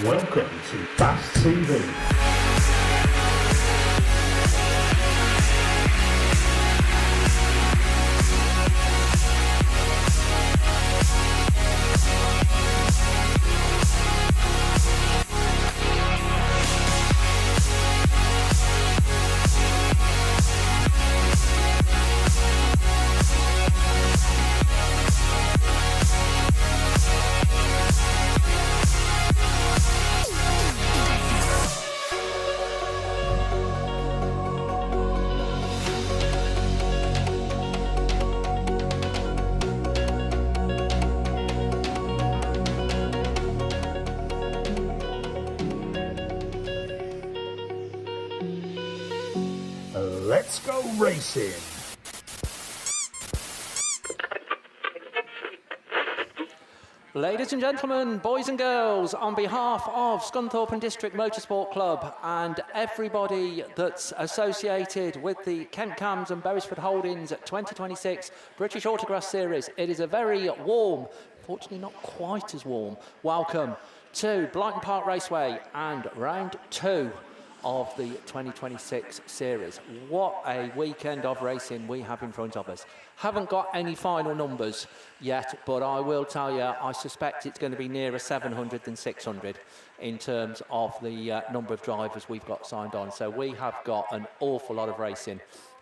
Welcome to BAStv. Let's go racing! Ladies and gentlemen, boys and girls, on behalf of Scunthorpe and District Motorsport Club and everybody that's associated with the Kent Cams and Beresford Holdings 2026 British Autograss Series, it is a very warm, fortunately not quite as warm, welcome to Blyton Park Raceway and round 2 of the 2026 series. What a weekend of racing we have in front of us. Haven't got any final numbers yet, but I will tell you, I suspect it's going to be nearer 700 than 600 in terms of the number of drivers we've got signed on. So we have got an awful lot of racing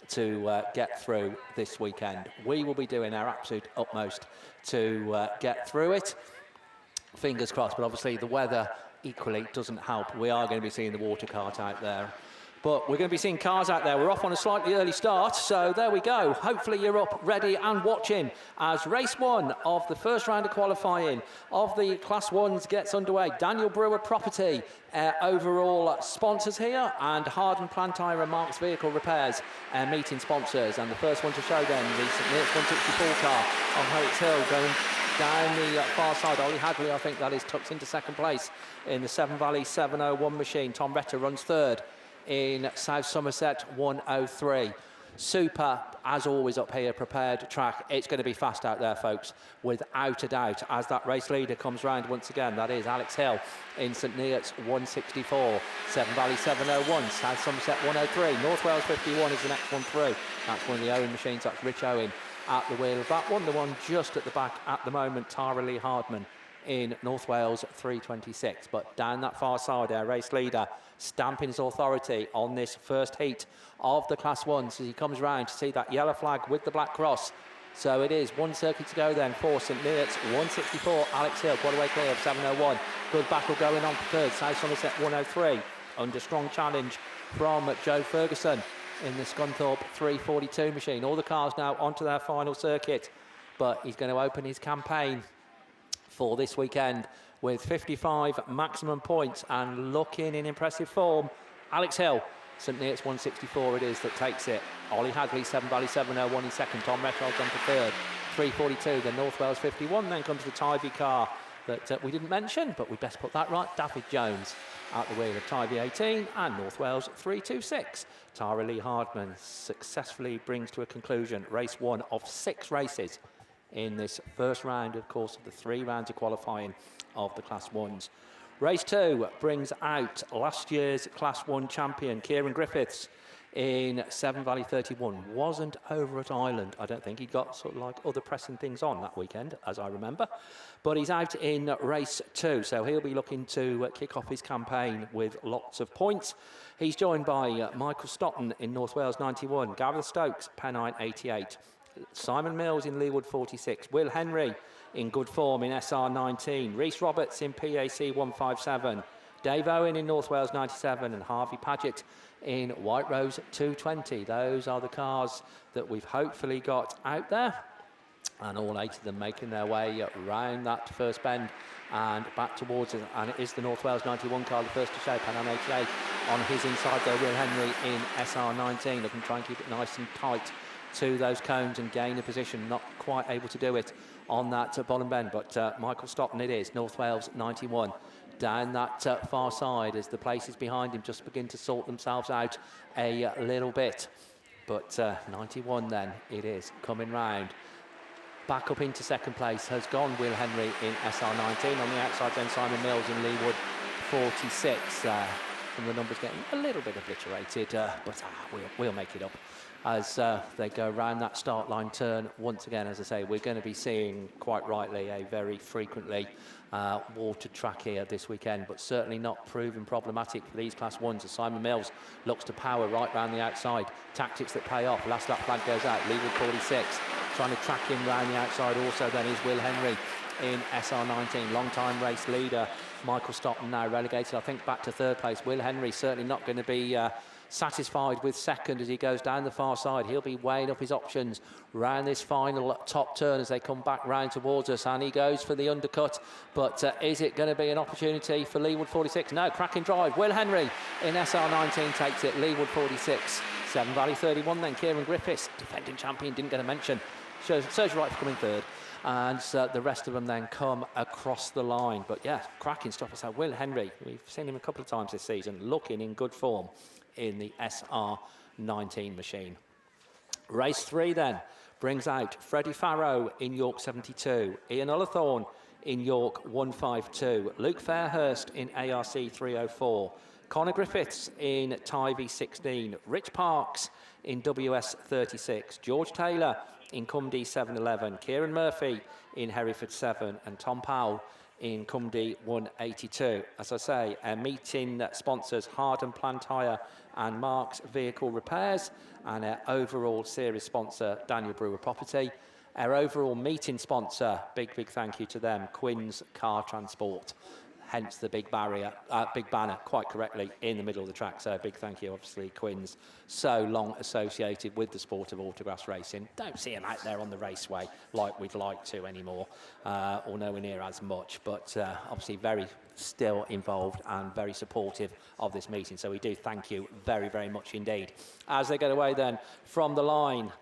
to get through this weekend. We will be doing our absolute utmost to get through it. Fingers crossed, but obviously the weather equally doesn't help. We are going to be seeing the water cart out there, but we're going to be seeing cars out there. We're off on a slightly early start, so there we go. Hopefully you're up, ready and watching as race 1 of the first round of qualifying of the Class 1s gets underway. Daniel Brewer Property, overall sponsors here, and Harden Plant Tyre and Marks Vehicle Repairs, meeting sponsors. And the first one to show them, the St Neots 164 car on Herrick's Hill, going down the far side. Ollie Hadley, I think that is, tucks into second place in the Severn Valley 701 machine. Tom Retter runs third in South Somerset 103. Super, as always up here, prepared track. It's going to be fast out there, folks, without a doubt, as that race leader comes round once again. That is Alex Hill in St Neots 164, Severn Valley 701, South Somerset 103. North Wales 51 is the next one through. That's one of the Owen machines. That's Rich Owen at the wheel of that one. The one just at the back at the moment, Tyre Lee Hardman in North Wales 326. But down that far side, our race leader stamping his authority on this first heat of the Class 1s as he comes round to see that yellow flag with the black cross. So it is one circuit to go then for St Neots 164. Alex Hill, quarter way clear of 701. Good battle going on for third. South Somerset 103 under strong challenge from Joe Ferguson in the Scunthorpe 342 machine. All the cars now onto their final circuit, but he's going to open his campaign for this weekend with 55 maximum points and looking in impressive form. Alex Hill, St Neots 164 it is that takes it. Ollie Hadley, Severn Valley 701 in second. Tom Rettolds on for third. 342, then North Wales 51. Then comes the Tyvie car that we didn't mention, but we best put that right. David Jones at the wheel of Tyvie 18 and North Wales 326. Tyre Lee Hardman successfully brings to a conclusion race 1 of 6 races in this first round, of course, of the 3 rounds of qualifying of the Class 1s. Race 2 brings out last year's Class 1 champion, Kieran Griffiths, in Severn Valley 31. Wasn't over at Ireland. I don't think he'd got sort of like other pressing things on that weekend, as I remember. But he's out in race 2, so he'll be looking to kick off his campaign with lots of points. He's joined by Michael Stotton in North Wales 91, Gareth Stokes, Pennine 88, Simon Mills in Leewood 46, Will Henry in good form in SR 19, Rhys Roberts in PAC 157, Dave Owen in North Wales 97, and Harvey Paget in White Rose 220. Those are the cars that we've hopefully got out there, and all 8 of them making their way around that first bend and back towards it. And it is the North Wales 91 car, the first to show, Pennine 88 on his inside there. Will Henry in SR 19 looking to try and keep it nice and tight to those cones and gain a position. Not quite able to do it on that bottom bend, but Michael Stotton it is, North Wales 91. Down that far side as the places behind him just begin to sort themselves out a little bit. But 91 then it is coming round. Back up into second place has gone Will Henry in SR19. On the outside then Simon Mills in Leewood 46. And the numbers getting a little bit obliterated, but we'll make it up as they go around that start line turn. Once again, as I say, we're going to be seeing, quite rightly, a very frequently watered track here this weekend, but certainly not proving problematic for these Class 1s as Simon Mills looks to power right round the outside. Tactics that pay off. Last lap flag goes out. Leeward 46 trying to track him round the outside. Also then is Will Henry in SR19, long-time race leader. Michael Stockton now relegated, I think, back to third place. Will Henry certainly not going to be satisfied with second as he goes down the far side. He'll be weighing up his options round this final top turn as they come back round towards us, and he goes for the undercut. But is it going to be an opportunity for Leeward 46? No, cracking drive. Will Henry in SR19 takes it. Leeward 46. Severn Valley 31 then. Kieran Griffiths, defending champion, didn't get a mention. Serves right for coming third. And the rest of them then come across the line. But yeah, cracking stuff. So Will Henry, we've seen him a couple of times this season, looking in good form in the SR19 machine. Race 3 then brings out Freddie Farrow in York 72, Ian Ullathorne in York 152, Luke Fairhurst in ARC 304, Connor Griffiths in Tyre 16, Rich Parks in WS 36, George Taylor in Cumdee 711, Kieran Murphy in Hereford 7, and Tom Powell in Cumdee 182. As I say, our meeting sponsors Hardon Plant Hire and Mark's Vehicle Repairs, and our overall series sponsor Daniel Brewer Property. Our overall meeting sponsor, big thank you to them, Quinn's Car Transport. Hence the big banner, quite correctly, in the middle of the track. So a big thank you, obviously, Quinn's, so long associated with the sport of autograss racing. Don't see him out there on the raceway like we'd like to anymore, or nowhere near as much, but obviously very still involved and very supportive of this meeting. So we do thank you very much indeed. As they get away then from the line,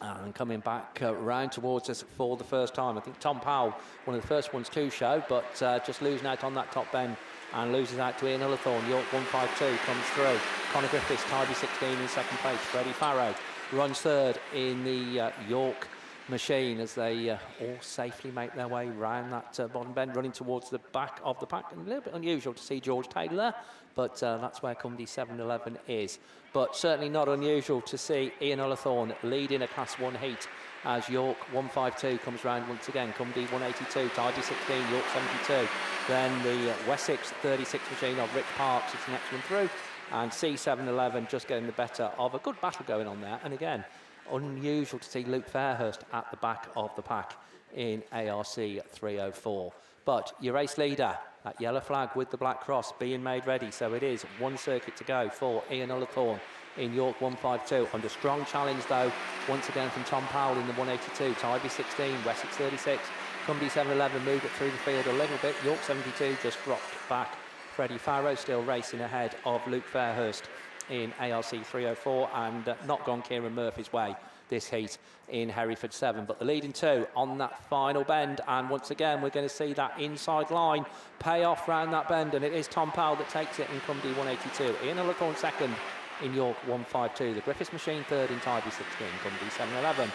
and coming back round towards us for the first time. I think Tom Powell, one of the first ones to show, but just losing out on that top bend and loses out to Ian Ullathorne. York 152 comes through. Connor Griffiths, Tyre 16 in second place. Freddie Farrow runs third in the York machine as they all safely make their way round that bottom bend, running towards the back of the pack. And a little bit unusual to see George Taylor there, but that's where Cumdee 711 is. But certainly not unusual to see Ian Ullathorne leading a Class 1 heat as York 152 comes round once again. Cumdee 182, Tyre 16, York 72. Then the Wessex 36 machine of Rich Parks is the next one through. And C711 just getting the better of a good battle going on there. And again, unusual to see Luke Fairhurst at the back of the pack in ARC 304. But your race leader, that yellow flag with the black cross being made ready. So it is one circuit to go for Ian Ullathorne in York 152. Under strong challenge though, once again from Tom Powell in the 182, Tyre 16, Wessex 36, Cumdee 711 moved it through the field a little bit. York 72 just dropped back. Freddie Farrow still racing ahead of Luke Fairhurst in ARC 304, and not gone Kieran Murphy's way this heat in Hereford 7. But the leading two on that final bend, and once again we're going to see that inside line pay off round that bend, and it is Tom Powell that takes it in Cumdee 182. Ian Ullathorne second in York 152. The Griffiths machine third in Tyre 16, Cumdee 711.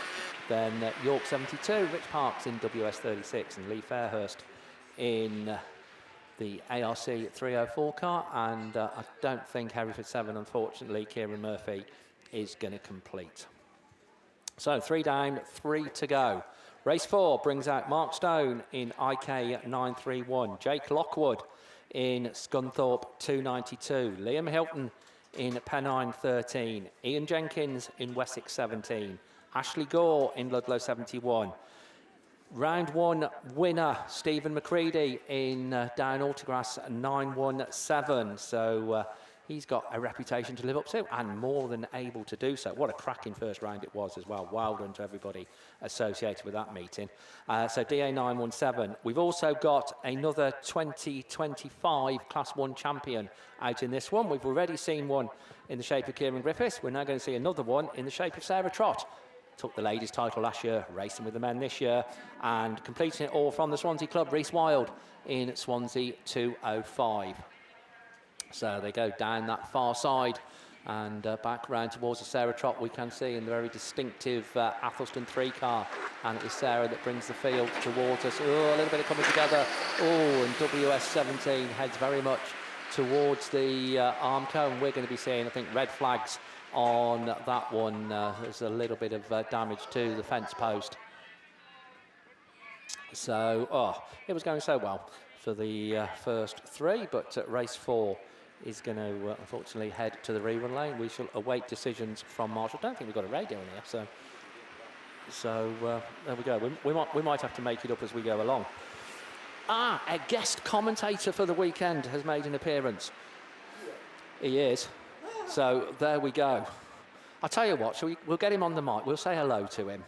Then York 72, Rich Parks in WS 36, and Lee Fairhurst in the ARC 304 car, and I don't think Hereford 7, unfortunately, Kieran Murphy is going to complete. So 3 down, 3 to go. Race 4 brings out Mark Stone in IK 931, Jake Lockwood in Scunthorpe 292, Liam Hilton in Pennine 13, Ian Jenkins in Wessex 17, Ashley Gore in Ludlow 71. Round 1 winner, Stephen McCready in down Autograss 917. So he's got a reputation to live up to and more than able to do so. What a cracking first round it was as well. Well done to everybody associated with that meeting. So DA 917. We've also got another 2025 Class 1 champion out in this one. We've already seen one in the shape of Kieran Griffiths. We're now going to see another one in the shape of Sarah Trott. Took the ladies' title last year, racing with the men this year, and completing it all from the Swansea club, Reese Wild in Swansea 205. So they go down that far side And back round towards the Sarah trot, we can see in the very distinctive Athelston 3 car. And it is Sarah that brings the field towards us. Oh, a little bit of coming together. Oh, and WS17 heads very much towards the Armco. And we're going to be seeing, I think, red flags on that one. There's a little bit of damage to the fence post. So, it was going so well for the first 3, but race 4 is going to, unfortunately, head to the rerun lane. We shall await decisions from Marshall. I don't think we've got a radio in here, so there we go. We might have to make it up as we go along. A guest commentator for the weekend has made an appearance. He is. So there we go. I'll tell you what, we'll get him on the mic. We'll say hello to him.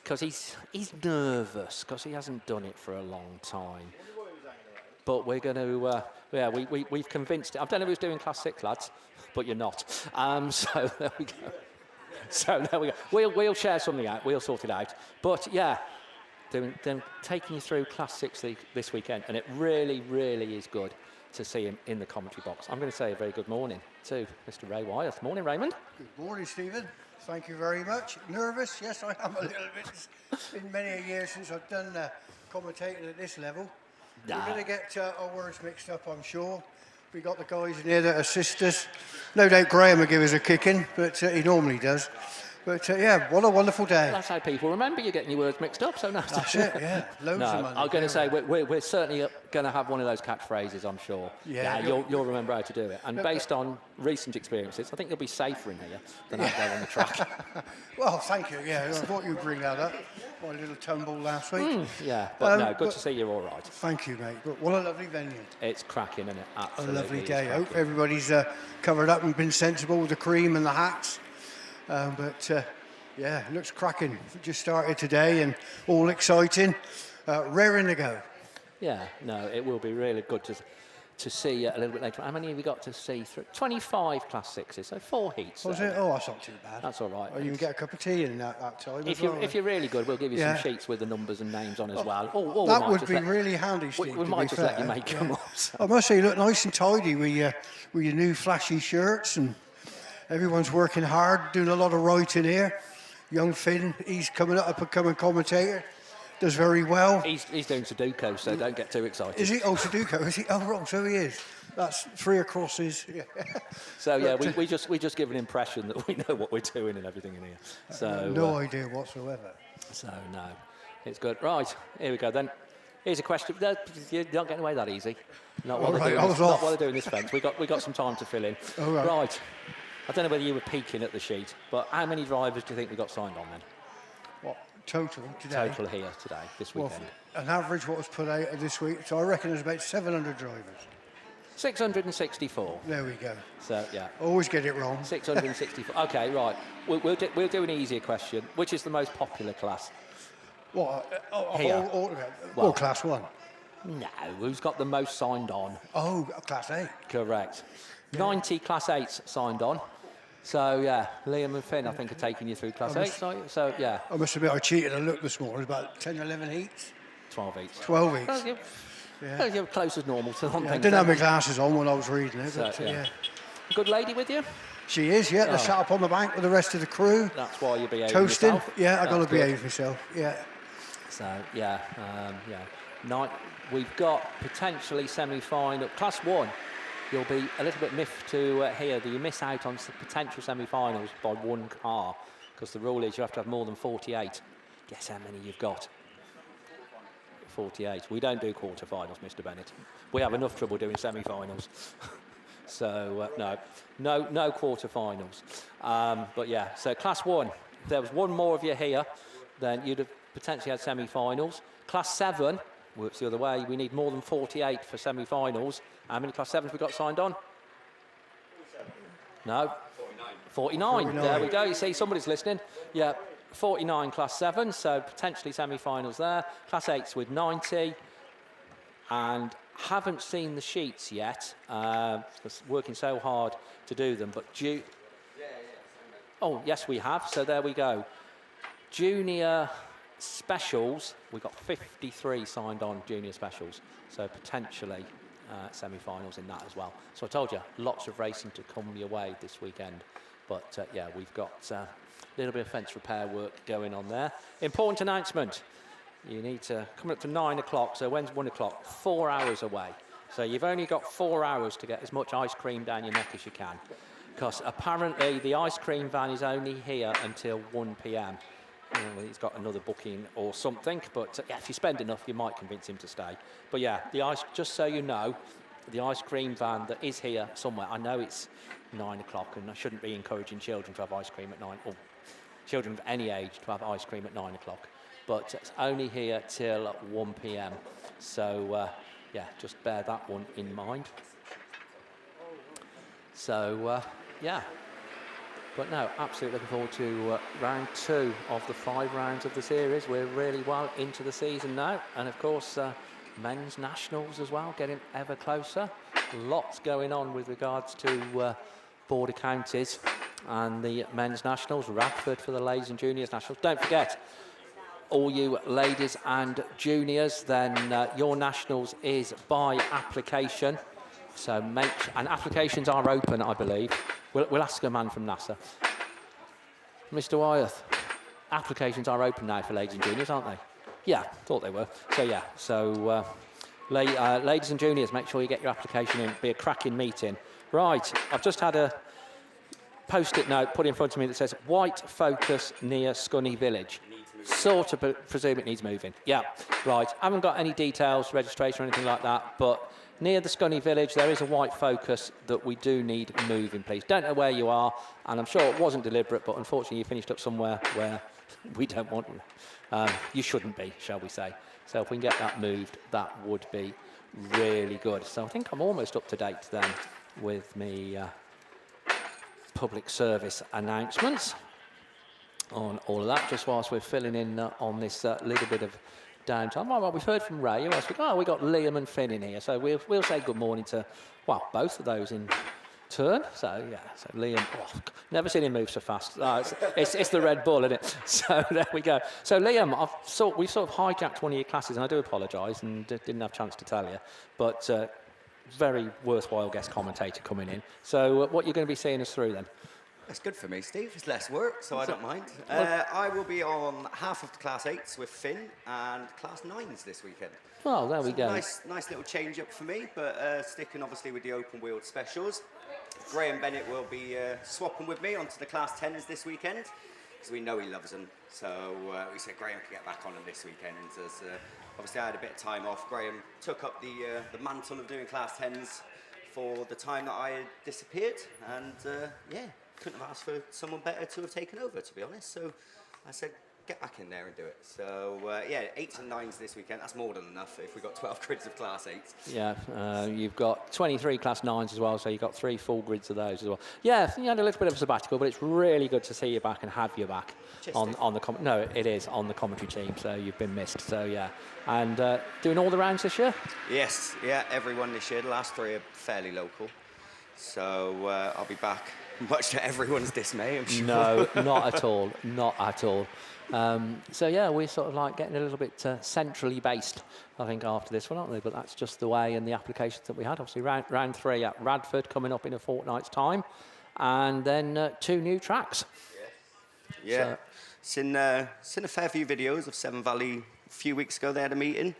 Because he's nervous, because he hasn't done it for a long time. But we're going to, we've convinced him. I don't know who's doing Class 6, lads, but you're not. So there we go. So there we go. We'll share something out. We'll sort it out. But yeah, taking you through Class 6 this weekend, and it really, really is good to see him in the commentary box. I'm going to say a very good morning to Mr. Ray Wyeth. Morning, Raymond. Good morning, Stephen. Thank you very much. Nervous? Yes, I am a little bit. It's been many years since I've done commentating at this level. We're going to get our words mixed up, I'm sure. We got the guys in here that assist us. No doubt Graham will give us a kicking, but he normally does. But yeah, what a wonderful day. That's how people remember you getting your words mixed up. So nice. That's it, yeah. Loads of money. I'm going to say we're certainly going to have one of those catchphrases, I'm sure. Yeah, you'll remember how to do it. And based on recent experiences, I think you'll be safer in here than out there on the track. Well, thank you. Yeah, I thought you'd bring that up. My little tumble last week. Yeah, but good to see you're all right. Thank you, mate. But what a lovely venue. It's cracking, isn't it? Absolutely. A lovely day. I hope everybody's covered up and been sensible with the cream and the hats. Yeah, it looks cracking. We just started today and all exciting. Raring to go. Yeah, no, it will be really good to see a little bit later. How many have we got to see through? 25 Class 6s, so 4 heats. Was it? Oh, that's not too bad. That's all right. Oh, you can get a cup of tea in that time. If you're really good, we'll give you some sheets with the numbers and names on as well. That would be really handy, Steve. We might just let you make them up. I must say, you look nice and tidy with your new flashy shirts, and everyone's working hard, doing a lot of writing here. Young Finn, he's coming up to become a commentator. Does very well. He's doing Sudoku, so don't get too excited. Is he? Oh, Sudoku, is he? Oh, wrong, so he is. That's 3 acrosses. Yeah. So yeah, we just give an impression that we know what we're doing and everything in here. So no idea whatsoever. So no, it's good. Right, here we go then. Here's a question. You're not getting away that easy. Not while they're doing this fence. We got some time to fill in. All right. Right. I don't know whether you were peeking at the sheet, but how many drivers do you think we got signed on then? What, total today? Total here today, this weekend. Well, an average what was put out this week, so I reckon there's about 700 drivers. 664. There we go. So, yeah. Always get it wrong. 664. Okay, right. We'll do an easier question. Which is the most popular class? What? Here. Well, Class 1. No, who's got the most signed on? Oh, Class 8. Correct. 90 Class 8s signed on. So, yeah, Liam and Finn, I think, are taking you through Class 8. So, yeah. I must admit, I cheated and looked this morning. About 10, 11 heats. 12 heats. 12 heats. Well, you're close as normal to one thing. I didn't have my glasses on when I was reading it. So, but, yeah. Good lady with you? She is, yeah. They sat up on the bank with the rest of the crew. That's why you're behaving Toasting. yourself. Yeah, I've got to behave myself. Yeah. So, yeah. We've got potentially semi-final. Class 1, you'll be a little bit miffed to hear that you miss out on potential semi-finals by 1 car, because the rule is you have to have more than 48. Guess how many you've got? 48. We don't do quarter-finals, Mr. Bennett. We have enough trouble doing semi-finals. So, no quarter-finals. But yeah, so Class 1, if there was one more of you here, then you'd have potentially had semi-finals. Class 7 works the other way. We need more than 48 for semi-finals. How many Class 7s we got signed on? 47. No? 49. There we go. You see, somebody's listening. Yeah, 49 Class 7, so potentially semi-finals there. Class 8s with 90. And haven't seen the sheets yet. Working so hard to do them. But oh, yes, we have. So there we go. Junior specials, we've got 53 signed on junior specials. So potentially semi-finals in that as well. So I told you, lots of racing to come your way this weekend. But yeah, we've got a little bit of fence repair work going on there. Important announcement. You need to come up to 9 o'clock. So when's 1 o'clock? 4 hours away. So you've only got 4 hours to get as much ice cream down your neck as you can. Because apparently the ice cream van is only here until 1 p.m. He's got another booking or something, but yeah, if you spend enough, you might convince him to stay. But yeah, the ice, just so you know, the ice cream van that is here somewhere, I know it's 9 o'clock and I shouldn't be encouraging children to have ice cream at 9, or children of any age to have ice cream at 9 o'clock, but it's only here till 1 p.m. So yeah, just bear that one in mind. So yeah. But no, absolutely looking forward to round 2 of the 5 rounds of the series. We're really well into the season now. And of course, men's nationals as well, getting ever closer. Lots going on with regards to border counties and the men's nationals. Radford for the ladies and juniors nationals. Don't forget, all you ladies and juniors, then your nationals is by application. So and applications are open, I believe. We'll ask a man from NASA. Mr. Wyeth, applications are open now for ladies and juniors, aren't they? Yeah, thought they were. So yeah, so ladies and juniors, make sure you get your application in. It'll be a cracking meeting. Right, I've just had a post-it note put in front of me that says white focus near Scunny Village. Sort of presume it needs moving. Yeah, right. I haven't got any details, registration or anything like that, but near the Scunny Village, there is a white focus that we do need moving, please. Don't know where you are, and I'm sure it wasn't deliberate, but unfortunately you finished up somewhere where we don't want you. You shouldn't be, shall we say. So if we can get that moved, that would be really good. So I think I'm almost up to date then with me public service announcements on all of that, just whilst we're filling in on this little bit of downtime. Well, we've heard from Ray. We got Liam and Finn in here, so we'll say good morning to, well, both of those in turn. So yeah, so Liam, never seen him move so fast. It's the Red Bull, isn't it? So there we go. So Liam, we've sort of hijacked one of your classes, and I do apologise and didn't have a chance to tell you, but very worthwhile guest commentator coming in. So what you're going to be seeing us through then? That's good for me, Steve. It's less work, so I don't mind. I will be on half of the Class 8s with Finn and Class 9s this weekend. Well, there we go. Nice little change up for me, but sticking obviously with the open wheeled specials. Graham Bennett will be swapping with me onto the Class 10s this weekend, because we know he loves them. So we said Graham can get back on them this weekend. As, obviously I had a bit of time off. Graham took up the mantle of doing Class 10s for the time that I had disappeared, and yeah. Couldn't have asked for someone better to have taken over, to be honest. So I said, get back in there and do it. So yeah, 8s and 9s this weekend. That's more than enough if we've got 12 grids of Class 8s. Yeah, you've got 23 Class 9s as well, so you've got 3 full grids of those as well. Yeah, you had a little bit of a sabbatical, but it's really good to see you back and have you back on the no, it is on the commentary team. So you've been missed. So yeah, and doing all the rounds this year. Yes, yeah, everyone this year. The last 3 are fairly local, so I'll be back. Much to everyone's dismay, I'm sure. No, not at all. Not at all. So yeah, we're sort of like getting a little bit centrally based, I think, after this one, aren't we? But that's just the way and the applications that we had. Obviously, round 3 at Radford coming up in a fortnight's time, and then 2 new tracks. Yeah. Seen a fair few videos of Severn Valley a few weeks ago. They had a meeting.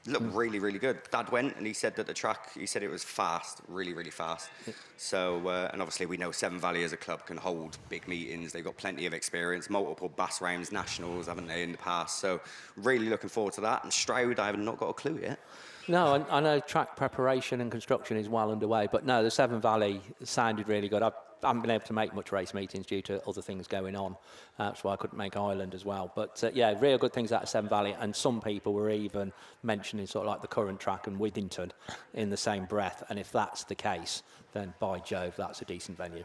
It looked really, really good. Dad went and he said that the track, he said it was fast, really, really fast. So, and obviously we know Severn Valley as a club can hold big meetings. They've got plenty of experience, multiple BAS rounds, nationals, haven't they, in the past. So really looking forward to that. And Stroud, I have not got a clue yet. No, I know track preparation and construction is well underway, but no, the Severn Valley sounded really good. I haven't been able to make much race meetings due to other things going on. That's why I couldn't make Ireland as well. But yeah, real good things out of Severn Valley, and some people were even mentioning sort of like the current track and Withington in the same breath. And if that's the case, then by Jove, that's a decent venue.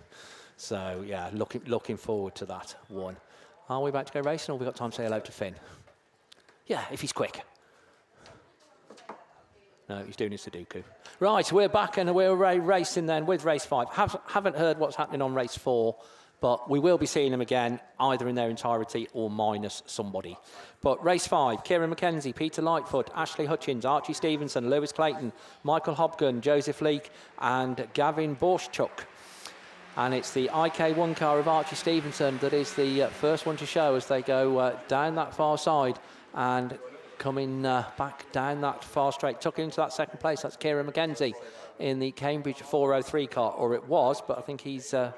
So yeah, looking forward to that one. Are we about to go racing, or have we got time to say hello to Finn? Yeah, if he's quick. No, he's doing his Sudoku. Right, we're back and we're racing then with race 5. Haven't heard what's happening on race 4, but we will be seeing them again either in their entirety or minus somebody. But race 5, Kieran McKenzie, Peter Lightfoot, Ashley Hutchins, Archie Stevenson, Lewis Clayton, Michael Hobgon, Joseph Leake and Gavin Borschuk. And it's the IK1 car of Archie Stevenson that is the first one to show as they go down that far side and coming back down that far straight, tuck into that second place. That's Kieran McKenzie in the Cambridge 403 car, or it was, but I think he's, oh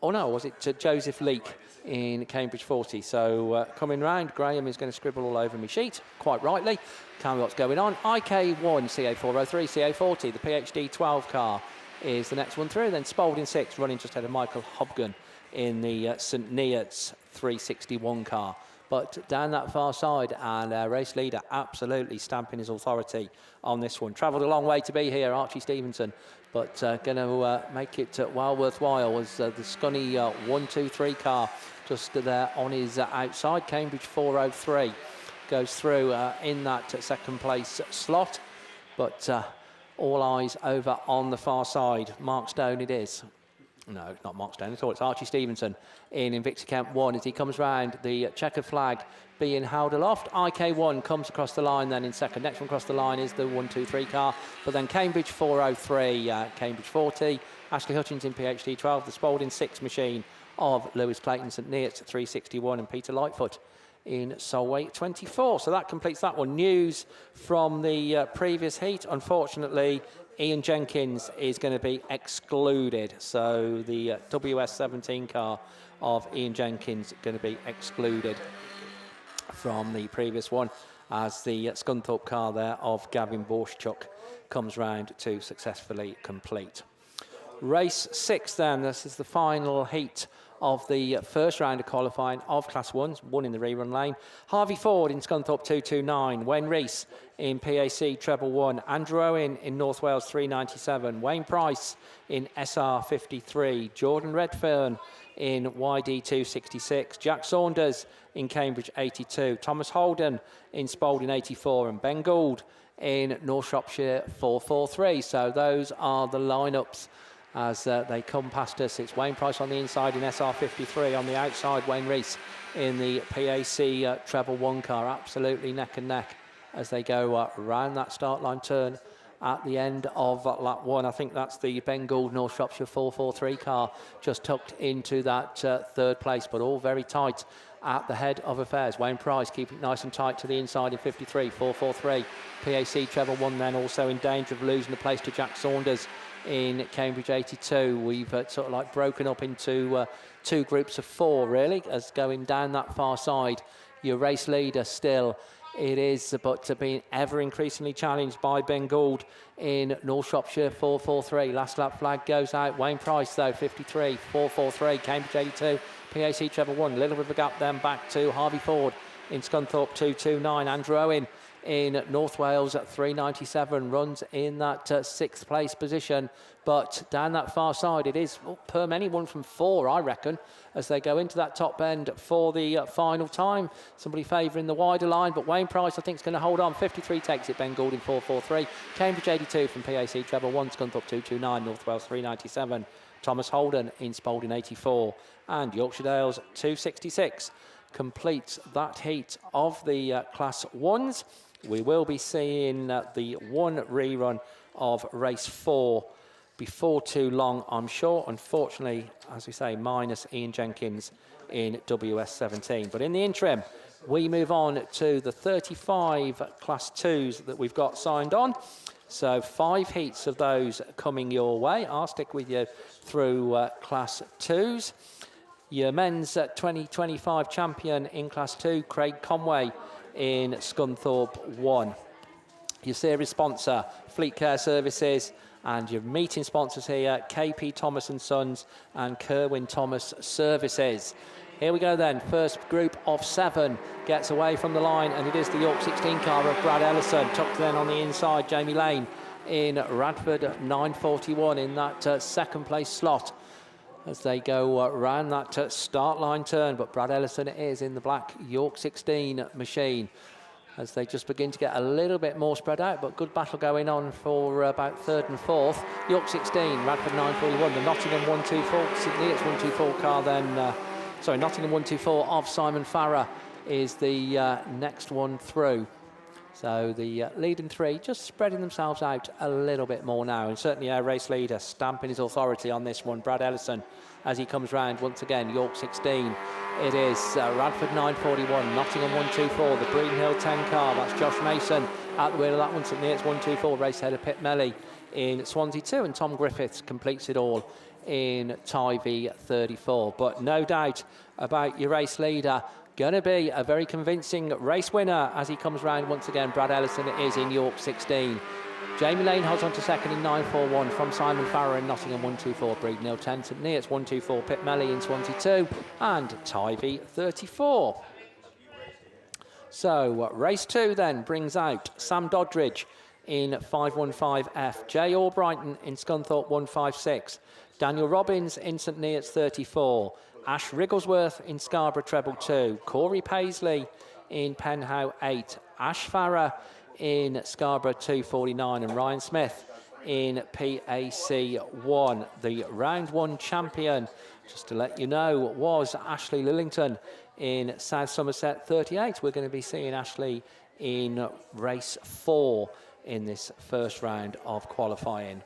no, was it Joseph Leake in Cambridge 40. So coming round, Graham is going to scribble all over my sheet, quite rightly. Tell me what's going on. IK1, CA403, CA40, the PhD 12 car is the next one through. Then Spalding 6, running just ahead of Michael Hobgon in the St Neots 361 car. But down that far side, and our race leader absolutely stamping his authority on this one. Travelled a long way to be here, Archie Stevenson, but going to make it well worthwhile as the Scunny 123 car just there on his outside. Cambridge 403 goes through in that second place slot, but all eyes over on the far side. Mark Stone it is. No, not Mark Stone at all. It's Archie Stevenson in Invicta Camp 1 as he comes round, the checkered flag being held aloft. IK1 comes across the line then in second. Next one across the line is the 123 car. But then Cambridge 403, Cambridge 40, Ashley Hutchins in PhD 12, the Spalding 6 machine of Lewis Clayton, St Neots 361 and Peter Lightfoot in Solway 24. So that completes that one. News from the previous heat. Unfortunately, Ian Jenkins is going to be excluded. So the WS17 car of Ian Jenkins going to be excluded from the previous one as the Scunthorpe car there of Gavin Borschuk comes round to successfully complete. Race 6 then, this is the final heat of the first round of qualifying of Class 1s, one in the rerun lane. Harvey Ford in Scunthorpe 229, Wayne Rees in PAC Treble 1, Andrew Owen in North Wales 397, Wayne Price in SR 53, Jordan Redfern in YD 266, Jack Saunders in Cambridge 82, Thomas Holden in Spalding 84 and Ben Gould in North Shropshire 443. So those are the lineups as they come past us. It's Wayne Price on the inside in SR53, on the outside Wayne Rees in the PAC Treble 1 car, absolutely neck and neck as they go round that start line turn at the end of lap 1. I think that's the Ben Gould North Shropshire 443 car just tucked into that third place, but all very tight at the head of affairs. Wayne Price keeping it nice and tight to the inside in 53, 443. PAC Treble 1 then also in danger of losing the place to Jack Saunders in Cambridge 82. We've sort of like broken up into two groups of 4 really, as going down that far side. Your race leader still it is, but being ever increasingly challenged by Ben Gould in North Shropshire 443. Last lap flag goes out. Wayne Price though 53, 443. Cambridge 82, PAC Treble 1. Little bit of a gap then back to Harvey Ford in Scunthorpe 229. Andrew Owen in North Wales at 397 runs in that 6th place position, but down that far side it is per anyone from 4 I reckon as they go into that top end for the final time. Somebody favouring the wider line, but Wayne Price I think is going to hold on. 53 takes it, Ben Gould in 443, Cambridge 82 from PAC Treble 1, Scunthorpe 229, North Wales 397, Thomas Holden in Spalding 84 and Yorkshire Dales 266 completes that heat of the Class 1s. We will be seeing the one rerun of race 4 before too long, I'm sure. Unfortunately, as we say, minus Ian Jenkins in WS17. But in the interim, we move on to the 35 Class 2s that we've got signed on. So 5 heats of those coming your way. I'll stick with you through Class 2s. Your men's 2025 champion in Class 2, Craig Conway in Scunthorpe 1. Your series sponsor, Fleet Care Services, and your meeting sponsors here, KP Thomas and Sons and Kerwin Thomas Services. Here we go then, first group of 7 gets away from the line, and it is the York 16 car of Brad Ellison, tucked then on the inside, Jamie Lane in Radford 941 in that second place slot as they go round that start line turn. But Brad Ellison is in the black York 16 machine. as they just begin to get a little bit more spread out, but good battle going on for about third and fourth. York 16, Radford 941, the Nottingham 124, St Neots 124 car then, Nottingham 124 of Simon Farrer is the next one through. So the leading three just spreading themselves out a little bit more now, and certainly our race leader stamping his authority on this one, Brad Ellison, as he comes round once again. York 16, it is Radford 941, Nottingham 124, the Breeden Hill 10 car, that's Josh Mason at the wheel of that one. St Neots 124, race header Pit Melly in Swansea 2, and Tom Griffiths completes it all in Tyre 34. But no doubt about your race leader, going to be a very convincing race winner as he comes round once again. Brad Ellison it is in York 16. Jamie Lane holds on to second in 941 from Simon Farrer in Nottingham 124, Breeden Hill 10, St Neots 124, Pit Melly in Swansea 2, and Tyve 34. So race 2 then brings out Sam Doddridge in 515F, Jay Albrighton in Scunthorpe 156, Daniel Robbins in St Neots 34, Ash Rigglesworth in Scarborough Treble 2, Corey Paisley in Penhow 8, Ash Farrer in Scarborough 249, and Ryan Smith in PAC 1. The round 1 champion, just to let you know, was Ashley Lillington in South Somerset 38. We're going to be seeing Ashley in race 4 in this first round of qualifying.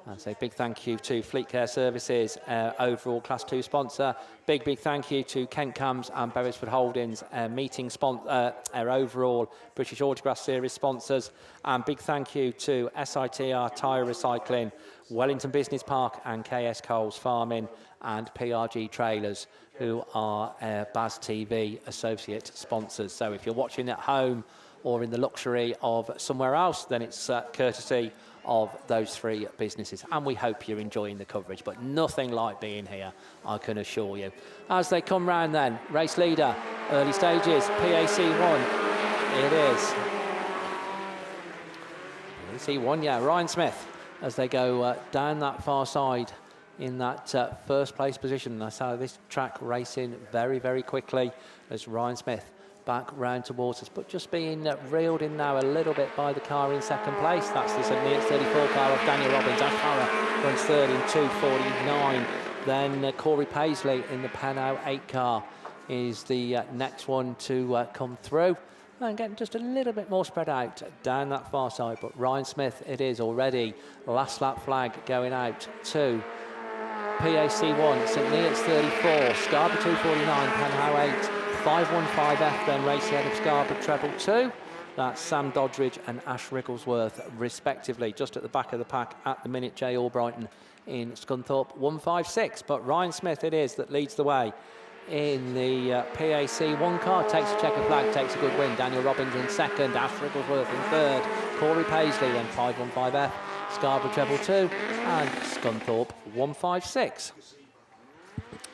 And say big thank you to Fleet Care Services, overall Class 2 sponsor. Big thank you to Kent Cams and Beresford Holdings, our overall British Autograss Series sponsors. And big thank you to SITR Tyre Recycling, Wellington Business Park and KS Coles Farming, and PRG Trailers, who are BAStv associate sponsors. So if you're watching at home or in the luxury of somewhere else, then it's courtesy of those 3 businesses, and we hope you're enjoying the coverage, but nothing like being here, I can assure you. As they come round then, race leader, early stages, PAC 1, it is. PAC 1, yeah, Ryan Smith, as they go down that far side in that first place position. I saw this track racing very quickly as Ryan Smith back round towards us, but just being reeled in now a little bit by the car in second place. That's the St Neots 34 car of Daniel Robbins. Ash Farrer runs third in 2:49. Then Corey Paisley in the Penhow 8 car is the next one to come through, and getting just a little bit more spread out down that far side. But Ryan Smith it is already. Last lap flag going out to PAC 1, St Neots 34, Scarborough 249, Penhow 8, 515F then race ahead of Scarborough Treble 2. That's Sam Doddridge and Ash Rigglesworth respectively. Just at the back of the pack at the minute, Jay Albrighton in Scunthorpe 156. But Ryan Smith it is that leads the way in the PAC 1 car. Takes a checker flag, takes a good win. Daniel Robbins in second, Ash Rigglesworth in third, Corey Paisley then 515F, Scarborough Treble 2 and Scunthorpe 156.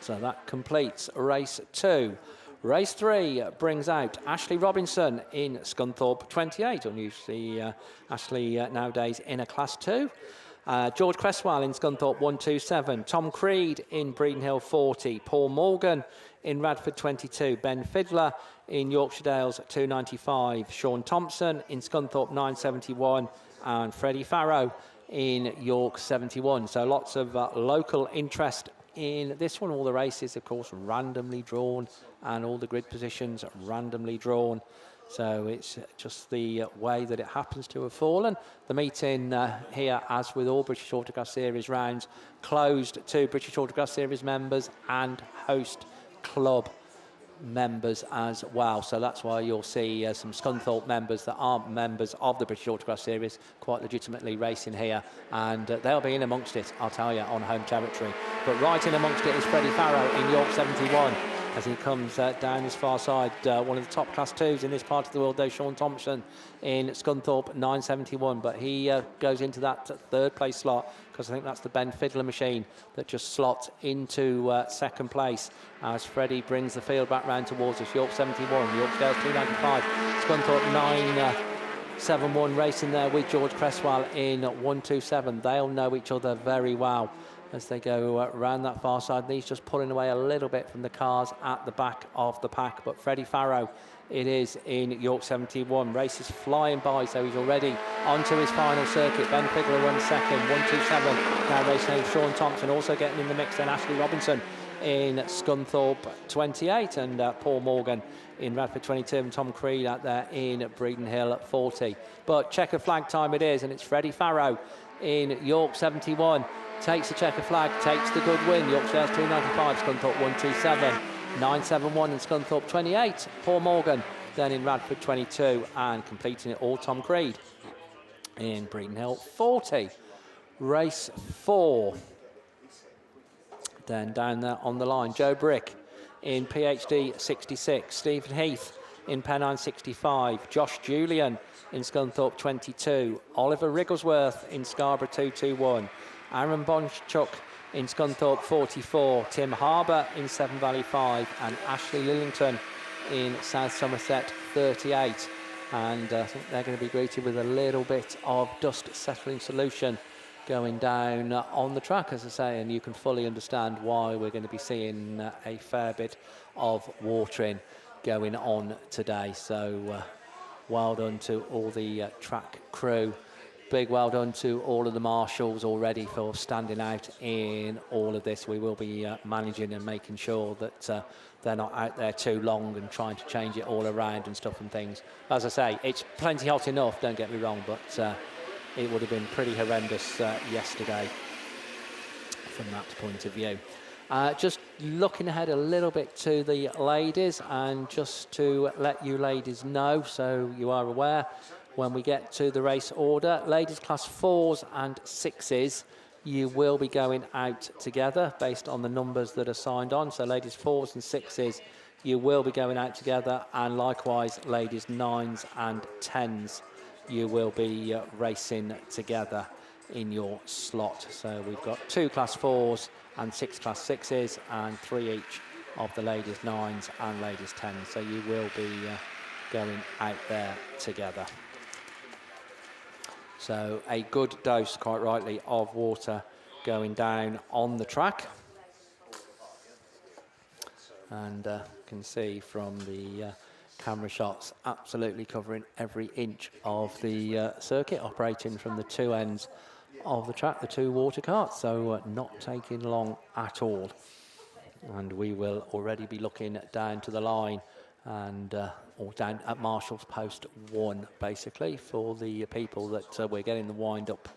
So that completes race 2. Race 3 brings out Ashley Robinson in Scunthorpe 28. Unusually Ashley nowadays in a Class 2. George Cresswell in Scunthorpe 127. Tom Creed in Breeden Hill 40. Paul Morgan in Radford 22. Ben Fiddler in Yorkshire Dales 295. Sean Thompson in Scunthorpe 971. And Freddie Farrow in York 71. So lots of local interest in this one. All the races, of course, randomly drawn, and all the grid positions randomly drawn. So it's just the way that it happens to have fallen. The meeting here, as with all British Autograss Series rounds, closed to British Autograss Series members and host club members as well. So that's why you'll see some Scunthorpe members that aren't members of the British Autograss Series quite legitimately racing here, and they'll be in amongst it, I'll tell you, on home territory. But right in amongst it is Freddie Farrow in York 71 as he comes down this far side. One of the top Class 2s in this part of the world, though, Sean Thompson in Scunthorpe 971, but he goes into that third place slot because I think that's the Ben Fiddler machine that just slots into second place as Freddie brings the field back round towards us. York 71, York Dales 295, Scunthorpe 7-1 racing there with George Cresswell in 127. They'll know each other very well as they go around that far side. He's just pulling away a little bit from the cars at the back of the pack. But Freddie Farrow, it is in York 71. Race is flying by, so he's already onto his final circuit. Ben Figler runs second, 127. Now racing Sean Thompson, also getting in the mix. Then Ashley Robinson in Scunthorpe 28, and Paul Morgan in Radford 22, and Tom Creed out there in Breeden Hill 40. But checker flag time it is, and it's Freddie Farrow in York 71. Takes the checker flag, takes the good win. York Shares 295, Scunthorpe 127. 971 in Scunthorpe 28. Paul Morgan then in Radford 22, and completing it all Tom Creed in Breeden Hill 40. Race 4. Then down there on the line, Joe Brick in PhD 66, Stephen Heath in Pennine 65, Josh Julian in Scunthorpe 22, Oliver Rigglesworth in Scarborough 221, Aaron Bonchuk in Scunthorpe 44, Tim Harbour in Severn Valley 5, and Ashley Lillington in South Somerset 38. And I think they're going to be greeted with a little bit of dust settling solution going down on the track, as I say, and you can fully understand why we're going to be seeing a fair bit of watering going on today. So well done to all the track crew. Big well done to all of the marshals already for standing out in all of this. We will be managing and making sure that they're not out there too long and trying to change it all around and stuff and things. As I say, it's plenty hot enough, don't get me wrong, but it would have been pretty horrendous yesterday from that point of view. Just looking ahead a little bit to the ladies, and just to let you ladies know, so you are aware, when we get to the race order, ladies class 4s and 6s, you will be going out together based on the numbers that are signed on. So ladies 4s and 6s, you will be going out together, and likewise ladies 9s and 10s. You will be racing together in your slot. So we've got 2 class 4s and 6 class 6s, and 3 each of the ladies 9s and ladies 10s. So you will be going out there together. So a good dose, quite rightly, of water going down on the track. And you can see from the camera shots, absolutely covering every inch of the circuit, operating from the 2 ends of the track, the 2 water carts, so not taking long at all. And we will already be looking down to the line, and or down at Marshall's post 1, basically, for the people that we're getting the wind-up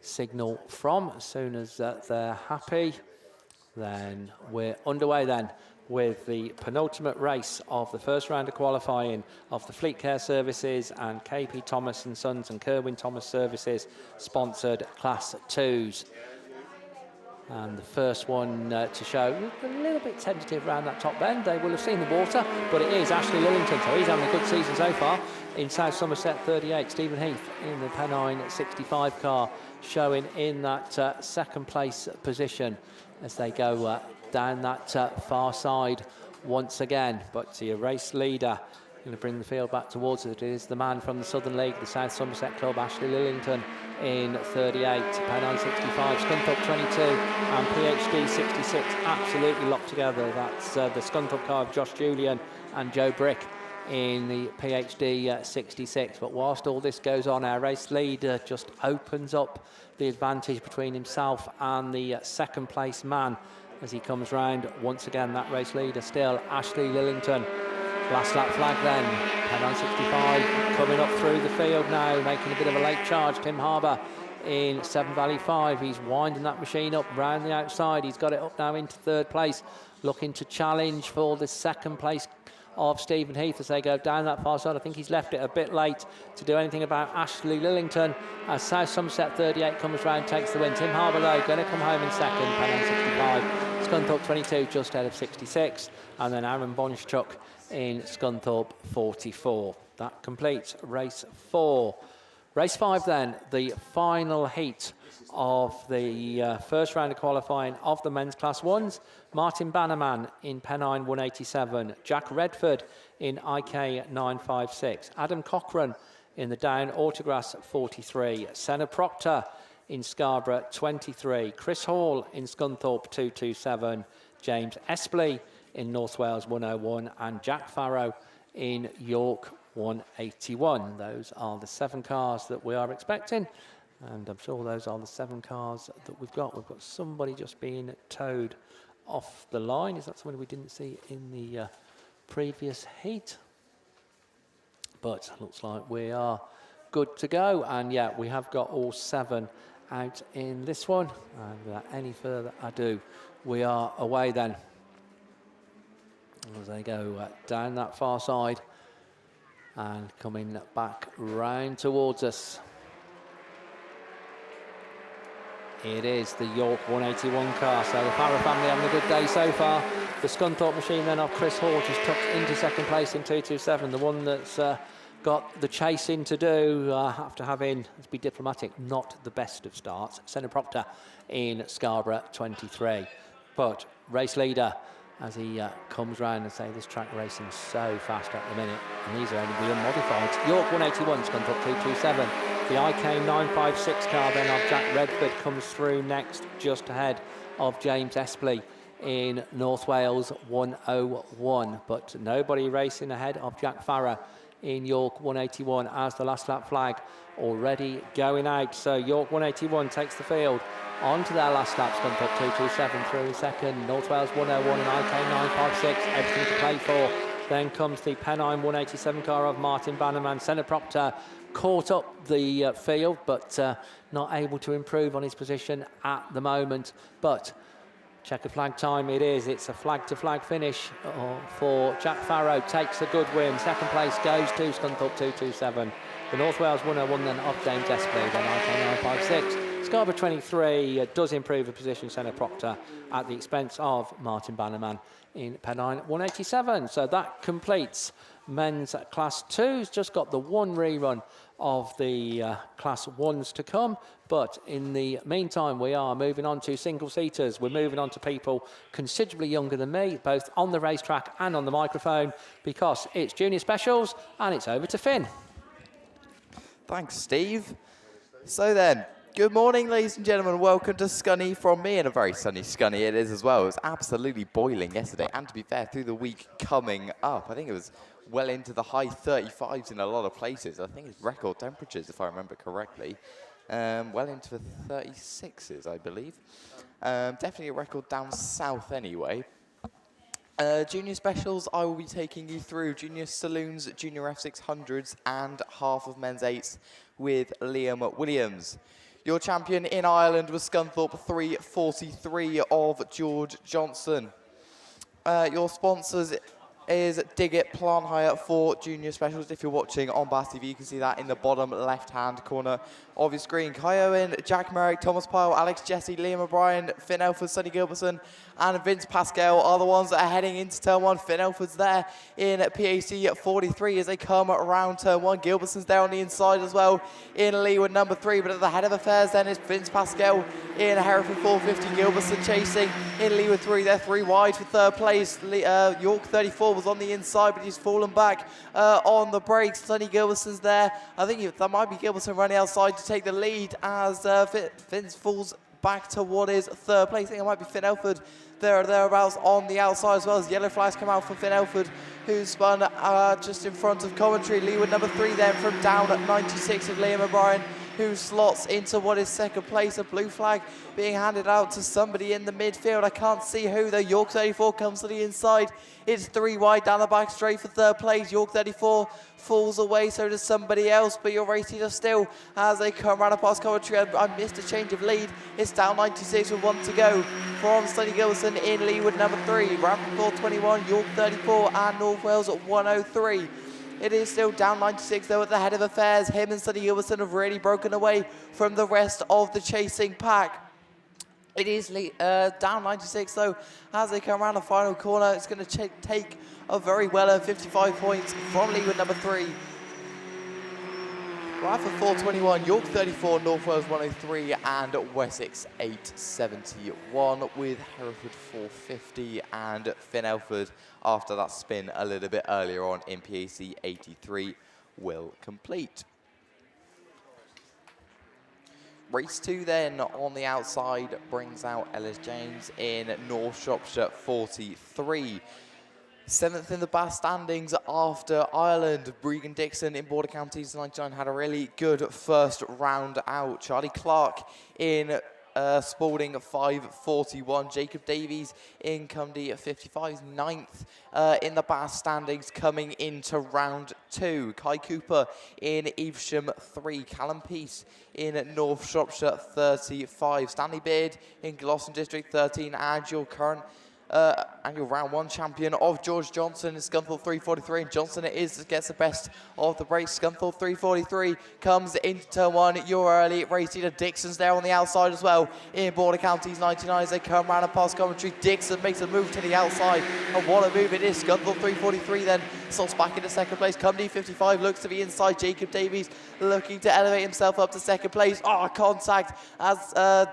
signal from. As soon as they're happy, then we're underway then with the penultimate race of the first round of qualifying of the Fleet Care Services and KP Thomas and Sons and Kerwin Thomas Services sponsored Class 2s. And the first one to show, a little bit tentative around that top bend. They will have seen the water, but it is Ashley Lillington, so he's having a good season so far. In South Somerset 38, Stephen Heath in the Pennine 65 car, showing in that second place position as they go down that far side once again. But your race leader, going to bring the field back towards it, is the man from the Southern League, the South Somerset Club, Ashley Lillington in 38, Pennine 65, Scunthorpe 22 and PhD 66, absolutely locked together. That's the Scunthorpe car of Josh Julian and Joe Brick in the PhD 66. But whilst all this goes on, our race leader just opens up the advantage between himself and the second place man as he comes round. Once again, that race leader still Ashley Lillington. Last lap flag then, Pennine 65 coming up through the field now, making a bit of a late charge. Tim Harbour in Severn Valley 5, he's winding that machine up round the outside. He's got it up now into 3rd place, looking to challenge for the 2nd place of Stephen Heath as they go down that far side. I think he's left it a bit late to do anything about Ashley Lillington as South Somerset 38 comes round, takes the win. Tim Harbour though going to come home in 2nd, Pennine 65, Scunthorpe 22 just ahead of 66, and then Aaron Bonchuk in Scunthorpe 44. That completes race 4. Race 5 then, the final heat of the first round of qualifying of the men's class 1s. Martin Bannerman in Pennine 187, Jack Redford in IK 956, Adam Cochran In the down, Autograss 43. Senna Proctor in Scarborough 23. Chris Hall in Scunthorpe 227. James Espley in North Wales 101. And Jack Farrow in York 181. Those are the 7 cars that we are expecting. And I'm sure those are the 7 cars that we've got. We've got somebody just being towed off the line. Is that somebody we didn't see in the previous heat? But looks like we are good to go. And yeah, we have got all 7 out in this one. And without any further ado, we are away then. As they go down that far side and coming back round towards us. It is the York 181 car, so the Farrow family having a good day so far. The Scunthorpe machine then of Chris Hall just tucked into second place in 227, the one that's got the chasing to do after having, let's be diplomatic, not the best of starts. Senna Proctor in Scarborough 23. But race leader as he comes round and say this track racing so fast at the minute, and these are only the unmodified. York 181, Scunthorpe 227. The IK 956 car then of Jack Redford comes through next, just ahead of James Espley in North Wales 101. But nobody racing ahead of Jack Farrow in York 181 as the last lap flag already going out. So York 181 takes the field onto their last lap. Scunthorpe 227 through in second. North Wales 101 and IK 956, everything to play for. Then comes the Pennine 187 car of Martin Bannerman. Senna Proctor caught up the field, but not able to improve on his position at the moment. But checkered flag time it is. It's a flag-to-flag finish for Jack Farrow. Takes a good win. Second place goes to Scunthorpe 227. The North Wales 101 then of James Espley, then IK 956. Scarborough 23 does improve a position, Senna Proctor, at the expense of Martin Bannerman in Pennine 187. So that completes men's Class 2's. Just got the one rerun of the Class 1s to come. But in the meantime, we are moving on to single-seaters. We're moving on to people considerably younger than me, both on the racetrack and on the microphone, because it's Junior Specials, and it's over to Finn. Thanks, Steve. So then, good morning, ladies and gentlemen. Welcome to Scunny from me, and a very sunny Scunny it is as well. It was absolutely boiling yesterday, and to be fair, through the week coming up, I think it was well into the high 35s in a lot of places. I think it's record temperatures, if I remember correctly. Well into the 36s, I believe. Definitely a record down south anyway. Junior Specials, I will be taking you through Junior Saloons, Junior F600s, and half of men's 8s with Liam Williams. Your champion in Ireland was Scunthorpe 343 of George Johnson. Your sponsors is Diggett Plant Hire for Junior Specials. If you're watching on BAStv, you can see that in the bottom left-hand corner of your screen. Kai Owen, Jack Merrick, Thomas Pyle, Alex Jesse, Liam O'Brien, Finn Elford, Sonny Gilbertson, and Vince Pascal are the ones that are heading into turn 1. Finn Elford's there in PAC 43 as they come around turn 1. Gilbertson's there on the inside as well in leeward number 3, but at the head of affairs then is Vince Pascal in Hereford 450. Gilbertson chasing in leeward 3. They're 3 wide for third place. York 34 was on the inside, but he's fallen back on the brakes. Sonny Gilbertson's there. I think that might be Gilbertson running outside to take the lead as Vince falls back to what is third place. I think it might be Finn Elford there or thereabouts on the outside, as well as yellow flags come out for Finn Elford, who's spun just in front of commentary. Leeward number 3 then from down at 96 of Liam O'Brien, who slots into what is second place. A blue flag being handed out to somebody in the midfield. I can't see who, though. York 34 comes to the inside. It's 3 wide down the back straight for third place. York 34 falls away, so does somebody else, but your race leader still as they come round past commentary. I missed a change of lead. It's down 96 with 1 to go from Sonny Gilbertson in leeward number 3. Bradford 421, York 34, and North Wales at 103. It is still down 96 though at the head of affairs. Him and Sonny Gilbertson have really broken away from the rest of the chasing pack. It is down 96 though as they come around the final corner. It's going to take a very well-earned 55 points from leeward number 3. Bradford 421, York 34, North Wales 103, and Wessex 871 with Hereford 450 and Finn Elford after that spin a little bit earlier on in PAC 83 will complete. Race 2 then on the outside brings out Ellis James in North Shropshire 43. 7th in the BASt standings after Ireland. Regan Dixon in Border Counties 99 had a really good first round out. Charlie Clark in Spalding 5:41. Jacob Davies in Cumdy 55, 9th in the BASt standings coming into round 2. Kai Cooper in Evesham 3. Callum Peace in North Shropshire 35. Stanley Beard in Gloucester District 13. And your current annual round 1 champion of George Johnson is Scunthorpe 343, and Johnson it is that gets the best of the race. Scunthorpe 343 comes into turn 1. You're early race leader. Dixon's there on the outside as well in Border Counties 99 as they come round and past commentary. Dixon makes a move to the outside, and what a move it is. Scunthorpe 343 then slots back into second place. Cumdy 55 looks to the inside. Jacob Davies looking to elevate himself up to second place. Oh, contact as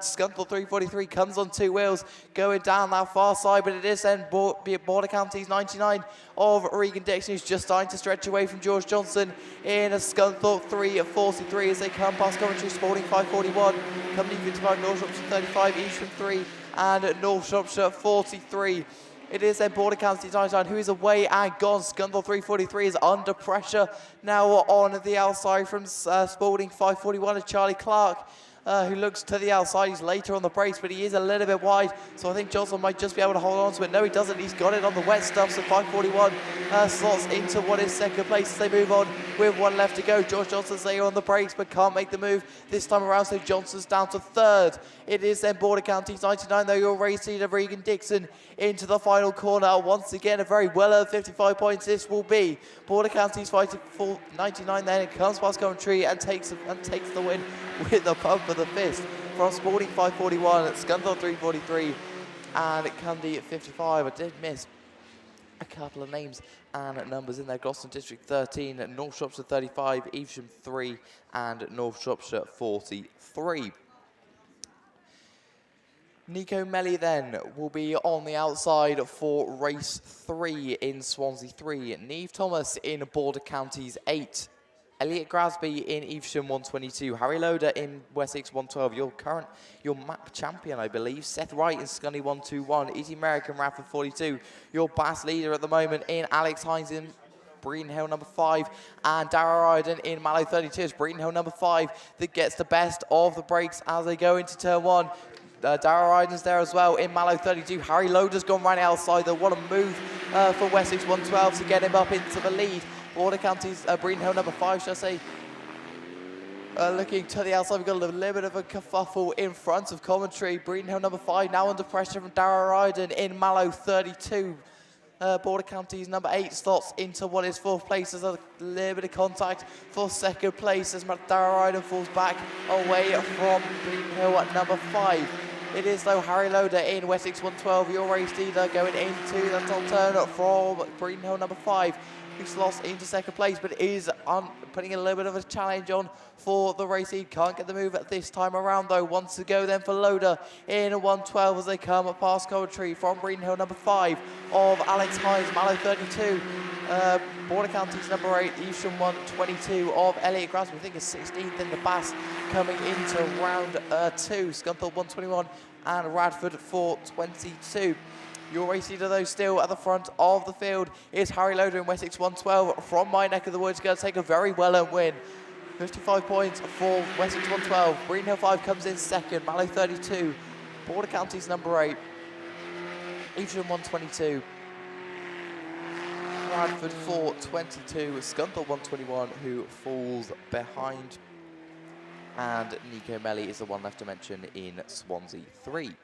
Scunthorpe 343 comes on 2 wheels going down that far side, but it is then Border Counties 99 of Regan Dixon who's just starting to stretch away from George Johnson in a Scunthorpe 3:43 as they come past Coventry. Spalding 5:41, Cumdy 55, North Shropshire 35, Evesham 3 and North Shropshire 43. It is then Border Counties 99 who is away and gone. Scunthorpe 343 is under pressure now on the outside from Spalding 5:41 and Charlie Clark. Who looks to the outside. He's later on the brakes, but he is a little bit wide, so I think Johnson might just be able to hold on to it. No, he doesn't. He's got it on the wet stuff, so 5:41 slots into what is second place as they move on with 1 left to go. George Johnson's there on the brakes, but can't make the move this time around, so Johnson's down to 3rd. It is then Border Counties 99, though, your race leader, Regan Dixon, into the final corner. Once again, a very well-earned 55 points this will be. Border Counties fighting for 99 then. It comes past Coventry and takes the win with a pump of the fist from Spalding 5:41 at Scunthorpe 3:43 and at Cumdy 55. I did miss a couple of names and numbers in there. Gloucester District 13, North Shropshire 35, Evesham 3 and North Shropshire 43. Nico Melly then will be on the outside for race 3 in Swansea 3. Neve Thomas in Border Counties 8. Elliot Grasby in Evesham 122. Harry Loader in Wessex 112. Your map champion, I believe. Seth Wright in Scunny 121. Easy American Rafford 42. Your BASt leader at the moment in Alex Hines in Breeden Hill number 5 and Dara Ryden in Mallow 32. It's Breeden Hill number 5 that gets the best of the breaks as they go into turn 1. Dara Ryden's there as well in Mallow 32. Harry Loader's gone right outside though. What a move for Wessex 112 to get him up into the lead. Border Counties, Breeden Hill number 5, should I say. Looking to the outside, we've got a little bit of a kerfuffle in front of commentary. Breeden Hill number 5 now under pressure from Dara Ryden in Mallow 32. Border Counties number 8 slots into what is 4th place. There's a little bit of contact for 2nd place as Dara Ryden falls back away from Breeden Hill at number 5. It is though Harry Loader in Wessex 112, your race leader, going into the top turn from Breeden Hill number 5. Who's lost into 2nd place, but is putting a little bit of a challenge on for the race lead. Can't get the move at this time around though. Wants to go then for Loader in 112 as they come past Coventry from Breeden Hill number 5 of Alex Hines, Mallow 32. Border Counties number 8, Evesham 122 of Elliot Grasby. I think is 16th in the BASt coming into round 2. Scunthorpe 121 and Radford 422. Your race leader, though, still at the front of the field is Harry Loader in Wessex 112 from my neck of the woods. Going to take a very well-earned win. 55 points for Wessex 112. Breeden Hill 5 comes in 2nd. Mallow 32. Border Counties number 8. Evesham 122. Radford 422. Scunthorpe 121 who falls behind. And Nico Melly is the one left to mention in Swansea 3.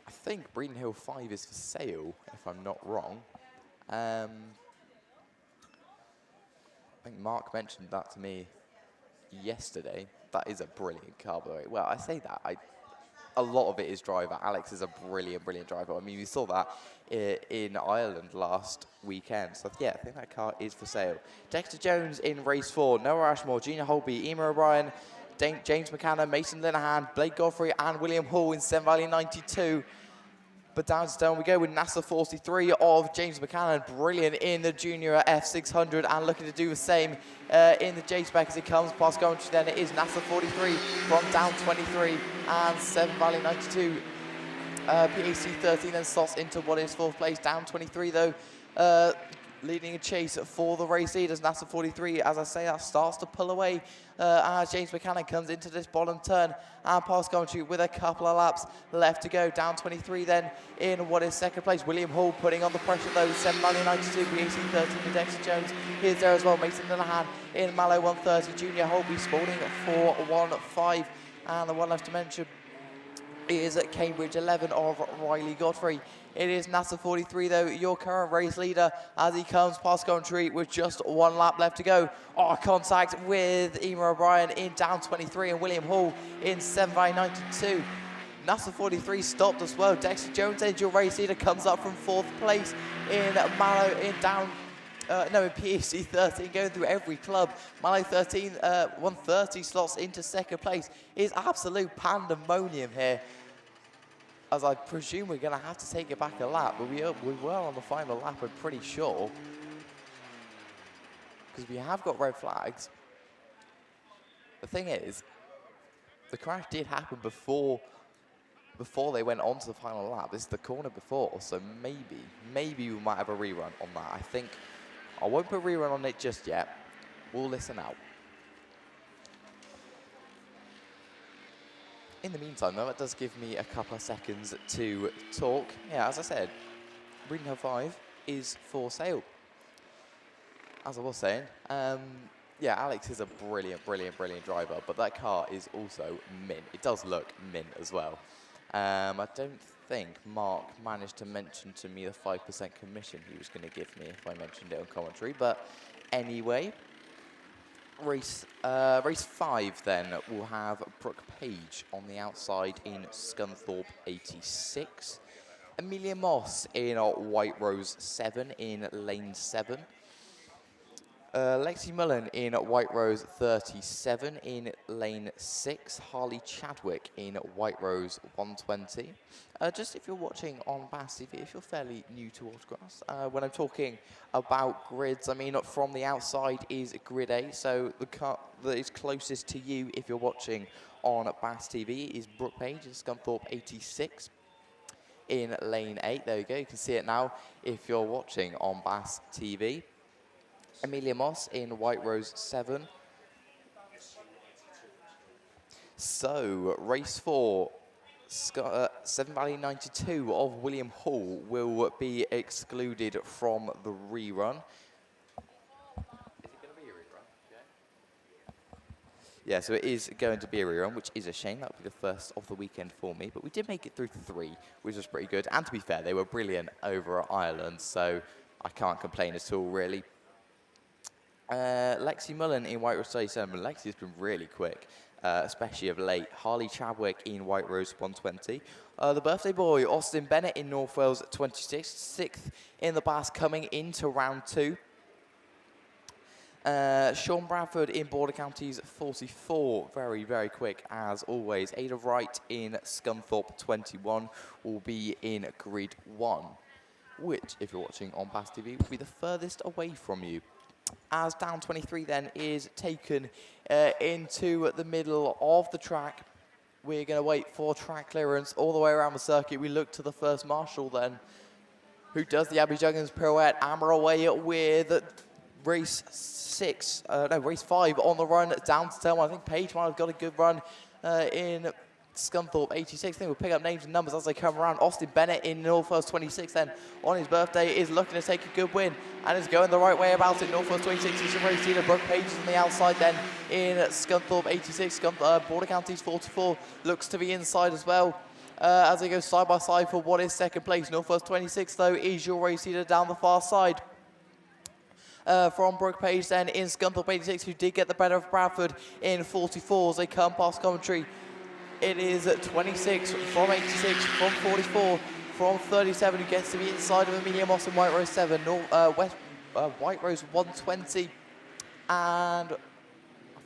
I think Breeden Hill 5 is for sale, if I'm not wrong. I think Mark mentioned that to me yesterday. That is a brilliant car, by the way. Well, I say that. A lot of it is driver. Alex is a brilliant, brilliant driver. I mean, we saw that in Ireland last weekend. So, yeah, I think that car is for sale. Dexter Jones in race 4. Noah Ashmore, Gina Holby, Ema O'Brien, James McCann, Mason Linehan, Blake Godfrey, and William Hall in Sen Valley 92. But down to down we go with NASA 43 of James Buchanan, brilliant in the junior F600 and looking to do the same in the J-Spec as it comes past Coventry. Then it is NASA 43 from down 23 and 7 Valley 92. PAC 13 then slots into what is 4th place. Down 23 though, leading a chase for the race leaders. NASA 43, as I say, that starts to pull away as James Buchanan comes into this bottom turn and past Coventry with a couple of laps left to go. Down 23 then in what is 2nd place. William Hall putting on the pressure though. 7 Valley 92, PAC 13 with Dexter Jones. Here's there as well. Mason Linehan in Mallow 130. Junior Holby Spalding 415. And the one left to mention is at Cambridge 11 of Riley Godfrey. It is NASA 43 though, your current race leader as he comes past Coventry with just 1 lap left to go. Oh, contact with Emer O'Brien in down 23 and William Hall in 7 by 92. NASA 43 stopped as well. Dexter Jones, your race leader, comes up from 4th place in Mallow in down in PAC 13, going through every club. Mallow 13, 130 slots into 2nd place. Is absolute pandemonium here. As I presume we're going to have to take it back a lap, but we were on the final lap, I'm pretty sure. Because we have got red flags. The thing is, the crash did happen before they went on to the final lap. This is the corner before, so maybe we might have a rerun on that. I think I won't put a rerun on it just yet. We'll listen out. In the meantime, though, it does give me a couple of seconds to talk. Yeah, as I said, Breeding Hill 5 is for sale. As I was saying, yeah, Alex is a brilliant driver, but that car is also mint. It does look mint as well. I don't think Mark managed to mention to me the 5% commission he was going to give me if I mentioned it on commentary, but anyway. Race 5 then will have Brooke Page on the outside in Scunthorpe 86. Amelia Moss in White Rose 7 in lane 7. Lexi Mullen in White Rose 37 in lane 6. Harley Chadwick in White Rose 120. Just if you're watching on BAStv, if you're fairly new to Autograss, when I'm talking about grids, I mean from the outside is grid A, so the car that is closest to you if you're watching on BAStv is Brooke Page in Scunthorpe 86 in lane 8. There you go, you can see it now if you're watching on BAStv. Amelia Moss in White Rose 7. So, race 4, 7 Valley 92 of William Hall will be excluded from the rerun. Is it going to be a rerun? Yeah, so it is going to be a rerun, which is a shame. That would be the first of the weekend for me. But we did make it through to 3, which was pretty good. And to be fair, they were brilliant over at Ireland, so I can't complain at all, really. Lexi Mullen in White Rose 37. Lexi's been really quick, especially of late. Harley Chadwick in White Rose 120. The birthday boy, Austin Bennett in North Wales 26. 6th in the BAS coming into round 2. Sean Bradford in Border Counties 44. Very quick as always. Ada Wright in Scunthorpe 21 will be in grid 1. Which, if you're watching on BAStv, will be the furthest away from you. As down 23 then is taken into the middle of the track. We're going to wait for track clearance all the way around the circuit. We look to the first marshal then, who does the Abby Juggins pirouette. Amber away with race 5 on the run down to 10. I think Paige might have got a good run in Scunthorpe 86. I think we'll pick up names and numbers as they come around. Austin Bennett in North Wales 26 then on his birthday is looking to take a good win and is going the right way about it. North Wales 26 is race leader. Brooke Page is on the outside then in Scunthorpe 86. Border Counties 44 looks to be inside as well as they go side by side for what is 2nd place. North Wales 26 though is your race leader down the far side. From Brooke Page then in Scunthorpe 86, who did get the better of Bradford in 44 as they come past Coventry. It is 26 from 86, from 44, from 37, who gets to be inside of Amelia Moss and White Rose 7, White Rose 120, and I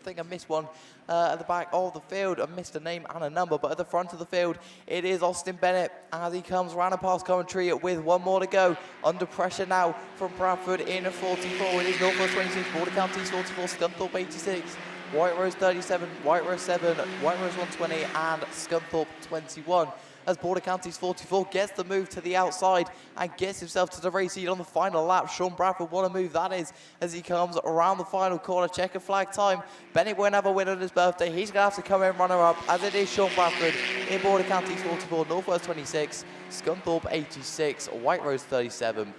think I missed one at the back of the field. I missed a name and a number, but at the front of the field, it is Austin Bennett as he comes round and past Coventry with one more to go. Under pressure now from Bradford in 44. It is Northwest 26, Border Counties 44, Scunthorpe 86. White Rose 37, White Rose 7, White Rose 120, and Scunthorpe 21. As Border Counties 44 gets the move to the outside and gets himself to the race lead on the final lap. Sean Bradford, what a move that is as he comes around the final corner. Checker flag time. Bennett won't have a win on his birthday. He's going to have to come in runner-up as it is Sean Bradford in Border Counties 44, Northwest 26, Scunthorpe 86, White Rose 37,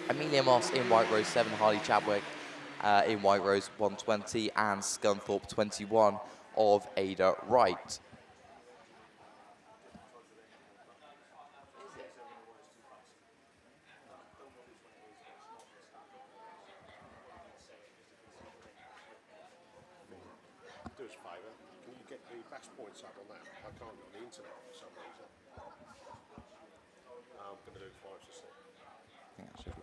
Amelia Moss in White Rose 7, Harley Chadwick in White Rose 120, and Scunthorpe 21 of Ada Wright. Do us a favour, can you get the best points up on that? I can't get on the internet for some reason. I'm going to do 5 to 6. I think that should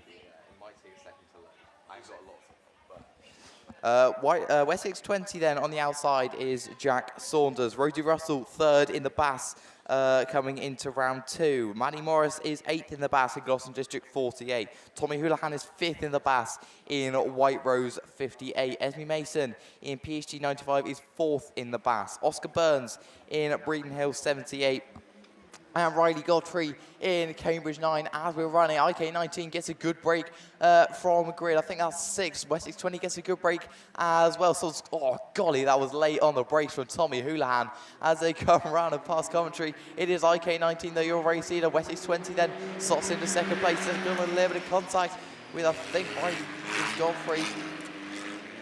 be good. It might take a second to load. I've got lots of them, Wessex 20 then on the outside is Jack Saunders. Rosie Russell third in the Bass coming into round 2. Maddie Morris is 8th in the Bass in Gloucester District 48. Tommy Houlihan is 5th in the Bass in White Rose 58. Esme Mason in PhD 95 is 4th in the Bass. Oscar Burns in Breeden Hill 78. And Riley Godfrey in Cambridge 9 as we're running. IK19 gets a good break from grid. I think that's 6. Wessex 20 gets a good break as well. So, oh, golly, that was late on the brakes from Tommy Houlihan as they come around and past Coventry. It is IK19, though, your race leader. Wessex 20 then slots into second place. There's been a little bit of contact with, I think, Riley Godfrey.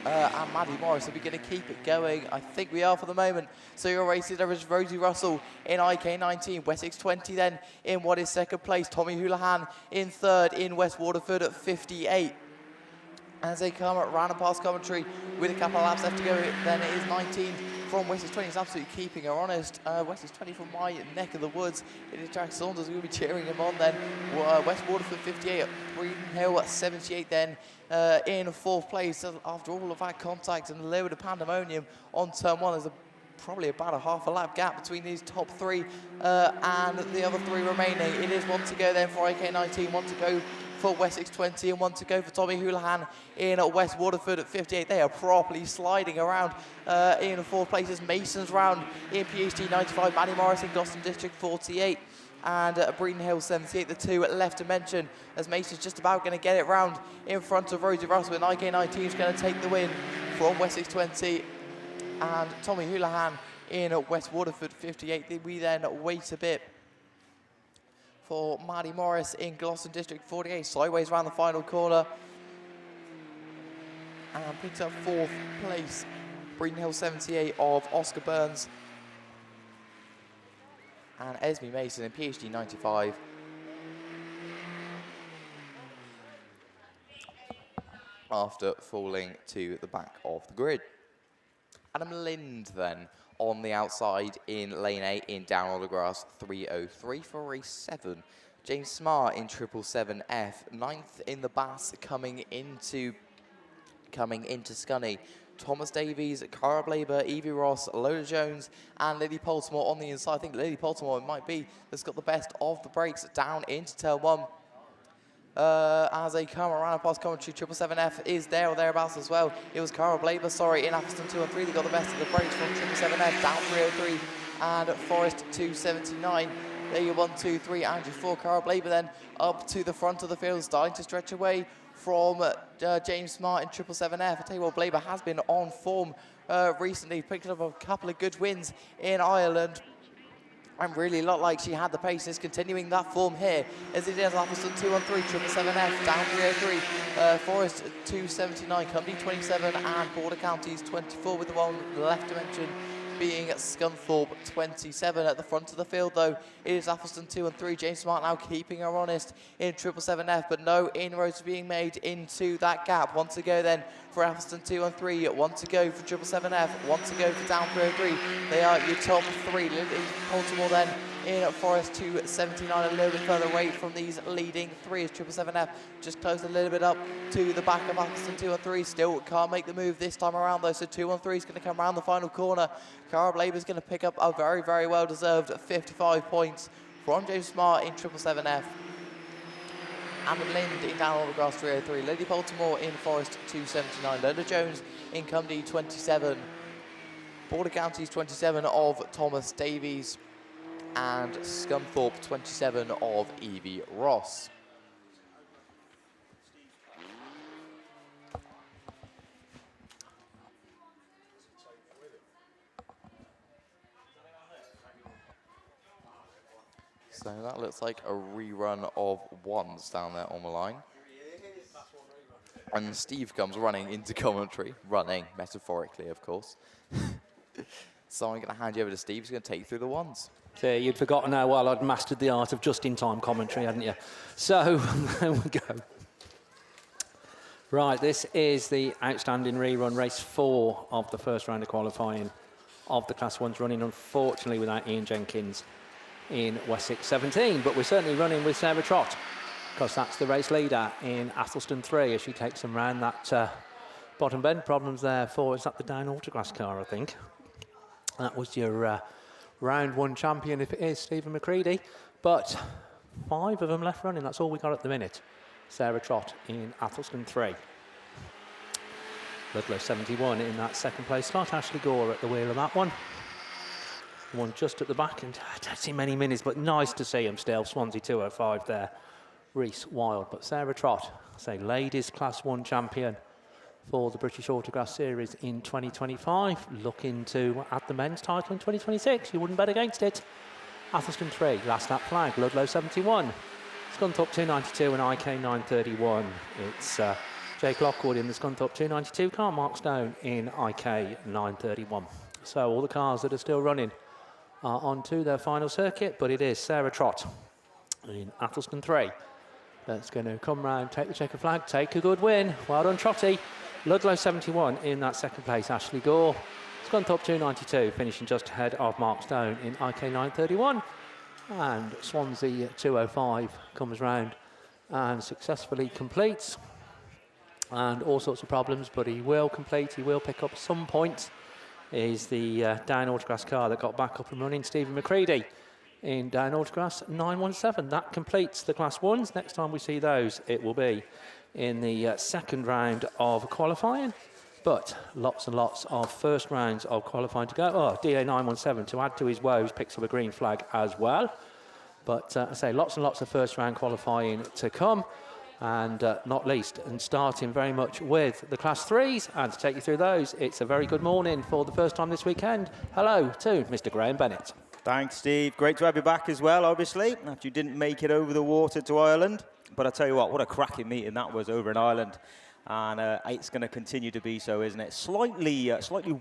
And Maddie Morris, are we going to keep it going? I think we are for the moment. So your race leader is Rosie Russell in IK19. Wessex 20 then in what is second place. Tommy Houlihan in third in West Waterford at 58. As they come round and past Coventry with a couple of laps left to go, then it is 19 from Wessex 20. It's absolutely keeping her honest. Wessex 20 from my neck of the woods. It is Jack Saunders who will be cheering him on then. West Waterford 58 at Breeden Hill at 78 then. In 4th place after all of that contact and a little bit of pandemonium on turn 1. There's probably about a half a lap gap between these top 3 and the other 3 remaining. It is 1 to go then for IK19, 1 to go for Wessex 20 and 1 to go for Tommy Houlihan in West Waterford at 58. They are properly sliding around in 4th place as Mason's round in PhD 95. Maddie Morris in Gloucester District 48. And Breeden Hill 78, the 2 left to mention as Mason's just about going to get it round in front of Rosie Russell, and IK19 is going to take the win from Wessex 20 and Tommy Houlihan in West Waterford 58. We then wait a bit for Maddie Morris in Gloucester District 48, sideways around the final corner and picks up 4th place. Breeden Hill 78 of Oscar Burns and Esme Mason in PhD 95. After falling to the back of the grid. Adam Lind then on the outside in lane 8 in down Autograss 303 for race 7. James Smart in 777F, 9th in the Bass coming into Scunny. Thomas Davies, Cara Blaber, Evie Ross, Lola Jones, and Lily Poltimore on the inside. I think Lily Poltimore might be that's got the best of the breaks down into turn 1. As they come around past Coventry, 777F is there or thereabouts as well. It was Cara Blaber, sorry, in Atherstone 2 and 3. They got the best of the breaks from 777F down 303 and Forest 279. There you 1, 2, 3, Andrew 4. Cara Blaber then up to the front of the field, starting to stretch away from James Smart in 777F. I tell you what, Blaber has been on form recently, picked up a couple of good wins in Ireland. And really looked like she had the pace and is continuing that form here as it is Atherstone 2 and 3, 777F down 303, Forest 279, Cumby 27 and Border Counties 24 with the one left to mention being Scunthorpe 27 at the front of the field though. It is Atherstone 2 and 3. James Smart now keeping her honest in 777F, but no inroads being made into that gap. 1 to go then for Atherstone 2 and 3. 1 to go for 777F. 1 to go for down 303. They are your top 3. Lily Poltimore then in Forest 279, a little bit further away from these leading three is 777F, just close a little bit up to the back of Atherstone. 213 still can't make the move this time around though, so 213 is going to come around the final corner. Carb Labour is going to pick up a very, very well deserved 55 points from James Smart in 777F. Amber Lind in down Autograss 303, Lady Baltimore in Forest 279, Lola Jones in Cumdy 27, Border Counties 27 of Thomas Davies, and Scunthorpe 27 of Evie Ross. So that looks like a rerun of ones down there on the line. And Steve comes running into commentary, running, metaphorically, of course. So I'm going to hand you over to Steve, who's going to take you through the ones. So you'd forgotten how well I'd mastered the art of just-in-time commentary, hadn't you? So, there we go. Right, this is the outstanding rerun, race 4 of the first round of qualifying of the Class 1s, running, unfortunately, without Ian Jenkins in Wessex 17, but we're certainly running with Sarah Trott, because that's the race leader in Atherstone 3 as she takes them round that bottom bend. Problems there for, is that the down Autograss car, I think? That was your round 1 champion, if it is, Stephen McCready. But 5 of them left running, that's all we got at the minute. Sarah Trott in Atherstone 3. Ludlow 71 in that second place slot. Ashley Gore at the wheel of that one. One just at the back, and I don't see many minutes, but nice to see him still. Swansea 205 there. Reese Wild, but Sarah Trott, say ladies Class 1 champion for the British Autograss Series in 2025, looking to add the men's title in 2026. You wouldn't bet against it. Atherstone 3, last lap flag, Ludlow 71. Scunthorpe 292 and IK 931. It's Jake Lockwood in the Scunthorpe 292 car, Mark Stone in IK 931. So all the cars that are still running are onto their final circuit, but it is Sarah Trott in Atherstone 3 that's going to come round, take the checker flag, take a good win. Well done, Trotty. Ludlow 71 in that second place, Ashley Gore. Scunthorpe 292 finishing just ahead of Mark Stone in IK 931. And Swansea 205 comes round and successfully completes. And all sorts of problems, but he will complete, he will pick up some points. Is the down Autograss car that got back up and running, Stephen McCready in down Autograss 917. That completes the Class 1s. Next time we see those, it will be in the second round of qualifying. But lots and lots of first rounds of qualifying to go. Oh, DA 917, to add to his woes, picks up a green flag as well. But I say lots and lots of first round qualifying to come. And not least, and starting very much with the Class 3s. And to take you through those, it's a very good morning for the first time this weekend. Hello to Mr. Graham Bennett. Thanks, Steve. Great to have you back as well, obviously, after you didn't make it over the water to Ireland. But I tell you what a cracking meeting that was over in Ireland. And it's going to continue to be so, isn't it? Slightly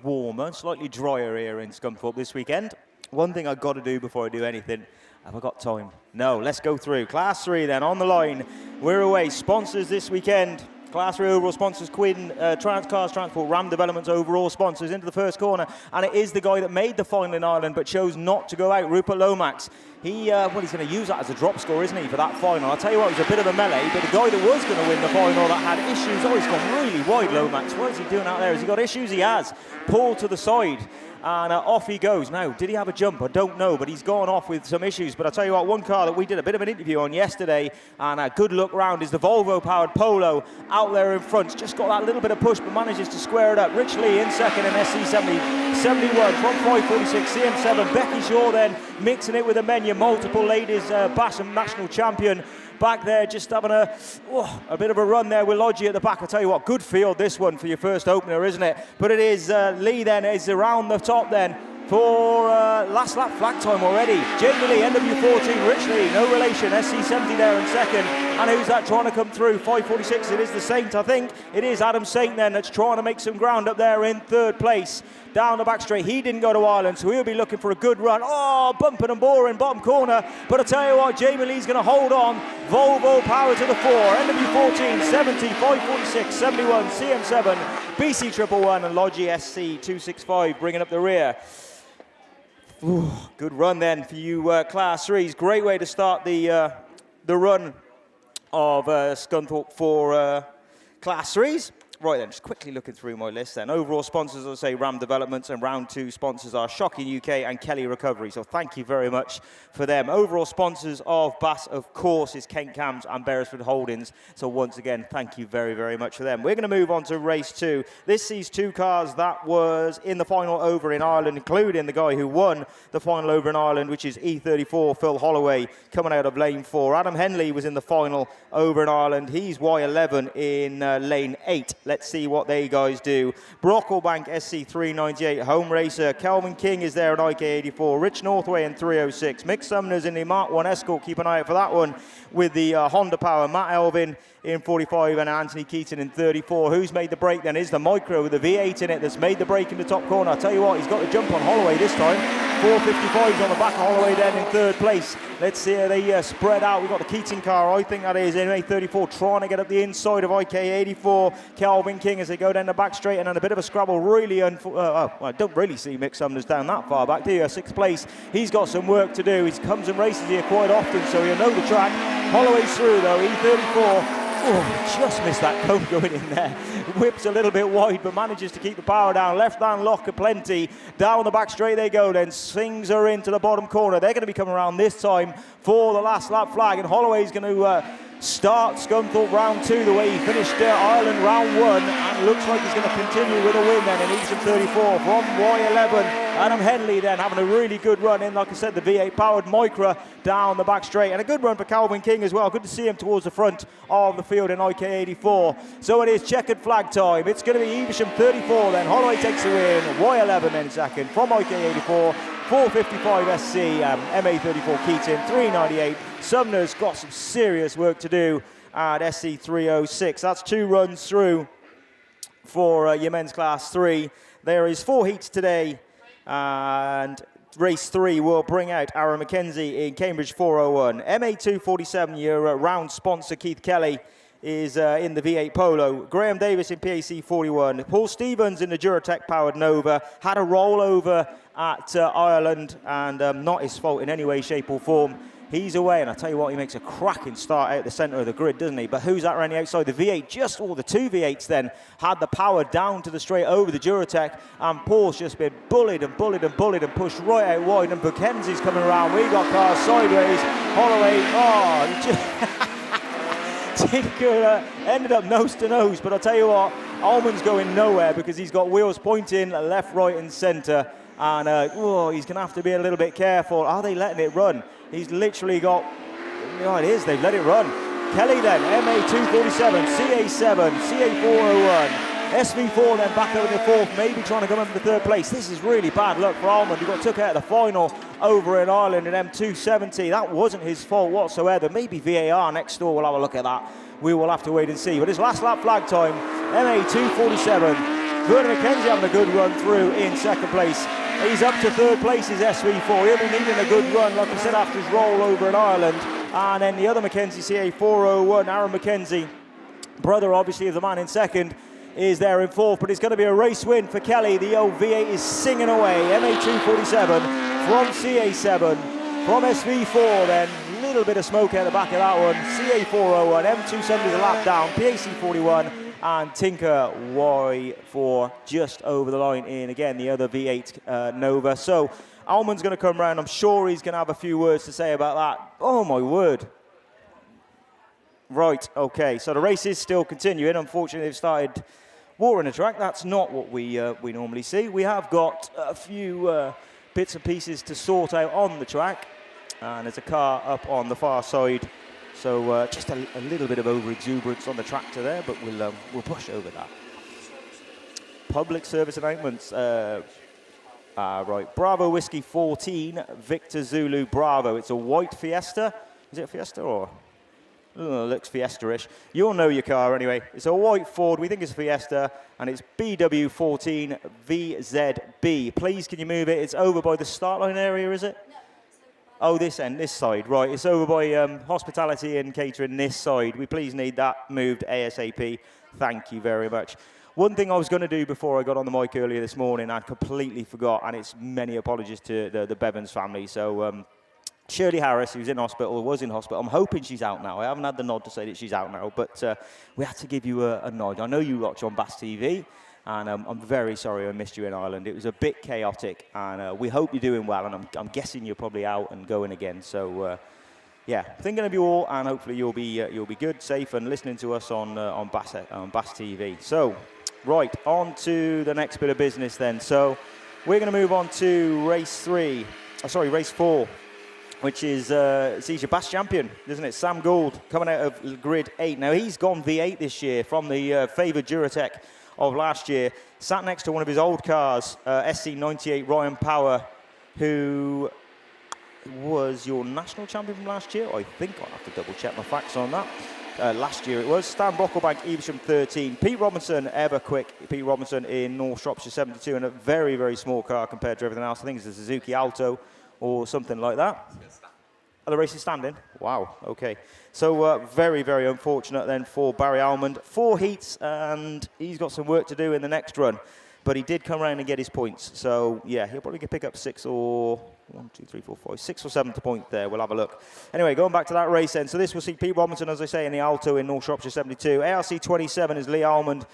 warmer, slightly drier here in Scunthorpe this weekend. One thing I've got to do before I do anything. Have I got time? No, let's go through. Class 3 then, on the line. We're away. Sponsors this weekend. Class 3 overall sponsors, Quinn, Cars Transport, Ram Developments overall sponsors into the first corner. And it is the guy that made the final in Ireland but chose not to go out, Rupert Lomax. He's going to use that as a drop score, isn't he, for that final? I'll tell you what, it was a bit of a melee, but the guy that was going to win the final that had issues, he's gone really wide, Lomax. What is he doing out there? Has he got issues? He has. Pulled to the side. And off he goes. Now, did he have a jump? I don't know, but he's gone off with some issues. But I'll tell you what, one car that we did a bit of an interview on yesterday, and a good look round, is the Volvo-powered Polo out there in front. Just got that little bit of push, but manages to square it up. Rich Lee in second in SC70, 71 from 546, CM7. Becky Shaw then mixing it with the men, your multiple ladies BAStv national champion. Back there, just having a bit of a run there with Logie at the back. I'll tell you what, good field this one for your first opener, isn't it? But it is Lee then is around the top then for last lap flag time already. Jamie Lee, NW14, Rich Lee, no relation, SC70 there in second. And who's that trying to come through? 546, it is the Saint, I think. It is Adam Saint then that's trying to make some ground up there in third place. Down the back straight, he didn't go to Ireland, so he'll be looking for a good run. Oh, bumping and boring, bottom corner. But I tell you what, Jamie Lee's going to hold on. Volvo power to the fore. NW14, 70, 546, 71, CM7, BC 111, and Logie SC 265 bringing up the rear. Ooh, good run then for you Class 3s. Great way to start the run of Scunthorpe for Class 3s. Right then, just quickly looking through my list then. Overall sponsors, I'll say Ram Developments, and round 2 sponsors are Shocking UK and Kelly Recovery. So thank you very much for them. Overall sponsors of BAS, of course, is Kent Cams and Beresford Holdings. So once again, thank you very, very much for them. We're going to move on to race 2. This sees 2 cars that was in the final over in Ireland, including the guy who won the final over in Ireland, which is E34, Phil Holloway, coming out of lane 4. Adam Henley was in the final over in Ireland. He's Y11 in lane 8. Let's see what they guys do. Brocklebank SC398 home racer. Kelvin King is there in IK84. Rich Northway in 306. Mick Sumner's in the Mark 1 Escort. Keep an eye out for that one with the Honda Power. Matt Elvin in 45 and Anthony Keaton in 34. Who's made the break then? Is the Micro with the V8 in it that's made the break in the top corner. I'll tell you what, he's got the jump on Holloway this time. 455s on the back of Holloway then in 3rd place. Let's see how they spread out. We've got the Keaton car, I think that is in A34, trying to get up the inside of IK84. Calvin King as they go down the back straight, and then a bit of a scrabble. Really, I don't really see Mick Sumner's down that far back, do you? 6th place. He's got some work to do. He comes and races here quite often, so he'll know the track. Holloway's through though, E34. Oh, just missed that cone going in there. Whips a little bit wide, but manages to keep the power down. Left-hand lock aplenty. Down the back straight they go, then swings her into the bottom corner. They're going to be coming around this time for the last lap flag, and Holloway's going to start Scunthorpe round 2 the way he finished Ireland round 1, and looks like he's going to continue with a win then in Eastern 34 from Y11. Adam Henley then having a really good run in, like I said, the V8 powered Micra down the back straight, and a good run for Calvin King as well. Good to see him towards the front of the field in IK84. So it is checkered flag time. It's going to be Evesham 34 then. Holloway takes the win. Y11 then second from IK84. 455 SC, MA34 Keaton, 398. Sumner's got some serious work to do at SC306. That's 2 runs through for your men's class 3. There is 4 heats today, and race 3 will bring out Aaron McKenzie in Cambridge 401. MA247, your round sponsor Keith Kelly is in the V8 Polo. Graham Davis in PAC 41. Paul Stevens in the Duratec powered Nova. Had a rollover at Ireland, and not his fault in any way, shape or form. He's away, and I tell you what, he makes a cracking start out the centre of the grid, doesn't he? But who's that around the outside? The V8, the 2 V8s then, had the power down to the straight over the Duratec, and Paul's just been bullied and bullied and bullied and pushed right out wide, and Buckenzie's coming around. We got cars sideways. Holloway, Tinker ended up nose to nose, but I'll tell you what, Allman's going nowhere because he's got wheels pointing left, right and centre, and he's going to have to be a little bit careful. Are they letting it run? He's literally got, it is, they've let it run. Kelly then, MA247, CA7, CA401, SV4 then back over the 4th, maybe trying to come up to the 3rd place. This is really bad luck for Allman. He got took out of the final over in Ireland in M270. That wasn't his fault whatsoever. Maybe VAR next door will have a look at that. We will have to wait and see. But it's last lap flag time, MA247. Vernon McKenzie having a good run through in 2nd place. He's up to 3rd place, is SV4. He'll be needing a good run, like I said, after his rollover in Ireland. And then the other McKenzie, CA401, Aaron McKenzie, brother obviously of the man in 2nd, is there in 4th. But it's going to be a race win for Kelly. The old V8 is singing away. MA247 from CA7, from SV4 then. A little bit of smoke out the back of that one. CA401, M270 the lap down, PAC41. And Tinker Y4 just over the line in, again, the other V8 Nova. So Allman's going to come round. I'm sure he's going to have a few words to say about that. Oh, my word. Right, okay. So the race is still continuing. Unfortunately, they've started watering the track. That's not what we normally see. We have got a few bits and pieces to sort out on the track. And there's a car up on the far side. So just a little bit of over-exuberance on the tractor there, but we'll push over that. Public service announcements. Right, Bravo Whiskey 14, Victor Zulu Bravo. It's a white Fiesta. Is it a Fiesta or? Looks Fiesta-ish. You'll know your car anyway. It's a white Ford. We think it's a Fiesta, and it's BW14 VZB. Please, can you move it? It's over by the start line area, is it? Oh, this end, this side, right. It's over by hospitality and catering this side. We please need that moved ASAP. Thank you very much. One thing I was going to do before I got on the mic earlier this morning, I completely forgot, and it's many apologies to the Bevans family. So Shirley Harris, who's in hospital, was in hospital. I'm hoping she's out now. I haven't had the nod to say that she's out now, but we had to give you a nod. I know you watch on BAStv, and I'm very sorry I missed you in Ireland. It was a bit chaotic, and we hope you're doing well, and I'm guessing you're probably out and going again. So, yeah, thinking of you all, and hopefully you'll be good, safe, and listening to us on BAStv. So, right, on to the next bit of business then. So, we're going to move on to race 4. Which is, he's your BAS champion, isn't it? Sam Gould, coming out of grid 8. Now, he's gone V8 this year from the favoured Duratec of last year. Sat next to one of his old cars, SC98 Ryan Power, who was your national champion from last year. I think I'll have to double check my facts on that. Last year it was. Stan Brocklebank, Evesham 13. Pete Robinson, ever quick. Pete Robinson in North Shropshire 72, and a very, very small car compared to everything else. I think it's a Suzuki Alto or something like that. Oh, the race is standing? Wow, okay. So very, very unfortunate then for Barry Almond. 4 heats, and he's got some work to do in the next run. But he did come around and get his points. So, yeah, he'll probably pick up 6 or 6 or 7 point there. We'll have a look. Anyway, going back to that race then. So this will see Pete Robinson, as I say, in the Alto in North Shropshire 72. ARC 27 is Lee Almond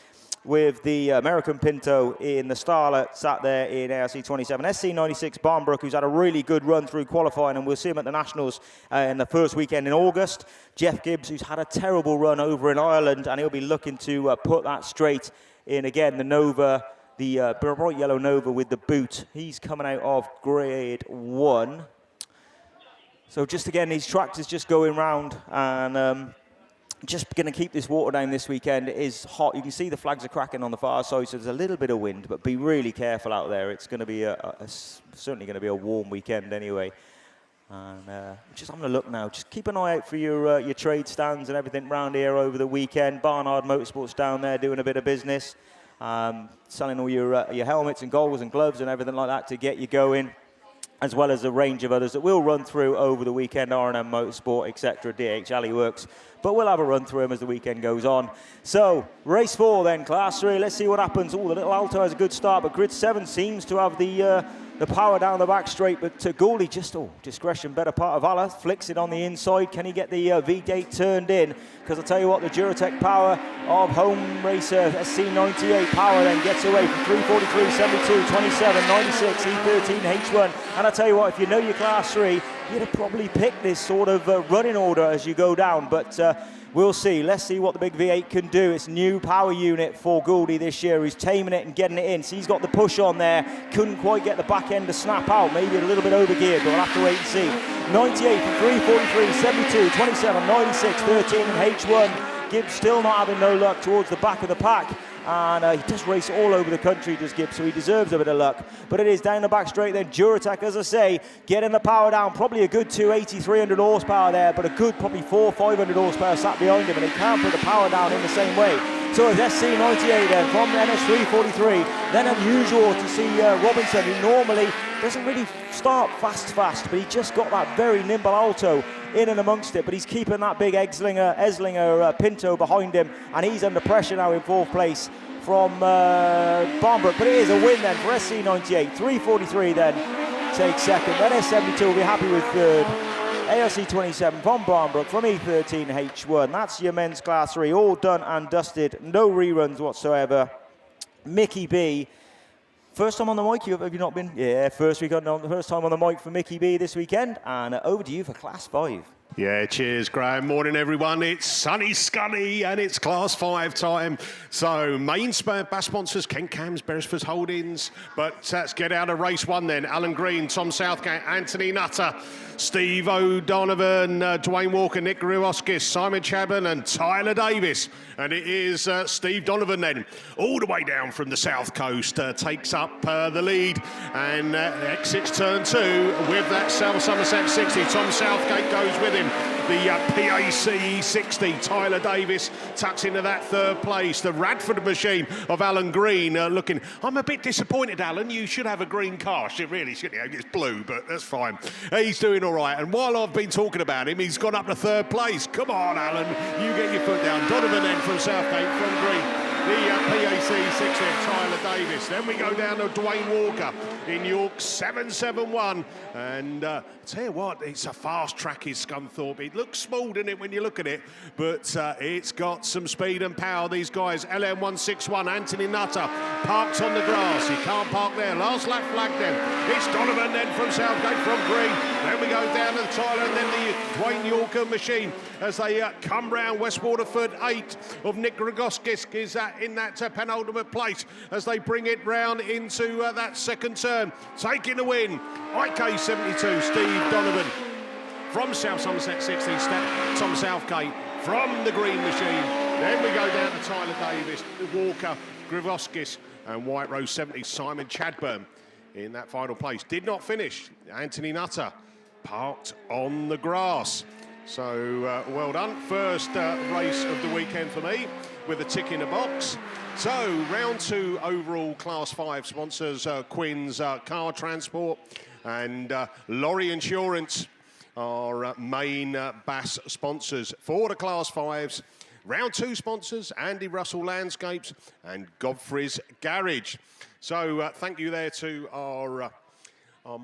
with the American Pinto in the Starlet, sat there in ARC 27. SC96 Barnbrook, who's had a really good run through qualifying, and we'll see him at the Nationals in the first weekend in August. Jeff Gibbs, who's had a terrible run over in Ireland, and he'll be looking to put that straight in again. The Nova, the bright yellow Nova with the boot. He's coming out of grade 1. So just again, these tractors just going round, and just going to keep this water down this weekend. It is hot. You can see the flags are cracking on the far side, so there's a little bit of wind, but be really careful out there. It's going to be certainly going to be a warm weekend anyway. And just having a look now. Just keep an eye out for your trade stands and everything round here over the weekend. Barnard Motorsports down there doing a bit of business, selling all your helmets and goggles and gloves and everything like that to get you going, as well as a range of others that we'll run through over the weekend, R&M Motorsport, etc., DH Alley Works. But we'll have a run through them as the weekend goes on. So, race 4 then, Class 3. Let's see what happens. Oh, the little Alto has a good start, but grid 7 seems to have the power down the back straight. But Gouldy just, discretion, better part of valor. Flicks it on the inside. Can he get the V8 turned in? Because I'll tell you what, the Duratec power of home racer SC98 power then gets away from 343, 72, 27, 96, E13, H1. And I'll tell you what, if you know your Class 3, you'd have probably picked this sort of running order as you go down. But we'll see. Let's see what the big V8 can do. It's new power unit for Gouldy this year. He's taming it and getting it in. So he's got the push on there. Couldn't quite get the back end to snap out. Maybe a little bit overgeared, but we'll have to wait and see. 98 from 343, 72, 27, 96, 13 and H1. Gibbs still not having no luck towards the back of the pack. And he does race all over the country, does Gibbs, so he deserves a bit of luck. But it is down the back straight then. Duratec, as I say, getting the power down. Probably a good 280, 300 horsepower there, but a good probably 400, 500 horsepower sat behind him, and he can't put the power down in the same way. So it's SC98 then from NS343. Then unusual to see Robinson, who normally doesn't really start fast, but he just got that very nimble Alto in and amongst it, but he's keeping that big Eslinger Pinto behind him, and he's under pressure now in 4th place from Barnbrook. But it is a win then for SC98. 343 then takes 2nd. Then S72 will be happy with 3rd. ARC 27 from Barnbrook from E13 H1. That's your men's Class 3, all done and dusted. No reruns whatsoever. Mickey B. First time on the mic, have you not been? Yeah, first time on the mic for Mickey B this weekend. And over to you for Class 5. Yeah, cheers, Graham. Morning, everyone. It's sunny Scunny and it's Class 5 time. So, main BAS sponsors, Kent Cams, Beresford Holdings. But let's get out of race 1 then. Alan Green, Tom Southgate, Anthony Nutter, Steve O'Donovan, Dwayne Walker, Nick Gruoskis, Simon Chapman and Tyler Davis. And it is Steve Donovan then, all the way down from the south coast, takes up the lead and exits turn 2 with that South Somerset 60. Tom Southgate goes with him. The PAC 60, Tyler Davis tucks into that 3rd place. The Radford machine of Alan Green looking. I'm a bit disappointed, Alan. You should have a green car. It really should. It's blue, but that's fine. He's doing all right. And while I've been talking about him, he's gone up to 3rd place. Come on, Alan. You get your foot down. Donovan then from Southgate from Green. PAC 6th, Tyler Davis. Then we go down to Dwayne Walker in York, 7.71. And tell you what, it's a fast track is Scunthorpe. It looks small, doesn't it, when you look at it? But it's got some speed and power. These guys, LM161, Anthony Nutter, parked on the grass. He can't park there. Last lap flag then. It's Donovan then from Southgate from green. Then we go down to Tyler and then the Dwayne Walker machine as they come round West Waterford 8 of Nick Rogoskis is in that penultimate place as they bring it round into that second turn. Taking the win, IK72, Steve Donovan from South Somerset 16, Tom Southgate from the green machine. Then we go down to Tyler Davis, Walker, Grivoskis and White Rose 70, Simon Chadburn in that final place. Did not finish, Anthony Nutter parked on the grass. So well done. First race of the weekend for me with a tick in the box. So round 2 overall Class 5 sponsors, Quinn's Car Transport and Lorry Insurance are main BAS sponsors for the Class 5s. Round 2 sponsors, Andy Russell Landscapes and Godfrey's Garage. So thank you there to our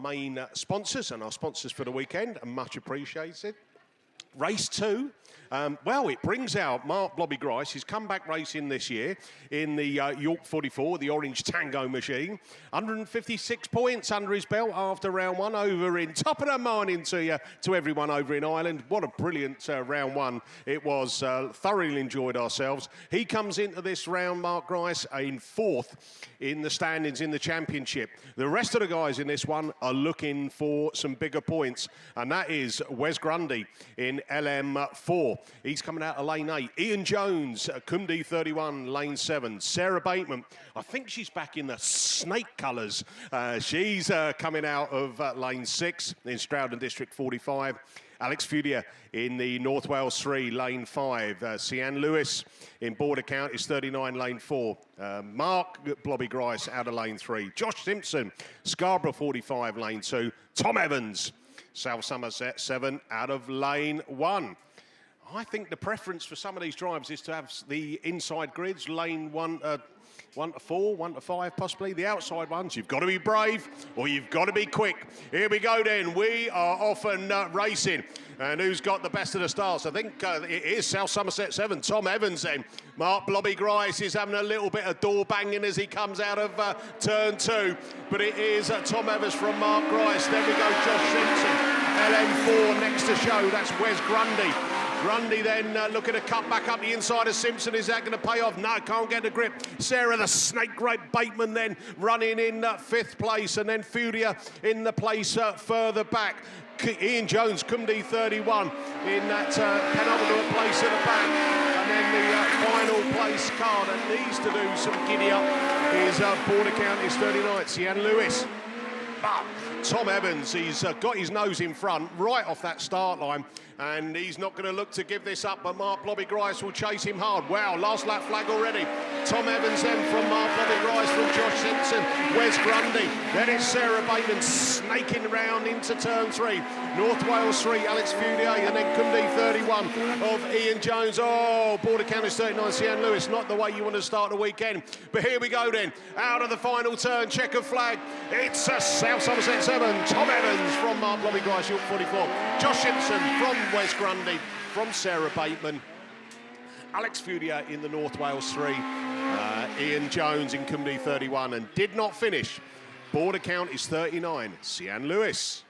main sponsors and our sponsors for the weekend, and much appreciated. Race 2, well, it brings out Mark Blobby Grice. He's come back racing this year in the York 44, the Orange Tango machine. 156 points under his belt after round 1 over in top of the morning to everyone over in Ireland. What a brilliant round 1 it was. Thoroughly enjoyed ourselves. He comes into this round, Mark Grice, in 4th in the standings in the championship. The rest of the guys in this one are looking for some bigger points, and that is Wes Grundy in LM4. He's coming out of lane 8. Ian Jones, Cumdy 31, lane 7. Sarah Bateman, I think she's back in the snake colours. She's coming out of lane 6 in Stroudon District 45. Alex Fudia in the North Wales 3, lane 5. Sian Lewis in Border Counties 39, lane 4. Mark Blobby Grice out of lane 3. Josh Simpson, Scarborough 45, lane 2. Tom Evans, South Somerset 7, out of lane 1. I think the preference for some of these drives is to have the inside grids, lane 1 to 4, 1 to 5 possibly. The outside ones, you've got to be brave or you've got to be quick. Here we go then. We are off and racing. And who's got the best of the starts? I think it is South Somerset 7, Tom Evans then. Mark Blobby Grice is having a little bit of door banging as he comes out of turn 2. But it is Tom Evans from Mark Grice. Then we go Josh Simpson, LM4 next to show. That's Wes Grundy. Grundy then looking to cut back up the inside of Simpson. Is that going to pay off? No, can't get the grip. Sarah the Snake Grape Bateman then running in 5th place, and then Fudia in the place further back. Ian Jones, Cumdy 31 in that penultimate place at the back. And then the final place car that needs to do some giddy up is Border Counties 39, Sian Lewis. But Tom Evans, he's got his nose in front right off that start line, and he's not going to look to give this up, but Mark Blobby Grice will chase him hard. Wow, last lap flag already. Tom Evans then from Mark Blobby Grice, from Josh Simpson, Wes Grundy. Then it's Sarah Bateman snaking round into turn 3. North Wales 3, Alex Fudier, and then Cumdy 31 of Ian Jones. Oh, Border Counties 39, Sian Lewis, not the way you want to start the weekend. But here we go then, out of the final turn, checkered flag. It's a South Somerset 7, Tom Evans from Mark Blobby Grice, York 44. Josh Simpson from Wes Grundy, from Sarah Bateman. Alex Fudia in the North Wales 3. Ian Jones in Cumdy 31, and did not finish. Border Counties 39, Sian Lewis.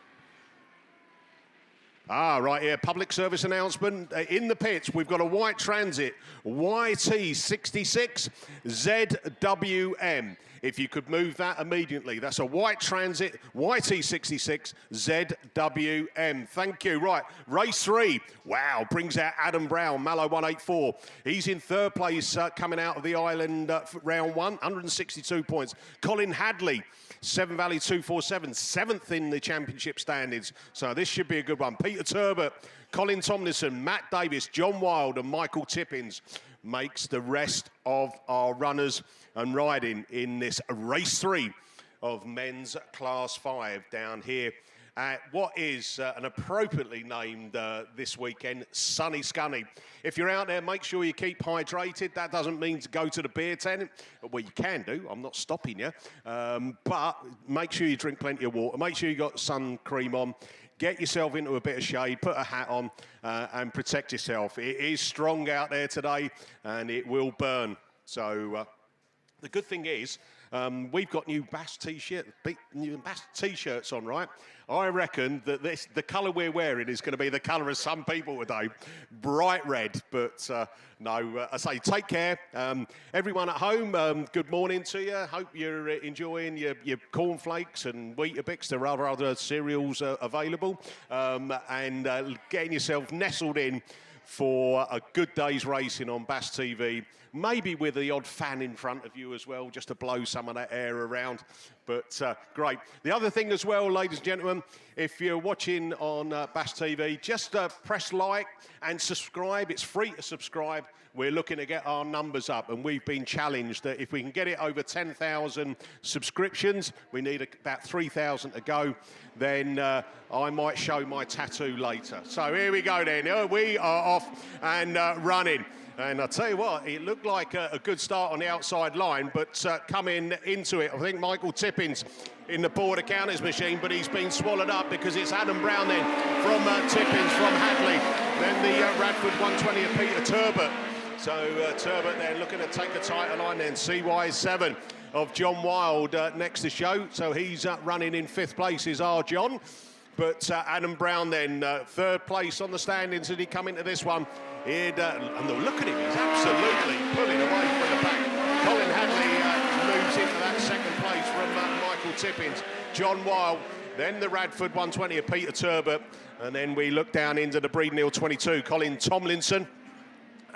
Right here, public service announcement. In the pits, we've got a white Transit YT66 ZWM. If you could move that immediately. That's a white Transit YT66 ZWM. Thank you. Right, race 3. Wow, brings out Adam Brown, Mallow 184. He's in 3rd place coming out of the island round 1, 162 points. Colin Hadley, Severn Valley 247, 7th in the championship standings. So this should be a good one. Peter Turbot, Colin Tomlinson, Matt Davis, John Wild and Michael Tippins makes the rest of our runners and riding in this race 3 of men's class 5 down here at what is an appropriately named this weekend, Sunny Scunny. If you're out there, make sure you keep hydrated. That doesn't mean to go to the beer tent. Well, you can do. I'm not stopping you. But make sure you drink plenty of water. Make sure you got sun cream on. Get yourself into a bit of shade, put a hat on, and protect yourself. It is strong out there today, and it will burn. So the good thing is, we've got new BAST t-shirts on, right? I reckon that the colour we're wearing is going to be the colour of some people today, bright red. But no, I say take care. Everyone at home, good morning to you. Hope you're enjoying your cornflakes and Weetabix. There are other cereals available. And getting yourself nestled in for a good day's racing on BAStv, maybe with the odd fan in front of you as well, just to blow some of that air around. But great. The other thing as well, ladies and gentlemen, if you're watching on BAStv, just press like and subscribe. It's free to subscribe. We're looking to get our numbers up, and we've been challenged that if we can get it over 10,000 subscriptions, we need about 3,000 to go, then I might show my tattoo later. So here we go then. We are off and running. And I tell you what, it looked like a good start on the outside line, but coming into it, I think Michael Tippins in the border counters machine, but he's been swallowed up because it's Adam Brown then from Tippins, from Hadley, then the Radford 120 of Peter Turbot. So Turbot then looking to take a tighter line then, CY7 of John Wild next to show. So he's running in 5th place is our John. But Adam Brown then, 3rd place on the standings as he come into this one. And look at him, he's absolutely pulling away from the back. Colin Hadley moves into that 2nd place from Michael Tippins. John Wild, then the Radford 120 of Peter Turbot. And then we look down into the Breeden Hill 22, Colin Tomlinson.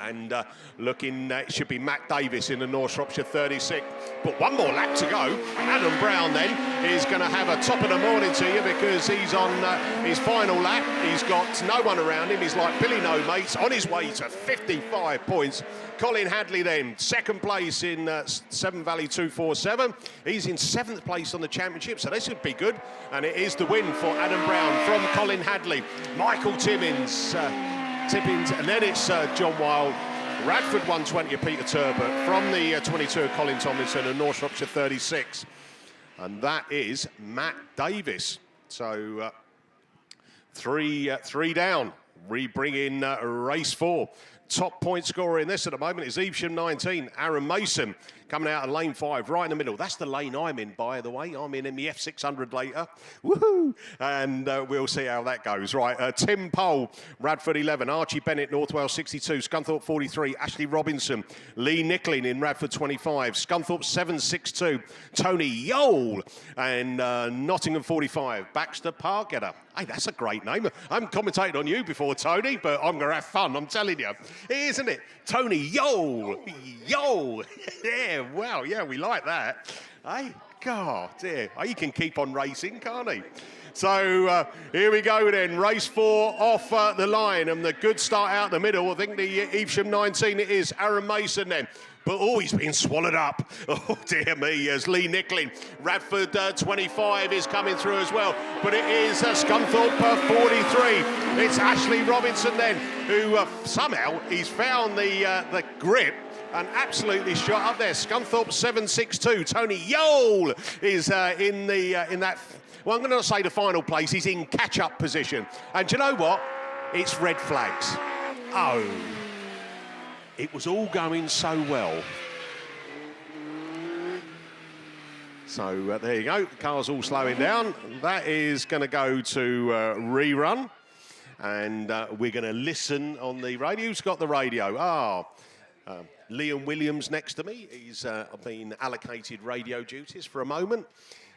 And looking, it should be Matt Davis in the North Shropshire 36. But one more lap to go. Adam Brown then is going to have a top of the morning to you because he's on his final lap. He's got no one around him. He's like Billy No Mates on his way to 55 points. Colin Hadley then, 2nd place in Severn Valley 247. He's in 7th place on the championship, so this should be good. And it is the win for Adam Brown from Colin Hadley. Michael Tippins, and then it's John Wild, Radford 120 of Peter Turbot, from the 22 of Colin Tomlinson and North Shropshire 36. And that is Matt Davis. So 3 down. We bring in race 4. Top point scorer in this at the moment is Evesham 19, Aaron Mason, coming out of lane 5, right in the middle. That's the lane I'm in, by the way. I'm in the F600 later. Woohoo! And we'll see how that goes. Right, Tim Pole, Radford 11, Archie Bennett, North Wales 62, Scunthorpe 43, Ashley Robinson, Lee Nickling in Radford 25, Scunthorpe 762, Tony Yole, and Nottingham 45, Baxter Pargetter. Hey, that's a great name. I haven't commentated on you before, Tony, but I'm going to have fun, I'm telling you. Isn't it? Tony Yole. Yole. Yeah, wow, yeah, we like that. Hey, God, dear. Oh, he can keep on racing, can't he? So here we go then, race 4 off the line, and the good start out the middle. I think the Evesham 19 it is, Aaron Mason then. But he's been swallowed up. Oh, dear me, as Lee Nickling. Radford 25 is coming through as well. But it is Scunthorpe 43. It's Ashley Robinson then, who somehow he's found the grip and absolutely shot up there. Scunthorpe 762. Tony Yole is in that, well, I'm going to not say the final place. He's in catch-up position. And do you know what? It's red flags. Oh. It was all going so well. So there you go. The car's all slowing down. That is going to go to rerun. And we're going to listen on the radio. Who's got the radio? Liam Williams next to me. He's been allocated radio duties for a moment.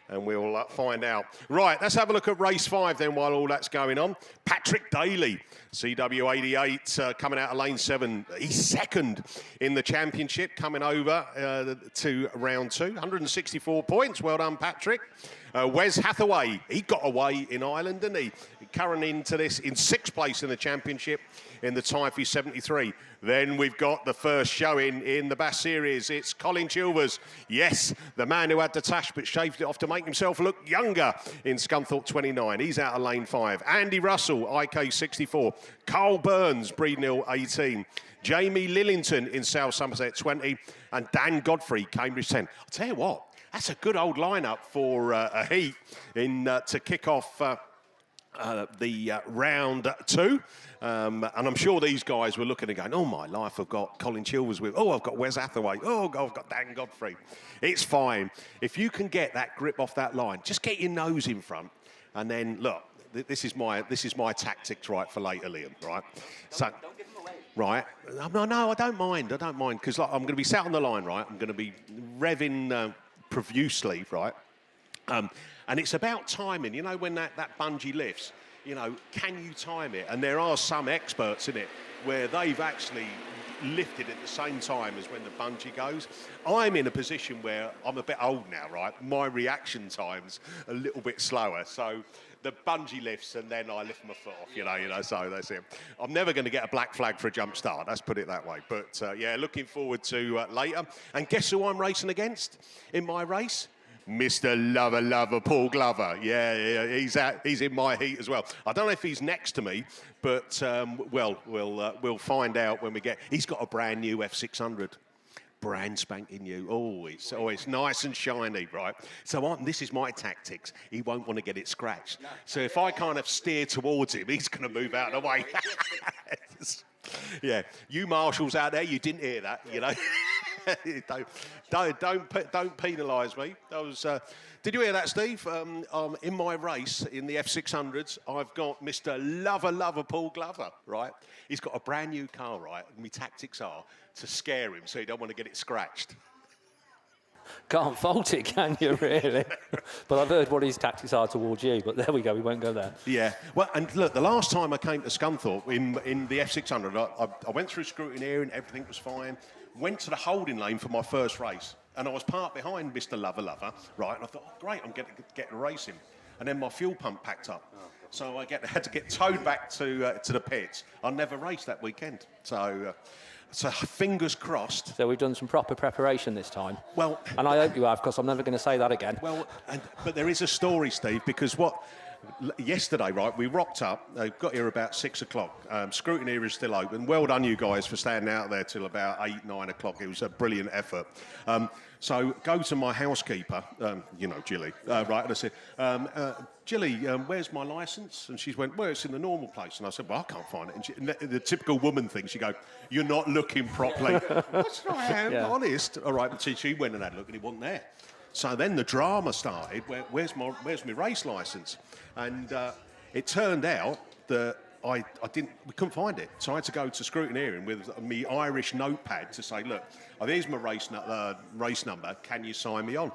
And we'll find out. Right, let's have a look at race 5 then while all that's going on. Patrick Daly, CW88, coming out of lane 7. He's 2nd in the championship, coming over to round 2. 164 points. Well done, Patrick. Wes Hathaway, he got away in Ireland, didn't he? Current into this in 6th place in the championship in the Tyre 73. Then we've got the first showing in the BASt series. It's Colin Chilvers. Yes, the man who had the tash but shaved it off to make make himself look younger in Scunthorpe 29. He's out of lane 5. Andy Russell, IK 64. Carl Burns, Breed Hill 18. Jamie Lillington in South Somerset 20. And Dan Godfrey, Cambridge 10. I'll tell you what, that's a good old lineup for a heat to kick off the round 2. And I'm sure these guys were looking and going, oh, my life, I've got Colin Chilvers with, oh, I've got Wes Hathaway, oh, I've got Dan Godfrey. It's fine. If you can get that grip off that line, just get your nose in front. And then, look, this is my tactics, right, for later, Liam, right? Don't give them away. Right. No, I don't mind, because like, I'm going to be sat on the line, right? I'm going to be revving profusely, right? And it's about timing. You know, when that bungee lifts, you know, can you time it? And there are some experts in it where they've actually lifted at the same time as when the bungee goes. I'm in a position where I'm a bit old now, right? My reaction time's a little bit slower. So the bungee lifts and then I lift my foot off, you know, so that's it. I'm never going to get a black flag for a jump start, let's put it that way. But yeah, looking forward to later. And guess who I'm racing against in my race? Mr. Lover, Paul Glover. Yeah, he's in my heat as well. I don't know if he's next to me, but we'll find out when we get. He's got a brand new F600, brand spanking new. Oh, it's nice and shiny, right? So this is my tactics. He won't want to get it scratched. So if I kind of steer towards him, he's going to move out of the way. Yeah, you marshals out there, you didn't hear that, you know. Don't penalise me. Did you hear that, Steve? In my race in the F600s, I've got Mr. Lover Paul Glover, right? He's got a brand new car, right? And my tactics are to scare him so he don't want to get it scratched. Can't fault it, can you, really? But I've heard what his tactics are towards you, but there we go, we won't go there. Yeah, well, and look, the last time I came to Scunthorpe in the F600, I went through scrutineering, everything was fine, went to the holding lane for my first race, and I was parked behind Mr. Lover, right, and I thought, oh, great, I'm getting to race him. And then my fuel pump packed up. So I had to get towed back to the pits. I never raced that weekend, so fingers crossed. So we've done some proper preparation this time. Well, and I hope you have, because I'm never going to say that again. Well, but there is a story, Steve, because yesterday, right, we rocked up, got here about 6 o'clock. Scrutineer is still open. Well done, you guys, for standing out there till about 8, 9 o'clock. It was a brilliant effort. So go to my housekeeper, Jilly, right, and I said, Jilly, where's my licence? And she went, well, it's in the normal place. And I said, well, I can't find it. And the typical woman thing, she go, you're not looking properly. That's not, I am, honest. All right, but she went and had a look and it wasn't there. So then the drama started, where's my race licence? And it turned out that we couldn't find it. So I had to go to scrutineering with my Irish notepad to say, look, here's my race number, can you sign me on?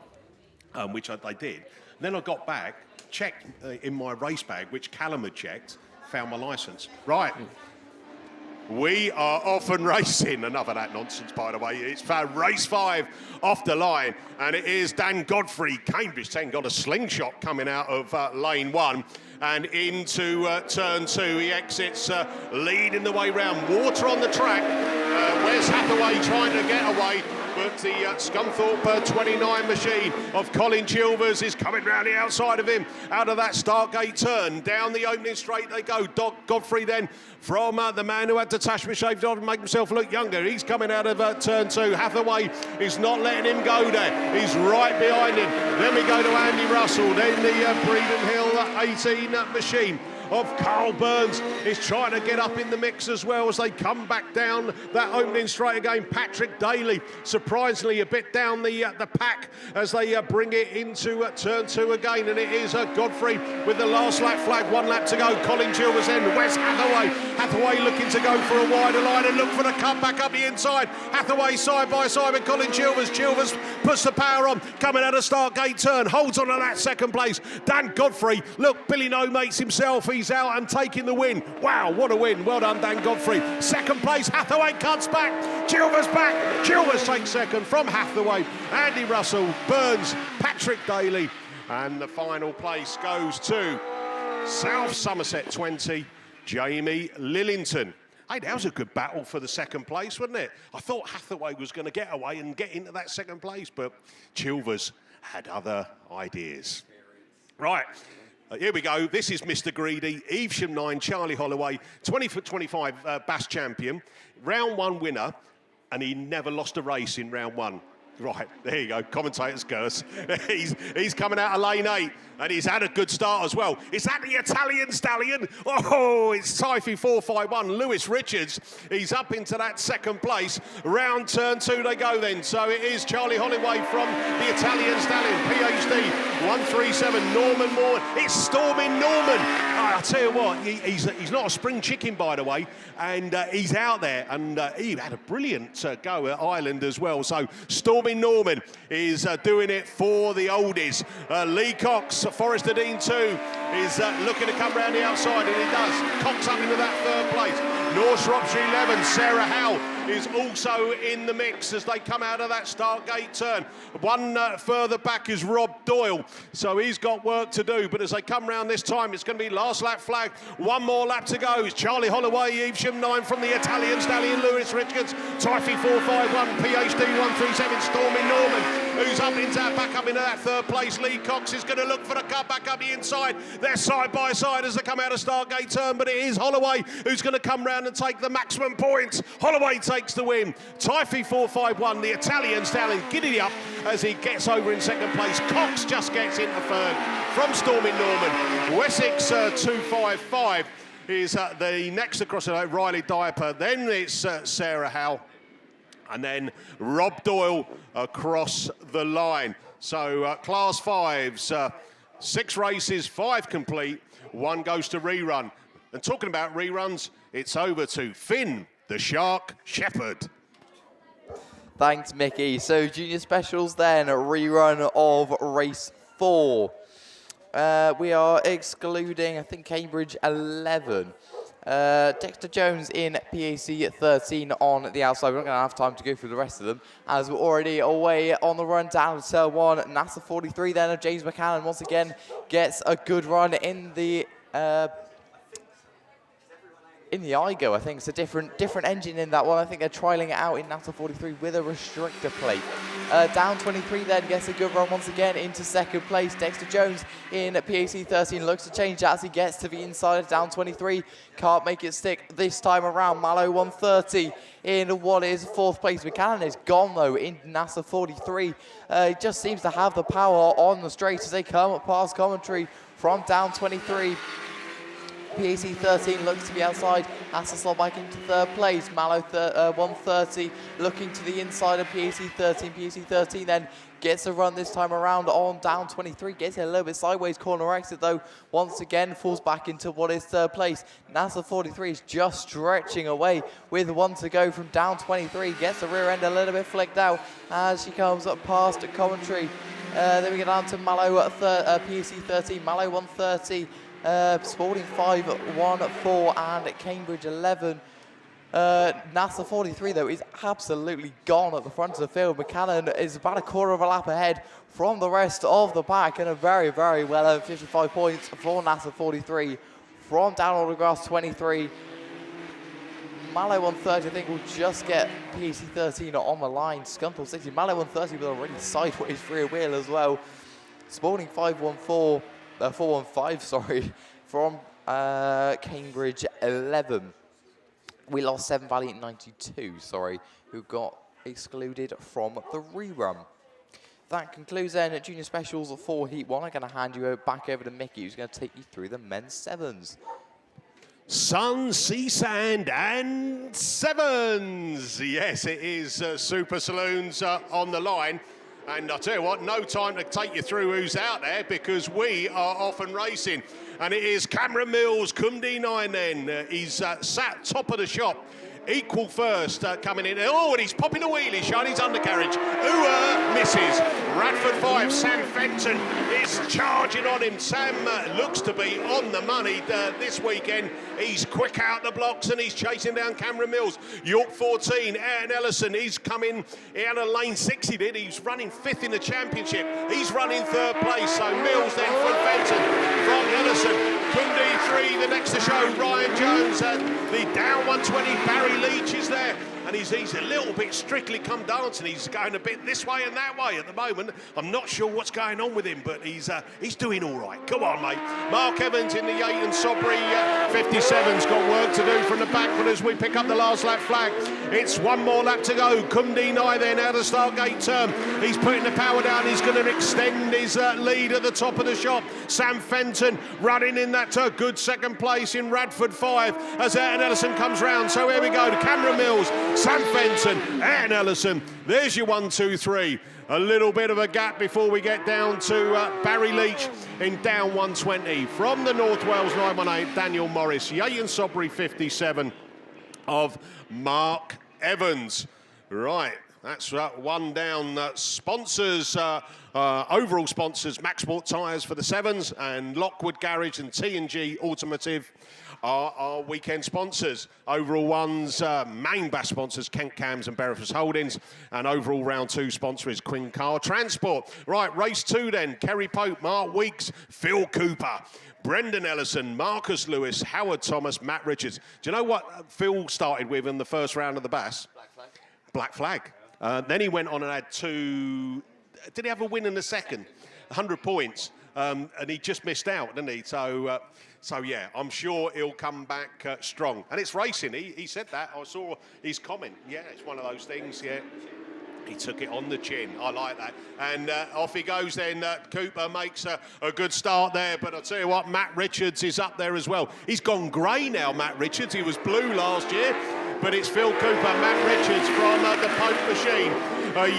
Which they did. Then I got back, checked in my race bag, which Callum had checked, found my licence. Right. We are off and racing. Enough of that nonsense, by the way. It's for race 5 off the line, and it is Dan Godfrey, Cambridge 10, got a slingshot coming out of lane 1 and into turn 2. He exits leading the way round. Water on the track. Wes Hathaway trying to get away, but the Scunthorpe 29 machine of Colin Chilvers is coming round the outside of him, out of that start gate turn. Down the opening straight they go. Godfrey then from the man who had to detachment shaved off and make himself look younger. He's coming out of turn 2. Hathaway is not letting him go there. He's right behind him. Then we go to Andy Russell. Then the Breed Hill 18 machine of Carl Burns is trying to get up in the mix as well as they come back down that opening straight again. Patrick Daly, surprisingly, a bit down the pack as they bring it into turn 2 again, and it is Godfrey with the last lap flag. 1 lap to go. Colin Chilvers in. Wes Hathaway looking to go for a wider line and look for the cut back up the inside. Hathaway side by side with Colin Chilvers. Chilvers puts the power on, coming out of start gate turn, holds on to that second place. Dan Godfrey, look, Billy No Mates himself, he's out and taking the win. Wow, what a win. Well done, Dan Godfrey. Second place, Hathaway cuts back. Chilvers back. Chilvers takes second from Hathaway. Andy Russell, Burns, Patrick Daly. And the final place goes to South Somerset 20, Jamie Lillington. Hey, that was a good battle for the second place, wasn't it? I thought Hathaway was going to get away and get into that second place, but Chilvers had other ideas. Right. Here we go. This is Mr. Greedy, Evesham 9, Charlie Holloway, 20 foot 25 BASt champion, round 1 winner, and he never lost a race in round 1. Right, there you go, commentator's curse. he's coming out of lane 8, and he's had a good start as well. Is that the Italian stallion? Oh, it's Tyre 451, Lewis Richards. He's up into that second place. Round turn 2 they go then. So it is Charlie Holloway from the Italian stallion, PhD 137, Norman Moore. It's Storming Norman. I'll tell you what, he's not a spring chicken, by the way, and he's out there, and he had a brilliant go at Ireland as well. So Storming Norman is doing it for the oldies. Lee Cox, Forrester Dean 2, is looking to come round the outside, and he does. Cox up into that 3rd place. North Shropshire 11, Sarah Howe is also in the mix as they come out of that start gate turn. One further back is Rob Doyle, so he's got work to do, but as they come round this time, it's going to be last lap flag. One more lap to go. It's Charlie Holloway, Evesham 9 from the Italian stallion, Lewis Richards, Tyre 451, PhD 137, Storming Norman, who's up into that, back up into that 3rd place. Lee Cox is going to look for the cut back up the inside. They're side by side as they come out of Stargate turn, but it is Holloway who's going to come round and take the maximum points. Holloway takes the win. Tyre 451, the Italian stallion, giddy up as he gets over in 2nd place. Cox just gets into 3rd from Storming Norman. Wessex 255 is the next across the Riley Diaper. Then it's Sarah Howe. And then Rob Doyle across the line. So Class 5s, 6 races, 5 complete, 1 goes to rerun. And talking about reruns, it's over to Finn, the Shark Shepherd. Thanks, Mickey. So junior specials then, a rerun of race 4. We are excluding, I think, Cambridge 11. Dexter Jones in PAC 13 on the outside. We're not going to have time to go through the rest of them as we're already away on the run down to turn 1. NASA 43 then of James McCann once again gets a good run in the IGO. I think it's a different engine in that one. I think they're trialing it out in NASA 43 with a restrictor plate. Down 23 then gets a good run once again into 2nd place. Dexter Jones in PAC 13 looks to change that as he gets to the inside of down 23. Can't make it stick this time around. Mallow 130 in what is 4th place. McCann is gone though in NASA 43. He just seems to have the power on the straight as they come past commentary from down 23. PAC 13 looks to be outside, has to slot back into 3rd place. Mallow 130 looking to the inside of PAC 13. PAC 13 then gets a run this time around on down 23, gets it a little bit sideways, corner exit though, once again falls back into what is 3rd place. NASA 43 is just stretching away with 1 to go from down 23, gets the rear end a little bit flicked out as she comes up past commentary. Then we get down to Mallow at PAC 13, Mallow 130. Spalding 514 and Cambridge 11. NASA 43 though is absolutely gone at the front of the field. McCann is about a quarter of a lap ahead from the rest of the pack, and a very, very well earned 55 points for NASA 43 from down Autograss 23. Mallow 130 I think will just get PAC 13 on the line. Scunthorpe 60, Mallow 130 with a really sideways rear wheel as well. Spalding 415, sorry, from Cambridge 11. We lost 7 Valiant 92, sorry, who got excluded from the rerun. That concludes then Junior Specials for Heat 1. I'm going to hand you back over to Mickey, who's going to take you through the men's 7s. Sun, Sea Sand and 7s. Yes, it is Super Saloons on the line. And I'll tell you what, no time to take you through who's out there because we are off and racing. And it is Cameron Mills, Cumdy 9 then. He's sat top of the shop. Equal first coming in. Oh, and he's popping a wheelie, showing his undercarriage. Misses. Radford 5, Sam Fenton is charging on him. Sam looks to be on the money this weekend. He's quick out the blocks and he's chasing down Cameron Mills. York 14, Aaron Ellison, he's coming out of lane 6 he did. He's running 5th in the championship. He's running 3rd place. So Mills then from Fenton, from Ellison. Cumdy 3, the next to show, Ryan Jones. The down 120, Barry Leach is there. and he's a little bit Strictly Come Dancing. He's going a bit this way and that way at the moment. I'm not sure what's going on with him, but he's doing all right. Come on, mate. Mark Evans in the Yates Sobri 57's got work to do from the back, but as we pick up the last lap flag, it's one more lap to go. Kumdi Nai then out of start gate turn. He's putting the power down. He's going to extend his lead at the top of the shop. Sam Fenton running in that good second place in Radford 5 as Ayrton Ellison comes round. So here we go to Cameron Mills, Sam Fenton, Ayrton Ellison. There's your 1, 2, 3. A little bit of a gap before we get down to Barry Leach in down 120. From the North Wales 918, Daniel Morris, Yates Sobri 57 of Mark Evans. Right, that's one down. Sponsors, overall sponsors, Maxport Tyres for the 7s and Lockwood Garage and T&G Automotive are our weekend sponsors. Overall ones, main BAS sponsors, Kent Cams and Berefus Holdings, and overall round 2 sponsor is Quinn Car Transport. Right, race 2 then, Kerry Pope, Mark Weeks, Phil Cooper, Brendan Ellison, Marcus Lewis, Howard Thomas, Matt Richards. Do you know what Phil started with in the first round of the BAS? Black Flag. Then he went on and had 2... Did he have a win in the second? 100 points. And he just missed out, didn't he? So yeah, I'm sure he'll come back strong. And it's racing. He said that. I saw his comment. Yeah, it's one of those things, yeah. He took it on the chin. I like that. And off he goes then. Cooper makes a good start there. But I'll tell you what, Matt Richards is up there as well. He's gone grey now, Matt Richards. He was blue last year. But it's Phil Cooper, Matt Richards from the Pope machine.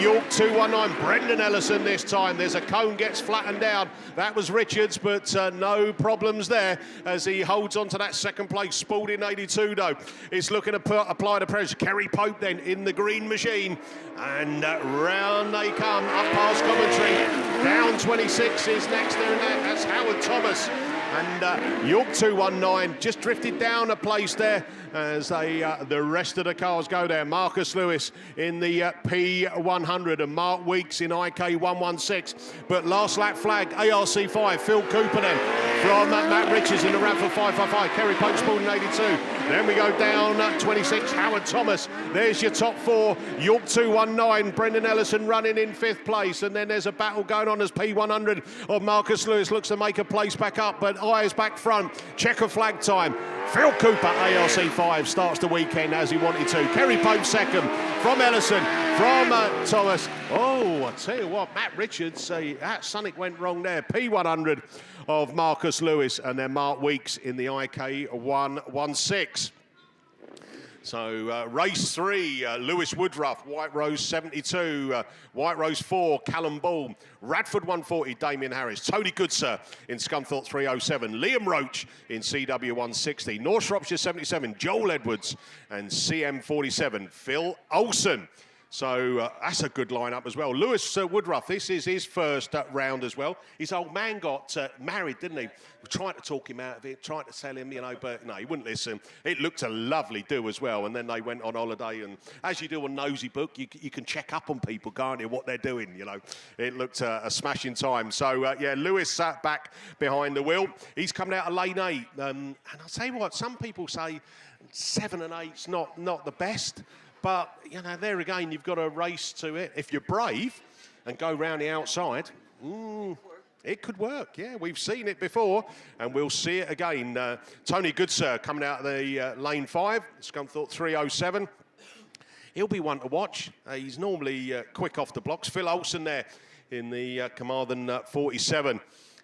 York 219, Brendan Ellison this time. There's a cone, gets flattened down. That was Richards, but no problems there as he holds on to that second place. Spalding 82 though. It's looking to apply the pressure. Kerry Pope then in the green machine. And round they come, up past commentary. Down 26 is next there and there. That's Howard Thomas. And York 219 just drifted down a place there as the rest of the cars go there. Marcus Lewis in the P100 and Mark Weeks in IK 116. But last lap flag, ARC 5, Phil Cooper then from Matt Richards in the Radford 555. Kerry Pope Spalding 82. Then we go down 26, Howard Thomas. There's your top 4. York 219, Brendan Ellison running in 5th place. And then there's a battle going on as P100 of Marcus Lewis looks to make a place back up. But eyes back front, checker flag time. Phil Cooper, ARC 5, starts the weekend as he wanted to. Kerry Pope second from Ellison, from Thomas. Oh, I tell you what, Matt Richards, something went wrong there. P100 of Marcus Lewis and then Mark Weeks in the IK 116. So race 3, Lewis Woodruff, White Rose 72, White Rose 4, Callum Ball, Radford 140, Damien Harris, Tony Goodsir in Scunthorpe 307, Liam Roach in CW 160, North Shropshire 77, Joel Edwards and CM 47, Phil Olsen. So that's a good lineup as well. Lewis Woodruff, this is his first round as well. His old man got married, didn't he? We're trying to talk him out of it, trying to tell him, you know, but no, he wouldn't listen. It looked a lovely do as well. And then they went on holiday. And as you do on Nosy Book, you can check up on people, can't you, what they're doing, you know. It looked a smashing time. So, yeah, Lewis sat back behind the wheel. He's coming out of lane 8. And I'll tell you what, some people say 7 and 8's not the best. But, you know, there again, you've got to race to it. If you're brave and go round the outside, it could work. Yeah, we've seen it before, and we'll see it again. Tony Goodsir coming out of the lane 5, Scunthorpe 307. He'll be one to watch. He's normally quick off the blocks. Phil Olsen there in the Carmarthen 47.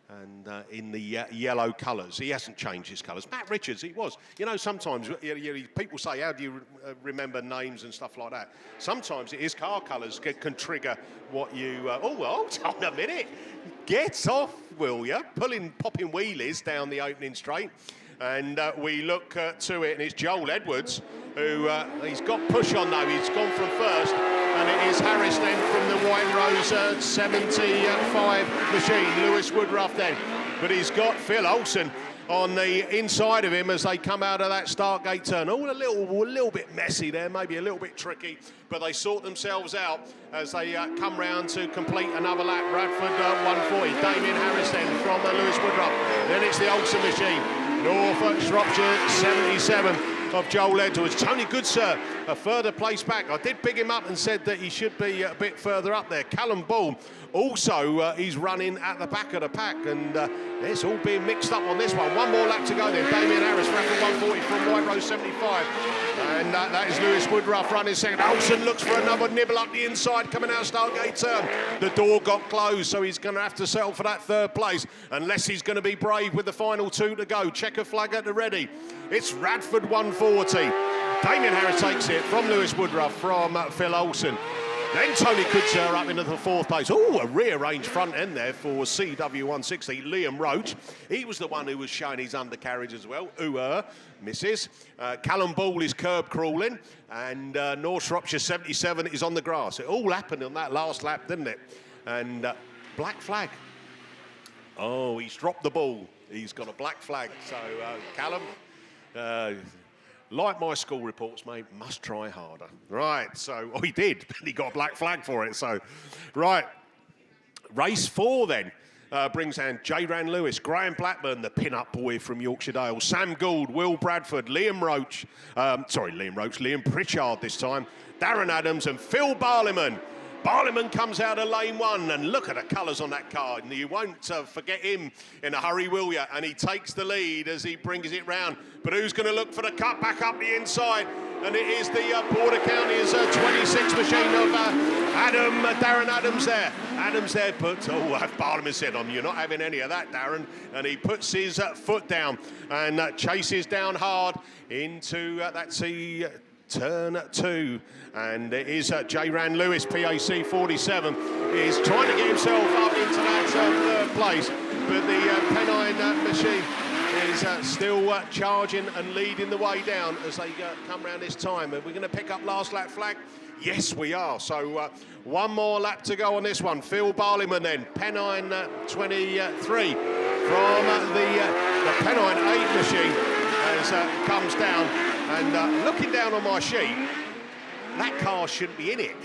And in the yellow colours. He hasn't changed his colours. Matt Richards, he was. You know, sometimes people say, how do you remember names and stuff like that? Sometimes his car colours can trigger what you... hold on a minute. Get off, will you? Popping wheelies down the opening straight. And we look to it, and it's Joel Edwards, who he's got push on though. He's gone from first. And it is Harris then from the White Rose 75 machine. Lewis Woodruff then. But he's got Phil Olsen on the inside of him as they come out of that start gate turn. All a little bit messy there, maybe a little bit tricky, but they sort themselves out as they come round to complete another lap. Radford 140. Damien Harris then from Lewis Woodruff. Then it's the Olsen machine. North Shropshire 77 of Joel Edwards. Tony Goodsir a further place back. I did big him up and said that he should be a bit further up there. Callum Ball also, he's running at the back of the pack, and it's all being mixed up on this one. One more lap to go then. Damien Harris, record 140 from White Rose 75. And that is Lewis Woodruff running second. Olsen looks for another nibble up the inside, coming out Stargate turn. The door got closed, so he's going to have to settle for that third place, unless he's going to be brave with the final 2 to go. Checker flag at the ready. It's Radford 140. Damien Harris takes it from Lewis Woodruff, from Phil Olsen. Then Tony Kutzer up into the 4th place. Oh, a rearranged front end there for CW160. Liam Roach. He was the one who was showing his undercarriage as well. Misses. Callum Ball is curb crawling. And North Shropshire 77 is on the grass. It all happened on that last lap, didn't it? And black flag. Oh, he's dropped the ball. He's got a black flag. So, Callum... like my school reports, mate, must try harder. Right, so, he did, but he got a black flag for it, so. Right, race 4 then. Brings down J-Ran Lewis, Graham Blackburn, the pin-up boy from Yorkshire Dale, Sam Gould, Will Bradford, Liam Pritchard this time, Darren Adams and Phil Barliman. Barliman comes out of lane 1, and look at the colours on that car. And you won't forget him in a hurry, will you? And he takes the lead as he brings it round. But who's going to look for the cut back up the inside? And it is the Border County's 26 machine of Darren Adams there. Adams there, but Barliman said, you're not having any of that, Darren. And he puts his foot down and chases down hard into turn 2, and it is J-Ran Lewis, PAC 47, is trying to get himself up into that 3rd place, but the Pennine machine is still charging and leading the way down as they come round this time. Are we going to pick up last lap flag? Yes, we are. So one more lap to go on this one. Phil Barliman then, Pennine 23 from the Pennine 8 machine as comes down. And looking down on my sheet, that car shouldn't be in it.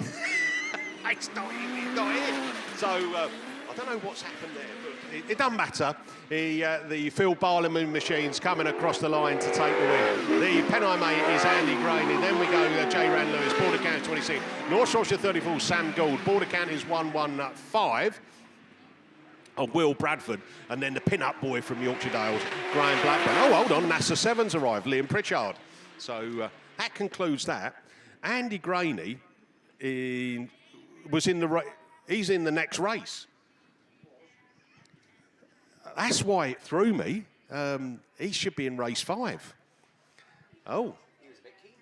It's not in it. So I don't know what's happened there, but it doesn't matter. The Phil Barliman machine's coming across the line to take the win. The Pennine mate is Andy Graney. Then we go J-Ran Lewis, Border County 26. North Shropshire 34, Sam Gould. Border County is 115. On Will Bradford, and then the pin-up boy from Yorkshire Dales, Graham Blackburn. Oh, hold on, NASA 7's arrived, Liam Pritchard. So that concludes that. Andy Graney was in the he's in the next race. That's why it threw me. He should be in race 5. Oh. He was a bit keen.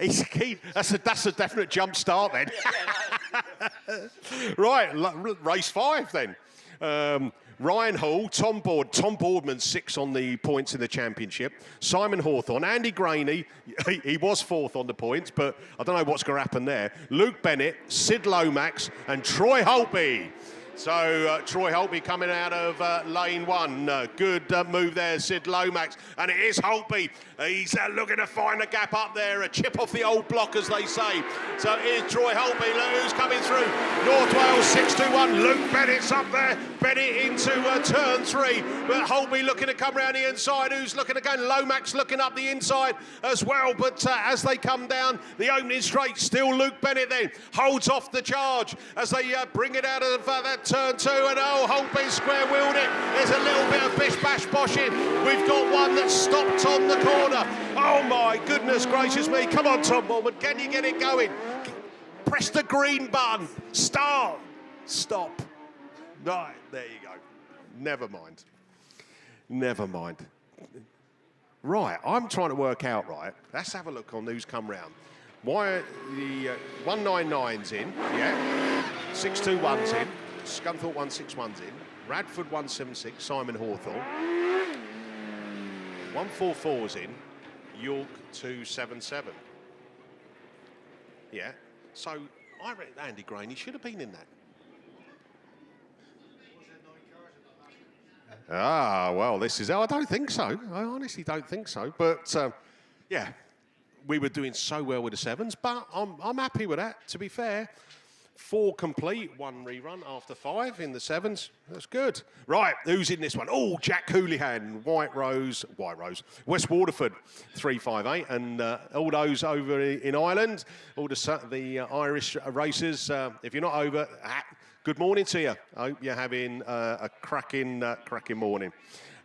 He's keen. That's a definite jump start then. Right, race 5 then. Ryan Hall, Tom Boardman 6 on the points in the championship. Simon Hawthorne, Andy Graney, he was 4th on the points, but I don't know what's going to happen there. Luke Bennett, Sid Lomax, and Troy Holtby. So Troy Holtby coming out of lane 1. Good move there, Sid Lomax. And it is Holtby. He's looking to find a gap up there, a chip off the old block, as they say. So here's Troy Holtby, who's coming through. North Wales 621. Luke Bennett's up there. Bennett into turn 3. But Holtby looking to come round the inside. Who's looking to go? Lomax looking up the inside as well. But as they come down the opening straight, still Luke Bennett then holds off the charge as they bring it out of that turn 2. And Holtby square-wheeled it. There's a little bit of bish-bash-boshing. We've got one that's stopped on the corner. Oh my goodness gracious me. Come on, Tom Bourman, can you get it going? Press the green button. Start. Stop. Right, there you go. Never mind. Right, I'm trying to work out, right, let's have a look on who's come round. Why the 199's in, yeah, 621's in, Scunthorpe 161's in, Radford 176, Simon Hawthorne, 144's in, York 277. Yeah, so I reckon Andy Graney should have been in that. Ah, well, this is... I don't think so. I honestly don't think so. But, yeah, we were doing so well with the 7s, but I'm happy with that, to be fair. 4 complete, 1 rerun after 5 in the 7s. That's good. Right, who's in this one? Oh, Jack Houlihan, White Rose, West Waterford, 358. And all those over in Ireland, all the Irish racers, if you're not over, good morning to you. I hope you're having a cracking morning.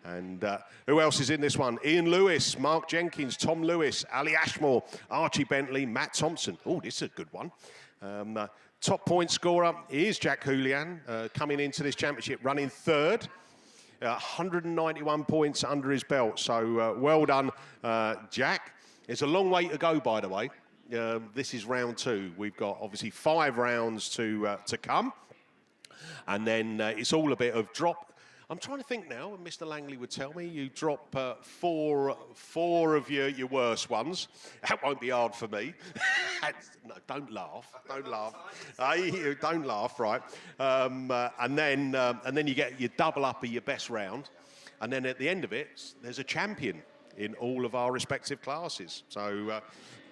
And who else is in this one? Ian Lewis, Mark Jenkins, Tom Lewis, Ali Ashmore, Archie Bentley, Matt Thompson. Oh, this is a good one. Top point scorer is Jack Houlihan, coming into this championship running 3rd. 191 points under his belt. So well done, Jack. It's a long way to go, by the way. This is round 2. We've got obviously 5 rounds to come. And then it's all a bit of drop. I'm trying to think now, and Mr. Langley would tell me, you drop 4 of your worst ones. That won't be hard for me. No, don't laugh. Don't laugh. Don't laugh, right? And then you get your double up of your best round. And then at the end of it, there's a champion in all of our respective classes. So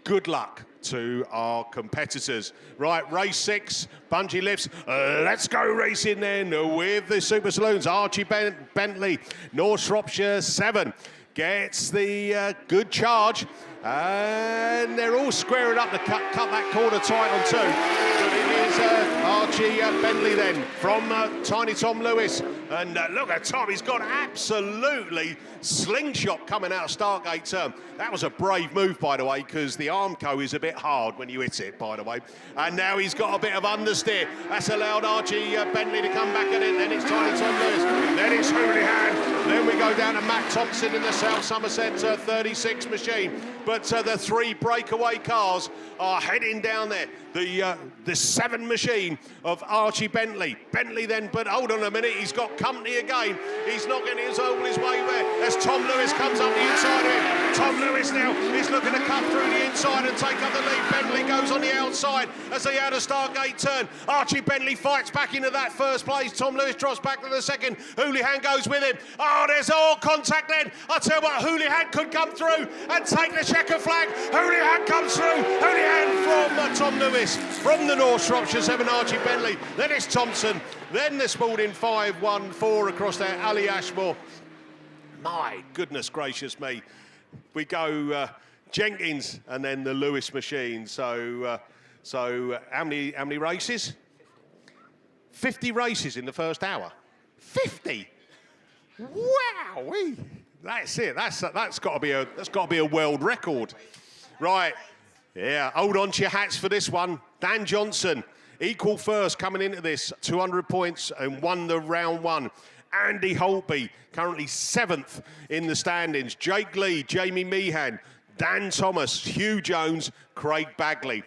good luck to our competitors. Right, race 6, bungee lifts. Let's go racing then with the Super Saloons. Archie Bentley, North Shropshire 7, gets the good charge. And they're all squaring up to cut that corner tight on 2. But it is Archie Bentley then from Tiny Tom Lewis. And look at Tom, he's got absolutely slingshot coming out of Stargate turn. That was a brave move, by the way, because the Armco is a bit hard when you hit it, by the way. And now he's got a bit of understeer. That's allowed Archie Bentley to come back at it. Then it's Tiny Tom Lewis. Then it's Houlihan. Then we go down to Matt Thompson in the South Somerset 36 machine. But the 3 breakaway cars are heading down there. The 7 machine of Archie Bentley. Bentley then, but hold on a minute, he's got company again. He's not getting his way there. As Tom Lewis comes up the inside of him. Tom Lewis now is looking to cut through the inside and take up the lead. Bentley goes on the outside as they out of Stargate turn. Archie Bentley fights back into that first place. Tom Lewis drops back to the second. Houlihan goes with him. Oh, there's all contact then. I tell you what, Houlihan could come through and take the checker flag. Houlihan comes through. Houlihan from Tom Lewis. From the North Shropshire 7, Archie Bentley. Then it's Thompson. Then the Spalding 5-1-4 across there, Ali Ashmore. My goodness gracious me. We go Jenkins and then the Lewis machine. So how many races? 50 races in the first hour. 50. Wow. That's it. That's got to be a world record. Right. Yeah, hold on to your hats for this one. Dan Johnson, equal first coming into this, 200 points and won the round 1. Andy Holtby, currently 7th in the standings. Jake Lee, Jamie Meehan, Dan Thomas, Hugh Jones, Craig Bagley.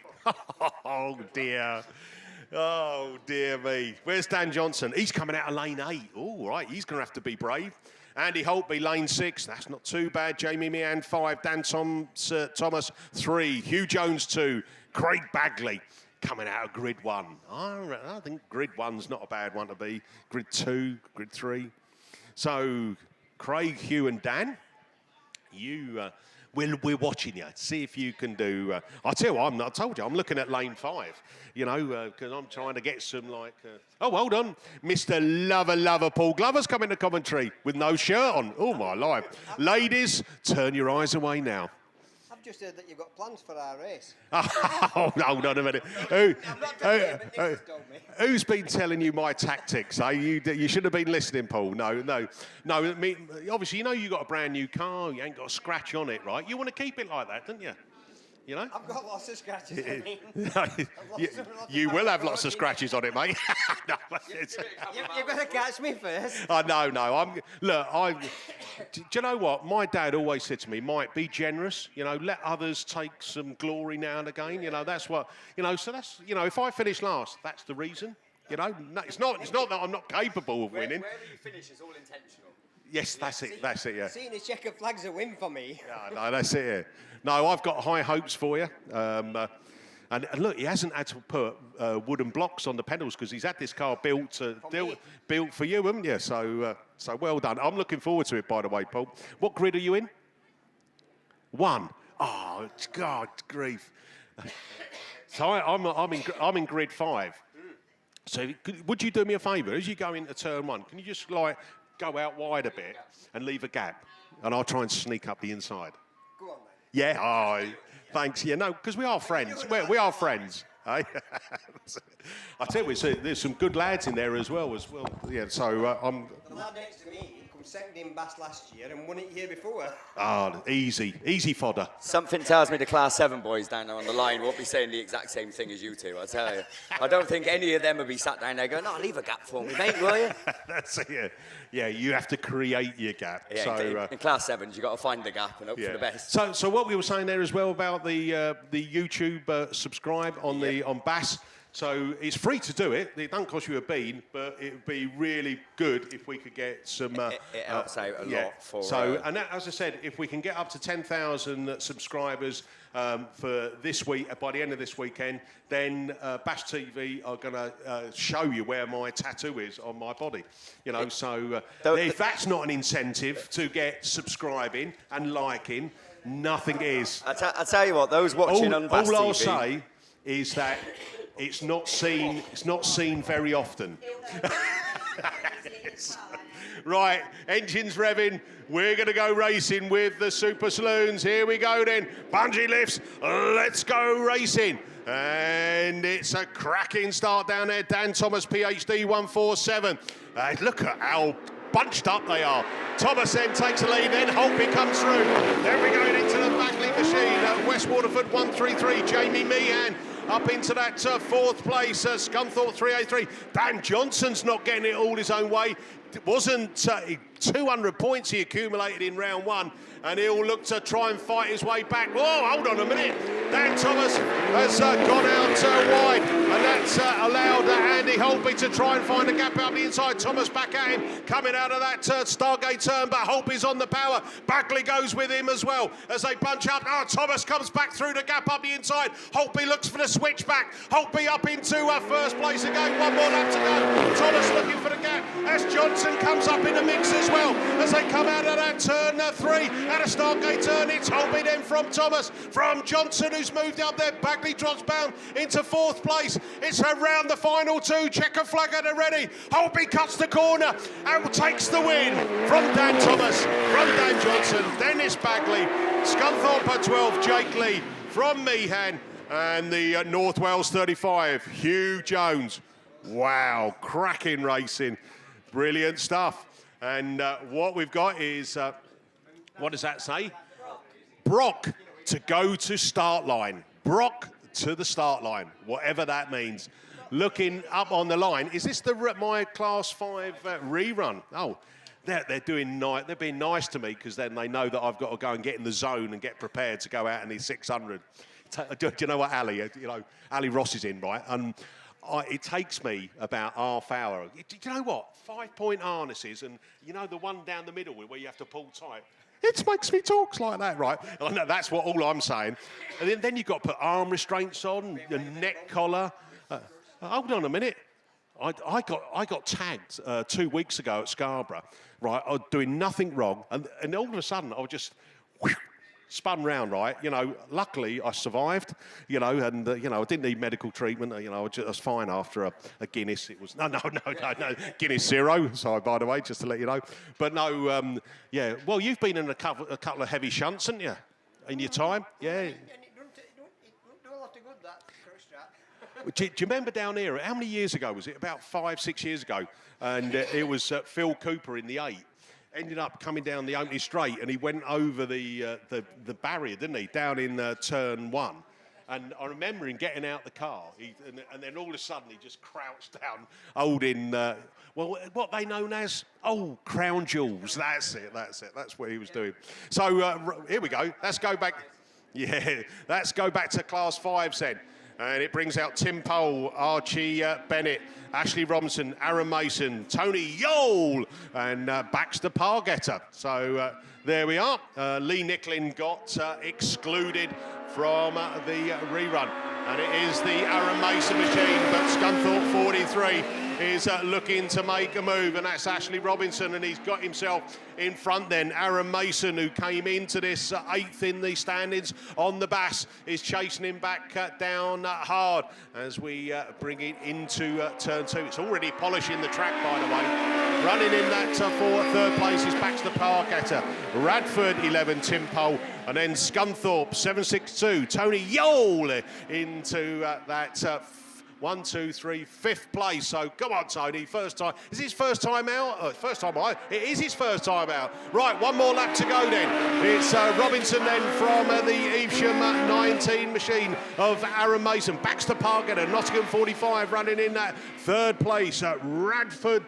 Oh, dear. Oh, dear me. Where's Dan Johnson? He's coming out of lane 8. All right, he's going to have to be brave. Andy Holtby, lane 6. That's not too bad. Jamie Meehan, 5. Dan Thomas, 3. Hugh Jones, 2. Craig Bagley coming out of grid 1. I think grid 1's not a bad one to be. Grid 2, grid 3. So, Craig, Hugh and Dan, we're watching you. See if you can do... I tell you what, I told you, I'm looking at lane 5. Because I'm trying to get some, oh, hold on. Mr. Lover, Paul Glover's coming to commentary with no shirt on. Oh, my life. Ladies, turn your eyes away now. I've just heard that you've got plans for our race. Oh, hold on a minute. I'm not telling you, but Nick has told me. Who's been telling you my tactics? You should have been listening, Paul. No. I mean, obviously, you got a brand new car. You ain't got a scratch on it, right? You want to keep it like that, don't you? I've got lots of scratches on it. You will have lots of scratches on it, mate. No, You've got to catch me first. No. Do you know what? My dad always said to me, Mike, be generous. Let others take some glory now and again. That's what, so that's, if I finish last, that's the reason. No, it's not that I'm not capable of winning. Wherever you finish is all intentional. Yes, that's it, yeah. Seeing his checker flag's a win for me. Yeah, no, that's it, yeah. No, I've got high hopes for you. And look, he hasn't had to put wooden blocks on the pedals because he's had this car built for you, haven't you? So well done. I'm looking forward to it, by the way, Paul. What grid are you in? 1. Oh, God, grief. So I'm in grid 5. So would you do me a favour? As you go into turn 1, can you just, like, go out wide a bit and leave a gap? And I'll try and sneak up the inside. Go on, mate. Yeah, thanks. Yeah, no, because we are friends. We are friends. Eh? I tell you, there's some good lads in there as well. Yeah, so I'm... The lad next to me come second in BAST last year and won it year before. Easy fodder. Something tells me the Class 7 boys down there on the line won't be saying the exact same thing as you two, I tell you. I don't think any of them will be sat down there going, "No, leave a gap for me, mate, will you?" That's it, yeah, you have to create your gap. Yeah, so, in Class 7s, you've got to find the gap and hope for the best. So what we were saying there as well about the YouTube subscribe on on BAS. So it's free to do it. It doesn't cost you a bean, but it would be really good if we could get some... it helps out a lot for... So, and that, as I said, if we can get up to 10,000 subscribers for this week, by the end of this weekend, then BAStv are going to show you where my tattoo is on my body. You know, if that's not an incentive to get subscribing and liking, nothing is. I tell you what, those watching on BAStv... All I'll say is that it's not seen very often. Right, engines revving. We're going to go racing with the Super Saloons. Here we go then. Bungee lifts. Let's go racing. And it's a cracking start down there. Dan Thomas, PhD 147. Look at how bunched up they are. Thomas then takes the lead, then Holtby comes through. Then we're going into the Bagley machine. West Waterford 133, Jamie Meehan up into that fourth place. Scunthorpe 383. Dan Johnson's not getting it all his own way. It wasn't 200 points he accumulated in round 1, and he'll look to try and fight his way back. Whoa, hold on a minute. Dan Thomas has gone out wide, and that's allowed Andy Holtby to try and find a gap out the inside. Thomas back at him, coming out of that Stargate turn, but Holtby's on the power. Bagley goes with him as well as they bunch up. Thomas comes back through the gap up the inside. Holtby looks for the switchback. Holtby up into first place again. One more lap to go. Thomas looking for the gap as Johnson comes up in the mix as well as they come out of that turn 3 at a Stargate turn. It's Holtby then from Thomas, from Johnson, who's moved up there. Bagley drops down into fourth place. It's around the final 2. Checker flag at the ready. Holtby cuts the corner and takes the win from Dan Thomas, from Dan Johnson. Dennis Bagley, Scunthorpe at 12, Jake Lee from Meehan, and the North Wales 35, Hugh Jones. Wow, cracking racing. Brilliant stuff. And what we've got is, what does that say? Brock to go to start line. Brock to the start line, whatever that means. Looking up on the line, is this my Class 5 rerun? Oh, they're being nice to me, because then they know that I've got to go and get in the zone and get prepared to go out in the 600. Do you know what Ali Ross is in, right? And it takes me about half hour. Do you know what? 5-point harnesses, and you know the one down the middle where you have to pull tight. It makes me talk like that, right? I know that's all I'm saying. And then you've got to put arm restraints on, the neck collar. Hold on a minute. I got tagged 2 weeks ago at Scarborough, right? I was doing nothing wrong, and all of a sudden I was just spun round, right? You know, luckily I survived, and I didn't need medical treatment. I was fine after a Guinness. It was no Guinness Zero. Sorry, by the way, just to let you know. But no, yeah. Well, you've been in a couple of heavy shunts, haven't you, in your time? Yeah. And it don't do a lot of good, that crush track. Do you remember down here? How many years ago was it? About 5-6 years ago, and it was Phil Cooper in the 8. Ended up coming down the opening straight, and he went over the barrier, didn't he? Down in turn 1. And I remember him getting out the car, and then all of a sudden he just crouched down, holding what they known as crown jewels. That's it. That's what he was doing. So here we go. Let's go back. Yeah, let's go back to Class 5 then. And it brings out Tim Pole, Archie Bennett, Ashley Robinson, Aaron Mason, Tony Yole, and Baxter Pargetter. So there we are. Lee Nicklin got excluded from the rerun. And it is the Aaron Mason machine, but Scunthorpe 43 is looking to make a move, and that's Ashley Robinson, and he's got himself in front then. Aaron Mason, who came into this 8th in the standings on the Bass, is chasing him back down hard as we bring it into turn 2. It's already polishing the track, by the way. Running in that for 3rd place is Baxter Parketter. Radford 11, Tim Pole, and then Scunthorpe 762. Tony Yole into that 1, 2, 3, 5th place. So come on, Tony, first time. Is his first time out? First time out. It is his first time out. Right, one more lap to go then. It's Robinson then from the Evesham 19 machine of Aaron Mason. Baxter Parketter, Nottingham 45 running in that 3rd place. Radford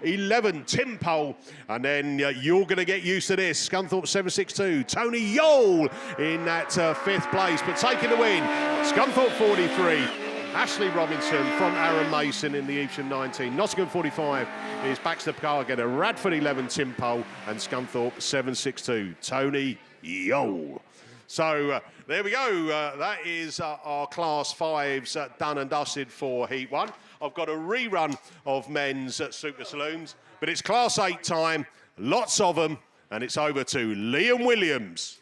11, Tim Pole. And then you're going to get used to this. Scunthorpe 762. Tony Yole in that 5th place. But taking the win, Scunthorpe 43. Ashley Robinson from Aaron Mason in the Evesham 19. Nottingham 45 is Baxter Parketter. Radford 11, Tim Pole, and Scunthorpe 762, Tony Yole. So there we go. That is our Class 5s done and dusted for Heat 1. I've got a rerun of men's Super Saloons, but it's Class 8 time, lots of them, and it's over to Liam Williams.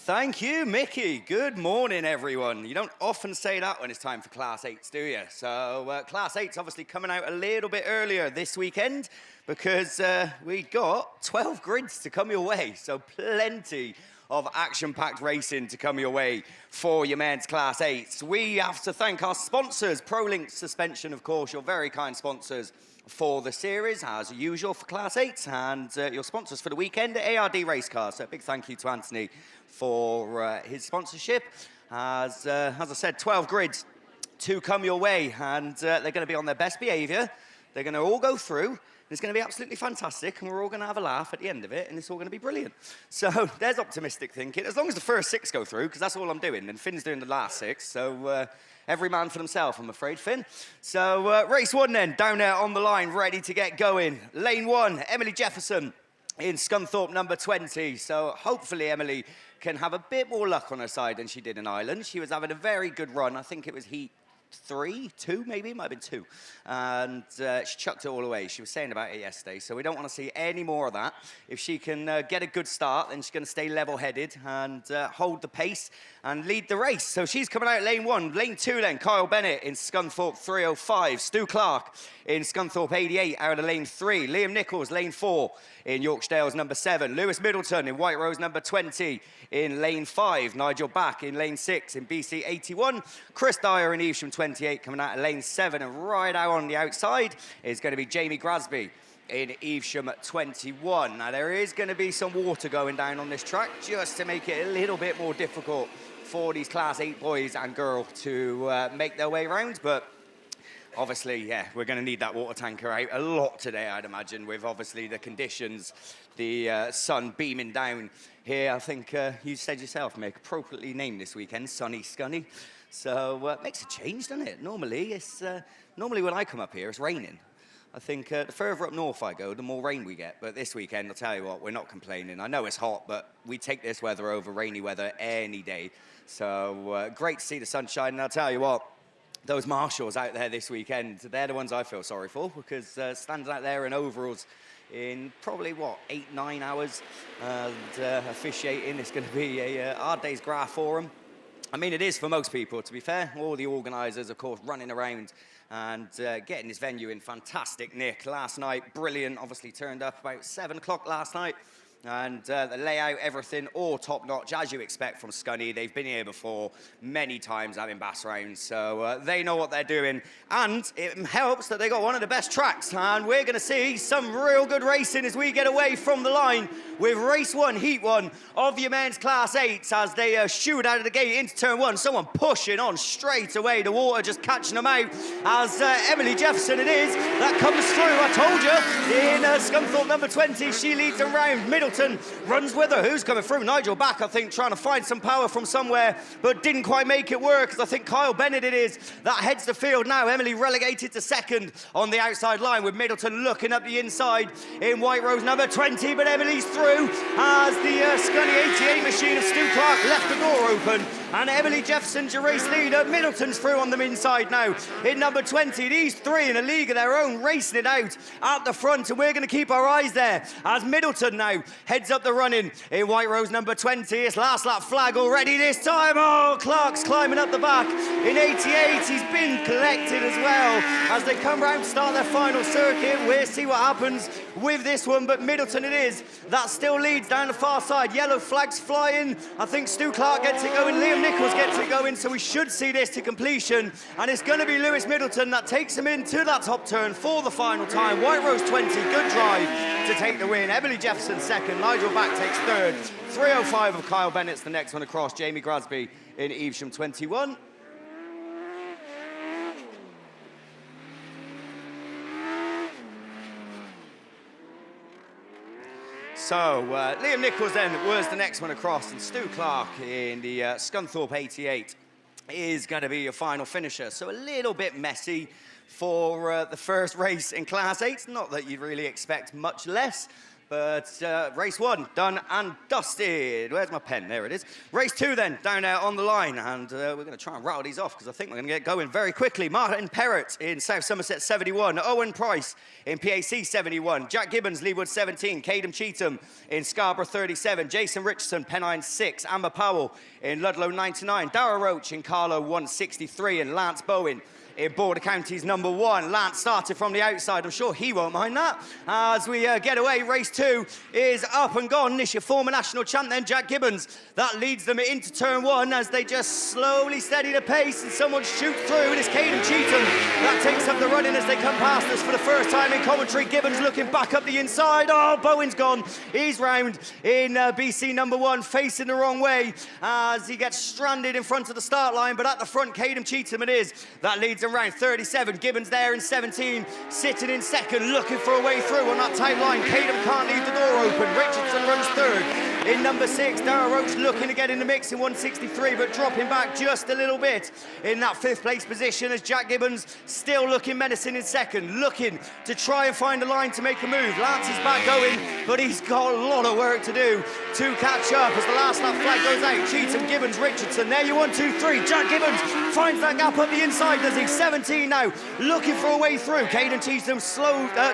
Thank you, Mickey. Good morning, everyone. You don't often say that when it's time for Class 8s, do you? So Class 8's obviously coming out a little bit earlier this weekend because we got 12 grids to come your way. So plenty of action-packed racing to come your way for your men's Class 8s. We have to thank our sponsors, ProLink Suspension, of course, your very kind sponsors for the series, as usual for Class 8s, and your sponsors for the weekend, ARD Race Cars. So a big thank you to Anthony for his sponsorship. As I said, 12 grids to come your way, and they're going to be on their best behaviour. They're going to all go through. It's going to be absolutely fantastic, and we're all going to have a laugh at the end of it, and it's all going to be brilliant. So there's optimistic thinking. As long as the first 6 go through, because that's all I'm doing, and Finn's doing the last 6, so every man for himself, I'm afraid, Finn. So race 1 then, down there on the line, ready to get going. Lane 1, Emily Jefferson in Scunthorpe number 20. So hopefully Emily can have a bit more luck on her side than she did in Ireland. She was having a very good run. I think it was Heat 2 maybe, it might have been 2. And she chucked it all away. She was saying about it yesterday, so we don't want to see any more of that. If she can get a good start, then she's going to stay level-headed and hold the pace and lead the race. So she's coming out lane 1. Lane 2 then, Kyle Bennett in Scunthorpe 305. Stu Clark in Scunthorpe 88 out of lane 3. Liam Nichols, lane 4 in Yorkdale's number 7. Lewis Middleton in White Rose number 20 in lane 5. Nigel Back in lane 6 in BC 81. Chris Dyer in Evesham 28 coming out of lane 7, and right out on the outside is going to be Jamie Grasby in Evesham 21. Now there is going to be some water going down on this track just to make it a little bit more difficult for these Class 8 boys and girls to make their way around, but obviously, yeah, we're going to need that water tanker out a lot today, I'd imagine, with obviously the conditions, the sun beaming down here. I think you said yourself, Mick, appropriately named this weekend, Sunny Scunny. So it makes a change, doesn't it? Normally, normally when I come up here, it's raining. I think the further up north I go, the more rain we get. But this weekend, I'll tell you what, we're not complaining. I know it's hot, but we take this weather over rainy weather any day. So great to see the sunshine. And I'll tell you what, those marshals out there this weekend, they're the ones I feel sorry for, because standing out there in overalls in probably, 8-9 hours, and officiating, it's going to be a hard day's graft for them. I mean, it is for most people, to be fair. All the organisers, of course, running around and getting this venue in fantastic nick. Last night, brilliant. Obviously turned up about 7 o'clock last night. And the layout, everything, all top-notch, as you expect from Scunny. They've been here before many times having Bass rounds, so they know what they're doing. And it helps that they got one of the best tracks, and we're going to see some real good racing as we get away from the line with race 1, heat 1 of your men's Class 8s as they shoot out of the gate into turn 1. Someone pushing on straight away, the water just catching them out as Emily Jefferson it is that comes through. I told you, in Scunthorpe number 20, she leads them round. Middleton runs with her. Who's coming through? Nigel Back, I think, trying to find some power from somewhere, but didn't quite make it work, because I think Kyle Bennett it is that heads the field now. Emily relegated to second on the outside line, with Middleton looking up the inside in White Rose number 20, but Emily's through as the Scunny 88 machine of Stu Clark left the door open And Emily Jefferson's your race leader. Middleton's through on them inside now. In number 20, these three in a league of their own, racing it out at the front. And we're going to keep our eyes there as Middleton now heads up the running in White Rose number 20. It's last lap flag already this time. Oh, Clark's climbing up the back. In 88, he's been collected as well. As they come round to start their final circuit, we'll see what happens with this one. But Middleton it is. That still leads down the far side. Yellow flags flying. I think Stu Clark gets it going. Liam Nichols gets it going. So we should see this to completion. And it's going to be Lewis Middleton that takes him into that top turn for the final time. White Rose 20, good drive to take the win. Emily Jefferson second. Nigel Back takes third. 3:05 of Kyle Bennett's the next one across. Jamie Grasby in Evesham 21. So, Liam Nichols then was the next one across, and Stu Clark in the Scunthorpe 88 is going to be your final finisher. So a little bit messy for the first race in Class 8. Not that you'd really expect much less, but race 1 done and dusted. Where's my pen? There it is. Race 2 then, down there on the line, and we're going to try and rattle these off because I think we're going to get going very quickly. Martin Perrott in South Somerset 71, Owen Price in PAC 71, Jack Gibbons, Leewood 17, Caden Cheetham in Scarborough 37, Jason Richardson, Pennine 6, Amber Powell in Ludlow 99, Darragh Roach in Carlow 163, and Lance Bowen in Border Counties number 1. Lance started from the outside. I'm sure he won't mind that. As we get away, race 2 is up and gone. This your former national champ then, Jack Gibbons. That leads them into turn 1 as they just slowly steady the pace and someone shoots through, and it's Caden Cheetham that takes up the running as they come past us for the first time in commentary. Gibbons looking back up the inside. Oh, Bowen's gone. He's round in BC number 1, facing the wrong way as he gets stranded in front of the start line, but at the front, Caden Cheetham it is. That leads around 37. Gibbons there in 17, sitting in second, looking for a way through on that tight line. Caden can't leave the door open. Richardson runs third. In number 6, Darragh Roach looking to get in the mix in 163, but dropping back just a little bit in that 5th place position as Jack Gibbons still looking menacing in second, looking to try and find a line to make a move. Lance is back going, but he's got a lot of work to do to catch up as the last lap flag goes out. Cheetham, Gibbons, Richardson. There you 1, 2, 3. Jack Gibbons finds that gap up the inside, does he? 17 now, looking for a way through. Caden Cheetham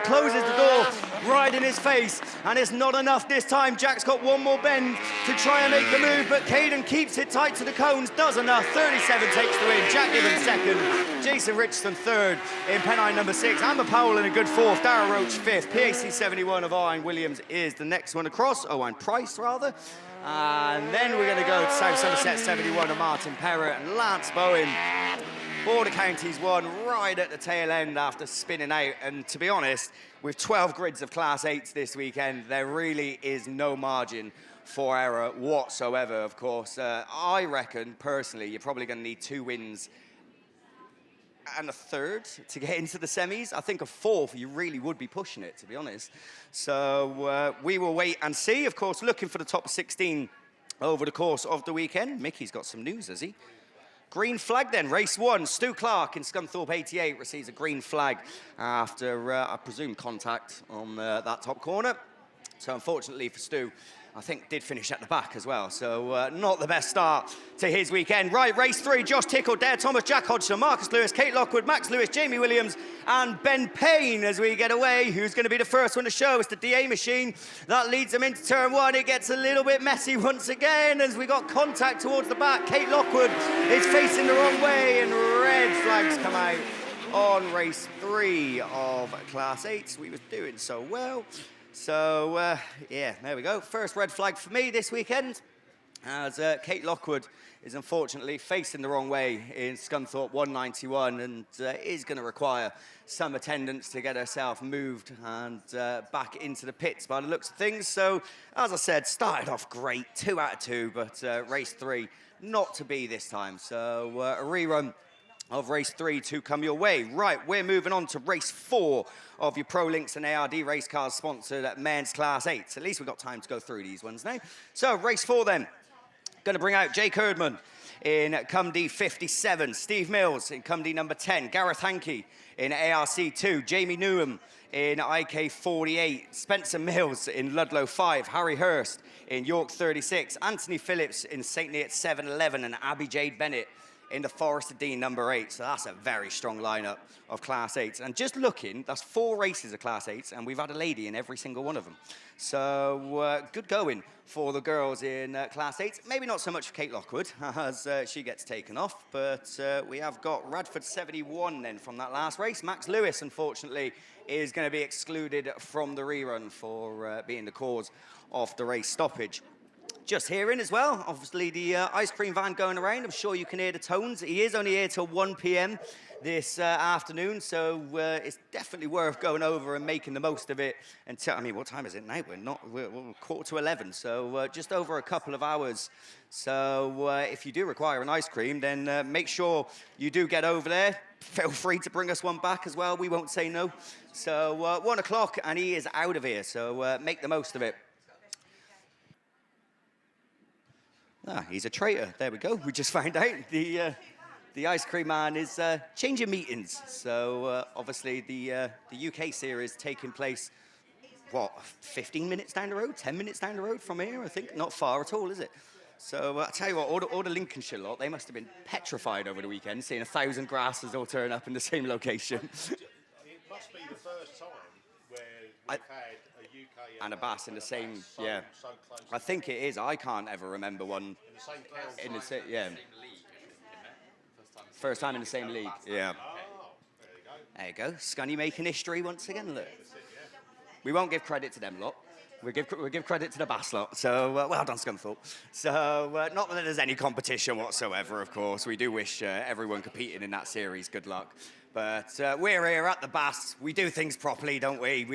closes the door right in his face, and it's not enough this time. Jack's got one more bend to try and make a move, but Caden keeps it tight to the cones, does enough. 37 takes the win. Jack Gibbons second, Jason Richardson third in Pennine number 6, Amber Powell in a good 4th, Darragh Roach 5th, PAC 71 of Owen Williams is the next one across, Owen Price rather. And then we're going to go to South Somerset 71 of Martin Perrott and Lance Bowen. Border Counties 1 right at the tail end after spinning out, and to be honest, with 12 grids of Class 8s this weekend, there really is no margin for error whatsoever, of course. I reckon, personally, you're probably going to need 2 wins and a 3rd to get into the semis. I think a 4th, you really would be pushing it, to be honest. So we will wait and see. Of course, looking for the top 16 over the course of the weekend. Mickey's got some news, has he? Green flag then, race 1. Stu Clark in Scunthorpe 88 receives a green flag after, I presume, contact on that top corner. So unfortunately for Stu, I think did finish at the back as well. So not the best start to his weekend. Right, race 3, Josh Tickle, Dare Thomas, Jack Hodgson, Marcus Lewis, Kate Lockwood, Max Lewis, Jamie Williams, and Ben Payne as we get away. Who's going to be the first one to show? It's the DA machine. That leads them into turn 1. It gets a little bit messy once again as we got contact towards the back. Kate Lockwood is facing the wrong way, and red flags come out on race 3 of Class 8. We was doing so well. So, yeah, there we go. First red flag for me this weekend, as Kate Lockwood is unfortunately facing the wrong way in Scunthorpe 191 and is going to require some attendance to get herself moved and back into the pits by the looks of things. So, as I said, started off great, 2 out of 2, but race 3 not to be this time. So, a rerun of race 3 to come your way. Right, we're moving on to race 4 of your Pro Links and ARD race cars sponsored at men's Class 8. At least we've got time to go through these ones now. So, race 4 then. Going to bring out Jake Herdman in Cumdee 57. Steve Mills in Cumdee number 10. Gareth Hankey in ARC 2. Jamie Newham in IK 48. Spencer Mills in Ludlow 5. Harry Hurst in York 36. Anthony Phillips in St. Neots 711. And Abby Jade Bennett in the Forest of Dean number 8. So that's a very strong lineup of Class 8s. And just looking, that's 4 races of Class 8s, and we've had a lady in every single one of them. So good going for the girls in Class 8. Maybe not so much for Kate Lockwood, as she gets taken off, but we have got Radford 71 then from that last race. Max Lewis, unfortunately, is going to be excluded from the rerun for being the cause of the race stoppage. Just hearing as well, obviously the ice cream van going around. I'm sure you can hear the tones. He is only here till 1 p.m. this afternoon, so it's definitely worth going over and making the most of it until, I mean, what time is it now? We're 11:15, so just over a couple of hours. So if you do require an ice cream, then make sure you do get over there. Feel free to bring us one back as well. We won't say no. So 1 o'clock and he is out of here, so make the most of it. Ah, he's a traitor. There we go. We just found out the ice cream man is changing meetings. So obviously the UK series taking place, what, 15 minutes down the road, 10 minutes down the road from here, I think. Not far at all, is it? So I tell you what, all the Lincolnshire lot, they must have been petrified over the weekend, seeing 1,000 grasses all turn up in the same location. It must be the first time where we've had a UK and a BAS in the same, so, yeah. So close. I think it is. I can't ever remember one. In the same county. In the same, yeah. First time in the same league. Yeah. Oh, there you go. There you go. Scunny making history once again. Look. We won't give credit to them lot. We'll give credit to the BAS lot. So, well done, Scunthorpe. So, not that there's any competition whatsoever, of course. We do wish everyone competing in that series good luck. But we're here at the BAS. We do things properly, don't we?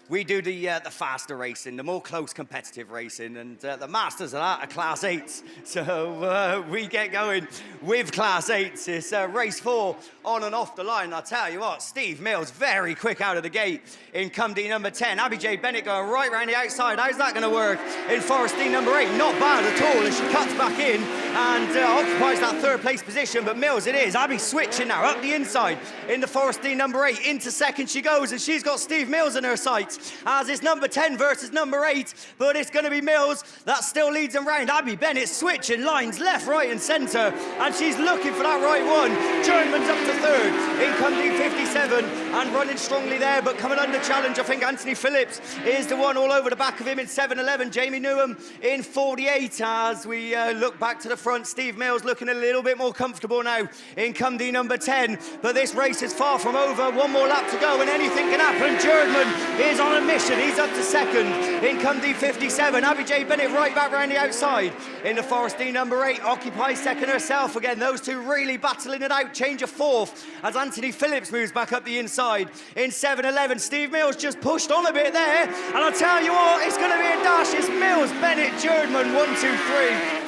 We do the faster racing, the more close competitive racing, and the masters of that are Class 8s. So we get going with Class 8s. It's race 4 on and off the line. I'll tell you what, Steve Mills very quick out of the gate in Cumdee number 10. Abby J. Bennett going right round the outside. How's that going to work? In Forest Dean number 8, not bad at all as she cuts back in and occupies that 3rd place position. But Mills it is. Abby switching now up the inside. In the Forest Dean number 8, into 2nd she goes, and she's got Steve Mills in her sights, as it's number 10 versus number 8, but it's going to be Mills that still leads them round. Abby Bennett switching lines left, right and centre, and she's looking for that right one. German's up to 3rd in Cumdee 57, and running strongly there, but coming under challenge, I think Anthony Phillips is the one all over the back of him in 7-11. Jamie Newham in 48, as we look back to the front. Steve Mills looking a little bit more comfortable now in Cumdee number 10, but this race is far from over. One more lap to go and anything can happen. Jerdman is on a mission. He's up to 2nd in Cumdee 57. Abby J. Bennett right back round the outside in the Forest Dean number 8. Occupies 2nd herself again. Those two really battling it out. Change of 4th as Anthony Phillips moves back up the inside in 7-11. Steve Mills just pushed on a bit there. And I'll tell you what, it's going to be a dash. It's Mills, Bennett, Jerdman, 1, 2, 3.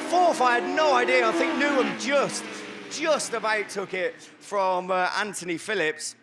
4th, I had no idea. I think Newham just about took it from Anthony Phillips.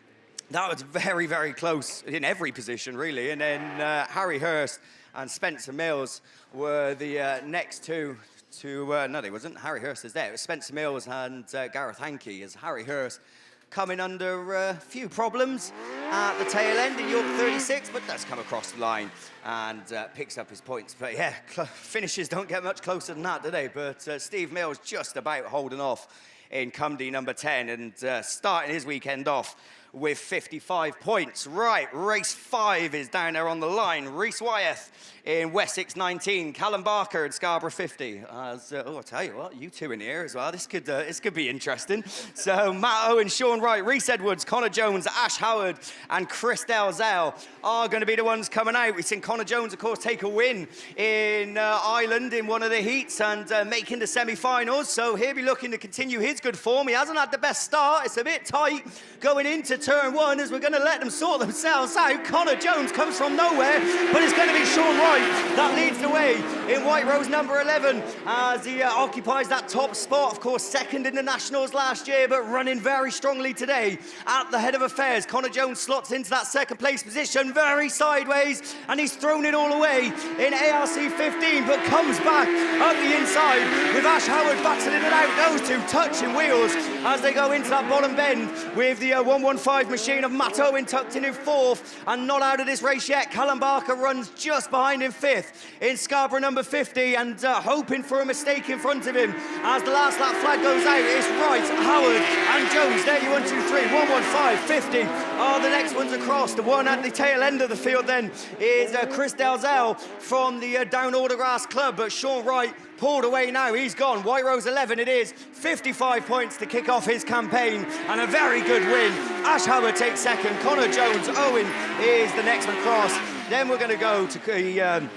That was very, very close in every position, really. And then Harry Hurst and Spencer Mills were the next two to... no, they wasn't. Harry Hurst is there. It was Spencer Mills and Gareth Hankey, as Harry Hurst coming under a few problems at the tail end in York 36, but does come across the line and picks up his points. But yeah, finishes don't get much closer than that, do they? But Steve Mills just about holding off in Cumdee number 10 and starting his weekend off with 55 points. Right, race 5 is down there on the line. Rhys Wyeth in Wessex 19, Callum Barker in Scarborough 50. As, I'll tell you what, you two in here as well. This could be interesting. So Matt Owen, Sean Wright, Rhys Edwards, Connor Jones, Ash Howard and Chris Dalzell are going to be the ones coming out. We've seen Connor Jones, of course, take a win in Ireland in one of the heats and making the semi-finals. So he'll be looking to continue his his good form. He hasn't had the best start. It's a bit tight going into turn 1 as we're going to let them sort themselves out. Connor Jones comes from nowhere, but it's going to be Sean Wright that leads the way in White Rose number 11 as he occupies that top spot. Of course, second in the Nationals last year, but running very strongly today at the head of affairs. Connor Jones slots into that second place position, very sideways, and he's thrown it all away in ARC 15, but comes back up the inside with Ash Howard battling it out. Those two touching wheels as they go into that bottom bend with the 115 machine of Matt Owen tucked in 4th and not out of this race yet. Callum Barker runs just behind in 5th in Scarborough number 50 and hoping for a mistake in front of him as the last lap flag goes out. It's Wright, Howard and Jones. There you 1, 2, 3, 115, 50 are the next ones across. The one at the tail end of the field then is Chris Dalzell from the Down Autograss Club, but Sean Wright pulled away now. He's gone. White Rose 11 it is. 55 points to kick off his campaign and a very good win. Ash Howard takes second. Connor Jones, Owen is the next one across. Then we're going to go to the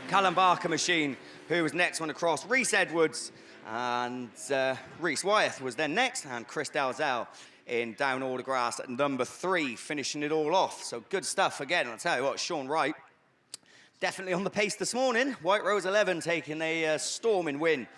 Callum Barker machine, who was next one across. Reese Edwards and Reese Wyeth was then next, and Chris Dalzell in Down Autograss at number 3, finishing it all off. So good stuff again. I'll tell you what, Sean Wright definitely on the pace this morning. White Rose 11 taking a storming win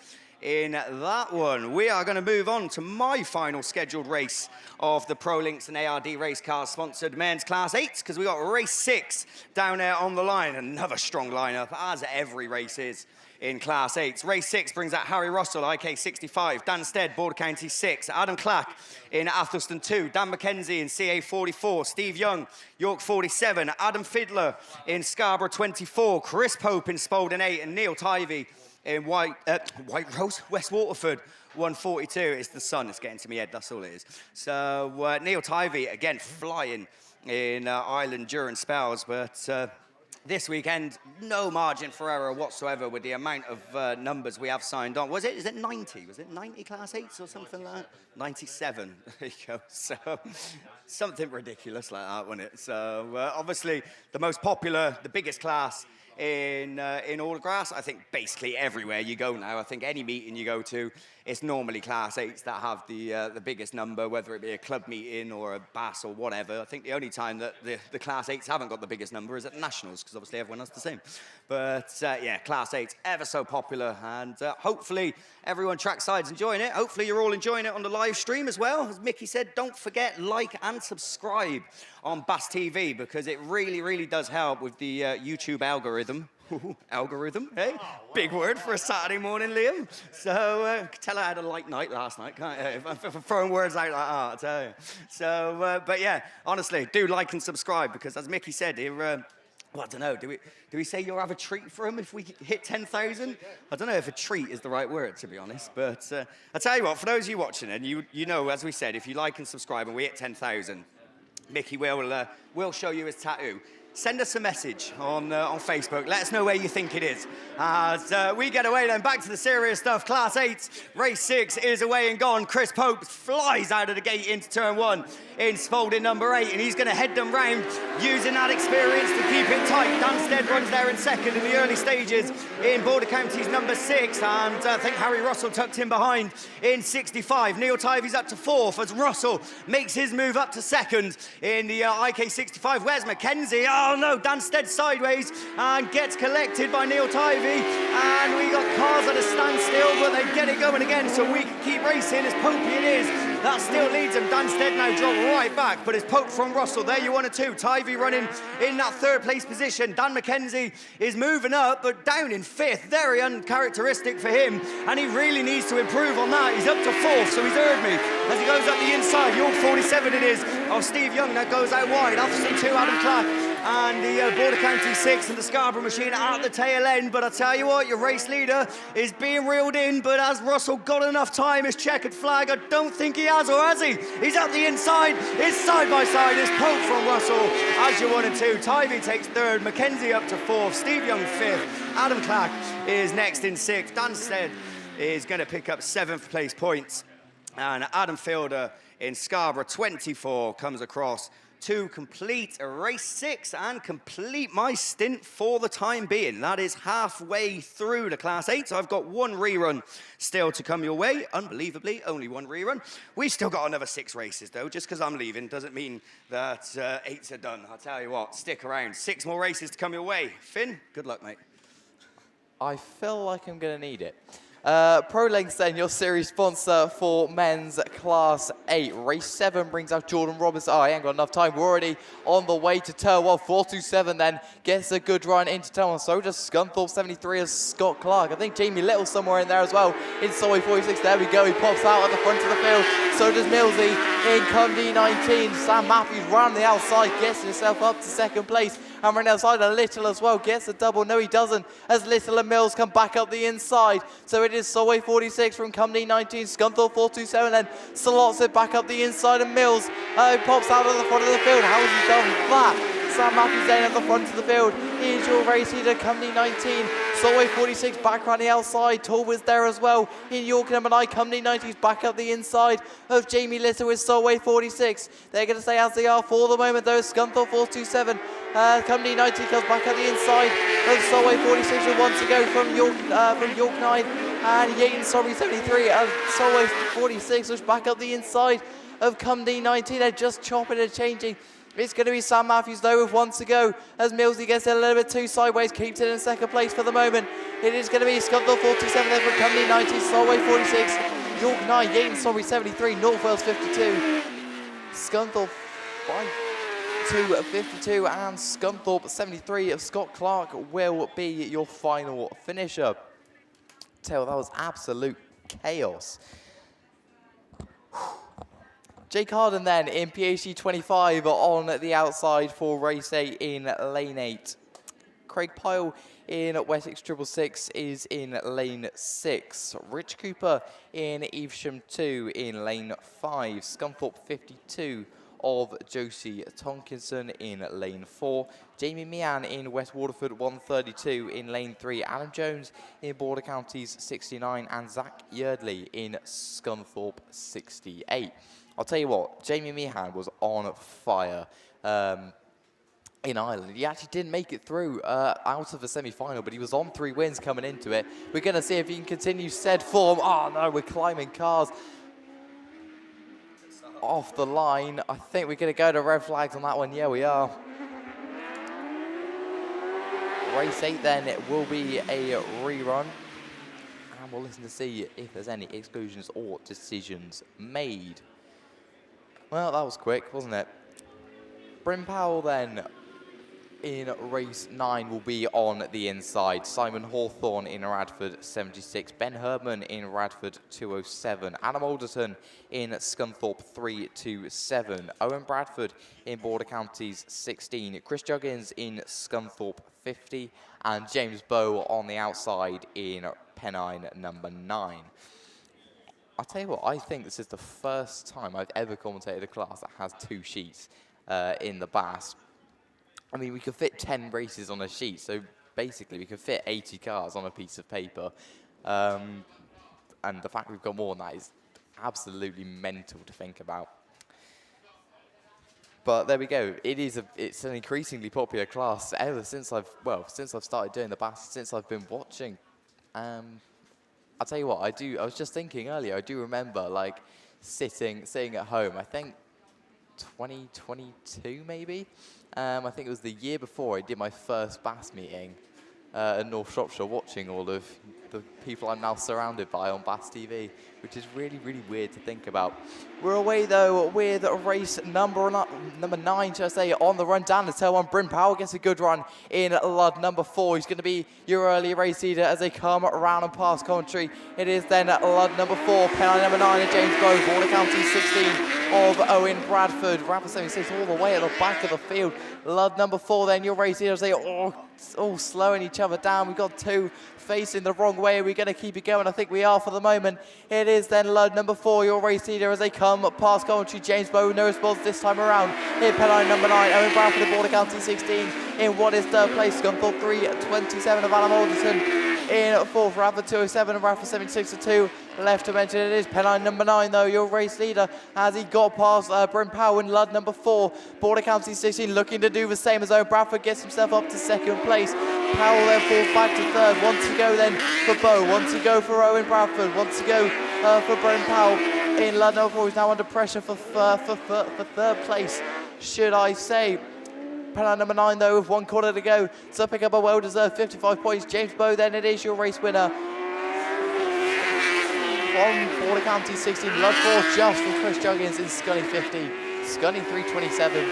in that one. We are going to move on to my final scheduled race of the Pro Links and ARD race cars sponsored men's Class 8s, because we got race 6 down there on the line. Another strong lineup, as every race is in Class 8s. Race 6 brings out Harry Russell, IK 65, Dan Stead, Border County 6, Adam Clack in Athelston 2, Dan McKenzie in CA 44, Steve Young, York 47, Adam Fiddler in Scarborough 24, Chris Pope in Spalding 8, and Neil Tivey in White Rose, West Waterford 142. It's the sun, it's getting to my head, that's all it is. So Neil Tivey, again, flying in Ireland during spells, but this weekend, no margin for error whatsoever with the amount of numbers we have signed on. Is it 90? Was it 90 Class 8s or something like that? 97. There you go. So, something ridiculous like that, wasn't it? So, obviously, the most popular, the biggest class in Autograss, I think basically everywhere you go now. I think any meeting you go to, it's normally Class 8s that have the biggest number, whether it be a club meeting or a BAS or whatever. I think the only time that the Class 8s haven't got the biggest number is at the Nationals, because obviously everyone has the same. But yeah, Class 8's ever so popular, and hopefully everyone trackside's enjoying it. Hopefully you're all enjoying it on the live stream as well. As Mickey said, don't forget, like and subscribe on BAStv, because it really, really does help with the YouTube algorithm. Algorithm, hey? Big word for a Saturday morning, Liam. So, tell I had a light night last night, can't you? If I'm throwing words out like that, I'll tell you. So, but yeah, honestly, do like and subscribe, because as Mickey said, well, I don't know, do we say you'll have a treat for him if we hit 10,000? I don't know if a treat is the right word, to be honest, but I'll tell you what, for those of you watching, and you know, as we said, if you like and subscribe and we hit 10,000, Mickey will show you his tattoo. Send us a message on Facebook. Let us know where you think it is. As we get away then, back to the serious stuff. Class 8, race 6 is away and gone. Chris Pope flies out of the gate into turn 1 in Spalding number 8, and he's going to head them round using that experience to keep it tight. Dan Stead runs there in second in the early stages in Border Counties number 6, and I think Harry Russell tucked him behind in 65. Neil Tivey's up to 4th as Russell makes his move up to second in the IK 65. Where's McKenzie? Oh no, Dan Stead sideways and gets collected by Neil Tivey, and we got cars at a standstill, but they get it going again, so we can keep racing as Popey it is. That still leads him. Dan Stead now dropped right back, but it's Pope from Russell. There you 1 and 2. Tivey running in that 3rd place position. Dan McKenzie is moving up, but down in 5th. Very uncharacteristic for him, and he really needs to improve on that. He's up to 4th, so he's heard me as he goes up the inside. York 47 it is of Steve Young that goes out wide. Athelston 2, Adam Clark, and the Border County 6 and the Scarborough machine at the tail end. But I tell you what, your race leader is being reeled in, but has Russell got enough time? His checkered flag, I don't think he has, or has he? He's up the inside. It's side by side. It's Pope from Russell as you 1 and 2. Tivey takes 3rd, McKenzie up to 4th, Steve Young 5th, Adam Clark is next in 6th. Dan Stead is going to pick up 7th place points, and Adam Fielder in Scarborough 24 comes across to complete race 6 and complete my stint for the time being. That is halfway through the Class 8. So I've got one rerun still to come your way. Unbelievably, only one rerun. We've still got another 6 races, though. Just because I'm leaving doesn't mean that 8's are done. I'll tell you what, stick around. 6 more races to come your way. Finn, good luck, mate. I feel like I'm going to need it. Pro Lengths then, your series sponsor for men's Class 8. Race 7 brings out Jordan Robertson. Oh, I ain't got enough time. We're already on the way to turn 1. 427 then gets a good run into turn 1. So does Scunthorpe 73 as Scott Clark. I think Jamie Little somewhere in there as well. In Solway 46, there we go. He pops out at the front of the field. So does Millsy in Cundy 19. Sam Matthews round the outside, gets himself up to second place. And running outside, a Little as well gets a double. No, he doesn't, as Little and Mills come back up the inside. So it is Solway 46 from Cumney 19, Scunthorpe 427, then slots it back up the inside, and Mills pops out of the front of the field. How has he done that? Sam Matthews then at the front of the field. Here's your race leader, Cumney 19. Solway 46 back around the outside. Torwood's there as well. In York number 9, Cumney 19 is back up the inside of Jamie Little with Solway 46. They're going to stay as they are for the moment though. Scunthorpe 427. Cumney 19 comes back up the inside of Solway 46 with 1 to go from York 9. And Yaten, 73 and Solway 46 was back up the inside of Cumney 19. They're just chopping and changing. It's going to be Sam Matthews though with 1 to go as Millsy gets it a little bit too sideways, keeps it in second place for the moment. It is going to be Scunthorpe 47 there from Cumney 19, Solway 46, York 9, Yaten, 73, North Wales 52, Scunthorpe 52 and Scunthorpe 73 of Scott Clark will be your final finisher. Tell that was absolute chaos. Jake Harden then in PhD 25 on the outside for race 8 in lane 8. Craig Pyle in Wessex 666 is in lane 6. Rich Cooper in Evesham 2 in lane 5. Scunthorpe 52 of Josie Tonkinson in lane 4. Jamie Meehan in West Waterford 132 in lane 3. Adam Jones in Border Counties 69 and Zach Yardley in Scunthorpe 68. I'll tell you what, Jamie Meehan was on fire in Ireland. He actually didn't make it through out of the semi-final, but he was on 3 wins coming into it. We're going to see if he can continue said form. Oh no, we're climbing cars off the line. I think we're going to go to red flags on that one. Yeah, we are. Race 8 then, it will be a rerun. And we'll listen to see if there's any exclusions or decisions made. Well, that was quick, wasn't it? Bryn Powell then in race 9 will be on the inside. Simon Hawthorne in Radford 76. Ben Herdman in Radford 207. Adam Alderton in Scunthorpe 327. Owen Bradford in Border Counties 16. Chris Juggins in Scunthorpe 50. And James Bow on the outside in Pennine number 9. I'll tell you what, I think this is the first time I've ever commentated a class that has 2 sheets in the BAS. I mean, we could fit 10 races on a sheet, so basically we could fit 80 cars on a piece of paper. And the fact we've got more than that is absolutely mental to think about. But there we go. It's an increasingly popular class ever since I've started doing the BAS, since I've been watching. I'll tell you what, I was just thinking earlier, I do remember like sitting at home, I think 2022 maybe. I think it was the year before I did my first BAS meeting in North Shropshire, watching all of the people I'm now surrounded by on BAStv, which is really, really weird to think about. We're away though with race number 9, should I say, on the run down the tail one. Bryn Powell gets a good run in Lud number 4. He's going to be your early race leader as they come around and past Coventry. It is then Lud number 4, Pennine number 9 and James Bow, Border County 16 of Owen Bradford. Radford 76 all the way at the back of the field. Lud number 4 then your race leader as they all slowing each other down. We've got 2 facing the wrong way. We're going to keep it going. I think we are for the moment. It is then Lud number 4, your race leader as they come past Coventry. James Bow, no response this time around. In Pennine number 9, Owen Bradford, Border County 16. In what is third place, Scunthorpe 327 of Adam Alderton. in fourth. Radford 207 and Radford 76-2. Left to mention it is Pennine number 9 though, your race leader, as he got past Bryn Powell in Ludd number 4. Border County 16 looking to do the same as Owen Bradford gets himself up to second place. Powell then falls back to third. One to go then for Bow, one to go for Owen Bradford, one to go for Bryn Powell in Ludd number 4. He's now under pressure for third place, should I say. Pennine number 9 though, with 1 quarter to go to pick up a well-deserved 55 points. James Bow then it is your race winner. From Border County 16, Ludd 4 just for Chris Juggins in Scunny 50. Scunny 327.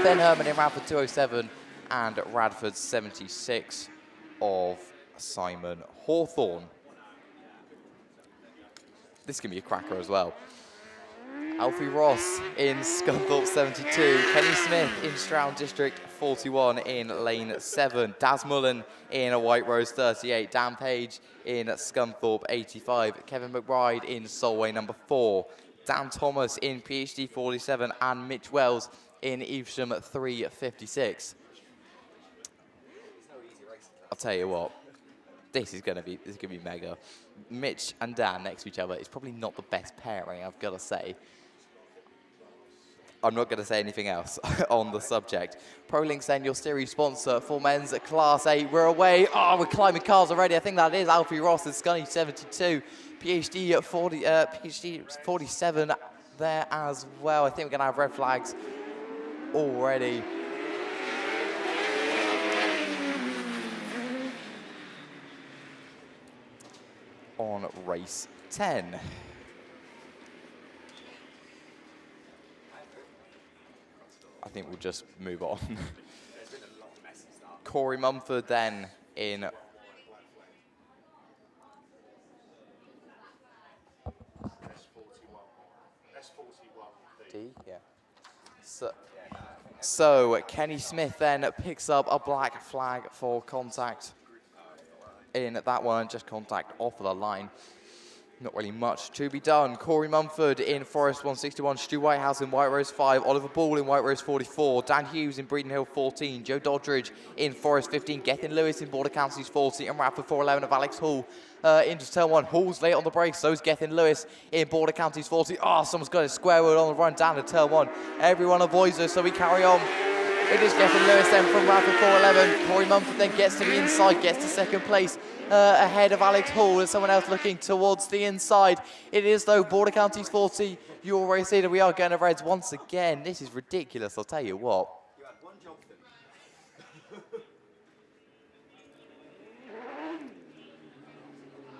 Ben Herman in Radford 207 and Radford 76 of Simon Hawthorne. This can be a cracker as well. Alfie Ross in Scunthorpe 72, Kenny Smith in Stroud District 41 in lane 7, Daz Mullen in a White Rose 38, Dan Page in Scunthorpe 85, Kevin McBride in Solway number 4, Dan Thomas in PhD 47 and Mitch Wells in Evesham 356. I'll tell you what, this is gonna be mega. Mitch and Dan next to each other is probably not the best pairing, I've got to say. I'm not going to say anything else on the subject. ProLinks then, your series sponsor for men's Class 8. We're away. Oh, we're climbing cars already. I think that is Alfie Ross and Scunny 72. PhD at 40, PhD 47 there as well. I think we're going to have red flags already. On race 10. I think we'll just move on. Corey Mumford then in D, yeah. So Kenny Smith then picks up a black flag for contact in that one, just contact off of the line. Not really much to be done. Corey Mumford in Forest 161, Stu Whitehouse in White Rose 5, Oliver Ball in White Rose 44, Dan Hughes in Breeden Hill 14, Joe Doddridge in Forest 15, Gethin Lewis in Border Counties 40, and Radford 411 of Alex Hall into turn 1. Hall's late on the brakes, so is Gethin Lewis in Border Counties 40. Oh, someone's got a square wheel on the run down to turn 1. Everyone avoids us, so we carry on. It is Gethin Lewis then from Radford 411. Corey Mumford then gets to the inside, gets to second place. Ahead of Alex Hall and someone else looking towards the inside. It is though Border Counties 40, your race leader. We are going to Reds once again. This is ridiculous, I'll tell you what. You had one job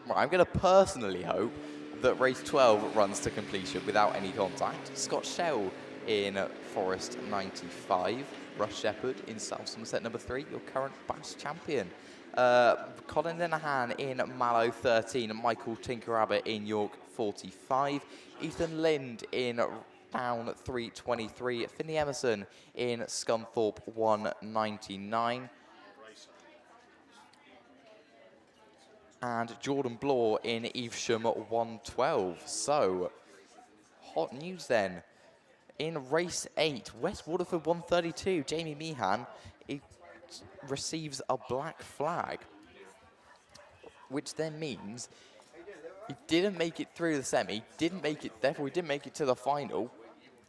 Right, I'm going to personally hope that race 12 runs to completion without any contact. Scott Shell in Forest 95. Russ Shepherd in South Somerset number 3, your current BAS champion. Colin Linehan in Mallow 13, Michael Tinkerabbott in York 45, Ethan Lind in Down 323, Finney Emerson in Scunthorpe 199, and Jordan Blore in Evesham 112. So, hot news then. In race 8, West Waterford 132, Jamie Meehan receives a black flag, which then means he didn't make it through the semi, therefore he didn't make it to the final,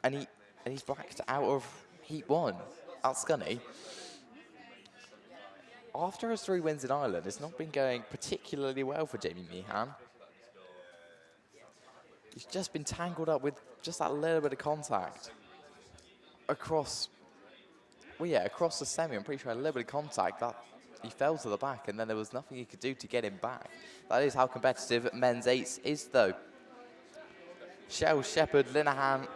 and he's blacked out of Heat 1 at Scunny. After his 3 wins in Ireland, it's not been going particularly well for Jamie Meehan. He's just been tangled up with just that little bit of contact across the semi. I'm pretty sure a little bit of contact that he fell to the back, and then there was nothing he could do to get him back. That is how competitive men's 8s is, though. Shell, Shepherd, Linehan,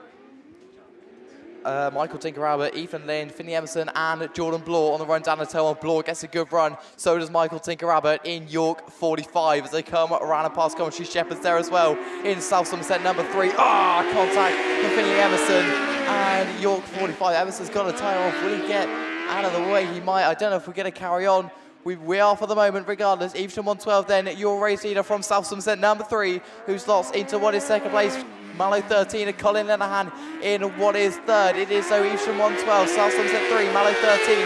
Michael Tinkerabbott, Ethan Lind, Finney Emerson, and Jordan Blore on the run down the tail. Blore gets a good run. So does Michael Tinkerabbott in York 45 as they come around and past commentary. Shepherd's there as well in South Somerset number 3. Contact from Finley Emerson and York 45. Emerson's got a tyre off. Will he get out of the way? He might. I don't know if we're going to carry on. We are for the moment, regardless. Evesham 112 then, your race leader from South Somerset number 3, who slots into what is second place. Mallow 13 and Colin Linehan in what is third. It is so Evesham 112, South Somerset 3, Mallow 13,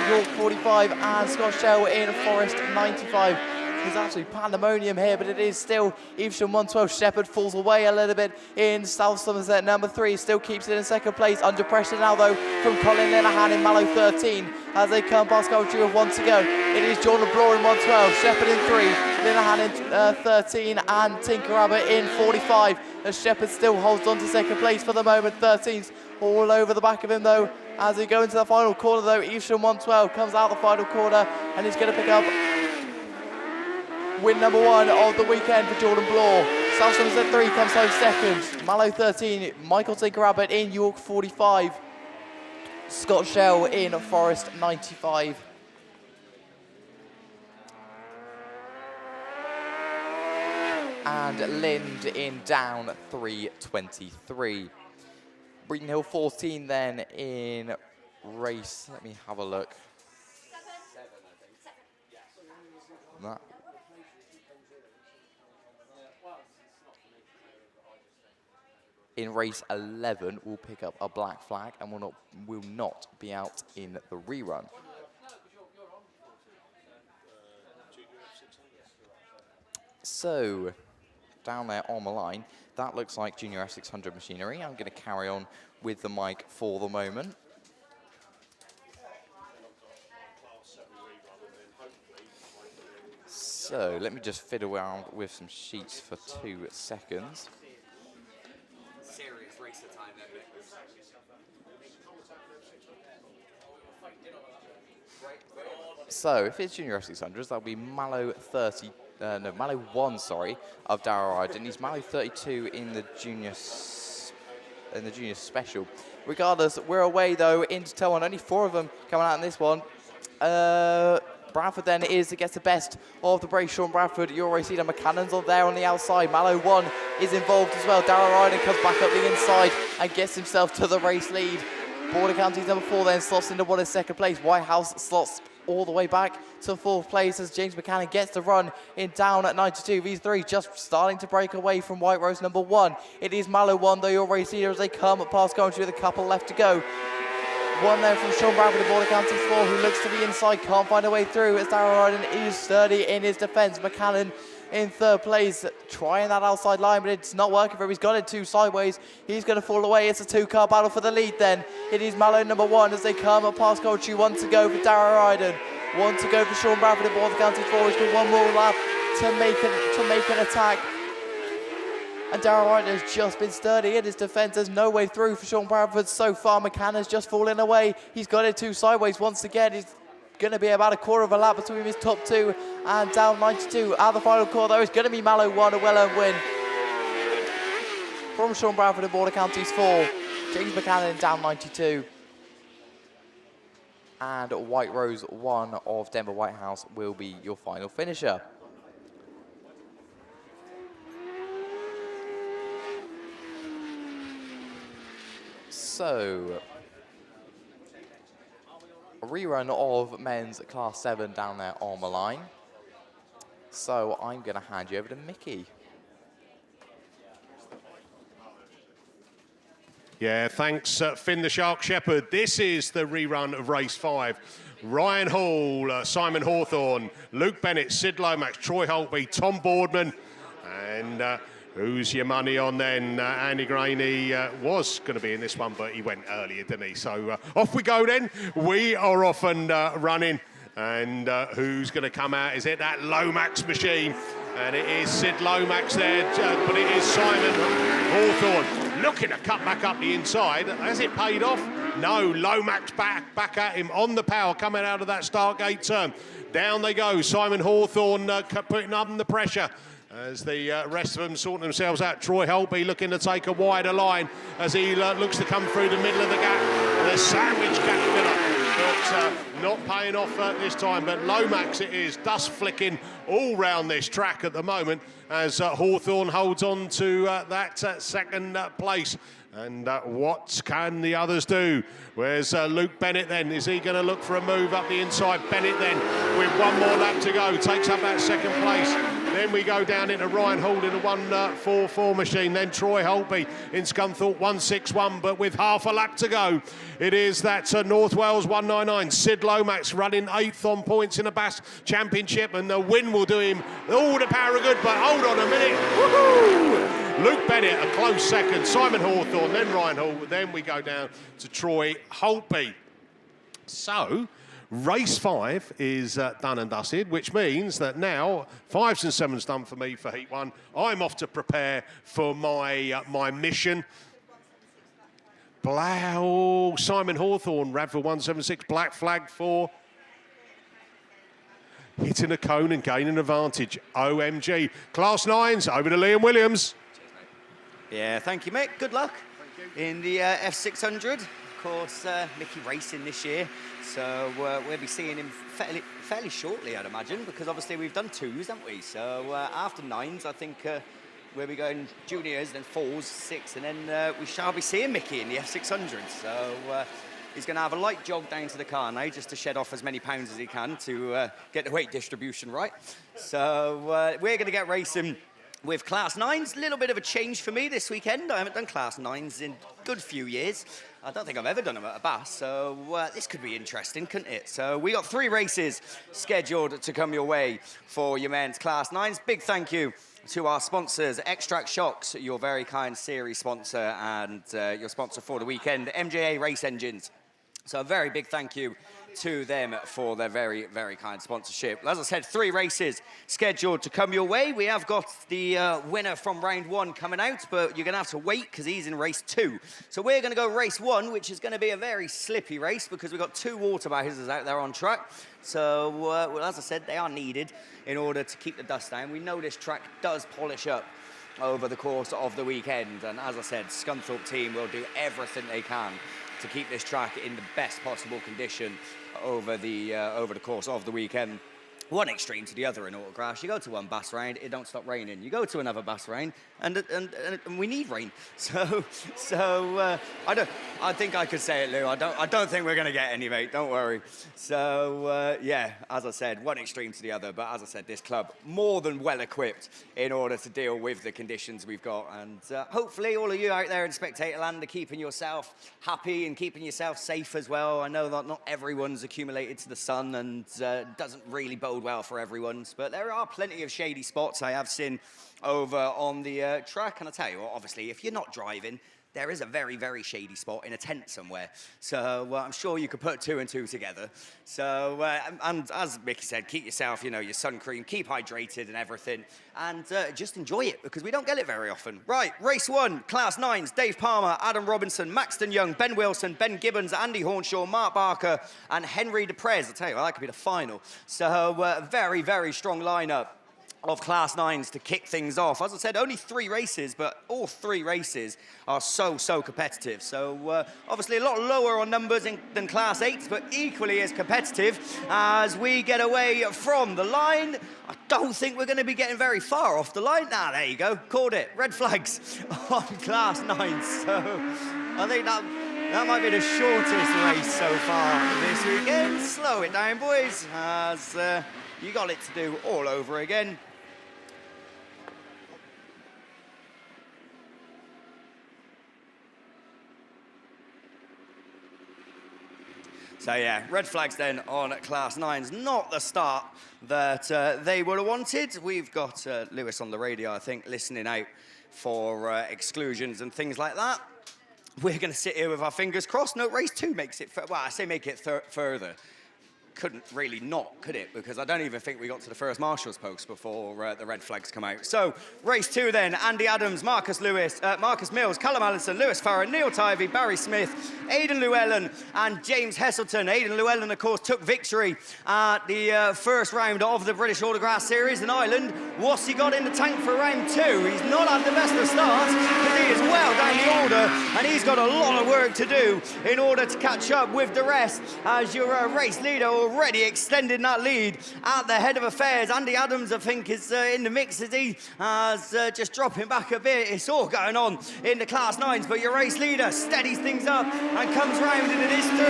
York 45 and Scott Shell in Forest 95. There's absolutely pandemonium here, but it is still Evesham 112. Shepherd falls away a little bit in South Somerset. Number 3 still keeps it in second place. Under pressure now, though, from Colin Linehan in Mallow 13 as they come past Coventry with 1 to go. It is Jordan Bloor in 112, Shepherd in 3, Linehan in 13, and Tinker Abbott in 45. As Shepherd still holds on to second place for the moment. 13's all over the back of him, though. As we go into the final corner, though, Evesham 112 comes out the final corner and is going to pick up win number 1 of the weekend for Jordan Bloor. South Somerset 3 comes home second. Mallow 13, Michael Tinker Abbott in York 45. Scott Shell in Forest 95. And Lind in Down 323. Breeden Hill 14 then in race. Let me have a look. That. In race 11, we'll pick up a black flag and will not be out in the rerun. So, down there on the line, that looks like Junior F600 machinery. I'm going to carry on with the mic for the moment. So, let me just fiddle around with some sheets for 2 seconds. Serious racer time then, Nick. So, if it's Junior F600s, that'll be Mallow 1, sorry, of Darragh Ryden. He's Mallow 32 in the junior special. Regardless, we're away though into toe on. Only 4 of them coming out in this one. Bradford then gets the best of the brace. Sean Bradford, Euro Cedar McCannon's on there on the outside. Mallow 1 is involved as well. Darragh Ryden comes back up the inside and gets himself to the race lead. Border Counties number 4 then slots into what is second place. Whitehouse slots all the way back to 4th place as James McCannon gets the run in Down at 92. These 3 just starting to break away from White Rose number 1. It is Mallow 1, though you'll race here as they come past Coventry with a couple left to go. 1 there from Sean Bradford in Border Counties 4, who looks to the inside, can't find a way through as Darragh Ryden is sturdy in his defence. McCannon in 3rd place, trying that outside line, but it's not working for him. He's got it 2 sideways. He's going to fall away. It's a 2-car battle for the lead then. It is Mallow number 1 as they come past Coventry. 1 to go for Darragh Ryden. 1 to go for Sean Bradford in Border Counties 4. He's got 1 more lap to make an attack. And Darragh Ryden has just been sturdy in his defence. There's no way through for Sean Bradford so far. McCannon's just falling away. He's got it 2 sideways once again. He's going to be about a quarter of a lap between his top 2 and Down 92. Out of the final quarter, though, it's going to be Mallow 1, a well-earned win from Sean Bradford in Border Counties 4. James McCannon in Down 92. And White Rose 1 of Denver Whitehouse will be your final finisher. So, a rerun of men's Class 7 down there on the line. So I'm going to hand you over to Mickey. Yeah, thanks, Finn the Shark Shepherd. This is the rerun of race 5. Ryan Hall, Simon Hawthorne, Luke Bennett, Sid Lomax, Troy Holtby, Tom Boardman, and who's your money on then? Andy Graney was going to be in this one, but he went earlier, didn't he? So off we go then. We are off and running. And who's going to come out? Is it that Lomax machine? And it is Sid Lomax there, but it is Simon Hawthorne looking to cut back up the inside. Has it paid off? No, Lomax back at him on the power coming out of that start gate turn. Down they go. Simon Hawthorne putting up the pressure as the rest of them sorting themselves out. Troy Holtby looking to take a wider line as he looks to come through the middle of the gap. The sandwich gap filler, but not paying off this time. But Lomax it is, dust flicking all round this track at the moment as Hawthorne holds on to that second place. And what can the others do? Where's Luke Bennett then? Is he going to look for a move up the inside? Bennett then, with one more lap to go, takes up that second place. Then we go down into Ryan Hall in a 1.44 machine. Then Troy Holtby in Scunthorpe 1.61, but with half a lap to go. It is that North Wales 1.99. Sid Lomax running 8th on points in the BAS Championship, and the win will do him all the power of good. But hold on a minute. Woohoo! Luke Bennett, a close second. Simon Hawthorne, then Ryan Hall. Then we go down to Troy Holtby. So, race 5 is done and dusted, which means that now 5s and 7s done for me for Heat 1. I'm off to prepare for my mission. Blow, Simon Hawthorne, Radford 176, black flag for hitting a cone and gaining advantage. OMG. Class 9s, over to Liam Williams. Yeah, thank you, Mick. Good luck in the F600. Of course, Mickey racing this year, so we'll be seeing him fairly shortly, I'd imagine, because obviously we've done 2s, haven't we? So after 9s, I think we'll be going juniors, then 4s, 6, and then we shall be seeing Mickey in the F600. So he's going to have a light jog down to the car now, just to shed off as many pounds as he can to get the weight distribution right. So we're going to get racing with Class 9s. A little bit of a change for me this weekend. I haven't done Class 9s in a good few years. I don't think I've ever done them at a BAS, so this could be interesting, couldn't it? So we got 3 races scheduled to come your way for your men's Class 9s. Big thank you to our sponsors, Extract Shocks, your very kind series sponsor, and your sponsor for the weekend, MJA Race Engines. So a very big thank you to them for their very, very kind sponsorship. As I said, 3 races scheduled to come your way. We have got the winner from round 1 coming out, but you're going to have to wait because he's in race 2. So we're going to go race 1, which is going to be a very slippy race because we've got 2 water bowsers out there on track. So, well, as I said, they are needed in order to keep the dust down. We know this track does polish up over the course of the weekend, and as I said, Scunthorpe team will do everything they can to keep this track in the best possible condition over the course of the weekend. One extreme to the other in Autograss. You go to one BAS round, it don't stop raining. You go to another BAS round, and we need rain. So I think I could say it, Lou. I don't think we're going to get any, mate. Don't worry. So yeah, as I said, one extreme to the other. But as I said, this club more than well equipped in order to deal with the conditions we've got. And hopefully, all of you out there in spectator land are keeping yourself happy and keeping yourself safe as well. I know that not everyone's accumulated to the sun and doesn't really bode well for everyone's, but there are plenty of shady spots I have seen over on the track. And I tell you what, obviously, if you're not driving, there is a very, very shady spot in a tent somewhere. So I'm sure you could put 2 and 2 together. So, and as Mickey said, keep yourself, your sun cream, keep hydrated and everything, and just enjoy it because we don't get it very often. Right, race 1, Class 9s, Dave Palmer, Adam Robinson, Maxton Young, Ben Wilson, Ben Gibbons, Andy Hornshaw, Mark Barker, and Henry Deprez. I tell you, that could be the final. So very, very strong lineup of Class 9s to kick things off. As I said, only 3 races, but all 3 races are so competitive. So obviously a lot lower on numbers than Class 8s, but equally as competitive as we get away from the line. I don't think we're going to be getting very far off the line. There you go, called it. Red flags on Class 9s. So I think that might be the shortest race so far this weekend. Slow it down, boys, as you got it to do all over again. So yeah, red flags then on Class 9s. Not the start that they would have wanted. We've got Lewis on the radio, I think, listening out for exclusions and things like that. We're going to sit here with our fingers crossed. No, race 2 makes it, well, I say make it further. Couldn't really not, could it? Because I don't even think we got to the first Marshall's post before the red flags come out. So, race 2 then, Andy Adams, Marcus Mills, Callum Allison, Lewis Farrer, Neil Tivey, Barry Smith, Aidan Llewellyn and James Heselton. Aidan Llewellyn, of course, took victory at the first round of the British Autograss Series in Ireland. What's he got in the tank for round 2? He's not had the best of starts, but he is well down down the order, and he's got a lot of work to do in order to catch up with the rest, as your race leader already extending that lead at the head of affairs. Andy Adams, I think, is in the mix as he has just dropping back a bit. It's all going on in the Class 9s, but your race leader steadies things up and comes round, and it is 34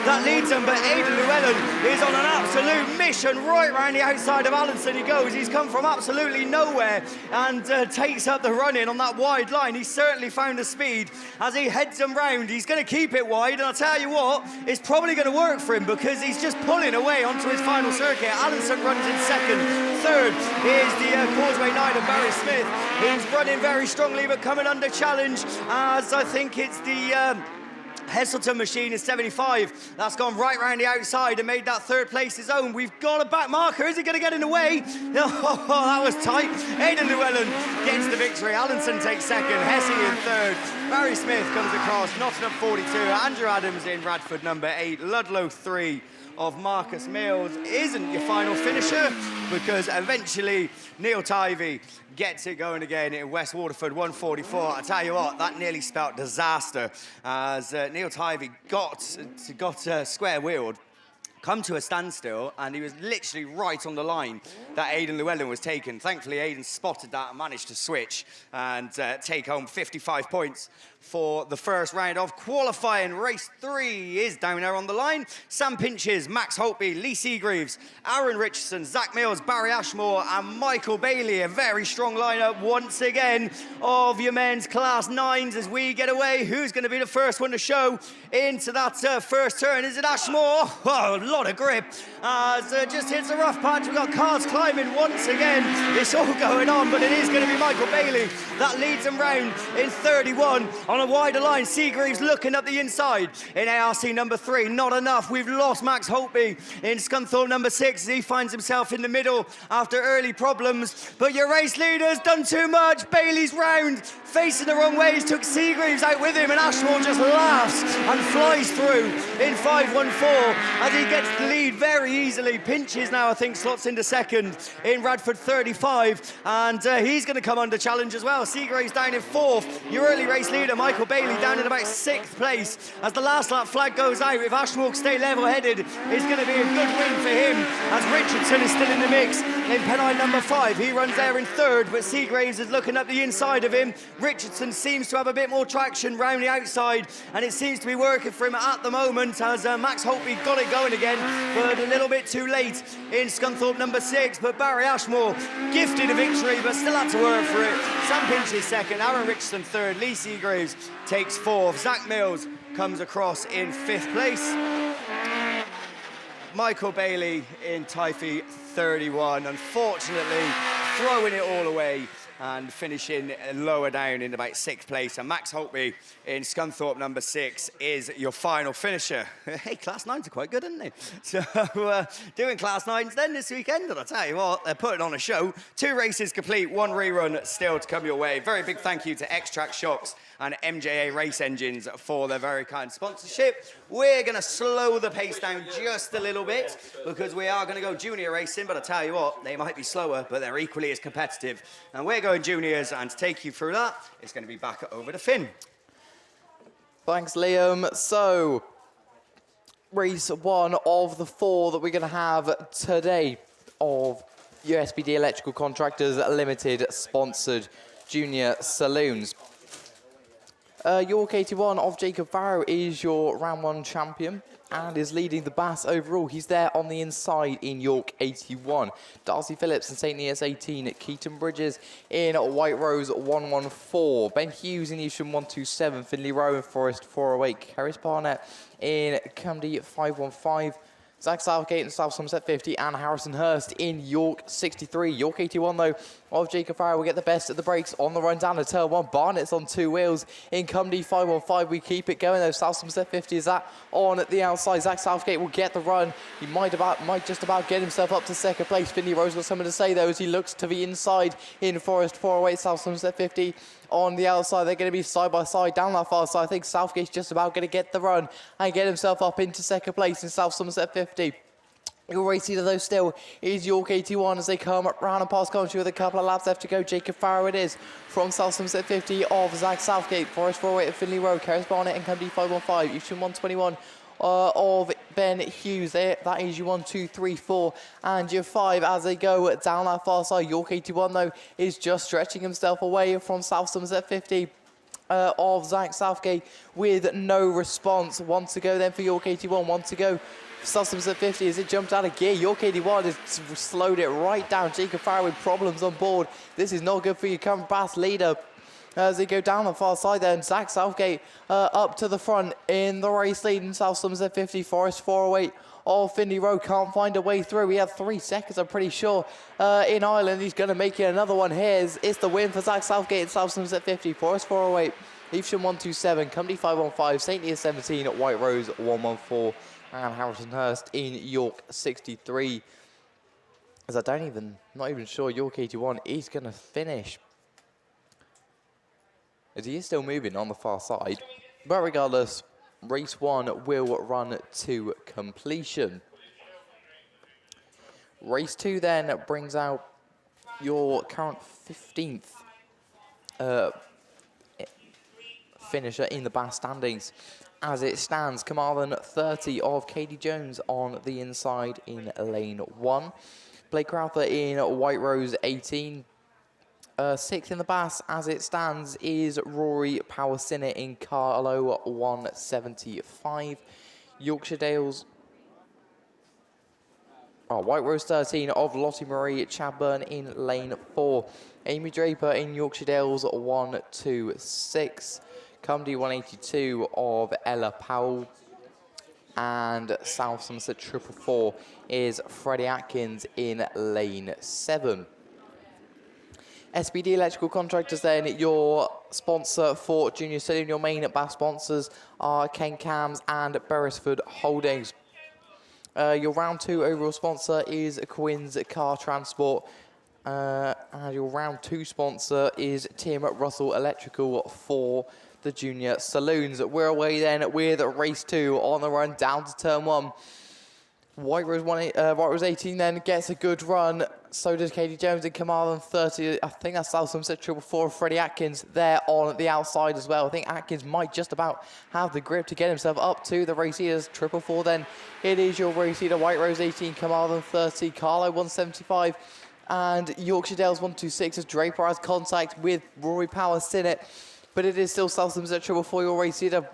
that leads him, but Aidan Llewellyn is on an absolute mission. Right round the outside of Allenson he goes. He's come from absolutely nowhere and takes up the run-in on that wide line. He's certainly found the speed as he heads him round. He's going to keep it wide, and I'll tell you what, it's probably going to work for him because he's just pulling away onto his final circuit. Allenson runs in second. Third is the Causeway 9 of Barry Smith. He's running very strongly but coming under challenge, as I think it's the Heselton machine is 75. That's gone right round the outside and made that third place his own. We've got a back marker. Is he going to get in the way? Oh, that was tight. Aidan Llewellyn gets the victory. Allenson takes second. Hesse in third. Barry Smith comes across. Nottingham 42. Andrew Adams in Radford number 8. Ludlow 3 of Marcus Mills isn't your final finisher, because eventually Neil Tivey gets it going again in West Waterford 144. I tell you what, that nearly spelt disaster, as Neil Tivey got square wheeled, come to a standstill, and he was literally right on the line that Aidan Llewellyn was taken. Thankfully, Aidan spotted that and managed to switch and take home 55 points for the first round of qualifying. Race 3 is down there on the line. Sam Pinches, Max Holtby, Lee Seagreaves, Aaron Richardson, Zach Mills, Barry Ashmore and Michael Bailey. A very strong lineup once again of your men's Class 9s as we get away. Who's going to be the first one to show into that first turn? Is it Ashmore? Oh, a lot of grip as just hits a rough patch. We've got cars climbing once again. It's all going on, but it is going to be Michael Bailey that leads him round in 31. On a wider line, Seagreaves looking up the inside in ARC number 3. Not enough. We've lost Max Holtby in Scunthorpe number 6 as he finds himself in the middle after early problems. But your race leader's done too much. Bailey's round, facing the wrong ways, took Seagreaves out with him, and Ashmore just laughs and flies through in 514 as he gets the lead very easily. Pinches now, I think, slots into second in Radford 35, and he's going to come under challenge as well. Seagreaves down in 4th. Your early race leader, Michael Bailey, down in about 6th place as the last lap flag goes out. If Ashmore stay level-headed, it's going to be a good win for him, as Richardson is still in the mix in Pennine number 5. He runs there in 3rd, but Seagreaves is looking up the inside of him. Richardson seems to have a bit more traction round the outside, and it seems to be working for him at the moment, as Max Holtby got it going again, but a little bit too late in Scunthorpe number 6. But Barry Ashmore gifted a victory, but still had to work for it. Sam Pinch is 2nd, Aaron Richardson 3rd, Lee Seagreaves takes 4th, Zach Mills comes across in 5th place. Michael Bailey in Typhy 31, unfortunately throwing it all away and finishing lower down in about 6th place. And Max Holtby in Scunthorpe number 6 is your final finisher. Hey, Class 9s are quite good, aren't they? So doing Class 9s then this weekend, and I'll tell you what, they're putting on a show. 2 races complete, 1 rerun still to come your way. Very big thank you to X-Track Shocks and MJA Race Engines for their very kind sponsorship. We're going to slow the pace down just a little bit because we are going to go junior racing, but I tell you what, they might be slower, but they're equally as competitive. And we're going juniors, and to take you through that, it's going to be back over to Finn. Thanks, Liam. So, race 1 of the 4 that we're going to have today of USBD Electrical Contractors Limited sponsored junior saloons. York 81 of Jacob Farrow is your round 1 champion and is leading the BAS overall. He's there on the inside in York 81. Darcy Phillips in St. Neots 18. Keaton Bridges in White Rose 114. Ben Hughes in Evesham 127. Finley Rowe in Forest 408. Harris Barnett in Cumdy 515. Zach Southgate in South Somerset 50 and Harrison Hurst in York 63. York 81 though of Jacob Farrow will get the best at the brakes on the run down to turn 1. Barnett's on 2 wheels in Cumdy 515. We keep it going though. South Somerset 50 is that on at the outside. Zach Southgate will get the run. He might just about get himself up to 2nd place. Finley Rose got something to say though as he looks to the inside in Forest 408. South Somerset 50 on the outside. They're going to be side by side down that far side. I think Southgate's just about going to get the run and get himself up into 2nd place in South Somerset 50. Your race leader, though, still is York 81 as they come round and past Coventry with a couple of laps left to go. Jacob Farrow it is from South Somerset 50 of Zach Southgate. Forest 408 at Finley Road. Kerris Barnett and Company 515. Euston 121 of Ben Hughes. That is your 1, 2, 3, 4 and your 5 as they go down that far side. York 81, though, is just stretching himself away from South Somerset 50. Of Zach Southgate with no response. 1 to go then for York 81. 1 to go. South Somerset 50 as it jumped out of gear. York 81 has slowed it right down. Jacob Farrow with problems on board. This is not good for your current BASt leader. As they go down the far side then, Zach Southgate up to the front in the race lead in South Somerset 50. Forest 408 of Finley Road can't find a way through. We have 3 seconds, I'm pretty sure, in Ireland. He's going to make it another one here. It's the win for Zach Southgate in South Somerset 50. Forest 408, Evesham 127, Company 515, St. Lear 17, White Rose 114, and Harrisonhurst in York 63. As not even sure York 81 is going to finish. As he is still moving on the far side. But regardless, race 1 will run to completion. Race 2 then brings out your current 15th finisher in the BASt standings. As it stands, Carmarthen 30 of Katie Jones on the inside in lane 1. Blake Crowther in White Rose 18. 6th in the BASt as it stands is Rory Power-Sinnott in Carlo 175. Yorkshire Dales. White Rose 13 of Lottie Marie Chadburn in lane 4. Amy Draper in Yorkshire Dales 126. Cumdy 182 of Ella Powell. And South Somerset 444 is Freddie Atkins in lane 7. SBD Electrical Contractors then, your sponsor for Junior Saloon. Your main BASt sponsors are Ken Cams and Beresford Holdings. Your round 2 overall sponsor is Quinn's Car Transport. And your round 2 sponsor is Tim Russell Electrical for the Junior Saloons. We're away then with race 2 on the run down to turn 1. White Rose 18 then gets a good run. So does Katie Jones in Carmarthen 30. I think that's South Somerset 444. Freddie Atkins there on the outside as well. I think Atkins might just about have the grip to get himself up to the race leaders. 444 then. It is your race leader. White Rose 18, Carmarthen 30, Carlo 175, and Yorkshire Dales 126 as Draper has contact with Rory Power-Sinnott. But it is still South Somerset 444, your race leader.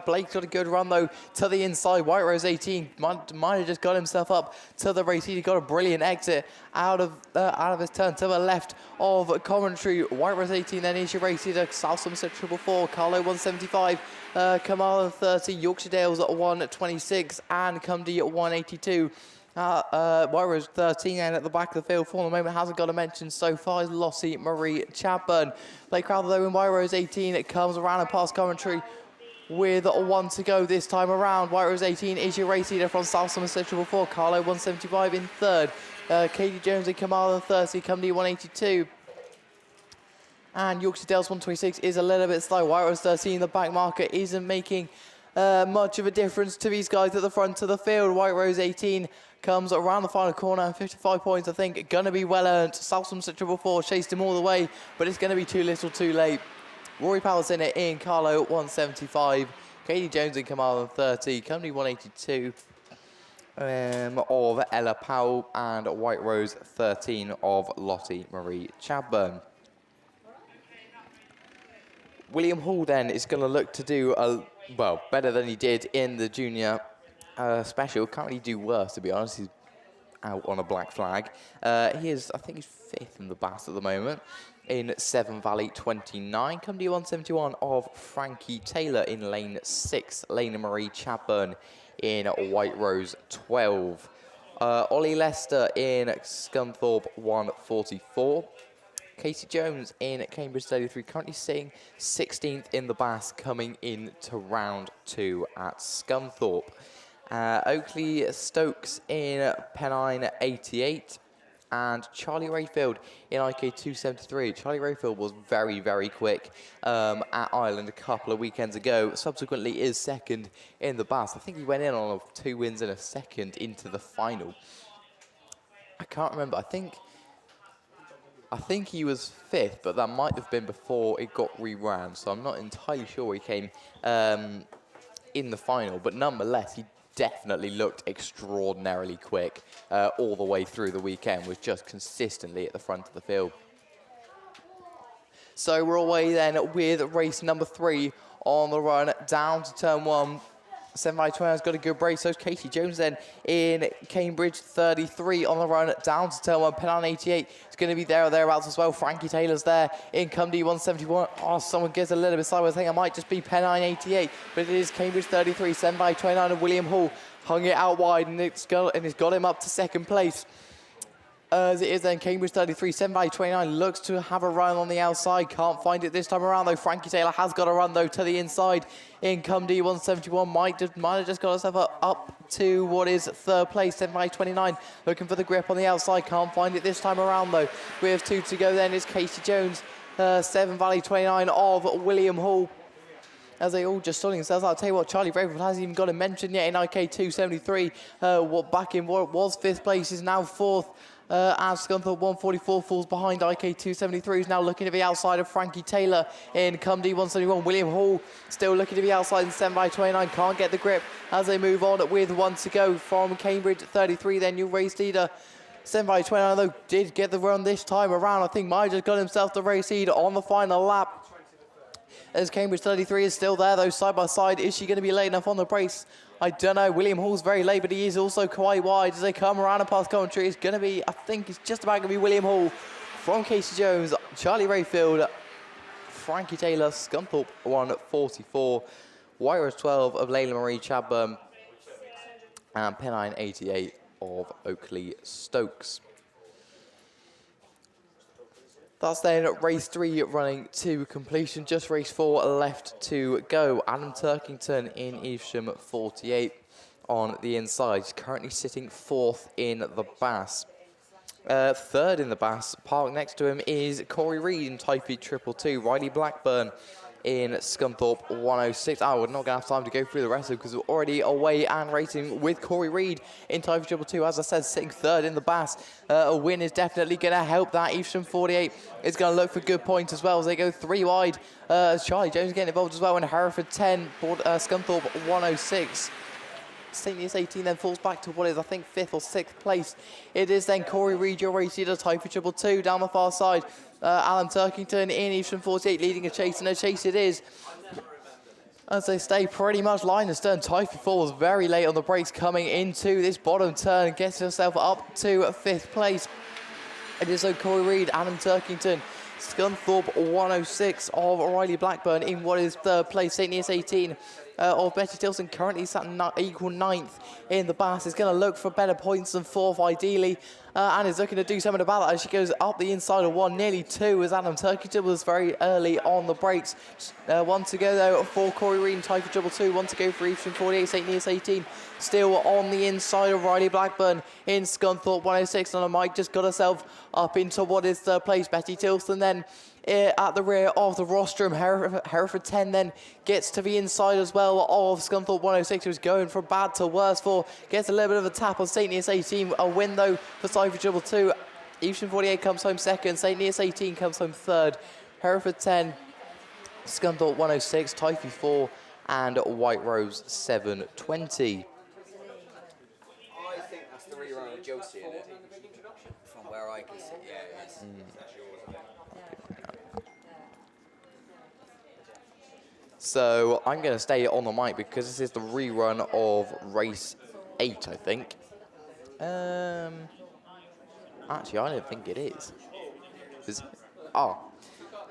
Blake's got a good run, though, to the inside. White Rose 18 might have just got himself up to the race leader. Got a brilliant exit out of his turn to the left of Coventry. White Rose 18 then is your race leader. South Somerset 444, Carlo 175, Carmarthen 30, Yorkshire Dales at 126, and Cumdy at 182. White Rose 13 and at the back of the field for the moment hasn't got a mention so far is Lossie Marie Chadburn. Blake Crowther though in White Rose 18, it comes around and past Coventry with 1 to go this time around. White Rose 18 is your race leader from South Somerset 444, Carlo 175 in 3rd. Katie Jones in Carmarthen 30, Cumdy 182. And Yorkshire Dales 126 is a little bit slow. White Rose 13, the back marker isn't making much of a difference to these guys at the front of the field. White Rose 18 comes around the final corner, 55 points, I think, gonna be well earned. South Somerset 444 chased him all the way, but it's gonna be too little too late. Rory Power-Sinnott in Carlo 175, Katie Jones in Carmarthen 30, Cumdy 182 of Ella Powell, and White Rose 13 of Lottie Marie Chadburn. William Hall then is going to look to do better than he did in the junior special. Can't really do worse, to be honest. He's out on a black flag. I think he's 5th in the BASt at the moment in Severn Valley 29. Cumdy 171 of Frankie Taylor in lane 6. Lena Marie Chadburn in White Rose 12. Ollie Lester in Scunthorpe 144. Casey Jones in Cambridge 33, currently sitting 16th in the BASt, coming into round 2 at Scunthorpe. Oakley Stokes in Pennine 88, and Charlie Rayfield in IK 273. Charlie Rayfield was very, very quick at Ireland a couple of weekends ago. Subsequently is 2nd in the BASt. I think he went in on 2 wins and a 2nd into the final. I can't remember. I think he was 5th, but that might have been before it got reran. So I'm not entirely sure he came in the final. But nonetheless, he definitely looked extraordinarily quick all the way through the weekend. Was just consistently at the front of the field. So we're away then with race number 3 on the run down to turn 1. 7 by 20 has got a good brace. So Casey Jones then in Cambridge 33 on the run down to turn 1. Penine 88 is going to be there or thereabouts as well. Frankie Taylor's there in Cumdy 171. Oh, someone gets a little bit sideways. I think it might just be Penine 88, but it is Cambridge 33. 7 by 29 and William Hall hung it out wide, and it's got him up to 2nd place. As it is then, Cambridge 33, 7 by 29 looks to have a run on the outside. Can't find it this time around though. Frankie Taylor has got a run though to the inside in Cumdy 171. Might have just got herself up to what is 3rd place. 7 by 29 looking for the grip on the outside. Can't find it this time around though. We have 2 to go then. It's Casey Jones, 7 Valley 29 of William Hall. As they all just sorting themselves out. I'll tell you what, Charlie Rayford hasn't even got a mention yet in IK 273. Back in what was 5th place is now 4th. As Scunthorpe 144 falls behind IK 273, who's now looking to be outside of Frankie Taylor in Cumdy 171. William Hall still looking to be outside in 7 by 29, can't get the grip as they move on with 1 to go from Cambridge 33. Then your race leader 7 by 29 though did get the run this time around. I think Maya just got himself the race lead on the final lap. As Cambridge 33 is still there though, side by side. Is she going to be late enough on the brace? I don't know. William Hall's very late, but he is also quite wide as they come around and past Coventry. It's going to be, I think it's just about going to be William Hall from Casey Jones, Charlie Rayfield, Frankie Taylor, Scunthorpe 144, Wires 12 of Layla Marie Chadburn, and Penine 88 of Oakley Stokes. That's then race 3 running to completion. Just race 4 left to go. Adam Turkington in Evesham 48 on the inside. He's currently sitting 4th in the BAS. 3rd in the BAS. Parked next to him is Corey Reid in Type 222. Riley Blackburn in Scunthorpe 106. We're not going to have time to go through the rest of it because we're already away and racing with Corey Reid in Type 222. As I said, sitting 3rd in the BAS. A win is definitely going to help that. Evesham 48 is going to look for good points as well as they go 3 wide. Charlie Jones getting involved as well in Hereford 10, Scunthorpe 106. St. Neots 18 then falls back to what is, I think, 5th or 6th place. It is then Corey Reid, your race leader, Type 222 down the far side. Alan Turkington in Evesham 48 leading a chase, and a chase it is. As they stay pretty much line and stern. Type 4 was very late on the brakes coming into this bottom turn, gets herself up to 5th place. It is so Corey Reid, Adam Turkington, Scunthorpe 106 of Riley Blackburn in what is 3rd place. St. Neots 18 of Betty Tilson currently sat equal 9th in the BAS. Is going to look for better points than 4th ideally, and is looking to do something about that as she goes up the inside of 1, nearly 2 as Adam Turkington was very early on the brakes. 1 to go though for Corey Reid, Type 222, 1 to go for Evesham 48, St. Neots 18 still on the inside of Riley Blackburn in Scunthorpe 106, and Mike just got herself up into what is 3rd place. Betty Tilson then at the rear of the rostrum. Hereford 10 then gets to the inside as well of Scunthorpe 106, who's going from bad to worse for. Gets a little bit of a tap on St. Neots 18. A win though for Type 222. Evesham 48 comes home 2nd. St. Neots 18 comes home 3rd. Hereford 10, Scunthorpe 106, Type 4 and White Rose 720. I think that's the rerun of Josie in it. From where I can see, yeah, it is. So I'm going to stay on the mic because this is the rerun of race 8, I think. Actually, I don't think it is.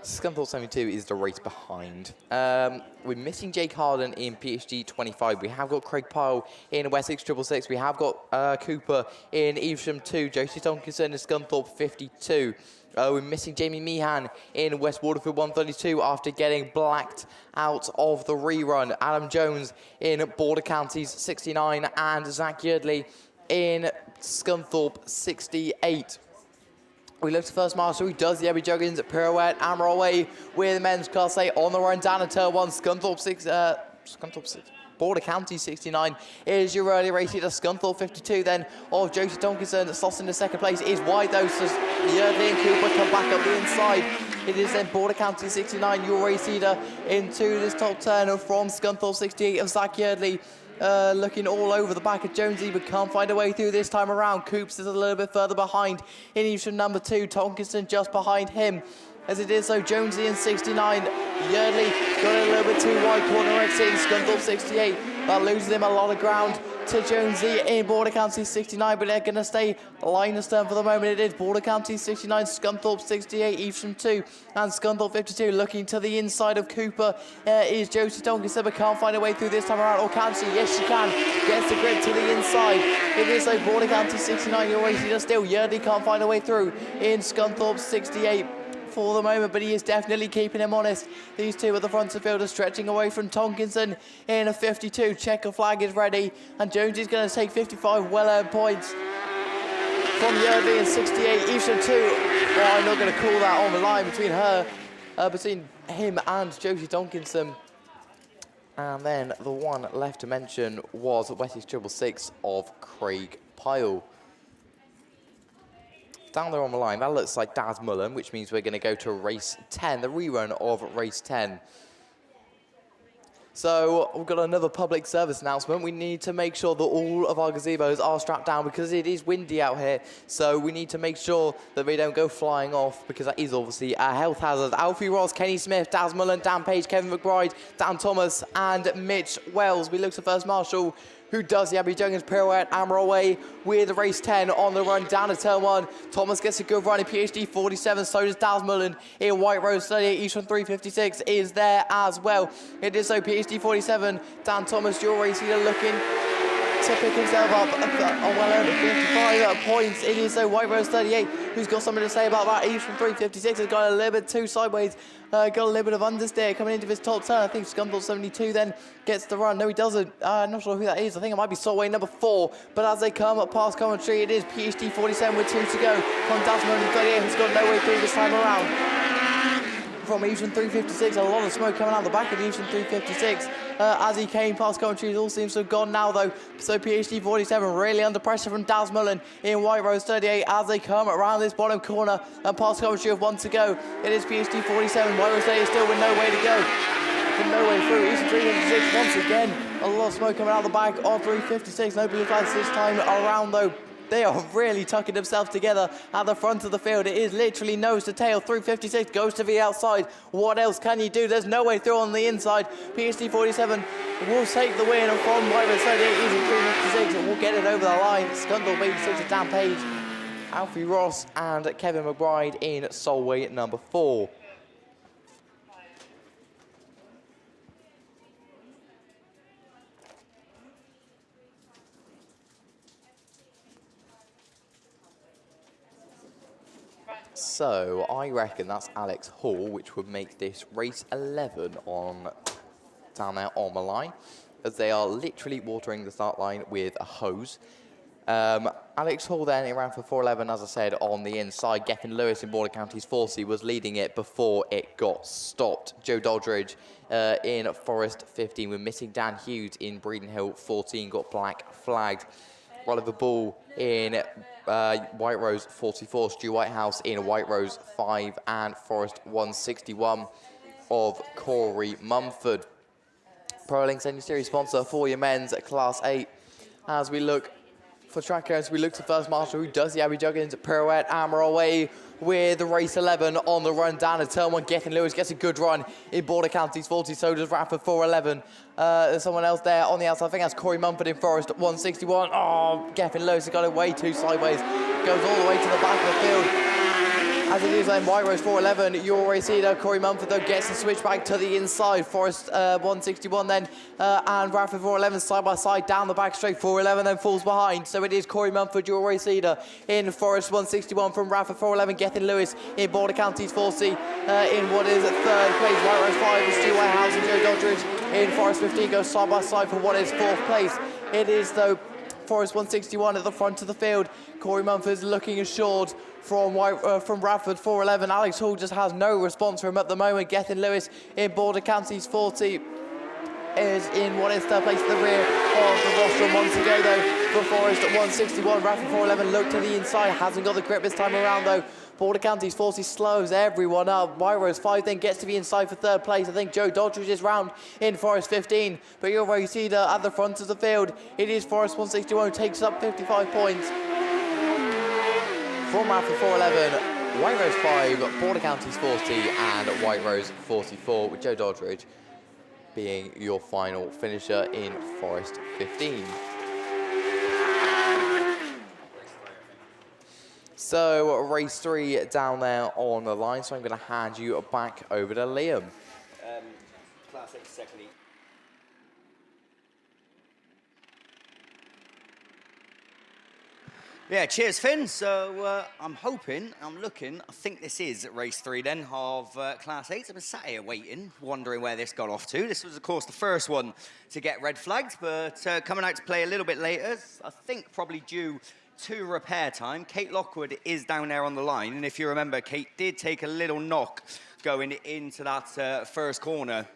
Scunthorpe 72 is the race behind. We're missing Jake Harden in PhD 25. We have got Craig Pyle in Wessex 666. We have got Cooper in Evesham 2. Josie Tonkinson in Scunthorpe 52. We're missing Jamie Meehan in West Waterford 132 after getting blacked out of the rerun. Adam Jones in Border Counties 69 and Zach Yardley in Scunthorpe 68. We look to first master who does the Abbey Juggins pirouette and roll away with men's class 8 on the run down to turn 1. Scunthorpe 6. Border County 69 is your early race leader. Scunthorpe 52 then of Josie Donkinson. Slots in the second place is wide though, so Yeardley and Cooper come back up the inside. It is then Border County 69, your race leader into this top turn from Scunthorpe 68 of Zach Yeardley. Looking all over the back of Jonesy, but can't find a way through this time around. Coops is a little bit further behind in Evesham number 2. Tonkinson just behind him. As it is, so Jonesy in 69. Yeardley got a little bit too wide, corner exit in Scunthorpe 68. That loses him a lot of ground to Jonesy in Border County 69, but they're going to stay line astern for the moment. It is Border County 69, Scunthorpe 68, Evesham 2, and Scunthorpe 52. Looking to the inside of Cooper is Josie Donkinson, but can't find a way through this time around. Or can she? Yes, she can. Gets the grip to the inside. It is so Border County 69, your race leader still. Yeardley can't find a way through in Scunthorpe 68. For the moment, but he is definitely keeping him honest. These two at the front of the field are stretching away from Tonkinson in a 52. Checker flag is ready, and Jones is going to take 55 well-earned points from Yeardley in 68. Evesham 2. Well, I'm not going to call that on the line between him and Josie Tonkinson. And then the one left to mention was Wessex 666 of Craig Pyle. Down there on the line, that looks like Daz Mullen, which means we're going to go to race 10, the rerun of race 10. So we've got another public service announcement. We need to make sure that all of our gazebos are strapped down because it is windy out here. So we need to make sure that they don't go flying off because that is obviously a health hazard. Alfie Ross, Kenny Smith, Daz Mullen, Dan Page, Kevin McBride, Dan Thomas and Mitch Wells. We look to First Marshal, who does the Abby Juggins pirouette and roll away with race 10 on the run down to turn 1. Thomas gets a good run in PhD 47, so does Daz Mullen in White Rose 38. Eastern 356 is there as well. It is so PhD 47, Dan Thomas, your race leader, looking to pick himself up a well over 55 points. It is so White Rose 38 who's got something to say about that. Eastern 356 has got a little bit too sideways. Got a little bit of understeer coming into his top turn. I think Scunthorpe 72 then gets the run. No, he doesn't. I'm not sure who that is. I think it might be Solway number 4. But as they come up past commentary, it is PhD 47 with 2 to go. From Desmond 38, who's got no way through this time around. From Evesham 356, a lot of smoke coming out the back of Evesham 356. As he came past commentary, it all seems to have gone now though. So PhD 47 really under pressure from Daz Mullen in White Rose 38 as they come around this bottom corner and past commentary of 1 to go. It is PhD 47, White Rose 38 still with no way to go. With no way through. Evesham 356 once again. A lot of smoke coming out the back of 356. No blue flags this time around though. They are really tucking themselves together at the front of the field. It is literally nose to tail. 356 goes to the outside. What else can you do? There's no way through on the inside. PhD 47 will take the win from White Rose 38. Easy 356 and will get it over the line. Scunthorpe 86 to Dan Page, Alfie Ross and Kevin McBride in Solway number 4. So I reckon that's Alex Hall, which would make this race 11 on down there on the line, as they are literally watering the start line with a hose. Alex Hall then, he ran for 4:11, as I said, on the inside. Gethin Lewis in Border County's 40 was leading it before it got stopped. Joe Doddridge in Forest 15 with missing. Dan Hughes in Breeden Hill 14 got black flagged. Oliver Ball in White Rose 44, Stu Whitehouse in White Rose 5 and Forest 161 of Corey Mumford. ProLink Senior Series sponsor for your men's at Class 8. As we look for track codes, we look to First Marshal, who does the Abby Juggins pirouette and we're away with the race 11 on the run down to turn 1. Gethin Lewis gets a good run in Border County's 40, so does Radford 4:11. There's someone else there on the outside. I think that's Corey Mumford in Forest 161. Oh, Gethin Lewis has got it way too sideways. Goes all the way to the back of the field. As it is then White Rose 4:11, your race leader, Corey Mumford, though, gets the switch back to the inside. Forest 161 then, and Radford 4:11 side by side down the back straight. 4:11 then falls behind. So it is Corey Mumford, your race leader, in Forest 161 from Radford 4:11. Gethin Lewis in Border County's 40 in what is third place. White Rose 5 is Stu Whitehouse and Joe Doddridge in Forest 15 goes side by side for what is 4th place. It is though Forest 161 at the front of the field. Corey Mumford's looking assured from Radford 4:11. Alex Hall just has no response from him at the moment. Gethin Lewis in Border County's 40 is in what is third place at the rear of the rostrum. Once to go though for Forest at 161. Rafford 411 look to the inside, hasn't got the grip this time around though. Border Counties forcefully slows everyone up. Wyrose 5 then gets to the inside for third place. I think Joe Doddridge is round in Forest 15. But you'll already see that at the front of the field, it is Forest 161 who takes up 55 points. From Rafford 411, Wyrose 5, Border Counties 40 and Wyrose 44, with Joe Doddridge being your final finisher in Forest 15. So race 3 down there on the line, so I'm going to hand you back over to Liam. Class 8 second heat. Yeah, cheers, Finn. So I'm looking, I think this is race 3 then of Class 8. I've been sat here waiting, wondering where this got off to. This was, of course, the first one to get red flagged, but coming out to play a little bit later, I think probably due to repair time. Kate Lockwood is down there on the line, and if you remember, Kate did take a little knock going into that first corner.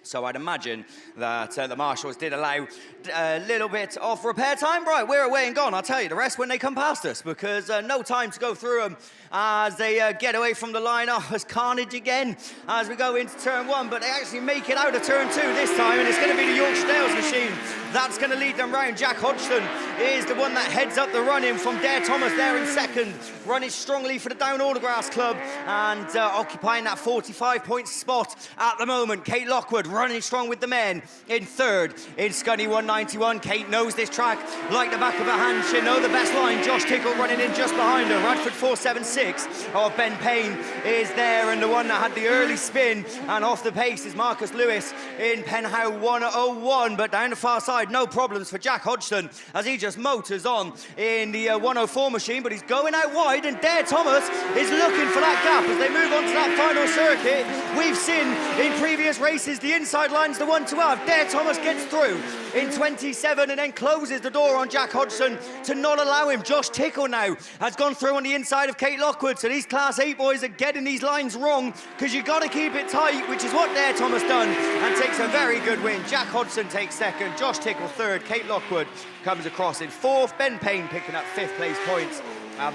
So I'd imagine that the marshals did allow a little bit of repair time. Right, we're away and gone. I'll tell you the rest when they come past us, because no time to go through them as they get away from the line. Oh, it's carnage again as we go into turn 1, but they actually make it out of turn 2 this time, and it's going to be the Yorkshire Dales machine that's going to lead them round. Jack Hodgson is the one that heads up the run-in from Dare Thomas there in second, running strongly for the Down Autograss Club and occupying that 45-point spot at the moment. Kate Lockwood running strong with the men in third in Scunny 191. Kate knows this track like the back of her hand. She knows the best line. Josh Tickle running in just behind her. Radford 476 of Ben Payne is there, and the one that had the early spin and off the pace is Marcus Lewis in Penhow 101. But down the far side, no problems for Jack Hodgson as he just motors on in the 104 machine, but he's going out wide, and Dare Thomas is looking for that gap as they move on to that final circuit. We've seen in previous races the inside line's the one to have. Dare Thomas gets through in 27 and then closes the door on Jack Hodgson to not allow him. Josh Tickle now has gone through on the inside of Kate Lockwood, so these Class 8 boys are getting these lines wrong, because you've got to keep it tight, which is what Dare Thomas done, and takes a very good win. Jack Hodgson takes second, Josh Tickle third, Kate Lockwood comes across in fourth, Ben Payne picking up 5th place points,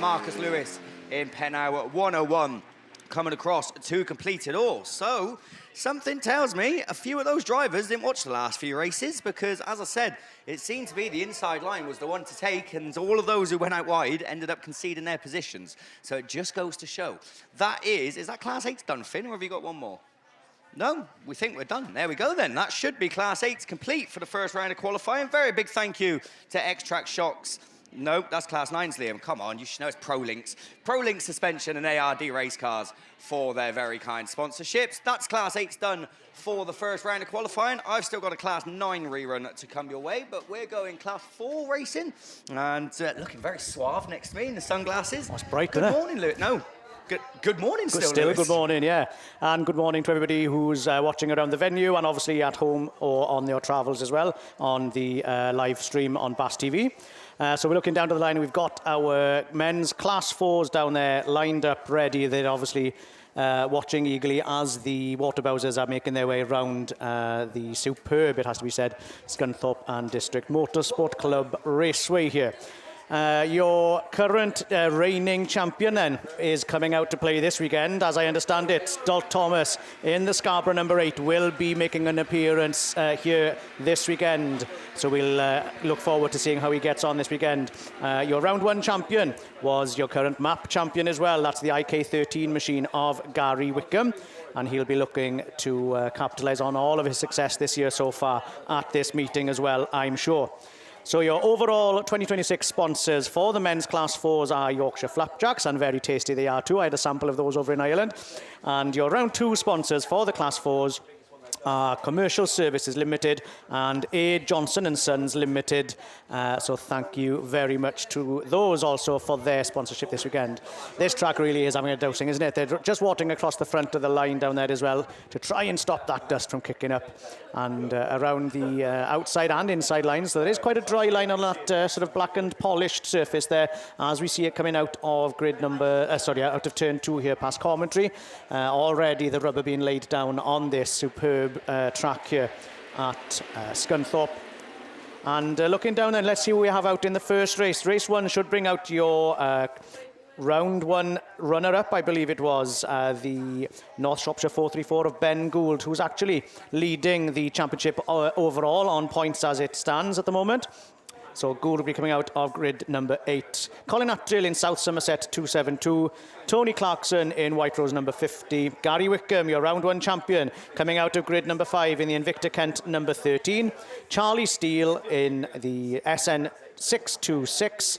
Marcus Lewis in Penhow 101 coming across to complete it all. So something tells me a few of those drivers didn't watch the last few races, because, as I said, it seemed to be the inside line was the one to take, and all of those who went out wide ended up conceding their positions. So it just goes to show. That is that Class 8's done, Finn, or have you got one more? No, we think we're done. There we go then. That should be Class 8's complete for the first round of qualifying. Very big thank you to X-Track Shocks. No, that's Class 9's, Liam. Come on, you should know it's ProLinks. ProLinks Suspension and ARD Race Cars for their very kind sponsorships. That's Class 8's done for the first round of qualifying. I've still got a Class 9 rerun to come your way, but we're going Class 4 racing. And looking very suave next to me in the sunglasses. That's bright, Good isn't it? morning, Lewis. No. Good morning still, Lewis. Good morning, yeah. And good morning to everybody who's watching around the venue, and obviously at home or on your travels as well on the live stream on BAStv. So we're looking down to the line, and we've got our men's Class 4s down there lined up, ready. They're obviously watching eagerly as the water bowsers are making their way around the superb, it has to be said, Scunthorpe and District Motorsport Club Raceway here. Your current reigning champion then is coming out to play this weekend. As I understand it, Dalt Thomas in the Scarborough number 8 will be making an appearance here this weekend. So we'll look forward to seeing how he gets on this weekend. Your round 1 champion was your current map champion as well. That's the IK13 machine of Gary Wickham. And he'll be looking to capitalise on all of his success this year so far at this meeting as well, I'm sure. So your overall 2026 sponsors for the men's Class 4s are Yorkshire Flapjacks, and very tasty they are too. I had a sample of those over in Ireland. And your round 2 sponsors for the Class 4s are Commercial Services Limited and A. Johnson & Sons Limited. So thank you very much to those also for their sponsorship this weekend. This track really is having a dousing, isn't it? They're just watering across the front of the line down there as well to try and stop that dust from kicking up. And around the outside and inside lines, so there is quite a dry line on that sort of blackened, polished surface there as we see it coming out of grid number, out of turn 2 here past commentary. Already the rubber being laid down on this superb track here at Scunthorpe. And looking down then, let's see who we have out in the first race. Race 1 should bring out your round 1 runner-up, I believe it was, the North Shropshire 434 of Ben Gould, who's actually leading the championship overall on points as it stands at the moment. So Gould will be coming out of grid number 8. Colin Attrill in South Somerset 272. Tony Clarkson in White Rose number 50. Gary Wickham, your round 1 champion, coming out of grid number 5 in the Invicta Kent number 13. Charlie Steele in the SN 626.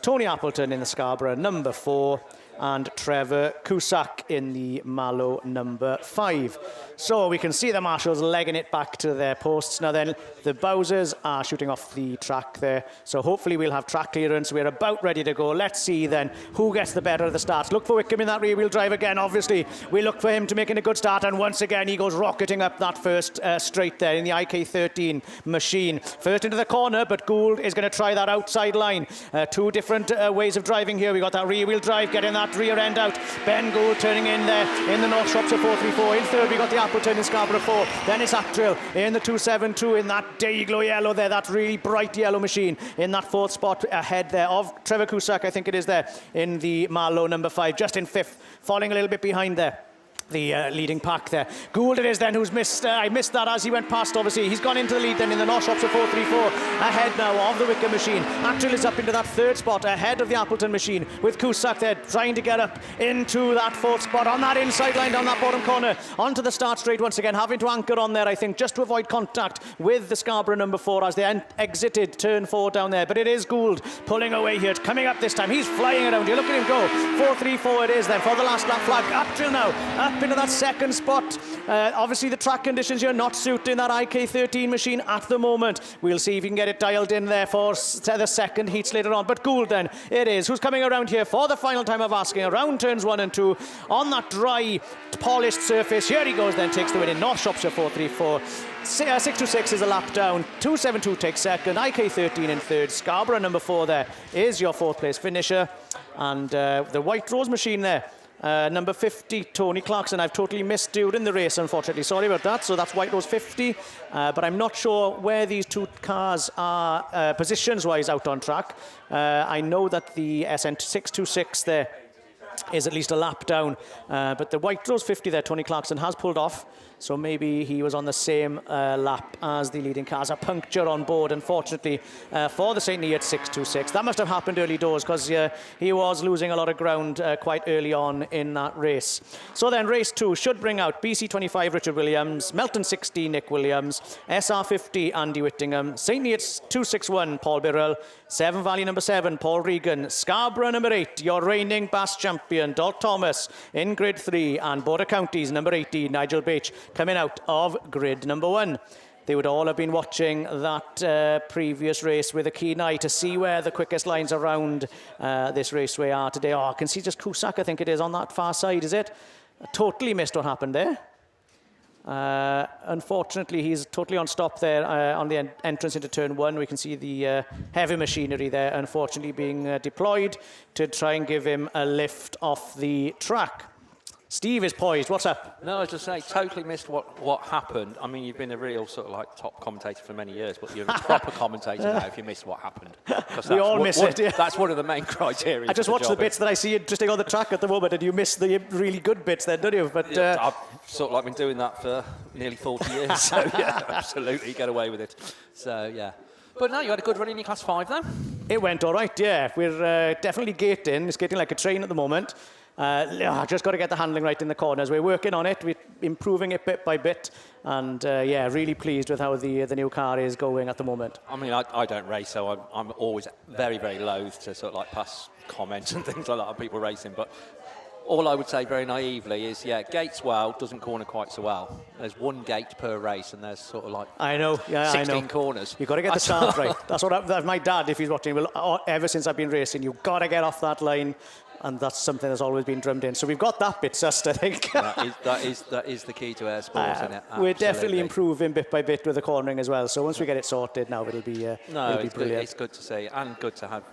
Tony Appleton in the Scarborough number 4. And Trevor Cusack in the Mallow number 5. So we can see the marshals legging it back to their posts. Now then, the Bowsers are shooting off the track there. So hopefully we'll have track clearance. We're about ready to go. Let's see then who gets the better of the starts. Look for Wickham in that rear-wheel drive again, obviously. We look for him to making a good start. And once again, he goes rocketing up that first straight there in the IK13 machine. First into the corner, but Gould is going to try that outside line. 2 different ways of driving here. We got that rear-wheel drive, getting that rear end out. Ben Gould turning in there in the North Shropshire 434. In third, we got the Appleton in Scarborough 4. Then it's Attrill in the 272 in that day-glow yellow there, that really bright yellow machine in that 4th spot ahead there of Trevor Cusack, I think it is there, in the Marlow number 5, just in 5th, falling a little bit behind there. The leading pack there. Gould it is then who's missed. I missed that as he went past, obviously. He's gone into the lead then in the North Shropshire 434. Ahead now of the Wickham machine. Attrill is up into that 3rd spot ahead of the Appleton machine with Cusack there trying to get up into that 4th spot on that inside line down that bottom corner. Onto the start straight once again. Having to anchor on there, I think, just to avoid contact with the Scarborough number 4 as they exited turn 4 down there. But it is Gould pulling away here. Coming up this time. He's flying around here. Look at him go. 434 it is then for the last lap flag. Attrill now up into that 2nd spot. Obviously the track conditions here not suiting that IK13 machine at the moment. We'll see if he can get it dialed in there for the 2nd heats later on. But Gould then it is who's coming around here for the final time of asking around turns 1 and 2 on that dry polished surface. Here he goes then, takes the win in North Shropshire 434. 626 is a lap down. 272 takes 2nd. IK13 in 3rd. Scarborough number 4 there is your 4th place finisher. And the White Rose machine there. Number 50, Tony Clarkson. I've totally missed during the race, unfortunately. Sorry about that. So that's White Rose 50. But I'm not sure where these 2 cars are positions-wise out on track. I know that the SN 626 there is at least a lap down. But the White Rose 50 there, Tony Clarkson, has pulled off. So maybe he was on the same lap as the leading cars. A puncture on board, unfortunately, for the St. Neots 626. That must have happened early doors because he was losing a lot of ground quite early on in that race. So then race 2 should bring out BC 25 Richard Williams, Melton 60 Nick Williams, SR 50 Andy Whittingham, St. Neots 261 Paul Birrell, Severn Valley number 7 Paul Regan, Scarborough number 8 your reigning BASt champion Dalt Thomas in grid 3, and Border Counties number 18 Nigel Bache coming out of grid number 1. They would all have been watching that previous race with a keen eye to see where the quickest lines around this raceway are today. Oh, I can see just Cusack, I think it is, on that far side, is it? I totally missed what happened there. Unfortunately, he's totally on stop there on the entrance into turn 1. We can see the heavy machinery there, unfortunately, being deployed to try and give him a lift off the track. Steve is poised. What's up? No, I was just saying, totally missed what happened. I mean, you've been a real sort of like top commentator for many years, but you're a proper commentator now if you missed what happened. We all miss it. Yeah. That's one of the main criteria. I just watch the bits that I see interesting on the track at the moment, and you miss the really good bits then, don't you? But yeah, I've sort of like been doing that for nearly 40 years, so yeah, absolutely get away with it. So yeah. But no, you had a good run in your Class 5 though? It went all right, yeah. We're definitely gating. It's gating like a train at the moment. Just got to get the handling right in the corners. We're working on it. We're improving it bit by bit. And yeah, really pleased with how the new car is going at the moment. I mean, I don't race, so I'm always very, very loath to sort of like pass comments and things like that on people racing. But all I would say very naively is, yeah, gates well, doesn't corner quite so well. There's 1 gate per race, and there's sort of like 16 corners. You've got to get the start right. That's what my dad, if he's watching, ever since I've been racing, you've got to get off that line. And that's something that's always been drummed in. So we've got that bit sussed, I think. that is the key to our sport, isn't it? We're definitely improving bit by bit with the cornering as well. So once we get it sorted now, it'll be brilliant. It's good to see, and good to have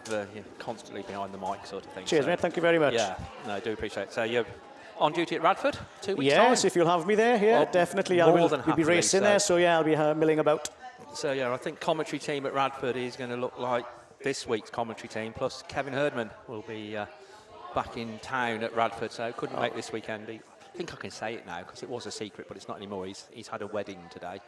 constantly behind the mic sort of thing. Cheers, mate. Thank you very much. Yeah, no, I do appreciate it. So you're on duty at Radford, 2 weeks' Yes, time. if you'll have me there, yeah, Well, definitely. more We'll than be happily, racing so. there, so yeah, I'll be milling about. So yeah, I think commentary team at Radford is going to look like this week's commentary team, plus Kevin Herdman will be back in town at Radford, so couldn't make this weekend. I think I can say it now because it was a secret, but it's not anymore. He's had a wedding today.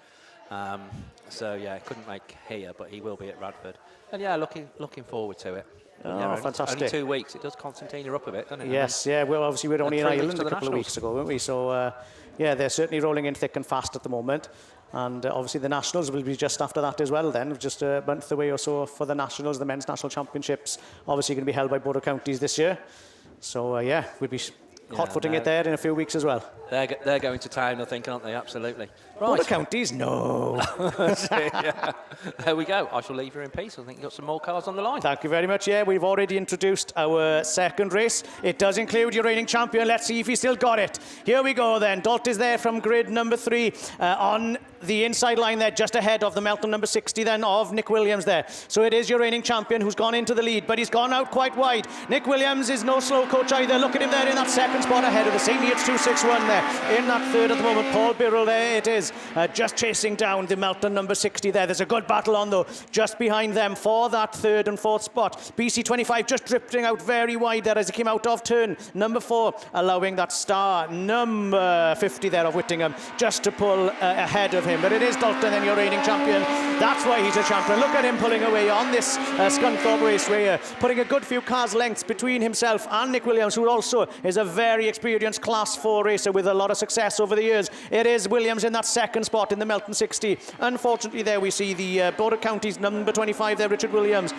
So yeah, couldn't make here, but he will be at Radford. And yeah, looking forward to it. Oh, yeah, fantastic. Only 2 weeks. It does Constantina up a bit, doesn't it? Yes, yeah. Well, obviously, we're only in 3 weeks Ireland to a the couple of Nationals. weeks ago, weren't we? So, yeah, they're certainly rolling in thick and fast at the moment. And obviously, the Nationals will be just after that as well then. Just a month away or so for the Nationals, the Men's National Championships. Obviously, going to be held by Border Counties this year. So, yeah, we'll be hot-footing it there in a few weeks as well. They're going to town, I think, aren't they? Absolutely. Right. Border Counties? No. Yeah. There we go. I shall leave you in peace. I think you've got some more cars on the line. Thank you very much. Yeah, we've already introduced our second race. It does include your reigning champion. Let's see if he still got it. Here we go then. Dalt is there from grid number 3 on the inside line there, just ahead of the Melton number 60 then of Nick Williams there. So it is your reigning champion who's gone into the lead, but he's gone out quite wide. Nick Williams is no slow coach either. Look at him there in that second spot ahead of the St. Neots 261 there. In that third at the moment, Paul Birrell there it is, just chasing down the Melton number 60 there. There's a good battle on though, just behind them for that third and fourth spot. BC 25 just drifting out very wide there as he came out of turn number 4, allowing that star number 50 there of Whittingham just to pull ahead of him. But it is Dalton then your reigning champion. That's why he's a champion. Look at him pulling away on this Scunthorpe Raceway, putting a good few cars lengths between himself and Nick Williams, who also is a very experienced Class 4 racer with a lot of success over the years. It is Williams in that second spot in the Melton 60. Unfortunately there we see the Border Counties number 25 there, Richard Williams,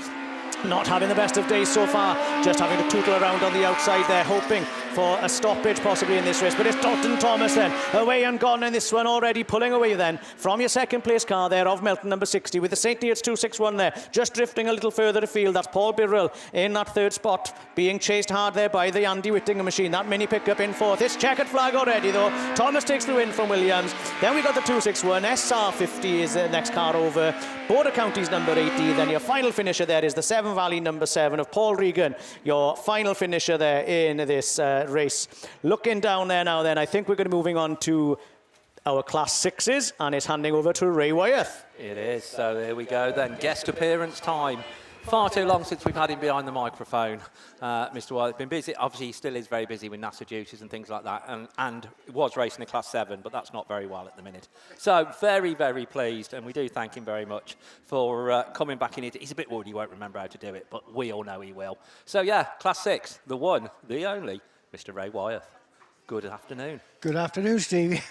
not having the best of days so far, just having to tootle around on the outside there, hoping for a stoppage possibly in this race. But it's Dalton Thomas then, away and gone in this one already, pulling away then from your second place car there of Melton number 60 with the St. Neots 261 there, just drifting a little further afield. That's Paul Birrell in that third spot, being chased hard there by the Andy Whittingham machine. That mini pickup in fourth. It's checkered flag already though. Thomas takes the win from Williams. Then we got the 261. SR50 is the next car over. Border Counties number 80. Then your final finisher there is the Severn Valley number 7 of Paul Regan, your final finisher there in this race. Looking down there now then, I think we're going to be moving on to our Class 6s, and it's handing over to Ray Wyeth. It is, so there we go then. Guest appearance time. Far too long since we've had him behind the microphone. Mr. Wyeth been busy. Obviously, he still is very busy with NASA duties and things like that, and was racing in Class 7, but that's not very well at the minute. So very, very pleased, and we do thank him very much for coming back in. He's a bit worried he won't remember how to do it, but we all know he will. So yeah, Class 6, the one, the only, Mr. Ray Wyeth. Good afternoon. Good afternoon, Stevie.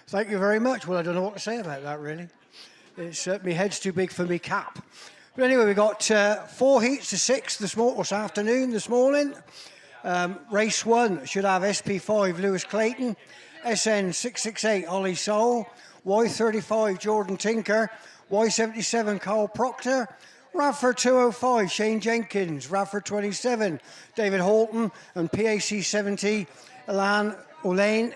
Thank you very much. Well, I don't know what to say about that, really. It's my head's too big for me cap. But anyway, we got 4 heats to 6 this morning. Race 1 should have SP5 Lewis Clayton, SN 668 Ollie Soul, Y35 Jordan Tinker, Y77 Carl Proctor, Radford 205 Shane Jenkins, Radford 27 David Holton, and PAC 70 Elaine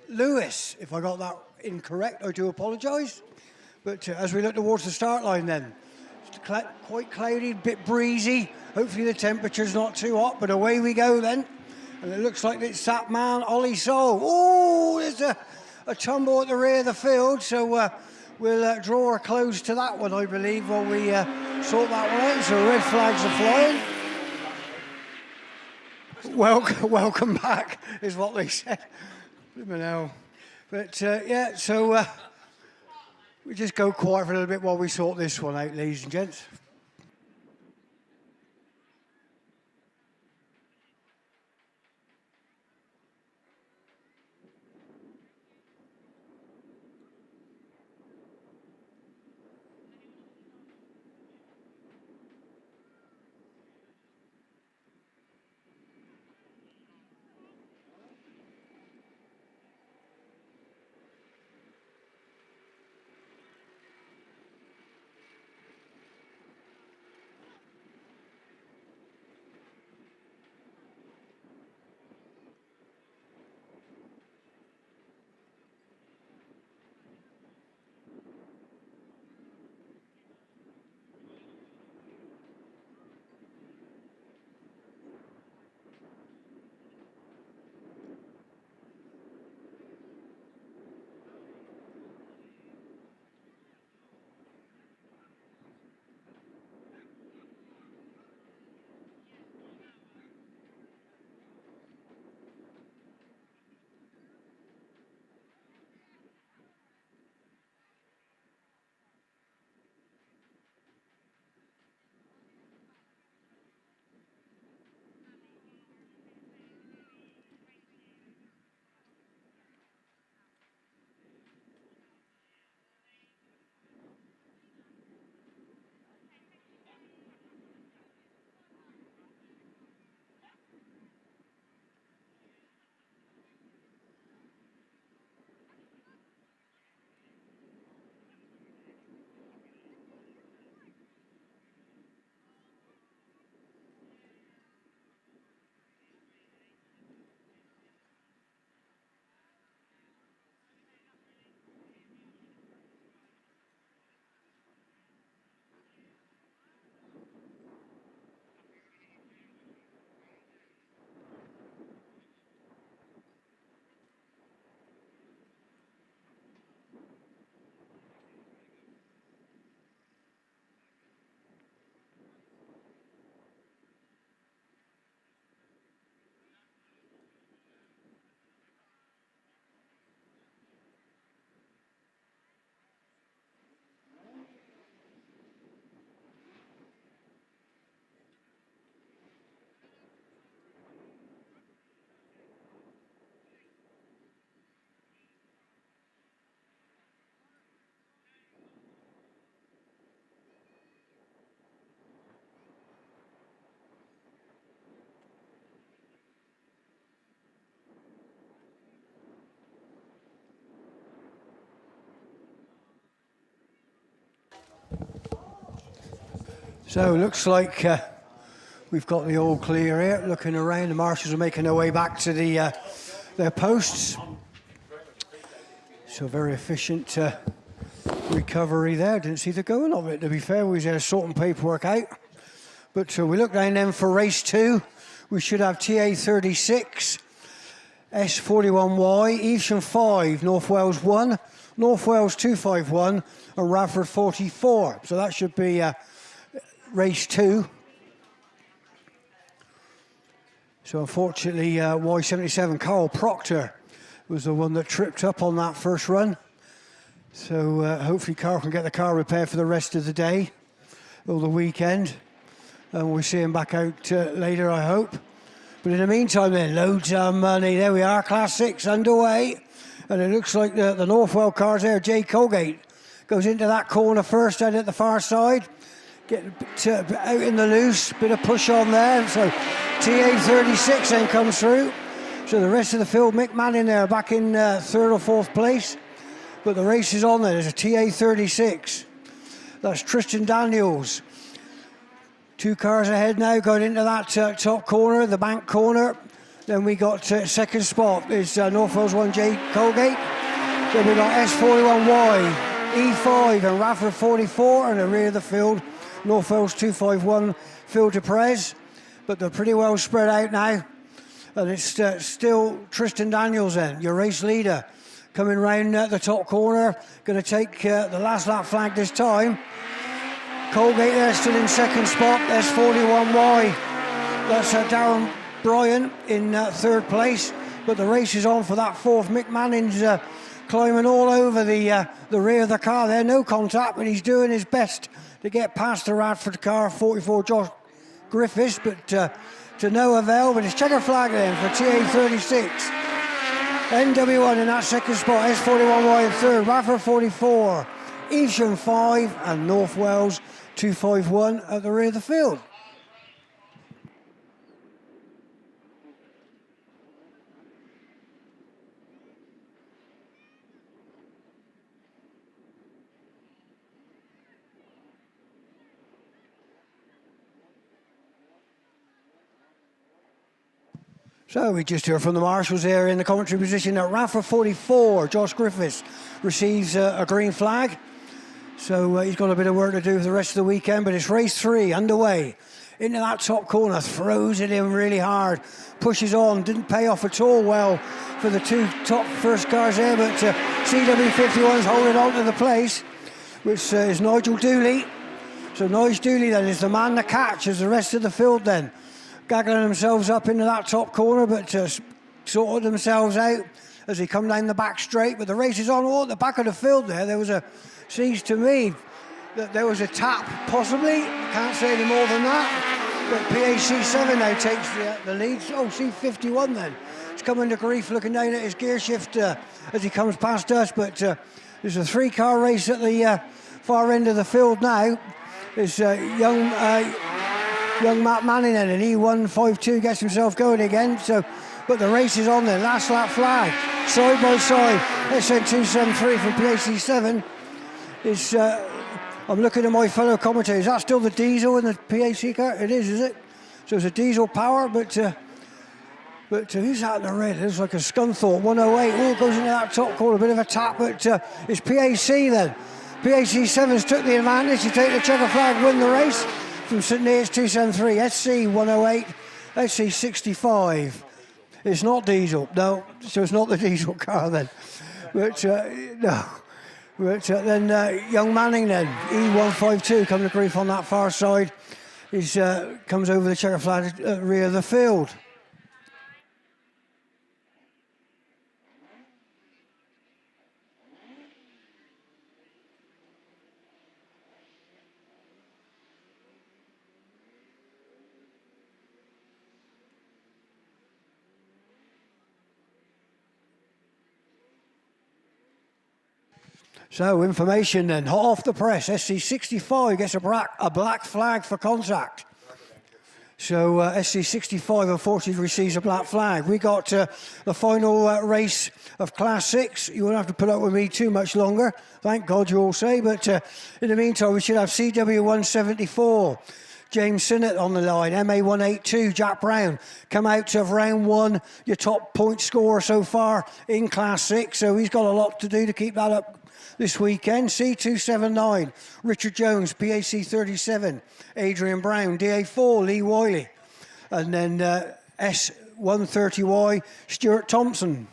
Lewis. If I got that incorrect, I do apologise. But as we look towards the start line then, quite cloudy, a bit breezy. Hopefully the temperature's not too hot, but away we go then. And it looks like it's that man, Ollie Soul. Oh, there's a tumble at the rear of the field, so we'll draw a close to that one, I believe, while we sort that one out. So red flags are flying. Welcome back, is what they said. But yeah, so we just go quiet for a little bit while we sort this one out, ladies and gents. So looks like we've got the all clear here. Looking around, the marshals are making their way back to their posts. So very efficient recovery there. Didn't see the going of it, to be fair. We was there sorting paperwork out. But we look down then for race 2. We should have TA 36, S41Y, Evesham 5, North Wales 1, North Wales 251, and Radford 44. So that should be race 2. So unfortunately, Y77, Carl Proctor, was the one that tripped up on that first run. So hopefully Carl can get the car repaired for the rest of the day or the weekend. And we'll see him back out later, I hope. But in the meantime then, loads of money. There we are, Class 6 underway. And it looks like the Northwell car's there. Jay Colgate goes into that corner first, out at the far side. Get out in the loose, bit of push on there. So TA 36 then comes through. So the rest of the field, Mick Manning there, back in 3rd or 4th place. But the race is on there. There's a TA 36. That's Tristan Daniels. 2 cars ahead now, going into that top corner, the bank corner. Then we got second spot is North Wales 1 J Colgate. Then we got S41Y, E5 and Radford 44, and the rear of the field, North Wales 251 Phil DePrez. But they're pretty well spread out now. And it's still Tristan Daniels then, your race leader, coming round the top corner. Going to take the last lap flag this time. Colgate there still in second spot, S41Y. That's Darren Bryan in 3rd place. But the race is on for that 4th. Mick Manning's climbing all over the rear of the car there. No contact, but he's doing his best to get past the Radford car, 44 Josh Griffiths, but to no avail. But it's checker flag then for TA 36. NW1 in that second spot, S41Y in 3rd, Radford 44, Evesham 5 and North Wales 251 at the rear of the field. So we just heard from the marshals there in the commentary position that Radford 44, Josh Griffiths, receives a green flag. So he's got a bit of work to do for the rest of the weekend, but it's race 3 underway. Into that top corner, throws it in really hard, pushes on, didn't pay off at all well for the 2 top first cars there, but CW51's holding on to the place, which is Nigel Dooley. So Nigel Dooley then is the man to catch as the rest of the field then. Gaggling themselves up into that top corner, but sorted themselves out as they come down the back straight. But the race is on. At the back of the field there seems to me that there was a tap, possibly. Can't say any more than that. But PAC7 now takes the lead. Oh, C51 then. It's coming to grief looking down at his gear shift as he comes past us. But there's a 3-car race at the far end of the field now. There's young Matt Manning and E152 gets himself going again. But the race is on there. Last lap flag. Side by side. SN273 from PAC7 is... I'm looking at my fellow commentators. Is that still the diesel in the PAC car? It is it? So it's a diesel power, but who's that in the red? It's like a Scunthorpe 108. Oh, goes into that top corner, a bit of a tap, but it's PAC then. PAC7's took the advantage. You take the checker flag, win the race from St Neots 273, SC 108, SC 65. It's not diesel, no. So it's not the diesel car then. But no. But then young Manning then, E152, coming to grief on that far side, comes over the checker flag at the rear of the field. So, information then, hot off the press, SC65 gets a black flag for contact. So SC65 unfortunately receives a black flag. We got the final race of Class 6. You won't have to put up with me too much longer. Thank God you all say. But in the meantime, we should have CW174. James Sinnott on the line, MA182, Jack Brown, come out of round 1, your top point scorer so far in Class 6, so he's got a lot to do to keep that up this weekend. C279, Richard Jones, PAC 37, Adrian Brown, DA4, Lee Wiley, and then S130Y, Stuart Thompson.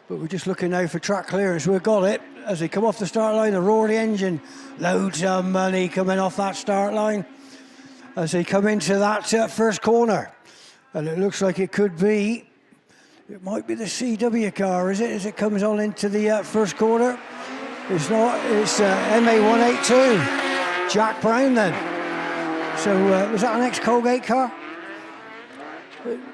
But we're just looking now for track clearance. We've got it as they come off the start line. The roar of the engine, loads of money coming off that start line as they come into that first corner. And it looks like it could be, it might be the CW car, is it? As it comes on into the first corner. It's not, it's MA182, Jack Brown then. So was that an ex-Colgate car?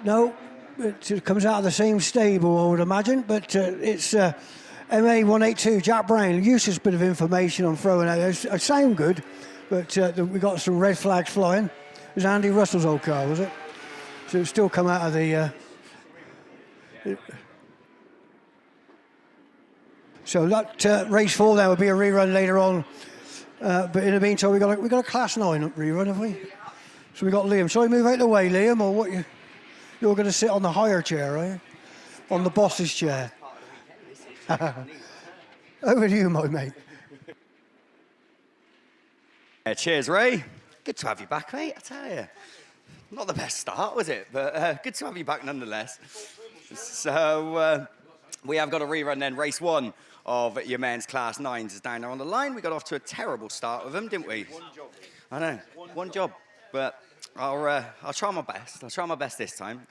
No. It comes out of the same stable, I would imagine, but it's MA182, Jack Brown. Useless bit of information I'm throwing out. I sound good, but we got some red flags flying. It was Andy Russell's old car, was it? So it's still come out of the... So that race 4 there will be a rerun later on. But in the meantime, we got a Class 9 rerun, have we? So we got Liam. Shall I move out the way, Liam, or what? You're going to sit on the higher chair, are you? On the boss's chair. Over to you, my mate. Cheers, Ray. Good to have you back, mate, I tell you. Not the best start, was it? But good to have you back nonetheless. So we have got a rerun then. Race 1 of your men's Class 9s is down there on the line. We got off to a terrible start with them, didn't we? One job. I know, one job. But I'll try my best. I'll try my best this time.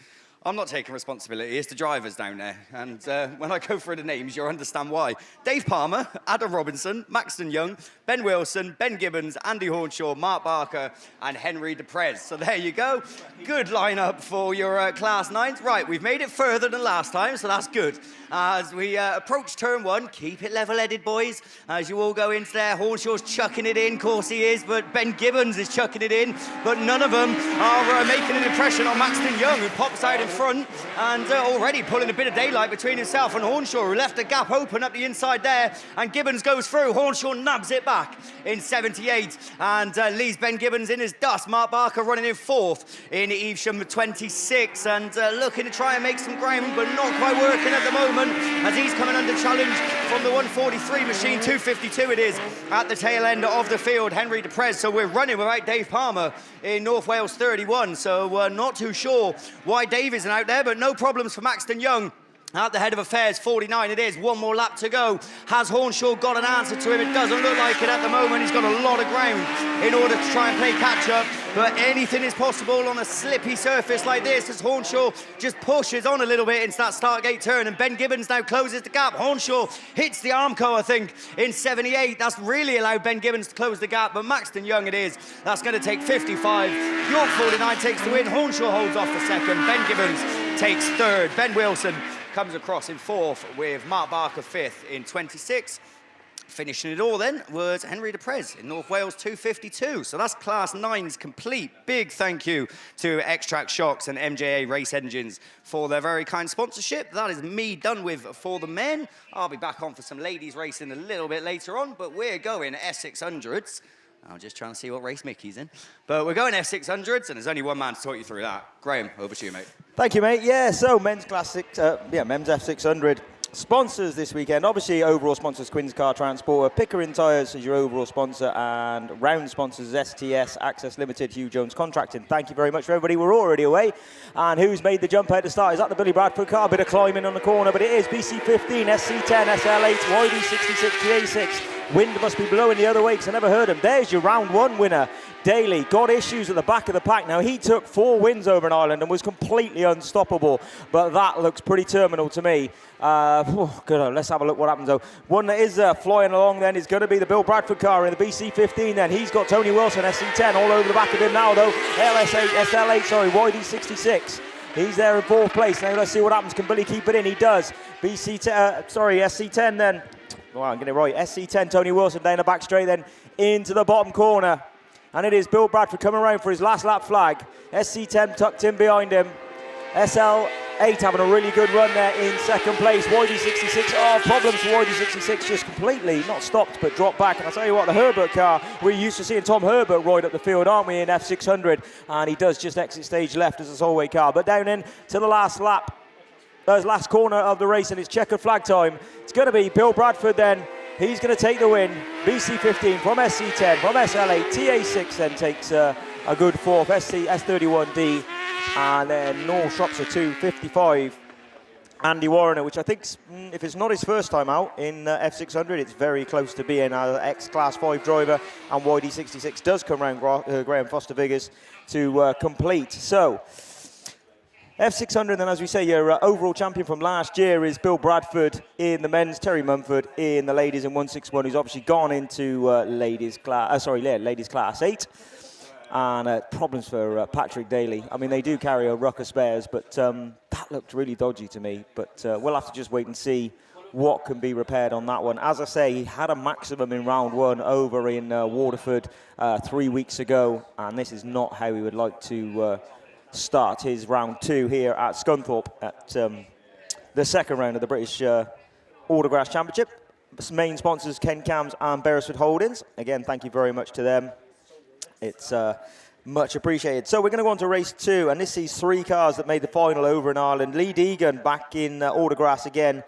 I'm not taking responsibility. It's the drivers down there. And when I go through the names, you'll understand why. Dave Palmer, Adam Robinson, Maxton Young, Ben Wilson, Ben Gibbons, Andy Hornshaw, Mark Barker, and Henry DePrez. So there you go. Good lineup for your Class 9s. Right, we've made it further than last time, so that's good. As we approach turn 1, keep it level-headed, boys. As you all go into there, Hornshaw's chucking it in, of course he is, but Ben Gibbons is chucking it in. But none of them are making an impression on Maxton Young, who pops out in front and already pulling a bit of daylight between himself and Hornshaw, who left a gap open up the inside there, and Gibbons goes through. Hornshaw nabs it back in 78 and leaves Ben Gibbons in his dust. Mark Barker running in 4th in Evesham 26 and looking to try and make some ground, but not quite working at the moment as he's coming under challenge from the 143 machine. 252 it is at the tail end of the field, Henry DePrez. So we're running without Dave Palmer in North Wales 31, so not too sure why Dave isn't out there, but no problems for Maxton Young. At the head of affairs, 49 it is. One more lap to go. Has Hornshaw got an answer to him? It doesn't look like it at the moment. He's got a lot of ground in order to try and play catch-up. But anything is possible on a slippy surface like this as Hornshaw just pushes on a little bit into that start gate turn. And Ben Gibbons now closes the gap. Hornshaw hits the Armco, I think, in 78. That's really allowed Ben Gibbons to close the gap. But Maxton Young it is. That's going to take 55. York 49 takes the win. Hornshaw holds off the second. Ben Gibbons takes 3rd. Ben Wilson comes across in 4th with Mark Barker 5th in 26. Finishing it all then was Henry DePrez in North Wales 252. So that's Class 9s complete. Big thank you to Extract Shocks and MJA Race Engines for their very kind sponsorship. That is me done with for the men. I'll be back on for some ladies racing a little bit later on, but we're going S600s. I'm just trying to see what race Mickey's in. But we're going F600s, and there's only one man to talk you through that. Graham, over to you, mate. Thank you, mate. Yeah, so men's classic, men's F600 sponsors this weekend. Obviously, overall sponsors Quinn's Car Transport, Pickering Tyres is your overall sponsor, and round sponsors STS, Access Limited, Hugh Jones Contracting. Thank you very much for everybody. We're already away. And who's made the jump out to start? Is that the Billy Bradford car? A bit of climbing on the corner, but it is BC15, SC10, SL8, YD66, GA6. Wind must be blowing the other way because I never heard him. There's your round 1 winner. Daly got issues at the back of the pack. Now, he took 4 wins over in Ireland and was completely unstoppable, but that looks pretty terminal to me. Good, let's have a look what happens, though. One that is flying along then is going to be the Bill Bradford car in the BC15 then. He's got Tony Wilson, SC10, all over the back of him now, though. SL8, YD66. He's there in 4th place. Now, let's see what happens. Can Billy keep it in? He does. SC10 then. Oh, I'm getting it right. SC10, Tony Wilson down the back straight then into the bottom corner. And it is Bill Bradford coming around for his last lap flag. SC10 tucked in behind him. SL8 having a really good run there in second place. YD66, problems for YD66, just completely not stopped but dropped back. And I'll tell you what, the Herbert car, we're used to seeing Tom Herbert ride up the field, aren't we, in F600? And he does just exit stage left as a Solway car. But down in to the last lap, last corner of the race, and it's checkered flag time. It's going to be Bill Bradford then. He's going to take the win. BC15 from SC10, from SL8. TA6 then takes a good fourth. S31D. And then Noel Shropshire 255. Andy Warrener, which I think, if it's not his first time out in F600, it's very close to being an ex-Class 5 driver. And YD66 does come around Graham Foster-Viggers to complete. So, F600, then, as we say, your overall champion from last year is Bill Bradford in the men's, Terry Mumford in the ladies in 161, who's obviously gone into ladies class 8. And problems for Patrick Daly. I mean, they do carry a ruck of spares, but that looked really dodgy to me. But we'll have to just wait and see what can be repaired on that one. As I say, he had a maximum in round 1 over in Waterford 3 weeks ago, and this is not how he would like to start his round 2 here at Scunthorpe at the second round of the British Autograss Championship. Main sponsors Ken Cams and Beresford Holdings. Again, thank you very much to them. It's much appreciated. So we're going to go on to race 2, and this sees 3 cars that made the final over in Ireland. Lee Deegan back in Autograss again.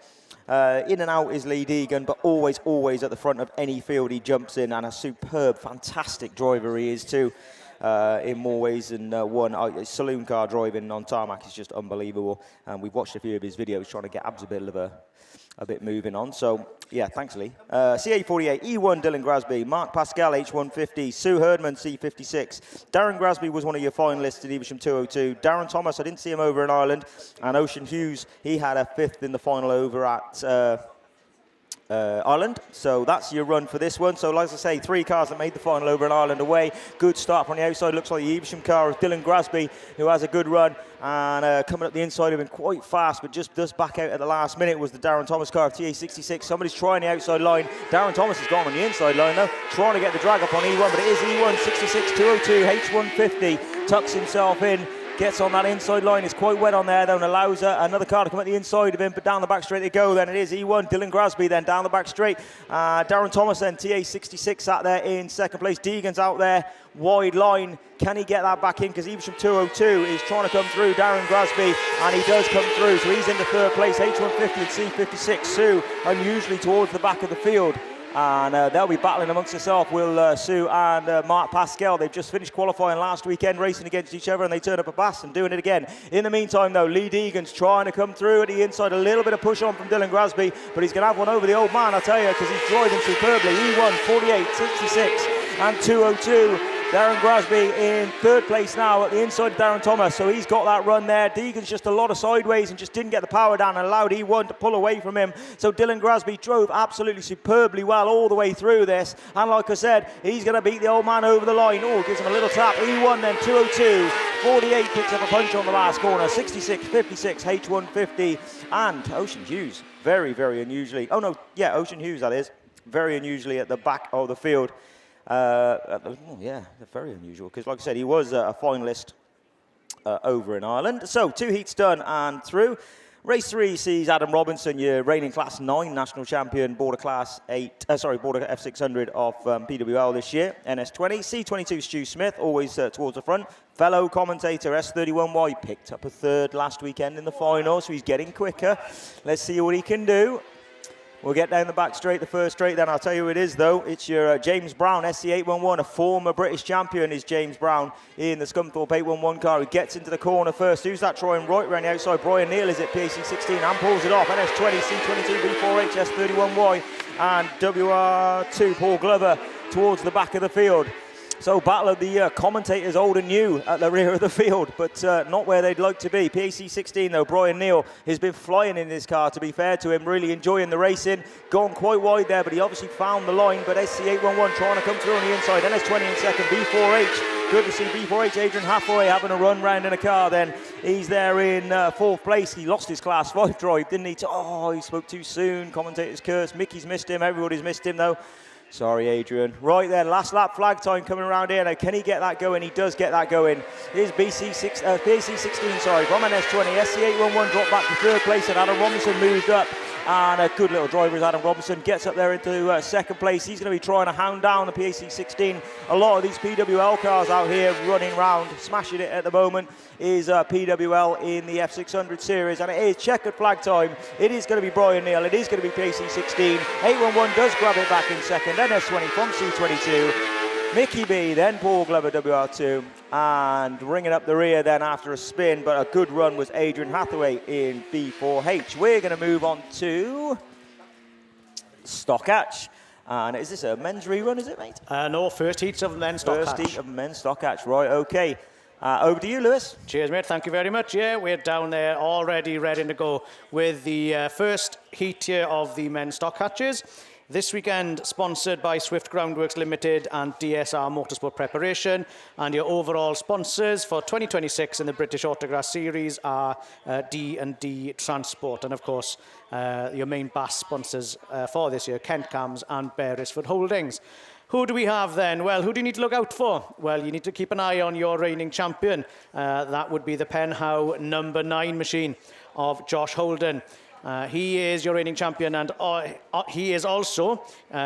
In and out is Lee Deegan, but always at the front of any field he jumps in, and a superb, fantastic driver he is too. In more ways than one. Saloon car driving on tarmac is just unbelievable. And we've watched a few of his videos trying to get Abs a bit moving on. So, yeah, thanks, Lee. CA48, E1 Dylan Grasby, Mark Pascal, H150, Sue Herdman, C56. Darren Grasby was one of your finalists at Evesham 202. Darren Thomas, I didn't see him over in Ireland. And Ocean Hughes, he had a 5th in the final over at Ireland. So that's your run for this one. So like I say, 3 cars that made the final over in Ireland away. Good start from the outside. Looks like the Evesham car of Dylan Grasby, who has a good run. And coming up the inside, have been quite fast, but just does back out at the last minute was the Darren Thomas car of TA66. Somebody's trying the outside line. Darren Thomas has gone on the inside line though, trying to get the drag up on E1, but it is E1 66 202 H150. Tucks himself in. Gets on that inside line, it's quite wet on there though, and allows another car to come at the inside of him, but down the back straight they go. Then it is E1, Dylan Grasby, then down the back straight. Darren Thomas then, TA66 sat there in second place. Deegan's out there, wide line. Can he get that back in? Because Evesham 202 is trying to come through Darren Grasby, and he does come through, so he's into third place. H150 and C56, Sue unusually towards the back of the field. And they'll be battling amongst themselves, Will Sue and Mark Pascal. They've just finished qualifying last weekend, racing against each other, and they turn up a Bass and doing it again. In the meantime, though, Lee Deegan's trying to come through at the inside. A little bit of push on from Dylan Grasby, but he's going to have one over the old man, I tell you, because he's driving superbly. E1, 48, 66, and 202. Darren Grasby in third place now at the inside of Darren Thomas, so he's got that run there. Deegan's just a lot of sideways and just didn't get the power down and allowed E1 to pull away from him. So Dylan Grasby drove absolutely superbly well all the way through this, and like I said, he's going to beat the old man over the line. Oh, gives him a little tap. E1 then 202, 48 picks up a punch on the last corner, 66, 56, H150, and Ocean Hughes, very, very unusually, Ocean Hughes that is, very unusually at the back of the field. Yeah, very unusual, because like I said, he was a finalist over in Ireland. So 2 heats done and through. Race 3 sees Adam Robinson, your reigning Class 9 national champion, Border F600 of PWL this year, NS20. C22 Stu Smith, always towards the front. Fellow commentator S31Y picked up a 3rd last weekend in the final, so he's getting quicker. Let's see what he can do. We'll get down the back straight, the first straight, then I'll tell you who it is, though. It's your James Brown, SC811, a former British champion is James Brown in the Scunthorpe 811 car. He gets into the corner first. Who's that trying right around the outside? Brian Neal is it, PAC16, and pulls it off. NS20, C22, B4H, S31Y, and WR2, Paul Glover, towards the back of the field. So battle of the commentators, old and new, at the rear of the field, but not where they'd like to be. PAC16 though, Brian Neal has been flying in this car, to be fair to him, really enjoying the racing. Gone quite wide there, but he obviously found the line, but SC811 trying to come through on the inside. NS20 in second, B4H. Good to see B4H, Adrian Hathaway, having a run round in a car then. He's there in 4th place. He lost his Class 5 drive, didn't he? He spoke too soon. Commentators curse. Mickey's missed him. Everybody's missed him though. Sorry, Adrian. Right then, last lap flag time coming around here. Now, can he get that going? He does get that going. Here's BAC 16, from an S20. SC811 dropped back to third place, and Adam Robinson moved up. And a good little driver is Adam Robinson, gets up there into second place. He's going to be trying to hound down the PAC 16. A lot of these PWL cars out here running round, smashing it at the moment is PWL in the F600 series, and it is checkered flag time. It is going to be Brian Neal, it is going to be PAC 16. 811 does grab it back in second, then S20 from C22. Mickey B, then Paul Glover WR2, and ringing up the rear then after a spin, but a good run was Adrian Hathaway in B4H. We're going to move on to Stockhatch. And is this a men's rerun, is it, mate? No, first heats of men's Stockhatch. First heat of men's Stockhatch, right, okay. Over to you, Lewis. Cheers, mate. Thank you very much. Yeah, we're down there already ready to go with the first heat here of the men's Stockhatches. This weekend, sponsored by Swift Groundworks Limited and DSR Motorsport Preparation. And your overall sponsors for 2026 in the British Autograss Series are D&D Transport. And, of course, your main BAS sponsors for this year, Kent Cams and Beresford Holdings. Who do we have then? Well, who do you need to look out for? Well, you need to keep an eye on your reigning champion. That would be the Penhow number 9 machine of Josh Holden. He is your reigning champion, and he is also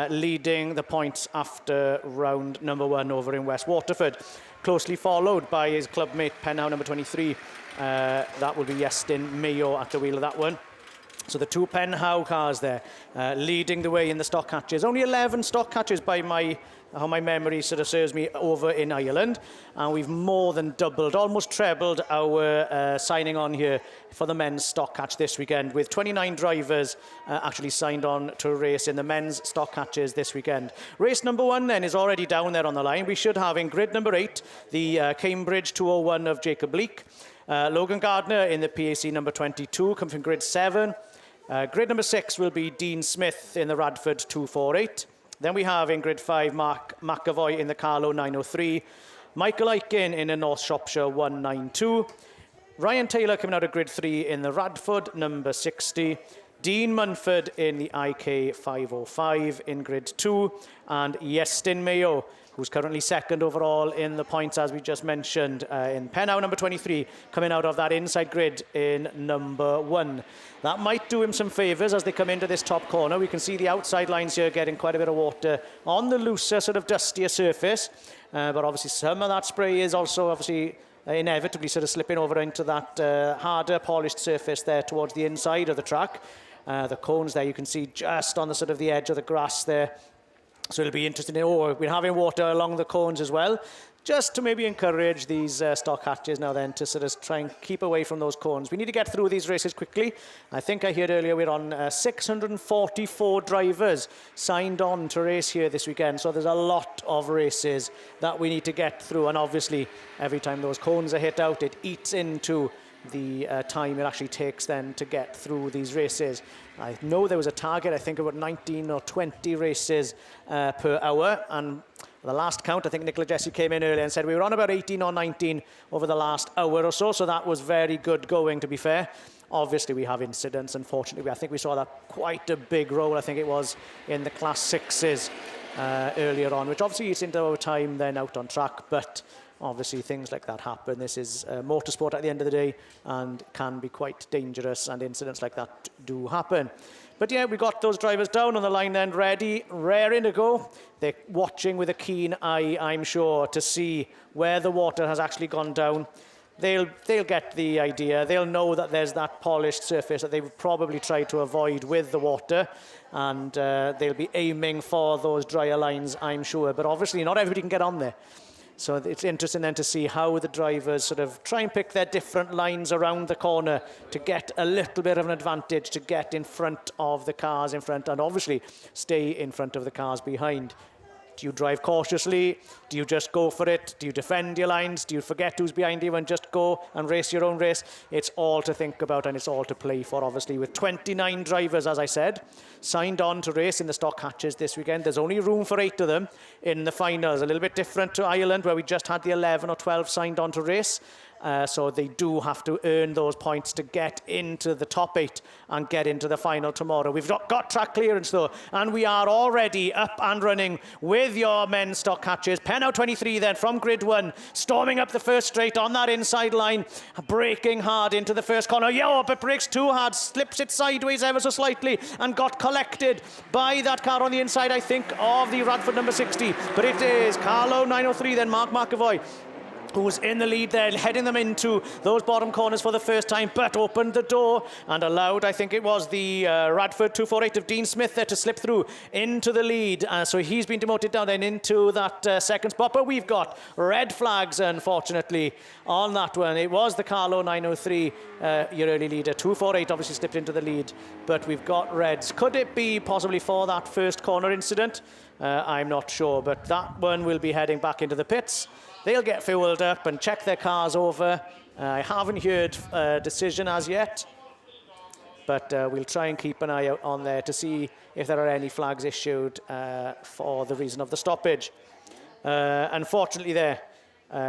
leading the points after round number 1 over in West Waterford. Closely followed by his clubmate, Penhow number 23. That will be Iestyn Mayo at the wheel of that one. So the two Penhow cars there leading the way in the Stockhatches. Only 11 Stockhatches by how my memory sort of serves me over in Ireland. And we've more than doubled, almost trebled our signing on here for the men's Stockhatch this weekend, with 29 drivers actually signed on to race in the men's Stockhatches this weekend. Race number 1 then is already down there on the line. We should have in grid number 8, the Cambridge 201 of Jacob Leake. Logan Gardner in the PAC number 22, come from grid 7. Grid number 6 will be Dean Smith in the Radford 248. Then we have in grid 5 Mark McAvoy in the Carlow 903. Michael Aiken in the North Shropshire 192. Ryan Taylor coming out of grid 3 in the Radford number 60. Dean Munford in the IK 505 in grid 2. And Iestyn Mayo, who's currently second overall in the points, as we just mentioned, in Penhow number 23, coming out of that inside grid in number 1. That might do him some favours as they come into this top corner. We can see the outside lines here getting quite a bit of water on the looser, sort of dustier surface. But obviously some of that spray is also obviously inevitably sort of slipping over into that harder polished surface there towards the inside of the track. The cones there you can see just on the sort of the edge of the grass there. So it'll be interesting. Oh, we're having water along the cones as well, just to maybe encourage these Stockhatches now then to sort of try and keep away from those cones. We need to get through these races quickly. I think I heard earlier we're on 644 drivers signed on to race here this weekend. So there's a lot of races that we need to get through. And obviously, every time those cones are hit out, it eats into the time it actually takes then to get through these races. I know there was a target, I think about 19 or 20 races per hour, and the last count, I think Nicola Jesse came in earlier and said we were on about 18 or 19 over the last hour or so, so that was very good going, to be fair. Obviously, we have incidents, unfortunately. I think we saw that quite a big role, I think it was, in the Class 6s earlier on, which obviously eats into our time then out on track, but obviously things like that happen. This is motorsport at the end of the day and can be quite dangerous, and incidents like that do happen. But yeah, we got those drivers down on the line then, ready, raring to go. They're watching with a keen eye, I'm sure, to see where the water has actually gone down. They'll get the idea. They'll know that there's that polished surface that they've probably tried to avoid with the water, and they'll be aiming for those drier lines, I'm sure. But obviously not everybody can get on there. So it's interesting then to see how the drivers sort of try and pick their different lines around the corner to get a little bit of an advantage, to get in front of the cars in front, and obviously stay in front of the cars behind. Do you drive cautiously? Do you just go for it? Do you defend your lines? Do you forget who's behind you and just go and race your own race? It's all to think about, and it's all to play for, obviously, with 29 drivers, as I said, signed on to race in the Stockhatches this weekend. There's only room for 8 of them in the finals. A little bit different to Ireland, where we just had the 11 or 12 signed on to race. So they do have to earn those points to get into the top 8 and get into the final tomorrow. We've got track clearance though, and we are already up and running with your men's stock catches. Pennow 23 then from grid 1, storming up the first straight on that inside line, braking hard into the first corner. But brakes too hard, slips it sideways ever so slightly and got collected by that car on the inside, I think, of the Radford number 60. But it is Carlo 903 then, Mark McAvoy, who's in the lead there, heading them into those bottom corners for the first time, but opened the door and allowed, I think it was the Radford 248 of Dean Smith there to slip through into the lead. So he's been demoted down then into that second spot. But we've got red flags, unfortunately, on that one. It was the Carlo 903, your early leader. 248 obviously slipped into the lead, but we've got reds. Could it be possibly for that first corner incident? I'm not sure, but that one will be heading back into the pits. They'll get fueled up and check their cars over. I haven't heard a decision as yet, but we'll try and keep an eye out on there to see if there are any flags issued for the reason of the stoppage. Unfortunately there,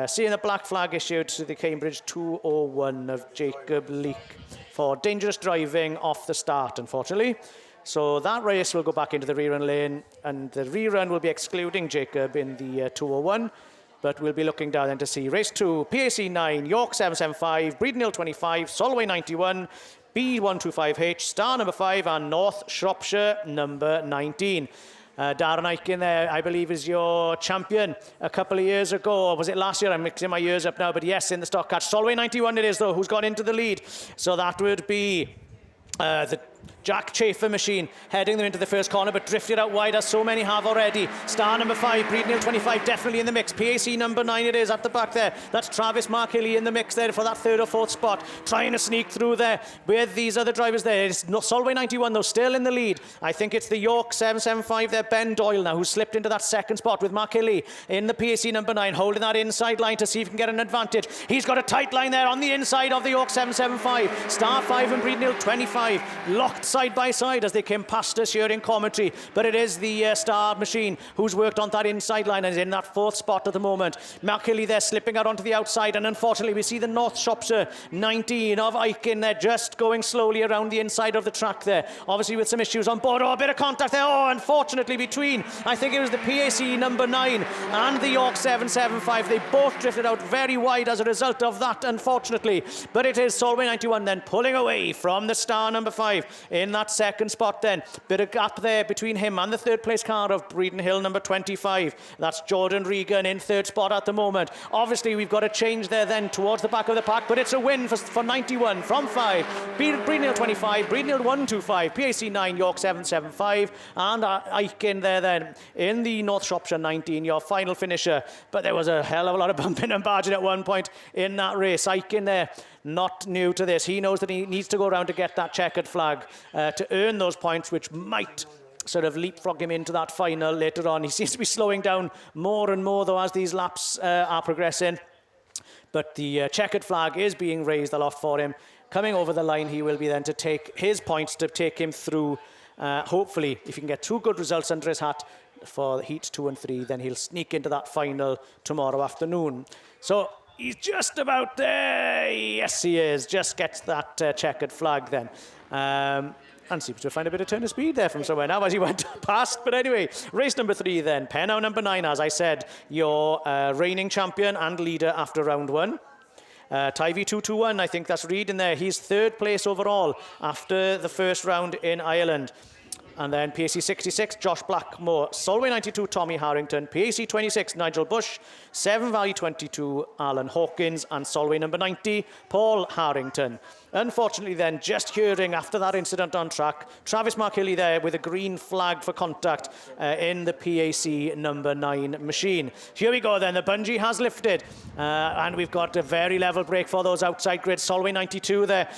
seeing a black flag issued to the Cambridge 201 of Jacob Leake for dangerous driving off the start, unfortunately. So that race will go back into the rerun lane, and the rerun will be excluding Jacob in the 201. But we'll be looking down then to see race 2, PAC 9, York 775, Breeden Hill 25, Solway 91, B125H, Star number 5, and North Shropshire number 19. Darren Aiken there, I believe, is your champion a couple of years ago. Or was it last year? I'm mixing my years up now, but yes, in the stock catch. Solway 91 it is, though, who's gone into the lead. So that would be the Jack Chafer machine heading them into the first corner, but drifted out wide as so many have already. Star number 5, Breeden Hill 25, definitely in the mix. PAC number 9 it is at the back there. That's Travis Markhilly in the mix there for that third or fourth spot, trying to sneak through there with these other drivers there. It's Solway 91 though, still in the lead. I think it's the York 775 there, Ben Doyle now, who slipped into that second spot with Markhilly in the PAC number 9, holding that inside line to see if he can get an advantage. He's got a tight line there on the inside of the York 775. Star 5 and Breeden Hill 25 locked side by side as they came past us here in commentary, but it is the Star machine who's worked on that inside line and is in that fourth spot at the moment. Markhilly there slipping out onto the outside, and unfortunately we see the North Shropshire 19 of Aiken there just going slowly around the inside of the track there, obviously with some issues on board. A bit of contact there, unfortunately between, I think it was the PAC number 9 and the York 775. They both drifted out very wide as a result of that, unfortunately, but it is Solway 91 then pulling away from the Star number 5 in that second spot then. Bit of gap there between him and the third place car of Breeden Hill number 25. That's Jordan Regan in third spot at the moment. Obviously we've got a change there then towards the back of the pack, but it's a win for 91 from 5. Breeden Hill 25, Breeden Hill 125, PAC 9, York 775, and Aiken there then in the North Shropshire 19, your final finisher. But there was a hell of a lot of bumping and barging at one point in that race. Aiken there, not new to this. He knows that he needs to go around to get that checkered flag to earn those points, which might sort of leapfrog him into that final later on. He seems to be slowing down more and more, though, as these laps are progressing. But the checkered flag is being raised a lot for him. Coming over the line, he will be then to take his points to take him through. Hopefully, if he can get 2 good results under his hat for heats 2 and 3, then he'll sneak into that final tomorrow afternoon. So he's just about there. Yes, he is. Just gets that checkered flag then. And seems to find a bit of turn of speed there from somewhere now as he went past. But anyway, race number 3 then. Pennow number 9, as I said, your reigning champion and leader after round 1. Tyre 221, I think that's Reed in there. He's third place overall after the first round in Ireland. And then PAC 66, Josh Blackmore. Solway 92, Tommy Harrington. PAC 26, Nigel Bush. Severn Valley 22, Alan Hawkins. And Solway number 90, Paul Harrington. Unfortunately then, just hearing after that incident on track, Travis Markhilly there with a green flag for contact in the PAC number 9 machine. Here we go then, the bungee has lifted and we've got a very level break for those outside grids. Solway 92 there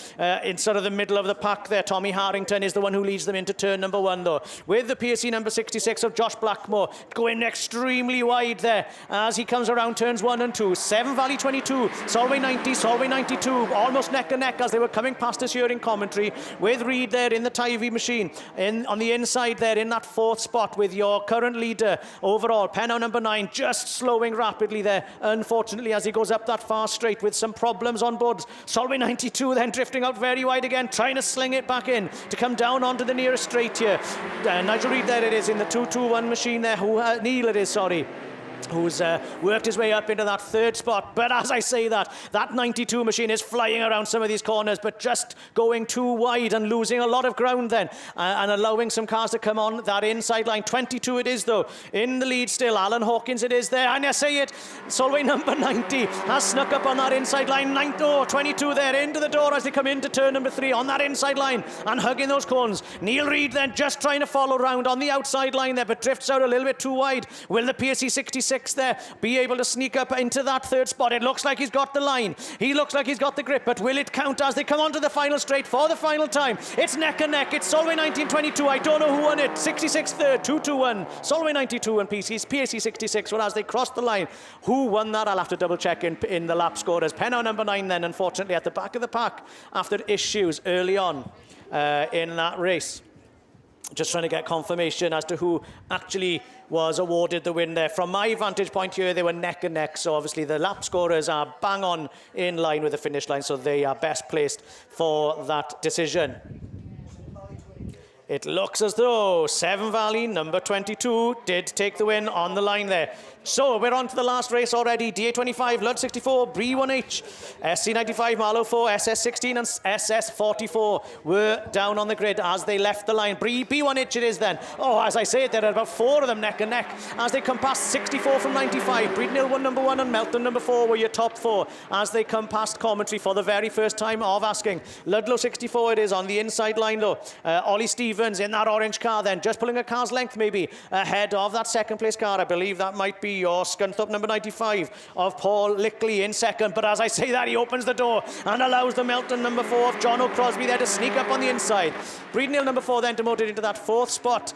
in sort of the middle of the pack there. Tommy Harrington is the one who leads them into turn number 1 though, with the PAC number 66 of Josh Blackmore going extremely wide there as he comes around turns 1 and 2. Severn Valley 22, Solway 90, Solway 92, almost neck and neck as they were were coming past us here in commentary with Reed there in the Tyre machine, on the inside there in that 4th spot with your current leader overall, Pennow number 9, just slowing rapidly there, unfortunately, as he goes up that far straight with some problems on board. Solway 92 then drifting out very wide again, trying to sling it back in to come down onto the nearest straight here. Nigel Reed there it is in the 221 machine there, Neil it is, sorry, who's worked his way up into that 3rd spot. But as I say that 92 machine is flying around some of these corners, but just going too wide and losing a lot of ground then, and allowing some cars to come on that inside line. 22 it is, though, in the lead still. Alan Hawkins it is there, and I say it, Solway number 90 has snuck up on that inside line. 22 there into the door as they come into turn number 3 on that inside line and hugging those corners. Neil Reed then just trying to follow round on the outside line there, but drifts out a little bit too wide. Will the PSC 66 there be able to sneak up into that 3rd spot? It looks like he's got the line, he looks like he's got the grip, but will it count as they come onto the final straight for the final time? It's neck and neck, it's Solway 1922, I don't know who won it. 66 third, 2-2-1, Solway 92 and PSC 66. Well, as they cross the line, who won that? I'll have to double check in the lap scorers. Pennow number 9 then, unfortunately, at the back of the pack after issues early on in that race. Just trying to get confirmation as to who actually was awarded the win there. From my vantage point here, they were neck and neck, so obviously the lap scorers are bang on in line with the finish line, so they are best placed for that decision. It looks as though Seven Valley, number 22, did take the win on the line there. So we're on to the last race already. DA25, Lud 64, Bree 1H, SC95, Marlow 4, SS16 and SS44 were down on the grid as they left the line. Bree B1H it is then. Oh, as I say it, there are about 4 of them neck and neck as they come past 64 from 95. Breednill 1 number 1 and Melton number 4 were your top 4 as they come past commentary for the very first time of asking. Ludlow 64 it is on the inside line though. Ollie Stevens in that orange car then, just pulling a car's length maybe ahead of that 2nd place car. I believe that might be your Scunthorpe number 95 of Paul Lickley in 2nd, but as I say that, he opens the door and allows the Melton number 4 of John O'Crosby there to sneak up on the inside. Breednill number 4 then demoted into that 4th spot,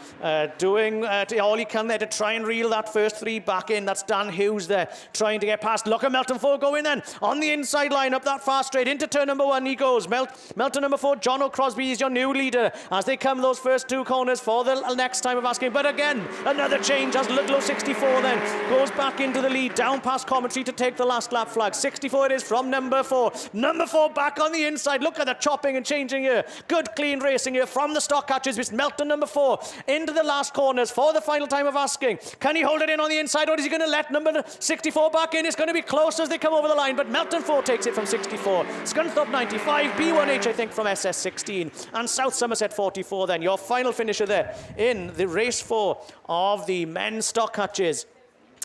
doing all he can there to try and reel that first 3 back in. That's Dan Hughes there trying to get past. Look at Melton 4 going then on the inside line up that far straight into turn number 1 he goes. Melton number 4, John O'Crosby is your new leader as they come those first 2 corners for the next time of asking. But again, another change as Ludlow 64 then goes back into the lead, down past commentary to take the last lap flag. 64 it is from number 4. Number 4 back on the inside. Look at the chopping and changing here. Good clean racing here from the stock hatches with Melton number 4 into the last corners for the final time of asking. Can he hold it in on the inside, or is he going to let number 64 back in? It's going to be close as they come over the line, but Melton 4 takes it from 64. Scunthorpe 95, B1H I think from SS16, and South Somerset 44 then. Your final finisher there in the race 4 of the men's stock hatches.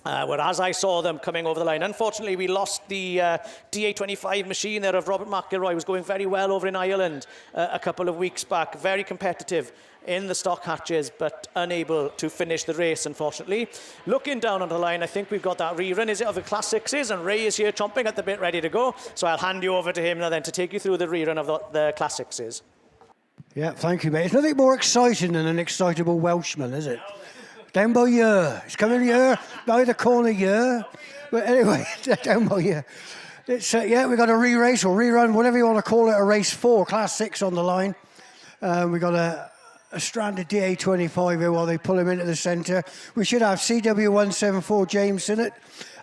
Whereas I saw them coming over the line. Unfortunately, we lost the DA25 machine there of Robert McIlroy. Was going very well over in Ireland a couple of weeks back. Very competitive in the stock hatches, but unable to finish the race, unfortunately. Looking down on the line, I think we've got that rerun, is it, of the Class 6s, and Ray is here chomping at the bit, ready to go. So I'll hand you over to him now then to take you through the rerun of the Class 6s. Yeah, thank you, mate. It's nothing more exciting than an excitable Welshman, is it? Down by here. It's coming here, by the corner here. But anyway, down by here. It's, yeah, we've got a re-race or rerun, whatever you want to call it, a race 4, Class 6 on the line. We've got a stranded DA25 here while they pull him into the centre. We should have CW174 James in it.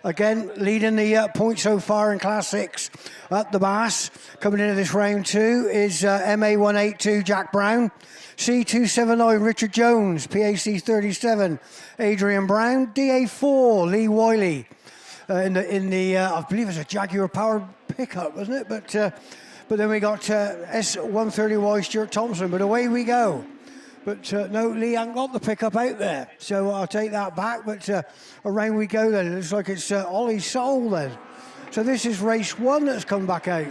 Again, leading the points so far in Class 6 at the BAS. Coming into this round 2 is MA182 Jack Brown. C279 Richard Jones. PAC 37 Adrian Brown. DA4 Lee Wiley. In the I believe it's a Jaguar powered pickup, wasn't it? But then we got S130Y Stuart Thompson. But away we go. But no, Lee hasn't got the pickup out there, so I'll take that back. But around we go then. It looks like it's Ollie Soul then. So this is race 1 that's come back out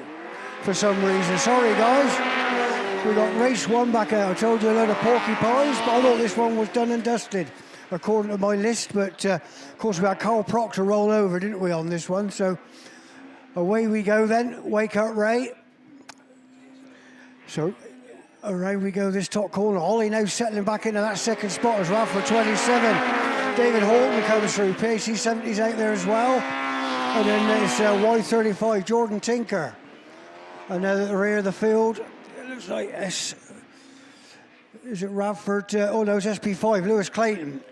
for some reason. Sorry, guys. We got race 1 back out. I told you a load of porcupines, but I thought this one was done and dusted, according to my list. But of course, we had Carl Proctor roll over, didn't we, on this one? So away we go then. Wake up, Ray. So around we go this top corner. Ollie now settling back into that 2nd spot as well for 27. David Horton comes through. PAC 70's out there as well. And then there's Y35, Jordan Tinker. And then at the rear of the field, it looks like is it Radford? Oh no, it's SP5, Lewis Clayton.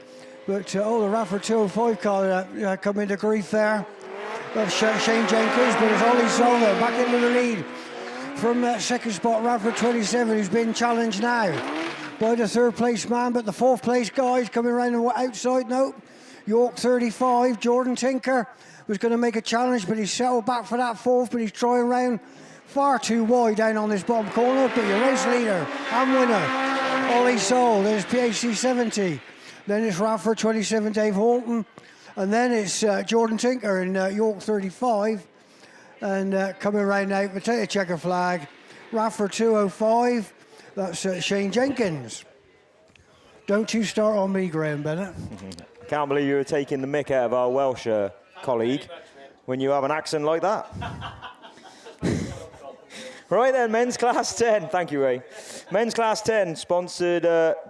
But the Radford 205 car come into grief there. That's Shane Jenkins, but it's Ollie Zola back into the lead from that second spot, Radford 27, who's been challenged now by the third place man, but the fourth place guys coming around the outside. Nope. York 35, Jordan Tinker was going to make a challenge, but he's settled back for that fourth, but he's trying round far too wide down on this bottom corner. But your race leader and winner, Ollie Sol, there's PHC 70. Then it's Radford 27, Dave Horton. And then it's Jordan Tinker in York 35. And coming around now, potato checker flag, Radford 205. That's Shane Jenkins. Don't you start on me, Graham Bennett. I can't believe you were taking the mick out of our Welsh colleague when you have an accent like that. Right then, men's class 10. Thank you, Ray. Men's class 10, sponsored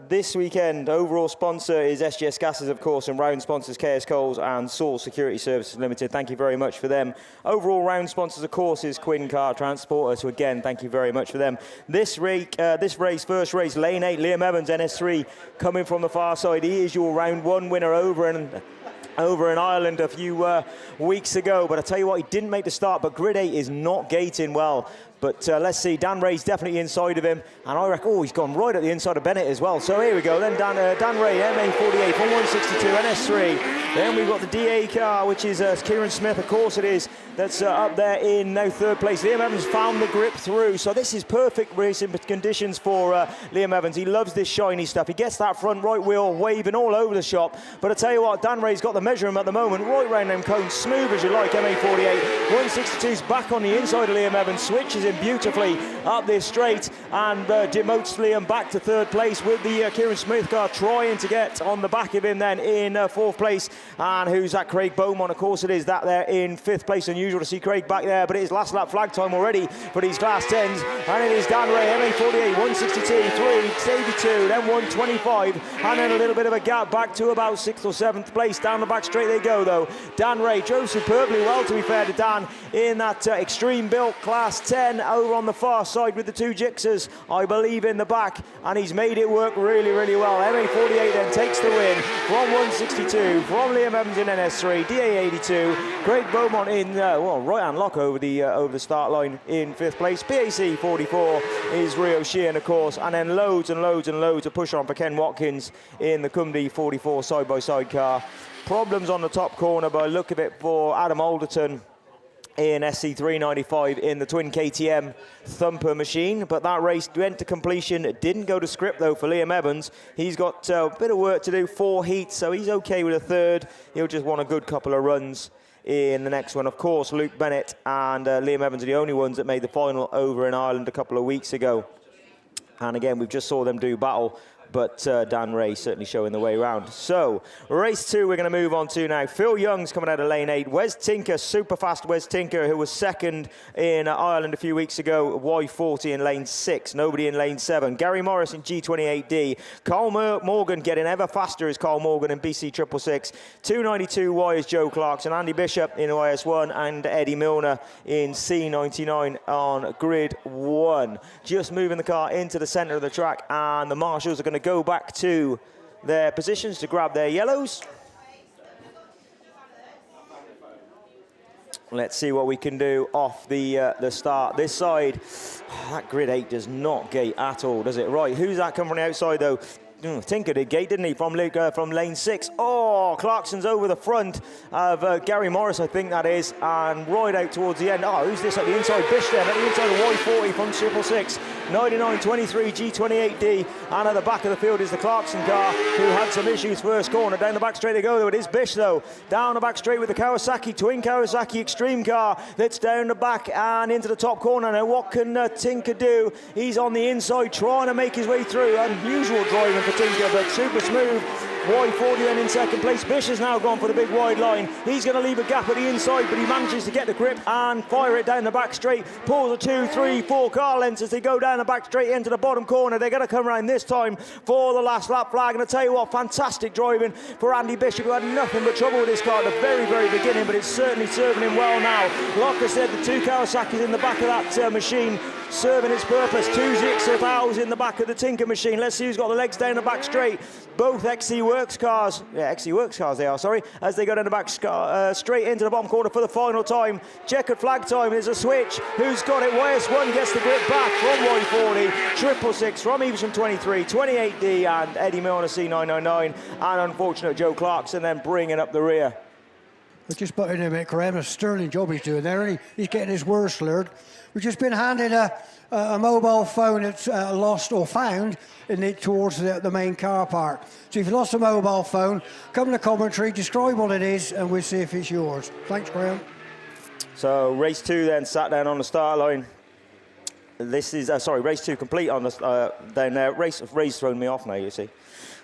this weekend. Overall sponsor is SGS Gases, of course, and round sponsors KS Coles and Saul Security Services Limited. Thank you very much for them. Overall round sponsors, of course, is Quinn Car Transporter. So again, thank you very much for them. This race, first race, lane 8, Liam Evans, NS3, coming from the far side. He is your round 1 winner over in Ireland a few weeks ago. But I tell you what, he didn't make the start, but grid 8 is not gating well. But let's see, Dan Ray's definitely inside of him. And I reckon, he's gone right at the inside of Bennett as well. So here we go, then Dan Ray, MA48 from 162, NS3. Then we've got the DA car, which is Kieran Smith, of course it is, that's up there in now third place. Liam Evans found the grip through. So this is perfect racing conditions for Liam Evans. He loves this shiny stuff. He gets that front right wheel waving all over the shop. But I tell you what, Dan Ray's got the measuring at the moment, right round them cones, smooth as you like, MA48. 162's back on the inside of Liam Evans, switches in beautifully up this straight and demotes Liam back to third place with the Kieran Smith car trying to get on the back of him then in fourth place. And who's that? Craig Beaumont, of course it is, that there in fifth place. Unusual to see Craig back there, but it is last lap flag time already for these class 10s. And it is Dan Ray, MA48, 162, 3, 82, then 125, and then a little bit of a gap back to about 6th or 7th place. Down the back straight they go though. Dan Ray drove superbly well, to be fair to Dan, in that extreme built class 10 over on the far side with the two Gixxers, I believe, in the back, and he's made it work really, really well. MA48 then takes the win from 162 from Liam Evans in NS3, DA82, Craig Beaumont in right-hand lock over the start line in fifth place. PAC 44 is Rio Sheehan, of course, and then loads and loads and loads of push on for Ken Watkins in the Cumby 44 side-by-side car. Problems on the top corner by look of it for Adam Alderton in SC395 in the twin KTM thumper machine, but that race went to completion. It didn't go to script though for Liam Evans. He's got a bit of work to do, 4 heats, so he's okay with a third. He'll just want a good couple of runs in the next one. Of course, Luke Bennett and Liam Evans are the only ones that made the final over in Ireland a couple of weeks ago. And again, we've just saw them do battle, but Dan Ray certainly showing the way around. So, race 2 we're going to move on to now. Phil Young's coming out of lane 8. Wes Tinker, super fast Wes Tinker, who was second in Ireland a few weeks ago. Y40 in lane 6, nobody in lane 7. Gary Morris in G28D. Carl Morgan getting ever faster is Carl Morgan in BC 666. 292Y is Joe Clarkson. Andy Bishop in YS1 and Eddie Milner in C99 on grid 1. Just moving the car into the centre of the track, and the marshals are going to go back to their positions to grab their yellows. Let's see what we can do off the start. This side, that grid 8 does not gate at all, does it? Right, who's that coming from the outside though? Tinker did gate, didn't he, from lane 6. Oh, Clarkson's over the front of Gary Morris, I think that is, and right out towards the end. Oh, who's this at the inside? Bish then, at the inside of Y40 from 666. 99-23 G28D, and at the back of the field is the Clarkson car, who had some issues first corner. Down the back straight they go, though. It is Bish, though. Down the back straight with the Kawasaki, twin Kawasaki Extreme car that's down the back and into the top corner. Now, what can Tinker do? He's on the inside trying to make his way through. Unusual driving for Tinker, but super smooth Y40 then in second place. Bish has now gone for the big wide line. He's going to leave a gap at the inside, but he manages to get the grip and fire it down the back straight. Pulls a 2, 3, 4 car lengths as they go down the back straight into the bottom corner. They're going to come around this time for the last lap flag. And I tell you what, fantastic driving for Andy Bishop, who had nothing but trouble with this car at the very, very beginning, but it's certainly serving him well now. Like I said, the 2 Kawasaki's in the back of that machine, serving its purpose. 2 Zixelbaus in the back of the Tinker machine. Let's see who's got the legs down the back straight. Both XC Works cars, XC Works cars they are, sorry, as they go down the back straight into the bottom corner for the final time. Checkered flag time, there's a switch. Who's got it? YS1 gets the grip back from Y40, 666 from Evesham 23, 28D and Eddie Milner C999, and unfortunate Joe Clarkson then bringing up the rear. We're just putting him at Graham, a sterling job he's doing there, and he's getting his words slurred. We've just been handed a mobile phone that's lost or found towards the main car park. So if you lost a mobile phone, come to commentary, describe what it is, and we'll see if it's yours. Thanks, Graham. So race 2 then sat down on the start line. This is, race 2 complete on the down there. Race thrown me off now, you see.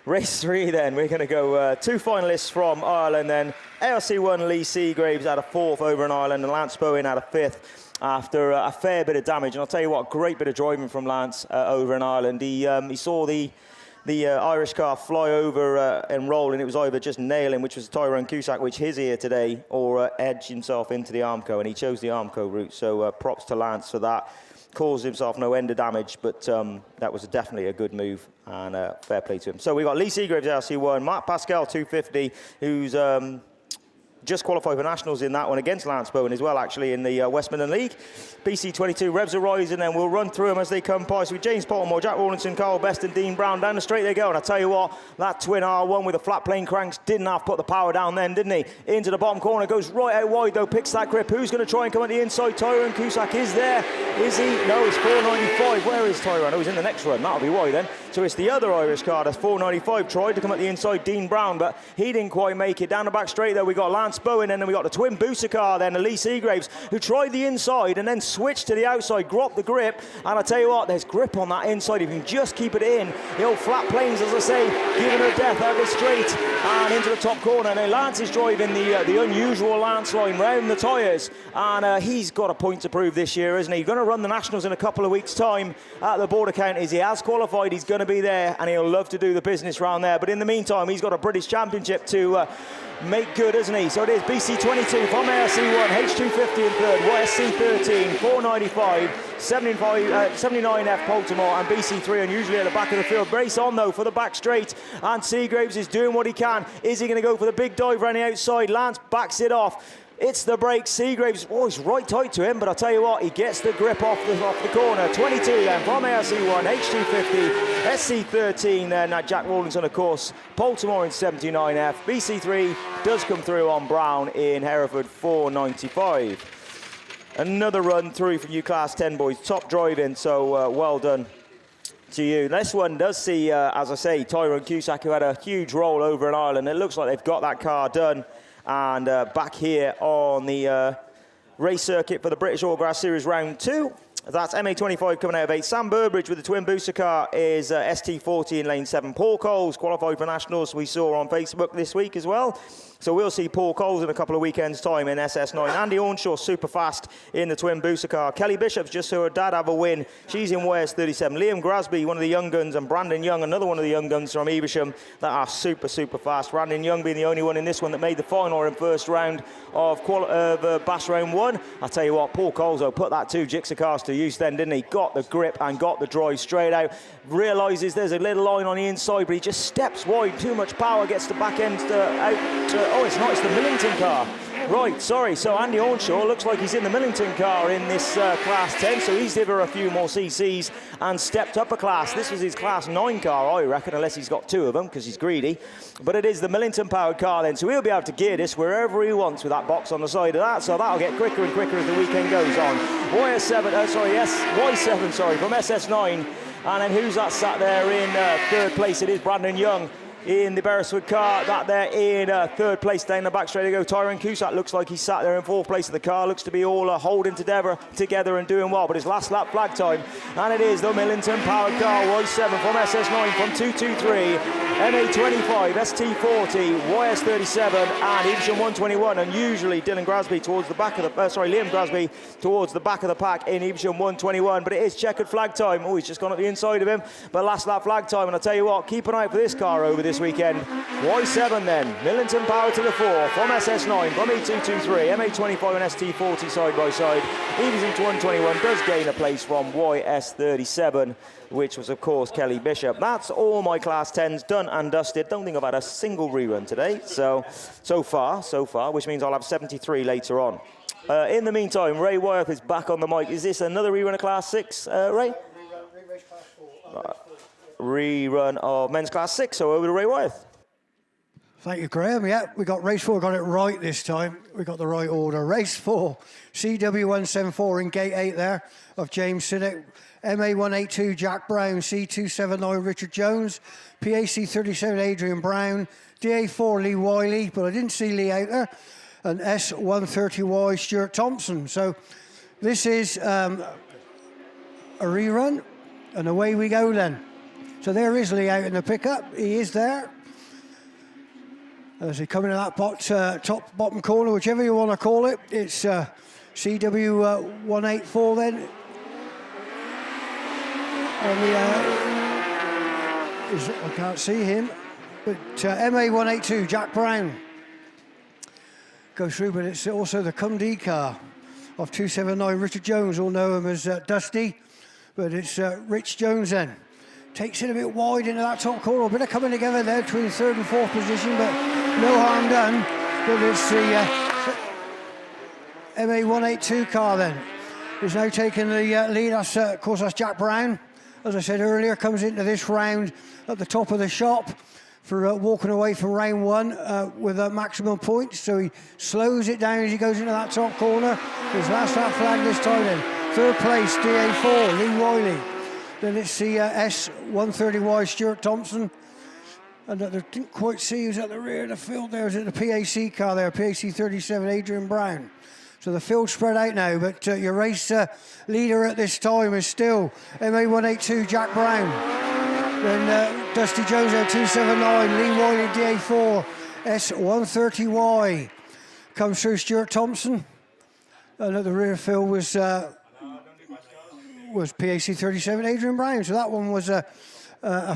Race 3 then, we're going to go 2 finalists from Ireland then. ARC1 Lee Seagraves had a 4th over in Ireland, and Lance Bowen had a 5th after a fair bit of damage. And I'll tell you what, great bit of driving from Lance over in Ireland. He saw the Irish car fly over and roll, and it was either just nail him, which was Tyrone Cusack, which is here today, or edge himself into the Armco, and he chose the Armco route. So props to Lance for that. Caused himself no end of damage, but that was definitely a good move, and fair play to him. So we got Lee Seagraves, RC1, Mark Pascal, 250, who's just qualified for nationals in that one against Lance Bowen as well, actually, in the West Midland League. BC22, Revs are rising, and we'll run through them as they come by. So with James Pottermore, Jack Rawlinson, Carl Best and Dean Brown, down the straight they go. And I tell you what, that twin R1 with the flat plane cranks didn't have to put the power down then, didn't he? Into the bottom corner, goes right out wide though, picks that grip. Who's going to try and come at the inside? Tyrone Cusack is there. Is he? No, it's 495. Where is Tyrone? Oh, he's in the next run. That'll be why then. So it's the other Irish car, that's 495, tried to come at the inside, Dean Brown, but he didn't quite make it. Down the back straight though, we got Lance Bowen, and then we got the twin booster car then, Lee Seagraves, who tried the inside and then switched to the outside, dropped the grip, and I tell you what, there's grip on that inside. If you can just keep it in, the old flat planes, as I say, giving her death out of the straight and into the top corner. Now Lance is driving the unusual Lance line round the tyres, and he's got a point to prove this year, isn't he? He's going to run the Nationals in a couple of weeks' time at the Border Counties. He has qualified, he's going to be there, and he'll love to do the business round there. But in the meantime, he's got a British Championship to make good, isn't he? So it is BC22 from ARC1, H250 in third, YSC 13, 495, 79F Baltimore, and BC3 unusually at the back of the field. Brace on though for the back straight, and Seagraves is doing what he can. Is he going to go for the big dive around the outside? Lance backs it off. It's the break. Seagraves, he's right tight to him, but I'll tell you what, he gets the grip off the corner. 22 then from ARC1, H250, SC13 then, Jack Rawlinson of course, Baltimore in 79F, BC3 does come through on Brown in Hereford 495. Another run through for you Class 10 boys, top driving, so well done to you. This one does see, as I say, Tyrone Cusack, who had a huge roll over in Ireland. It looks like they've got that car done. And back here on the race circuit for the British Autograss Series Round 2. That's MA25 coming out of 8. Sam Burbridge with the twin booster car is ST40 in lane 7. Paul Coles qualified for Nationals, we saw on Facebook this week as well. So we'll see Paul Coles in a couple of weekends' time in SS9. Andy Ornshaw, super fast in the twin booster car. Kelly Bishop's just saw her dad have a win. She's in YS37. Liam Grasby, one of the young guns, and Brandon Young, another one of the young guns from Evesham that are super, super fast. Brandon Young being the only one in this one that made the final in first round of BAS Round 1. I'll tell you what, Paul Coles, though, put that 2 Gixxer cars to use then, didn't he? Got the grip and got the drive straight out. Realises there's a little line on the inside, but he just steps wide. Too much power, gets the back end out. Oh, it's not, it's the Millington car. Right, sorry, so Andy Ornshaw looks like he's in the Millington car in this Class 10, so he's given her a few more CCs and stepped up a class. This was his Class 9 car, I reckon, unless he's got 2 of them, because he's greedy. But it is the Millington-powered car then, so he'll be able to gear this wherever he wants with that box on the side of that, so that'll get quicker and quicker as the weekend goes on. Y7 from SS9, and then who's that sat there in third place? It is Brandon Young in the Beresford car, that there in third place. Down the back straight they go. Tyrone Cusack looks like he's sat there in fourth place of the car, looks to be all holding together and doing well, but his last lap flag time, and it is the Millington powered car, Y7 from SS9 from 223. MA25, ST40, YS37, and Evesham 121. And usually Dylan Grasby towards the back of the, Liam Grasby towards the back of the pack in Evesham 121. But it is checkered flag time. Oh, he's just gone at the inside of him. But last lap flag time. And I'll tell you what, keep an eye out for this car over this weekend. Y7 then, Millington Power to the fore from SS9, from E223, MA25 and ST40 side by side. Evesham 121 does gain a place from YS37, which was of course Kelly Bishop. That's all my class 10s done and dusted. Don't think I've had a single rerun today, so far, which means I'll have 73 later on. In the meantime, Ray Wyeth is back on the mic. Is this another rerun of class 6, Ray? Rerun of men's class 6, so over to Ray Wyeth. Thank you, Graham. Yeah, we got race 4, got it right this time. We got the right order. Race 4, CW174 in gate 8 there of James Siddick. MA182 Jack Brown, C279 Richard Jones, PAC37 Adrian Brown, DA4 Lee Wiley, but I didn't see Lee out there, and S130Y Stuart Thompson. So this is a rerun, and away we go then. So there is Lee out in the pickup. He is there. As he come into that top bottom corner, whichever you want to call it, it's CW184 then. I can't see him, but MA182 Jack Brown goes through, but it's also the Cumdee car of 279 Richard Jones. All know him as Dusty, but it's Rich Jones then. Takes it a bit wide into that top corner, a bit of coming together there between third and fourth position, but no harm done. But it's the MA182 car then. He's now taking the lead. That's, of course, that's Jack Brown. As I said earlier, comes into this round at the top of the shop for walking away from round 1 with maximum points. So he slows it down as he goes into that top corner. His last lap flag this time then. Third place, DA4, Lee Wiley. Then it's the S130Y Stuart Thompson. And I didn't quite see who's at the rear of the field there. Is it the PAC car there, PAC37 Adrian Brown. So the field's spread out now, but your race leader at this time is still MA182 Jack Brown. Then Dusty Jones at 279, Lee Wiley DA4, S130Y. Comes through Stuart Thompson. And at the rear field was PAC37 Adrian Brown. So that one was a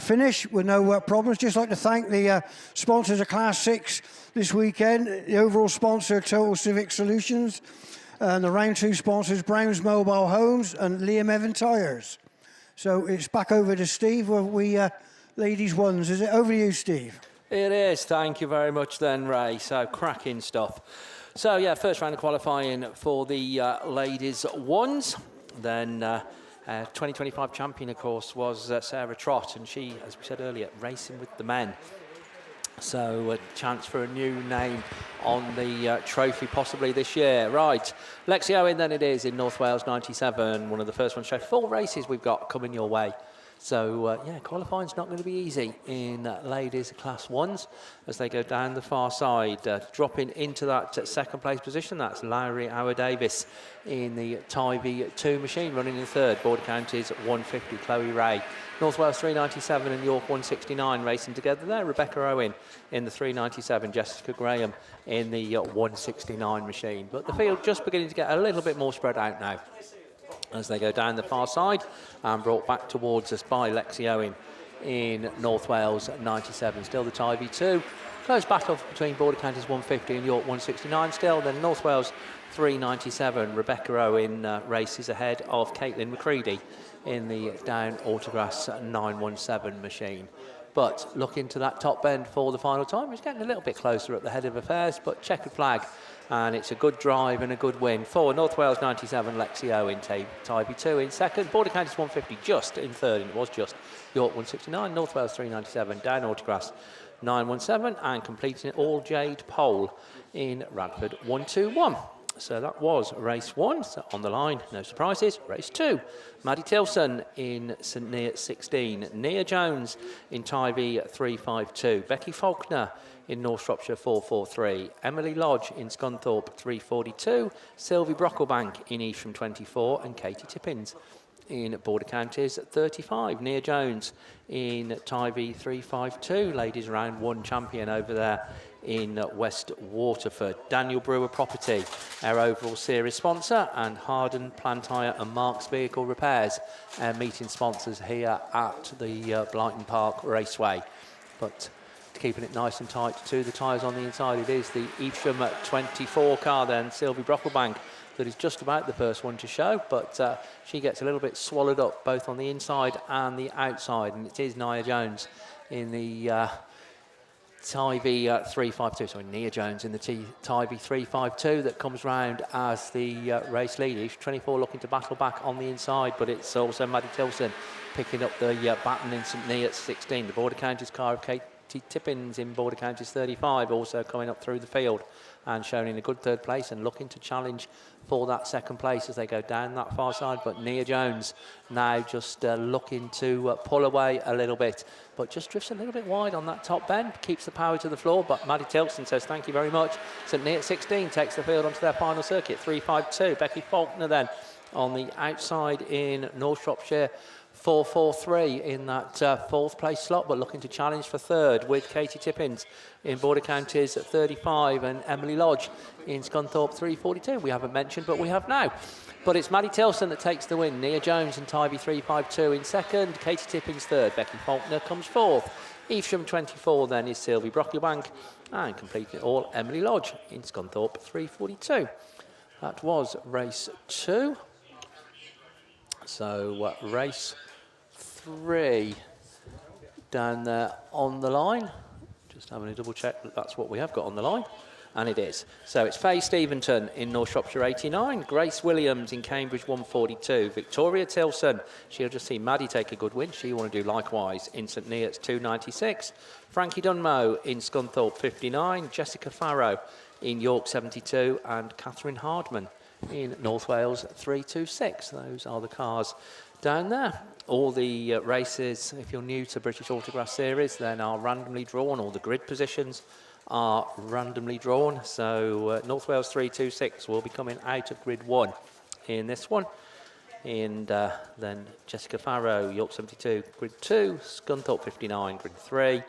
finish with no problems. Just like to thank the sponsors of Class 6 this weekend. The overall sponsor, Total Civic Solutions. And the round 2 sponsors, Brown's Mobile Homes and Liam Evan Tyres. So it's back over to Steve where we ladies ones. Is it over to you, Steve? It is. Thank you very much then, Ray. So cracking stuff. So yeah, first round of qualifying for the ladies ones. Then 2025 champion, of course, was Sarah Trott, and she, as we said earlier, racing with the men. So a chance for a new name on the trophy possibly this year. Right, Lexi Owen then it is in North Wales 97, one of the first ones. 4 races we've got coming your way. So, yeah, qualifying's not going to be easy in ladies' class 1s as they go down the far side. Dropping into that second place position, that's Lowry Hour-Davis in the Tyre 2 machine, running in third. Border Counties 150, Chloe Ray. North Wales 397 and York 169 racing together there. Rebecca Owen in the 397, Jessica Graham in the 169 machine. But the field just beginning to get a little bit more spread out now as they go down the far side and brought back towards us by Lexi Owen in North Wales 97. Still the Tyre 2. Close battle between Border Counties 150 and York 169 still. Then North Wales 397. Rebecca Owen races ahead of Caitlin McCready in the down Autograss 917 machine. But looking to that top bend for the final time, it's getting a little bit closer at the head of affairs, but checkered flag. And it's a good drive and a good win for North Wales 97, Lexi Owen, Tyre 2 in second, Border Counties 150 just in third, and it was just York 169, North Wales 397, down Autograss 917, and completing it all Jade Pole in Radford 121. So that was race 1. So on the line, no surprises. Race 2, Maddie Tilson in St Neots 16, Nia Jones in Tyre 352, Becky Faulkner in North Shropshire 443, Emily Lodge in Scunthorpe 342, Sylvie Brocklebank in Evesham 24, and Katie Tippins in Border Counties 35. Nia Jones in Tyre 352, ladies round 1 champion over there in West Waterford. Daniel Brewer Property, our overall series sponsor, and Harden Plant Hire and Marks Vehicle Repairs, our meeting sponsors here at the Blyton Park Raceway. But keeping it nice and tight to the tyres on the inside, it is the Evesham 24 car then, Sylvie Brocklebank, that is just about the first one to show, but she gets a little bit swallowed up both on the inside and the outside, and it is Nia Jones in the Tyre 352, sorry, Nia Jones in the Tyre 352 that comes round as the race leader. 24 looking to battle back on the inside, but it's also Maddie Tilson picking up the baton in St Neots 16. The Border Counties car of Katie Tippins in Border Counties 35 also coming up through the field and showing in a good third place and looking to challenge for that second place as they go down that far side. But Nia Jones now just looking to pull away a little bit, but just drifts a little bit wide on that top bend, keeps the power to the floor. But Maddie Tilson says thank you very much. St Neots 16 takes the field onto their final circuit, 352. Becky Faulkner then on the outside in North Shropshire 443 in that fourth place slot, but looking to challenge for third with Katie Tippins in Border Counties at 35 and Emily Lodge in Scunthorpe 342. We haven't mentioned, but we have now. But it's Maddie Tilson that takes the win. Nia Jones and Tybe 352 in second. Katie Tippins third. Becky Faulkner comes fourth. Evesham 24 then is Sylvie Brocklebank, and completing it all, Emily Lodge in Scunthorpe 342. That was race 2. So race 3 down there on the line. Just having a double check that that's what we have got on the line. And it is. So it's Faye Steventon in North Shropshire 89, Grace Williams in Cambridge 142, Victoria Tilson, she'll just see Maddie take a good win, she want to do likewise in St Neots 296, Frankie Dunmo in Scunthorpe 59, Jessica Farrow in York 72, and Catherine Hardman in North Wales 326. Those are the cars down there. All the races, if you're new to British Autograss Series, then are randomly drawn. All the grid positions are randomly drawn. So North Wales 326 will be coming out of grid 1 in this one. And then Jessica Farrow, York 72, grid 2, Scunthorpe 59, grid 3.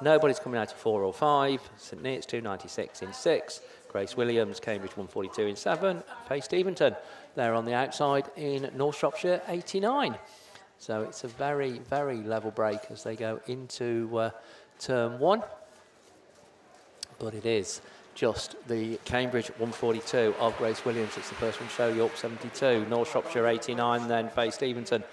Nobody's coming out of 4 or 5. St Neots 296 in 6. Grace Williams, Cambridge 142 in 7. Faye Steventon, there on the outside in North Shropshire 89. So it's a very, very level break as they go into turn 1. But it is just the Cambridge 142 of Grace Williams. It's the first one to show. York 72, North Shropshire 89, then Faye Steventon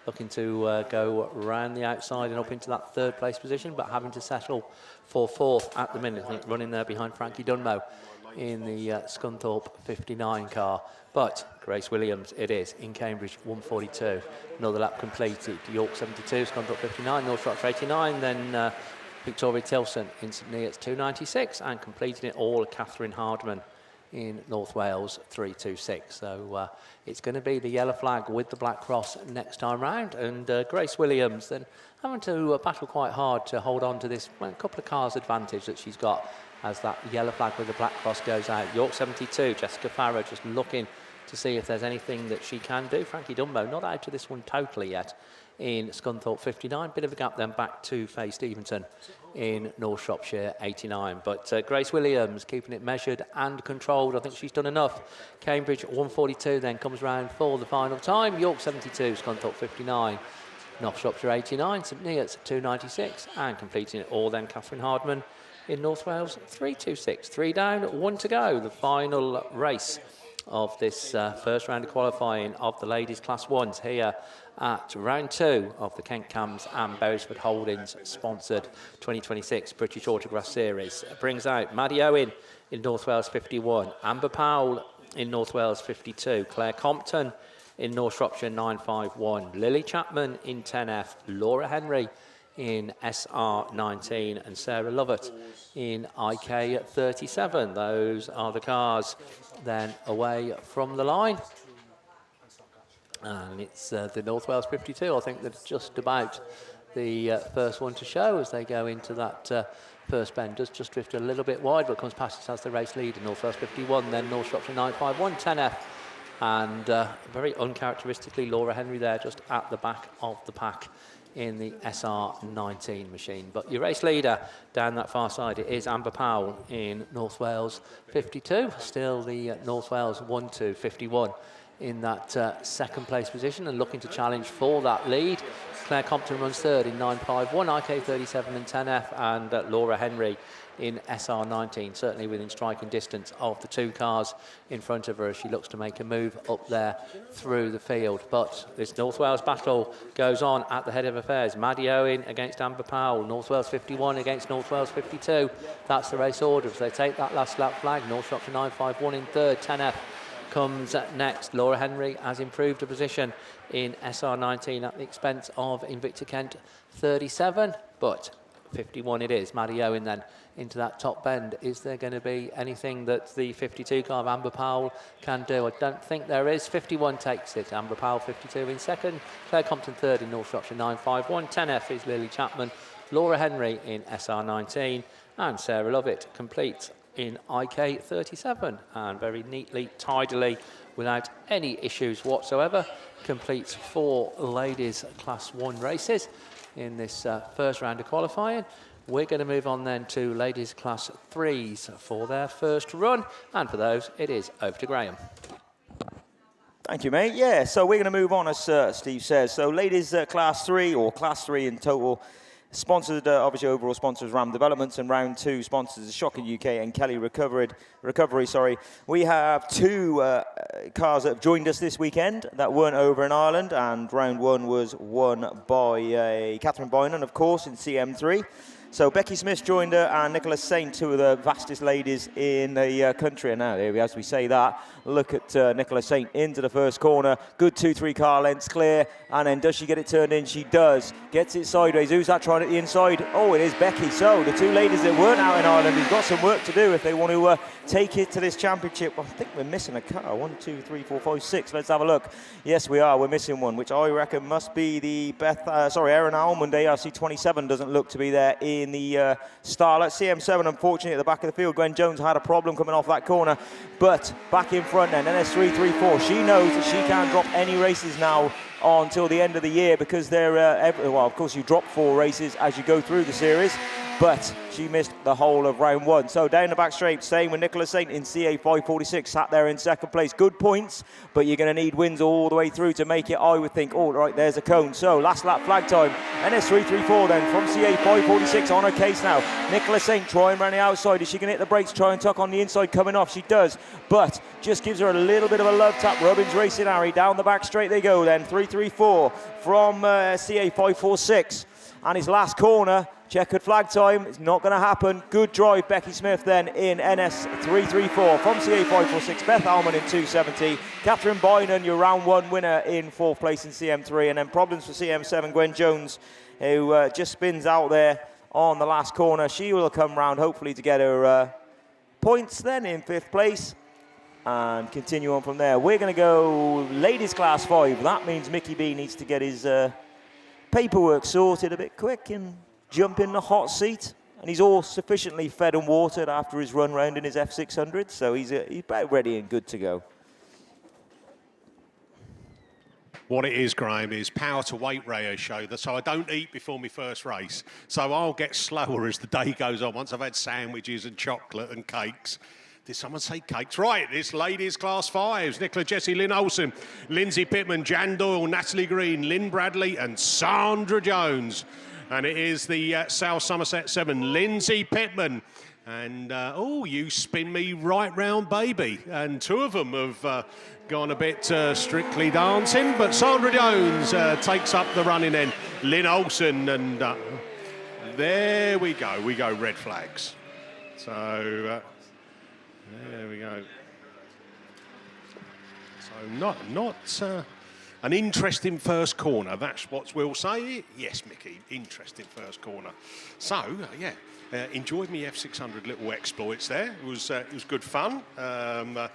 looking to go round the outside and up into that third place position, but having to settle for fourth at the minute. I think running there behind Frankie Dunmo in the Scunthorpe 59 car. But Grace Williams it is in Cambridge 142. Another lap completed. York 72, Scunthorpe 59, North Shropshire 89, then Victoria Tilson in St Neots 296, and completing it all, Catherine Hardman in North Wales 326. So it's going to be the yellow flag with the black cross next time round, and Grace Williams then having to battle quite hard to hold on to this couple of cars advantage that she's got as that yellow flag with the black cross goes out. York 72, Jessica Farrow just looking to see if there's anything that she can do. Frankie Dunmo not out of this one totally yet in Scunthorpe 59. Bit of a gap then back to Faye Steventon in North Shropshire 89. But Grace Williams keeping it measured and controlled. I think she's done enough. Cambridge 142 then comes round for the final time. York 72, Scunthorpe 59, North Shropshire 89, St Neots 296, and completing it all then Catherine Hardman in North Wales 326. 3 down, 1 to go. The final race of this first round of qualifying of the ladies class 1s here at round 2 of the Kent Cams and Beresford Holdings sponsored 2026 British Autograss Series. It brings out Maddie Owen in North Wales 51, Amber Powell in North Wales 52, Claire Compton in North Shropshire 951, Lily Chapman in 10F, Laura Henry in SR19, and Sarah Lovett in IK37. Those are the cars then away from the line. And it's the North Wales 52, I think that's just about the first one to show as they go into that first bend. Does just drift a little bit wide, but comes past us as the race leader. North Wales 51, then North Shropshire 951, 10F And very uncharacteristically, Laura Henry there just at the back of the pack in the SR19 machine. But your race leader down that far side, it is Amber Powell in North Wales 52. Still the North Wales 1-2-51 in that second place position and looking to challenge for that lead. Claire Compton runs third in 9.51, IK37 and 10F, and Laura Henry in SR19, certainly within striking distance of the two cars in front of her as she looks to make a move up there through the field. But this North Wales battle goes on at the head of affairs. Maddie Owen against Amber Powell, North Wales 51 against North Wales 52. That's the race order. If they take that last lap flag, North Shropshire 9.51 in third, 10F comes next. Laura Henry has improved her position in SR19 at the expense of Invicta Kent 37, but 51 it is. Maddie Owen then into that top bend. Is there going to be anything that the 52 car of Amber Powell can do? I don't think there is. 51 takes it. Amber Powell 52 in second. Claire Compton third in North Shropshire 9.51. 10F is Lily Chapman. Laura Henry in SR19 and Sarah Lovett complete in IK37 and very neatly, tidily, without any issues whatsoever, completes 4 ladies class 1 races in this first round of qualifying. We're going to move on then to ladies class 3s for their first run, and for those it is over to Graham. Thank you, mate. Yeah, so we're going to move on, as Steve says. So ladies class 3, or class 3 in total, sponsored, obviously overall sponsors Ram Developments, and round 2 sponsors Shocking UK and Kelly Recovery. We have 2 cars that have joined us this weekend that weren't over in Ireland, and round 1 was won by Catherine Boynan, of course, in CM3. So Becky Smith joined her, and Nicola Saint, 2 of the fastest ladies in the country. And now, as we say that, look at Nicola Saint into the first corner. Good 2-3 car lengths clear. And then does she get it turned in? She does. Gets it sideways. Who's that trying at the inside? Oh, it is Becky. So the 2 ladies that weren't out in Ireland have got some work to do if they want to take it to this championship. I think we're missing a car. 1, 2, 3, 4, 5, 6. Let's have a look. Yes, we are. We're missing one, which I reckon must be the Erin Almond ARC 27 doesn't look to be there in the Starlet. CM7, unfortunately, at the back of the field. Gwen Jones had a problem coming off that corner, but back in front then, NS334. She knows that she can't drop any races now until the end of the year, because they're, well, of course, you drop 4 races as you go through the series, but she missed the whole of round 1. So down the back straight, staying with Nicola Saint in CA 546, sat there in second place. Good points, but you're going to need wins all the way through to make it, I would think. Oh, right, there's a cone. So last lap flag time. NS334 then from CA 546 on her case now. Nicola Saint trying around the outside. Is she going to hit the brakes, try and tuck on the inside coming off? She does, but just gives her a little bit of a love tap. Robbins racing Harry. Down the back straight they go then. 334 from CA 546. And his last corner, checkered flag time, it's not going to happen. Good drive, Becky Smith then in NS334 from CA 546. Beth Almond in 270. Catherine Boynan, your round 1 winner in 4th place in CM3. And then problems for CM7, Gwen Jones, who just spins out there on the last corner. She will come round hopefully to get her points then in 5th place. And continue on from there. We're going to go ladies class 5. That means Mickey B needs to get his paperwork sorted a bit quick and jump in the hot seat. And he's all sufficiently fed and watered after his run round in his F600, so he's about ready and good to go. What it is, Graham, is power to weight ratio. So I don't eat before my first race. So I'll get slower as the day goes on once I've had sandwiches and chocolate and cakes. Did someone say cakes? Right, this ladies class 5s. Nicola Jessie, Lynn Olsen, Lindsay Pittman, Jan Doyle, Natalie Green, Lynn Bradley and Sandra Jones. And it is the South Somerset 7, Lindsay Pittman. And, oh, you spin me right round, baby. And 2 of them have gone a bit strictly dancing. But Sandra Jones takes up the running then. Lynn Olsen, and there we go. We go red flags. So... there we go. So not an interesting first corner. That's what we'll say. Yes, Mickey, interesting first corner. So yeah, enjoyed me F600 little exploits there. It was good fun. I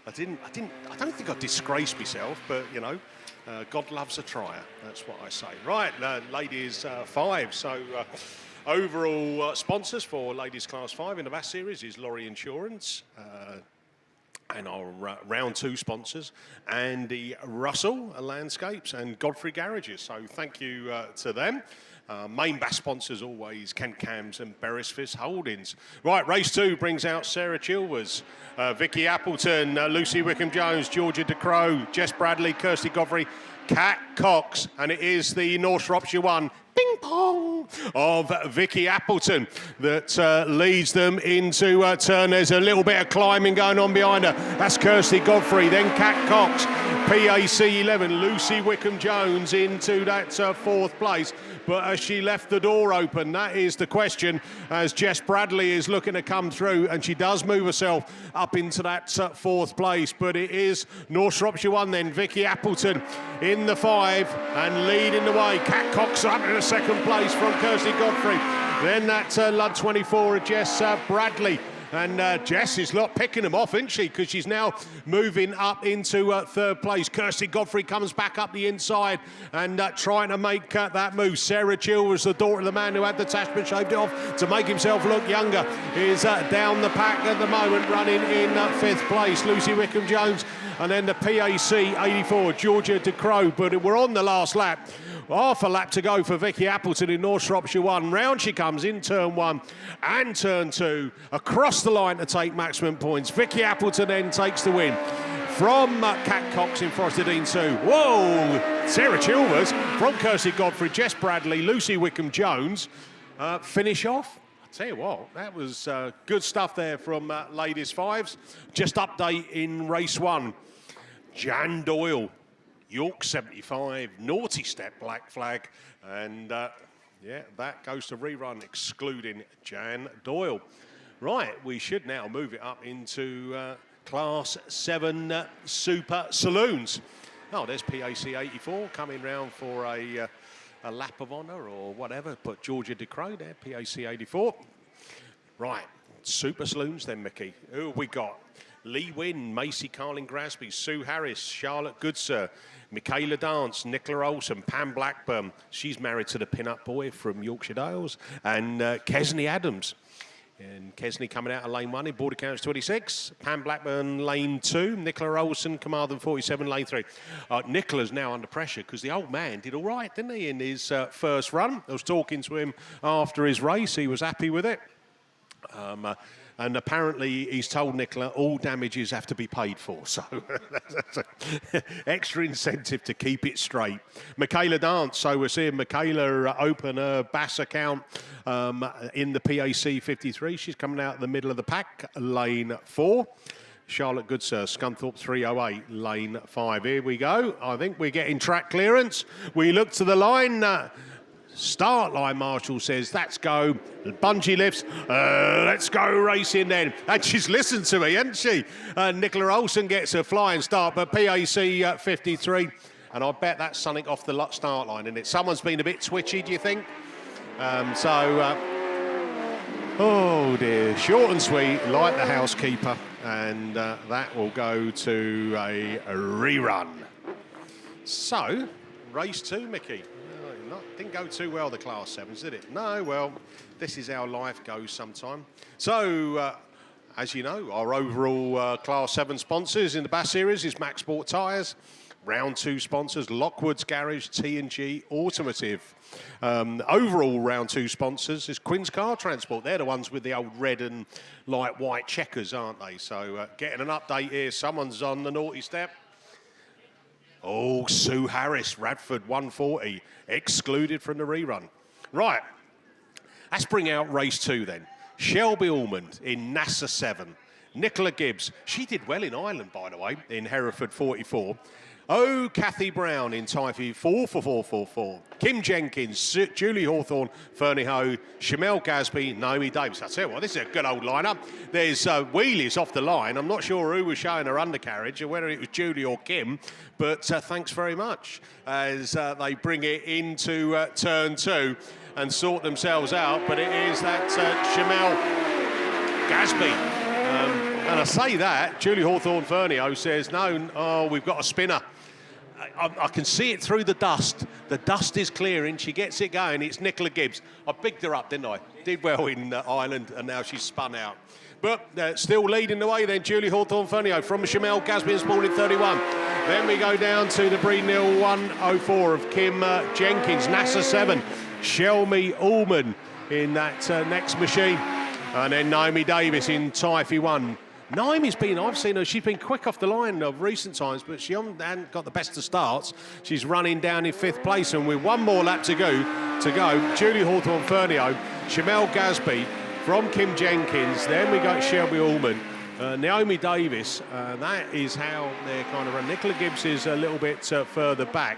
don't think I disgraced myself, but you know, God loves a trier. That's what I say. Right, ladies 5. So. Overall sponsors for Ladies Class 5 in the BAStv Series is Laurie Insurance, And our round 2 sponsors, Andy Russell Landscapes and Godfrey Garages. So thank you to them. Main BAS sponsors always Kent Cams and Beresford Holdings. Right, race 2 brings out Sarah Chilvers, Vicky Appleton, Lucy Wickham-Jones, Georgia DeCrow, Jess Bradley, Kirsty Godfrey, Kat Cox, and it is the North Shropshire one, ping pong, of Vicky Appleton that leads them into turn. There's a little bit of climbing going on behind her. That's Kirsty Godfrey, then Kat Cox, PAC 11, Lucy Wickham-Jones into that 4th place. But as she left the door open, that is the question, as Jess Bradley is looking to come through, and she does move herself up into that 4th place. But it is North Shropshire one then, Vicky Appleton in the 5 and leading the way. Kat Cox up in the 2nd place from Kirsty Godfrey. Then that Lud 24 of Jess Bradley. And Jess is not picking them off, isn't she? Because she's now moving up into 3rd place. Kirsty Godfrey comes back up the inside and trying to make that move. Sarah Chilvers, the daughter of the man who had the attachment shaved it off to make himself look younger, is down the pack at the moment, running in 5th place. Lucy Wickham-Jones, and then the PAC 84, Georgia DeCrow. But we're on the last lap. Half a lap to go for Vicky Appleton in North Shropshire 1. Round she comes in turn 1 and turn 2. Across the line to take maximum points. Vicky Appleton then takes the win from Kat Cox in Forester Dean 2. Whoa! Sarah Chilvers from Kirsty Godfrey, Jess Bradley, Lucy Wickham-Jones finish off. I'll tell you what, that was good stuff there from ladies 5s. Just update in race 1. Jan Doyle, York 75, naughty step, black flag, and yeah, that goes to rerun, excluding Jan Doyle. Right, we should now move it up into Class 7 Super Saloons. Oh, there's PAC 84 coming round for a lap of honour or whatever, but Georgia DeCrow there, PAC 84. Right, Super Saloons then, Mickey. Who have we got? Lee Wynn, Macy Carlin Grasby, Sue Harris, Charlotte Goodsir, Michaela Dance, Nicola Olsen, Pam Blackburn. She's married to the pin-up boy from Yorkshire Dales. And Kesney Adams. And Kesney coming out of lane 1 in Border Counts 26. Pam Blackburn, lane 2. Nicola Olsen, Carmarthen 47, lane 3. Nicola's now under pressure because the old man did all right, didn't he, in his first run. I was talking to him after his race. He was happy with it. And apparently he's told Nicola all damages have to be paid for. So that's an extra incentive to keep it straight. Michaela Dance, so we're seeing Michaela open her BAS account in the PAC 53. She's coming out of the middle of the pack, lane 4. Charlotte Goodsir, Scunthorpe 308, lane 5. Here we go. I think we're getting track clearance. We look to the line. Start line, Marshall says, let's go. Bungee lifts, let's go racing then. And she's listened to me, hasn't she? Nicola Olsen gets a flying start, but PAC 53, and I bet that's something off the start line, isn't it? Someone's been a bit twitchy, do you think? Oh dear, short and sweet, like the housekeeper, and that will go to a rerun. So, race 2, Mickey. Didn't go too well, the Class 7s, did it? No, well, this is how life goes sometime. So, as you know, our overall Class 7 sponsors in the BAS series is Max Sport Tyres. Round 2 sponsors, Lockwood's Garage, T&G Automotive. Overall round 2 sponsors is Quinn's Car Transport. They're the ones with the old red and light white checkers, aren't they? So, getting an update here. Someone's on the naughty step. Oh, Sue Harris, Radford 140, excluded from the rerun. Right, let's bring out race 2 then. Shelby Almond in NASA 7. Nicola Gibbs, she did well in Ireland, by the way, in Hereford 44. Oh, Kathy Brown in Typhy 44444. Kim Jenkins, Julie Hawthorne, Fernie Ho, Shamel Gasby, Naomi Davis. I tell you what, this is a good old lineup. There's wheelies off the line. I'm not sure who was showing her undercarriage or whether it was Julie or Kim, but thanks very much as they bring it into turn 2 and sort themselves out. But it is that Shamel Gasby. And I say that, Julie Hawthorne Fernio says, no, we've got a spinner. I can see it through the dust. The dust is clearing. She gets it going. It's Nicola Gibbs. I bigged her up, didn't I? Did well in Ireland, and now she's spun out. But still leading the way then, Julie Hawthorne-Fernio from Shamel Gasby and Spalding 31. Then we go down to the Breed Nil 104 of Kim Jenkins, NASA 7, Shelmy Allman in that next machine. And then Naomi Davis in Typhy 1. Naomi's been, I've seen her, she's been quick off the line of recent times, but she hasn't got the best of starts. She's running down in 5th place, and with one more lap to go, Julie Hawthorne-Fernio, Shamel Gasby from Kim Jenkins, then we got Shelby Allman, Naomi Davis, that is how they're kind of run. Nicola Gibbs is a little bit further back.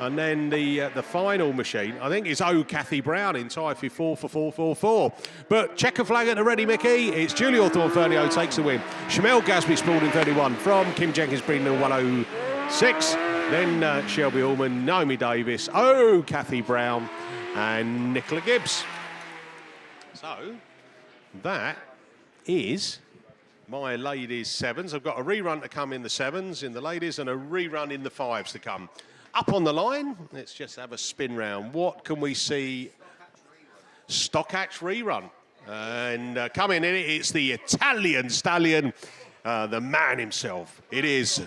And then the final machine, I think, is Kathy Brown in Typhy 4 for 444. But checker flag at the ready, Mickey. It's Julie Hawthorne-Fernio takes the win. Shamel Gasby, Spalding 31 from Kim Jenkins, Breed Nil 106. Then Shelby Allman, Naomi Davis, Kathy Brown, and Nicola Gibbs. So that is my ladies' 7s. I've got a rerun to come in the 7s in the ladies and a rerun in the 5s to come. Up on the line, let's just have a spin round. What can we see? Stockhatch rerun. And coming in, it's the Italian stallion, the man himself. It is.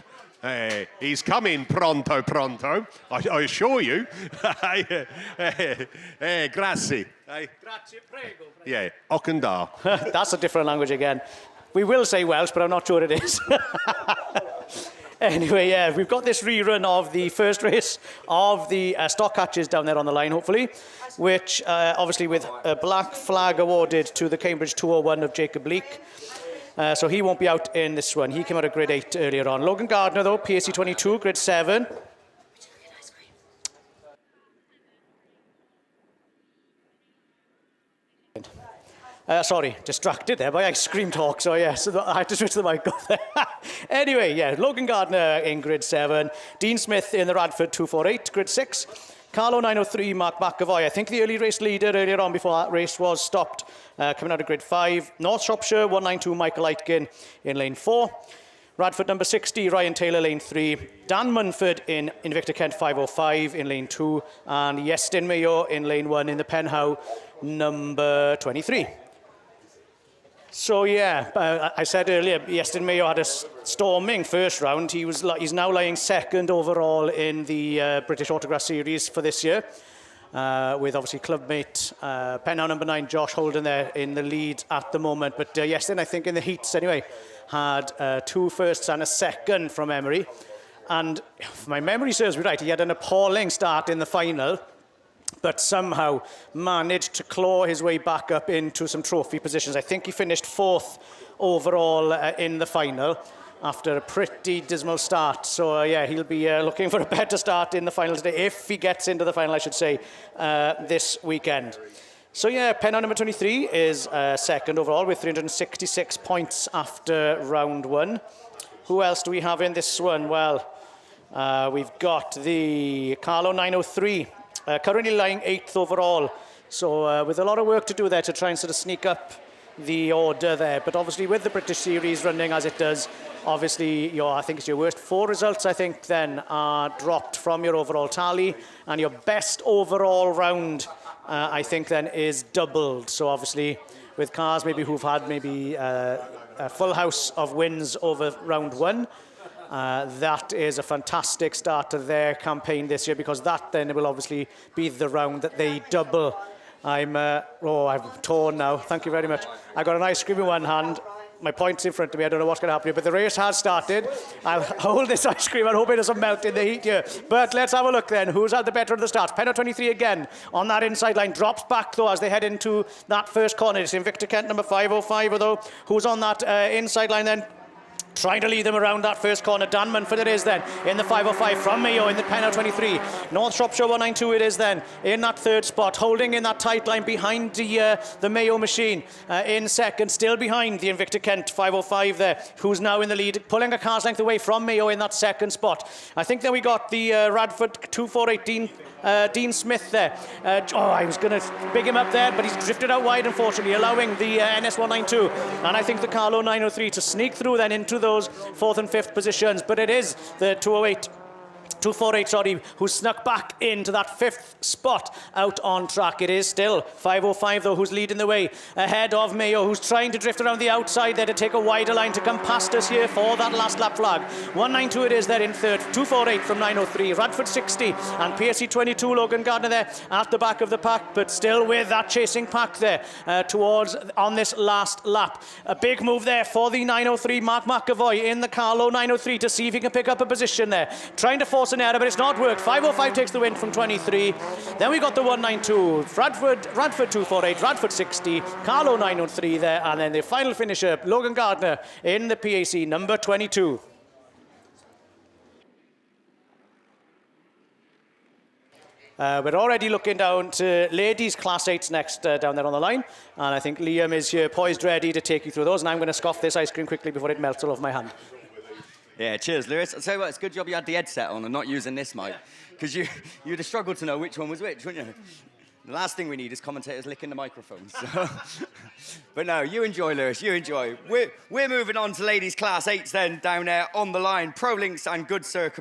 He's coming pronto. I assure you. Grazie. Grazie, prego. Yeah, Okanda. That's a different language again. We will say Welsh, but I'm not sure it is. Anyway, yeah, we've got this rerun of the first race of the Stockhatches down there on the line, hopefully, which obviously with a black flag awarded to the Cambridge 201 of Jacob Leake. So he won't be out in this one. He came out of grade 8 earlier on. Logan Gardner, though, PAC 22, grade 7. Sorry, distracted there by ice cream talk, so yeah, so I had to switch the mic off there. Anyway, yeah, Logan Gardner in grid 7, Dean Smith in the Radford 248, grid 6, Carlo 903, Mark McAvoy, I think the early race leader earlier on before that race was stopped, coming out of grid 5, North Shropshire 192, Michael Aitken in lane 4, Radford number 60, Ryan Taylor lane 3, Dan Munford in Invicta Kent 505 in lane 2, and Iestyn Mayo in lane 1 in the Penhow number 23. So yeah, I said earlier, Iestyn Mayo had a storming first round. He's now lying second overall in the British Autograss Series for this year, with obviously clubmate Penhow number 9, Josh Holden there in the lead at the moment. But Iestyn, I think in the heats anyway, had 2 firsts and a second from memory. And if my memory serves me right, he had an appalling start in the final, but somehow managed to claw his way back up into some trophy positions. I think he finished 4th overall in the final after a pretty dismal start. So yeah, he'll be looking for a better start in the final today, if he gets into the final, I should say, this weekend. So yeah, Penhow number 23 is second overall with 366 points after round 1. Who else do we have in this one? Well, we've got the Carlo 903, currently lying 8th overall. So with a lot of work to do there to try and sort of sneak up the order there. But obviously with the British Series running as it does, obviously I think it's your worst 4 results, I think, then are dropped from your overall tally. And your best overall round, I think, then is doubled. So obviously with cars maybe who've had maybe a full house of wins over round 1, that is a fantastic start to their campaign this year, because that then will obviously be the round that they double. I'm torn now. Thank you very much. I got an ice cream in one hand. My point's in front of me. I don't know what's going to happen here, but the race has started. I'll hold this ice cream and hope it doesn't melt in the heat here. But let's have a look then. Who's had the better of the start? Penhow 23 again on that inside line. Drops back, though, as they head into that first corner. It's Invicta Kent number 505, though, who's on that inside line then, trying to lead them around that first corner. Dan Munford it is then in the 505 from Mayo in the Penhow 23. North Shropshire 192 it is then in that third spot, holding in that tight line behind the Mayo machine. In second, still behind the Invicta Kent 505 there, who's now in the lead, pulling a car's length away from Mayo in that second spot. I think then we got the Radford 248 Dean Smith there. I was going to big him up there, but he's drifted out wide, unfortunately, allowing the NS192 and I think the Carlo 903 to sneak through then into those 4th and 5th positions. But it is the 208 248, sorry, who snuck back into that 5th spot out on track. It is still 505, though, who's leading the way ahead of Mayo, who's trying to drift around the outside there to take a wider line to come past us here for that last lap flag. 192 it is there in third, 248 from 903, Radford 60, and PSC 22, Logan Gardner there at the back of the pack, but still with that chasing pack there towards on this last lap. A big move there for the 903, Mark McAvoy in the car, low 903, to see if he can pick up a position there. Trying to force an error, but it's not worked. 505 takes the win from 23. Then we got the 192, Radford 248, Radford 60, Carlo 903 there, and then the final finisher, Logan Gardner in the PAC number 22. We're already looking down to ladies Class 8s next down there on the line, and I think Liam is here poised ready to take you through those, and I'm going to scoff this ice cream quickly before it melts all over my hand. Yeah, cheers, Lewis. I'll tell you what, it's a good job you had the headset on and not using this mic, because you'd have struggled to know which one was which, wouldn't you? The last thing we need is commentators licking the microphones. So. But no, you enjoy, Lewis, you enjoy. We're moving on to ladies class 8s then down there on the line. ProLinks and Good Sir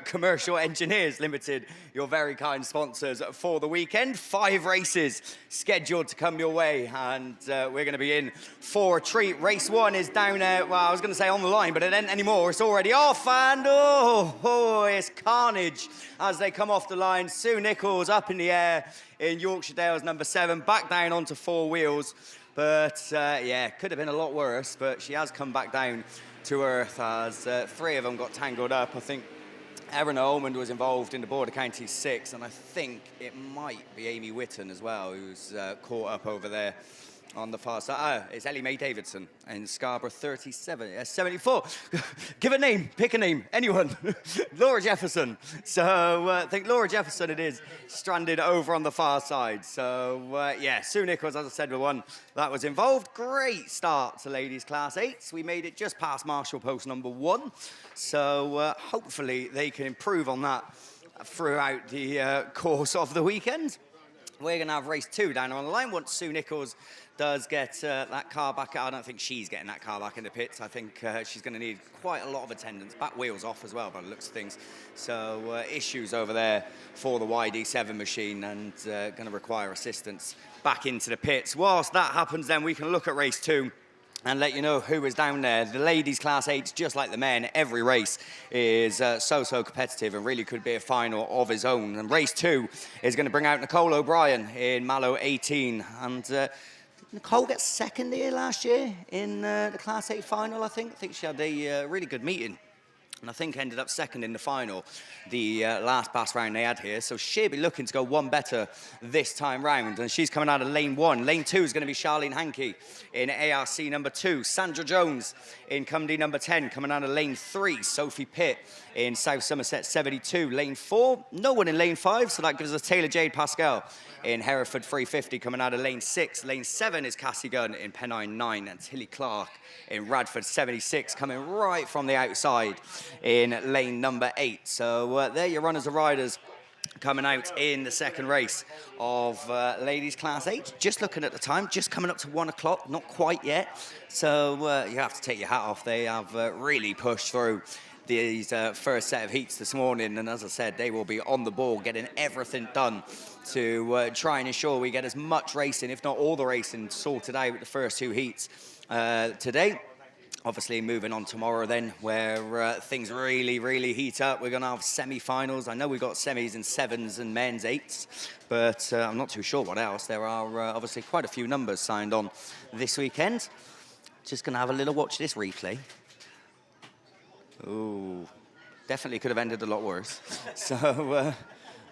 Commercial Engineers Limited, your very kind sponsors for the weekend. 5 races scheduled to come your way, and we're going to be in for a treat. Race 1 is down there, well, I was going to say on the line, but it ain't anymore. It's already off, and it's carnage as they come off the line. Sue Nichols up in the air in Yorkshire Dales number 7, back down onto 4 wheels. But yeah, could have been a lot worse, but she has come back down to earth as 3 of them got tangled up. I think Erin Olmond was involved in the Border County 6, and I think it might be Amy Whitton as well, who's caught up over there on the far side. It's Ellie Mae Davidson in Scarborough 74. Give a name, pick a name, anyone. Laura Jefferson. So I think Laura Jefferson it is, stranded over on the far side. So yeah, Sue Nichols, as I said, the one that was involved. Great start to ladies class 8s. We made it just past Marshall post number 1. So hopefully they can improve on that throughout the course of the weekend. We're going to have race 2 down on the line once Sue Nichols does get that car back. I don't think she's getting that car back in the pits. I think she's going to need quite a lot of attendance. Back wheels off as well by the looks of things. So issues over there for the YD7 machine, and going to require assistance back into the pits. Whilst that happens, then we can look at race 2 and let you know who is down there. The ladies class 8s, just like the men, every race is so competitive and really could be a final of his own. And race 2 is going to bring out Nicole O'Brien in Mallow 18. And Nicole gets second here last year in the class 8 final, I think. I think she had a really good meeting, and I think ended up second in the final, the last pass round they had here. So she'll be looking to go one better this time round, and she's coming out of lane 1. Lane 2 is going to be Charlene Hankey in ARC number 2. Sandra Jones in Cumdy number 10, coming out of lane 3. Sophie Pitt in South Somerset 72. Lane 4, no one in lane 5, so that gives us Taylor Jade Pascal in Hereford 350, coming out of lane 6. Lane 7 is Cassie Gunn in Pennine 9, and Tilly Clark in Radford 76, coming right from the outside in lane number 8. So there your runners and riders coming out in the second race of ladies class 8. Just looking at the time, just coming up to 1 o'clock, not quite yet. So you have to take your hat off. They have really pushed through these first set of heats this morning, and as I said, they will be on the ball getting everything done to try and ensure we get as much racing, if not all the racing, sorted out with the first 2 heats today. Obviously moving on tomorrow then, where things really heat up. We're going to have semi-finals. I know we've got semis and 7s and men's 8s, but I'm not too sure what else. There are obviously quite a few numbers signed on this weekend. Just going to have a little watch this replay. Ooh, definitely could have ended a lot worse. So I'm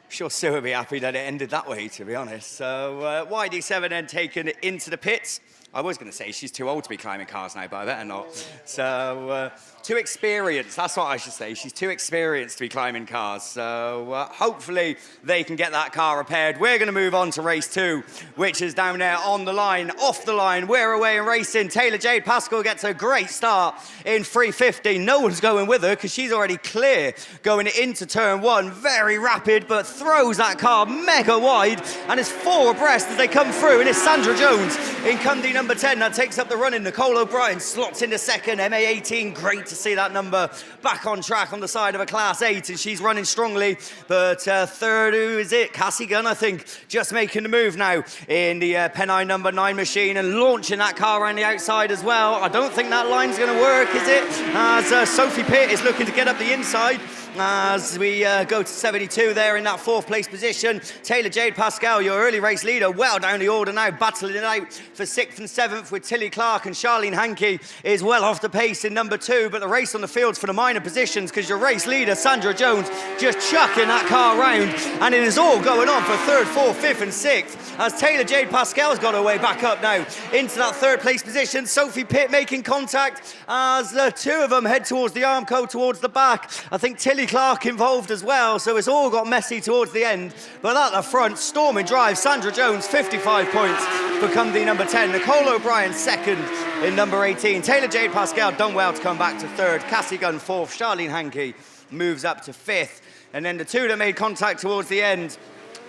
sure Sue would be happy that it ended that way, to be honest. So YD7 then taken into the pits. I was going to say she's too old to be climbing cars now, but I better not. So too experienced, that's what I should say. She's too experienced to be climbing cars. So hopefully they can get that car repaired. We're going to move on to race 2, which is down there on the line, off the line. We're away and racing. Taylor Jade Pascal gets a great start in 350. No one's going with her because she's already clear going into turn 1. Very rapid, but throws that car mega wide, and it's 4 abreast as they come through, and it's Sandra Jones in Cundy number 10 that takes up the run in. Nicole O'Brien slots into second. MA18, great to to see that number back on track on the side of a Class 8, and she's running strongly. But third, who is it? Cassie Gunn, I think, just making the move now in the Pennine number 9 machine and launching that car around the outside as well. I don't think that line's going to work, is it? As Sophie Pitt is looking to get up the inside. As we go to 72 there in that 4th place position. Taylor Jade Pascal, your early race leader, well down the order now, battling it out for 6th and 7th with Tilly Clark, and Charlene Hankey is well off the pace in number 2, but the race on the field's for the minor positions because your race leader, Sandra Jones, just chucking that car round, and it is all going on for 3rd, 4th, 5th and 6th as Taylor Jade Pascal's got her way back up now into that 3rd place position. Sophie Pitt making contact as the two of them head towards the Armco, towards the back. I think Tilly Clark involved as well, so it's all got messy towards the end. But at the front, storming drive, Sandra Jones, 55 points, become the number 10. Nicole O'Brien, 2nd in number 18. Taylor Jade Pascal done well to come back to 3rd. Cassie Gunn, 4th. Charlene Hankey moves up to 5th. And then the two that made contact towards the end,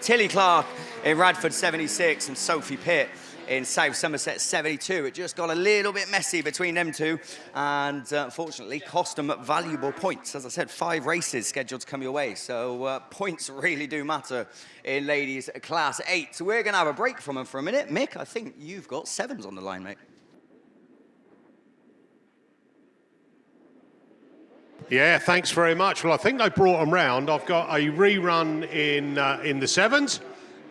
Tilly Clark in Radford, 76, and Sophie Pitt in South Somerset, 72. It just got a little bit messy between them two, and unfortunately cost them valuable points. As I said, 5 races scheduled to come your way, so points really do matter in ladies Class 8. So we're going to have a break from them for a minute. Mick, I think you've got 7s on the line, mate. Yeah, thanks very much. Well, I think they brought them round. I've got a rerun in the 7s.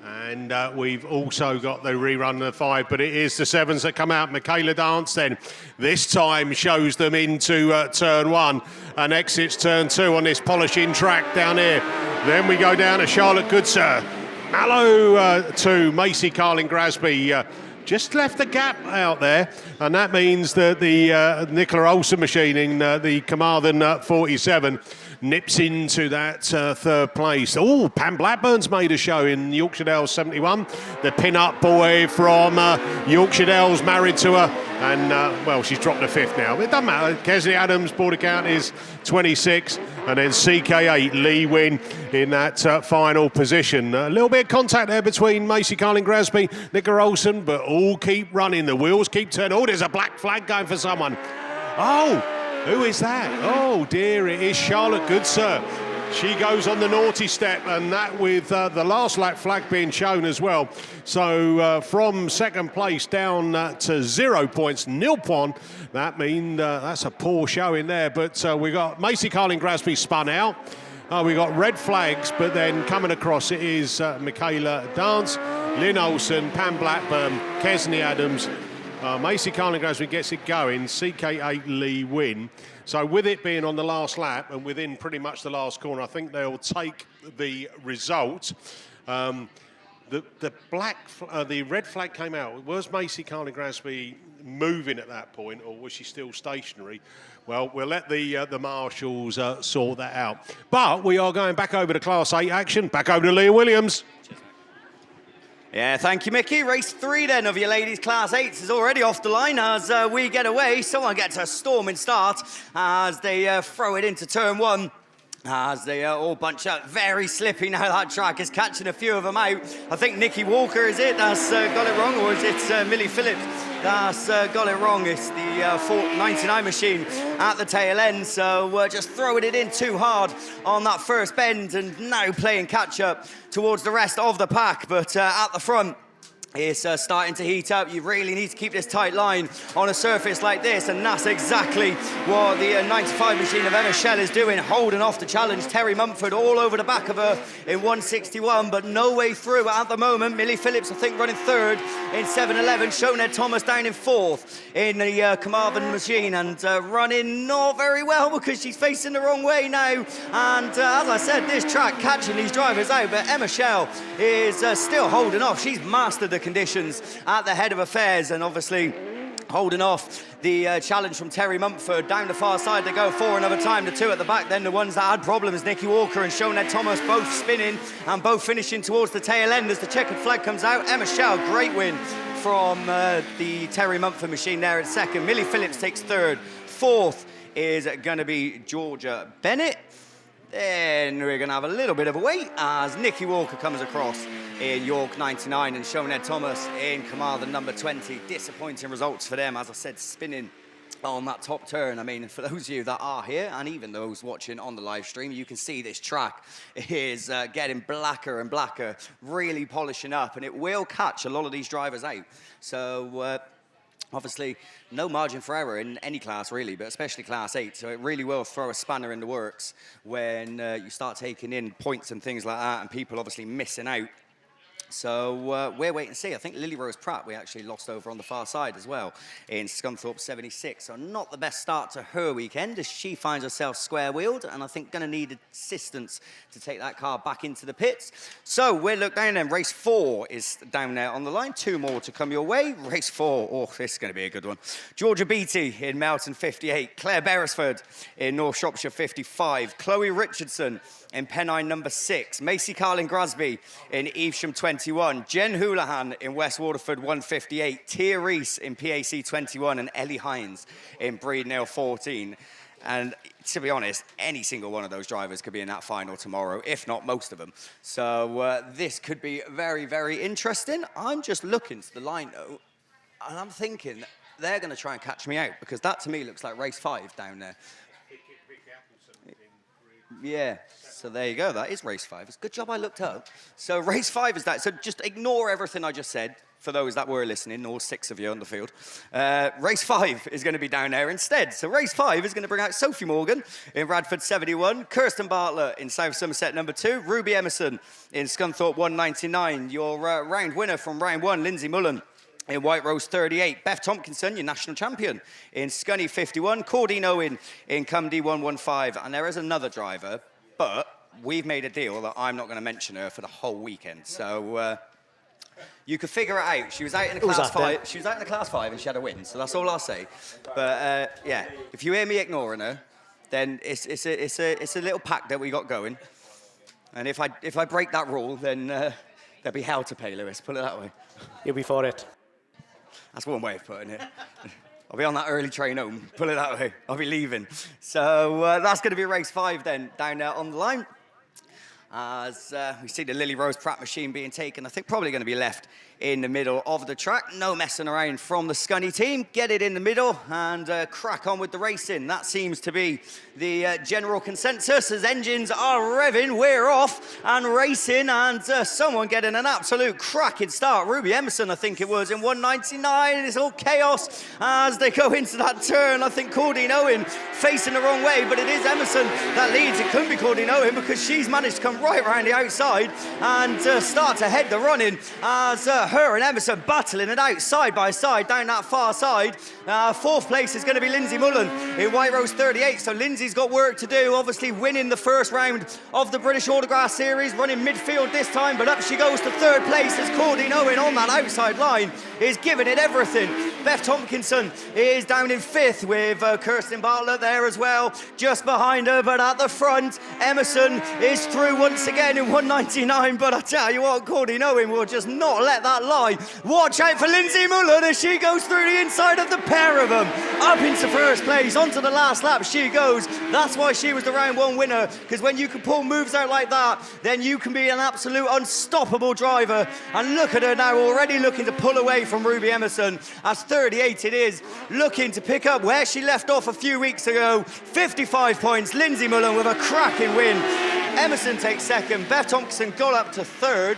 And we've also got the rerun of the 5, but it is the 7s that come out. Michaela Dance then this time shows them into turn 1 and exits turn 2 on this polishing track down here. Then we go down to Charlotte Goodsir. Mallow to Macy Carlin Grasby. Just left the gap out there, and that means that the Nicola Olsen machine in the Carmarthen 47 nips into that 3rd place. Oh, Pam Blackburn's made a show in Yorkshire Dales 71. The pin-up boy from Yorkshire Dales married to her, and well, she's dropped to 5th now, but it doesn't matter. Kesley Adams, border count is 26, and then CK8 Lee Wynn in that final position. A little bit of contact there between Macy Carlin Grasby, Nicola Olsen, but all keep running. The wheels keep turning. Oh, there's a black flag going for someone. Oh, who is that? Oh dear, it is Charlotte Goodsir. She goes on the naughty step, and that with the last lap flag being shown as well. So from 2nd place down to 0 points, nil point. That means that's a poor showing there. But we got Macy Carlin Grasby spun out. We got red flags, but then coming across it is Michaela Dance, Lynn Olsen, Pam Blackburn, Kesney Adams. Macy Carlin Grasby gets it going, CK8 Lee Wynn. So with it being on the last lap and within pretty much the last corner, I think they'll take the result. The red flag came out. Was Macy Carlin Grasby moving at that point, or was she still stationary? Well, we'll let the marshals sort that out. But we are going back over to Class 8 action, back over to Leah Williams. Yeah, thank you, Mickey. Race 3 then of your ladies' Class 8s is already off the line as we get away. Someone gets a storming start as they throw it into turn 1. As they all bunch up. Very slippy now, that track is catching a few of them out. I think Nikki Walker, is it, that's got it wrong, or is it Millie Phillips that's got it wrong? It's the Fort 99 machine at the tail end, so just throwing it in too hard on that first bend and now playing catch-up towards the rest of the pack, but at the front, it's starting to heat up. You really need to keep this tight line on a surface like this, and that's exactly what the 95 machine of Emma Shell is doing, holding off the challenge. Terry Mumford all over the back of her in 161, but no way through at the moment. Millie Phillips, I think, running 3rd in 711. Shoned Thomas down in 4th in the Carmarthen machine, and running not very well because she's facing the wrong way now. And as I said, this track catching these drivers out, but Emma Shell is still holding off. She's mastered the conditions at the head of affairs, and obviously holding off the challenge from Terry Mumford. Down the far side they go for another time. The two at the back then, the ones that had problems, Nikki Walker and Shoned Thomas, both spinning and both finishing towards the tail end as the checkered flag comes out. Emma Shell, great win from the Terry Mumford machine there at 2nd. Millie Phillips takes 3rd. 4th is going to be Georgia Bennett. Then we're going to have a little bit of a wait as Nikki Walker comes across in York 99 and Shoned Thomas in Carmarthen number 20. Disappointing results for them, as I said, spinning on that top turn. I mean, for those of you that are here, and even those watching on the live stream, you can see this track is getting blacker and blacker, really polishing up, and it will catch a lot of these drivers out. So obviously, no margin for error in any class, really, but especially Class 8. So it really will throw a spanner in the works when you start taking in points and things like that, and people obviously missing out. So we're waiting to see. I think Lily Rose Pratt, we actually lost over on the far side as well in Scunthorpe 76. So not the best start to her weekend as she finds herself square-wheeled, and I think going to need assistance to take that car back into the pits. So we'll look down then. Race 4 is down there on the line. 2 more to come your way. Race 4, oh, this is going to be a good one. Georgia Beattie in Melton 58. Claire Beresford in North Shropshire 55. Chloe Richardson in Pennine number 6. Macy Carlin Grasby in Evesham 21. Jen Houlihan in West Waterford 158. Tia Reese in PAC 21. And Ellie Hines in Breednail 14. And to be honest, any single one of those drivers could be in that final tomorrow, if not most of them. So this could be very, very interesting. I'm just looking to the line, though, and I'm thinking they're going to try and catch me out, because that, to me, looks like race 5 down there. Yeah, so there you go. That is race 5. It's a good job I looked up. So race 5 is that. So just ignore everything I just said for those that were listening, all 6 of you on the field. Race 5 is going to be down there instead. So race 5 is going to bring out Sophie Morgan in Radford 71, Kirsten Bartlett in South Somerset number 2, Ruby Emerson in Scunthorpe 199. Your round winner from round 1, Lindsay Mullen in White Rose 38. Beth Tompkinson, your national champion, in Scunny 51. Cordine Owen in Cumdy 115. And there is another driver, but we've made a deal that I'm not going to mention her for the whole weekend. So you could figure it out. She was out in the class 5. She was out in the class 5 and she had a win. So that's all I'll say. But yeah, if you hear me ignoring her, then it's a little pact that we got going. And if I break that rule, then there'll be hell to pay, Lewis. Put it that way. You'll be for it. That's one way of putting it. I'll be on that early train home, put it that way. I'll be leaving. So that's going to be race 5 then, down there on the line. As we see the Lily Rose Pratt machine being taken, I think probably going to be left in the middle of the track. No messing around from the Scunny team. Get it in the middle and crack on with the racing. That seems to be the general consensus as engines are revving. We're off and racing, and someone getting an absolute cracking start. Ruby Emerson, I think it was, in 199. It's all chaos as they go into that turn. I think Cordine Owen facing the wrong way, but it is Emerson that leads. It couldn't be Cordine Owen because she's managed to come right around the outside and start to head the running as her and Emerson battling it out side by side down that far side. 4th place is going to be Lindsay Mullen in White Rose 38. So Lindsay's got work to do, obviously winning the first round of the British Autograss Series, running midfield this time, but up she goes to 3rd place as Cordine Owen on that outside line is giving it everything. Beth Tompkinson is down in 5th with Kirsten Bartlett there as well, just behind her, but at the front, Emerson is through once again in 199, but I tell you what, Cordine Owen will just not let that lie. Watch out for Lindsay Mullen as she goes through the inside of the pair of them. Up into 1st place, onto the last lap she goes. That's why she was the round 1 winner, because when you can pull moves out like that, then you can be an absolute unstoppable driver. And look at her now, already looking to pull away from Ruby Emerson. As 38 it is, looking to pick up where she left off a few weeks ago. 55 points, Lindsay Mullen with a cracking win. Emerson takes 2nd, Beth Thompson got up to 3rd.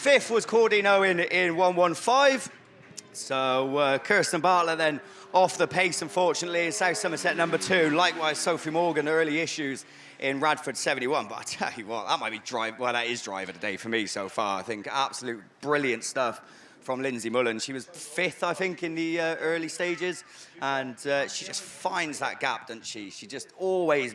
5th was Cordine Owen in 115. So Kirsten Bartlett then off the pace, unfortunately, in South Somerset number 2. Likewise, Sophie Morgan, early issues in Radford 71. But I tell you what, that might be that is driver today for me so far. I think absolute brilliant stuff from Lindsay Mullen. She was 5th, I think, in the early stages, and she just finds that gap, doesn't she? She just always,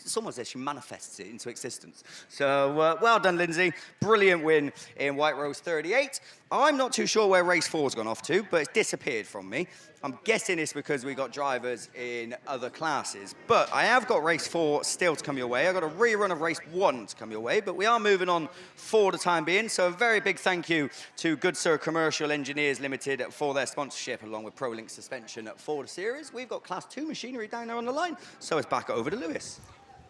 someone says she manifests it into existence. So well done, Lindsay. Brilliant win in White Rose 38. I'm not too sure where race 4's gone off to, but it's disappeared from me. I'm guessing it's because we got drivers in other classes. But I have got race 4 still to come your way. I've got a rerun of race 1 to come your way, but we are moving on for the time being. So a very big thank you to Good Sir Commercial Engineers Limited for their sponsorship, along with ProLink Suspension for the series. We've got Class 2 machinery down there on the line, so it's back over to Lewis.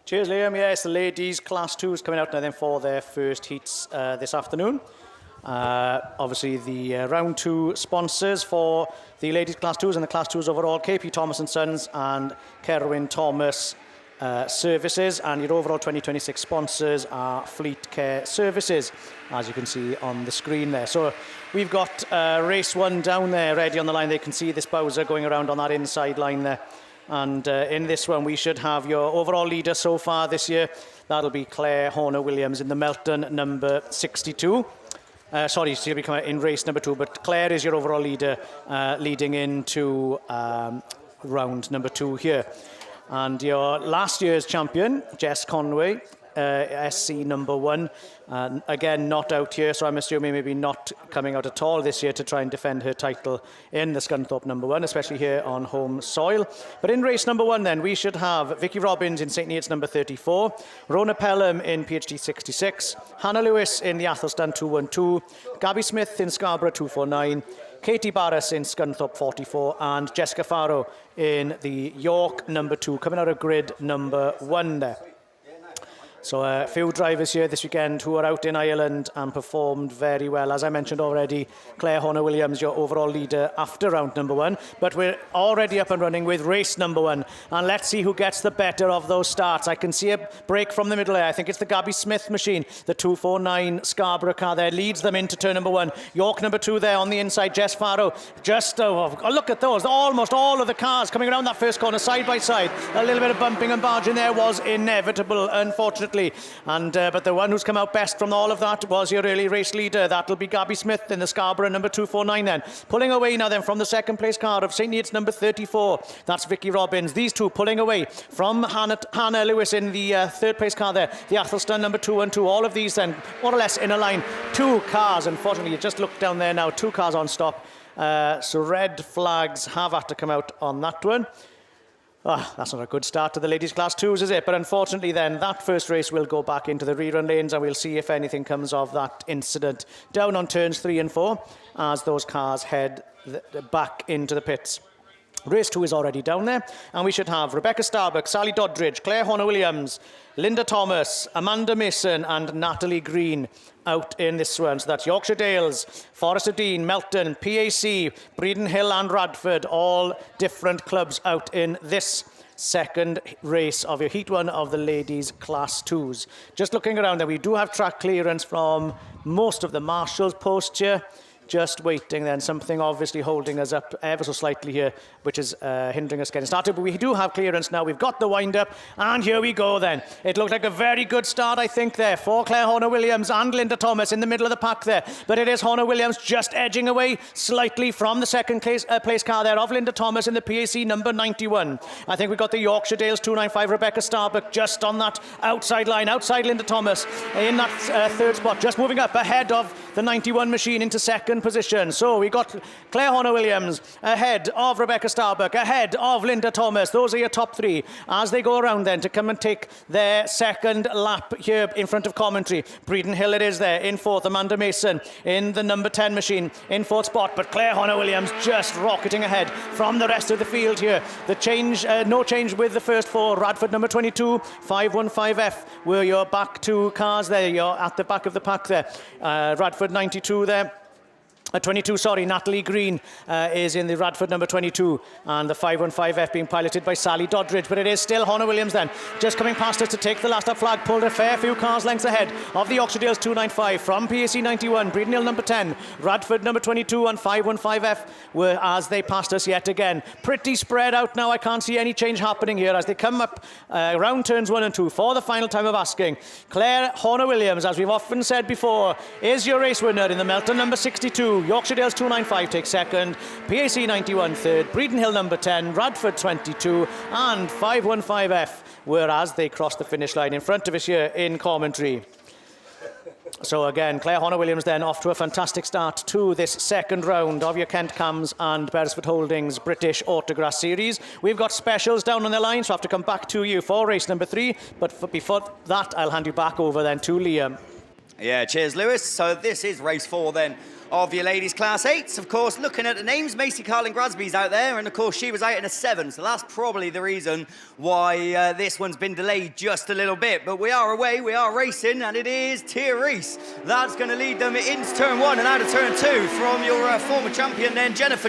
Cheers, Liam. Yes, the ladies' Class 2 is coming out now then for their first heats this afternoon. Obviously, the round 2 sponsors for the ladies class 2s and the class 2s overall, KP Thomas and Sons and Kerwin Thomas Services, and your overall 2026 sponsors are Fleet Care Services, as you can see on the screen there. So we've got race 1 down there ready on the line. They can see this Bowser going around on that inside line there. And in this one, we should have your overall leader so far this year. That'll be Claire Horner-Williams in the Melton number 62. Sorry, she'll be coming in race number 2, but Claire is your overall leader leading into round number 2 here. And your last year's champion, Jess Conway, SC number 1, again not out here, so I'm assuming maybe not coming out at all this year to try and defend her title in the Scunthorpe number 1, especially here on home soil. But in race number 1 then, we should have Vicky Robbins in St Neots number 34, Rona Pelham in PhD 66, Hannah Lewis in the Athelstan 212, Gabby Smith in Scarborough 249, Katie Barras in Scunthorpe 44, and Jessica Farrow in the York number 2, coming out of grid number 1 there. So a few drivers here this weekend who are out in Ireland and performed very well. As I mentioned already, Claire Horner-Williams, your overall leader after round number 1. But we're already up and running with race number 1. And let's see who gets the better of those starts. I can see a break from the middle there. I think it's the Gabby Smith machine. The 249 Scarborough car there leads them into turn number 1. York number 2 there on the inside. Jess Farrow just, look at those. Almost all of the cars coming around that first corner side by side. A little bit of bumping and barging there was inevitable, unfortunately. And but the one who's come out best from all of that was your early race leader. That'll be Gabby Smith in the Scarborough number 249 then. Pulling away now then from the second place car of St Neots number 34. That's Vicky Robbins. These two pulling away from Hannah Lewis in the third place car there. The Athelstan number 212. All of these then more or less in a line. 2 cars, unfortunately, you just look down there now. 2 cars on stop. So red flags have had to come out on that one. That's not a good start to the ladies' class 2s, is it? But unfortunately then, that first race will go back into the rerun lanes and we'll see if anything comes of that incident down on turns 3 and 4 as those cars head back into the pits. Race 2 is already down there, and we should have Rebecca Starbuck, Sally Doddridge, Claire Horner-Williams, Linda Thomas, Amanda Mason and Natalie Green out in this one. So that's Yorkshire Dales, Forest of Dean, Melton, PAC, Breeden Hill and Radford, all different clubs out in this second race of your Heat 1 of the ladies' class 2s. Just looking around there, we do have track clearance from most of the marshals posts here. Just waiting then, something obviously holding us up ever so slightly here, which is hindering us getting started. But we do have clearance now. We've got the wind-up, and here we go then. It looked like a very good start, I think, there for Claire Horner-Williams and Linda Thomas in the middle of the pack there. But it is Horner-Williams just edging away slightly from the second place car there of Linda Thomas in the PAC number 91. I think we've got the Yorkshire Dales 295 Rebecca Starbuck just on that outside line, outside Linda Thomas in that third spot, just moving up ahead of the 91 machine into second position. So we got Claire Horner-Williams ahead of Rebecca Starbuck, ahead of Linda Thomas. Those are your top 3 as they go around then to come and take their second lap here in front of commentary. Breeden Hill it is there in 4th, Amanda Mason in the number 10 machine in 4th spot, but Claire Horner-Williams just rocketing ahead from the rest of the field here. The change, no change with the first 4. Radford number 22, 515F were your back 2 cars there. You're at the back of the pack there. Radford 92 there. 22, sorry, Natalie Green is in the Radford number 22, and the 515F being piloted by Sally Doddridge, but it is still Horner-Williams then, just coming past us to take the last up flag, pulled a fair few cars lengths ahead of the Yorkshire Dales 295 from PAC 91, Breeden Hill number 10, Radford number 22 and 515F were as they passed us yet again. Pretty spread out now, I can't see any change happening here as they come up around turns 1 and 2 for the final time of asking. Claire Horner-Williams, as we've often said before, is your race winner in the Melton number 62. Yorkshire Dales 295 takes second, PAC 91 third, Breeden Hill number 10, Radford 22 and 515F were as they crossed the finish line in front of us here in commentary. So again, Claire Horner-Williams then off to a fantastic start to this second round of your Kent Cams and Beresford Holdings British Autograss Series. We've got specials down on the line, so I have to come back to you for race number 3, but before that I'll hand you back over then to Liam. Yeah, cheers, Lewis. So this is race 4 then of your ladies class 8s. Of course, looking at the names, Macy Carlin Grasby's out there, and of course she was out in a 7, so that's probably the reason why this one's been delayed just a little bit. But we are away, we are racing, and it is Tyre that's going to lead them into turn 1 and out of turn 2 from your former champion then, Jennifer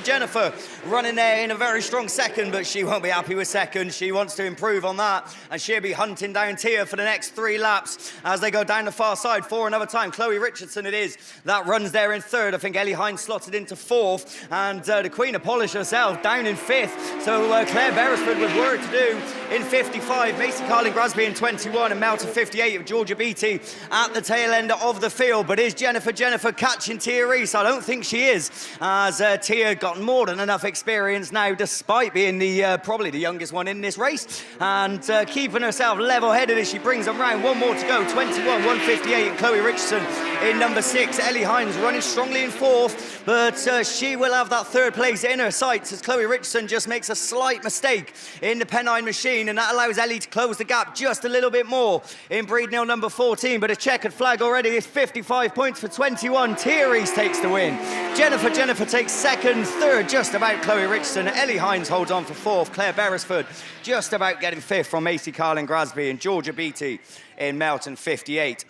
running there in a very strong second, but she won't be happy with second. She wants to improve on that, and she'll be hunting down Tyre for the next 3 laps as they go down the far side for another time. Chloe Richardson it is that runs there in 3rd. I think Ellie Hines slotted into 4th, and the Queen of Polish herself down in 5th. So Claire Beresford with work to do in 55, Macy Carlin Grasby in 21, and Melton 58 of Georgia Beattie at the tail end of the field. But is Jennifer catching Tyre? I don't think she is, as Tyre got more than enough experience now, despite being the probably the youngest one in this race, and keeping herself level-headed as she brings them round. One more to go, 21, 158, and Chloe Richardson in number 6. Ellie Hines running strongly in 4th, but she will have that 3rd place in her sights as Chloe Richardson just makes a slight mistake in the Pennine machine, and that allows Ellie to close the gap just a little bit more in Breednell number 14. But a checkered flag already is 55 points for 21. Tyre takes the win. Jennifer takes 2nd, 3rd just about Chloe Richardson. Ellie Hines holds on for 4th. Claire Beresford just about getting 5th from Macy Carlin Grasby, and Georgia Beattie in Melton 58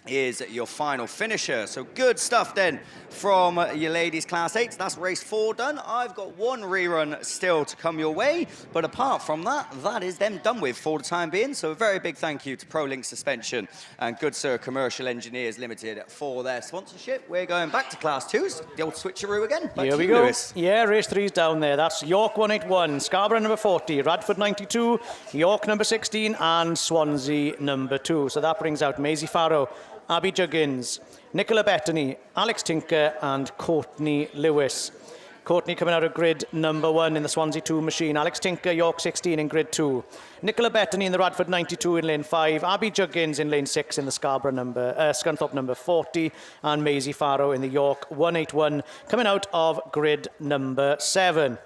is your final finisher. So good stuff then from your ladies class 8. That's race 4 done. I've got 1 rerun still to come your way, but apart from that, that is them done with for the time being. So a very big thank you to ProLink Suspension and Good Sir Commercial Engineers Limited for their sponsorship. We're going back to class 2s, the old switcheroo again. Back Here we go. Lewis. Yeah, race 3's down there. That's York 181, Scarborough number 40, Radford 92, York number 16, and Swansea number 2. So that brings out Maisie Farrow, Abby Juggins, Nicola Bettany, Alex Tinker, and Courtney Lewis. Courtney coming out of grid number 1 in the Swansea 2 machine. Alex Tinker, York 16 in grid 2. Nicola Bettany in the Radford 92 in lane 5. Abby Juggins in lane 6 in the Scunthorpe number 40. And Maisie Farrow in the York 181 coming out of grid number 7.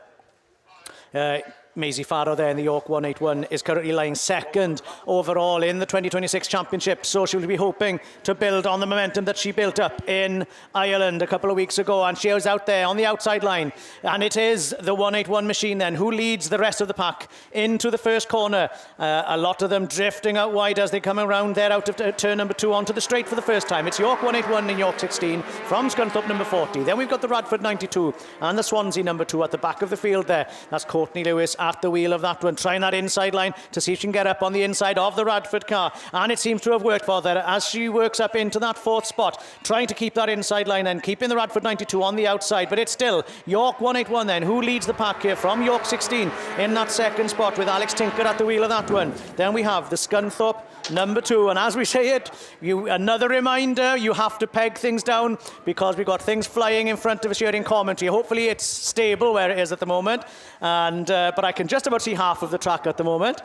Maisie Farrow there in the York 181 is currently lying 2nd overall in the 2026 championship, so she'll be hoping to build on the momentum that she built up in Ireland a couple of weeks ago, and she was out there on the outside line, and it is the 181 machine then who leads the rest of the pack into the first corner. A lot of them drifting out wide as they come around there out of turn number 2 onto the straight for the first time. It's York 181 and York 16 from Scunthorpe number 40. Then we've got the Radford 92 and the Swansea number 2 at the back of the field there. That's Courtney Lewis at the wheel of that one, trying that inside line to see if she can get up on the inside of the Radford car, and it seems to have worked for her as she works up into that 4th spot, trying to keep that inside line and keeping the Radford 92 on the outside. But it's still York 181 then who leads the pack here from York 16 in that 2nd spot with Alex Tinker at the wheel of that one. Then we have the Scunthorpe number 2, and as we say it, another reminder, you have to peg things down because we've got things flying in front of us here in commentary. Hopefully it's stable where it is at the moment, and but I can just about see half of the track at the moment.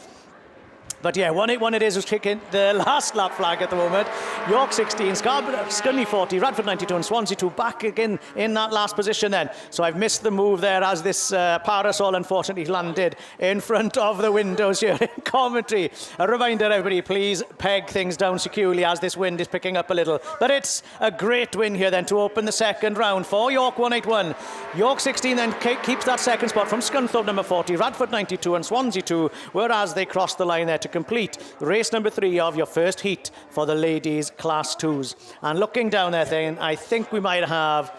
But yeah, 181 it is who's kicking the last lap flag at the moment. York 16, Scunny 40, Radford 92 and Swansea 2 back again in that last position then. So I've missed the move there as this parasol unfortunately landed in front of the windows here in commentary. A reminder everybody, please peg things down securely as this wind is picking up a little. But it's a great win here then to open the 2nd round for York 181. York 16 then keeps that 2nd spot from Scunthorpe number 40, Radford 92 and Swansea 2, whereas they cross the line there to complete race number 3 of your first heat for the ladies class 2s. And looking down there then, I think we might have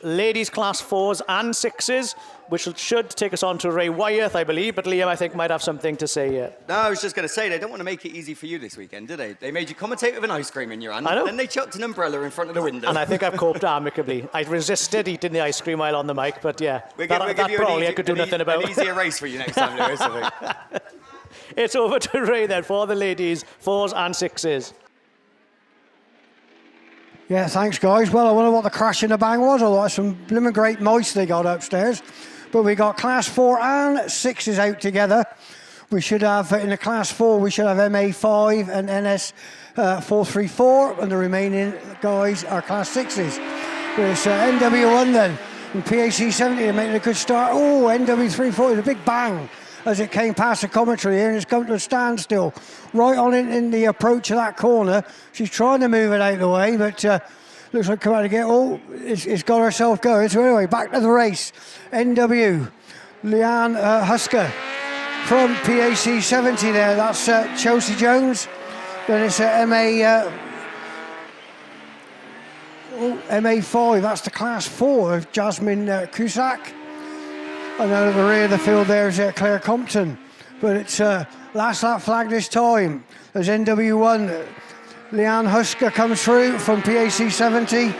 ladies class 4s and 6s, which should take us on to Ray Wyeth, I believe, but Liam, I think, might have something to say here. No, I was just going to say, they don't want to make it easy for you this weekend, do they? They made you commentate with an ice cream in your hand, then they chucked an umbrella in front of the window. And I think I've coped amicably. I resisted eating the ice cream while on the mic, but yeah, that probably I could do nothing about. An easier race for you next time, Lewis, I think. It's over to Ray then for the ladies, 4s and 6s. Yeah, thanks, guys. Well, I wonder what the crash and the bang was. I thought some blooming great mice they got upstairs. But we got class 4 and 6s out together. We should have, in the class 4, we should have MA5 and NS 434, and the remaining guys are class 6s. There's NW1 then, and PAC 70 are making a good start. Oh, NW340, a big bang as it came past the commentary here, and it's come to a standstill right on in the approach of that corner. She's trying to move it out of the way, but Looks like come out again. Oh, it's got herself going. So anyway, back to the race. NW, Leanne Husker from PAC 70 there. That's Chelsea Jones. Then it's MA5. That's the class 4 of Jasmine Cusack. And then at the rear of the field there's Claire Compton. But it's last lap flag this time. As NW1, Leanne Husker comes through from PAC 70.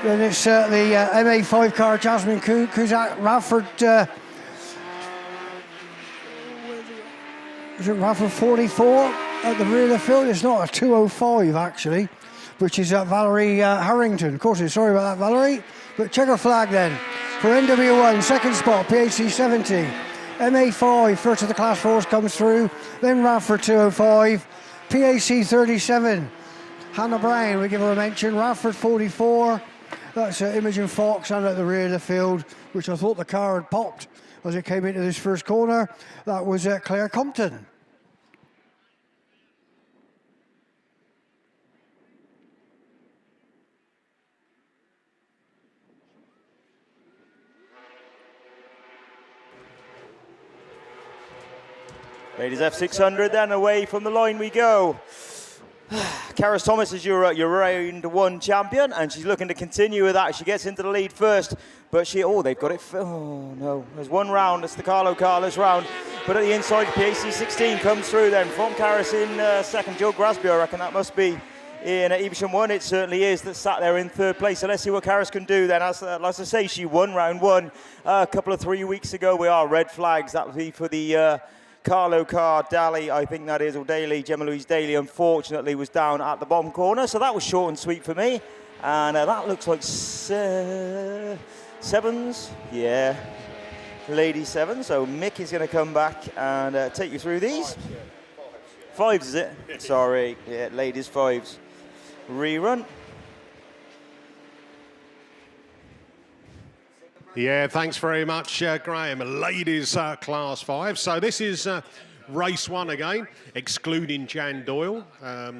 Then it's the MA5 car, Jasmine Cusack, Radford. Is it Radford 44 at the rear of the field? It's not a 205 actually, which is Valerie Harrington. Of course, sorry about that, Valerie. But check her flag then. For NW1, second spot, PAC 70. MA5, first of the class 4s comes through. Then Radford 205. PAC 37, Hannah Brown, we give her a mention. Radford 44, that's Imogen Fox, and at the rear of the field, which I thought the car had popped as it came into this first corner, that was Claire Compton. Ladies F600, then away from the line we go. Karis Thomas is your round 1 champion, and she's looking to continue with that. She gets into the lead first, but they've got it. Oh no, there's one round. It's the Carlo Carlos round. But at the inside, PAC 16 comes through then from Karis in second. Joe Grasby, I reckon that must be in Evesham 1. It certainly is, that sat there in third place. So let's see what Karis can do then. As I say, she won round 1 a couple of 3 weeks ago. We are red flags. That would be for the Carlo Car, Daly, I think that is, or Daly, Gemma Louise Daly, unfortunately was down at the bottom corner, so that was short and sweet for me. And that looks like sevens, yeah, lady 7. So Mick is going to come back and take you through these. 5s, is it? Sorry, yeah, ladies 5s. Rerun. Yeah, thanks very much, Graham. Ladies class 5. So this is race 1 again, excluding Jan Doyle.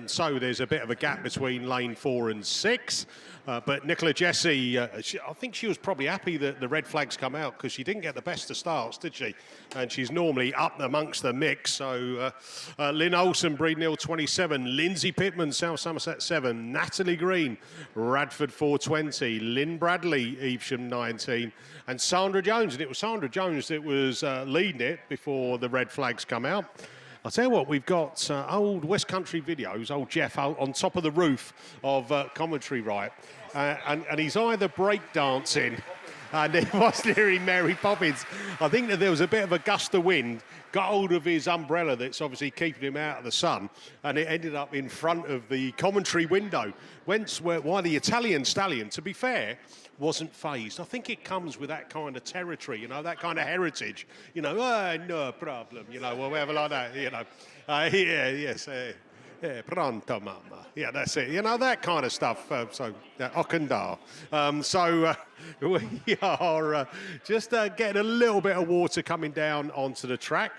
So there's a bit of a gap between lane 4 and 6. But Nicola Jesse, I think she was probably happy that the red flags come out, because she didn't get the best of starts, did she? And she's normally up amongst the mix. So Lynn Olsen, Breednill 27, Lindsay Pittman, South Somerset 7, Natalie Green, Radford 420, Lynn Bradley, Evesham 19, and Sandra Jones. And it was Sandra Jones that was leading it before the red flags come out. I'll tell you what, we've got old West Country videos, old Jeff out on top of the roof of commentary, right? And he's either breakdancing, and it was nearing Mary Poppins. I think that there was a bit of a gust of wind, got hold of his umbrella that's obviously keeping him out of the sun, and it ended up in front of the commentary window. Why the Italian stallion, to be fair, wasn't phased. I think it comes with that kind of territory, you know, that kind of heritage. You know, no problem, you know, or whatever like that, you know. Pronto, mamma. Yeah, that's it. You know, that kind of stuff. Okandar. We are just getting a little bit of water coming down onto the track.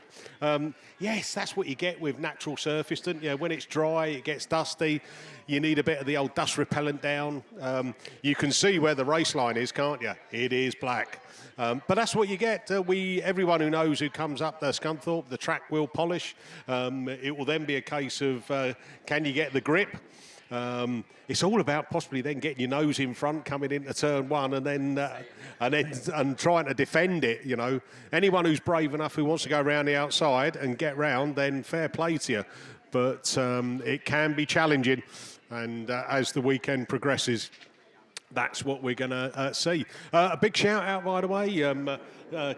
Yes, that's what you get with natural surface, don't you? When it's dry, it gets dusty. You need a bit of the old dust repellent down. You can see where the race line is, can't you? It is black. But that's what you get. Everyone who knows who comes up the Scunthorpe, the track will polish. It will then be a case of can you get the grip? It's all about possibly then getting your nose in front, coming into turn 1, and trying to defend it. You know, anyone who's brave enough who wants to go around the outside and get round, then fair play to you. But it can be challenging, and as the weekend progresses, that's what we're going to see. A big shout out, by the way.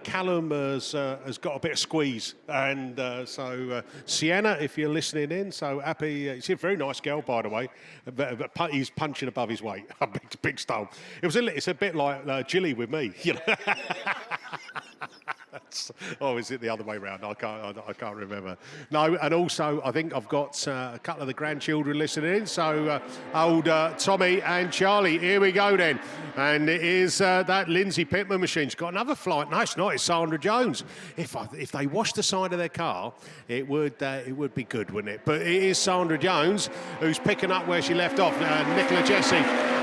Callum has got a bit of squeeze, and so Sienna, if you're listening in, so happy. She's a very nice girl, by the way, but he's punching above his weight. A big style. It's a bit like Jilly with me, you know. Oh, is it the other way round? I can't remember. No, and also I think I've got a couple of the grandchildren listening in. So old Tommy and Charlie, here we go then. And it is that Lindsay Pittman machine. She's got another flight. No, it's not. It's Sandra Jones. If they washed the side of their car, it would be good, wouldn't it? But it is Sandra Jones who's picking up where she left off. Nicola Jesse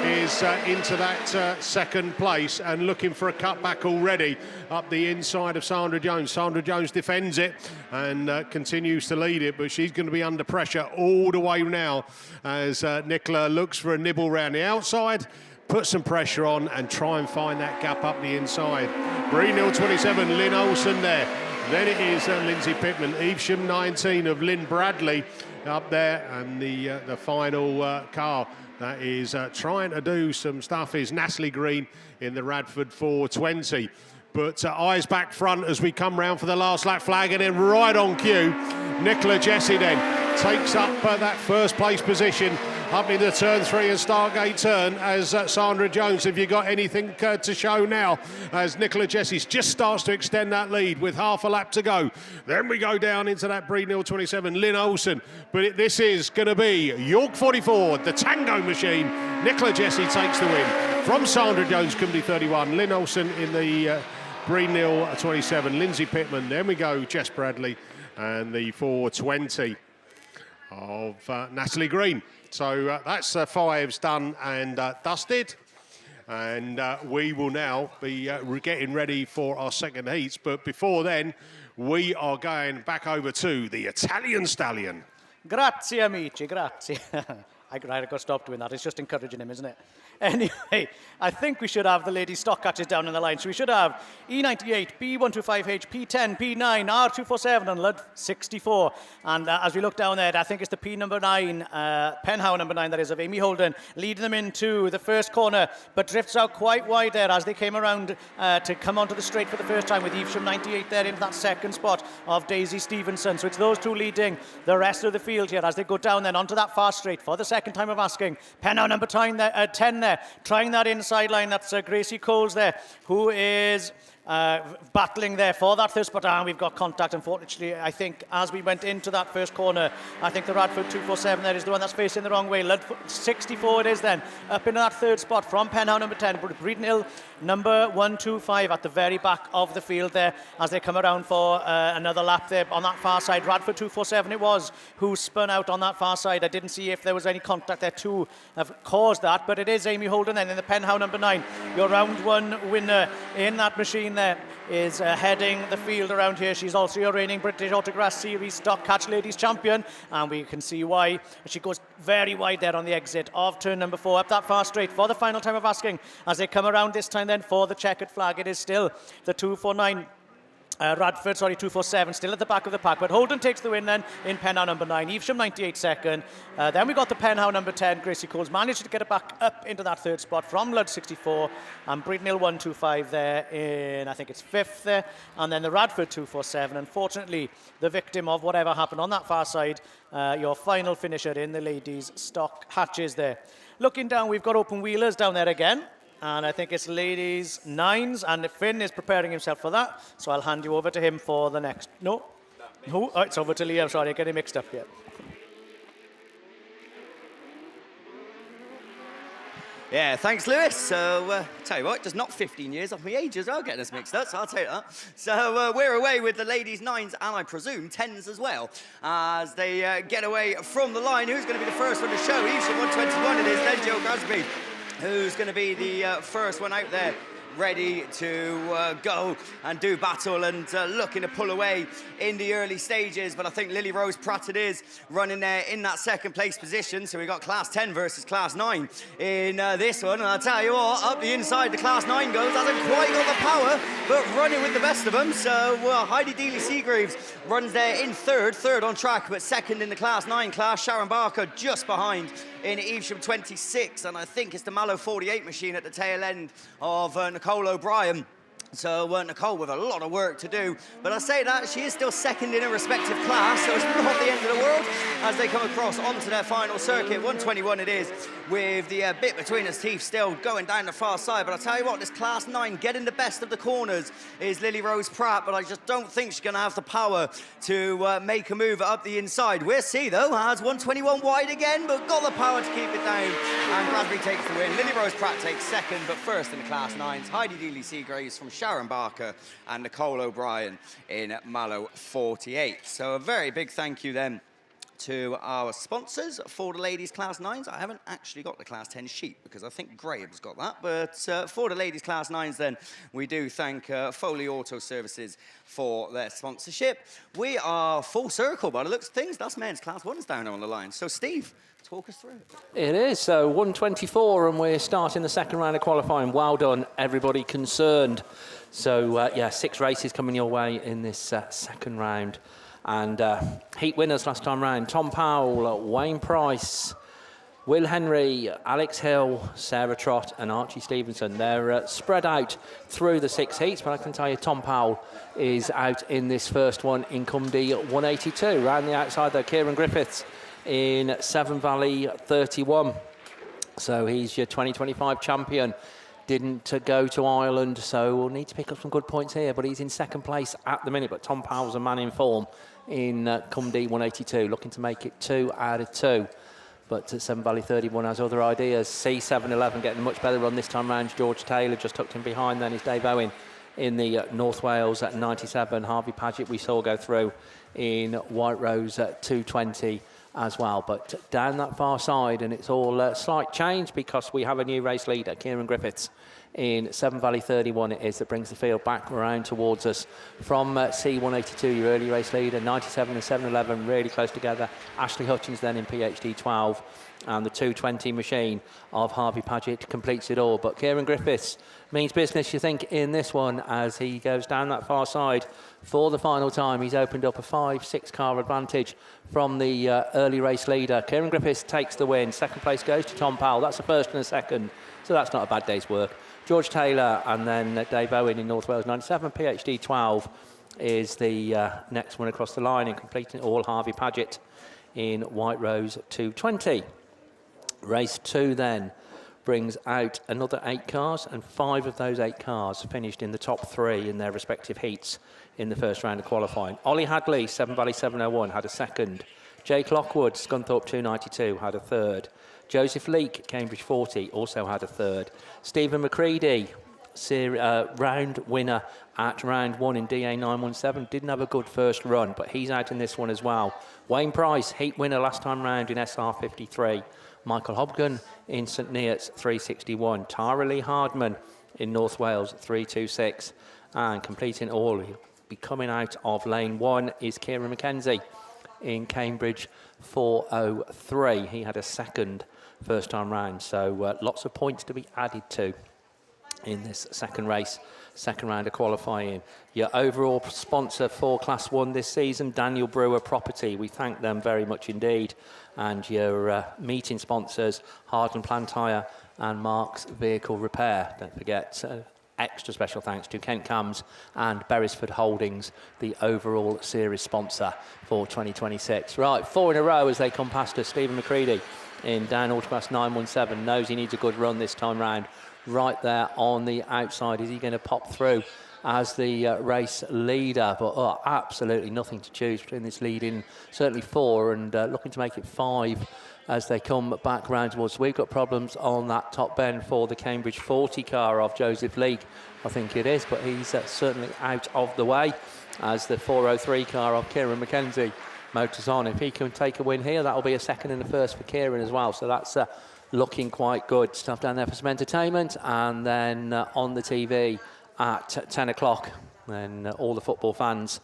is into that second place and looking for a cutback already up the inside of Sandra Jones. Sandra Jones defends it and continues to lead it, but she's going to be under pressure all the way now as Nicola looks for a nibble round the outside, put some pressure on and try and find that gap up the inside. Breenhill 27, Lynn Olsen there. Then it is Lindsay Pittman, Evesham 19 of Lynn Bradley up there, and the final car that is trying to do some stuff is Natalie Green in the Radford 420. But eyes back front as we come round for the last lap flag, and then right on cue, Nicola Jesse then takes up that first place position up into turn 3 and Stargate turn as Sandra Jones. Have you got anything to show now as Nicola Jesse just starts to extend that lead with half a lap to go? Then we go down into that Breenhill 27, Lynn Olsen. But this is going to be York 44, the Tango machine. Nicola Jesse takes the win from Sandra Jones, Cumberland 31, Lynn Olsen in the Breenhill 27, Lindsay Pittman. Then we go Jess Bradley and the 420 of Natalie Green. So that's fives done and dusted. And we will now be getting ready for our second heats. But before then, we are going back over to the Italian Stallion. Grazie, amici, grazie. I got stopped doing that. It's just encouraging him, isn't it? Anyway, I think we should have the ladies' stock catches down in the line. So we should have E98, B125H, P10, P9, R247 and Lud 64. And as we look down there, I think it's the P number 9, Penhow number 9, that is, of Amy Holden, leading them into the first corner, but drifts out quite wide there as they came around to come onto the straight for the first time, with Evesham 98 there into that second spot of Daisy Stevenson. So it's those two leading the rest of the field here as they go down then onto that far straight for the second time of asking. Penhow number 10 there, trying that inside line. That's Gracie Coles there, who is battling there for that first spot. And we've got contact, unfortunately. I think as we went into that first corner, I think the Radford 247 there is the one that's facing the wrong way. Lud 64 it is then, up into that third spot from Penhow number 10, Breedenhill number 125 at the very back of the field there as they come around for another lap there on that far side. Radford 247 it was who spun out on that far side. I didn't see if there was any contact there to have caused that, but it is Amy Holden then in the Penhow number 9. Your round one winner in that machine there is heading the field around here. She's also your reigning British Autograss Series Stock Catch Ladies Champion, and we can see why. She goes very wide there on the exit of turn number 4, up that far straight for the final time of asking as they come around this time then for the checkered flag. It is still the 249 Radford, 247, still at the back of the pack, but Holden takes the win then in Penhow number 9, Evesham 98 second. Then we got the Penhow number 10, Gracie Coles managed to get it back up into that third spot from Lud 64, and Breedenhill 125 there in, I think it's 5th there, and then the Radford 247, unfortunately the victim of whatever happened on that far side, your final finisher in the ladies' stock hatches there. Looking down, we've got open wheelers down there again. And I think it's ladies 9s, and Finn is preparing himself for that. So I'll hand you over to him for the next. No, oh, it's over to Liam. Sorry, I get it mixed up here. Yeah, thanks, Lewis. So, tell you what, just knocked 15 years off my age as well, getting us mixed up, so I'll take that. So, we're away with the ladies' 9s and I presume 10s as well, as they get away from the line. Who's going to be the first one to show? Evesham 121 it is, then Joe Grasby, who's going to be the first one out there, ready to go and do battle and looking to pull away in the early stages. But I think Lily Rose Pratt it is running there in that second place position. So we got class 10 versus class 9 in this one. And I'll tell you what, up the inside the class 9 goes. Hasn't quite got the power, but running with the best of them. So Heidi Dealey-Seagraves runs there in third on track, but second in the class 9 class. Sharon Barker just behind in Evesham 26, and I think it's the Mallow 48 machine at the tail end of Nicole O'Brien. So Nicole with a lot of work to do. But I say that, she is still second in her respective class, so it's not the end of the world as they come across onto their final circuit. 121 it is, with the bit between his teeth still going down the far side. But I'll tell you what, this class 9 getting the best of the corners is Lily Rose Pratt, but I just don't think she's going to have the power to make a move up the inside. We'll see, though, has 121 wide again, but got the power to keep it down. And Bradbury takes the win. Lily Rose Pratt takes second, but first in the class 9s, Heidi Dealey-Seagraves from Sharon Barker and Nicole O'Brien in Mallow 48. So a very big thank you then to our sponsors for the ladies class 9s. I haven't actually got the class 10 sheet because I think Graham's got that, but for the ladies class 9s then, we do thank Foley Auto Services for their sponsorship. We are full circle by the looks of things. That's men's class 1s down on the line. So Steve, talk us through it. It is, so 124 and we're starting the second round of qualifying. Well done, everybody concerned. So yeah, 6 races coming your way in this second round. And heat winners last time round: Tom Powell, Wayne Price, Will Henry, Alex Hill, Sarah Trott and Archie Stevenson. They're spread out through the 6 heats, but I can tell you Tom Powell is out in this first one in Cumdee 182. Round the outside though, Kieran Griffiths in Severn Valley 31. So he's your 2025 champion. Didn't go to Ireland, so we'll need to pick up some good points here, but he's in second place at the minute. But Tom Powell's a man in form in Cumdee 182, looking to make it 2 out of 2. But Severn Valley 31 has other ideas. C711 getting a much better run this time round. George Taylor just tucked in behind. Then is Dave Owen in the North Wales at 97. Harvey Paget we saw go through in White Rose at 220 as well. But down that far side, and it's all slight change because we have a new race leader, Kieran Griffiths in Severn Valley 31 it is, that brings the field back around towards us from C182, your early race leader. 97 and 711 really close together. Ashley Hutchins then in PhD 12, and the 220 machine of Harvey Paget completes it all. But Kieran Griffiths means business, you think, in this one as he goes down that far side for the final time. He's opened up a 5-6 car advantage from the early race leader. Kieran Griffiths takes the win. Second place goes to Tom Powell. That's a first and a second, so that's not a bad day's work. George Taylor and then Dave Owen in North Wales 97. PhD 12 is the next one across the line, and completing all Harvey Paget in White Rose 220. Race 2 then brings out another 8 cars, and 5 of those 8 cars finished in the top 3 in their respective heats in the first round of qualifying. Ollie Hadley, Severn Valley 701, had a second. Jake Lockwood, Scunthorpe 292, had a third. Joseph Leake, Cambridge 40, also had a third. Stephen McCready, round winner at round 1 in DA 917, didn't have a good first run, but he's out in this one as well. Wayne Price, heat winner last time round in SR 53. Michael Hobgon in St Neots 361. Tara Lee Hardman in North Wales 326. And completing all, he'll be coming out of lane 1 is Kieran McKenzie in Cambridge 403. He had a second first time round, so lots of points to be added to in this second race, second round of qualifying. Your overall sponsor for Class 1 this season, Daniel Brewer Property. We thank them very much indeed. And your meeting sponsors, Hardland Plan Tyre and Mark's Vehicle Repair. Don't forget, extra special thanks to Kent Cams and Beresford Holdings, the overall series sponsor for 2026. Right, 4 in a row as they come past us. Stephen McCready in down Autograss 917 knows he needs a good run this time round. Right there on the outside, is he going to pop through as the race leader? But absolutely nothing to choose between this leading, certainly 4, and looking to make it 5 as they come back round towards. We've got problems on that top bend for the Cambridge 40 car of Joseph Leake, I think it is, but he's certainly out of the way as the 403 car of Kieran McKenzie motors on. If he can take a win here, that'll be a second and a first for Kieran as well, so that's looking quite good. Stuff down there for some entertainment, and then on the TV at 10 o'clock, then all the football fans,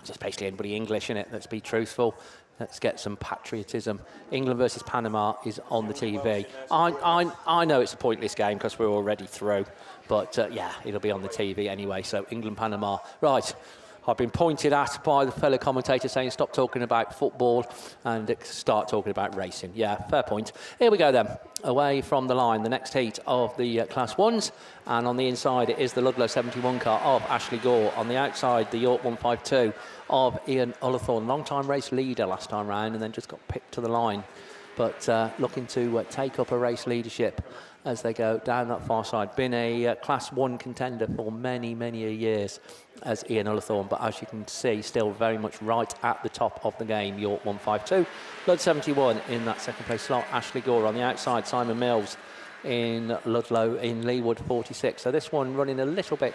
just basically anybody English in it, let's be truthful, let's get some patriotism. England versus Panama is on the TV. I know it's a pointless game because we're already through, but yeah, it'll be on the TV anyway, so England-Panama. Right, I've been pointed at by the fellow commentator saying stop talking about football and start talking about racing. Yeah, fair point. Here we go then. Away from the line, the next heat of the Class 1s. And on the inside it is the Ludlow 71 car of Ashley Gore. On the outside, the York 152 of Ian Ullathorne. Long-time race leader last time round and then just got picked to the line. But looking to take up a race leadership as they go down that far side. Been a Class 1 contender for many, many years as Ian Ullathorne, but as you can see, still very much right at the top of the game. York 152, Lud 71 in that second place slot. Ashley Gore on the outside, Simon Mills in Ludlow in Leewood 46. So this one running a little bit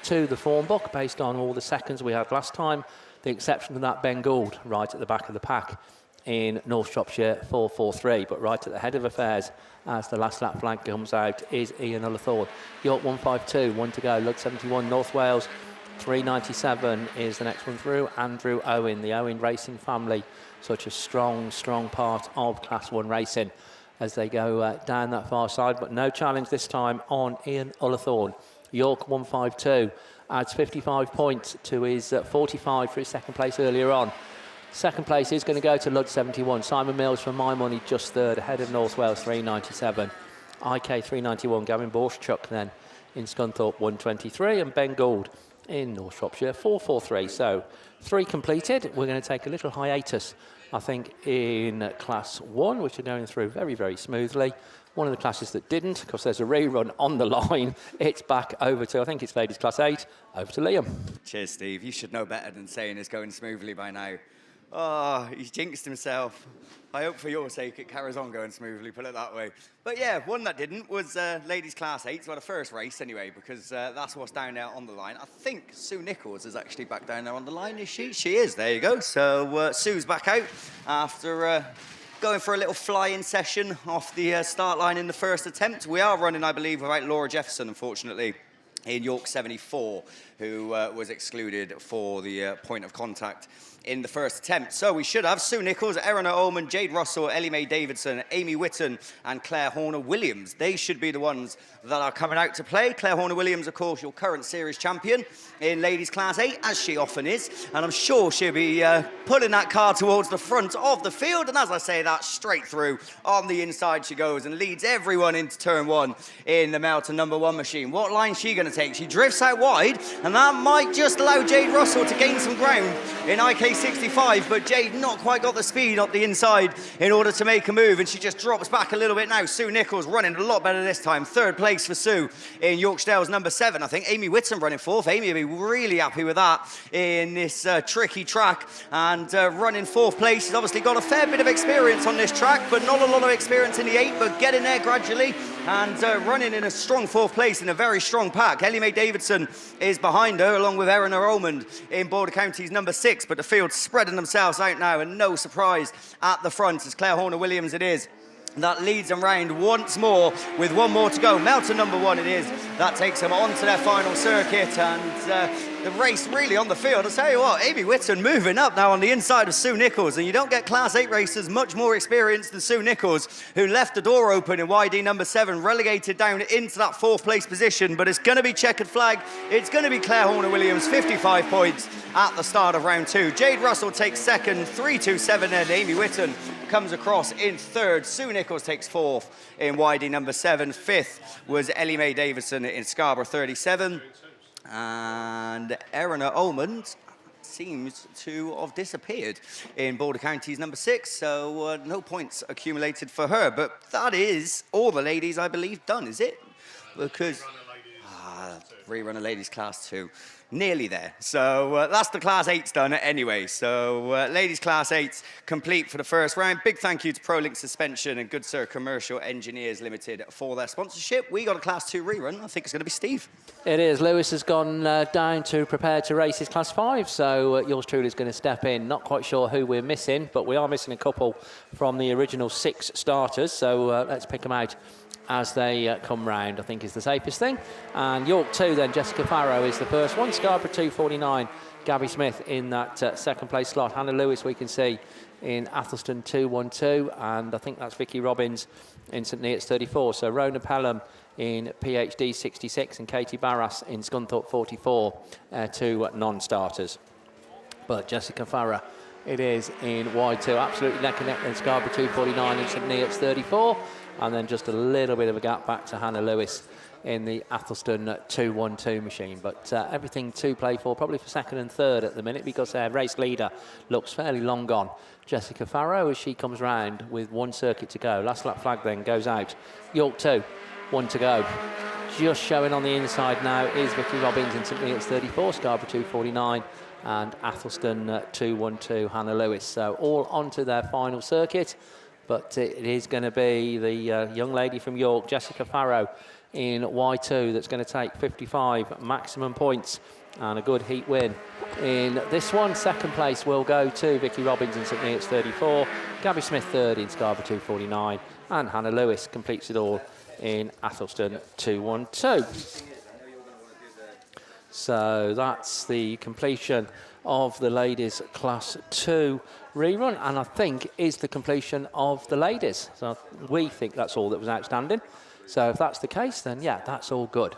to the form book based on all the seconds we had last time. The exception of that Ben Gould right at the back of the pack in North Shropshire 443, but right at the head of affairs as the last lap flag comes out is Ian Ullathorne. York 152, 1 to go. Lud 71, North Wales 397 is the next one through. Andrew Owen, the Owen racing family, such a strong part of Class 1 racing as they go down that far side, but no challenge this time on Ian Ullathorne. York 152 adds 55 points to his 45 for his second place earlier on. Second place is going to go to Lud 71. Simon Mills, for my money, just third, ahead of North Wales 397. IK 391, Gavin Borschuk then in Scunthorpe 123, and Ben Gould in North Shropshire 443. So 3 completed. We're going to take a little hiatus, I think, in Class 1, which are going through very, very smoothly. One of the classes that didn't, because there's a rerun on the line. It's back over to, I think it's Ladies Class 8, over to Liam. Cheers, Steve. You should know better than saying it's going smoothly by now. Oh, he's jinxed himself. I hope for your sake it carries on going smoothly, put it that way. But yeah, one that didn't was Ladies Class 8, so the first race anyway, because that's what's down there on the line. I think Sue Nichols is actually back down there on the line, is she? She is, there you go. So Sue's back out after going for a little fly-in session off the start line in the first attempt. We are running, I believe, without Laura Jefferson, unfortunately, in York 74, who was excluded for the point of contact in the first attempt. So we should have Sue Nichols, Erin Ullman, Jade Russell, Ellie Mae Davidson, Amy Whitton and Claire Horner-Williams. They should be the ones that are coming out to play. Claire Horner-Williams, of course, your current series champion in Ladies Class 8, as she often is. And I'm sure she'll be pulling that car towards the front of the field. And as I say that, straight through on the inside she goes and leads everyone into turn 1 in the Melton number 1 machine. What line is she going to take? She drifts out wide, and that might just allow Jade Russell to gain some ground in IK 65, but Jade not quite got the speed up the inside in order to make a move, and she just drops back a little bit now. Sue Nichols running a lot better this time. Third place for Sue in Yorksdale's number 7, I think. Amy Whitton running 4th. Amy will be really happy with that in this tricky track, and running 4th place. She's obviously got a fair bit of experience on this track, but not a lot of experience in the 8, but getting there gradually, and running in a strong 4th place in a very strong pack. Ellie Mae Davidson is behind her, along with Erin Ullman in Border County's number 6, but the field's spreading themselves out now, and no surprise at the front. It's Claire Horner-Williams it is that leads them round once more with 1 more to go. Melton number 1 it is. That takes them on to their final circuit, and the race really on the field. I'll tell you what, Amy Whitton moving up now on the inside of Sue Nichols, and you don't get Class 8 racers much more experienced than Sue Nichols, who left the door open in YD number 7, relegated down into that 4th place position, but it's going to be checkered flag. It's going to be Claire Horner-Williams, 55 points at the start of round 2. Jade Russell takes 2nd, 3-2-7, and Amy Whitton comes across in 3rd. Sue Nichols takes 4th in YD number 7. 5th was Ellie Mae Davidson in Scarborough 37. And Erin Ullman seems to have disappeared in Border County's number 6, so no points accumulated for her. But that is all the ladies, I believe, done, is it? Because rerun of Ladies Class 2. Nearly there. So that's the Class 8's done anyway. So Ladies Class 8's complete for the first round. Big thank you to ProLink Suspension and Good Sir Commercial Engineers Limited for their sponsorship. We got a Class 2 rerun. I think it's going to be Steve. It is. Lewis has gone down to prepare to race his Class 5, so yours truly is going to step in. Not quite sure who we're missing, but we are missing a couple from the original 6 starters, so let's pick them out as they come round, I think is the safest thing. And York 2 then, Jessica Farrow is the first one. Scarborough 249, Gabby Smith in that 2nd place slot. Hannah Lewis we can see in Athelston 212, and I think that's Vicky Robbins in St Neots 34. So Rona Pelham in PhD 66 and Katie Barras in Scunthorpe 44, 2 non-starters. But Jessica Farrer, it is in wide 2, absolutely neck and neck, then Scarborough 249 and St Neots 34, and then just a little bit of a gap back to Hannah Lewis in the Athelston 212 machine. But everything to play for, probably for second and third at the minute, because their race leader looks fairly long gone. Jessica Farrow, as she comes round with one circuit to go. Last lap flag then goes out. York 2, 1 to go. Just showing on the inside now is Vicky Robbins in St Neots 34, Scarborough 249, and Athelston 212, Hannah Lewis. So all onto their final circuit, but it is going to be the young lady from York, Jessica Farrow, in Y2 that's going to take 55 maximum points and a good heat win. In this one, second place will go to Vicky Robbins in St Neots 34, Gabby Smith third in Scarborough 249, and Hannah Lewis completes it all in Athelston 212. So that's the completion of the ladies Class 2 rerun, and I think is the completion of the ladies. So we think that's all that was outstanding. So if that's the case, then yeah, that's all good.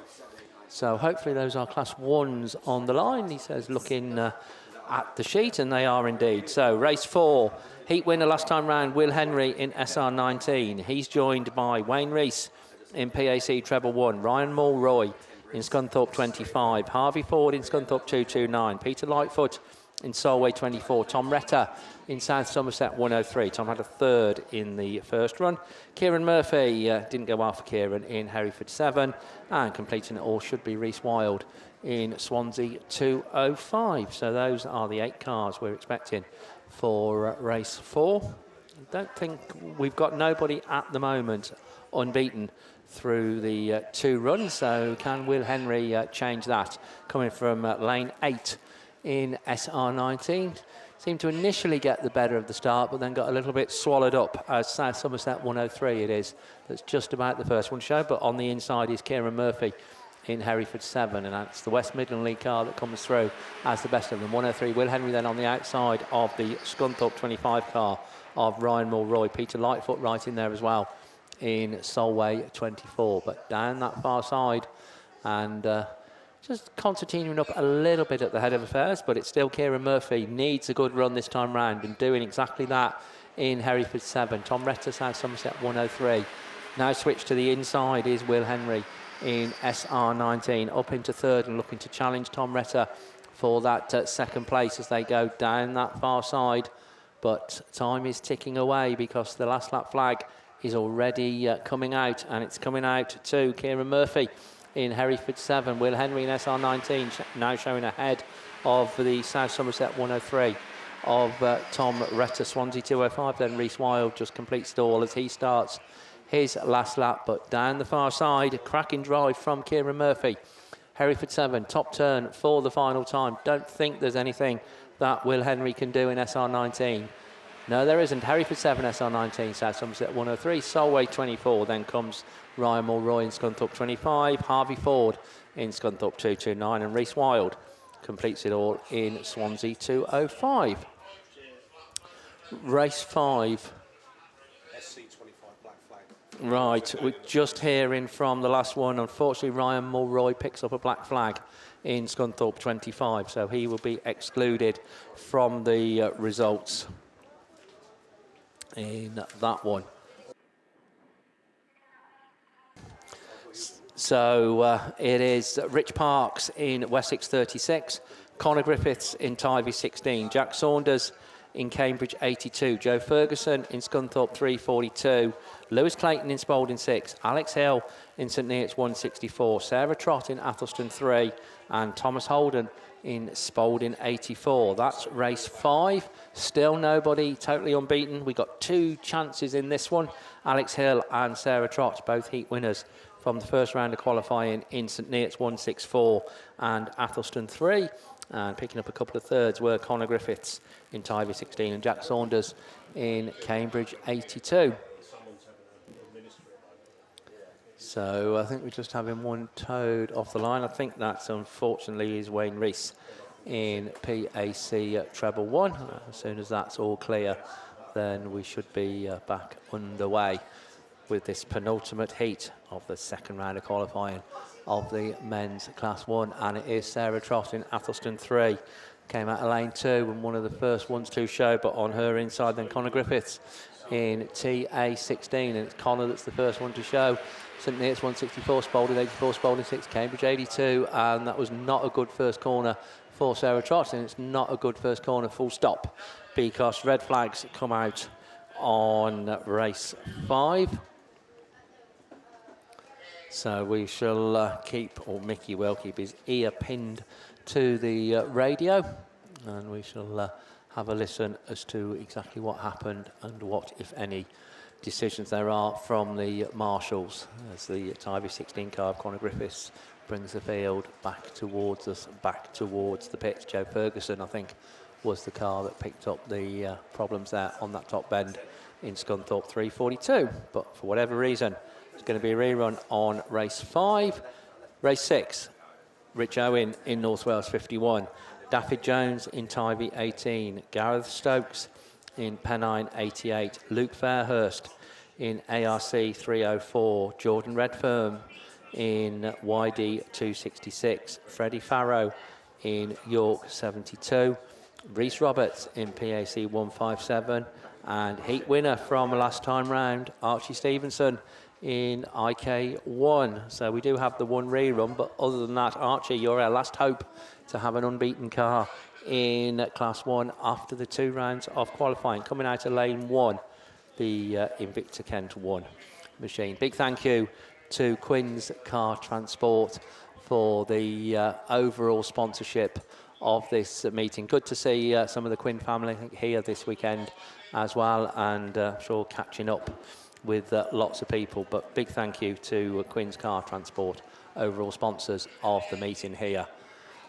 So hopefully those are Class 1s on the line. He says looking at the sheet, and they are indeed. So race 4, heat winner last time round, Will Henry in SR19. He's joined by Wayne Rees in PAC Treble 1, Ryan Mulroy in Scunthorpe 25, Harvey Ford in Scunthorpe 229, Peter Lightfoot in Solway 24, Tom Retter in South Somerset 103. Tom had a third in the first run. Kieran Murphy didn't go well for Kieran in Hereford 7, and completing it all should be Reese Wild in Swansea 205. So those are the 8 cars we're expecting for race 4. I don't think we've got nobody at the moment unbeaten through the 2 runs, so can Will Henry change that? Coming from lane 8 in SR19. Seemed to initially get the better of the start, but then got a little bit swallowed up as South Somerset 103 it is. That's just about the first one show, but on the inside is Kieran Murphy in Hereford 7, and that's the West Midland League car that comes through as the best of them. 103, Will Henry then on the outside of the Scunthorpe 25 car of Ryan Mulroy. Peter Lightfoot right in there as well in Solway 24, but down that far side, and just concertining up a little bit at the head of affairs, but it's still Kieran Murphy. Needs a good run this time round, and doing exactly that in Hereford 7. Tom Retter, South Somerset 103. Now switch to the inside is Will Henry in SR19, up into third and looking to challenge Tom Retter for that second place as they go down that far side. But time is ticking away because the last lap flag is already coming out, and it's coming out to Kieran Murphy in Hereford 7. Will Henry in SR19 now showing ahead of the South Somerset 103 of Tom Retter. Swansea 205, then Reese Wild just completes it all as he starts his last lap, but down the far side, cracking drive from Kieran Murphy. Hereford 7, top turn for the final time. Don't think there's anything that Will Henry can do in SR19. No, there isn't. Hereford 7, SR19, South Somerset 103, Solway 24, then comes Ryan Mulroy in Scunthorpe 25, Harvey Ford in Scunthorpe 229, and Reese Wild completes it all in Swansea 205. Race 5. Right, we're just hearing from the last one. Unfortunately, Ryan Mulroy picks up a black flag in Scunthorpe 25, so he will be excluded from the results in that one. So it is Rich Parks in Wessex 36, Connor Griffiths in Tyre 16, Jack Saunders in Cambridge 82, Joe Ferguson in Scunthorpe 342, Lewis Clayton in Spalding 6, Alex Hill in St Neots 164, Sarah Trott in Athelston 3, and Thomas Holden in Spalding 84. That's race 5. Still nobody totally unbeaten. We got 2 chances in this one. Alex Hill and Sarah Trott, both heat winners from the first round of qualifying in St Neots 164 and Athelston 3. And picking up a couple of thirds were Connor Griffiths in Tyre 16 and Jack Saunders in Cambridge 82. So I think we're just having one towed off the line. I think that's unfortunately is Wayne Rees in PAC Treble 1. As soon as that's all clear, then we should be back underway with this penultimate heat of the second round of qualifying of the men's Class 1, and it is Sarah Trott in Athelston 3 came out of lane 2 and one of the first ones to show, but on her inside then Connor Griffiths in TA16, and it's Connor that's the first one to show. St Neots 164, Spalding 84, Spalding 6, Cambridge 82, and that was not a good first corner for Sarah Trott, and it's not a good first corner full stop, because red flags come out on race 5. So we shall Mickey will keep his ear pinned to the radio, and we shall have a listen as to exactly what happened and what, if any, decisions there are from the marshals as the Tyre 16 car of Connor Griffiths brings the field back towards us, back towards the pits. Joe Ferguson, I think, was the car that picked up the problems there on that top bend in Scunthorpe 342. But for whatever reason, it's going to be a rerun on race 5. Race 6, Rich Owen in North Wales 51. Daffy Jones in Tyre 18. Gareth Stokes in Pennine 88. Luke Fairhurst in ARC 304. Jordan Redfern in YD 266. Freddie Farrow in York 72. Reese Roberts in PAC 157. And heat winner from last time round, Archie Stevenson in IK1. So we do have the one rerun, but other than that, Archie, you're our last hope to have an unbeaten car in Class 1 after the 2 rounds of qualifying. Coming out of lane 1, the Invicta Kent 1 machine. Big thank you to Quinn's Car Transport for the overall sponsorship of this meeting. Good to see some of the Quinn family here this weekend as well, and sure catching up with lots of people. But big thank you to Quinn's Car Transport, overall sponsors of the meeting here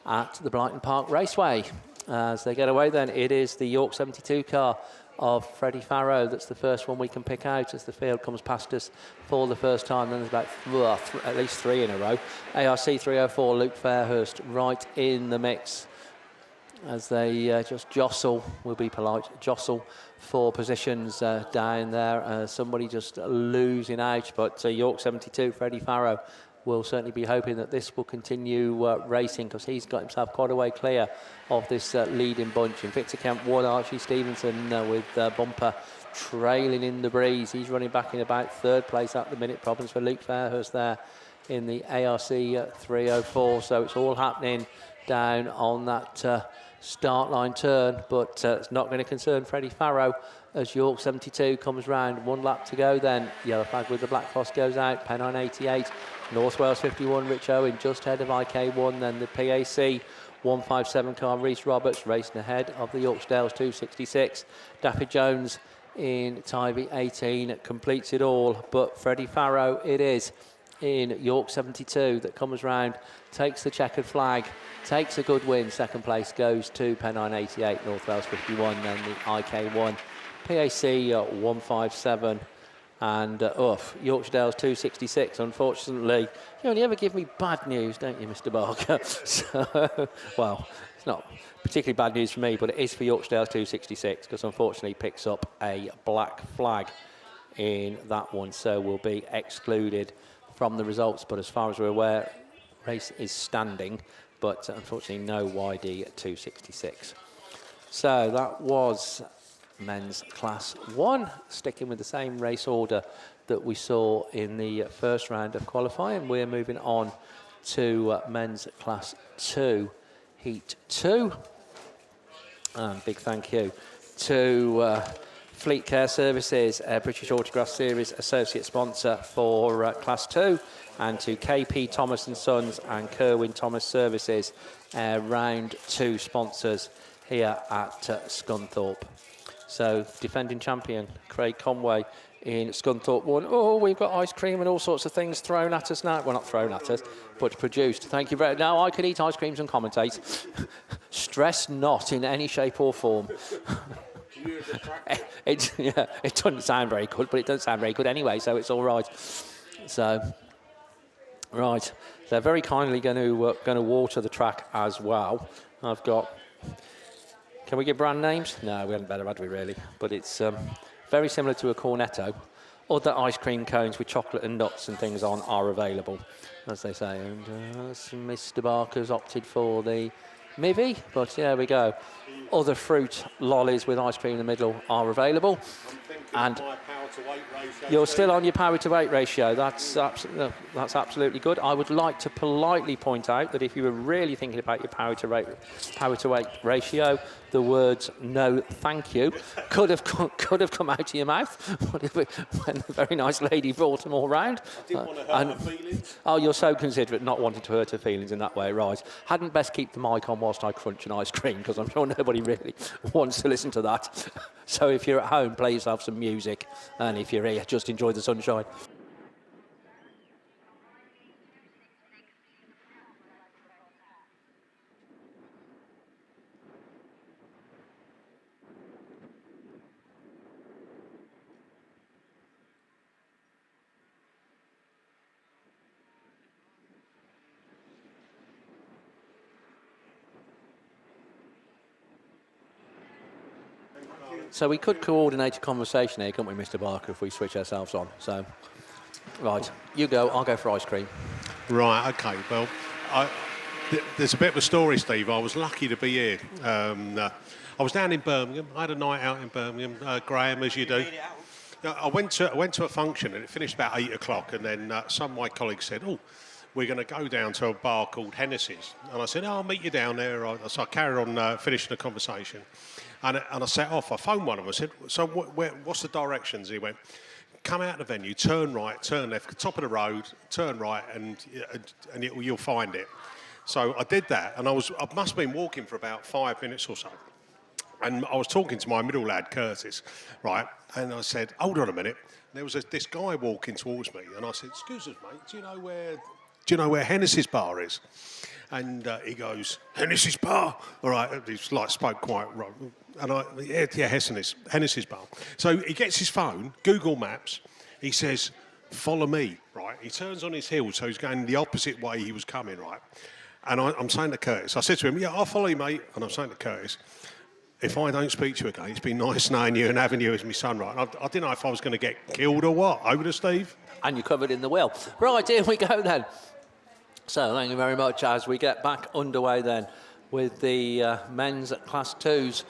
at the Brighton Park Raceway. As they get away then, it is the York 72 car of Freddie Farrow that's the first one we can pick out as the field comes past us for the first time. Then there's about at least 3 in a row. ARC 304, Luke Fairhurst right in the mix as they just jostle, we'll be polite, jostle for positions down there. Somebody just losing out, but York 72, Freddie Farrow, will certainly be hoping that this will continue racing, because he's got himself quite a way clear of this leading bunch. Invicta Kent 1, Archie Stevenson with Bumper trailing in the breeze. He's running back in about 3rd place at the minute. Problems for Luke Fairhurst there in the ARC 304. So it's all happening down on that start line turn, but it's not going to concern Freddie Farrow as York 72 comes round. 1 lap to go then. Yellow flag with the black cross goes out. Pennine 88, North Wales 51, Rich Owen just ahead of IK1. Then the PAC 157 car, Reese Roberts racing ahead of the Yorksdales 266. Daffy Jones in Tyre 18 completes it all, but Freddie Farrow it is in York 72 that comes round, takes the checkered flag, takes a good win. 2nd place goes to Pennine 88, North Wales 51, then the IK1, PAC 157, and Yorksdales 266. Unfortunately, you only ever give me bad news, don't you, Mr. Barker? So, well, it's not particularly bad news for me, but it is for Yorksdales 266, because unfortunately he picks up a black flag in that one, so will be excluded from the results. But as far as we're aware, race is standing, but unfortunately no YD at 266. So that was men's Class 1, sticking with the same race order that we saw in the first round of qualifying. We're moving on to men's Class 2, Heat 2. And big thank you to Fleet Care Services, British Autograss Series associate sponsor for Class 2, and to KP Thomas & Sons and Kerwin Thomas Services, round 2 sponsors here at Scunthorpe. So defending champion Craig Conway in Scunthorpe 1. Oh, we've got ice cream and all sorts of things thrown at us now. Well, not thrown at us, but produced. Thank you very much. Now I can eat ice creams and commentate. Stress not in any shape or form. It doesn't sound very good, but it doesn't sound very good anyway, so it's all right. So, right, they're very kindly going to water the track as well. I've got. Can we give brand names? No, we haven't better, had we really? But it's very similar to a Cornetto. Other ice cream cones with chocolate and nuts and things on are available, as they say. And Mr. Barker's opted for the Mivvy, but there we go. Other fruit lollies with ice cream in the middle are available. And you're still on your power to weight ratio. That's absolutely good. I would like to politely point out that if you were really thinking about your power to weight ratio, the words "no, thank you" could have come out of your mouth when the very nice lady brought them all round. I didn't want to hurt her feelings. Oh, you're so considerate, not wanting to hurt her feelings in that way, right? Hadn't best keep the mic on whilst I crunch an ice cream, because I'm sure nobody really wants to listen to that. So if you're at home, play yourself some music, and if you're here, just enjoy the sunshine. So we could coordinate a conversation here, couldn't we, Mr. Barker, if we switch ourselves on? So, right, you go, I'll go for ice cream. Right, okay. Well, there's a bit of a story, Steve. I was lucky to be here. I was down in Birmingham. I had a night out in Birmingham, Graham, as you do. I went to a function and it finished about 8 o'clock, and then some of my colleagues said, "Oh, we're going to go down to a bar called Hennessy's." And I said, "Oh, I'll meet you down there." So I carried on finishing the conversation. And I set off. I phoned one of them. I said, "So what's the directions?" He went, "Come out of the venue, turn right, turn left, top of the road, turn right, and you'll find it." So I did that, and I must have been walking for about 5 minutes or so. And I was talking to my middle lad, Curtis, right? And I said, "Hold on a minute." And there was this guy walking towards me, and I said, "Excuse us, mate, do you know where Hennessy's bar is?" And he goes, "Hennessy's bar?" All right, he's like spoke quite wrong. And yeah, Hennessy's bar. So he gets his phone, Google Maps. He says, "Follow me," right? He turns on his heel, so he's going the opposite way he was coming, right? And I'm saying to Curtis, I said to him, "Yeah, I'll follow you, mate." And I'm saying to Curtis, "If I don't speak to you again, it's been nice knowing you and having you as my son," right? And I didn't know if I was going to get killed or what. Over to Steve. And you're covered in the will. Right, here we go then. So thank you very much as we get back underway then with the men's Class 2s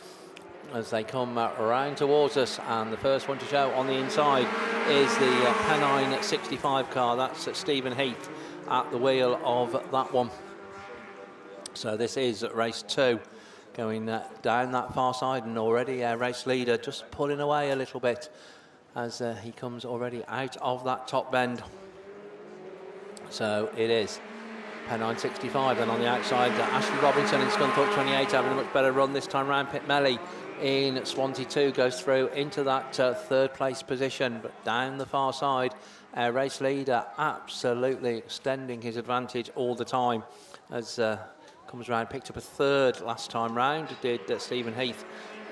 as they come around towards us. And the first one to show on the inside is the Pennine 65 car. That's Stephen Heath at the wheel of that one. So this is race 2 going down that far side, and already race leader just pulling away a little bit as he comes already out of that top bend. So it is Pennine 65, and on the outside, Ashley Robinson in Scunthorpe 28 having a much better run this time round. Pit Melly in Swansea 2 goes through into that third place position, but down the far side, race leader absolutely extending his advantage all the time as comes round, picked up a third last time round, did Stephen Heath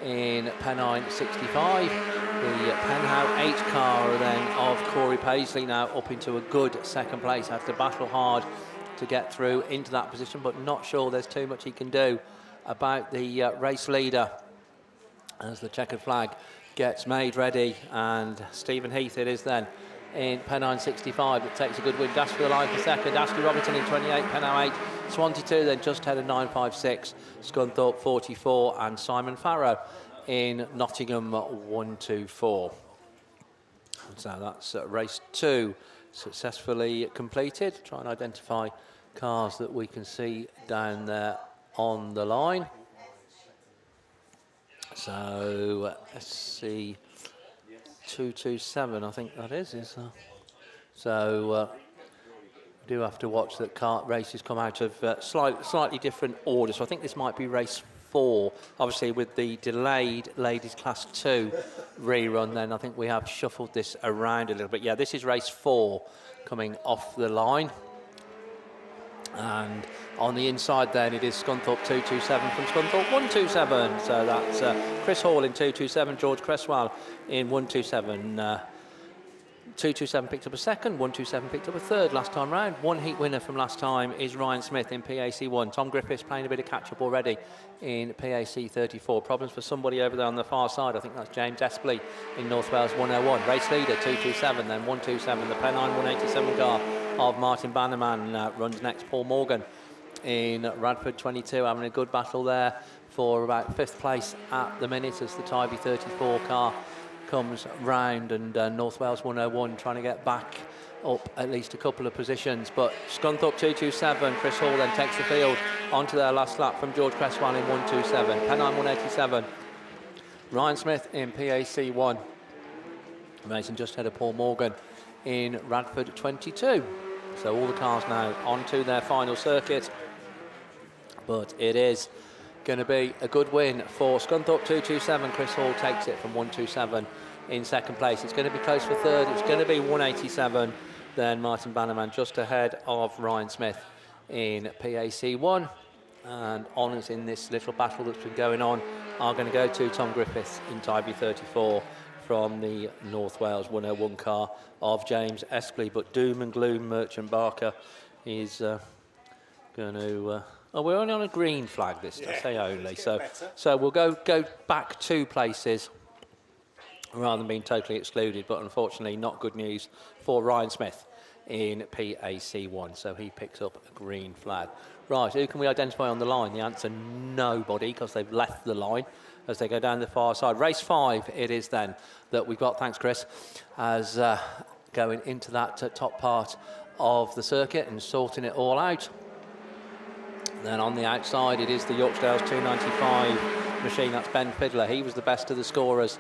in Pennine 65. The Penhow 8 car then of Corey Paisley now up into a good second place. Has to battle hard to get through into that position, but not sure there's too much he can do about the race leader as the checkered flag gets made ready. And Stephen Heath it is then in Pennine 65 that takes a good win. Dash for the line for second. Ashley Robinson in 28, Penhow 8, Swansea 2 then just ahead of 956, Scunthorpe 44, and Simon Farrow in Nottingham 124. So that's race 2 successfully completed. Try and identify cars that we can see down there on the line. So let's see, 227 I think that is. So we do have to watch that car races come out of slightly different order. So I think this might be race 4, obviously with the delayed ladies class 2 rerun. Then I think we have shuffled this around a little bit. Yeah, this is race 4 coming off the line. And on the inside then it is Scunthorpe 227 from Scunthorpe 127. So that's Chris Hall in 227, George Cresswell in 127. 227 picked up a second, 127 picked up a third last time round. One heat winner from last time is Ryan Smith in PAC 1. Tom Griffiths playing a bit of catch up already in PAC 34. Problems for somebody over there on the far side. I think that's James Espley in North Wales 101. Race leader 227, then 127. The Pennine 187 car of Martin Bannerman runs next. Paul Morgan in Radford 22, having a good battle there for about 5th place at the minute as the Tyre 34 car comes round, and North Wales 101 trying to get back up at least a couple of positions. But Scunthorpe 227, Chris Hall then takes the field onto their last lap from George Cresswell in 127, Pennine 187, Ryan Smith in PAC 1, Mason just ahead of Paul Morgan in Radford 22. So all the cars now onto their final circuit, but it is going to be a good win for Scunthorpe 227. Chris Hall takes it from 127 in 2nd place. It's going to be close for 3rd. It's going to be 187. Then Martin Bannerman just ahead of Ryan Smith in PAC 1. And honours in this little battle that's been going on are going to go to Tom Griffiths in Tyre 34 from the North Wales 101 car of James Espley. But doom and gloom, Merchant Barker is going to... oh, we're only on a green flag this time, say only. So we'll go back 2 places rather than being totally excluded, but unfortunately not good news for Ryan Smith in PAC 1. So he picks up a green flag. Right, who can we identify on the line? The answer, nobody, because they've left the line as they go down the far side. Race 5 it is then that we've got, thanks Chris, as going into that top part of the circuit and sorting it all out. Then on the outside it is the Yorksdale's 295 machine, that's Ben Fiddler. He was the best of the scorers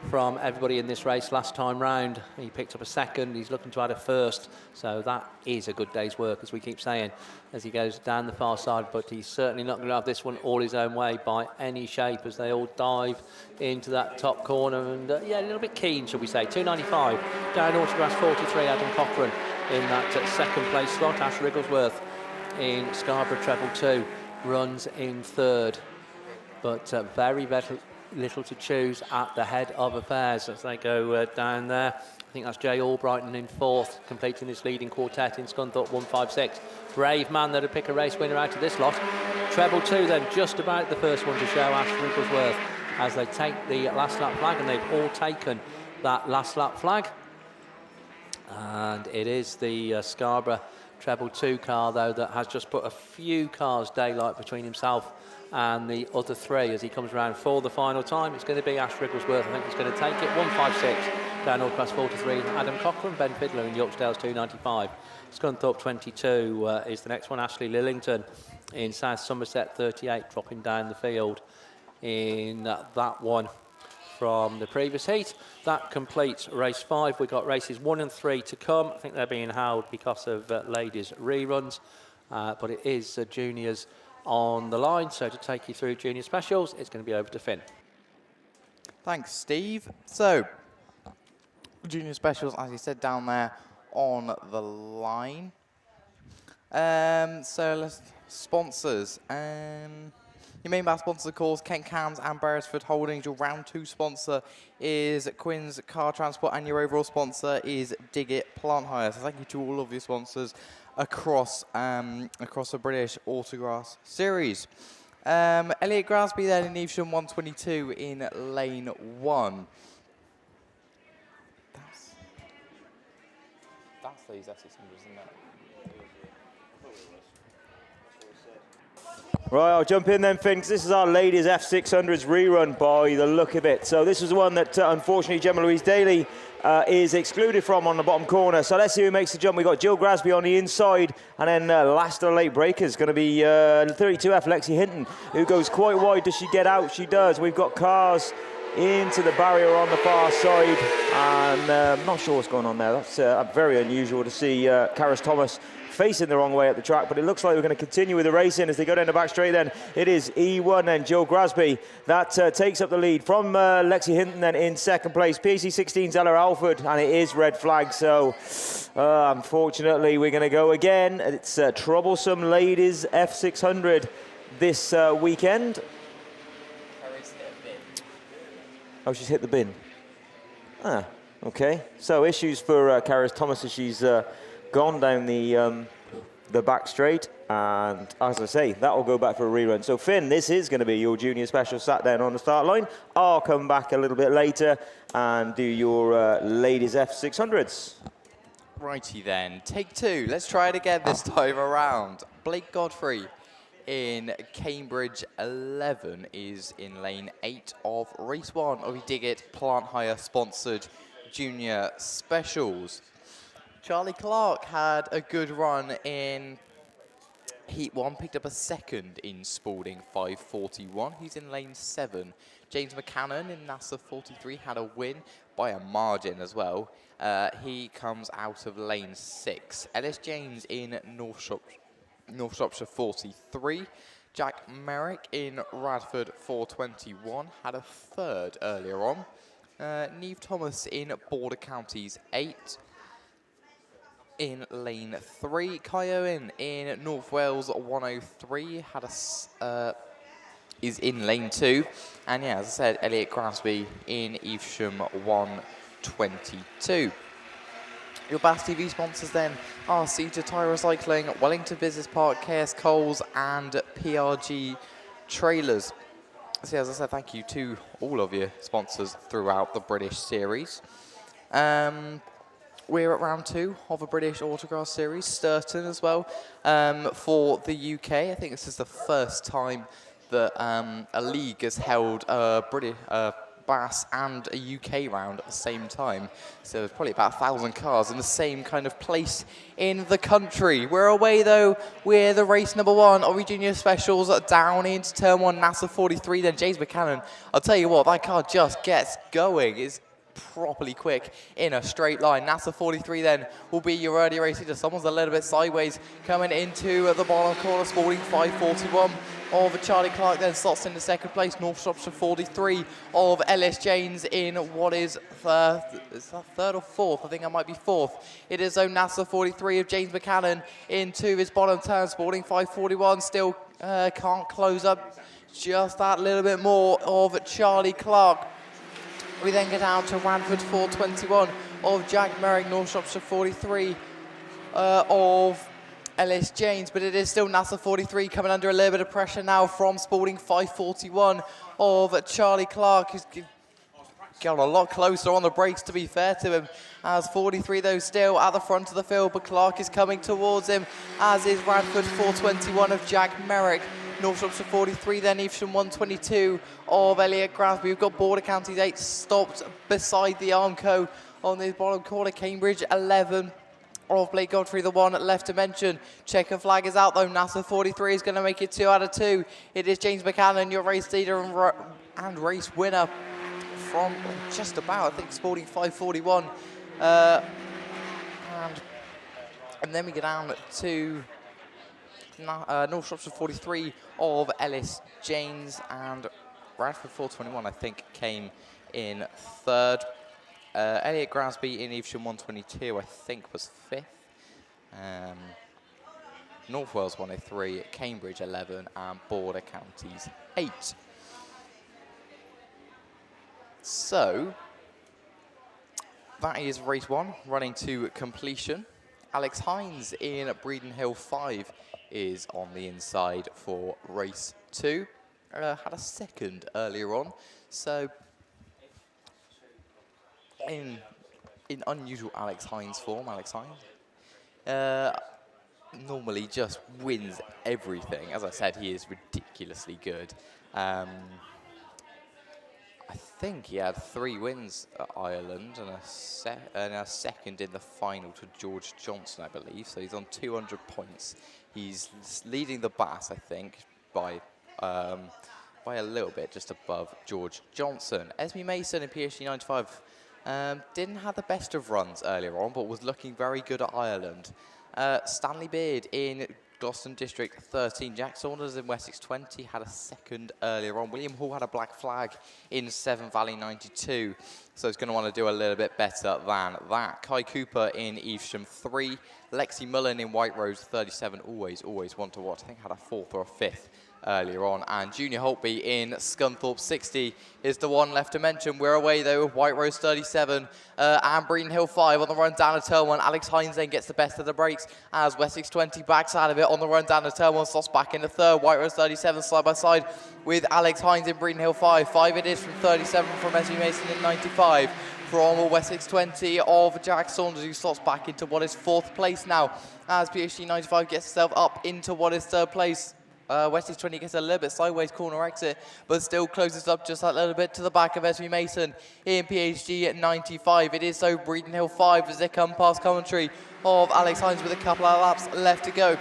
from everybody in this race last time round. He picked up a 2nd, he's looking to add a 1st, so that is a good day's work, as we keep saying, as he goes down the far side. But he's certainly not going to have this one all his own way by any shape, as they all dive into that top corner. And yeah, a little bit keen, shall we say. 295 down Autograss 43, Adam Cochrane in that 2nd place slot. Ash Wrigglesworth in Scarborough Treble 2 runs in 3rd, but very little to choose at the head of affairs as they go down there. I think that's Jay Albrighton in 4th, completing his leading quartet in Scunthorpe 156. Brave man there to pick a race winner out of this lot. Treble 2 then just about the first one to show, Ash Wrigglesworth, as they take the last lap flag, and they've all taken that last lap flag. And it is the Scarborough Treble 2 car, though, that has just put a few cars daylight between himself and the other 3 as he comes around for the final time. It's going to be Ash Wrigglesworth, I think he's going to take it. 156 down Autograss 43, Adam Cochrane, Ben Fiddler in Yorksdale's 295. Scunthorpe 22 is the next one. Ashley Lillington in South Somerset 38, dropping down the field in that one from the previous heat. That completes race 5. We've got races 1 and 3 to come. I think they're being held because of ladies' reruns, but it is juniors on the line. So to take you through junior specials, it's going to be over to Finn. Thanks, Steve. So, junior specials, as you said, down there on the line. So let's sponsors. Your main bar sponsor, of course, Kent Cams and Beresford Holdings. Your round 2 sponsor is Quinn's Car Transport, and your overall sponsor is Diggett Plant Hire. So thank you to all of your sponsors across the British Autograss series. Elliot Grasby then in Evesham 122 in lane 1. That's these F600s, isn't it? Right, I'll jump in then, Finn, because this is our ladies F600s rerun by the look of it. So this was the one that, unfortunately, Gemma Louise Daly is excluded from on the bottom corner. So let's see who makes the jump. We've got Jill Grasby on the inside, and then last of the late breakers is going to be 32F Lexi Hinton, who goes quite wide. Does she get out? She does. We've got cars into the barrier on the far side, and I'm not sure what's going on there. That's very unusual to see Karis Thomas facing the wrong way at the track, but it looks like we're going to continue with the racing as they go down the back straight. Then it is E1 and Jill Grasby that takes up the lead from Lexi Hinton then in 2nd place. PC16's Ella Alford, and it is red flag, so unfortunately we're going to go again. It's troublesome ladies F600 this weekend. Oh, she's hit the bin. Ah, okay. So issues for Karis Thomas as she's gone down the back straight, and as I say, that will go back for a rerun. So Finn, this is going to be your junior special sat down on the start line. I'll come back a little bit later and do your ladies F600s. Righty then, take 2. Let's try it again this time around. Blake Godfrey in Cambridge 11 is in lane 8 of race 1 of We Dig It Plant Hire sponsored Junior Specials. Charlie Clark had a good run in Heat 1, picked up a second in Spalding 5:41. He's in lane 7. James McCannon in NASA 43 had a win by a margin as well. He comes out of lane 6. Ellis James in North Shropshire 43. Jack Merrick in Radford 421 had a third earlier on. Neve Thomas in Border Counties 8. In lane 3, Kai Owen in North Wales 103 had is in lane 2, and yeah, as I said, Elliot Grasby in Evesham 122. Your BAStv sponsors then are SITR Tyre Recycling, Wellington Business Park, KS Coles, and PRG Trailers. So as I said, thank you to all of your sponsors throughout the British series. We're at round 2 of a British Autograss series, Sturton as well, for the UK. I think this is the first time that a league has held a British BAS and a UK round at the same time. So there's probably about 1,000 cars in the same kind of place in the country. We're away though with the race number 1 of Junior Specials down into turn 1, NASA 43. Then James McCannon, I'll tell you what, that car just gets going. It's properly quick in a straight line. NASA 43 then will be your early race leader. Someone's a little bit sideways coming into the bottom corner. Spalding 541 of Charlie Clark then slots into second place. North Shropshire 43 of Ellis James in what is third or fourth? I think I might be fourth. It is NASA 43 of James McCannon into his bottom turn. Spalding 541 still can't close up just that little bit more of Charlie Clark. We then get down to Radford 421 of Jack Merrick, North Shropshire 43 of Ellis James, but it is still NASA 43 coming under a little bit of pressure now from Spalding 541 of Charlie Clark, who's got a lot closer on the brakes, to be fair to him, as 43 though still at the front of the field, but Clark is coming towards him, as is Radford 421 of Jack Merrick. North Shropshire 43, then Evesham 122 of Elliot Grasby. We've got Border Counties 8 stopped beside the Armco on the bottom corner. Cambridge 11 of Blake Godfrey, the one left to mention. Checker flag is out though. NASA 43 is going to make it 2 out of 2. It is James McCannon, your race leader and race winner from just about, I think, Spalding 541. And then we get down to North Shropshire 43 of Ellis James, and Radford 421 I think came in third. Elliot Grasby in Evesham 122 I think was 5th. North Wales 103, Cambridge 11 and Border Counties 8. So that is race 1 running to completion. Alex Hines in Breeden Hill 5 is on the inside for race 2. Had a second earlier on, so in unusual Alex Hines form, Alex Hines normally just wins everything. As I said, he is ridiculously good. I think he had 3 wins at Ireland and a second in the final to George Johnson, I believe. So he's on 200 points. He's leading the BAS, I think, by a little bit, just above George Johnson. Esme Mason in PhD 95 didn't have the best of runs earlier on, but was looking very good at Ireland. Stanley Beard in Gloucester District 13. Jack Saunders in Wessex 20 had a second earlier on. William Hall had a black flag in Severn Valley 92, so he's going to want to do a little bit better than that. Kai Cooper in Evesham 3. Lexi Mullen in White Rose 37, always one to watch. I think had a 4th or a 5th earlier on. And Junior Holtby in Scunthorpe 60 is the one left to mention. We're away though with White Rose 37 and Breeden Hill 5 on the run down to turn 1. Alex Hines then gets the best of the brakes as Wessex 20 backs out of it on the run down to turn 1, slots back in the third. White Rose 37 side by side with Alex Hines in Breeden Hill 5. 5 it is from 37 from Esme Mason in 95. From Wessex 20 of Jack Saunders, who slots back into what is 4th place now as PhD 95 gets itself up into what is 3rd place. Westies 20 gets a little bit sideways corner exit, but still closes up just a little bit to the back of SB Mason in PhD at 95. It is so Breeden Hill 5 as they come past commentary of Alex Hines with a couple of laps left to go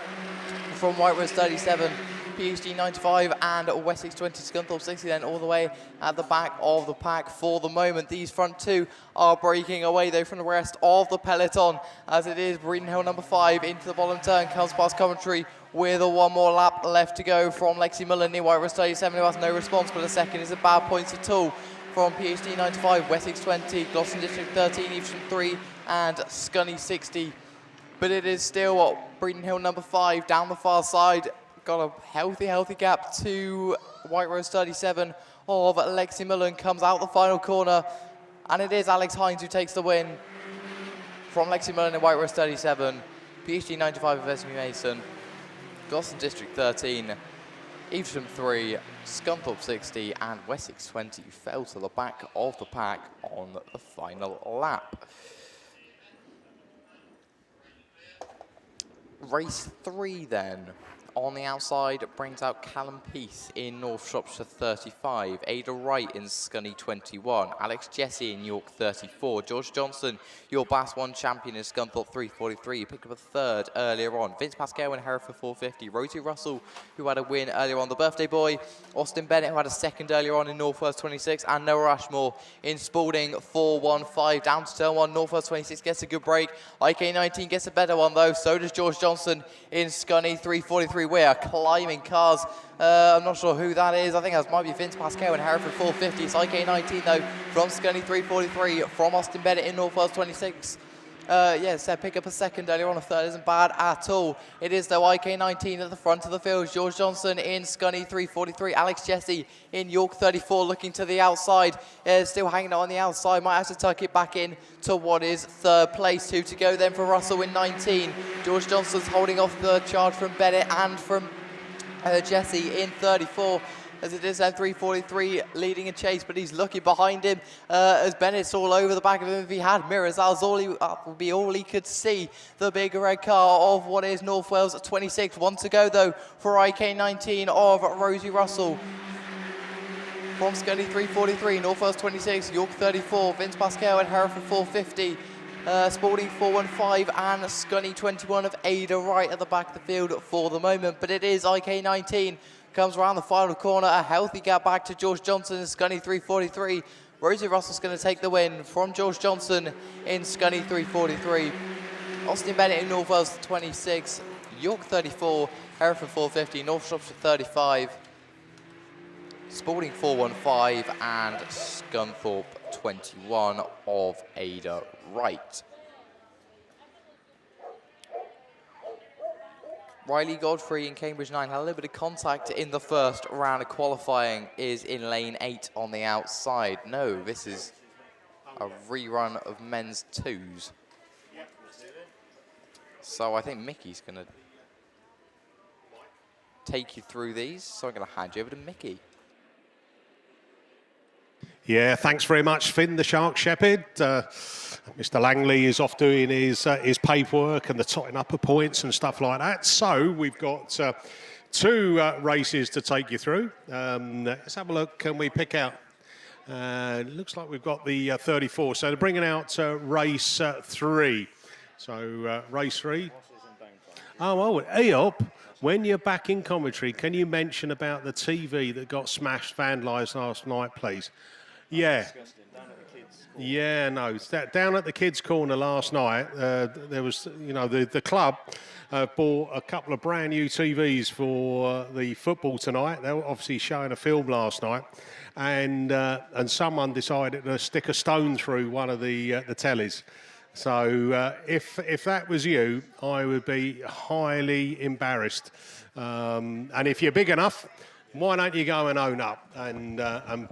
from White Rose 37. PhD 95 and Wessex 20, Scunthorpe 60 then all the way at the back of the pack for the moment. These front two are breaking away though from the rest of the peloton as it is Breeden Hill number 5 into the bottom turn, comes past commentary with a one more lap left to go from Lexi Mullen near White Rose 37 who has no response, but a second is a bad points at all from PhD 95, Wessex 20, Gloucester District 13, Evesham 3 and Scunny 60. But it is still Breeden Hill number 5 down the far side. Got a healthy gap to White Rose 37 of Lexi Mullen, comes out the final corner, and it is Alex Hines who takes the win from Lexi Mullen in White Rose 37, PhD 95 of SB Mason, Gloucester District 13, Evesham 3, Scunthorpe 60, and Wessex 20 fell to the back of the pack on the final lap. Race 3 then. On the outside, brings out Callum Peace in North Shropshire 35, Ada Wright in Scunny 21, Alex Jesse in York 34, George Johnson, your BAS 1 champion in Scunthorpe 343, picked up a third earlier on, Vince Pascal in Hereford 450, Rosie Russell, who had a win earlier on, the birthday boy, Austin Bennett, who had a second earlier on in Northwest 26, and Noah Ashmore in Spalding 415, down to turn 1, Northwest 26 gets a good break, IK19 gets a better one though, so does George Johnson in Scunny 343. We are climbing cars. I'm not sure who that is. I think that might be Vince Pascal in Hereford 450. It's IK19 though from Scunny 343 from Austin Bennett in North Wales 26. Pick up a second earlier on, a third isn't bad at all. It is though IK19 at the front of the field. George Johnson in Scunny 343. Alex Jesse in York 34 looking to the outside. Still hanging on the outside. Might have to tuck it back in to what is third place. 2 to go then for Russell in 19. George Johnson's holding off the charge from Bennett and from Jesse in 34. As it is then 343 leading a chase, but he's looking behind him as Bennett's all over the back of him. If he had mirrors, that would be all he could see. The big red car of what is North Wales at 26. 1 to go though for IK19 of Rosie Russell. From Scunny 343, North Wales 26, York 34, Vince Pascal and Hereford 450. Spalding 415 and Scunny 21 of Ada Wright at the back of the field for the moment. But it is IK19. Comes around the final corner, a healthy gap back to George Johnson in Scunny 343. Rosie Russell's going to take the win from George Johnson in Scunny 343. Austin Bennett in North Wales 26, York 34, Hereford 450, North Shropshire 35, Spalding 415 and Scunthorpe 21 of Ada Wright. Riley Godfrey in Cambridge 9 had a little bit of contact in the first round of qualifying, is in lane 8 on the outside. No, this is a rerun of men's 2s. So I think Mickey's going to take you through these. So I'm going to hand you over to Mickey. Yeah, thanks very much, Finn, the Shark Shepherd. Mr. Langley is off doing his paperwork and the totting up of points and stuff like that. So we've got 2 races to take you through. Let's have a look. Can we pick out? Looks like we've got the 34. So they're bringing out race 3. So race 3. Oh, Eop, when you're back in commentary, can you mention about the TV that got smashed, vandalised last night, please? Yeah. Yeah, no. Down at the kids' corner last night, there was, the club bought a couple of brand new TVs for the football tonight. They were obviously showing a film last night, and someone decided to stick a stone through one of the tellies. So if that was you, I would be highly embarrassed. And if you're big enough, why don't you go and own up and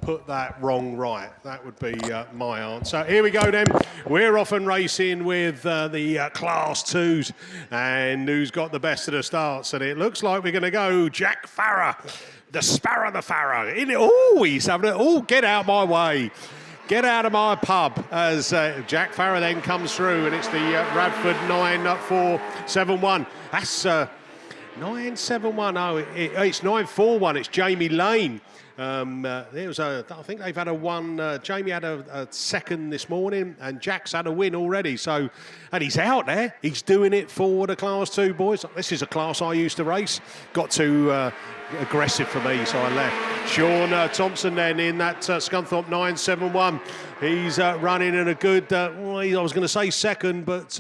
put that wrong right? That would be my answer. Here we go then. We're off and racing with the Class 2s. And who's got the best of the starts? And it looks like we're going to go Jack Farrer, the Sparrow the Farrow. He's having it. Oh, get out my way. Get out of my pub as Jack Farrer then comes through. And it's the Radford 9471. That's 971. Oh, it's 941. It's Jamie Lane. There was I think they've had a one. Jamie had a second this morning, and Jack's had a win already. So, and he's out there. He's doing it for the Class 2 boys. This is a class I used to race. Got too aggressive for me, so I left. Sean Thompson then in that Scunthorpe 971. He's running in a good, I was going to say second, but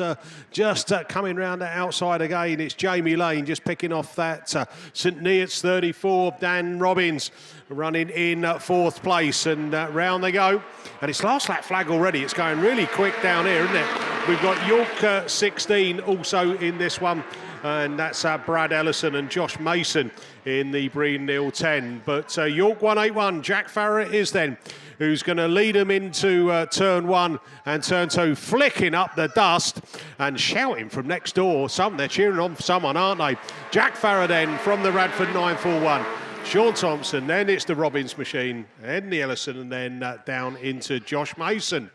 just coming round the outside again. It's Jamie Lane just picking off that St Neots 34, Dan Robbins running in fourth place, and round they go. And it's last lap flag already. It's going really quick down here, isn't it? We've got York 16 also in this one, and that's Brad Ellison and Josh Mason in the Breen Neal 10. But York 181, Jack Farrer is then, who's going to lead them into turn 1 and turn 2, flicking up the dust and shouting from next door. They're cheering on for someone, aren't they? Jack Farrer then from the Radford 941. Sean Thompson, then it's the Robbins machine, then the Ellison, and then down into Josh Mason.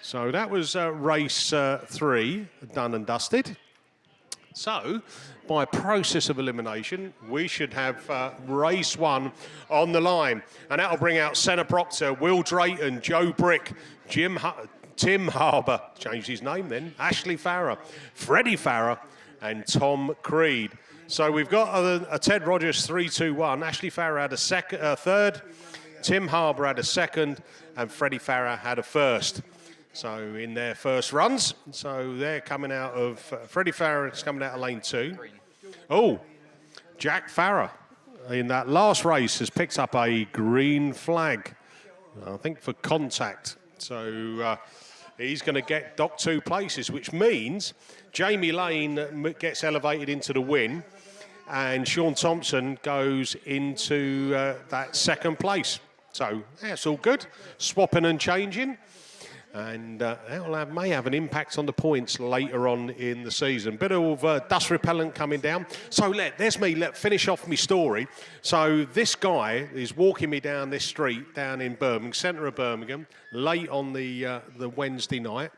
So that was race 3, done and dusted. So, by process of elimination, we should have race 1 on the line. And that'll bring out Senna Proctor, Will Drayton, Joe Brick, Tim Harbour, changed his name then, Ashley Farrer, Freddie Farrer, and Tom Creed. So we've got a Ted Rogers 3-2-1. Ashley Farrer had a third, Tim Harbour had a second, and Freddie Farrer had a first. So in their first runs, so they're coming out of, Freddie Farrer is coming out of lane 2. Oh, Jack Farrer in that last race has picked up a green flag, I think for contact. So he's going to get docked 2 places, which means Jamie Lane gets elevated into the win, and Sean Thompson goes into that second place. So that's all good, swapping and changing. And that may have an impact on the points later on in the season. Bit of dust repellent coming down. So let's finish off my story. So this guy is walking me down this street down in Birmingham, centre of Birmingham, late on the Wednesday night.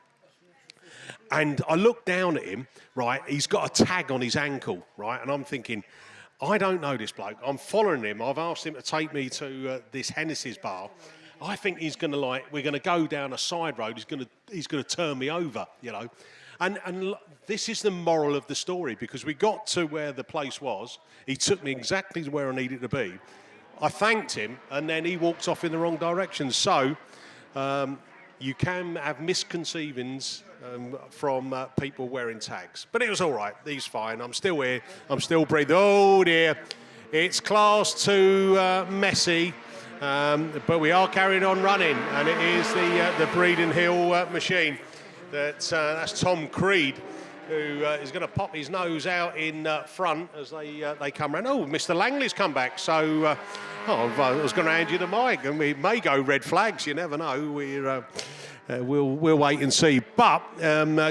And I look down at him, right, he's got a tag on his ankle, right, and I'm thinking, I don't know this bloke. I'm following him. I've asked him to take me to this Hennessy's bar. I think he's going to we're going to go down a side road. He's going to turn me over, you know. And this is the moral of the story, because we got to where the place was. He took me exactly to where I needed to be. I thanked him, and then he walked off in the wrong direction. So you can have misconceivings from people wearing tags. But it was all right. He's fine. I'm still here. I'm still breathing. Oh, dear. It's Class 2 messy. But we are carrying on running, and it is the Breeden Hill machine. That's Tom Creed, who is going to pop his nose out in front as they come round. Oh, Mr. Langley's come back, so I was going to hand you the mic, and we may go red flags. You never know. We'll wait and see. But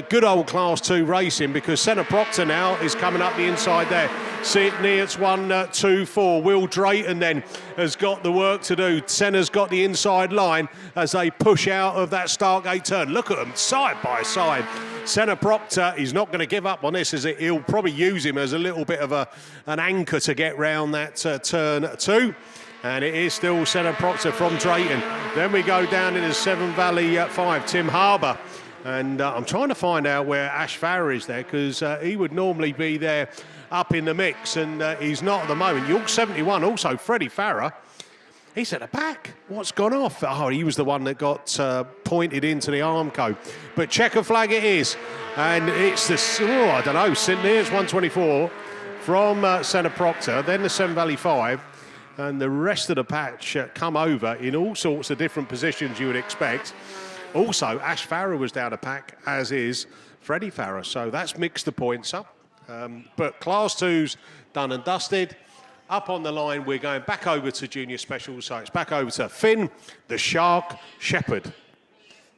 good old Class 2 racing, because Senna Proctor now is coming up the inside there. St Neots 1-2-4. Will Drayton then has got the work to do. Senna's got the inside line as they push out of that Stargate turn. Look at them side by side. Senna Proctor is not going to give up on this, as he'll probably use him as a little bit of an anchor to get round that turn 2. And it is still Senna Proctor from Drayton. Then we go down into Severn Valley 5, Tim Harbour. And I'm trying to find out where Ash Farrer is there, because he would normally be there up in the mix, and he's not at the moment. York 71 also, Freddie Farrer. He's at the back. What's gone off? Oh, he was the one that got pointed into the Armco. But checker flag it is. And it's the, I don't know, St Neots 124 from Senna Proctor, then the Severn Valley 5. And the rest of the patch come over in all sorts of different positions you would expect. Also, Ash Farrer was down a pack, as is Freddie Farrer. So that's mixed the points up. But Class 2's done and dusted. Up on the line, we're going back over to Junior Specials. So it's back over to Finn, the Shark Shepherd.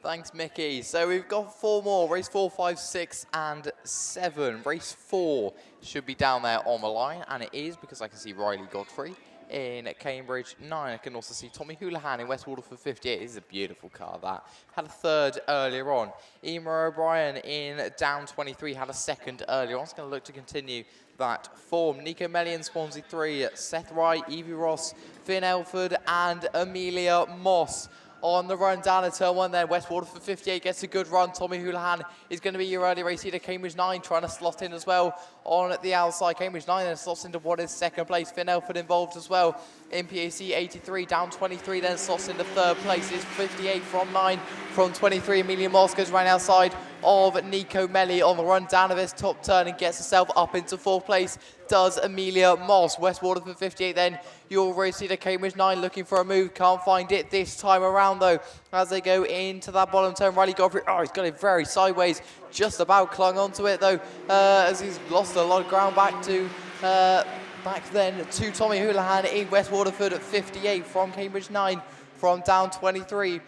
Thanks, Mickey. So we've got 4 more. Race 4, 5, 6, and 7. Race 4 should be down there on the line, and it is, because I can see Riley Godfrey in Cambridge 9. I can also see Tommy Houlihan in West Waterford 58. This is a beautiful car, that. Had a third earlier on. Emer O'Brien in down 23 had a second earlier on. It's going to look to continue that form. Nico Mellion, Swansea 3, Seth Wright, Evie Ross, Finn Elford and Amelia Moss on the run down at turn 1 then. West Waterford 58 gets a good run. Tommy Houlihan is going to be your early race leader. Cambridge 9 trying to slot in as well on the outside. Cambridge 9 then slots into what is second place. Finn Elford involved as well in PAC 83, down 23 then slots into third place. Is 58 from 9 from 23. Amelia Moss goes right outside of Nico Melli on the run down of his top turn and gets herself up into fourth place. Does Amelia Moss. West Waterford 58 then your race leader. Cambridge 9 looking for a move, can't find it this time around though as they go into that bottom turn. Riley Godfrey, he's got it very sideways, just about clung onto it though as he's lost a lot of ground back to back then to Tommy Houlihan in West Waterford at 58 from Cambridge 9 from down 23.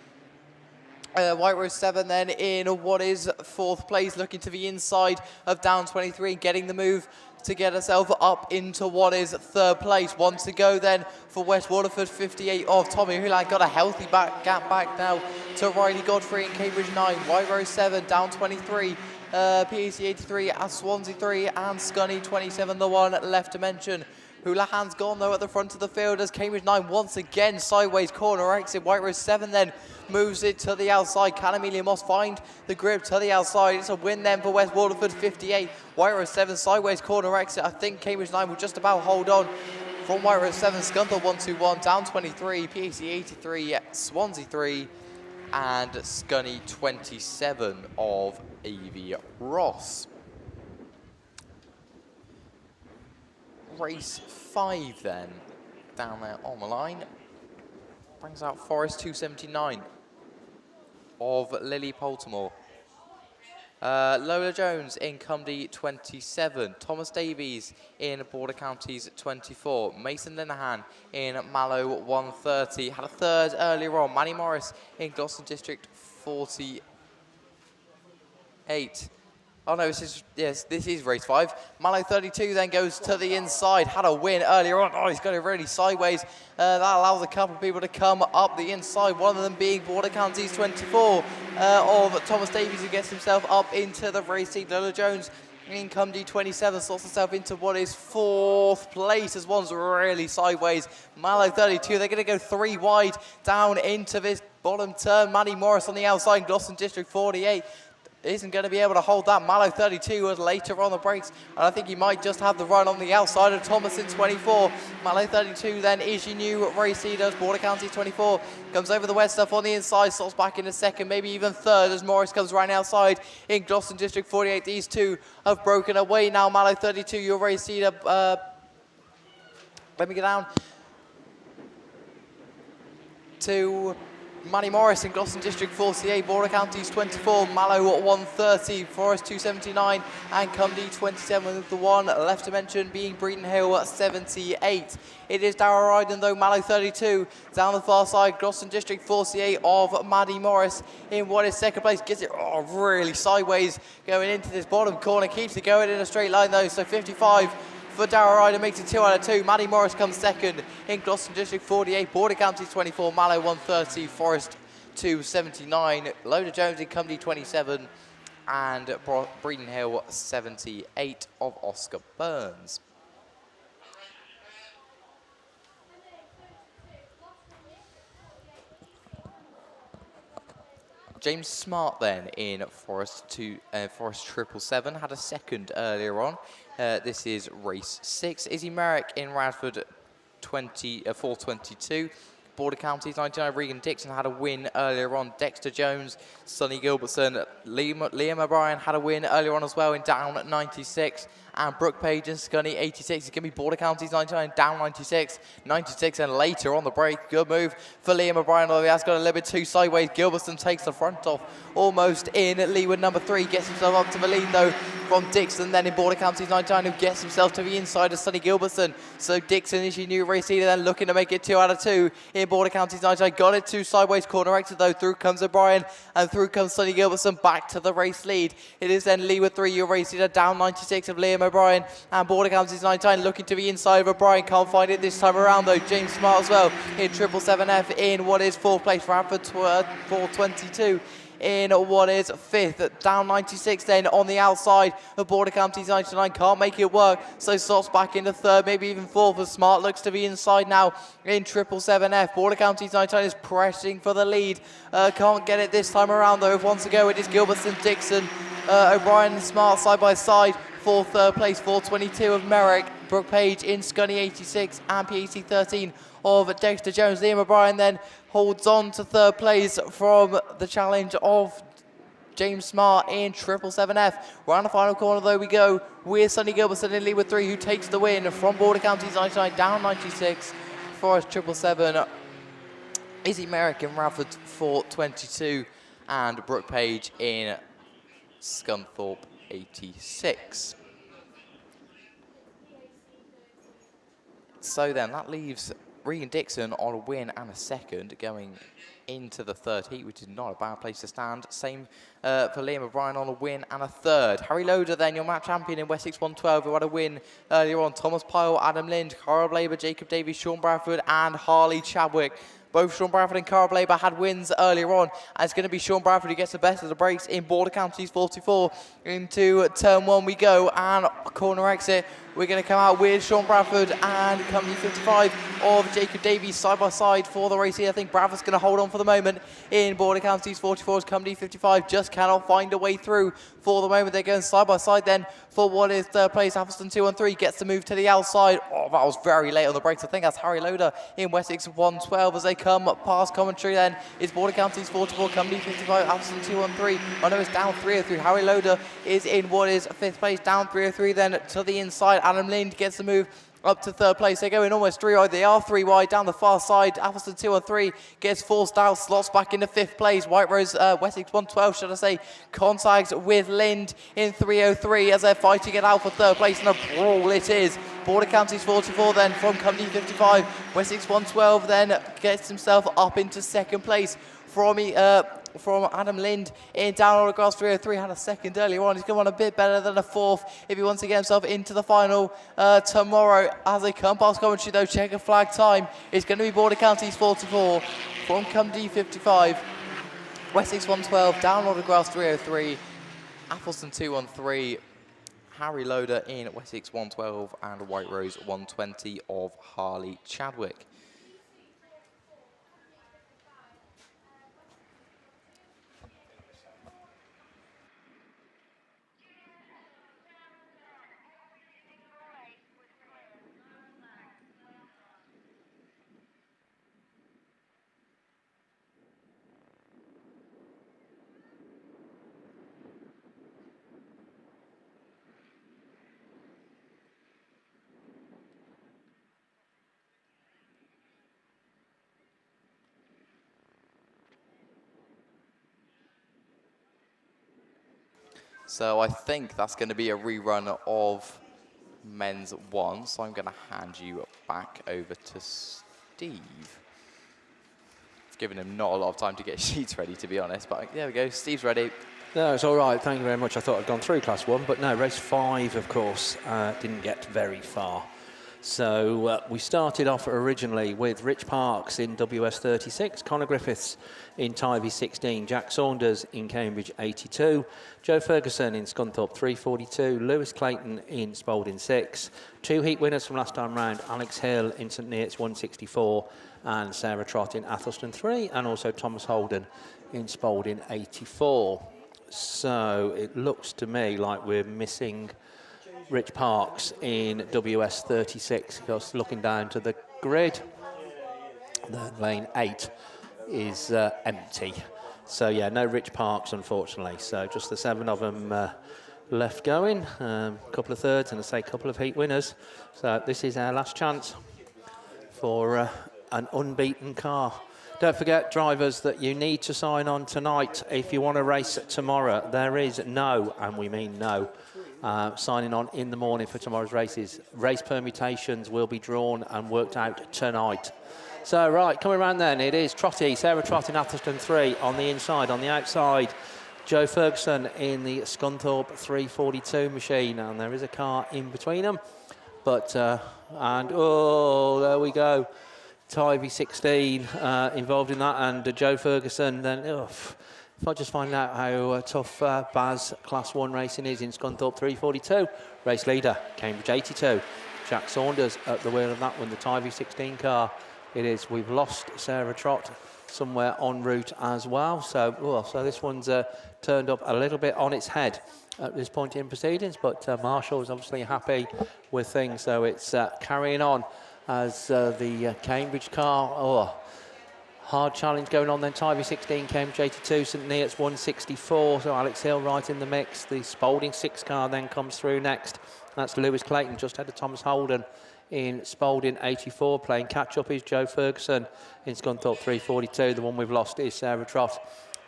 White Rose 7 then in what is fourth place, looking to the inside of down 23, getting the move to get herself up into what is third place. One to go then for West Waterford 58 of Tommy Houlihan. Got a healthy gap back now to Riley Godfrey in Cambridge 9. White Rose 7 down 23. PAC 83 at Swansea 3 and Scunny 27 the one left to mention. Houlihan's gone though at the front of the field as Cambridge 9 once again sideways corner exit. White Rose 7 then moves it to the outside. Can Amelia Moss find the grip to the outside? It's a win then for West Waterford 58. White Rose 7 sideways corner exit. I think Cambridge 9 will just about hold on from White Rose 7. Scunthorpe 1-2-1 down 23. PAC 83 Swansea 3 and Scunny 27 of Evie Ross. Race 5 then, down there on the line, brings out Forest 279 of Lily Poltimore. Lola Jones in Cumdy 27, Thomas Davies in Border Counties 24, Mason Linehan in Mallow 130, had a third earlier on, Manny Morris in Gloucester District 48. Oh no, this is race 5. Mallow 32 then goes to the inside, had a win earlier on. He's got it really sideways. That allows a couple of people to come up the inside, one of them being Border Counties 24 of Thomas Davies, who gets himself up into the racing. Lola Jones in Cumdy 27 slots herself into what is fourth place as one's really sideways. Mallow 32, they're going to go 3 wide down into this bottom turn. Manny Morris on the outside, Gloucester District 48. Isn't going to be able to hold that. Mallow 32 was later on the brakes, and I think he might just have the run on the outside of Thomas in 24. Mallow 32 then is your new race leader. Border County 24 comes over the wet stuff on the inside, slots back in a second, maybe even third as Morris comes right outside in Gloucester District 48. These two have broken away now. Mallow 32, your race leader. Let me get down to Manny Morris in Gloucester District 48, Border Counties 24, Mallow 130, Forest 279, and Cumdy 27 with the one left to mention being Breeden Hill 78. It is Darrell Ryden though, Mallow 32, down the far side, Gloucester District 48 of Maddie Morris in what is second place, gets it really sideways going into this bottom corner, keeps it going in a straight line though, so 55 for Darrell Ryder, makes it 2 out of 2. Maddie Morris comes second in Gloucester District 48, Border County 24, Mallow 130, Forest 279, Lola Jones in Cumdy 27, and Breeden Hill 78 of Oscar Burns. James Smart then in Forest 777 had a second earlier on. This is race 6. Izzy Merrick in Radford 422. Border Counties 99. Regan Dixon had a win earlier on. Dexter Jones, Sonny Gilbertson, Liam O'Brien had a win earlier on as well in down 96. And Brooke Page and Scunny 86. It's going to be Border Counties 99 down 96. 96 and later on the break. Good move for Liam O'Brien. Although he has got a little bit too sideways. Gilbertson takes the front off almost in Leeward number 3. Gets himself up to the lead though from Dixon. Then in Border Counties 99 who gets himself to the inside of Sonny Gilbertson. So Dixon is your new race leader then looking to make it 2 out of 2 in Border Counties 99. Got it to sideways corner exit though. Through comes O'Brien and through comes Sonny Gilbertson back to the race lead. It is then Leeward 3 your race leader down 96 of Liam O'Brien, and Border Counties 99 looking to be inside of O'Brien. Can't find it this time around though. James Smart as well in 777F in what is 4th place. Radford 422 in what is 5th. Down 96 then on the outside of Border Counties 99. Can't make it work, so stops back into 3rd, maybe even 4th. As Smart looks to be inside now in 777F. Border Counties 99 is pressing for the lead. Can't get it this time around though. Once ago it is Gilbertson, Dixon, O'Brien and Smart side by side for 3rd place. 422 of Merrick, Brooke Page in Scunny 86 and PAC 13 of Dexter Jones. Liam O'Brien then holds on to 3rd place from the challenge of James Smart in 777F. Round the final corner though we go with Sonny Gilbertson in lead with 3, who takes the win from Border Counties 99 down 96 for 777. Izzy Merrick in Radford 422 and Brooke Page in Scunthorpe 86. So then that leaves Regan Dixon on a win and a 2nd going into the 3rd heat, which is not a bad place to stand. Same for Liam O'Brien on a win and a 3rd. Harry Loader then, your map champion in Wessex 112, who had a win earlier on. Thomas Pyle, Adam Lind, Cara Blaber, Jacob Davies, Sean Bradford and Harley Chadwick. Both Sean Bradford and Cara Blaber had wins earlier on, and it's going to be Sean Bradford who gets the best of the breaks in Border Counties 44. Into turn 1 we go, and corner exit. We're going to come out with Sean Bradford and company 55 of Jacob Davies side by side for the race here. I think Bradford's going to hold on for the moment in Border Counties 44's company 55 just cannot find a way through for the moment. They're going side by side then for what is 3rd place. Appleton 213 gets to move to the outside. Oh, that was very late on the brakes. I think that's Harry Loader in Wessex 112 as they come past commentary then. It's Border Counties 44, company 55, Appleton 213. Oh no, it's down 303. Harry Loader is in what is 5th place, down 303 then to the inside. Adam Lind gets the move up to 3rd place. They go in almost 3 wide. They are 3 wide down the far side. Appleton 203 gets forced out, slots back into 5th place. White Rose, Wessex 112, should I say, contacts with Lind in 303 as they're fighting it out for 3rd place, and a brawl it is. Border Counties 44 then from company 55. Wessex 112 then gets himself up into 2nd place from Adam Lind in down Autograss 303. Had a 2nd earlier on. He's going on a bit better than a 4th if he wants to get himself into the final tomorrow. As they come past commentary though, checker flag time. It's going to be Border Counties 44 from company 55. Wessex 112, down Autograss 303. Appleton 213. Harry Loader in Wessex 112 and White Rose 120 of Harley Chadwick. So I think that's going to be a rerun of men's 1. So I'm going to hand you back over to Steve. It's given him not a lot of time to get sheets ready, to be honest. But there we go. Steve's ready. No, it's all right. Thank you very much. I thought I'd gone through Class 1, but no, race 5, of course, didn't get very far. So we started off originally with Rich Parks in WS36, Connor Griffiths in Tyre 16, Jack Saunders in Cambridge 82, Joe Ferguson in Scunthorpe 342, Lewis Clayton in Spalding 6, 2 heat winners from last time round, Alex Hill in St Neots 164 and Sarah Trott in Athelston 3, and also Thomas Holden in Spalding 84. So it looks to me like we're missing Rich Parks in WS36, because looking down to the grid, the lane 8 is empty. So yeah, no Rich Parks unfortunately. So just the 7 of them left going, a couple of thirds and I say a couple of heat winners. So this is our last chance for an unbeaten car. Don't forget, drivers, that you need to sign on tonight if you want to race tomorrow. There is no, and we mean no, signing on in the morning for tomorrow's races. Race permutations will be drawn and worked out tonight. So, right, coming around then, it is Trotty, Sarah Trott in Atherstone 3 on the inside. On the outside, Joe Ferguson in the Scunthorpe 342 machine, and there is a car in between them. But, and oh, there we go. Tyre 16 involved in that, and Joe Ferguson then, if I just find out how tough BAS Class 1 racing is in Scunthorpe 342. Race leader, Cambridge 82. Jack Saunders at the wheel of that one, the Tyre 16 car. It is. We've lost Sarah Trott somewhere en route as well. So, so this one's turned up a little bit on its head at this point in proceedings, but Marshall is obviously happy with things, so it's carrying on as the Cambridge car. Hard challenge going on then. Tyre 16, Cambridge 82, St Neots 164, so Alex Hill right in the mix. The Spalding 6 car then comes through next. That's Lewis Clayton just ahead of Thomas Holden in Spalding 84. Playing catch-up is Joe Ferguson in Scunthorpe 342. The one we've lost is Sarah Trott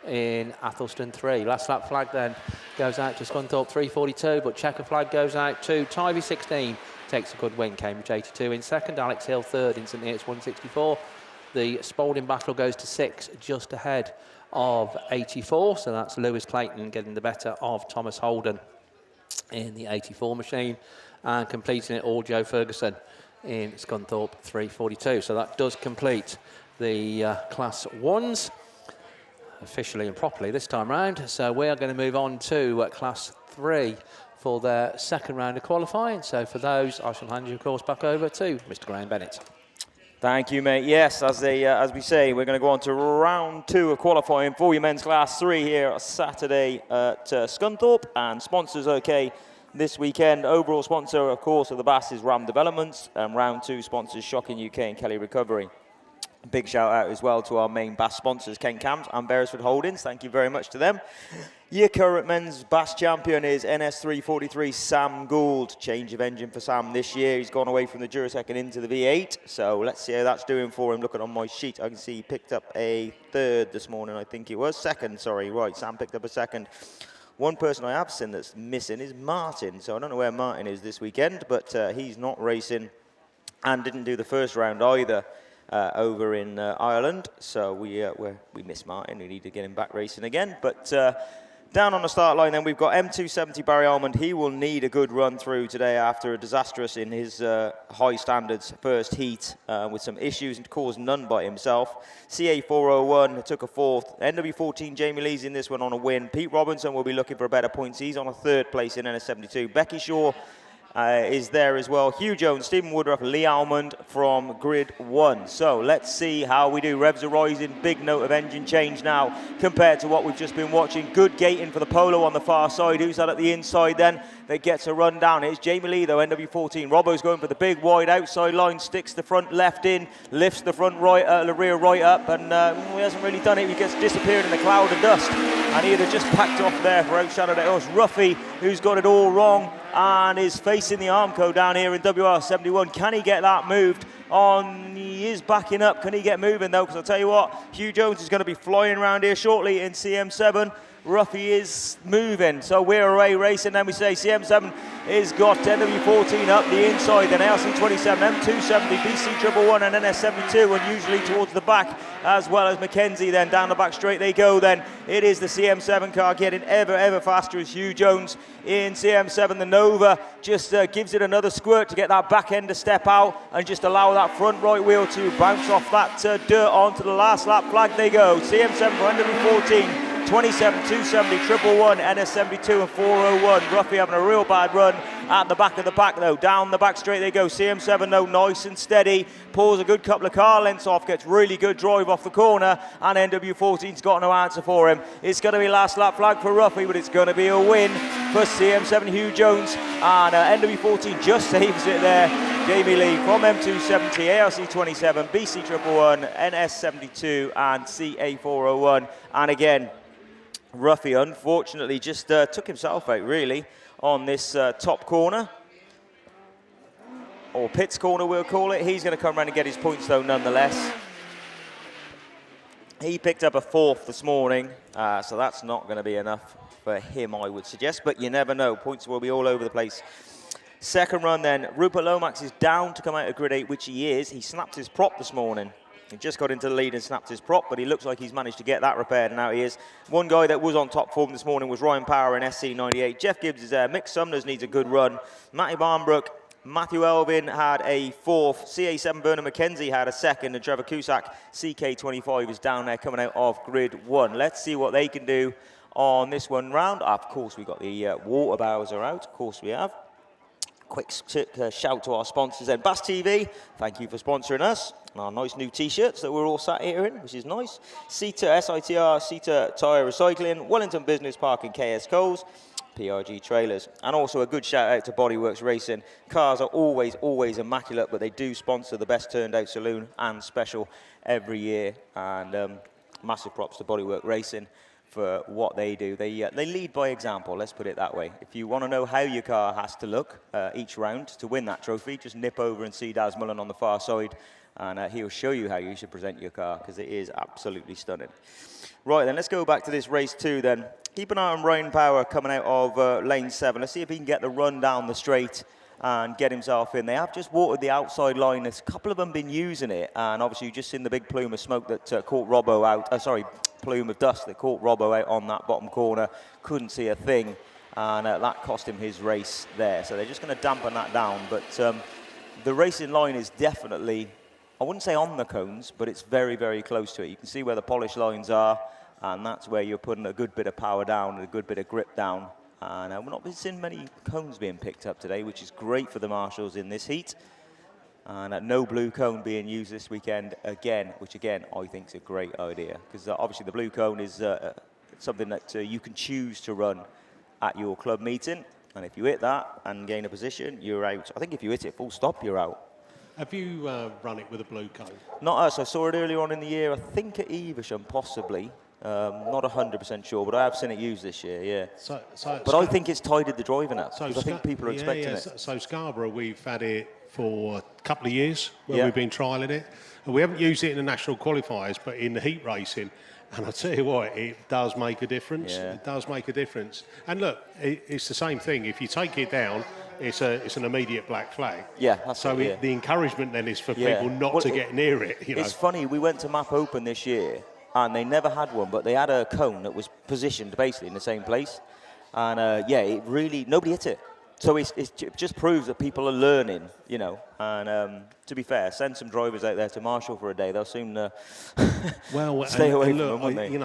in Athelston 3. Last lap flag then goes out to Scunthorpe 342, but checker flag goes out to Tyre 16. Takes a good win, Cambridge 82 in second. Alex Hill third in St Neots 164. The Spalding battle goes to 6, just ahead of 84. So that's Lewis Clayton getting the better of Thomas Holden in the 84 machine, and completing it all Joe Ferguson in Scunthorpe 342. So that does complete the Class 1s officially and properly this time round. So we are going to move on to Class 3 for their second round of qualifying. So for those, I shall hand you, of course, back over to Mr. Graham Bennett. Thank you, mate. Yes, as we say, we're going to go on to round 2 of qualifying for your men's Class 3 here Saturday at Scunthorpe, and sponsors okay this weekend. Overall sponsor, of course, of the BAS is Ram Developments, and round 2 sponsors Shocking UK and Kelly Recovery. Big shout out as well to our main BAS sponsors, Ken Cams and Beresford Holdings. Thank you very much to them. Your current men's BAS champion is NS343 Sam Gould. Change of engine for Sam this year. He's gone away from the Durasec and into the V8. So let's see how that's doing for him. Looking on my sheet, I can see he picked up a third this morning, I think it was. Second, sorry, right. Sam picked up a second. One person I have seen that's missing is Martin. So I don't know where Martin is this weekend, but he's not racing and didn't do the first round either. Over in Ireland, so we miss Martin. We need to get him back racing again. But down on the start line, then we've got M270 Barry Almond. He will need a good run through today after a disastrous in his high standards first heat with some issues and caused none by himself. CA401 took a fourth. NW14 Jamie Lee's in this one on a win. Pete Robinson will be looking for a better points. He's on a third place in NS72. Becky Shaw is there as well. Hugh Jones, Stephen Woodruff, Lee Almond from grid 1. So let's see how we do. Revs are rising. Big note of engine change now compared to what we've just been watching. Good gating for the Polo on the far side. Who's that at the inside then that gets a run down? It's Jamie Lee though, NW14. Robbo's going for the big wide outside line, sticks the front left in, lifts the front right, the rear right up, and he hasn't really done it. He gets disappeared in a cloud of dust, and he'd have just packed off there for outshadowed. It was Ruffy who's got it all wrong and is facing the Armco down here in WR71. Can he get that moved on? He is backing up. Can he get moving though? Because I'll tell you what, Hugh Jones is going to be flying around here shortly in CM7. Ruffy is moving, so we're away racing. Then we say CM7 is got NW14 up the inside, then LC27, M270, BC111 and NS72, and usually towards the back as well as Mackenzie. Then down the back straight they go. Then it is the CM7 car getting ever faster as Hugh Jones in CM7. The Nova just gives it another squirt to get that back end to step out and just allow that front right wheel to bounce off that dirt onto the last lap flag. They go. CM7 for NW14. 27, 270, 111, NS72 and 401. Ruffy having a real bad run at the back of the pack though. Down the back straight they go. CM7 though, nice and steady. Pulls a good couple of car lengths off, gets really good drive off the corner, and NW14's got no answer for him. It's going to be last lap flag for Ruffy, but it's going to be a win for CM7 Hugh Jones, and NW14 just saves it there. Jamie Lee from M270, ARC27, BC111, NS72 and CA401. And again, Ruffy unfortunately just took himself out really on this top corner, or pits corner we'll call it. He's going to come around and get his points though nonetheless. He picked up a fourth this morning, so that's not going to be enough for him, I would suggest, but you never know. Points will be all over the place. Second run then, Rupert Lomax is down to come out of grid 8, which he is. He snapped his prop this morning. He just got into the lead and snapped his prop, but he looks like he's managed to get that repaired, and now he is. One guy that was on top form this morning was Ryan Power in SC98. Jeff Gibbs is there. Mick Sumners needs a good run. Matty Barnbrook, Matthew Elvin had a 4th. CA7 Bernard McKenzie had a 2nd, and Trevor Cusack, CK25, is down there coming out of grid 1. Let's see what they can do on this one round. Of course, we've got the water bowser out. Of course we have. Quick shout to our sponsors then. BAStv, thank you for sponsoring us. And our nice new T-shirts that we're all sat here in, which is nice. SITR, SITR, Tyre Recycling, Wellington Business Park and KS Coles, PRG Trailers. And also a good shout out to Bodyworks Racing. Cars are always immaculate, but they do sponsor the best turned out saloon and special every year. And massive props to Bodyworks Racing for what they do. They lead by example, let's put it that way. If you want to know how your car has to look each round to win that trophy, just nip over and see Daz Mullen on the far side, and he'll show you how you should present your car, because it is absolutely stunning. Right then, let's go back to this race 2 then. Keep an eye on Ryan Power coming out of lane 7. Let's see if he can get the run down the straight and get himself in. They have just watered the outside line. There's a couple of them been using it, and obviously you've just seen the big plume of smoke that caught Robbo out. Plume of dust that caught Robbo out on that bottom corner. Couldn't see a thing, and that cost him his race there. So they're just going to dampen that down. But the racing line is definitely, I wouldn't say on the cones, but it's very, very close to it. You can see where the polish lines are, and that's where you're putting a good bit of power down and a good bit of grip down. And we're not seeing many cones being picked up today, which is great for the marshals in this heat. And no blue cone being used this weekend again, which again I think is a great idea, because obviously the blue cone is something that you can choose to run at your club meeting, and if you hit that and gain a position, you're out. I think if you hit it full stop, you're out. Have you run it with a blue cone? Not us. I saw it earlier on in the year. I think at Evesham, possibly. Not 100% sure, but I have seen it used this year, yeah. But I think it's tidied the driving up, because I think people are expecting it. So Scarborough, we've had it for a couple of years where we've been trialling it. And we haven't used it in the national qualifiers, but in the heat racing. And I tell you what, it does make a difference. Yeah. It does make a difference. And look, it's the same thing. If you take it down, it's an immediate black flag. Yeah, that's so it, the encouragement then is for people not to get near it. You know? It's funny, we went to Map Open this year, and they never had one, but they had a cone that was positioned basically in the same place. And it really, nobody hit it. So it just proves that people are learning, you know. And to be fair, send some drivers out there to Marshall for a day. They'll soon stay away from them, won't they? You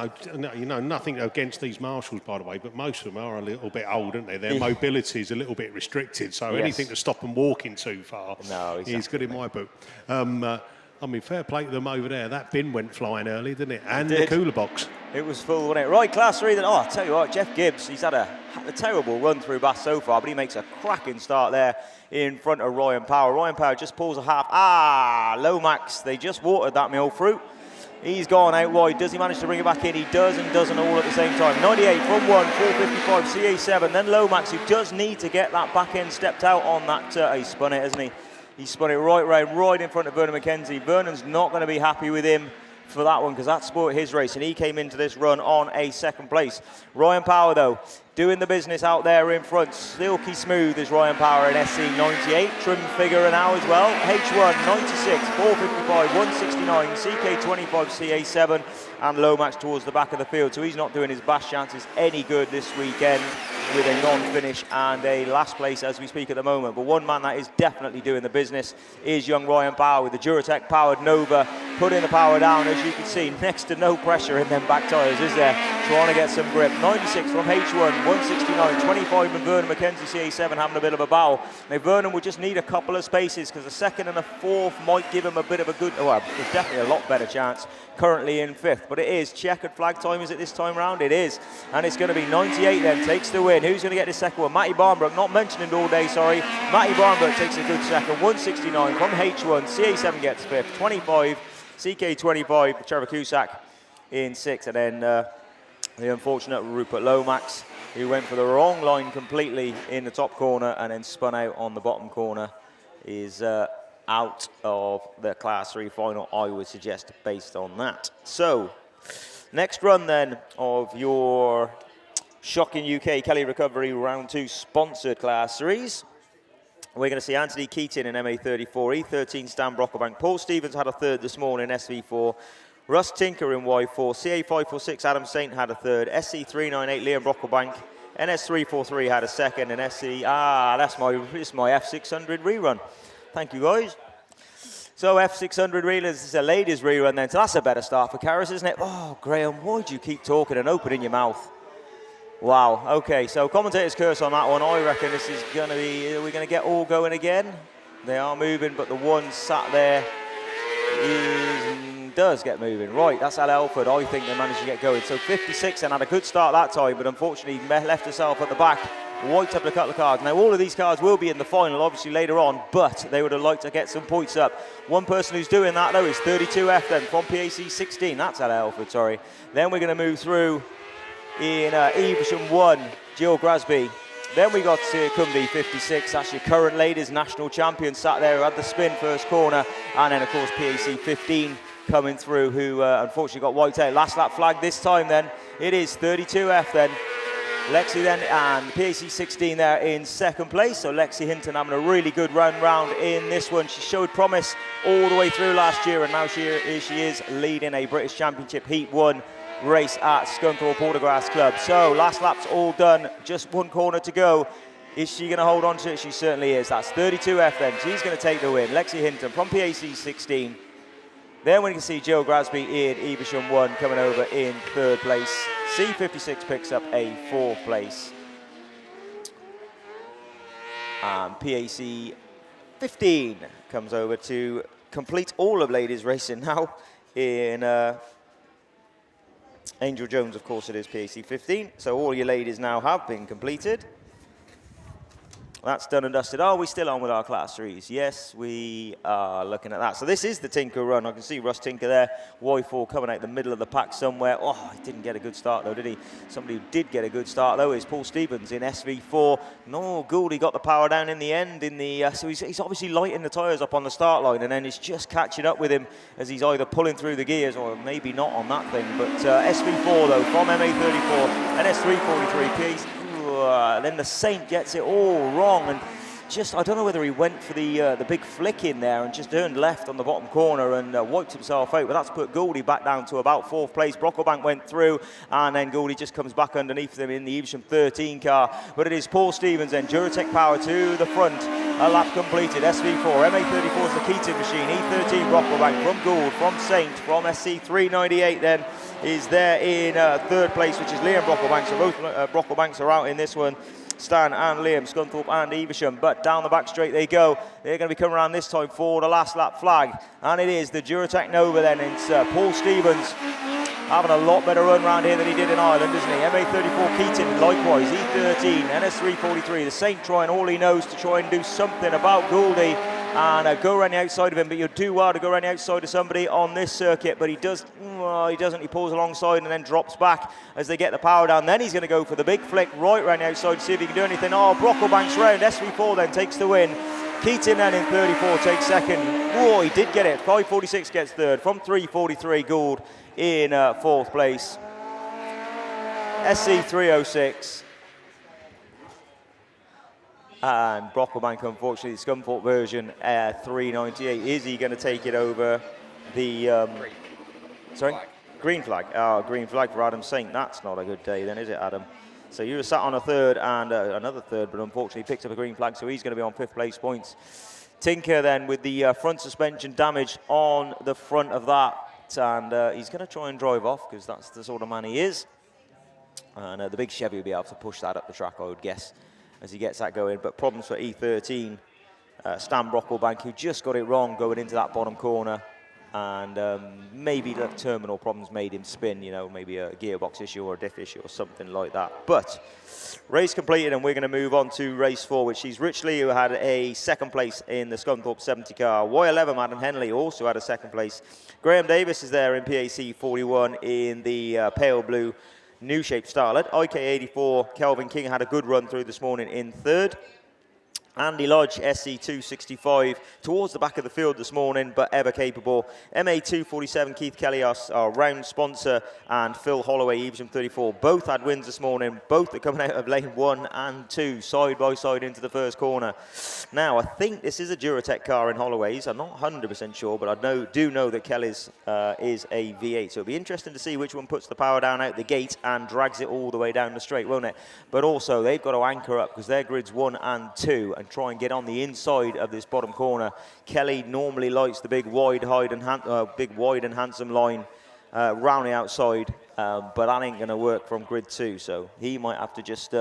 know, nothing against these marshals, by the way, but most of them are a little bit old, aren't they? Their mobility is a little bit restricted, so anything to stop them walking too far is good in my book. I mean, fair play to them over there. That bin went flying early, didn't it? And the cooler box. It was full, wasn't it? Right, Class 3 then. Oh, I'll tell you what, Jeff Gibbs, he's had a terrible run through Bass so far, but he makes a cracking start there in front of Ryan Power. Ryan Power just pulls a half. Lomax, they just watered that mill fruit. He's gone out wide. Does he manage to bring it back in? He does and doesn't all at the same time. 98 from 1, 455, CA7. Then Lomax, who does need to get that back end stepped out on that. He spun it, hasn't he? He spun it right round, right in front of Vernon McKenzie. Vernon's not going to be happy with him for that one, because that spoiled his race, and he came into this run on a 2nd place. Ryan Power, though, doing the business out there in front. Silky smooth is Ryan Power in SC98. Trim figure now as well. H1, 96, 455, 169, CK25, CA7, and Lomax towards the back of the field. So he's not doing his Bass chances any good this weekend with a non-finish and a last place as we speak at the moment. But one man that is definitely doing the business is young Ryan Power with the Duratec powered Nova, putting the power down, as you can see, next to no pressure in them back tyres, is there? Trying to get some grip. 96 from H1, 169, 25 and Vernon McKenzie, CA7, having a bit of a bow. Now Vernon would just need a couple of spaces, because the 2nd and the 4th might give him a bit of a good, well, there's definitely a lot better chance. Currently in 5th, but it is checkered flag time, is it this time round? It is, and it's going to be 98 then, takes the win. Who's going to get the 2nd one? Matty Barnbrook, not mentioned all day, sorry. Matty Barnbrook takes a good 2nd, 169 from H1, CA7 gets 5th, 25, CK25, Trevor Cusack in 6th, and then the unfortunate Rupert Lomax, who went for the wrong line completely in the top corner and then spun out on the bottom corner, is out of the Class 3 final, I would suggest, based on that. So, next run then of your Shocking UK Kelly Recovery Round 2 sponsored Class 3s we're going to see Anthony Keating in MA34, E13 Stan Brocklebank. Paul Stevens had a third this morning, SV4. Russ Tinker in Y4, CA546 Adam Saint had a third, SC398 Liam Brocklebank, NS343 had a second, and this is my F600 rerun. Thank you guys. So F600 rerun, this is a ladies rerun then, so that's a better start for Karis, isn't it? Oh, Graham, why do you keep talking and opening your mouth? Wow, okay, so commentator's curse on that one. I reckon this is going to be, we're going to get all going again. They are moving, but the one sat there does get moving. Right, that's Al Elford. I think they managed to get going. So 56 and had a good start that time, but unfortunately left herself at the back. Wiped up a couple of cards. Now all of these cards will be in the final, obviously later on, but they would have liked to get some points up. One person who's doing that though is 32F then from PAC 16. That's Al Elford, sorry. Then we're going to move through in Evesham 1, Jill Grasby. Then we got Cumby 56, that's your current ladies national champion, sat there who had the spin first corner, and then of course PAC 15 coming through, who unfortunately got wiped out. Last lap flag this time then, it is 32F then. Lexi then and PAC 16 there in second place. So Lexi Hinton having a really good round in this one. She showed promise all the way through last year, and now she is leading a British Championship Heat 1 race at Scunthorpe Autograss Club. So last lap's all done, just one corner to go. Is she going to hold on to it? She certainly is. That's 32F then. She's going to take the win. Lexi Hinton from PAC 16. Then we can see Jill Grasby in Evesham 1 coming over in third place. C56 picks up a fourth place. And PAC 15 comes over to complete all of ladies racing now in Angel Jones, of course it is PAC 15. So all your ladies now have been completed. That's done and dusted. Are we still on with our class 3s? Yes, we are looking at that. So this is the Tinker run. I can see Russ Tinker there. Y4 coming out the middle of the pack somewhere. Oh, he didn't get a good start though, did he? Somebody who did get a good start though is Paul Stevens in SV4. No, Gouldy got the power down in the end. So he's obviously lighting the tyres up on the start line, and then it's just catching up with him as he's either pulling through the gears or maybe not on that thing. But SV4 though, from MA34 and S343 keys. Then the Saint gets it all wrong, and just, I don't know whether he went for the big flick in there and just turned left on the bottom corner and wiped himself out, but that's put Gouldy back down to about fourth place. Brocklebank went through, and then Gouldy just comes back underneath them in the Evesham 13 car. But it is Paul Stevens and Duratec Power to the front. A lap completed. SV4, MA34 is the Keating machine. E13 Brocklebank from Gould, from Saint, from SC398 then is there in third place, which is Liam Brocklebank. So both Brocklebanks are out in this one. Stan and Liam, Scunthorpe and Evesham, but down the back straight they go. They're going to be coming around this time for the last lap flag, and it is the Duratec Nova then. It's Paul Stevens having a lot better run around here than he did in Ireland, isn't he? MA34 Keating, likewise, E13, NS343, the Saint trying all he knows to try and do something about Gouldy and go around the outside of him, but you do well to go around the outside of somebody on this circuit, but he doesn't, he pulls alongside and then drops back as they get the power down. Then he's going to go for the big flick right around the outside to see if he can do anything. Oh, Brocklebank's round, SV4 then takes the win. Keating then in 34 takes second. Oh, he did get it. 546 gets third from 343. Gould in fourth place. SC306. And Brocklebank, unfortunately, the Scunthorpe version, 398. Is he going to take it over the... Green flag. Oh, green flag for Adam Saint. That's not a good day then, is it, Adam? So you were sat on a third and another third, but unfortunately picked up a green flag, so he's going to be on fifth place points. Tinker then with the front suspension damage on the front of that, and he's going to try and drive off because that's the sort of man he is. And the big Chevy will be able to push that up the track, I would guess, as he gets that going. But problems for E13, Stan Brocklebank, who just got it wrong going into that bottom corner. And maybe the terminal problems made him spin, maybe a gearbox issue or a diff issue or something like that. But race completed, and we're going to move on to race 4, which is Richley, who had a second place in the Scunthorpe 70 car. Y11, Adam Henley, also had a second place. Graham Davis is there in PAC 41 in the pale blue new shape Starlet. IK84, Kelvin King had a good run through this morning in third. Andy Lodge, SC265, towards the back of the field this morning, but ever capable. MA247, Keith Kelly, our round sponsor, and Phil Holloway, Evesham 34, both had wins this morning. Both are coming out of lane 1 and 2, side by side into the first corner. Now, I think this is a Duratec car in Holloway's. I'm not 100% sure, but I do know that Kelly's is a V8. So it'll be interesting to see which one puts the power down out the gate and drags it all the way down the straight, won't it? But also, they've got to anchor up because their grids 1 and 2, and try and get on the inside of this bottom corner. Kelly normally likes the big wide and handsome line round the outside, but that ain't going to work from grid 2, so he might have to just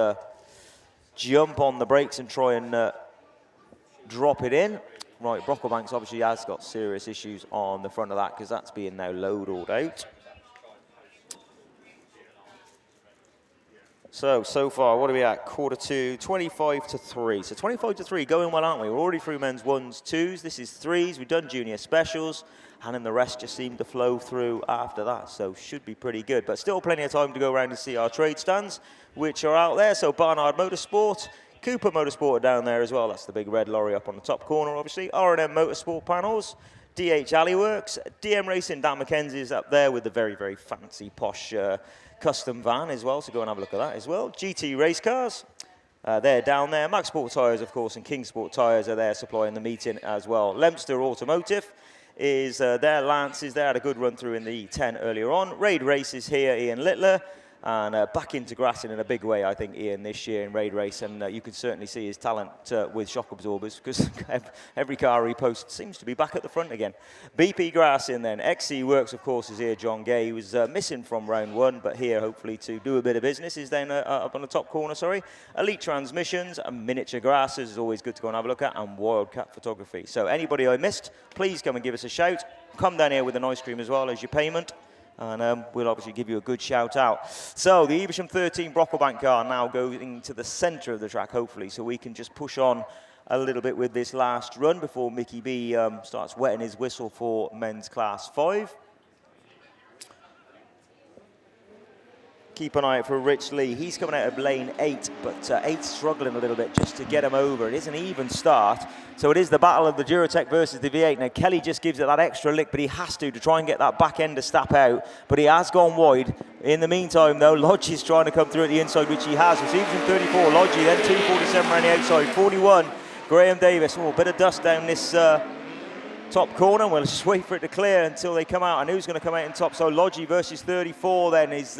jump on the brakes and try and drop it in. Right, Brocklebanks obviously has got serious issues on the front of that because that's being now load-alled out. So far, what are we at? Quarter two, 25-3. So 25-3, going well, aren't we? We're already through men's 1s, 2s. This is 3s. We've done junior specials, and then the rest just seem to flow through after that. So should be pretty good. But still plenty of time to go around and see our trade stands, which are out there. So Barnard Motorsport, Cooper Motorsport are down there as well. That's the big red lorry up on the top corner, obviously. R&M Motorsport panels, DH Alleyworks, DM Racing, Dan McKenzie's up there with the very, very fancy, posh custom van as well, so go and have a look at that as well. GT Race Cars, they're down there. Max Sport Tyres, of course, and King Sport Tyres are there supplying the meeting as well. Leinster Automotive is there. Lance is there, had a good run through in the 10 earlier on. Raid Race is here, Ian Littler. And back into grassing in a big way, I think, Ian, this year in Raid Race. And you can certainly see his talent with shock absorbers because every car he posts seems to be back at the front again. BP Grassing then. XC Works, of course, is here. John Gay, he was missing from round 1, but here, hopefully, to do a bit of business, is then up on the top corner, sorry. Elite Transmissions, and Miniature Grasses is always good to go and have a look at, and Wildcat Photography. So anybody I missed, please come and give us a shout. Come down here with an ice cream as well as your payment. And we'll obviously give you a good shout out. So the Evesham 13 Brocklebank car now going to the centre of the track, hopefully, so we can just push on a little bit with this last run before Mickey B starts wetting his whistle for men's class 5. Keep an eye out for Rich Lee. He's coming out of lane 8, but 8's struggling a little bit just to get him over. It is an even start, so it is the battle of the Duratec versus the V8. Now, Kelly just gives it that extra lick, but he has to try and get that back end to step out, but he has gone wide. In the meantime, though, Lodge is trying to come through at the inside, which he has. Receives in 34, Lodge, then 247 around the outside, 41, Graham Davis. Oh, a bit of dust down this top corner. We'll just wait for it to clear until they come out. And who's going to come out in top? So Lodgy versus 34 then is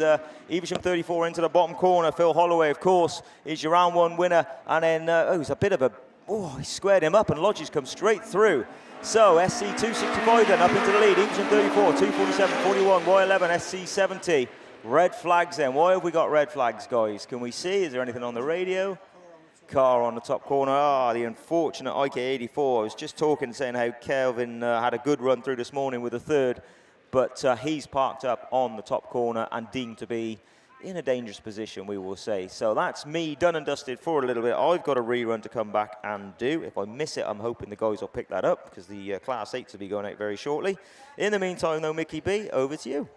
Evesham 34 into the bottom corner. Phil Holloway, of course, is your round 1 winner. And then, it's a bit of a, he squared him up and Lodgy's come straight through. So SC 265 then up into the lead. Evesham 34, 247, 41, Y11, SC 70. Red flags then. Why have we got red flags, guys? Can we see? Is there anything on the radio? Car on the top corner. The unfortunate IK84. I was just talking, saying how Kelvin had a good run through this morning with a third, but he's parked up on the top corner and deemed to be in a dangerous position, we will say. So that's me done and dusted for a little bit. I've got a rerun to come back and do. If I miss it, I'm hoping the guys will pick that up because the Class 8s will be going out very shortly. In the meantime, though, Mickey B, over to you.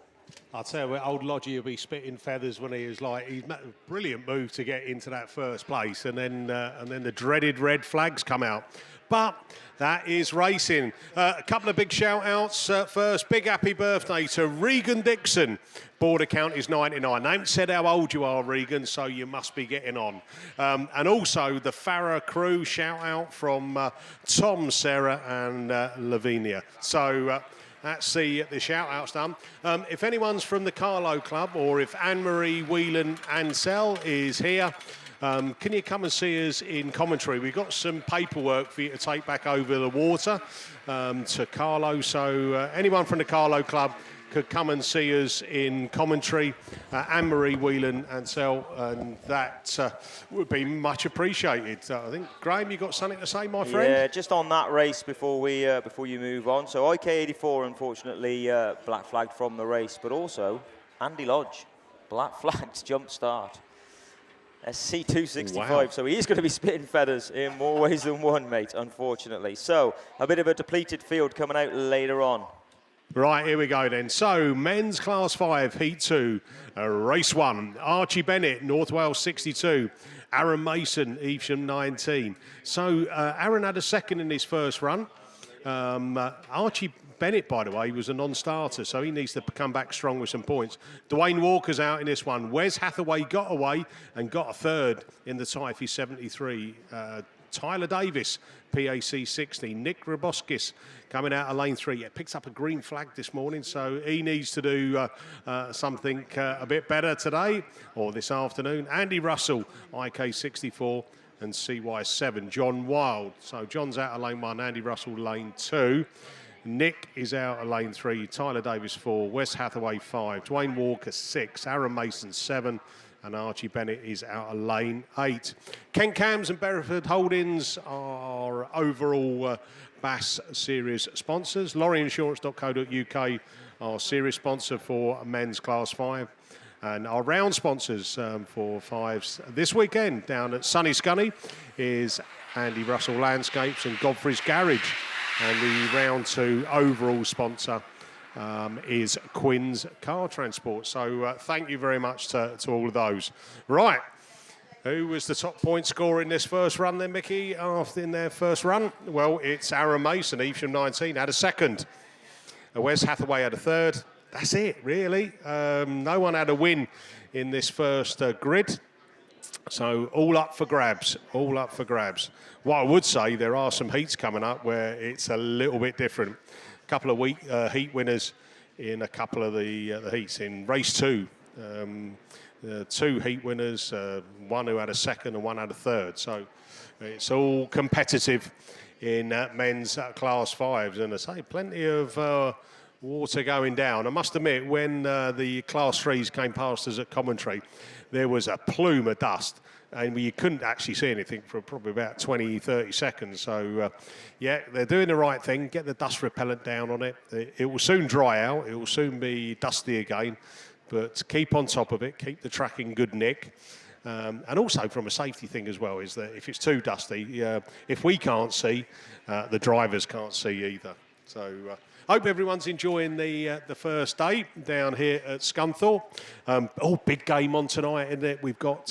I'll tell you what, old Lodgy will be spitting feathers when he's made a brilliant move to get into that first place, and then the dreaded red flags come out. But that is racing. A couple of big shout-outs. First, big happy birthday to Regan Dixon. Border count is 99. They haven't said how old you are, Regan, so you must be getting on. And also the Farah crew, shout-out from Tom, Sarah and Lavinia. So... that's the shout-outs done. If anyone's from the Carlo Club or if Anne-Marie Whelan Ansell is here, can you come and see us in commentary? We've got some paperwork for you to take back over the water to Carlo. So anyone from the Carlo Club could come and see us in commentary, Anne-Marie Whelan Ansell, and that would be much appreciated. I think, Graham, you got something to say, my friend? Yeah, just on that race before you move on. So IK84, unfortunately, black flagged from the race, but also Andy Lodge, black flagged jump start. SC265, wow. So he is going to be spitting feathers in more ways than one, mate, unfortunately. So a bit of a depleted field coming out later on. Right, here we go then. So, men's Class 5, Heat 2, Race 1. Archie Bennett, North Wales 62. Aaron Mason, Evesham 19. So Aaron had a second in his first run. Archie Bennett, by the way, was a non-starter, so he needs to come back strong with some points. Dwayne Walker's out in this one. Wes Hathaway got away and got a third in the Tyre 73. Tyler Davis, PAC 60. Nick Roboskis coming out of lane 3. Yeah, picks up a green flag this morning, so he needs to do something a bit better today or this afternoon. Andy Russell, IK 64. And CY7, John Wild. So John's out of lane 1, Andy Russell lane 2. Nick is out of lane 3, Tyler Davis 4, Wes Hathaway 5, Dwayne Walker 6, Aaron Mason 7, and Archie Bennett is out of lane 8. Kent Cams and Bereford Holdings are overall BAS series sponsors. Lorryinsurance.co.uk are series sponsor for men's class 5. And our round sponsors for 5s this weekend down at sunny Scunny is Andy Russell Landscapes and Godfrey's Garage. And the round 2 overall sponsor is Quinn's Car Transport. So thank you very much to all of those. Right, who was the top point scorer in this first run then, Mickey, in their first run? Well, it's Aaron Mason, Evesham 19, had a second. Wes Hathaway had a third. That's it, really. No one had a win in this first grid. So all up for grabs, all up for grabs. What I would say, there are some heats coming up where it's a little bit different. A couple of heat winners in a couple of the heats. In race 2, 2 heat winners, one who had a second and one had a third. So it's all competitive in men's class 5s. And I say, plenty of water going down. I must admit, when the class 3s came past us at commentary, there was a plume of dust and you couldn't actually see anything for probably about 20, 30 seconds. So, yeah, they're doing the right thing. Get the dust repellent down on it. It will soon dry out. It will soon be dusty again. But keep on top of it. Keep the track in good nick. And also from a safety thing as well, is that if it's too dusty, if we can't see, the drivers can't see either. So hope everyone's enjoying the first day down here at Scunthorpe. Big game on tonight, isn't it? We've got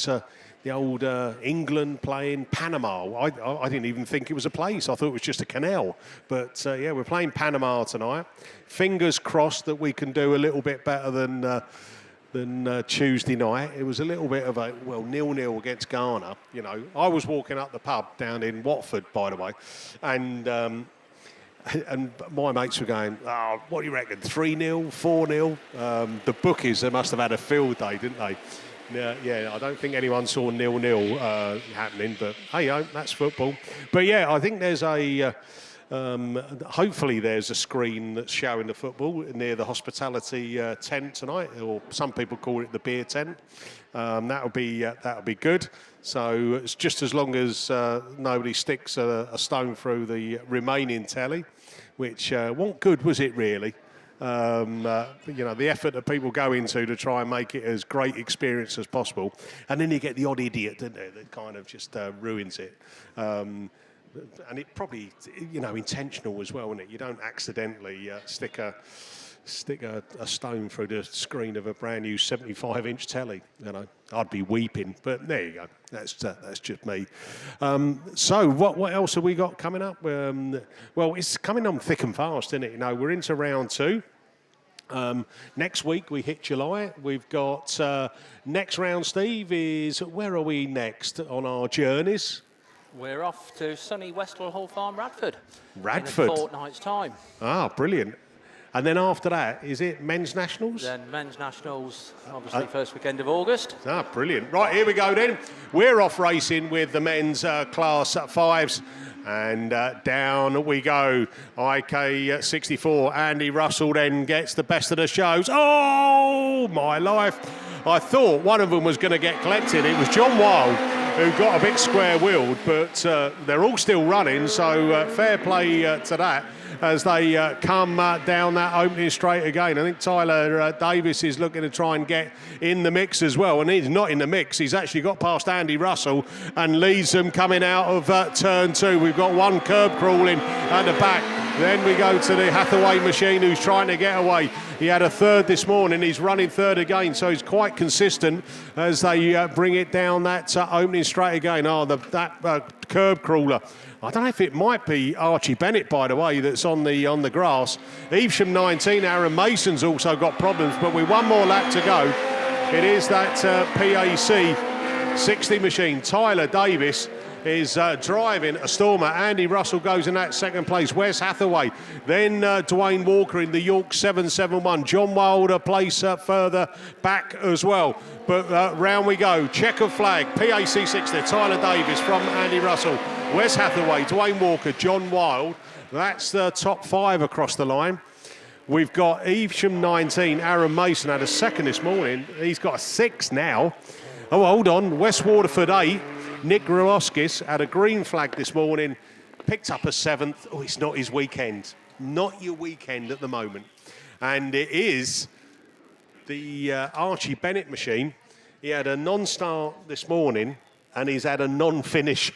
the old England playing Panama. I didn't even think it was a place. I thought it was just a canal. But yeah, we're playing Panama tonight. Fingers crossed that we can do a little bit better than Tuesday night. It was a little bit of a 0-0 against Ghana. You know, I was walking up the pub down in Watford, by the way, and my mates were going, "Oh, what do you reckon? 3-0, 4-0?" The bookies, they must have had a field day, didn't they? Yeah, I don't think anyone saw 0-0 happening, but hey, that's football. But yeah, I think there's hopefully there's a screen that's showing the football near the hospitality tent tonight, or some people call it the beer tent. That'll be good. So it's just as long as nobody sticks a stone through the remaining telly, which wasn't good, was it really? The effort that people go into to try and make it as great experience as possible, and then you get the odd idiot, don't they, that kind of just ruins it. And it probably, intentional as well, isn't it? You don't accidentally stick a stone through the screen of a brand new 75-inch telly. I'd be weeping. But there you go. That's just me. So what else have we got coming up? Well, it's coming on thick and fast, isn't it? We're into round 2. Next week we hit July. We've got next round, Steve, is where are we next on our journeys? We're off to sunny Westwell Hall Farm, Radford. Radford. In a fortnight's time. Ah, brilliant. And then after that, is it men's nationals? Then men's nationals, obviously first weekend of August. Ah, brilliant. Right, here we go then. We're off racing with the men's class 5s. And down we go. IK 64. Andy Russell then gets the best of the shows. Oh, my life. I thought one of them was going to get collected. It was John Wild who got a bit square-wheeled, but they're all still running, so fair play to that as they come down that opening straight again. I think Tyler Davis is looking to try and get in the mix as well, and he's not in the mix. He's actually got past Andy Russell and leads them coming out of turn 2. We've got one curb crawling at the back. Then we go to the Hathaway machine, who's trying to get away. He had a third this morning. He's running third again, so he's quite consistent as they bring it down that opening straight again. Oh, that curb crawler. I don't know if it might be Archie Bennett, by the way, that's on the grass. Evesham 19, Aaron Mason's also got problems, but with one more lap to go, it is that PAC 60 machine. Tyler Davis is driving a stormer. Andy Russell goes in that second place. Wes Hathaway. Then Dwayne Walker in the York 771. John Wilder place further back as well. But round we go. Checker flag. PAC 60. Tyler Davis from Andy Russell. Wes Hathaway, Dwayne Walker, John Wild. That's the top 5 across the line. We've got Evesham 19. Aaron Mason had a second this morning. He's got a 6 now. Oh, hold on. West Waterford 8. Nick Gruoskis had a green flag this morning, picked up a 7th. Oh, it's not his weekend. Not your weekend at the moment. And it is the Archie Bennett machine. He had a non-start this morning and he's had a non-finish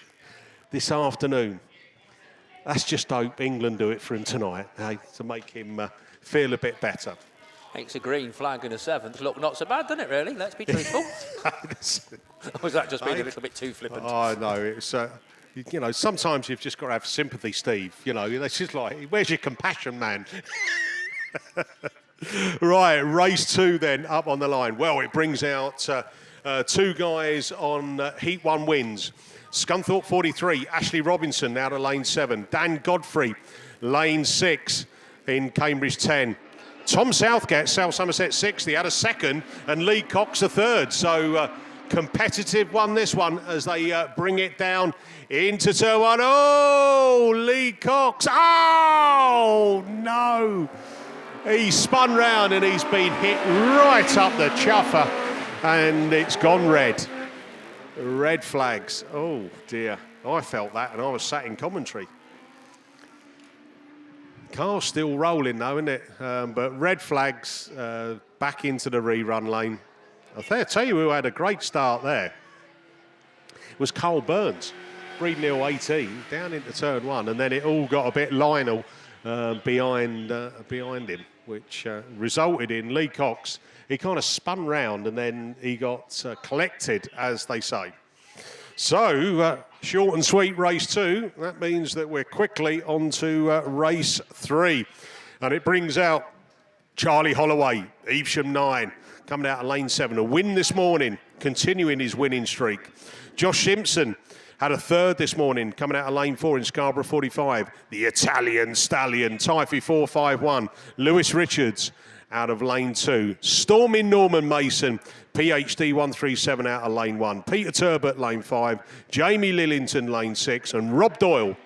this afternoon. Let's just hope England do it for him tonight, to make him feel a bit better. Makes a green flag and a 7th look not so bad, doesn't it, really? Let's be truthful. Or was that just being a little bit too flippant? Oh, no, it's, you know, sometimes you've just got to have sympathy, Steve. You know, it's just like, where's your compassion, man? Right, race 2 then, up on the line. Well, it brings out 2 guys on Heat 1 wins. Scunthorpe 43, Ashley Robinson out of lane 7. Dan Godfrey, lane 6 in Cambridge 10. Tom Southgate, South Somerset 60, had a second, and Lee Cox a third. So competitive one, this one, as they bring it down into turn 1. Oh, Lee Cox. Oh, no. He spun round and he's been hit right up the chuffer, and it's gone red. Red flags. Oh, dear. I felt that, and I was sat in commentary. Car's still rolling though, isn't it? But red flags back into the rerun lane. I'll tell you who had a great start there. It was Carl Burns, Breed Nil 18, down into turn 1, and then it all got a bit Lionel behind him, which resulted in Lee Cox. He kind of spun round and then he got collected, as they say. So, short and sweet race 2. That means that we're quickly on to race 3. And it brings out Charlie Holloway, Evesham 9, coming out of lane 7. A win this morning, continuing his winning streak. Josh Simpson had a third this morning, coming out of lane 4 in Scarborough 45. The Italian Stallion, Typhy 451. Lewis Richards out of lane 2. Stormy Norman Mason, PhD 137 out of lane 1. Peter Turbot, lane 5. Jamie Lillington, lane 6. And Rob Doyle,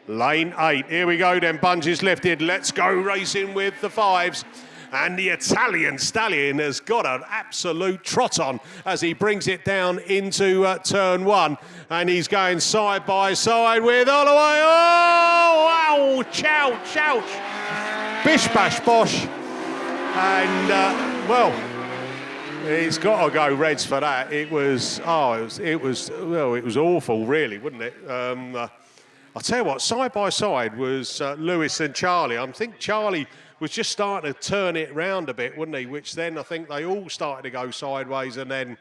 lane 8. Here we go then, bungees lifted. Let's go racing with the 5s. And the Italian Stallion has got an absolute trot on as he brings it down into turn 1. And he's going side by side with Holloway. Oh, wow, chouch. Bish, bash, bosh. And, well, it's got to go reds for that. It was awful, really, wasn't it? I'll tell you what, side by side was Lewis and Charlie. I think Charlie was just starting to turn it round a bit, wasn't he? Which then I think they all started to go sideways, and then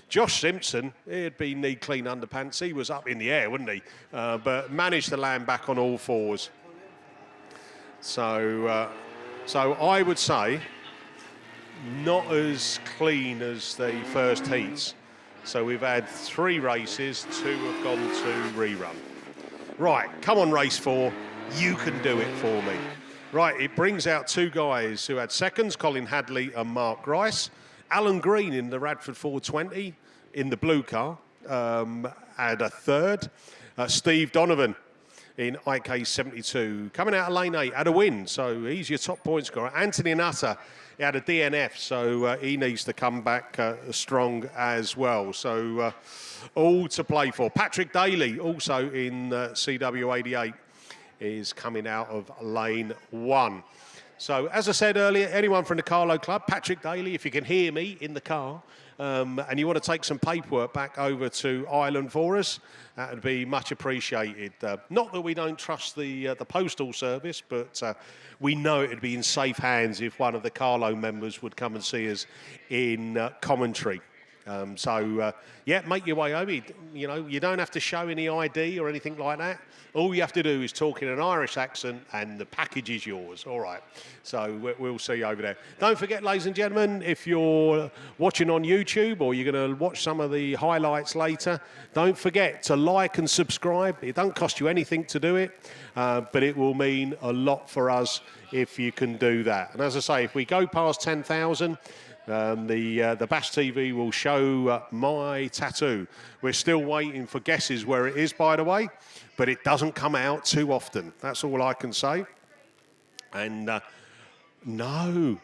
Josh Simpson, he'd been knee clean underpants. He was up in the air, wasn't he? But managed to land back on all 4s. So I would say not as clean as the first heats. So we've had 3 races, 2 have gone to rerun. Right, come on race 4, you can do it for me. Right, it brings out 2 guys who had seconds, Colin Hadley and Mark Grice. Alan Green in the Radford 420 in the blue car had a third. Steve Donovan in IK 72, coming out of lane 8, had a win, so he's your top point scorer. Anthony Nutter, he had a DNF, so he needs to come back strong as well. So all to play for. Patrick Daly, also in CW 88, is coming out of lane 1. So, as I said earlier, anyone from the Carlo Club, Patrick Daly, if you can hear me in the car, and you want to take some paperwork back over to Ireland for us, that would be much appreciated. Not that we don't trust the postal service, but we know it would be in safe hands if one of the Carlo members would come and see us in commentary. Yeah, make your way over. You know, you don't have to show any ID or anything like that. All you have to do is talk in an Irish accent and the package is yours. All right. So we'll see you over there. Don't forget, ladies and gentlemen, if you're watching on YouTube or you're going to watch some of the highlights later, don't forget to like and subscribe. It don't cost you anything to do it, but it will mean a lot for us if you can do that. And as I say, if we go past 10,000, the BAStv will show my tattoo. We're still waiting for guesses where it is, by the way, but it doesn't come out too often. That's all I can say. And no.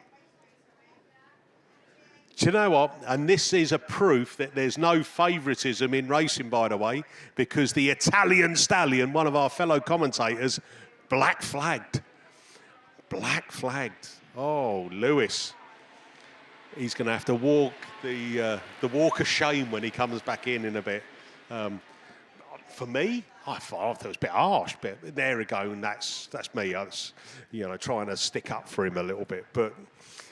Do you know what? And this is a proof that there's no favouritism in racing, by the way, because the Italian stallion, one of our fellow commentators, black flagged. Black flagged. Oh, Lewis. He's going to have to walk the walk of shame when he comes back in a bit. For me, I thought it was a bit harsh, but there we go, and that's me. I was, trying to stick up for him a little bit. But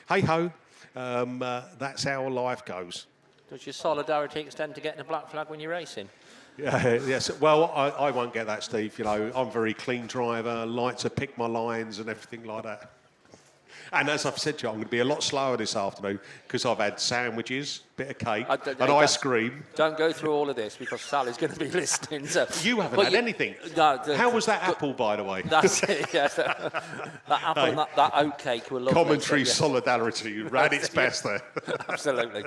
hey ho, that's how life goes. Does your solidarity extend to getting a black flag when you're racing? Yes. Well, I won't get that, Steve. I'm a very clean driver. Like to pick my lines and everything like that. And as I've said to you, I'm going to be a lot slower this afternoon because I've had sandwiches, bit of cake, and ice cream. Don't go through all of this because Sally's going to be listening. So. You haven't had anything. No, how was that apple, by the way? That's it, yes. That apple and that oat cake were lovely. Commentary solidarity ran its best there. Absolutely.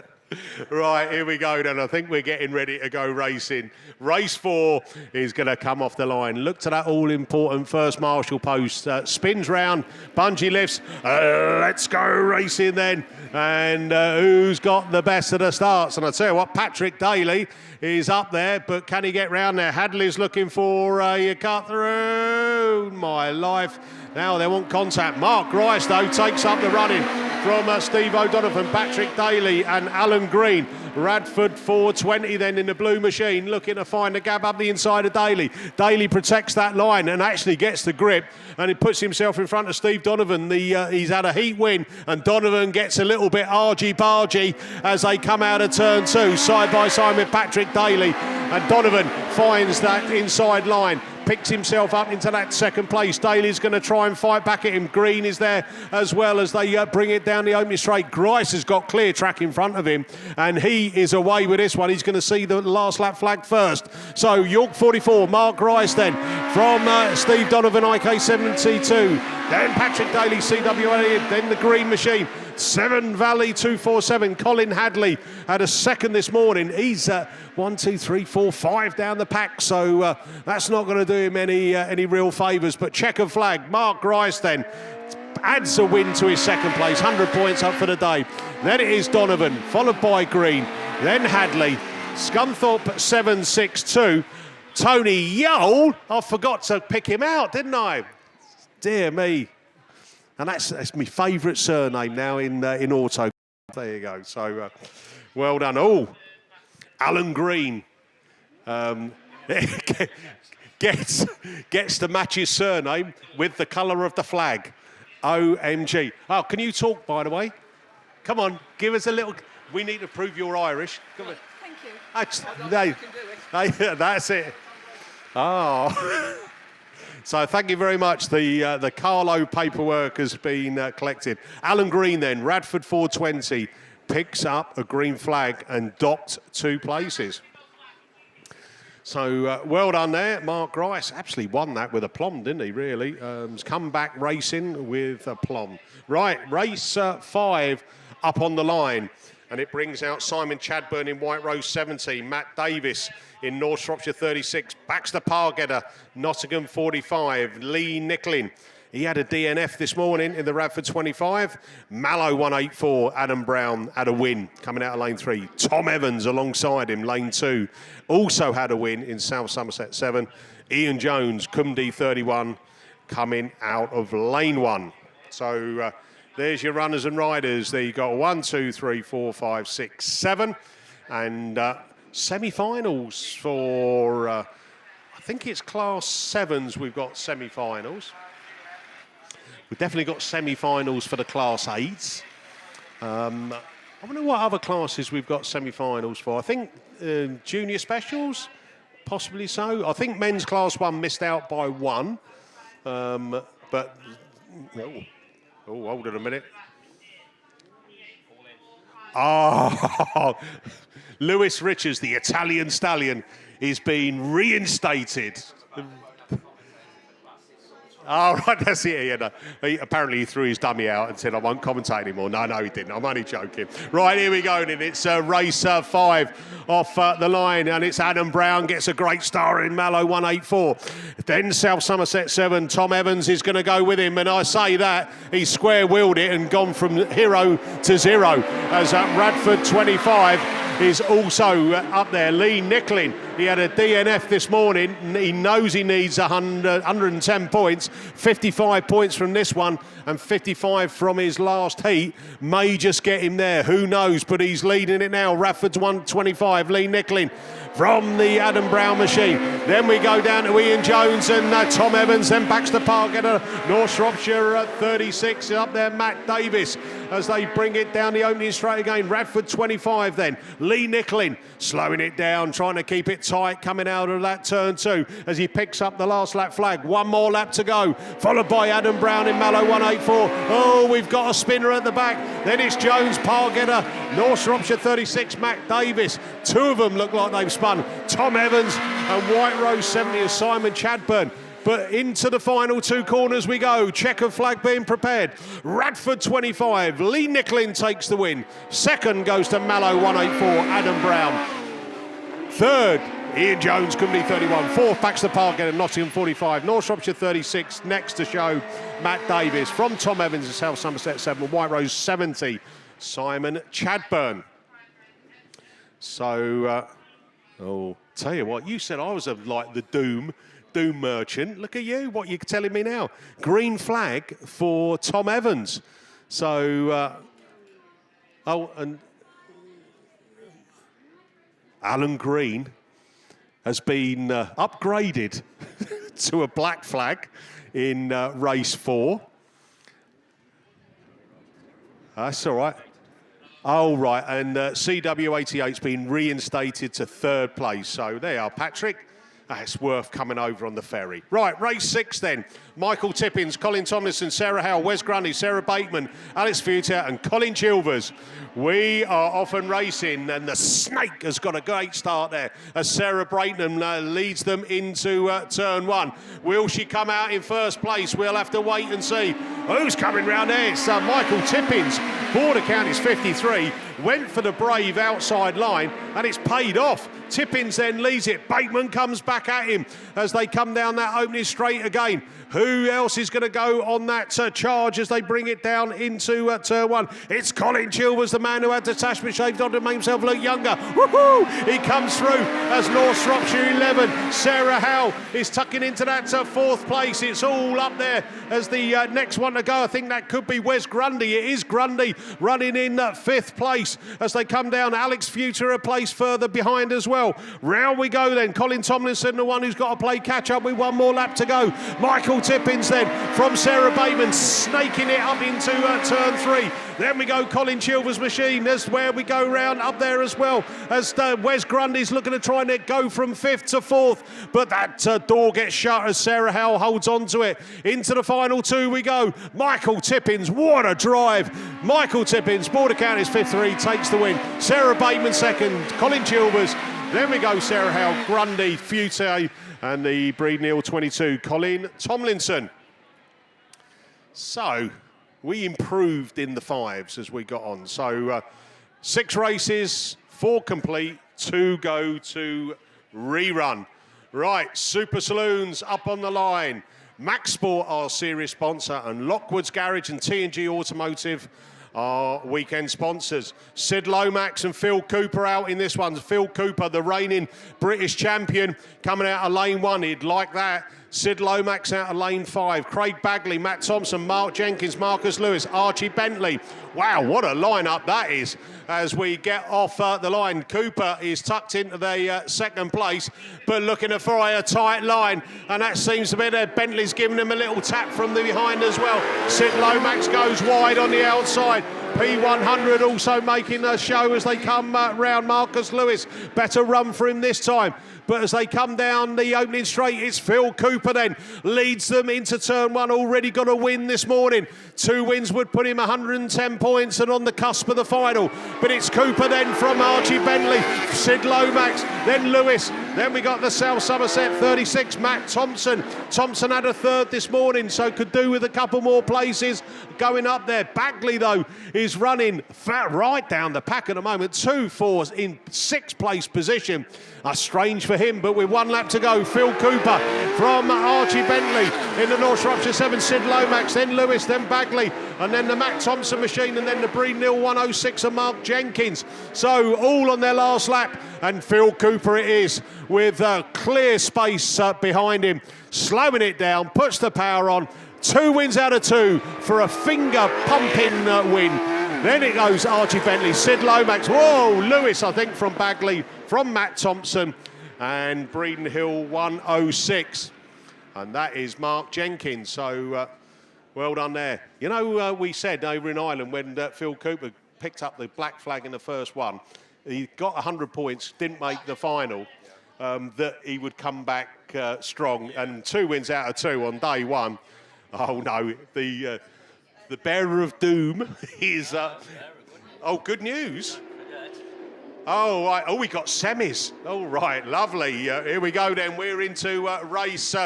Right, here we go then. I think we're getting ready to go racing. Race 4 is going to come off the line. Look to that all-important first marshal post. Spins round, bungee lifts. Let's go racing then. And who's got the best of the starts? And I tell you what, Patrick Daly is up there, but can he get round there? Hadley's looking for a cut through. My life. Now they want contact. Mark Grice, though, takes up the running from Steve O'Donovan, Patrick Daly and Alan Green. Radford 420 then in the blue machine, looking to find a gap up the inside of Daly. Daly protects that line and actually gets the grip, and he puts himself in front of Steve Donovan. He's had a heat win, and Donovan gets a little bit argy-bargy as they come out of turn 2, side by side with Patrick Daly. And Donovan finds that inside line, picks himself up into that second place. Daly's going to try and fight back at him. Green is there as well as they bring it down the opening straight. Grice has got clear track in front of him, and he is away with this one. He's going to see the last lap flag first. So York 44, Mark Grice then from Steve Donovan, IK72. Then Patrick Daly, CWA, then the green machine. Severn Valley 247. Colin Hadley had a second this morning. He's 1, 2, 3, 4, 5 down the pack, so that's not going to do him any real favours. But checkered flag. Mark Grice then adds a win to his second place. 100 points up for the day. Then it is Donovan, followed by Green. Then Hadley. Scunthorpe 762. Tony Yole. I forgot to pick him out, didn't I? Dear me. And that's my favourite surname now in auto. There you go. So, well done. Oh, Alan Green gets to match his surname with the colour of the flag. OMG. Oh, can you talk, by the way? Come on, give us a little... We need to prove you're Irish. Come on. Thank you. That's it. Oh... So thank you very much. The Carlo paperwork has been collected. Alan Green then, Radford 420, picks up a green flag and docked 2 places. So well done there. Mark Grice actually won that with aplomb, didn't he, really? He's come back racing with aplomb. Right, race 5 up on the line. And it brings out Simon Chadburn in White Rose 70, Matt Davis in North Shropshire 36, Baxter Pargetter, Nottingham 45, Lee Nicklin. He had a DNF this morning in the Radford 25. Mallow 184, Adam Brown had a win coming out of lane 3. Tom Evans alongside him, lane 2, also had a win in South Somerset 7. Ian Jones, Cumdy 31, coming out of lane 1. So... There's your runners and riders. There you got 1, 2, 3, 4, 5, 6, 7. And semi-finals for, I think it's Class 7s we've got semi-finals. We've definitely got semi-finals for the Class 8s. I wonder what other classes we've got semi-finals for. I think junior specials, possibly so. I think men's Class 1 missed out by 1. But... Oh, hold on a minute. Oh, Lewis Richards, the Italian stallion, is being reinstated. Oh, right, that's it. Yeah, no. Apparently he threw his dummy out and said, I won't commentate anymore. No, he didn't. I'm only joking. Right, here we go. Then it's race 5 off the line, and it's Adam Brown gets a great star in Mallow 184. Then South Somerset 7, Tom Evans is going to go with him, and I say that he's square-wheeled it and gone from hero to zero as Radford 25 is also up there. Lee Nicklin, he had a DNF this morning. He knows he needs 110 points, 55 points from this one and 55 from his last heat. May just get him there, who knows, but he's leading it now. Radford's 125, Lee Nicklin from the Adam Brown machine. Then we go down to Ian Jones and Tom Evans, then Baxter Park at North Shropshire at 36. Up there, Matt Davis, as they bring it down the opening straight again. Radford 25 then. Lee Nicklin slowing it down, trying to keep it tight, coming out of that turn 2 as he picks up the last lap flag. One more lap to go, followed by Adam Brown in Mallow 184. Oh, we've got a spinner at the back. Then it's Jones, Pargetter, North Shropshire 36, Matt Davis. 2 of them look like they've spun. Tom Evans and White Rose 70 is Simon Chadburn. But into the final 2 corners we go. Checker flag being prepared. Radford 25. Lee Nicklin takes the win. Second goes to Mallow 184, Adam Brown. Third, Ian Jones, Cumberland 31. Fourth, Baxter Park at Nottingham 45. North Shropshire 36. Next to show, Matt Davis. From Tom Evans and South Somerset 7. White Rose 70. Simon Chadburn. So, tell you what, you said I was like the Doom merchant. Look at you, what you're telling me now. Green flag for Tom Evans. So, and Alan Green has been upgraded to a black flag in race 4. That's all right. Oh, right, and CW88's been reinstated to 3rd place. So there you are, Patrick. It's worth coming over on the ferry. Right, race 6 then. Michael Tippins, Colin Tomlinson, Sarah Howe, Wes Grundy, Sarah Bateman, Alex Futer and Colin Chilvers. We are off and racing, and the Snake has got a great start there as Sarah Bateman leads them into turn 1. Will she come out in 1st place? We'll have to wait and see. Who's coming round there? It's Michael Tippins. Border count is 53. Went for the brave outside line, and it's paid off. Tippins then leads it. Bateman comes back at him as they come down that opening straight again. Who else is going to go on that charge as they bring it down into turn 1? It's Colin Chilvers, the man who had detachment shaved on to make himself look younger. Woohoo! He comes through as North Shropshire 11. Sarah Howe is tucking into that 4th place. It's all up there as the next one to go. I think that could be Wes Grundy. It is Grundy running in 5th place as they come down. Alex Futer a place further behind as well. Round we go then. Colin Tomlinson, the one who's got to play catch up with one more lap to go. Michael Tippins then from Sarah Bateman, snaking it up into turn 3. Then we go Colin Chilvers' machine. That's where we go round up there as well as Wes Grundy's looking to try and go from 5th to 4th. But that door gets shut as Sarah Howe holds on to it. Into the final 2 we go. Michael Tippins, what a drive. Michael Tippins, border count is 5th, takes the win. Sarah Bateman 2nd, Colin Chilvers. Then we go Sarah Howe, Grundy, Fute, and the Breed Neal 22, Colin Tomlinson. So, we improved in the 5s as we got on. So, 6 races, 4 complete, 2 go to rerun. Right, Super Saloons up on the line. Max Sport, our series sponsor, and Lockwood's Garage and T&G Automotive, our weekend sponsors. Sid Lomax and Phil Cooper out in this one. Phil Cooper, the reigning British champion, coming out of lane 1. He'd like that. Sid Lomax out of lane 5. Craig Bagley, Matt Thompson, Mark Jenkins, Marcus Lewis, Archie Bentley. Wow, what a lineup that is. As we get off the line, Cooper is tucked into the second place, but looking for a tight line, and that seems to be there. Bentley's giving him a little tap from the behind as well. Sid Lomax goes wide on the outside. P100 also making a show as they come round. Marcus Lewis, better run for him this time. But as they come down the opening straight, it's Phil Cooper then. Leads them into turn 1, already got a win this morning. 2 wins would put him 110 points and on the cusp of the final. But it's Cooper then from Archie Bentley, Sid Lomax, then Lewis. Then we got the South Somerset 36, Matt Thompson. Thompson had a third this morning, so could do with a couple more places going up there. Bagley, though, is running right down the pack at the moment. 2-4 in 6th place position. Strange for him, but with 1 lap to go. Phil Cooper from Archie Bentley in the North Shropshire 7, Sid Lomax, then Lewis, then Bagley, and then the Matt Thompson machine, and then the Breed Nil 106 and Mark Jenkins. So all on their last lap, and Phil Cooper it is with clear space behind him, slowing it down, puts the power on. 2 wins out of 2 for a finger-pumping win. Then it goes Archie Bentley, Sid Lomax, whoa, Lewis, I think, from Bagley, from Matt Thompson, and Breeden Hill 106. And that is Mark Jenkins, so well done there. You know, we said over in Ireland when Phil Cooper picked up the black flag in the first one, he got 100 points, didn't make the final, that he would come back strong, and 2 wins out of 2 on day 1. Oh no, the bearer of doom is... good news. Oh, right. Oh, we got semis. All right, lovely. Here we go then. We're into race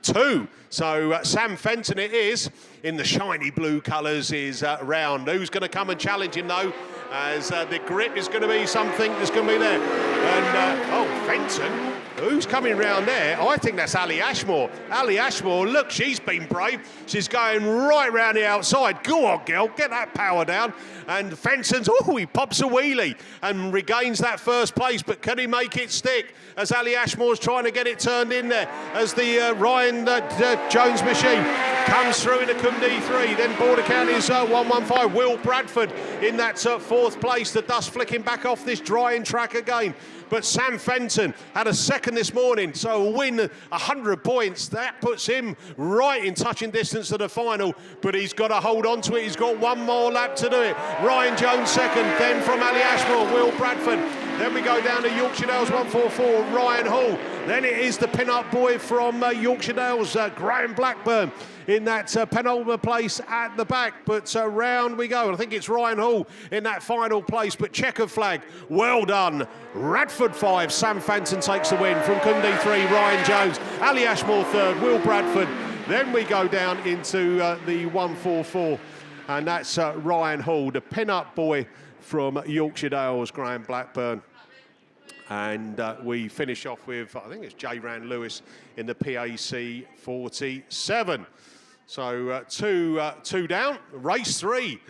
2. So Sam Fenton it is, in the shiny blue colours, is round. Who's going to come and challenge him, though? As the grip is going to be something that's going to be there. And, Fenton. Who's coming round there? I think that's Ali Ashmore. Ali Ashmore, look, she's been brave. She's going right round the outside. Go on, girl, get that power down. And Fenton's, he pops a wheelie and regains that first place, but can he make it stick? As Ali Ashmore's trying to get it turned in there, as the Ryan Jones machine comes through into Cumdee 3. Then Border County's 115. Will Bradford in that 4th place. The dust flicking back off this drying track again. But Sam Fenton had a second this morning, so a win, 100 points. That puts him right in touching distance to the final, but he's got to hold on to it. He's got 1 more lap to do it. Ryan Jones second, then from Ali Ashmore, Will Bradford. Then we go down to Yorkshire Dales 144, Ryan Hall. Then it is the pin-up boy from Yorkshire Dales, Graham Blackburn, in that penultimate place at the back. But round we go. I think it's Ryan Hall in that final place, but checkered flag. Well done. Radford 5, Sam Fenton takes the win. From Cumdee 3, Ryan Jones. Ali Ashmore 3rd, Will Bradford. Then we go down into the 144, and that's Ryan Hall, the pin-up boy from Yorkshire Dales, Graham Blackburn. And we finish off with, I think it's J. Rand Lewis in the PAC 47. So 2 down, race 3.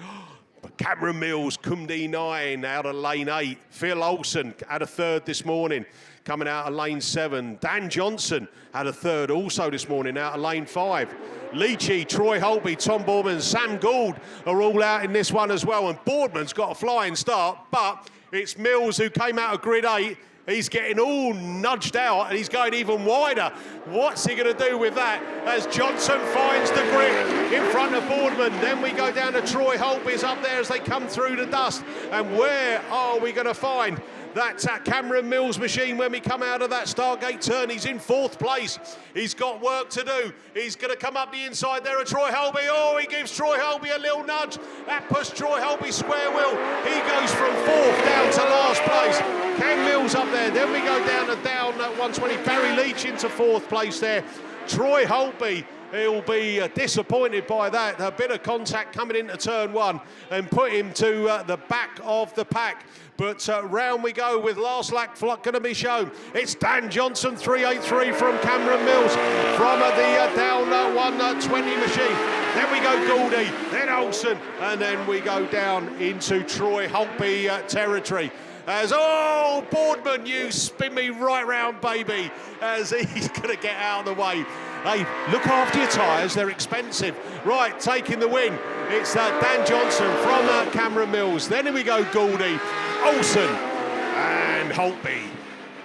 Cameron Mills, Cumdee 9 out of lane 8. Phil Olsen had a 3rd this morning, coming out of lane 7. Dan Johnson had a 3rd also this morning out of lane 5. Leachy, Troy Holby, Tom Boardman, Sam Gould are all out in this one as well. And Boardman's got a flying start, but it's Mills who came out of grid 8. He's getting all nudged out and he's going even wider. What's he going to do with that? As Johnson finds the grip in front of Boardman. Then we go down to Troy Holby's up there as they come through the dust. And where are we going to find that Cameron Mills machine when we come out of that Stargate turn? He's in 4th place. He's got work to do. He's going to come up the inside there of Troy Holby. Oh, he gives Troy Holby a little nudge. That puts Troy Holby square wheel. He goes from 4th down to last place. Cam Mills up there. Then we go down at 120. Barry Leach into 4th place there. Troy Holby, he'll be disappointed by that. A bit of contact coming into turn 1 and put him to the back of the pack. But round we go with last lap going to be shown. It's Dan Johnson, 383 from Cameron Mills, from the down 120 machine. Then we go Gouldy, then Olsen, and then we go down into Troy Holby territory. As, Boardman, you spin me right round, baby, as he's going to get out of the way. Hey, look after your tyres, they're expensive. Right, taking the win. It's Dan Johnson from Cameron Mills. Then we go Gouldy, Olsen and Holtby.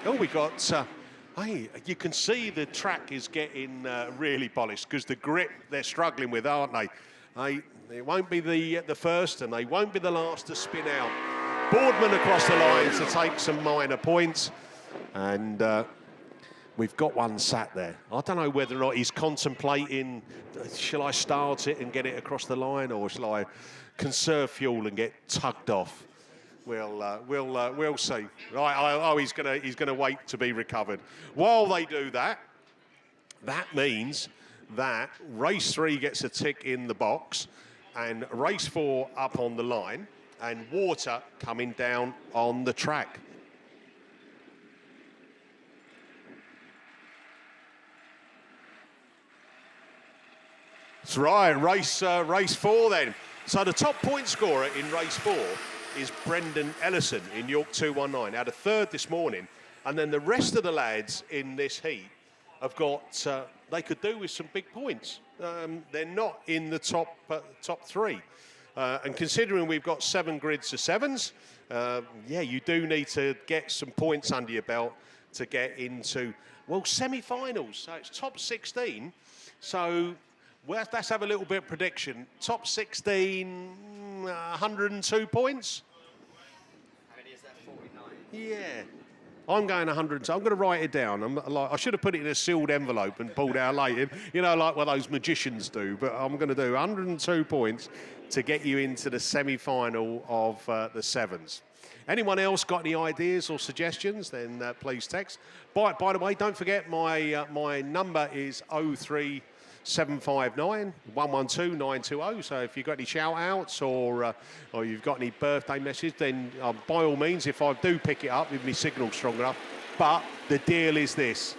Oh, we got... hey, you can see the track is getting really polished because the grip they're struggling with, aren't they? It won't be the first and they won't be the last to spin out. Boardman across the line to take some minor points. And we've got one sat there. I don't know whether or not he's contemplating, shall I start it and get it across the line or shall I conserve fuel and get tugged off? We'll see. Right, he's gonna wait to be recovered. While they do that, that means that race 3 gets a tick in the box and race 4 up on the line and water coming down on the track. That's right, race 4 then. So the top point scorer in race 4 is Brendan Ellison in York 219. Had a third this morning. And then the rest of the lads in this heat have got, they could do with some big points. They're not in the top 3. And considering we've got 7 grids of 7s, yeah, you do need to get some points under your belt to get into, well, semi-finals. So it's top 16. So let's have a little bit of prediction. Top 16, 102 points. How many is that? 49? Yeah. I'm going 100. So I'm going to write it down. I should have put it in a sealed envelope and pulled it out later. You know, like what those magicians do. But I'm going to do 102 points to get you into the semi-final of the 7s. Anyone else got any ideas or suggestions? Then please text. By the way, don't forget my number is 03759 112 920. So if you've got any shout-outs or you've got any birthday message, then by all means, if I do pick it up, if my signal's strong enough. But the deal is this: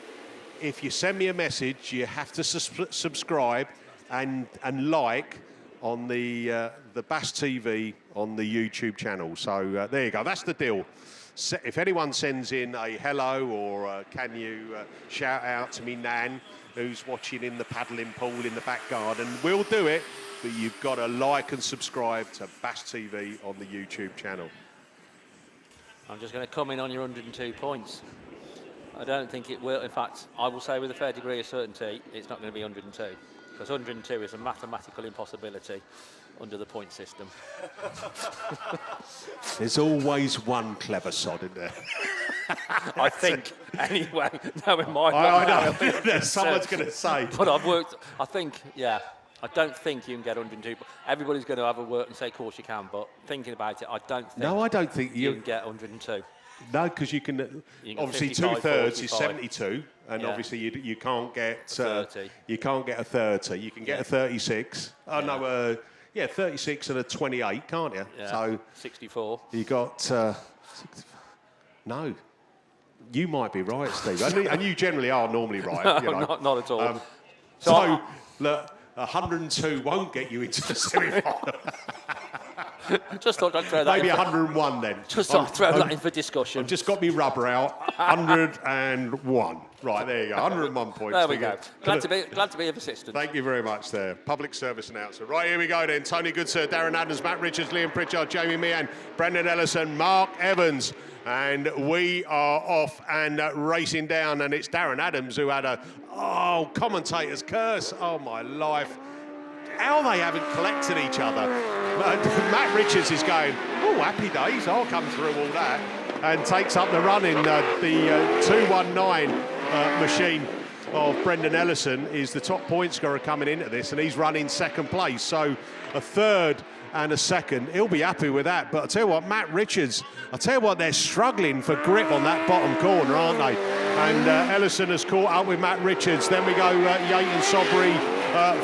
if you send me a message, you have to subscribe and like on the BAStv on the YouTube channel. So there you go. That's the deal. If anyone sends in a hello or can you shout out to me nan who's watching in the paddling pool in the back garden, we'll do it. But you've got to like and subscribe to BAStv on the YouTube channel. I'm just going to come in on your 102 points. I don't think it will. In fact, I will say with a fair degree of certainty, it's not going to be 102. Because 102 is a mathematical impossibility under the point system. There's always one clever sod in there. I think, anyway. No, in my I know. Someone's going to say. But I've worked, I think, yeah. I don't think you can get 102. Everybody's going to have a work and say, of course you can. But thinking about it, I don't think you can get 102. No, because you can obviously 55, 2/3 is 45. 72, and Yeah. obviously you can't get 30. You can't get a 30. You can get a 36. Oh no, 36 and a 28, can't you? Yeah. So 64. you got no. You might be right, Steve, and you generally are normally right. No, you know. not at all. So look, 102 won't get you into the semi-final. Just thought I'd throw that Maybe in. 101 then. Just thought I'd throw that in for discussion. I've just got me rubber out. 101. Right, there you go. 101 points. There we go. Glad to be of assistance. Thank you very much there. Public service announcer. Right, here we go then. Tony Goodsir, Darren Adams, Matt Richards, Liam Pritchard, Jamie Meehan, Brendan Ellison, Mark Evans. And we are off and racing down. And it's Darren Adams who had commentator's curse. Oh, my life. How they haven't collected each other. Matt Richards is going, oh, happy days, I'll come through all that. And takes up the run in the 219 machine of Brendan Ellison is the top point scorer coming into this, and he's running second place. So a third and a second. He'll be happy with that. But I'll tell you what, Matt Richards, they're struggling for grip on that bottom corner, aren't they? And Ellison has caught up with Matt Richards. Then we go Yaton Sobri,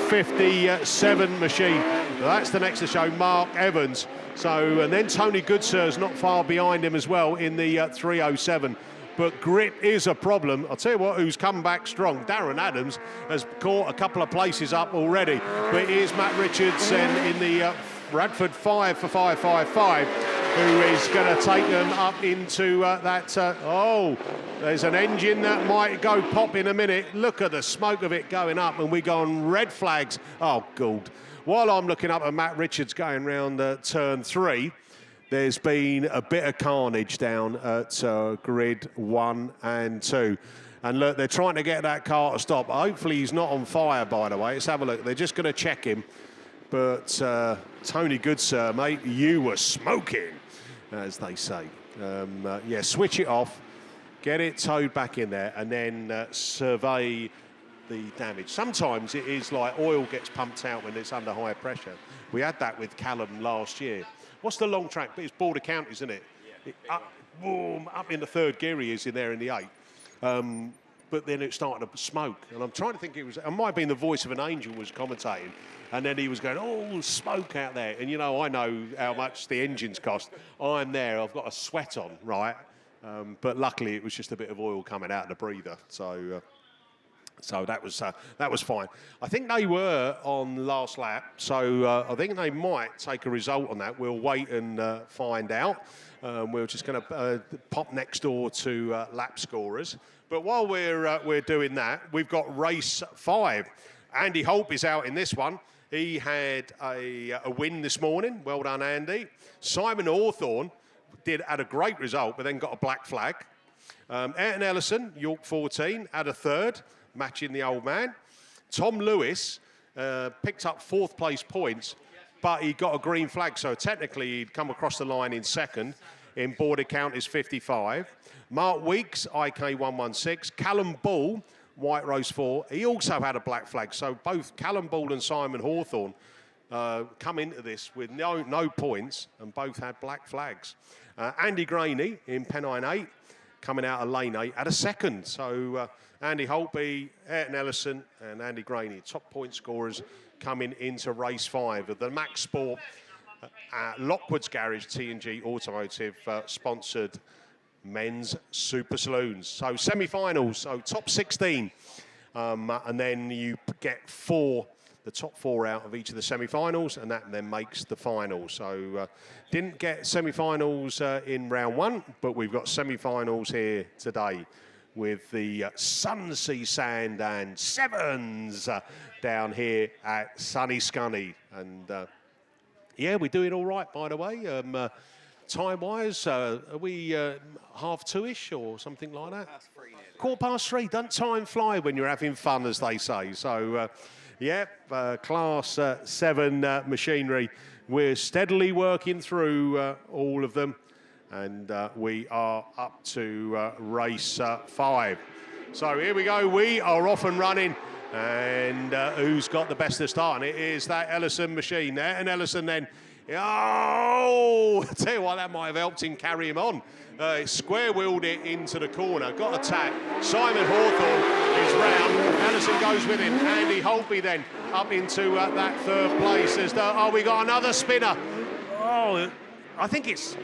57 machine. That's the next to show, Mark Evans. So, and then Tony Goodsir's not far behind him as well in the 307. But grip is a problem. I'll tell you what, who's come back strong. Darren Adams has caught a couple of places up already. But here's Matt Richards in the Bradford 5 for 555. who is going to take them up into that. Oh, there's an engine that might go pop in a minute. Look at the smoke of it going up, and we go on red flags. Oh, God. While I'm looking up at Matt Richards going round turn 3, there's been a bit of carnage down at grid 1 and 2. And look, they're trying to get that car to stop. Hopefully he's not on fire, by the way. Let's have a look. They're just going to check him. But Tony Goodsir, mate, you were smoking, as they say. Yeah, switch it off, get it towed back in there, and then survey the damage. Sometimes it is like oil gets pumped out when it's under high pressure. We had that with Callum last year. What's the long track? It's Border County, isn't it? Yeah, boom, up in the 3rd gear he is in there in the 8th. But then it started to smoke. And I'm trying to think, it might have been the voice of an angel was commentating. And then he was going, oh, smoke out there. And, you know, I know how much the engines cost. I'm there, I've got a sweat on, right? But luckily it was just a bit of oil coming out of the breather. So that was fine. I think they were on last lap, so I think they might take a result on that. We'll wait and find out. We're just going to pop next door to lap scorers. But while we're doing that, we've got race 5. Andy Hope is out in this one. He had a win this morning. Well done, Andy. Simon Hawthorne had a great result, but then got a black flag. Ayrton Ellison, York 14, had a 3rd. Matching the old man. Tom Lewis picked up 4th place points, but he got a green flag, so technically he'd come across the line in 2nd. In Border Count is 55. Mark Weeks, IK 116. Callum Ball, White Rose 4. He also had a black flag, so both Callum Ball and Simon Hawthorne come into this with no points, and both had black flags. Andy Graney in Pennine 8, coming out of lane 8, had a 2nd, so Andy Holtby, Ayrton Ellison and Andy Graney, top point scorers coming into race 5 of the Max Sport Lockwood's Garage T&G Automotive sponsored men's super saloons. So semi-finals, so top 16, and then you get the top 4 out of each of the semi-finals, and that then makes the final. So didn't get semi-finals in round 1, but we've got semi-finals here today with the Sunsea Sand and Sevens down here at sunny Scunny. And yeah, we're doing all right, by the way. Time-wise, are we 2:30-ish or something like that? 3:15. Don't time fly when you're having fun, as they say. So, yeah, Class 7 machinery. We're steadily working through all of them. And we are up to race 5. So here we go. We are off and running. And who's got the best of start? And it is that Ellison machine there. And Ellison then, oh, I tell you what, that might have helped him carry him on. Square-wheeled it into the corner, got attacked. Simon Hawthorne is round. Ellison goes with him. Andy Holtby then up into that 3rd place. Oh, we got another spinner. Oh, I think it's...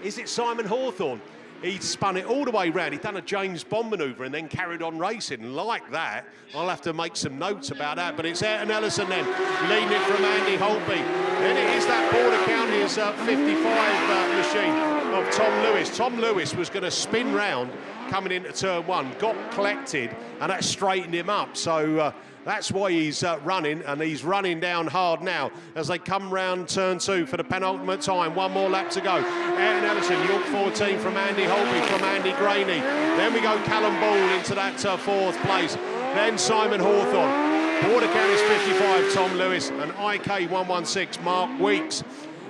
Is it Simon Hawthorne? He spun it all the way round. He'd done a James Bond manoeuvre and then carried on racing. Like that, I'll have to make some notes about that. But it's Ayrton Ellison then, leading it from Andy Holtby. Then it is that Border County's 55 machine of Tom Lewis. Tom Lewis was going to spin round coming into turn 1, got collected, and that straightened him up. So that's why he's running, and he's running down hard now as they come round turn 2 for the penultimate time. 1 more lap to go. Ayrton Ellison, York 14 from Andy Holtby, from Andy Graney. Then we go Callum Ball into that 4th place. Then Simon Hawthorne. Border County's 55, Tom Lewis, and IK 116, Mark Weeks.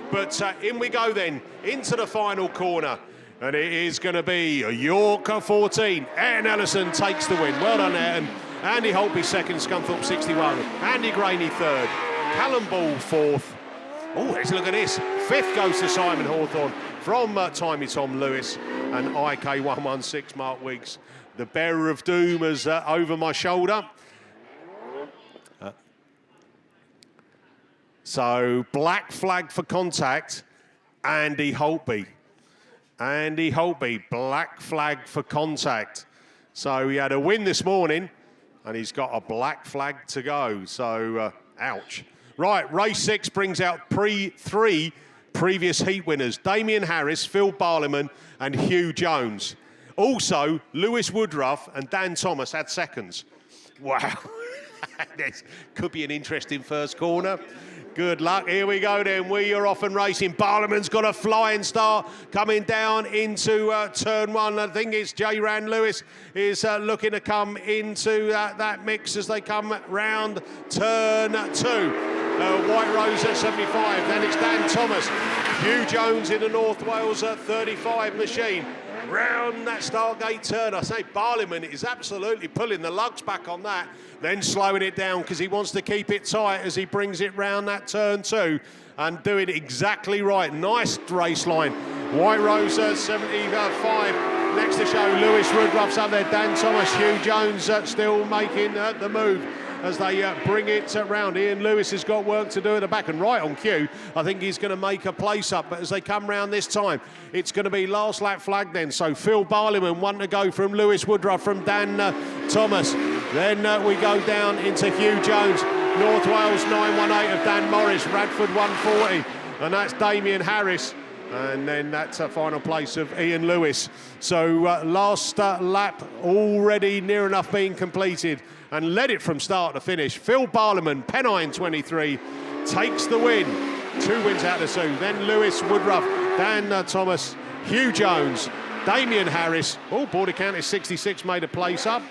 But in we go then, into the final corner. And it is going to be York 14. Ayrton Ellison takes the win. Well done, Ayrton. Andy Holtby 2nd, Scunthorpe 61. Andy Graney 3rd. Callum Ball 4th. Oh, let's look at this. 5th goes to Simon Hawthorne from Timey Tom Lewis and IK 116 Mark Weeks. The bearer of doom is over my shoulder. So black flag for contact, Andy Holtby. Andy Holtby, black flag for contact. So he had a win this morning, and he's got a black flag to go. So, ouch. Right, race 6 brings out Pre 3 previous heat winners, Damien Harris, Phil Barliman and Hugh Jones. Also, Lewis Woodruff and Dan Thomas had seconds. Wow. This could be an interesting first corner. Good luck. Here we go then. We are off and racing. Barliman's got a flying start coming down into turn one. I think it's J. Rand Lewis is looking to come into that mix as they come round turn two. White Rose at 75. Then it's Dan Thomas. Hugh Jones in the North Wales at 35 machine. Round that Stargate turn, I say Barliman is absolutely pulling the lugs back on that, then slowing it down because he wants to keep it tight as he brings it round that turn two and doing it exactly right. Nice race line. White Rose 75. Next to show, Lewis Woodruff's up there. Dan Thomas, Hugh Jones still making the move as they bring it round. Ian Lewis has got work to do at the back and right on cue. I think he's going to make a place up, but as they come round this time, it's going to be last lap flag then. So Phil Barliman, one to go from Lewis Woodruff, from Dan Thomas. Then we go down into Hugh Jones. North Wales 918 of Dan Morris, Radford 140, and that's Damien Harris. And then that's a final place of Ian Lewis. So last lap already near enough being completed and led it from start to finish. Phil Barliman, Pennine 23, takes the win. 2 wins out of 2. Then Lewis Woodruff, Dan Thomas, Hugh Jones, Damien Harris. Oh, Border County 66 made a place up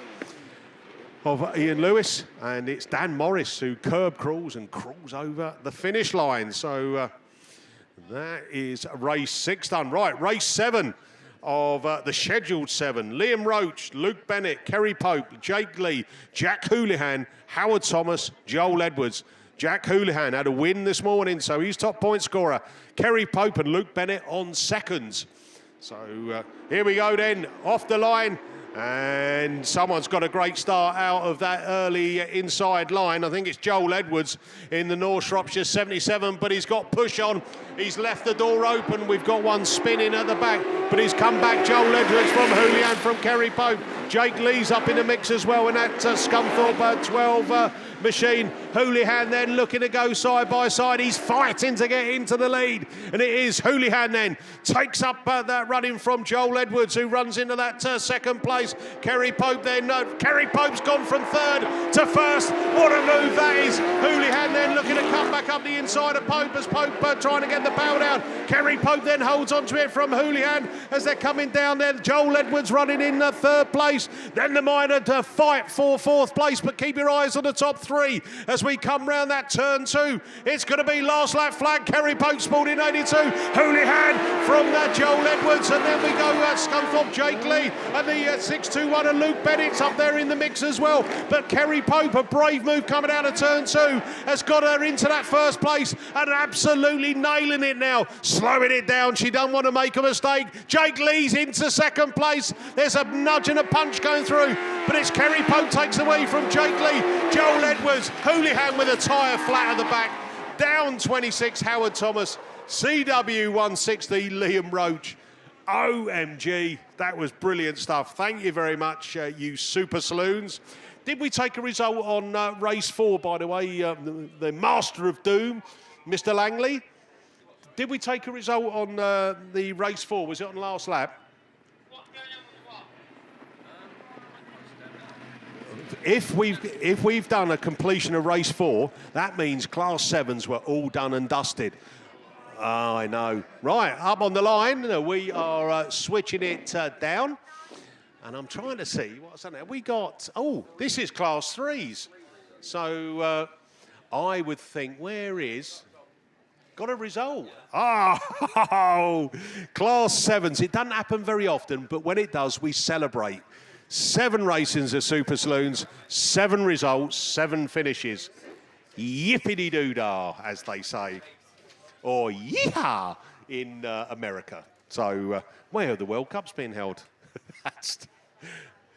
of Ian Lewis. And it's Dan Morris who curb crawls and crawls over the finish line. So that is race 6 done. Right, race 7 of the scheduled 7. Liam Roach, Luke Bennett, Kerry Pope, Jake Lee, Jack Houlihan, Howard Thomas, Joel Edwards. Jack Houlihan had a win this morning, so he's top point scorer. Kerry Pope and Luke Bennett on seconds. So here we go then, off the line. And someone's got a great start out of that early inside line. I think it's Joel Edwards in the North Shropshire 77, but he's got push on. He's left the door open. We've got one spinning at the back, but he's come back. Joel Edwards from Houlihan, from Kerry Pope. Jake Lee's up in the mix as well in that Scunthorpe 12 machine. Houlihan then looking to go side by side. He's fighting to get into the lead, and it is Houlihan then takes up that running from Joel Edwards, who runs into that second place. Kerry Pope then, Kerry Pope's gone from third to first. What a move that is. Houlihan then looking to come back up the inside of Pope as Pope trying to get the bow down. Kerry Pope then holds onto it from Houlihan as they're coming down there. Joel Edwards running in third place. Then the minor to fight for fourth place, but keep your eyes on the top 3 as we come round that turn 2. It's going to be last lap flag. Kerry Pope sporting 82. Houlihan from that Joel Edwards, and then we go Scunthorpe, Jake Lee, and the 621 and Luke Bennett's up there in the mix as well. But Kerry Pope, a brave move coming out of turn 2, has got her into that first place and absolutely nailing it now, slowing it down. She don't want to make a mistake. Jake Lee's into second place. There's a nudge and a punch going through, but it's Kerry Pope takes away from Jake Lee. Joel Edwards, Houlihan with a tyre flat at the back. Down 26, Howard Thomas. CW 160, Liam Roach. OMG, that was brilliant stuff. Thank you very much, you super saloons. Did we take a result on race 4, by the way, the Master of Doom, Mr. Langley? Did we take a result on the race 4? Was it on last lap? If we've done a completion of race 4, that means class 7s were all done and dusted. Oh, I know. Right, up on the line, we are switching it down. And I'm trying to see what's on there. We got, oh, this is class 3s. So I would think, where is, got a result. Oh, class 7s. It doesn't happen very often, but when it does, we celebrate. 7 racings at Super Saloons, 7 results, 7 finishes. Yippity-doo-dah, as they say. Or yeehaw in America. So, where the World Cup's being held?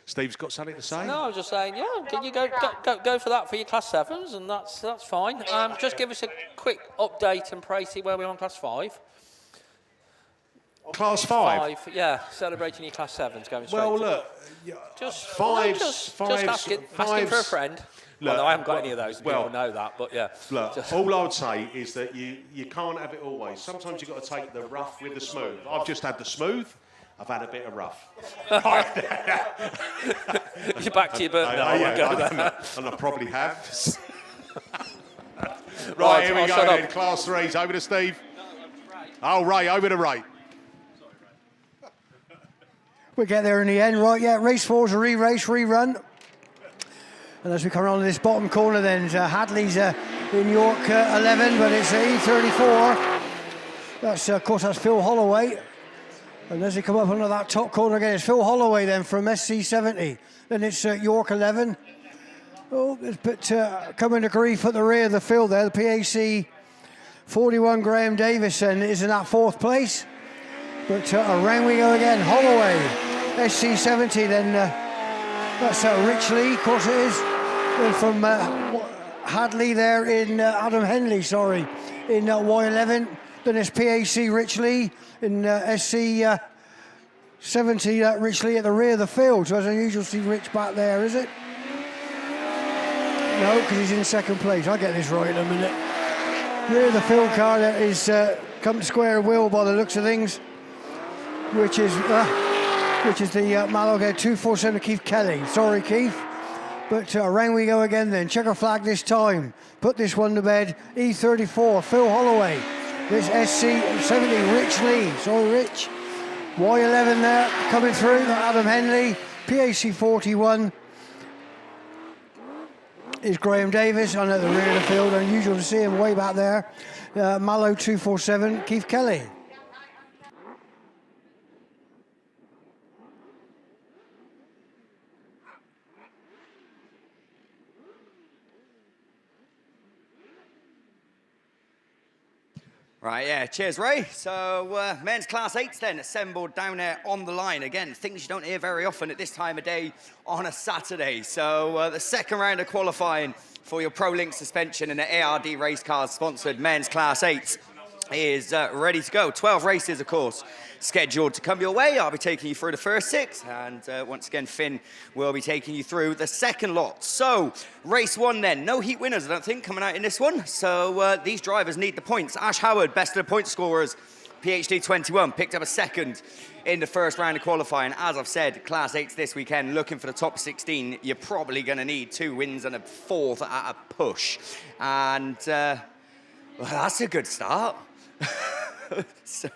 Steve's got something to say? No, I was just saying, yeah, can you go for that for your class 7s, and that's fine. Just give us a quick update and Pracy where we're on class 5. Class 5? Yeah, celebrating your Class 7s going straight. Well, to- look, just fives, just fives, asking for a fives. friend. Look, Although I haven't got any of those, well, people know that, but yeah. Look, Just- all I would say is that you can't have it always. Sometimes you've got to take the rough with the smooth. I've just had the smooth. I've had a bit of rough. You're back to your birth now. And I probably have. Right, Right, here we I'll go shut then. up. Class 3s. Over to Steve. Oh, Ray. Over to Ray. We get there in the end, right? Yeah, race 4's a re-race, rerun. And as we come around to this bottom corner then, Hadley's in York 11, but it's E34. That's, of course, that's Phil Holloway. And as we come up under that top corner again, it's Phil Holloway then from SC70. Then it's York 11. Oh, there's a bit coming to grief at the rear of the field there. The PAC 41 Graham Davison is in that 4th place. But around we go again. Holloway, SC70, then that's Rich Lee, of course it is. Then from Hadley there in Adam Henley, sorry, in Y11. Then it's PAC Rich Lee in SC70, Rich Lee at the rear of the field. So it's unusual to see Rich back there, is it? No, because he's in 2nd place. I'll get this right in a minute. Rear of the field car that is come to square wheel by the looks of things, which is the Mallow 247 Keith Kelly. Sorry, Keith. But around we go again then. Checker flag this time. Put this one to bed. E34, Phil Holloway. This SC70, Rich Lee. Sorry, Rich. Y11 there, coming through. Adam Henley. PAC 41 is Graham Davis. And at the rear of the field, unusual to see him way back there. Mallow 247, Keith Kelly. Right, yeah, cheers, Ray. So, men's Class 8s then assembled down there on the line. Again, things you don't hear very often at this time of day on a Saturday. So, the second round of qualifying for your ProLink suspension and the ARD race cars sponsored men's Class 8s is ready to go. 12 races, of course, scheduled to come your way. I'll be taking you through the first 6, and once again, Finn will be taking you through the second lot. So, race 1 then. No heat winners, I don't think, coming out in this one. So, these drivers need the points. Ash Howard, best of the point scorers, PhD 21, picked up a 2nd in the first round of qualifying. As I've said, Class 8s this weekend, looking for the top 16. You're probably going to need 2 wins and a 4th at a push. And, well, that's a good start. So,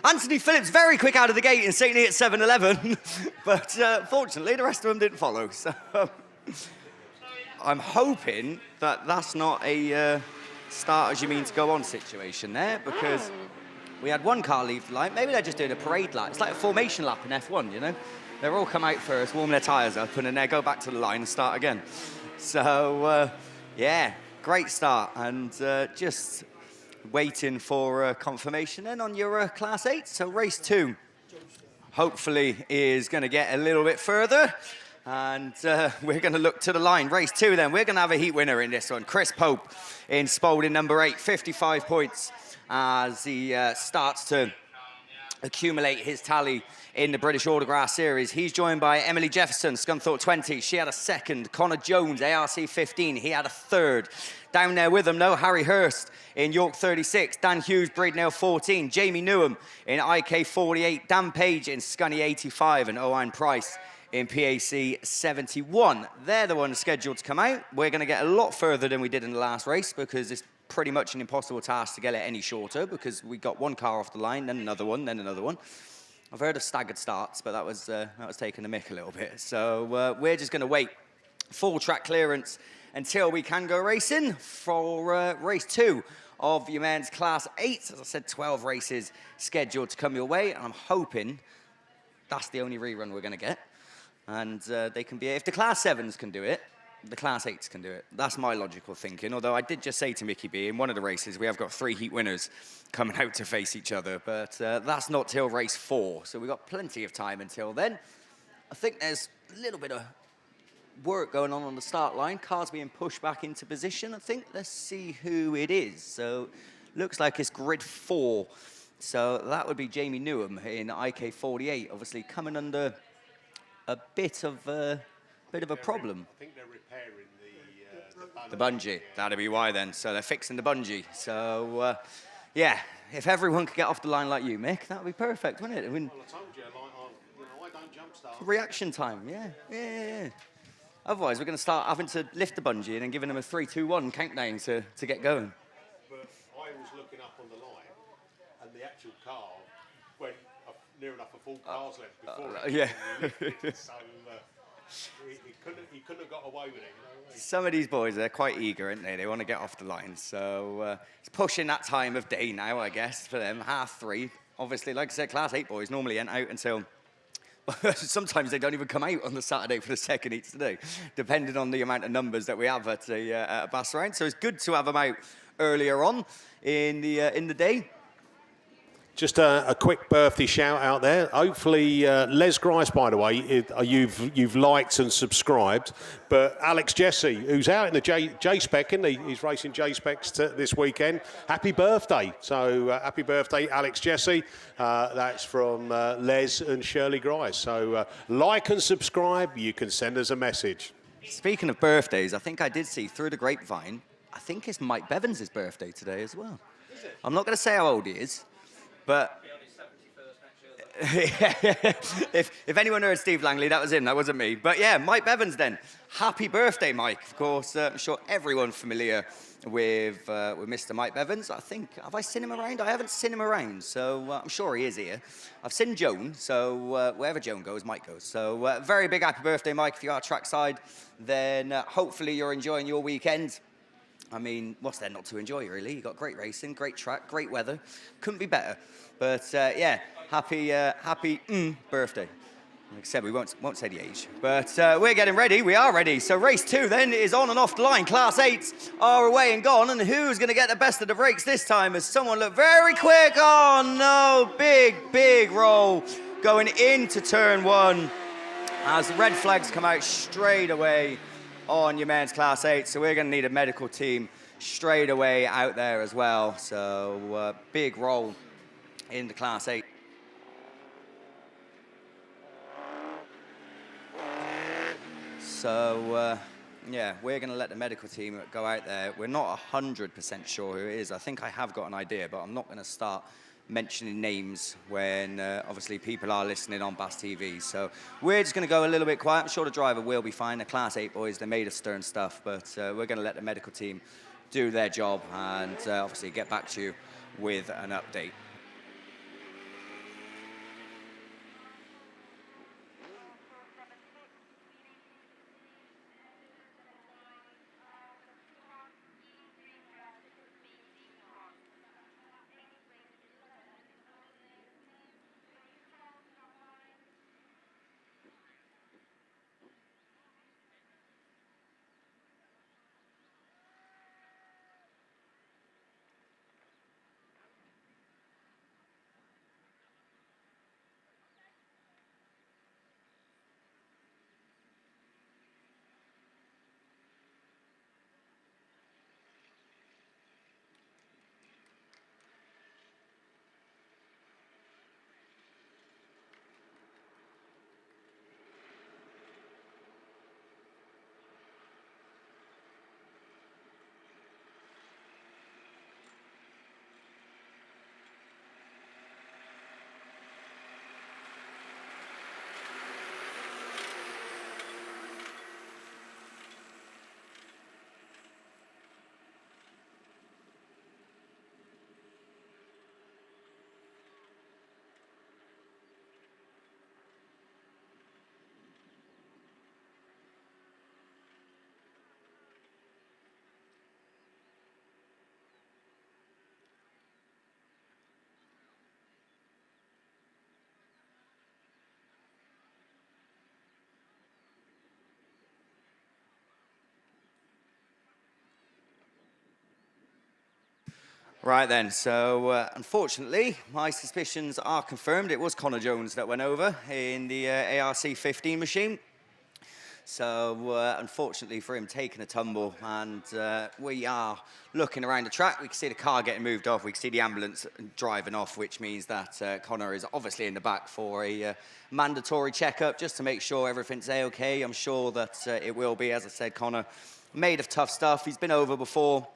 Anthony Phillips, very quick out of the gate in St. Neots 7-11, but fortunately the rest of them didn't follow. So I'm hoping that that's not a start as you mean to go on situation there, because we had one car leave the line. Maybe they're just doing a parade lap. It's like a formation lap in F1, you know? They're all come out first, warm their tyres up, and then they go back to the line and start again. So, yeah, great start, and just waiting for confirmation then on your Class 8. So race 2 hopefully is going to get a little bit further, and we're going to look to the line. Race 2 then, we're going to have a heat winner in this one. Chris Pope in Spalding number 8, 55 points as he starts to accumulate his tally in the British Autograss Series. He's joined by Emily Jefferson, Scunthorpe 20. She had a 2nd. Connor Jones, ARC 15. He had a 3rd. Down there with them, though, Harry Hurst in York 36. Dan Hughes, Breednail 14. Jamie Newham in IK 48. Dan Page in Scunny 85. And Owen Price in PAC 71. They're the ones scheduled to come out. We're going to get a lot further than we did in the last race, because it's pretty much an impossible task to get it any shorter, because we got one car off the line, then another one, then another one. I've heard of staggered starts, but that was taking the mick a little bit. So we're just going to wait full track clearance until we can go racing for race 2 of your men's Class 8. As I said, 12 races scheduled to come your way, and I'm hoping that's the only rerun we're going to get. And they can be, if the Class 7s can do it, the Class 8s can do it. That's my logical thinking. Although I did just say to Mickey B, in one of the races, we have got 3 heat winners coming out to face each other. But that's not till race 4. So we've got plenty of time until then. I think there's a little bit of work going on the start line. Cars being pushed back into position, I think. Let's see who it is. So looks like it's grid 4 So that would be Jamie Newham in IK48, obviously coming under a bit of a problem. I think they're repairing the bungee. That'd be why then. So they're fixing the bungee. So, yeah, if everyone could get off the line like you, Mick, that would be perfect, wouldn't it? I mean, well, I told you, I don't jump start. reaction time, yeah. Otherwise, we're going to start having to lift the bungee and then giving them a 3, 2, 1 countdown to get going. But I was looking up on the line, and the actual car went near enough a full car's length before it. Yeah. So he couldn't have got away with it. You know what I mean? Some of these boys, they're quite eager, aren't they? They want to get off the line. So it's pushing that time of day now, I guess, for them, 3:30. Obviously, like I said, Class 8 boys normally ain't out until... Sometimes they don't even come out on the Saturday for the second heats today, depending on the amount of numbers that we have at a BAS round. So it's good to have them out earlier on in the day. Just a quick birthday shout out there. Hopefully, Les Grice, by the way, you've liked and subscribed. But Alex Jesse, who's out in the J-Spec, isn't he? He's racing J-Specs this weekend. Happy birthday. So happy birthday, Alex Jesse. That's from Les and Shirley Grice. So like and subscribe. You can send us a message. Speaking of birthdays, I think I did see through the grapevine, I think it's Mike Bevins' birthday today as well. Is it? I'm not going to say how old he is. But if anyone heard Steve Langley, that was him, that wasn't me. But yeah, Mike Bevins then. Happy birthday, Mike. Of course, I'm sure everyone's familiar with Mr. Mike Bevins. I think, have I seen him around? I haven't seen him around, so I'm sure he is here. I've seen Joan, so wherever Joan goes, Mike goes. So very big happy birthday, Mike. If you are trackside, then hopefully you're enjoying your weekend. I mean, what's there not to enjoy, really? You've got great racing, great track, great weather. Couldn't be better. But, yeah, happy birthday. Like I said, we won't say the age. But we're getting ready. We are ready. So race 2, then, is on and off the line. Class 8s are away and gone. And who's going to get the best of the breaks this time? As someone looked very quick. Oh, no. Big roll going into turn 1. As the red flags come out straight away on your men's Class 8, so we're going to need a medical team straight away out there as well. So big roll in the Class 8. So yeah, we're going to let the medical team go out there. We're not 100% sure who it is. I think I have got an idea, but I'm not going to start mentioning names when obviously people are listening on BAStv. So we're just going to go a little bit quiet. I'm sure the driver will be fine. The Class 8 boys, they made us stern stuff, but we're going to let the medical team do their job and obviously get back to you with an update. Right then, so unfortunately, my suspicions are confirmed. It was Connor Jones that went over in the ARC 15 machine. So unfortunately for him, taking a tumble, and we are looking around the track. We can see the car getting moved off. We can see the ambulance driving off, which means that Connor is obviously in the back for a mandatory checkup just to make sure everything's A-okay. I'm sure that it will be. As I said, Connor, made of tough stuff. He's been over before.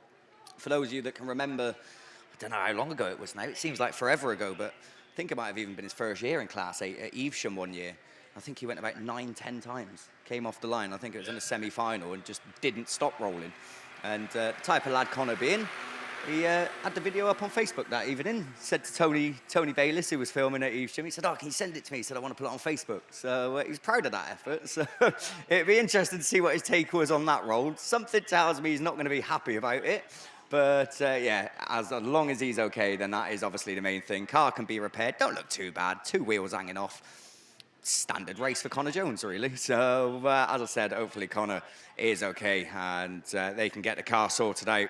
For those of you that can remember, I don't know how long ago it was now. It seems like forever ago, but I think it might have even been his first year in Class 8 at Evesham one year. I think he went about 9-10 times, came off the line. I think it was in a semi-final and just didn't stop rolling. And the type of lad Connor being, he had the video up on Facebook that evening. Said to Tony Bayliss, who was filming at Evesham, he said, "Oh, can you send it to me?" He said, "I want to put it on Facebook." So he was proud of that effort. So it'd be interesting to see what his take was on that roll. Something tells me he's not going to be happy about it. But yeah, as long as he's okay, then that is obviously the main thing. Car can be repaired. Don't look too bad. 2 wheels hanging off. Standard race for Connor Jones, really. So, as I said, hopefully Connor is okay and they can get the car sorted out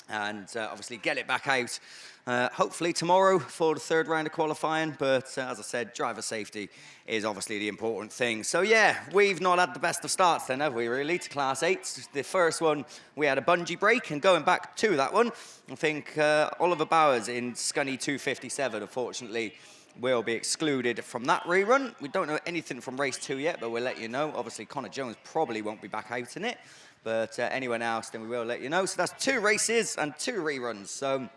and obviously get it back out. Hopefully tomorrow for the 3rd round of qualifying. But as I said, driver safety is obviously the important thing. So, yeah, we've not had the best of starts then, have we, really, to Class 8? The first one, we had a bungee break. And going back to that one, I think Oliver Bowers in Scunny 257, unfortunately, will be excluded from that rerun. We don't know anything from race 2 yet, but we'll let you know. Obviously, Connor Jones probably won't be back out in it, but anyone else, then we will let you know. So that's 2 races and 2 reruns. So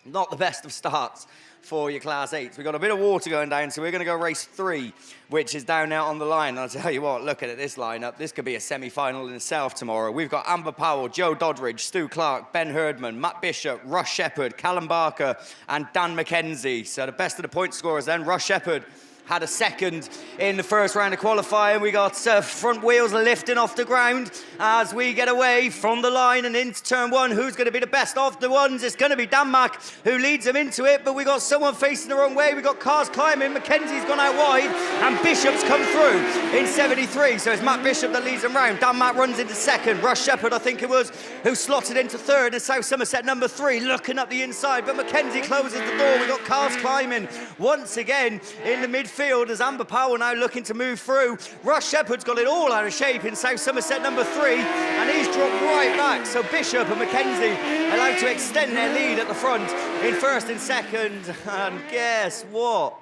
not the best of starts for your Class 8s. We've got a bit of water going down, so we're going to go race 3, which is down out on the line. And I'll tell you what, looking at this lineup, this could be a semi-final in itself tomorrow. We've got Amber Powell, Joe Doddridge, Stu Clark, Ben Herdman, Matt Bishop, Russ Shepherd, Callum Barker, and Dan McKenzie. So the best of the point scorers then. Russ Shepherd had a 2nd in the 1st round of qualifying. We got front wheels lifting off the ground as we get away from the line and into turn 1. Who's going to be the best of the ones? It's going to be Dan Mack who leads them into it, but we got someone facing the wrong way. We got cars climbing. Mackenzie's gone out wide and Bishop's come through in 73. So it's Matt Bishop that leads them round. Dan Mack runs into 2nd. Russ Shepherd, I think it was, who slotted into 3rd. And South Somerset number 3 looking up the inside, but Mackenzie closes the door. We got cars climbing once again in the midfield as Amber Powell now looking to move through. Russ Shepherd's got it all out of shape in South Somerset number 3, and he's dropped right back. So Bishop and Mackenzie allowed to extend their lead at the front in 1st and 2nd. And guess what?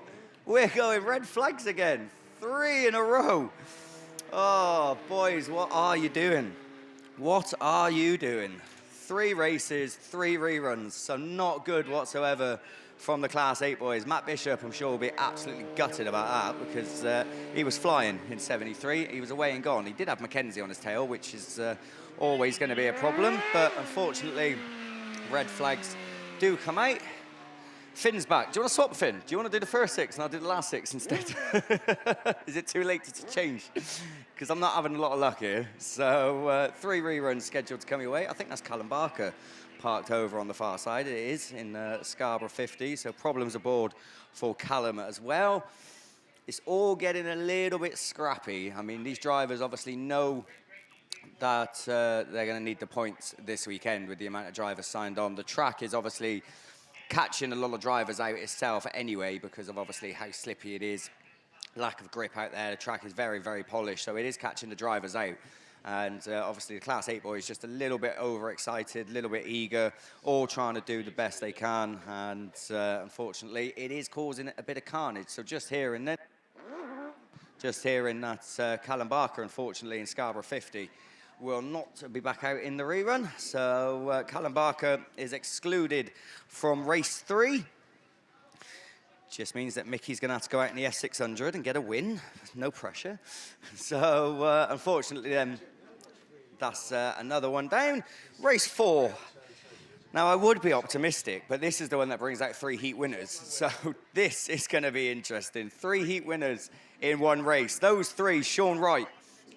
We're going red flags again. 3 in a row. Oh, boys, what are you doing? What are you doing? 3 races, 3 reruns, so not good whatsoever from the Class 8 boys. Matt Bishop, I'm sure, will be absolutely gutted about that because he was flying in 73. He was away and gone. He did have Mackenzie on his tail, which is always going to be a problem, but unfortunately, red flags do come out. Finn's back. Do you want to swap, Finn? Do you want to do the first 6 and I'll do the last 6 instead? Is it too late to change? Because I'm not having a lot of luck here. So 3 reruns scheduled to come your way. I think that's Callum Barker parked over on the far side. It is in Scarborough 50, so problems aboard for Callum as well. It's all getting a little bit scrappy. I mean, these drivers obviously know that they're going to need the points this weekend with the amount of drivers signed on. The track is obviously catching a lot of drivers out itself anyway because of obviously how slippy it is. Lack of grip out there. The track is very, very polished, so it is catching the drivers out. And obviously the Class 8 boys just a little bit overexcited, a little bit eager, all trying to do the best they can. And unfortunately, it is causing a bit of carnage. So just hearing that Callum Barker, unfortunately, in Scarborough 50, will not be back out in the rerun. So Callum Barker is excluded from race 3. Just means that Mickey's going to have to go out in the S600 and get a win. No pressure. So, unfortunately, then, that's another one down. Race 4. Now, I would be optimistic, but this is the one that brings out 3 heat winners. So, this is going to be interesting. 3 heat winners in one race. Those 3, Sean Wright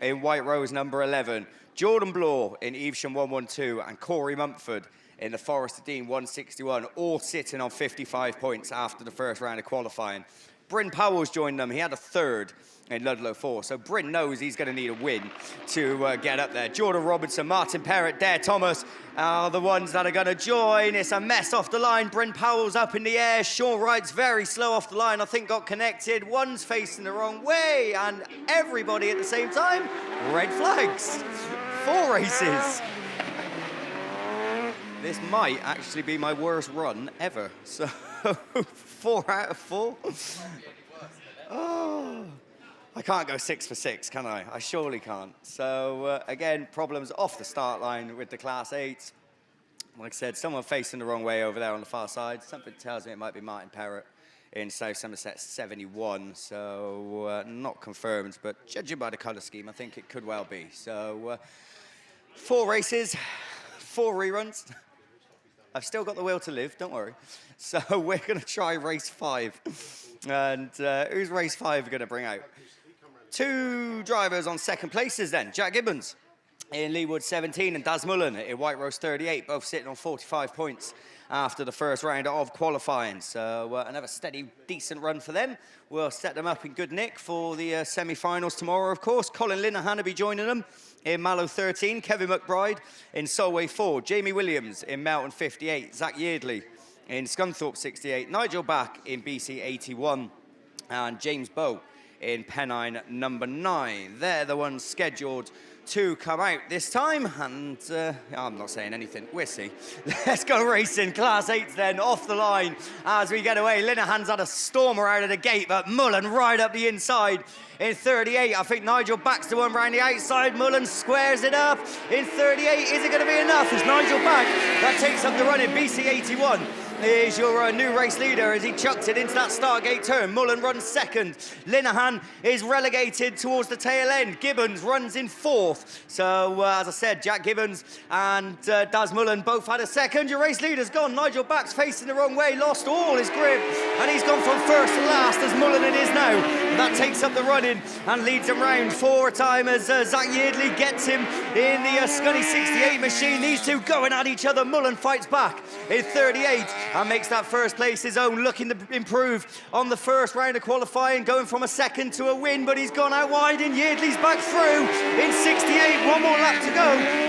in White Rose number 11, Jordan Bloor in Evesham 112, and Corey Mumford in the Forest of Dean 161, all sitting on 55 points after the first round of qualifying. Bryn Powell's joined them. He had a third in Ludlow 4. So Bryn knows he's going to need a win to get up there. Jordan Robertson, Martin Perrott, Dare Thomas are the ones that are going to join. It's a mess off the line. Bryn Powell's up in the air. Sean Wright's very slow off the line. I think got connected. One's facing the wrong way. And everybody at the same time, red flags. 4 races. This might actually be my worst run ever. So 4 out of 4. Oh. I can't go 6 for 6, can I? I surely can't. So, again, problems off the start line with the Class 8s. Like I said, someone facing the wrong way over there on the far side. Something tells me it might be Martin Perrott in South Somerset 71. So, not confirmed, but judging by the colour scheme, I think it could well be. So, 4 races, 4 reruns. I've still got the will to live, don't worry. So, we're going to try race 5. And who's race 5 going to bring out? 2 drivers on second places then. Jack Gibbons in Leewood 17 and Daz Mullen in White Rose 38, both sitting on 45 points after the first round of qualifying. So another steady, decent run for them. We'll set them up in good nick for the semi-finals tomorrow, of course. Colin Linehan will be joining them in Mallow 13, Kevin McBride in Solway 4, Jamie Williams in Melton 58, Zach Yeardley in Scunthorpe 68, Nigel Back in BC 81, and James Bowe in Pennine number 9. They're the ones scheduled to come out this time, and I'm not saying anything. We'll see. Let's go racing. Class 8s then, off the line as we get away. Linehan's had a stormer out of the gate, but Mullen right up the inside in 38. I think Nigel Back's the one round the outside. Mullen squares it up in 38. Is it going to be enough? It's Nigel Back that takes up the run in BC 81. Is your new race leader as he chucks it into that start gate turn. Mullen runs second. Linehan is relegated towards the tail end. Gibbons runs in 4th. So, as I said, Jack Gibbons and Daz Mullen both had a second. Your race leader's gone. Nigel Back's facing the wrong way, lost all his grip, and he's gone from first to last as Mullen it is now. That takes up the running and leads him round 4 time as Zach Yeardley gets him in the Scunny 68 machine. These two going at each other. Mullen fights back in 38. And makes that first place his own, looking to improve on the first round of qualifying, going from a second to a win, but he's gone out wide and Yeardley's back through in 68. 1 more lap to go,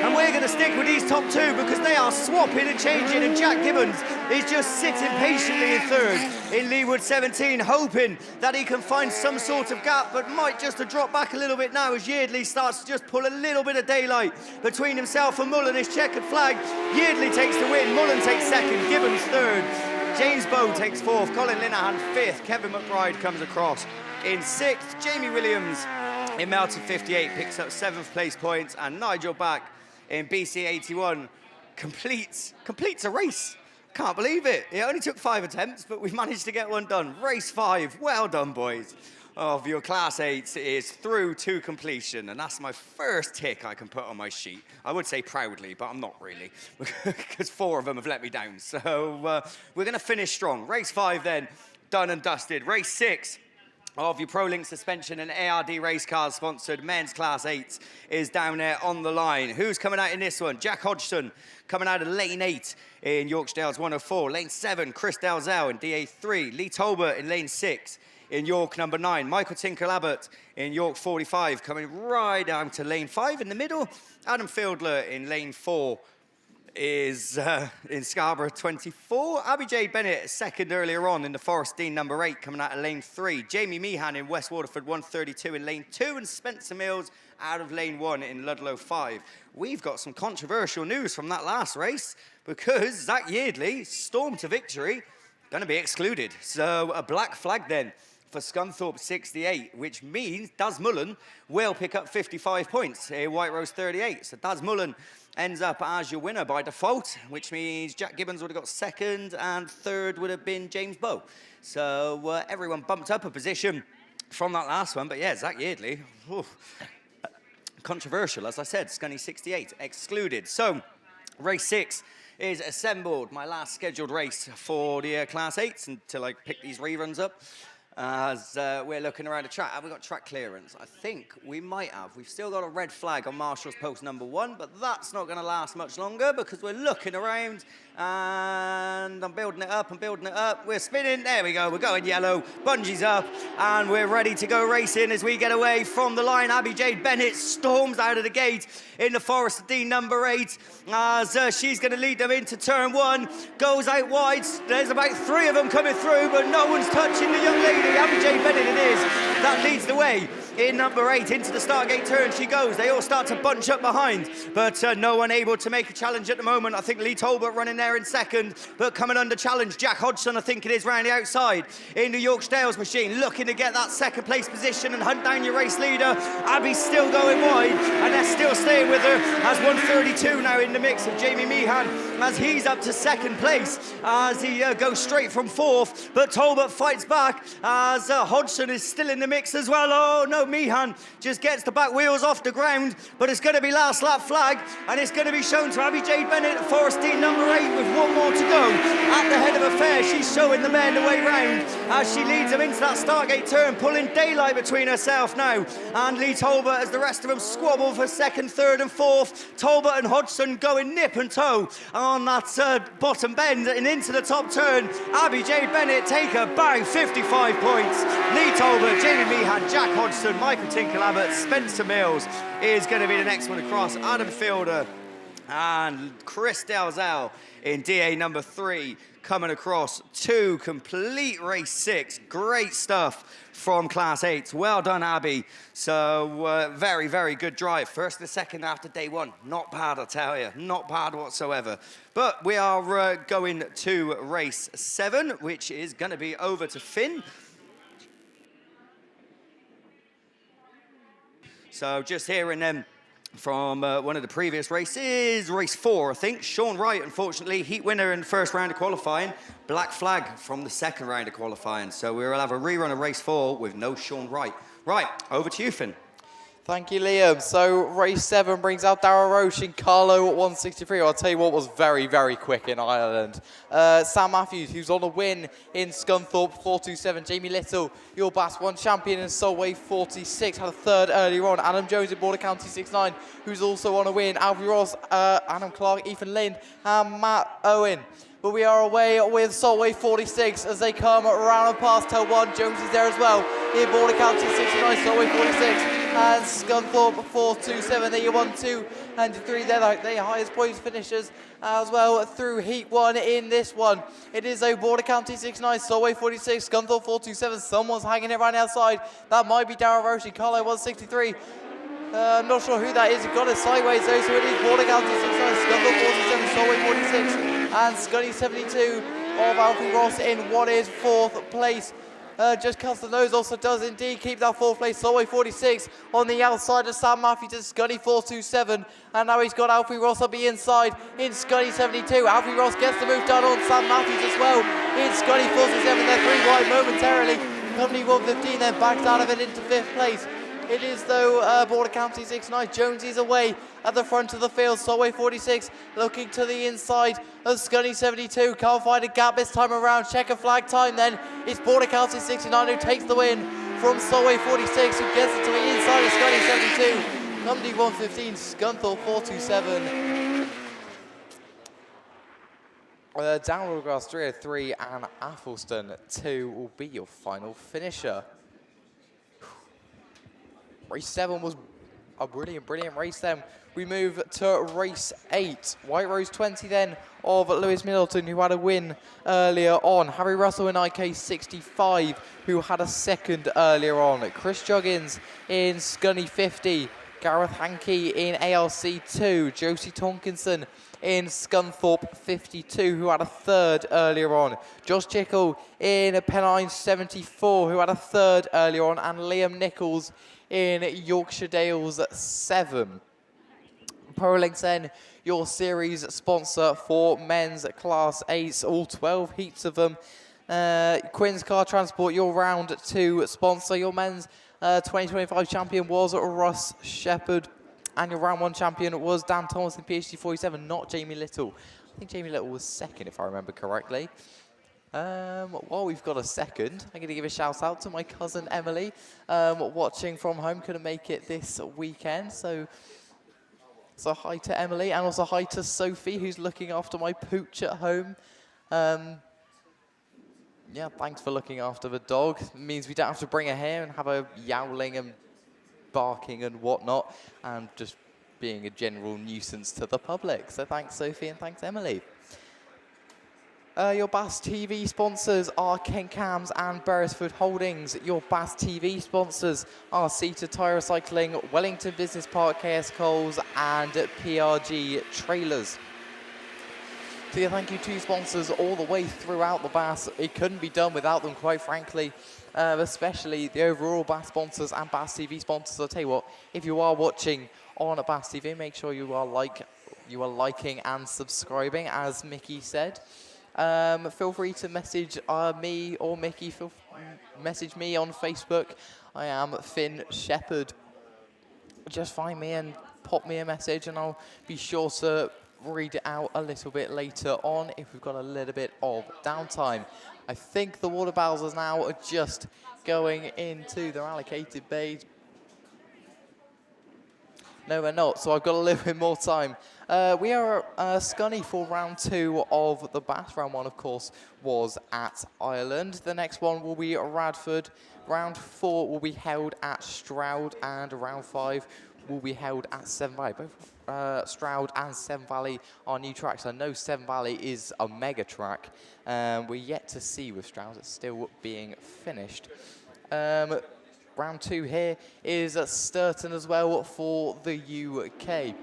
and we're going to stick with these top 2 because they are swapping and changing, and Jack Gibbons is just sitting patiently in 3rd in Leewood 17, hoping that he can find some sort of gap, but might just have dropped back a little bit now as Yeardley starts to just pull a little bit of daylight between himself and Mullen. His checkered flag. Yeardley takes the win, Mullen takes second, Gibbons third. James Bowe takes 4th, Colin Linehan 5th, Kevin McBride comes across in 6th, Jamie Williams in Melton 58 picks up 7th place points, and Nigel Back in BC 81 completes a race. Can't believe it. It only took 5 attempts, but we've managed to get one done. Race 5, well done, boys. Of your Class 8s is through to completion, and that's my first tick I can put on my sheet. I would say proudly, but I'm not really, because 4 of them have let me down. So we're going to finish strong. Race 5 then, done and dusted. Race 6 of your ProLink suspension and ARD race cars sponsored men's Class 8s is down there on the line. Who's coming out in this one? Jack Hodgson coming out of lane 8 in Yorkdale's 104. Lane 7, Chris Dalzell in DA3. Lee Tolbert in lane 6. In York number 9, Michael Tinkle-Abbott in York 45, coming right down to lane 5 in the middle. Adam Fieldler in lane 4 is in Scarborough 24. Abby J. Bennett second earlier on in the Forest Dean number 8, coming out of lane 3. Jamie Meehan in West Waterford 132 in lane 2, and Spencer Mills out of lane 1 in Ludlow 5. We've got some controversial news from that last race because Zach Yeardley, storm to victory, going to be excluded. So a black flag then for Scunthorpe 68, which means Daz Mullen will pick up 55 points in White Rose 38. So Daz Mullen ends up as your winner by default, which means Jack Gibbons would have got second and third would have been James Bowe. So everyone bumped up a position from that last one. But yeah, Zach Yeardley, controversial, as I said, Scunny 68 excluded. So race 6 is assembled, my last scheduled race for the Class 8s until I pick these reruns up. as we're looking around the track. Have we got track clearance? I think we might have. We've still got a red flag on Marshall's post number 1, but that's not going to last much longer because we're looking around and I'm building it up, We're spinning, there we go, we're going yellow, bungee's up, and we're ready to go racing as we get away from the line. Abby Jade Bennett storms out of the gate in the Forester Dean number 8 as she's going to lead them into turn 1, goes out wide. There's about 3 of them coming through, but no one's touching the young lady. Abby Jade Bennett it is that leads the way in number 8 into the Stargate turn. She goes. They all start to bunch up behind, but no one able to make a challenge at the moment. I think Lee Tolbert running there in second, but coming under challenge. Jack Hodgson, I think it is, round the outside in the Yorkshire Dales machine, looking to get that second place position and hunt down your race leader. Abby's still going wide, and they're still staying with her as 132 now in the mix of Jamie Meehan as he's up to second place as he goes straight from 4th, but Tolbert fights back as Hodgson is still in the mix as well. Oh no, Meehan just gets the back wheels off the ground, but it's going to be last lap flag, and it's going to be shown to Abby Jade Bennett, Forest Dean number 8, with 1 more to go. At the head of a fair, she's showing the men the way round as she leads them into that Stargate turn, pulling daylight between herself now and Lee Tolbert as the rest of them squabble for 2nd, 3rd and 4th. Tolbert and Hodgson going nip and toe on that bottom bend and into the top turn. Abby Jade Bennett take her bang, 55 points. Lee Tolbert, Jamie Meehan, Jack Hodgson, Michael Tinkle-Abbott, Spencer Mills is going to be the next one across. Adam Fielder and Chris Dalzell in DA number 3 coming across to complete race 6. Great stuff from Class 8. Well done, Abby. So very, very good drive. First and second after day 1. Not bad, I tell you. Not bad whatsoever. But we are going to race 7, which is going to be over to Finn. So just hearing them from one of the previous races, race 4, I think. Sean Wright, unfortunately, heat winner in the first round of qualifying. Black flag from the second round of qualifying. So we'll have a rerun of race 4 with no Sean Wright. Right, over to you, Finn. Thank you, Liam. So race 7 brings out Darrell Roche and Carlo at 163. I'll tell you what was very, very quick in Ireland. Sam Matthews, who's on a win in Scunthorpe, 427. Jamie Little, your BAS 1 champion in Solway, 46. Had a 3rd earlier on. Adam Jones in Border County, 69, who's also on a win. Alfie Ross, Adam Clark, Ethan Lind, and Matt Owen. But we are away with Solway 46 as they come around and past Tel 1. Jones is there as well in Border County, 69, Solway 46. And Scunthorpe 427, they're your 1, 2 and 3. They're the highest points finishers as well through Heat 1 in this one. It is a Border County 69, Solway 46, Scunthorpe 427. Someone's hanging it right outside. That might be Darrell Roche, Carlo 163. I'm not sure who that is. He got it sideways though, so it is Border County 69, Scunthorpe 47, Solway 46, and Scunny 72 of Alfie Ross in what is 4th place. Just cuts the nose, also does indeed keep that 4th place. Solway 46 on the outside of Sam Matthews to Scunny 427. And now he's got Alfie Ross on the inside in Scunny 72. Alfie Ross gets the move done on Sam Matthews as well in Scunny 427. They're 3 wide momentarily. Company 115 then backs out of it into 5th place. It is, though, Border County 69. Jonesy's away at the front of the field. Solway 46 looking to the inside of Scunny 72. Can't find a gap this time around. Checker flag time then. It's Border County 69 who takes the win from Solway 46, who gets it to the inside of Scunny 72. Number 115, Scunthorpe 427. Down Autograss 303 and Athelston 2 will be your final finisher. Race 7 was a brilliant race then. We move to race 8. White Rose 20 then of Lewis Middleton, who had a win earlier on. Harry Russell in IK 65, who had a 2nd earlier on. Chris Juggins in Scunny 50. Gareth Hankey in ALC 2. Josie Tonkinson in Scunthorpe 52, who had a 3rd earlier on. Josh Chickle in Pennine 74, who had a 3rd earlier on. And Liam Nichols in Yorkshire Dales 7. Prolinks then, your series sponsor for men's Class 8s, all 12 heats of them. Quinn's Car Transport, your round 2 sponsor. Your men's 2025 champion was Russ Shepherd, and your round 1 champion was Dan Thomas in PhD 47, not Jamie Little. I think Jamie Little was 2nd, if I remember correctly. While we've got a second, I'm going to give a shout out to my cousin Emily, watching from home. Couldn't make it this weekend, so hi to Emily, and also hi to Sophie, who's looking after my pooch at home. Yeah, thanks for looking after the dog. It means we don't have to bring her here and have her yowling and barking and whatnot, and just being a general nuisance to the public. So thanks, Sophie, and thanks, Emily. Your BAStv sponsors are Kent Cams and Beresford Holdings. Your BAStv sponsors are SITR Tyre Recycling, Wellington Business Park, KS Coles, and PRG Trailers. So yeah, thank you to sponsors all the way throughout the BAS. It couldn't be done without them, quite frankly. Especially the overall BAS sponsors and BAStv sponsors. I'll tell you what, if you are watching on BAStv, make sure you are liking and subscribing, as Mickey said. Feel free to message me or Mickey. Message me on Facebook. I am Finn Shepherd. Just find me and pop me a message, and I'll be sure to read it out a little bit later on if we've got a little bit of downtime. I think the water barrels are now just going into their allocated bays. No, we're not, so I've got a little bit more time. We are Scunny for round 2 of the BAS. Round 1, of course, was at Ireland. The next one will be Radford. Round 4 will be held at Stroud, and round 5 will be held at Severn Valley. Both Stroud and Severn Valley are new tracks. I know Severn Valley is a mega track. We're yet to see with Stroud. It's still being finished. Round 2 here is at Sturton as well for the UK.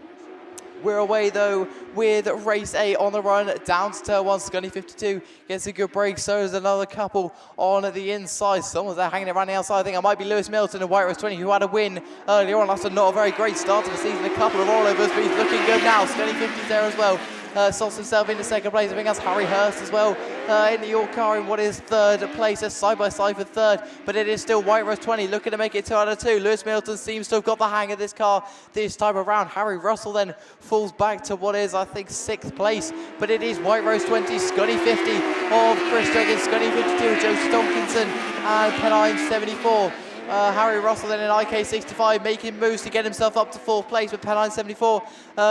We're away though with race 8 on the run down to turn 1. Scunny 52 gets a good break. So is another couple on the inside. Someone's there hanging around the outside. I think it might be Lewis Milton and White Rose 20, who had a win earlier on. That's not a very great start to the season. A couple of rollovers, but he's looking good now. Scunny 50's there as well. Slots himself into second place. I think that's Harry Hurst as well in the York car in what is third place. They're side by side for third, but it is still White Rose 20 looking to make it 2 out of 2. Lewis Milton seems to have got the hang of this car this time around. Harry Russell then falls back to what is, I think, 6th place, but it is White Rose 20, Scunny 50 of Chris Jenkins, Scunny 52 of Joe Stonkinson, and Pennine 74. Harry Russell then in IK 65 making moves to get himself up to 4th place, but Pennine 74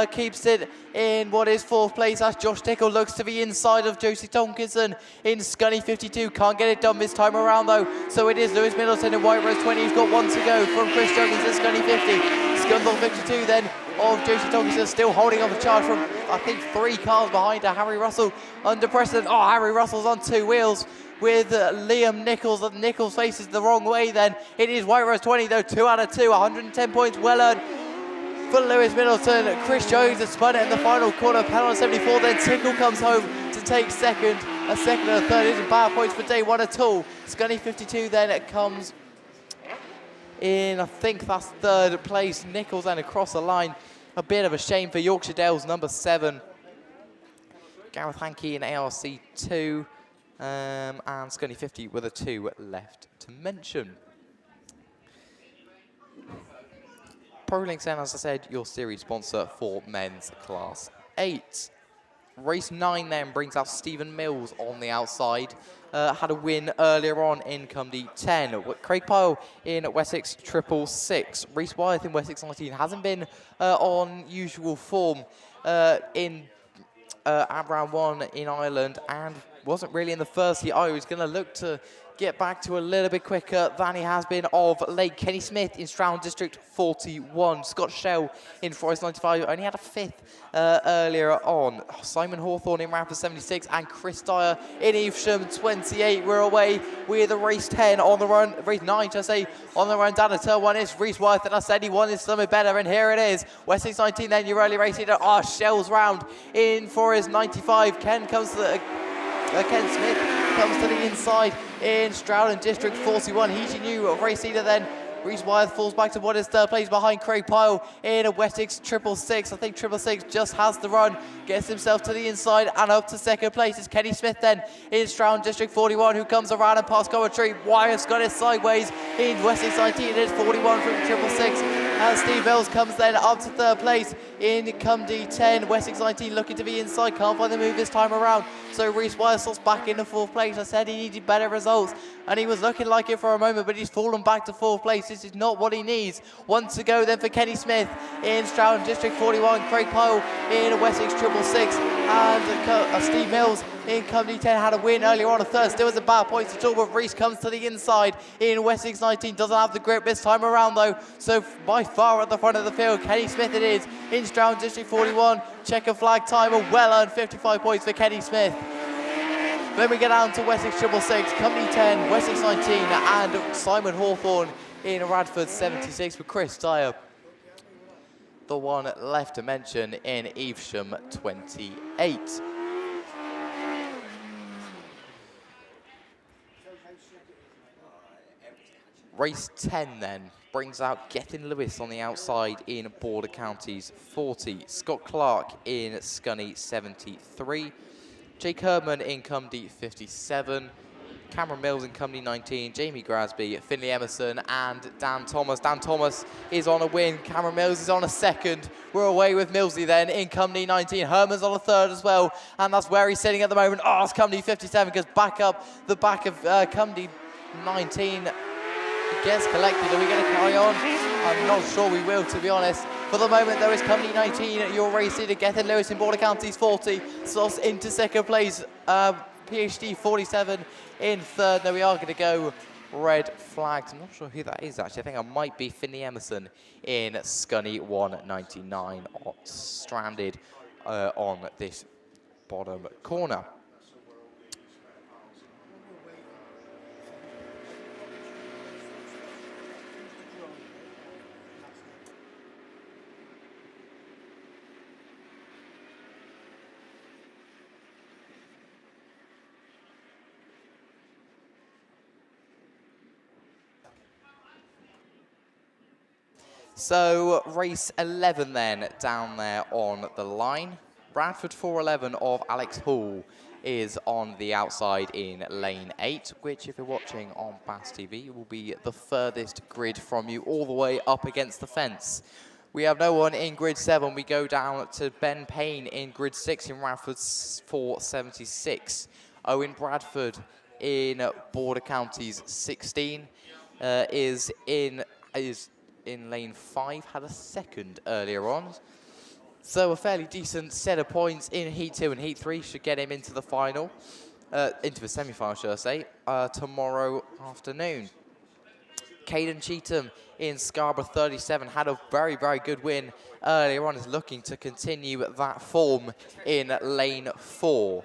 keeps it in what is 4th place as Josh Tickle looks to the inside of Josie Tonkinson in Scunny 52. Can't get it done this time around though, so it is Lewis Middleton in White Rose 20 who's got 1 to go from Chris Jenkins in Scunny 50. Scunthorpe 52 then of Josie Tonkinson still holding off a charge from, I think, 3 cars behind her. Harry Russell under pressure. Oh, Harry Russell's on 2 wheels with Liam Nichols. Nichols faces the wrong way then. It is White Rose 20 though, 2 out of 2, 110 points well earned for Lewis Middleton. Chris Jones has spun it in the final corner. Penalty 74, then Tickle comes home to take second. A second and a third isn't bad points for day 1 at all. Scunny 52 then it comes in, I think that's 3rd place. Nichols then across the line. A bit of a shame for Yorkshire Dales, number 7. Gareth Hankey in ARC 2. And Scunny 50 with a 2 left to mention. ProLinks, as I said, your series sponsor for men's class 8. Race 9 then brings out Stephen Mills on the outside. Had a win earlier on in Cumdy 10. Craig Pyle in Wessex 666. Reece Wyeth in Wessex 19 hasn't been on usual form in at round 1 in Ireland, and wasn't really in the first heat. I was going to look to get back to a little bit quicker than he has been of late. Kenny Smith in Stroud District 41. Scott Shell in Forest 95. Only had a 5th earlier on. Simon Hawthorne in Rampart 76 and Chris Dyer in Evesham 28. We're away with a race 10 on the run. Race 9, should I say, on the run down to turn 1 is Reece Wyeth, and I said he wanted something better, and here it is. Wessex 19 then, your early race leader. Shell's round in Forest 95. Ken comes to the... Ken Smith comes to the inside in Stroud District 41. He's your new race leader then. Reece Wyeth falls back to what is 3rd place behind Craig Pyle in a Wessex 666. I think 666 just has the run, gets himself to the inside and up to 2nd place. It's Kenny Smith then in Stroud District 41 who comes around and past commentary. Wyeth's got it sideways in Wessex 19. It is 41 from 666. And Steve Mills comes then up to third place in Cumdy 10. Wessex 19 looking to be inside, can't find the move this time around. So Reece Wyersalt's back in the fourth place. I said he needed better results, and he was looking like it for a moment, but he's fallen back to fourth place. This is not what he needs. One to go then for Kenny Smith in Stroud District 41. Craig Pyle in Wessex 666. And Steve Mills in Cumdy 10 had a win earlier on, a third. Still isn't bad points at all, but Reece comes to the inside in Wessex 19. Doesn't have the grip this time around though, so by far at the front of the field. Kenny Smith it is in Stroud District 41. Checker flag time, a well-earned 55 points for Kenny Smith. Then we get down to Wessex 666, Cumdy 10, Wessex 19, and Simon Hawthorne in Radford 76 with Chris Tyre. The one left to mention in Evesham 28. Race 10 then brings out Gethin Lewis on the outside in Border Counties 40. Scott Clark in Scunny 73. Jake Herman in Cumdy 57. Cameron Mills in Cumdy 19. Jamie Grasby, Finley Emerson, and Dan Thomas. Dan Thomas is on a win. Cameron Mills is on a second. We're away with Millsy then in Cumdy 19. Herman's on a third as well, and that's where he's sitting at the moment. Oh, it's Cumdy 57 goes back up the back of Cumdy 19. Gets collected. Are we going to carry on? I'm not sure we will, to be honest. For the moment, there is Cumdy 19. Your race leader, Gethin Lewis in Border Counties 40. Sloss into second place. PhD 47 in third. Now we are going to go red flags. I'm not sure who that is, actually. I think it might be Finley Emerson in Scunny 199, stranded on this bottom corner. So race 11 then down there on the line. Bradford 411 of Alex Hall is on the outside in lane 8, which if you're watching on BAStv will be the furthest grid from you, all the way up against the fence. We have no one in grid 7. We go down to Ben Payne in grid 6 in Radford 476. Owen Bradford in Border Counties 16 is in lane 5, had a second earlier on. So a fairly decent set of points in Heat 2 and Heat 3 should get him into the final, into the semi-final, should I say, tomorrow afternoon. Caden Cheetham in Scarborough 37 had a very, very good win earlier on, is looking to continue that form in lane 4.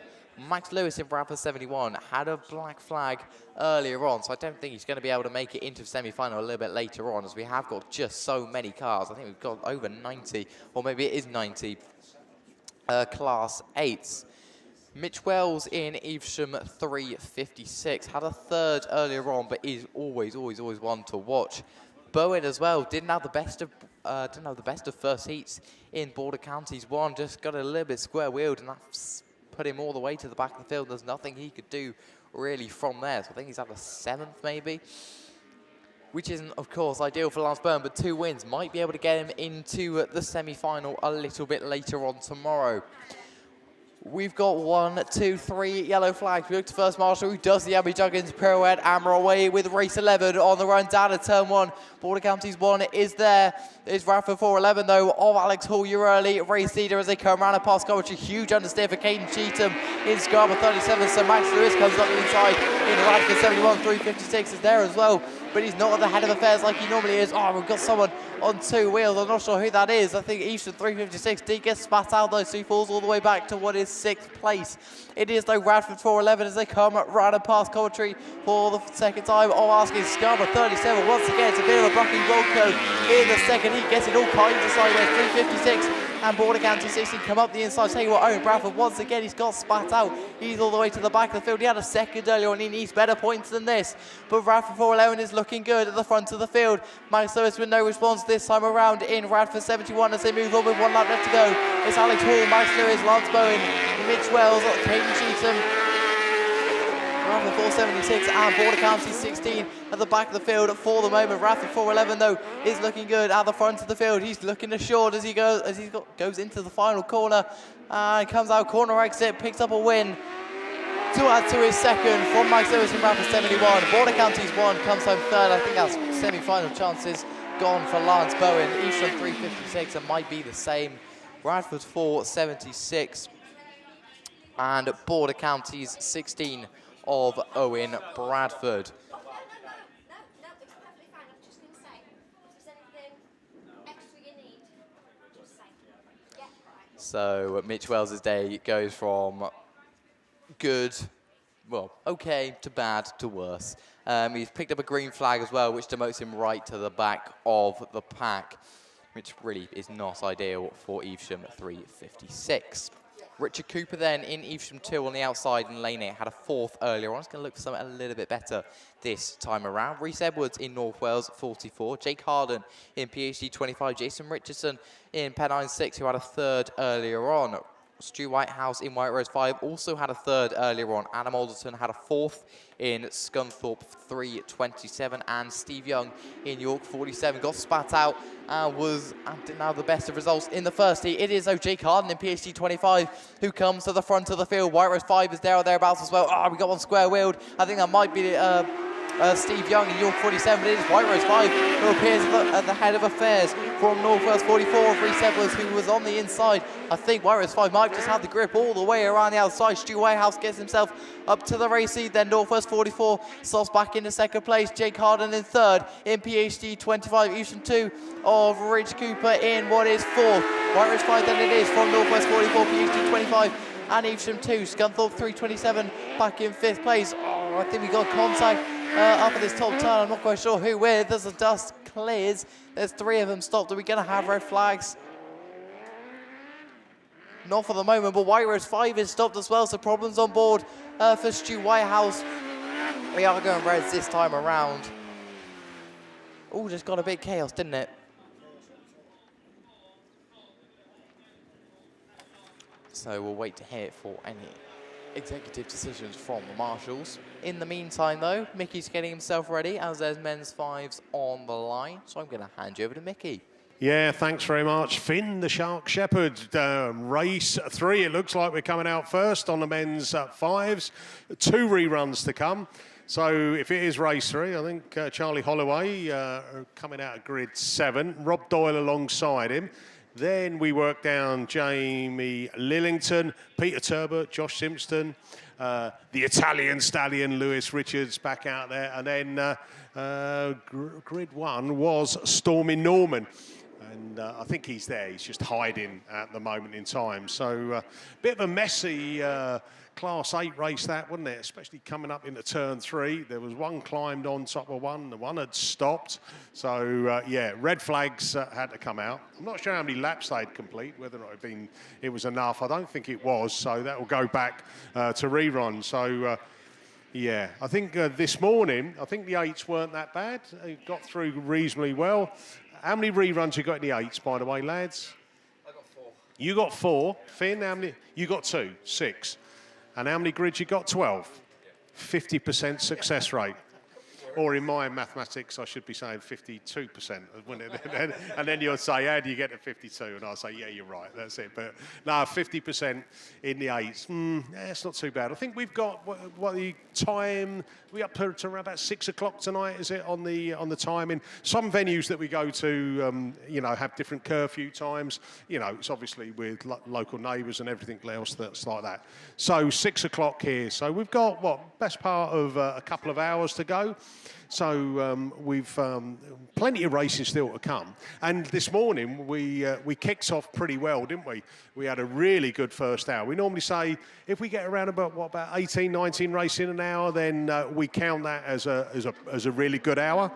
Max Lewis in Bradford 71 had a black flag earlier on, so I don't think he's going to be able to make it into the semi-final a little bit later on, as we have got just so many cars. I think we've got over 90, or maybe it is 90, Class 8s. Mitch Wells in Evesham 356 had a third earlier on, but is always one to watch. Bowen as well didn't have the best of first heats in Border Counties 1, just got a little bit square-wheeled, and that's put him all the way to the back of the field. There's nothing he could do really from there. So I think he's at a 7th maybe, which isn't, of course, ideal for Lance Byrne, but 2 wins might be able to get him into the semi-final a little bit later on tomorrow. We've got 1, 2, 3 yellow flags. We look to first marshal, who does the Abby Juggins pirouette, and we're away with race 11 on the run down to turn 1. Border Counties 1 is there. It's Radford 411 though of Alex Hall, your early race leader as they come around and pass Coventry. Huge understeer for Caden Cheetham in Scarborough 37. So Max Lewis comes up the inside in Radford 71. 356 is there as well, but he's not at the head of affairs like he normally is. Oh, we've got someone on 2 wheels. I'm not sure who that is. I think Eastern 356 did get spat out though, so he falls all the way back to what is 6th place. It is though Radford 411 as they come round and past Coventry for the second time. Oh, asking Scarborough 37 once again. It's a bit of a Bucky roll code in the second heat, gets it all kinds of sideways. 356 and Border County 16 come up the inside. Tell you what, Owen Bradford once again, he's got spat out. He's all the way to the back of the field. He had a second earlier on. He needs better points than this, but Radford 411 is looking good at the front of the field. Max Lewis with no response this time around in Radford 71 as they move on with 1 lap left to go. It's Alex Hall, Max Lewis, Lance Bowen, Mitch Wells, Caden Cheetham Radford 476 and Border County 16 at the back of the field for the moment. Radford 411 though is looking good at the front of the field. He's looking assured as he goes into the final corner and comes out corner exit, picks up a win to add to his second from Mike Lewis and Radford 71. Border County's one, comes home third. I think that's semi-final chances gone for Lance Bowen. Evesham 356 and might be the same. Radford 476 and Border County's 16 of Owen Bradford. So Mitch Wells' day goes from good, well, okay to bad to worse. He's picked up a green flag as well, which demotes him right to the back of the pack, which really is not ideal for Evesham at 356. Richard Cooper then in Evesham 2 on the outside in lane 8 had a fourth earlier on. He's going to look for something a little bit better this time around. Reese Edwards in North Wales 44. Jake Harden in PhD 25. Jason Richardson in Pennine 6 who had a third earlier on. Stu Whitehouse in White Rose 5 also had a third earlier on. Adam Alderton had a fourth in Scunthorpe 327, and Steve Young in York 47 got spat out and didn't have the best of results in the first heat. It is Jake Harden in PhD 25 who comes to the front of the field. White Rose 5 is there or thereabouts as well. We got one square wheeled. I think that might be Steve Young in York 47, but it is White Rose 5 who appears at the head of affairs from North Wales 44 of Reese Edwards, who was on the inside. I think White Rose 5 might just have the grip all the way around the outside. Stu Whitehouse gets himself up to the race lead, then North Wales 44 slots back into second place. Jake Harden in third in PhD 25. Evesham 2 of Rich Cooper in what is fourth. White Rose 5 then it is from North Wales 44, PhD 25 and Evesham 2. Scunthorpe 327 back in fifth place. I think we got contact up at this top turn. I'm not quite sure who with. As the dust clears, there's three of them stopped. Are we going to have red flags? Not for the moment, but White Rose 5 is stopped as well, so problems on board for Stu Whitehouse. We are going reds this time around. Oh, just got a bit chaos, didn't it? So we'll wait to hear for any executive decisions from the marshals. In the meantime, though, Mickey's getting himself ready as there's men's fives on the line. So I'm going to hand you over to Mickey. Yeah, thanks very much. Finn, the Shark Shepherd, race 3. It looks like we're coming out first on the men's fives. 2 reruns to come. So if it is race 3, I think Charlie Holloway coming out of grid 7. Rob Doyle alongside him. Then we work down Jamie Lillington, Peter Turbot, Josh Simpson, the Italian stallion Lewis Richards back out there. And then grid 1 was Stormy Norman. And I think he's there. He's just hiding at the moment in time. So bit of a messy Class 8 race that, wasn't it? Especially coming up into turn 3. There was one climbed on top of one. The one had stopped. So, yeah, red flags had to come out. I'm not sure how many laps they'd complete, whether or not it was enough. I don't think it was. So that will go back to rerun. So, yeah, I think this morning, I think the 8s weren't that bad. They got through reasonably well. How many reruns you got in the 8s, by the way, lads? I got 4. You got 4. Finn, how many? You got 2, 6. And how many grids you got? 12. 50% success rate. Or in my mathematics, I should be saying 52%. And then you'll say, how do you get to 52? And I'll say, yeah, you're right, that's it. But no, 50% in the 8s. It's not too bad. I think we've got, what the time, we up to around about 6 o'clock tonight, is it, on the timing? Some venues that we go to, you know, have different curfew times. You know, it's obviously with local neighbours and everything else that's like that. So 6 o'clock here. So we've got, best part of a couple of hours to go. So we've plenty of races still to come. And this morning we kicked off pretty well, didn't we? We had a really good first hour. We normally say if we get around about 18, 19 races in an hour, then we count that as a really good hour.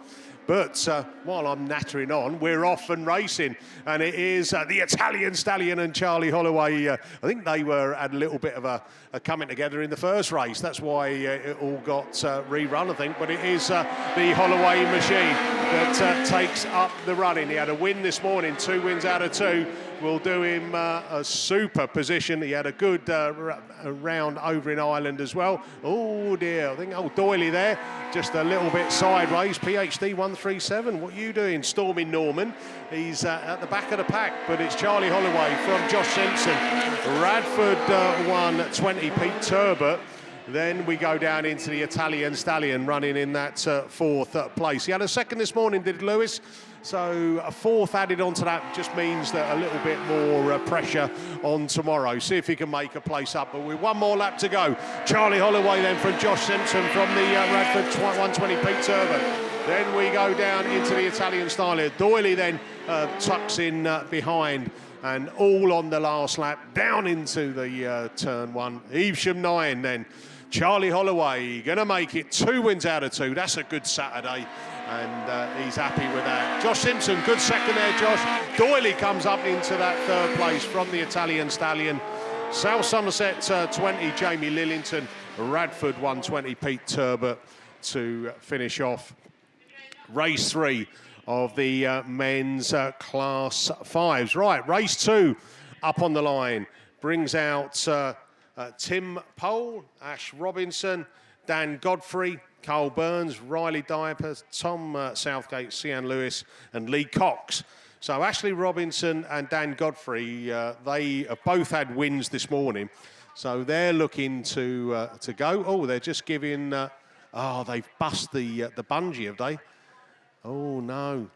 But while I'm nattering on, we're off and racing. And it is the Italian Stallion and Charlie Holloway. I think they had a little bit of a coming together in the first race. That's why it all got rerun, I think. But it is the Holloway machine that takes up the running. He had a win this morning, 2 wins out of 2. will do him a super position. He had a good round over in Ireland as well. Oh dear, I think old Doyley there, just a little bit sideways. PhD 137, what are you doing? Storming Norman. He's at the back of the pack, but it's Charlie Holloway from Josh Simpson. Radford 120, Pete Turbot. Then we go down into the Italian Stallion running in that fourth place. He had a second this morning, did Lewis? So a fourth added onto that just means that a little bit more pressure on tomorrow. See if he can make a place up. But with one more lap to go, Charlie Holloway then from Josh Simpson from the Radford 120 Pete Turbot. Then we go down into the Italian Stallion. Doyley then tucks in behind. And all on the last lap, down into the turn one. Evesham 9 then. Charlie Holloway going to make it 2 wins out of 2. That's a good Saturday, and he's happy with that. Josh Simpson, good second there, Josh. Doyley comes up into that third place from the Italian Stallion. South Somerset 20, Jamie Lillington. Radford 120, Pete Turbot to finish off race 3 of the men's class 5s. Right, race 2 up on the line brings out Tim Pole, Ash Robinson, Dan Godfrey, Carl Burns, Riley Diaper, Tom Southgate, Cian Lewis and Lee Cox. So Ashley Robinson and Dan Godfrey, they have both had wins this morning. So they're looking to go. Oh, they're just giving, they've bust the bungee, have they? Oh, no.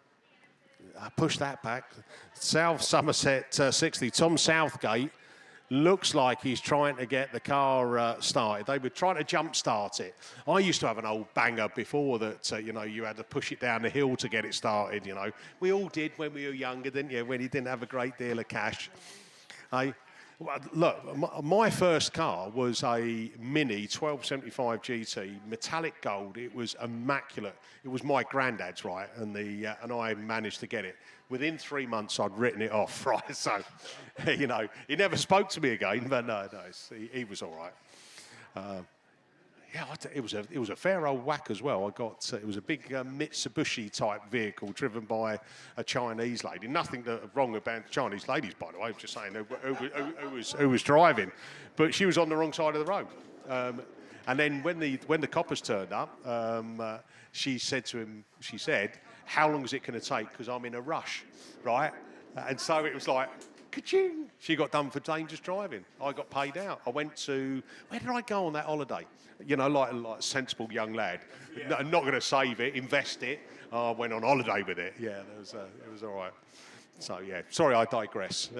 Push that back. South Somerset 60, Tom Southgate looks like he's trying to get the car started. They were trying to jump start it. I used to have an old banger before that, you had to push it down the hill to get it started, We all did when we were younger, didn't you? When you didn't have a great deal of cash. Look, my first car was a Mini 1275 GT, metallic gold. It was immaculate. It was my granddad's, right? And I managed to get it. Within 3 months, I'd written it off, right? So, he never spoke to me again, but no, he was all right. It was a fair old whack as well. It was a big Mitsubishi type vehicle driven by a Chinese lady. Nothing wrong about Chinese ladies, by the way. I'm just saying who was driving, but she was on the wrong side of the road. And then when the coppers turned up, she said to him, "How long is it going to take? Because I'm in a rush, right?" And so it was like, ka-ching. She got done for dangerous driving. I got paid out. I went to, where did I go on that holiday? Like a sensible young lad. Yeah. Not going to save it, invest it. I went on holiday with it. Yeah, it was all right. So, yeah, sorry, I digress.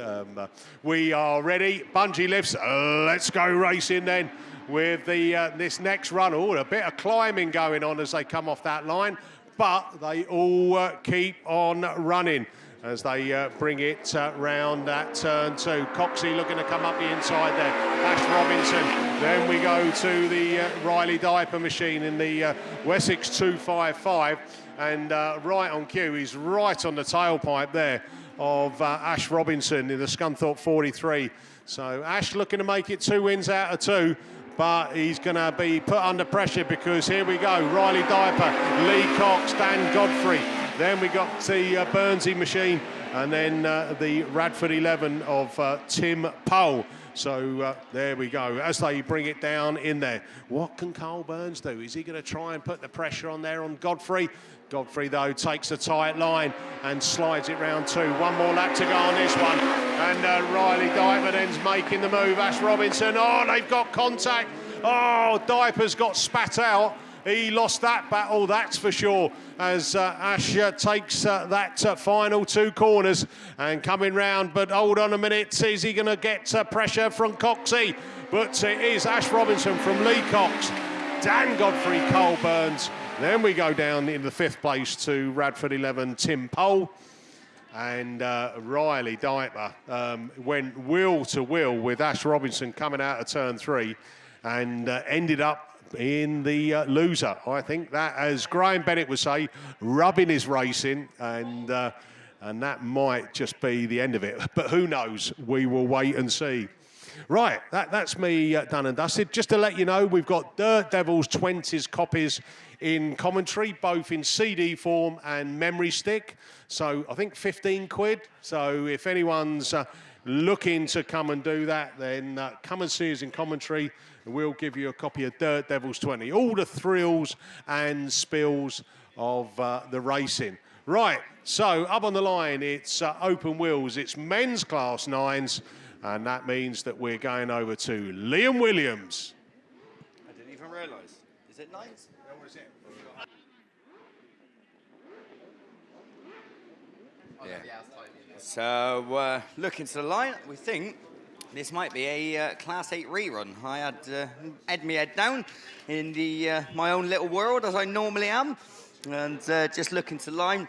We are ready. Bungee lifts. Let's go racing then with this next run. Oh, a bit of climbing going on as they come off that line, but they all keep on running as they bring it round that turn 2. Coxey looking to come up the inside there. Ash Robinson. Then we go to the Riley Diaper machine in the Wessex 255. And right on cue, he's right on the tailpipe there of Ash Robinson in the Scunthorpe 43. So Ash looking to make it 2 wins out of 2. But he's going to be put under pressure because here we go. Riley Diaper, Lee Cox, Dan Godfrey. Then we got the Burnsy machine and then the Radford 11 of Tim Pole. So there we go, as they bring it down in there. What can Carl Burns do? Is he going to try and put the pressure on there on Godfrey? Godfrey, though, takes a tight line and slides it round 2. One more lap to go on this one. And Riley Diaper then's making the move. Ash Robinson, they've got contact. Diaper's got spat out. He lost that battle, that's for sure, as Ash takes that final 2 corners and coming round. But hold on a minute, is he going to get pressure from Coxey? But it is Ash Robinson from Lee Cox, Dan Godfrey, Carl Burns. Then we go down in the 5th place to Radford 11, Tim Pole. And Riley Diaper went wheel to wheel with Ash Robinson coming out of turn 3 and ended up in the loser. I think that, as Graham Bennett would say, rubbing his racing, and that might just be the end of it. But who knows? We will wait and see. Right, that's me done and dusted. Just to let you know, we've got Dirt Devils 20s copies in commentary, both in CD form and memory stick. So I think 15 quid. So if anyone's looking to come and do that, then come and see us in commentary. We'll give you a copy of Dirt Devils 20. All the thrills and spills of the racing. Right, so up on the line, it's open wheels. It's men's class 9s, and that means that we're going over to Liam Williams. I didn't even realise. Is it 9s? What is it? Yeah. So, looking to the line, we think this might be a Class 8 rerun. I had my head down in my own little world, as I normally am, and just looking to the line,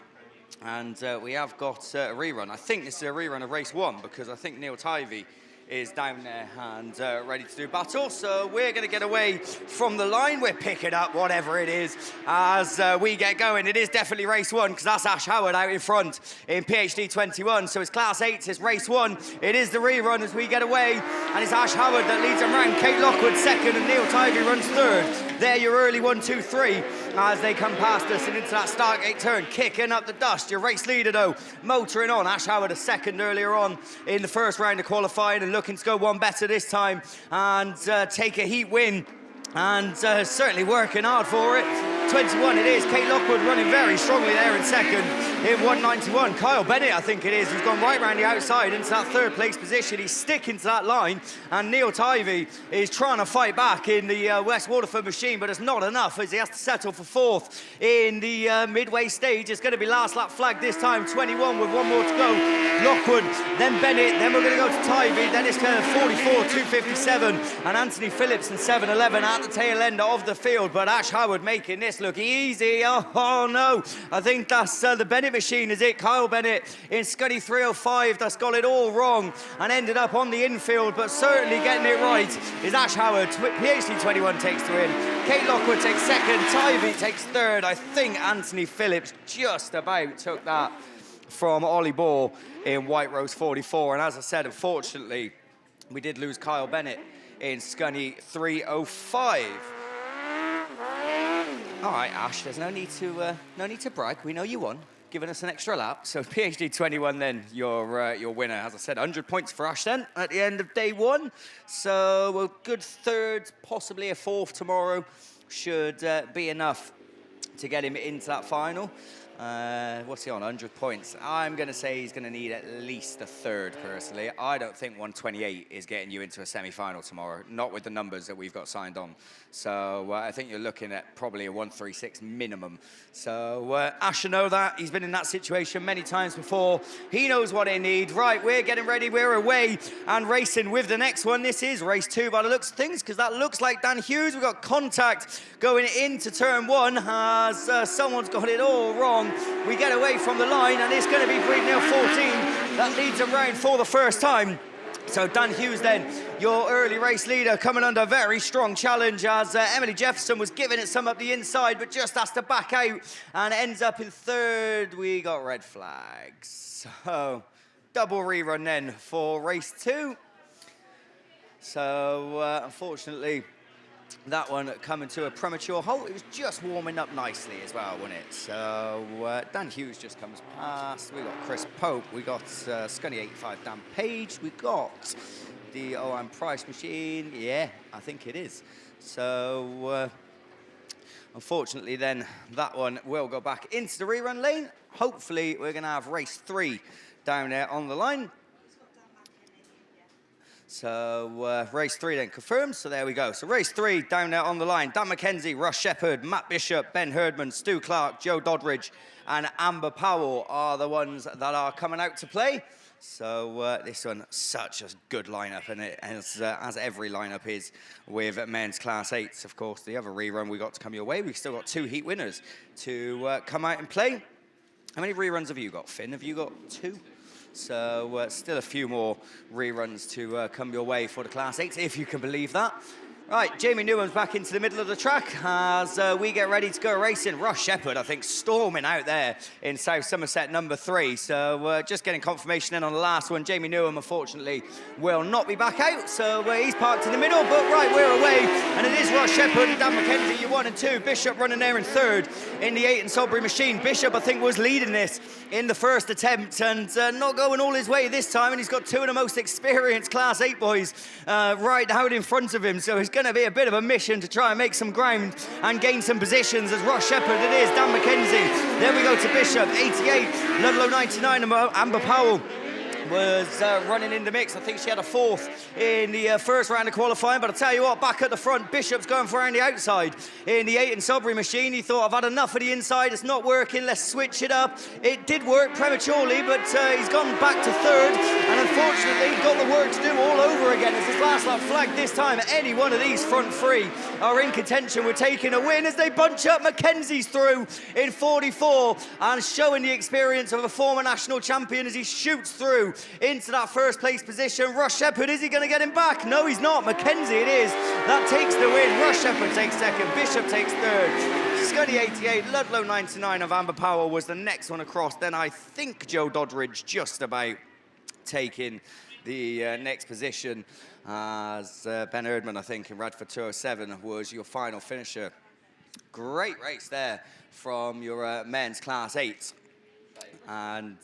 and we have got a rerun. I think this is a rerun of race 1, because I think Neil Tyre is down there and ready to do battle. So we're going to get away from the line. We're picking up whatever it is as we get going. It is definitely race 1, because that's Ash Howard out in front in PhD 21. So it's Class 8, it's race 1. It is the rerun as we get away, and it's Ash Howard that leads them round. Kate Lockwood second, and Neil Tyre runs third. There your early 1, 2, 3 as they come past us and into that start gate turn, kicking up the dust. Your race leader though, motoring on. Ash Howard a second earlier on in the first round of qualifying, and looking to go one better this time and take a heat win, and certainly working hard for it. 21 it is. Kate Lockwood running very strongly there in second in 191. Kyle Bennett, I think it is, who's gone right round the outside into that third place position. He's sticking to that line, and Neil Tyre is trying to fight back in the West Waterford machine, but it's not enough as he has to settle for fourth in the midway stage. It's going to be last lap flag this time. 21 with one more to go. Lockwood, then Bennett, then we're going to go to Tyre, then it's kind of 44, 257, and Anthony Phillips in 711 at the tail end of the field. But Ash Howard making this look easy. Oh no, I think that's the Bennett machine, is it? Kyle Bennett in Scunny 305 that's got it all wrong and ended up on the infield, but certainly getting it right is Ash Howard. PhD 21 takes the win. Kate Lockwood takes second. Tyre takes third. I think Anthony Phillips just about took that from Ollie Ball in White Rose 44. And as I said, unfortunately, we did lose Kyle Bennett in Scunny 305. All right, Ash, there's no need to brag. We know you won, giving us an extra lap. So PhD 21 then, your winner. As I said, 100 points for Ash then at the end of day 1. So a good third, possibly a fourth tomorrow should be enough to get him into that final. What's he on, 100 points? I'm going to say he's going to need at least a third, personally. I don't think 128 is getting you into a semi-final tomorrow, not with the numbers that we've got signed on. So I think you're looking at probably a 136 minimum. So Ash should know that. He's been in that situation many times before. He knows what they need. Right, we're getting ready. We're away and racing with the next one. This is race 2 by the looks of things, because that looks like Dan Hughes. We've got contact going into turn 1 as someone's got it all wrong. We get away from the line, and it's going to be Breednail 14 that leads them round for the first time. So Dan Hughes then, your early race leader, coming under very strong challenge as Emily Jefferson was giving it some up the inside, but just has to back out and ends up in third. We got red flags. So double rerun then for race 2. So unfortunately, that one coming to a premature halt. It was just warming up nicely as well, wasn't it? So Dan Hughes just comes past. We got Chris Pope. We got Scunny 85 Dan Page. We got the OM Price machine. Yeah, I think it is. So unfortunately then, that one will go back into the rerun lane. Hopefully we're going to have race 3 down there on the line. So race 3 then confirmed, so there we go. So race 3 down there on the line. Dan McKenzie, Russ Shepherd, Matt Bishop, Ben Herdman, Stu Clark, Joe Doddridge and Amber Powell are the ones that are coming out to play. So this one, such a good lineup, and it as every lineup is with men's class 8s. Of course, the other rerun we got to come your way. We've still got 2 heat winners to come out and play. How many reruns have you got, Finn? Have you got 2? So still a few more reruns to come your way for the Class 8, if you can believe that. Right, Jamie Newham's back into the middle of the track as we get ready to go racing. Ross Shepherd, I think, storming out there in South Somerset number 3. So just getting confirmation in on the last one. Jamie Newham, unfortunately, will not be back out. So he's parked in the middle, but right, we're away. And it is Ross Shepherd and Dan McKenzie, you 1 and 2. Bishop running there in 3rd in the Ayton Sodbury machine. Bishop, I think, was leading this in the first attempt and not going all his way this time. And he's got 2 of the most experienced Class 8 boys right out in front of him. So it's going to be a bit of a mission to try and make some ground and gain some positions as Ross Shepherd it is, Dan McKenzie. Then we go to Bishop, 88, Ludlow 99, and Amber Powell was running in the mix. I think she had a 4th in the first round of qualifying, but I'll tell you what, back at the front, Bishop's going for around the outside in the Ayton Sodbury machine. He thought, I've had enough of the inside, it's not working, let's switch it up. It did work prematurely, but he's gone back to 3rd, and unfortunately got the work to do all over again as his last lap flagged this time. Any one of these front 3 are in contention with taking a win as they bunch up. Mackenzie's through in 44 and showing the experience of a former national champion as he shoots through into that first place position. Ross Shepherd, is he going to get him back? No, he's not. Mackenzie it is. That takes the win. Ross Shepherd takes 2nd. Bishop takes 3rd. Scunny 88, Ludlow 99 of Amber Powell was the next one across. Then I think Joe Doddridge just about taking the next position as Ben Erdman, I think, in Radford 207 was your final finisher. Great race there from your men's Class 8. And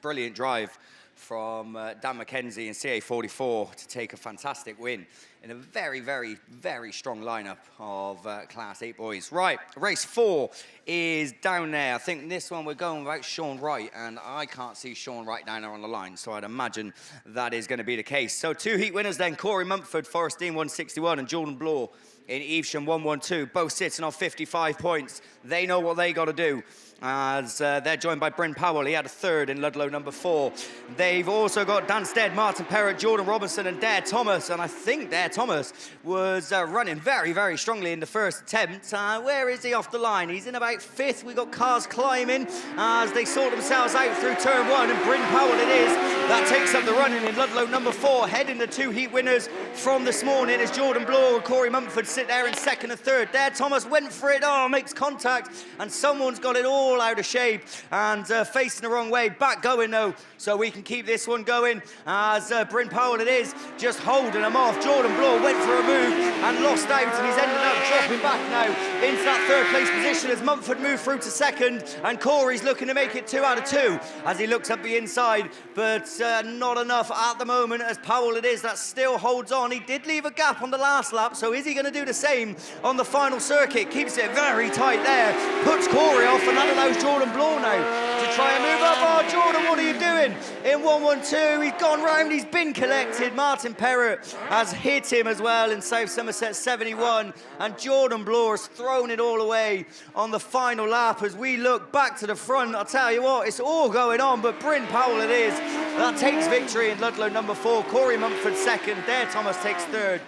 brilliant drive from Dan McKenzie in CA44 to take a fantastic win in a very, very, very strong lineup of Class 8 boys. Right, race 4 is down there. I think this one we're going without Sean Wright, and I can't see Sean Wright down there on the line, so I'd imagine that is going to be the case. So 2 heat winners then, Corey Mumford, Forest Dean 161, and Jordan Bloor in Evesham 112, both sitting on 55 points. They know what they got to do as they're joined by Bryn Powell. He had a 3rd in Ludlow number 4. They've also got Dan Stead, Martin Perrott, Jordan Robinson and Dare Thomas, and I think Dare Thomas was running very, very strongly in the first attempt. Where is he off the line? He's in about 5th. We got cars climbing as they sort themselves out through turn 1, and Bryn Powell it is that takes up the running in Ludlow number 4, heading the 2 heat winners from this morning as Jordan Bloor and Corey Mumford sit there in 2nd and 3rd. Dare Thomas went for it, makes contact, and someone's got it all out of shape and facing the wrong way. Back going though, so we can keep this one going as Bryn Powell it is just holding him off. Jordan Bloor went for a move and lost out, and he's ended up dropping back now into that 3rd place position as Mumford moved through to 2nd, and Corey's looking to make it 2 out of 2 as he looks up the inside, but not enough at the moment as Powell it is that still holds on. He did leave a gap on the last lap, so is he going to do the same on the final circuit? Keeps it very tight there, puts Corey off, and that allows Jordan Bloor now to try and move up. Oh, Jordan, what are you doing? In 112, he's gone round, he's been collected. Martin Perrott has hit him as well in South Somerset 71, and Jordan Bloor has thrown it all away on the final lap as we look back to the front. I'll tell you what, it's all going on, but Bryn Powell it is that takes victory in Ludlow number 4. Corey Mumford 2nd, Dare Thomas takes 3rd.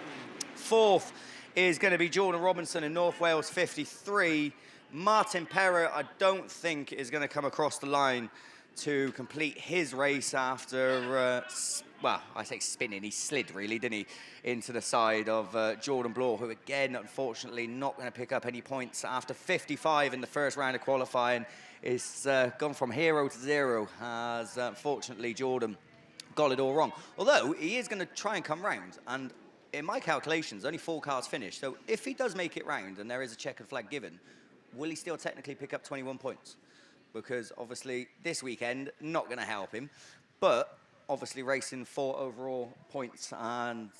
4th is going to be Jordan Robinson in North Wales 53. Martin Perrott, I don't think, is going to come across the line to complete his race after, well, I say spinning. He slid, really, didn't he, into the side of Jordan Bloor, who, again, unfortunately, not going to pick up any points after 55 in the first round of qualifying. It's gone from hero to 0, as, unfortunately, Jordan got it all wrong. Although, he is going to try and come round, and in my calculations, only 4 cars finished. So if he does make it round and there is a checkered flag given, will he still technically pick up 21 points? Because obviously this weekend, not going to help him. But obviously racing 4 overall points, and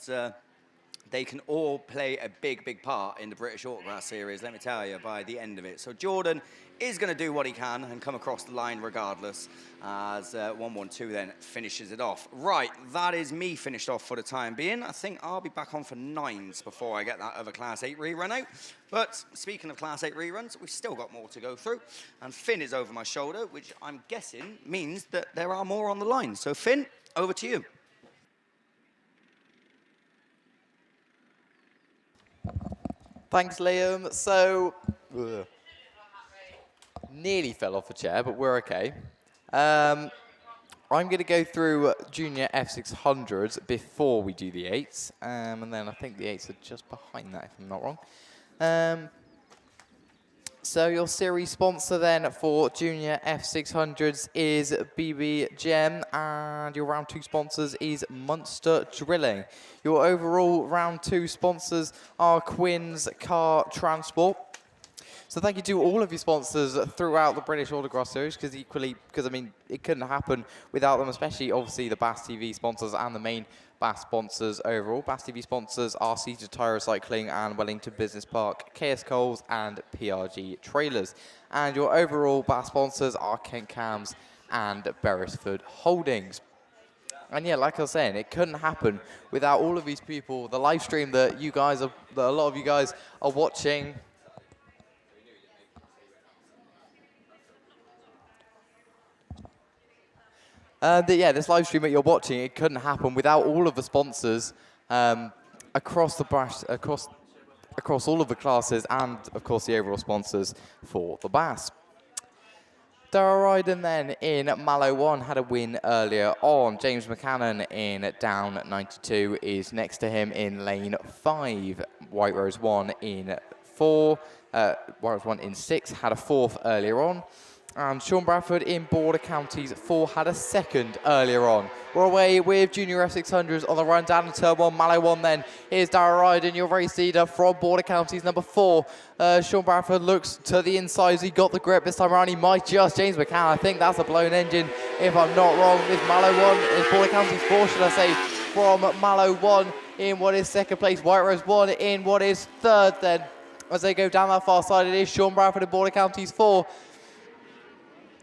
they can all play a big, big part in the British Autograss Series, let me tell you, by the end of it. So Jordan is going to do what he can and come across the line regardless, as 112 then finishes it off. Right, that is me finished off for the time being. I think I'll be back on for 9s before I get that other Class 8 rerun out. But speaking of Class 8 reruns, we've still got more to go through. And Finn is over my shoulder, which I'm guessing means that there are more on the line. So Finn, over to you. Thanks, Liam. So, nearly fell off a chair, but we're okay. I'm going to go through junior F600s before we do the 8s, and then I think the 8s are just behind that, if I'm not wrong. So your series sponsor then for junior F600s is BB Gem, and your round 2 sponsors is Munster Drilling. Your overall round 2 sponsors are Quinn's Car Transport. So thank you to all of your sponsors throughout the British Autograss series, because I mean, it couldn't happen without them, especially obviously the BAStv sponsors and the main BAS sponsors overall. BAStv sponsors are SITR Tyre Recycling and Wellington Business Park, KS Coles and PRG Trailers. And your overall BAS sponsors are Kent Cams and Beresford Holdings. And yeah, like I was saying, it couldn't happen without all of these people. The live stream that a lot of you guys are watching. Yeah, this live stream that you're watching, it couldn't happen without all of the sponsors across all of the classes, and of course the overall sponsors for the BAS. Dara Ryden then in Mallow 1 had a win earlier on. James McCannon in down 92 is next to him in lane 5. White Rose 1 in 4. White Rose 1 in 6 had a 4th earlier on. And Sean Bradford in Border Counties 4 had a 2nd earlier on. We're away with junior F600s on the run down in turn 1. Mallow 1 then. Here's Dara Ryden, your race leader from Border Counties number 4. Sean Bradford looks to the inside. He got the grip this time around. He might just. James McCann, I think that's a blown engine, if I'm not wrong. It's Mallow 1. It's Border Counties 4, should I say, from Mallow 1 in what is 2nd place. White Rose 1 in what is 3rd then. As they go down that far side, it is Sean Bradford in Border Counties 4.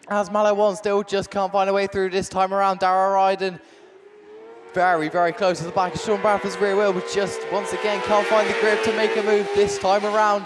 As Mallow 1 still just can't find a way through this time around. Dara Ryden very, very close to the back of Sean Bradford's rear wheel, but just once again can't find the grip to make a move this time around.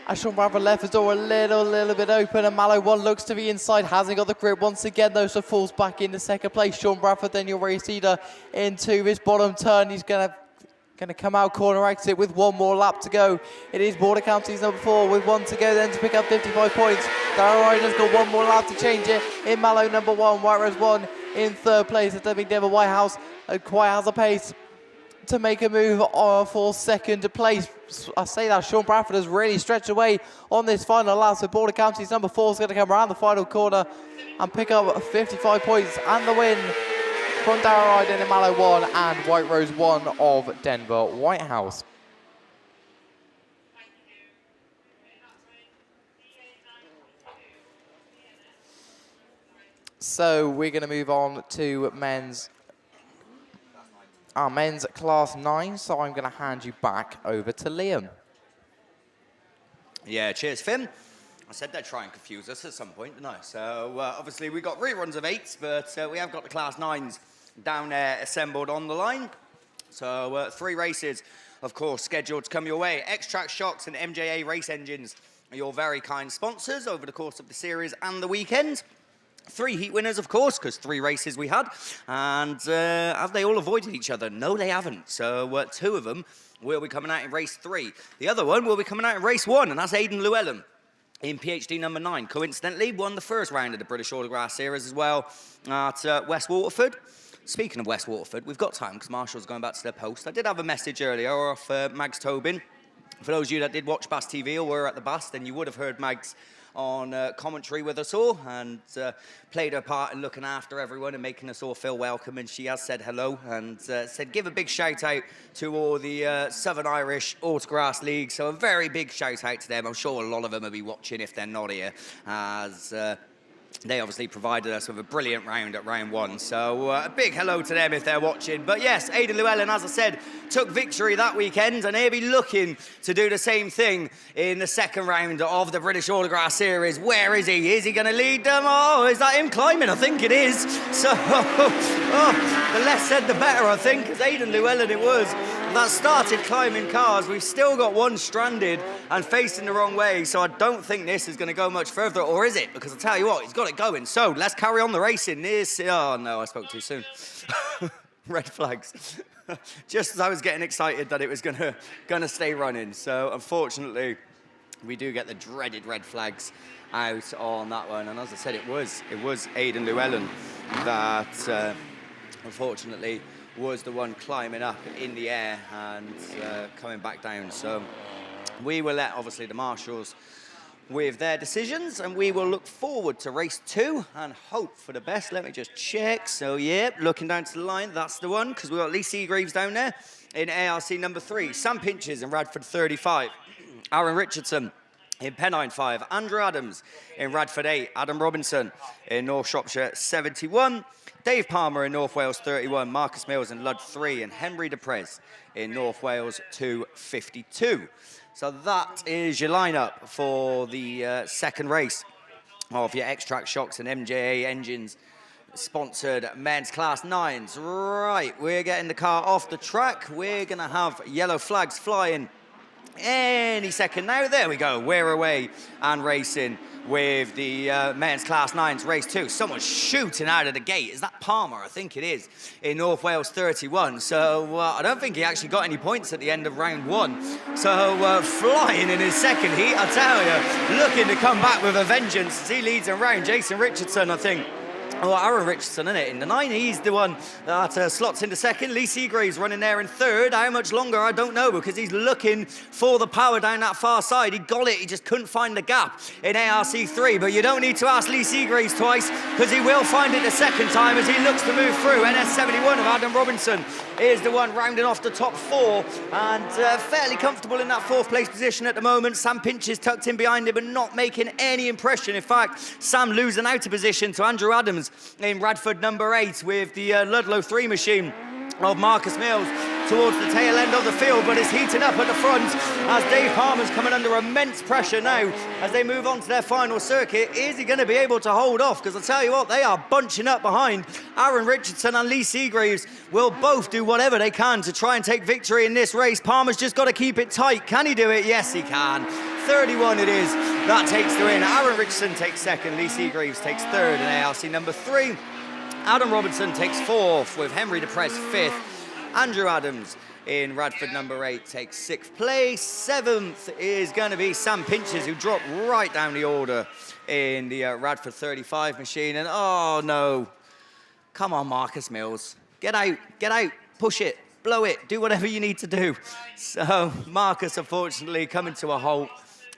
As Sean Bradford left his door a little bit open, and Mallow 1 looks to the inside, hasn't got the grip once again though, so falls back into 2nd place. Sean Bradford then your race leader into his bottom turn. He's going to come out corner exit with 1 more lap to go. It is Border Counties number 4 with 1 to go then to pick up 55 points. Dara Ryden's got 1 more lap to change it. In Mallow number 1, White Rose 1 in 3rd place. I don't think Devon Whitehouse quite has a pace to make a move for 2nd place. I say that Sean Bradford has really stretched away on this final lap. So Border Counties number 4 is going to come around the final corner and pick up 55 points and the win from Dara Ryden in Mallow 1 and White Rose 1 of Denver Whitehouse. So we're going to move on to our men's class 9. So I'm going to hand you back over to Liam. Yeah, cheers, Finn. I said they'd try and confuse us at some point, didn't I? So obviously we got reruns of 8s, but we have got the class 9s down there assembled on the line. So 3 races, of course, scheduled to come your way. X-Track Shocks and MJA Race Engines are your very kind sponsors over the course of the series and the weekend. 3 heat winners, of course, because 3 races we had. And have they all avoided each other? No, they haven't. So 2 of them will be coming out in race 3. The other one will be coming out in race 1, and that's Aidan Llewellyn in PhD number 9. Coincidentally, won the first round of the British Autograss series as well at West Waterford. Speaking of West Waterford, we've got time because Marshall's going back to their post. I did have a message earlier off Mags Tobin. For those of you that did watch BAStv or were at the BAS, then you would have heard Mags on commentary with us all and played her part in looking after everyone and making us all feel welcome. And she has said hello and said give a big shout out to all the Southern Irish Autograss League. So a very big shout out to them. I'm sure a lot of them will be watching if they're not here, as they obviously provided us with a brilliant round at round 1. So a big hello to them if they're watching. But yes, Aidan Llewellyn, as I said, took victory that weekend, and he'll be looking to do the same thing in the 2nd round of the British Autograss Series. Where is he? Is he going to lead them? Oh, is that him climbing? I think it is. So the less said, the better, I think, because Aidan Llewellyn it was that started climbing cars. We've still got 1 stranded and facing the wrong way, so I don't think this is going to go much further, or is it? Because I'll tell you what, he's got it going. So let's carry on the racing. Oh no, I spoke too soon. Red flags. Just as I was getting excited that it was gonna stay running. So unfortunately, we do get the dreaded red flags out on that one. And as I said, it was Aidan Llewellyn that unfortunately was the one climbing up in the air and coming back down. So we will let, obviously, the marshals with their decisions, and we will look forward to race 2 and hope for the best. Let me just check. So, yeah, looking down to the line, that's the one, because we've got Lee Seagreaves down there in ARC number 3. Sam Pinches in Radford 35. Aaron Richardson in Pennine 5. Andrew Adams in Radford 8. Adam Robinson in North Shropshire 71. Dave Palmer in North Wales 31. Marcus Mills in Ludd 3. And Henry Deprez in North Wales 252. So that is your lineup for the second race of your X-Track Shocks and MJA Engines sponsored men's class 9s. Right, we're getting the car off the track. We're going to have yellow flags flying any second now. There we go. We're away and racing with the men's class 9s race 2. Someone's shooting out of the gate. Is that Palmer? I think it is, in North Wales 31. So I don't think he actually got any points at the end of round 1. So flying in his second heat, I tell you, looking to come back with a vengeance as he leads him round. Jason Richardson, I think. Oh, Aaron Richardson, isn't it? In the 9, he's the one that slots into second. Lee Seagreaves running there in third. How much longer, I don't know, because he's looking for the power down that far side. He got it, he just couldn't find the gap in ARC3. But you don't need to ask Lee Seagreaves twice, because he will find it the second time as he looks to move through. NS71 of Adam Robinson is the one rounding off the top 4, and fairly comfortable in that 4th place position at the moment. Sam Pinches tucked in behind him, but not making any impression. In fact, Sam losing out of position to Andrew Adams in Radford number 8 with the Ludlow 3 machine of Marcus Mills towards the tail end of the field, but it's heating up at the front as Dave Palmer's coming under immense pressure now as they move on to their final circuit. Is he going to be able to hold off? Because I tell you what, they are bunching up behind. Aaron Richardson and Lee Seagreaves will both do whatever they can to try and take victory in this race. Palmer's just got to keep it tight. Can he do it? Yes, he can. 31 it is. That takes the win. Aaron Richardson takes second. Lee Seagreaves takes third in ARC number 3. Adam Robinson takes 4th with Henry Deprez 5th. Andrew Adams in Radford number 8 takes 6th place. 7th is going to be Sam Pinches, who dropped right down the order in the Radford 35 machine. And oh no, come on Marcus Mills, get out, push it, blow it, do whatever you need to do. So Marcus unfortunately coming to a halt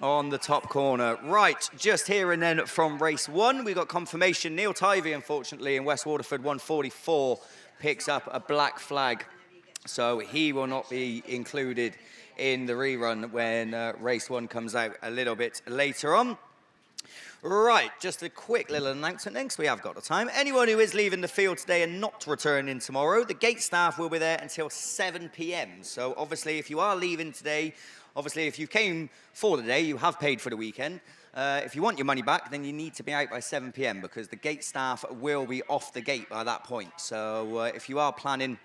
on the top corner. Right, just hearing then from race 1, we got confirmation. Neil Tivey, unfortunately, in West Waterford 144, picks up a black flag. So he will not be included in the rerun when race 1 comes out a little bit later on. Right, just a quick little announcement then, because we have got the time. Anyone who is leaving the field today and not returning tomorrow, the gate staff will be there until 7 p.m. So obviously, if you are leaving today, obviously, if you came for the day, you have paid for the weekend. If you want your money back, then you need to be out by 7 p.m. because the gate staff will be off the gate by that point. So if you are planning,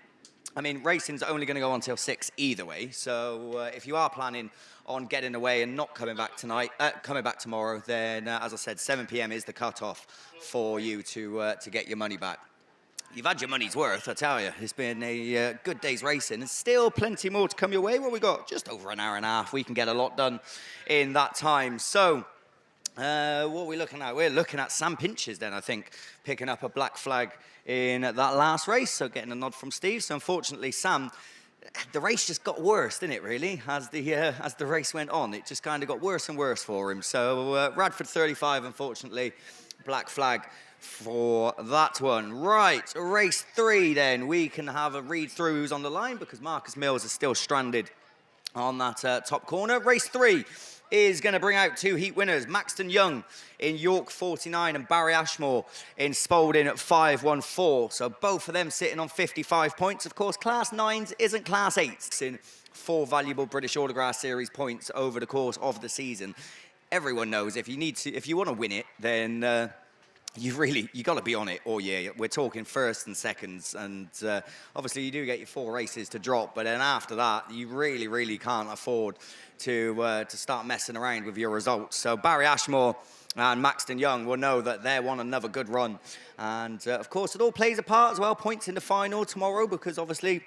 I mean, racing's only going to go on until 6 either way. So if you are planning on getting away and not coming back tomorrow, then as I said, 7 p.m. is the cut-off for you to get your money back. You've had your money's worth, I tell you. It's been a good day's racing. There's still plenty more to come your way. Well, we've got just over an hour and a half. We can get a lot done in that time. So, what are we looking at? We're looking at Sam Pinches then, I think, picking up a black flag in that last race. So, getting a nod from Steve. So, unfortunately, Sam, the race just got worse, didn't it, really? As the race went on, it just kind of got worse and worse for him. So, Radford 35, unfortunately, black flag for that one. Right, race 3 then. We can have a read through who's on the line because Marcus Mills is still stranded on that top corner. Race 3 is going to bring out 2 heat winners, Maxton Young in York 49 and Barry Ashmore in Spalding at 514. So both of them sitting on 55 points. Of course, Class 9s isn't Class 8s in 4 valuable British Autograss Series points over the course of the season. Everyone knows if you want to win it, then you got to be on it all year. We're talking firsts and seconds, and obviously you do get your 4 races to drop, but then after that, you really can't afford to start messing around with your results. So Barry Ashmore and Maxton Young will know that they're on another good run. And of course, it all plays a part as well, points in the final tomorrow, because obviously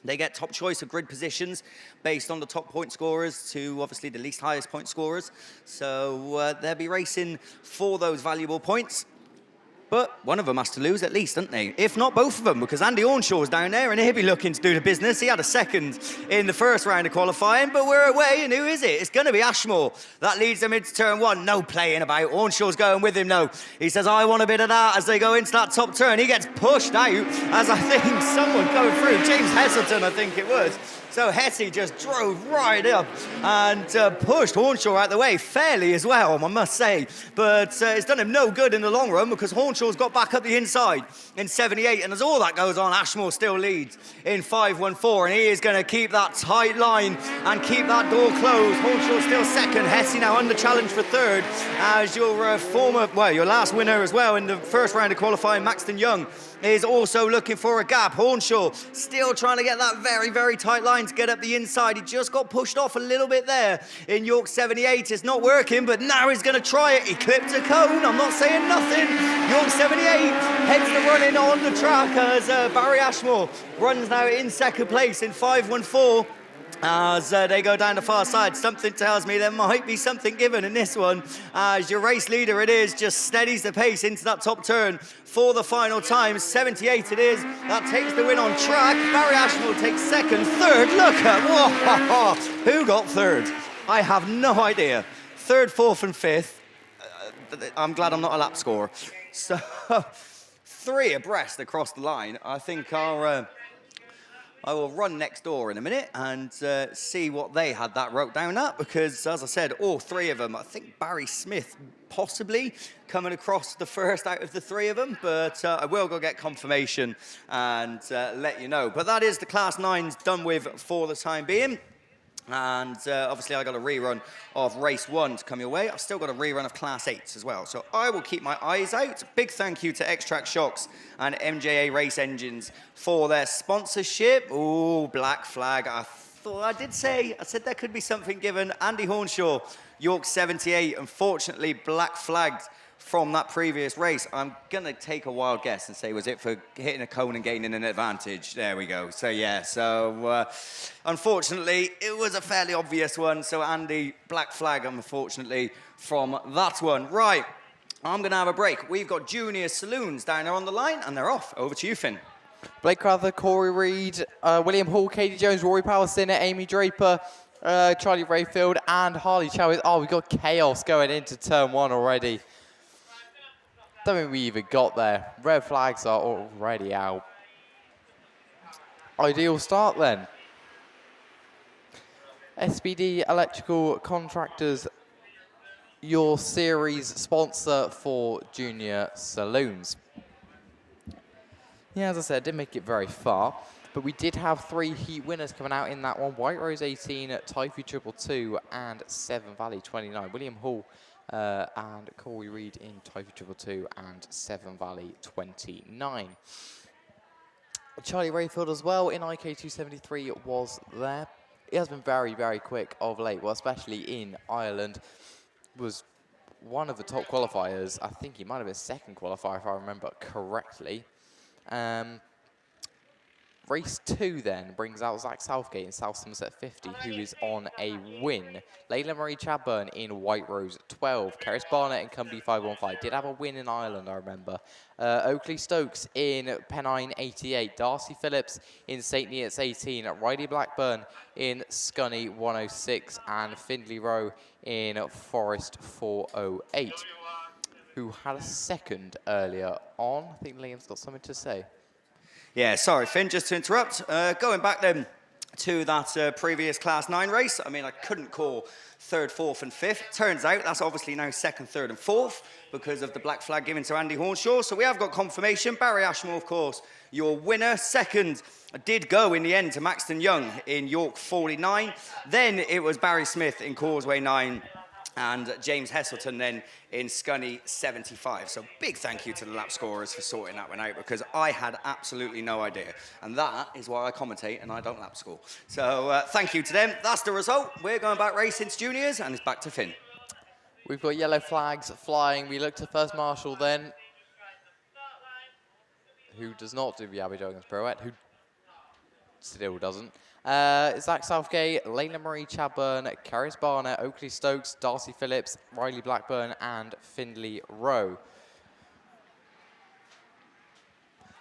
They get top choice of grid positions based on the top point scorers to obviously the least highest point scorers. So they'll be racing for those valuable points. But one of them has to lose at least, don't they? If not both of them, because Andy Hornshaw's down there and he'll be looking to do the business. He had a second in the first round of qualifying, but we're away, and who is it? It's going to be Ashmore. That leads them into turn one. No playing about. Hornshaw's going with him, no. He says, I want a bit of that as they go into that top turn. He gets pushed out, as I think someone going through. James Heselton, I think it was. So Hesse just drove right up and pushed Hornshaw out the way fairly as well, I must say. But it's done him no good in the long run because Hornshaw's got back up the inside in 78. And as all that goes on, Ashmore still leads in 5-1-4. And he is going to keep that tight line and keep that door closed. Hornshaw still second. Hesse now under challenge for third as your your last winner as well in the first round of qualifying, Maxton Young, is also looking for a gap. Hornshaw still trying to get that very, very tight line to get up the inside. He just got pushed off a little bit there in York 78. It's not working, but now he's going to try it. He clipped a cone. I'm not saying nothing. York 78 heads the running on the track as Barry Ashmore runs now in second place in 5-1-4. As they go down the far side, something tells me there might be something given in this one. As your race leader, it is, just steadies the pace into that top turn for the final time. 78 it is. That takes the win on track. Barry Ashmore takes second. Third, look at, whoa, who got third? I have no idea. Third, fourth and fifth. I'm glad I'm not a lap scorer. So, three abreast across the line. I think I will run next door in a minute and see what they had that wrote down at, because, as I said, all three of them, I think Barry Smith possibly coming across the first out of the three of them, but I will go get confirmation and let you know. But that is the Class 9s done with for the time being. And obviously I got a rerun of race 1 to come your way. I've still got a rerun of Class 8s as well. So I will keep my eyes out. Big thank you to X-Track Shocks and MJA Race Engines for their sponsorship. Ooh, black flag. I said there could be something given. Andy Hornshaw, York 78, unfortunately black flagged from that previous race. I'm going to take a wild guess and say, was it for hitting a cone and gaining an advantage? There we go. So, yeah. So, unfortunately, it was a fairly obvious one. So, Andy, black flag, unfortunately, from that one. Right. I'm going to have a break. We've got Junior Saloons down there on the line, and they're off. Over to you, Finn. Blake Crowther, Corey Reed, William Hall, Katie Jones, Rory Powerson, Amy Draper, Charlie Rayfield, and Harley Chow. Oh, we've got chaos going into turn 1 already. Don't think we even got there. Red flags are already out. Ideal start then. SBD Electrical Contractors, your series sponsor for Junior Saloons. Yeah, as I said, didn't make it very far, but we did have 3 heat winners coming out in that one. White Rose 18, Typhoon 222, and Severn Valley 29. William Hall and Corey Reed in Typhoon 222 and Severn Valley 29. Charlie Rayfield as well in IK273 was there. He has been very, very quick of late, well, especially in Ireland. Was one of the top qualifiers. I think he might have been second qualifier if I remember correctly. Race 2 then brings out Zach Southgate in South Somerset 50, who is on a win. Layla Marie Chadburn in White Rose 12. Keris Barnett in Cumbly 515. Did have a win in Ireland, I remember. Oakley Stokes in Pennine 88. Darcy Phillips in St. Neots 18. Riley Blackburn in Scunny 106. And Findlay Rowe in Forest 408, who had a second earlier on. I think Liam's got something to say. Yeah, sorry, Finn, just to interrupt. Going back then to that previous Class 9 race, I mean, I couldn't call 3rd, 4th and 5th. Turns out that's obviously now 2nd, 3rd and 4th because of the black flag given to Andy Hornshaw. So we have got confirmation. Barry Ashmore, of course, your winner. Second did go in the end to Maxton Young in York 49. Then it was Barry Smith in Causeway 9. And James Heselton then in Scunny 75. So big thank you to the lap scorers for sorting that one out, because I had absolutely no idea. And that is why I commentate and I don't lap score. So thank you to them. That's the result. We're going back racing to juniors, and it's back to Finn. We've got yellow flags flying. We look to first marshal then, who does not do the Abbey Jogans Pirouette, who still doesn't. Zach Southgate, Layla Marie Chadburn, Caris Barnett, Oakley Stokes, Darcy Phillips, Riley Blackburn, and Findlay Rowe.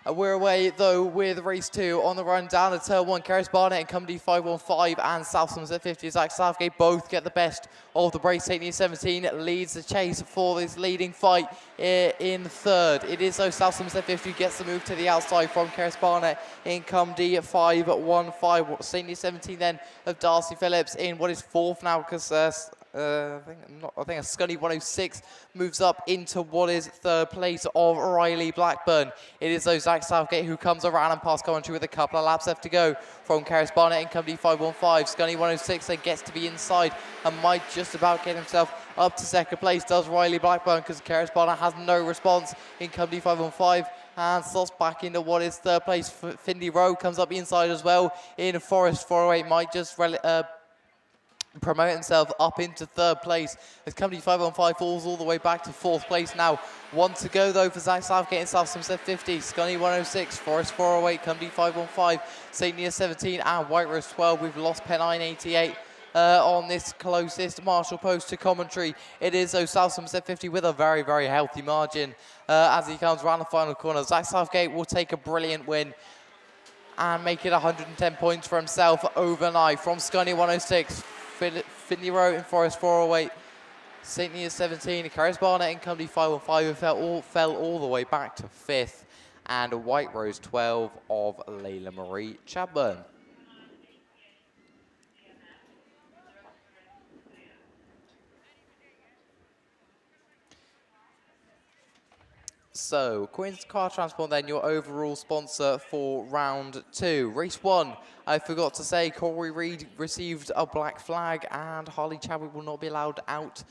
We're away, though, with race 2 on the run down to turn 1. Caris Barnett and Cumdy 515 and South Somerset 50. Zach Southgate both get the best of the brace. St. 17 leads the chase for this leading fight in third. It is, though, South Somerset 50 who gets the move to the outside from Caris Barnett in Cumdy 515. St. 17 then of Darcy Phillips in what is fourth now, because I think a Scunny 106 moves up into what is third place of Riley Blackburn. It is, though, Zach Southgate who comes around and past commentary with a couple of laps left to go from Caris Barnett in Cumdy 515. Scunny 106 then gets to be inside and might just about get himself up to second place. Does Riley Blackburn, because Caris Barnett has no response in Cumdy 515. And slots back into what is third place. Findlay Rowe comes up inside as well in Forest 408. Might just promote himself up into third place as Cumdy 515 falls all the way back to fourth place now. One to go, though, for Zach Southgate in South Somerset 50. Scunny 106, Forest 408, Cumdy 515, St. Neots 17 and White Rose 12. We've lost Pennine 88 on this closest Marshall post to commentary. It is, though, South Somerset 50 with a very, very healthy margin as he comes around the final corner. Zach Southgate will take a brilliant win and make it 110 points for himself overnight from Scunny 106. Findlay Rowe in Forest 408, St. Neots 17, Caris Barnett in Cumdy 515 fell all the way back to fifth, and White Rose 12 of Layla Marie Chadburn. So, Queen's Car Transport then, your overall sponsor for round 2. Race 1, I forgot to say, Corey Reed received a black flag and Harley Chadwick will not be allowed out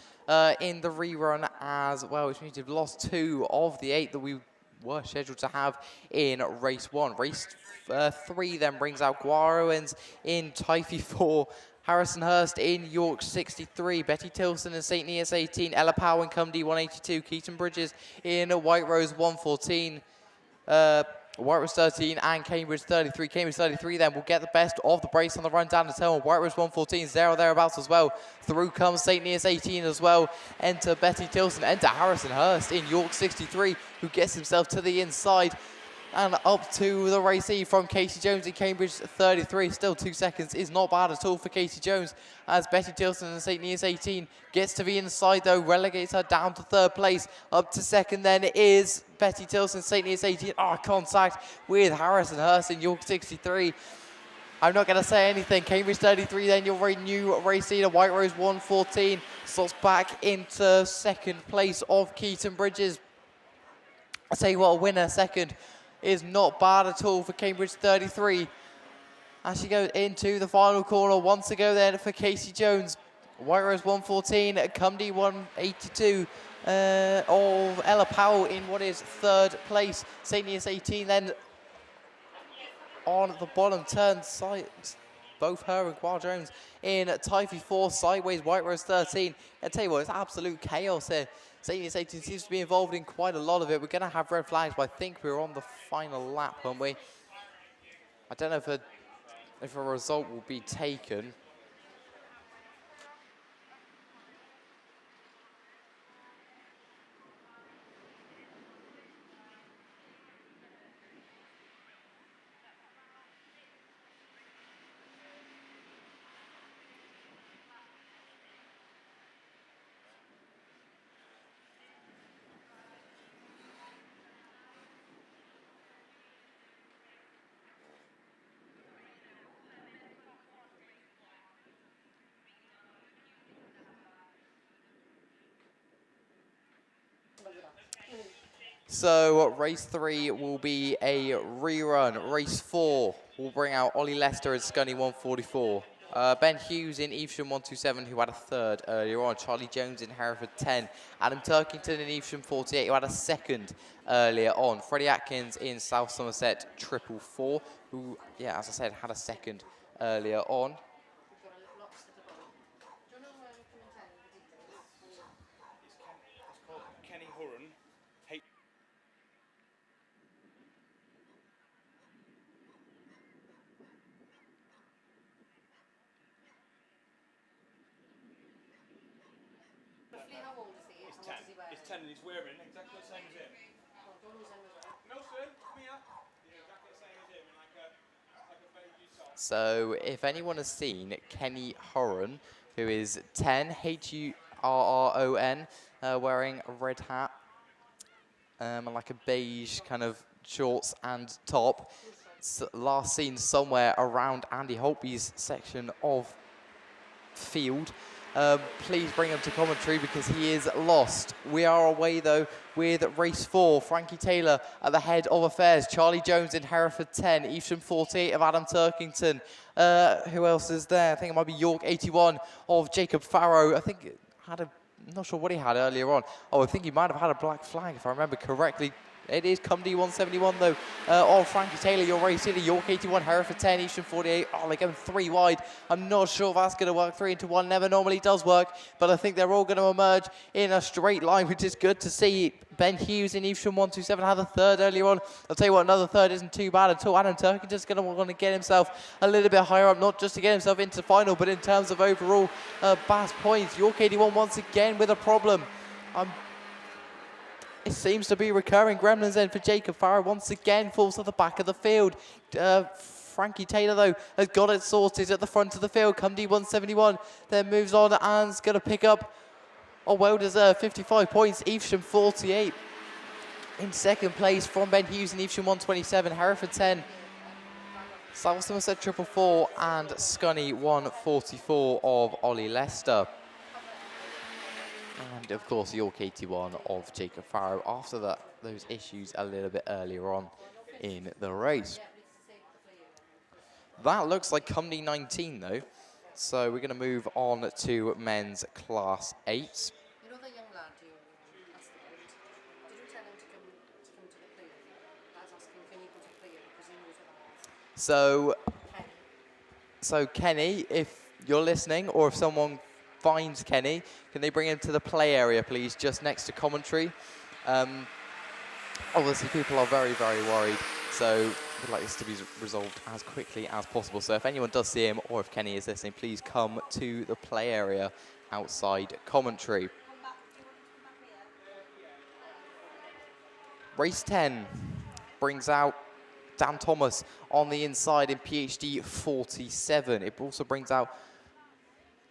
in the rerun as well, which means we've lost 2 of the 8 that we were scheduled to have in race 1. Race 3 then brings out Guarowens in Typhy 4, Harrison Hurst in York 63, Betty Tilson in St. Neots 18, Ella Powell in Cumdy 182, Keaton Bridges in White Rose 114, White Rose 13 and Cambridge 33. Cambridge 33 then will get the best of the brace on the run down to turn 1. White Rose 114, there or thereabouts as well. Through comes St. Neots 18 as well. Enter Betty Tilson, enter Harrison Hurst in York 63, who gets himself to the inside. And up to the racee from Casey Jones in Cambridge 33. Still 2 seconds is not bad at all for Casey Jones as Betty Tilson in St. Neots 18 gets to the inside, though, relegates her down to third place. Up to second then is Betty Tilson, St. Neots 18. Contact with Harrison Hurst in York 63. I'm not going to say anything. Cambridge 33 then, your new race leader, White Rose 114. Slots back into second place of Keaton Bridges. I'll tell you what, a winner second is not bad at all for Cambridge 33. As she goes into the final corner, one to go then for Casey Jones. White Rose 114, Cumdy 182 of Ella Powell in what is third place. St. Neots 18 then on the bottom turn, both her and Guar Jones in Typhy 4, sideways White Rose 13. I tell you what, it's absolute chaos here. St. Neots 18 seems to be involved in quite a lot of it. We're going to have red flags, but I think we're on the final lap, aren't we? I don't know if a result will be taken. So race 3 will be a rerun. Race 4 will bring out Ollie Lester and Scunny 144. Ben Hughes in Evesham 127, who had a third earlier on. Charlie Jones in Hereford 10. Adam Turkington in Evesham 48, who had a second earlier on. Freddie Atkins in South Somerset 444, who, yeah, as I said, had a second earlier on. It's 10. It's 10 and he's wearing exactly the same as him. Nelson, come here. Yeah, exactly the same as him, in like a baby top. So if anyone has seen Kenny Horan, who is 10, Hurron, wearing a red hat, and like a beige kind of shorts and top, last seen somewhere around Andy Holtby's section of field. Please bring him to commentary because he is lost. We are away though with race 4. Frankie Taylor at the head of affairs. Charlie Jones in Hereford 10. Evesham 48 of Adam Turkington. Who else is there? I think it might be York 81 of Jacob Farrow. I think it had a, I'm not sure what he had earlier on. Oh, I think he might have had a black flag if I remember correctly. It is Cumdy 171 though, of Frankie Taylor, your race leader. York 81, Hereford 10, Evesham 48. Oh, they're going 3 wide. I'm not sure if that's going to work. 3 into 1 never normally does work, but I think they're all going to emerge in a straight line, which is good to see. Ben Hughes in Evesham 127 had a third earlier on. I'll tell you what, another third isn't too bad at all. Adam Turkington's going to want to get himself a little bit higher up, not just to get himself into final, but in terms of overall BAS points. York 81 once again with a problem. It seems to be recurring gremlins then for Jacob Farrow. Once again falls to the back of the field. Frankie Taylor, though, has got it sorted at the front of the field. Cumdy 171 then moves on and's going to pick up a well-deserved 55 points. Evesham 48 in second place from Ben Hughes in Evesham 127. Hereford 10. South Somerset 444 and Scunny 144 of Ollie Lester. And of course, York 81 of Jacob Farrow after those issues a little bit earlier on in the race. That looks like Cumdy 19 though. So we're going to move on to men's class 8. You know the young lad you asked about? Did you tell him to come to the play? I was asking, can you come to the play? Because he knows about it. So Kenny, if you're listening, or if someone finds Kenny, can they bring him to the play area, please, just next to commentary? Obviously, people are very, very worried, so we'd like this to be resolved as quickly as possible. So if anyone does see him, or if Kenny is listening, please come to the play area outside commentary. Race 10 brings out Dan Thomas on the inside in PhD 47. It also brings out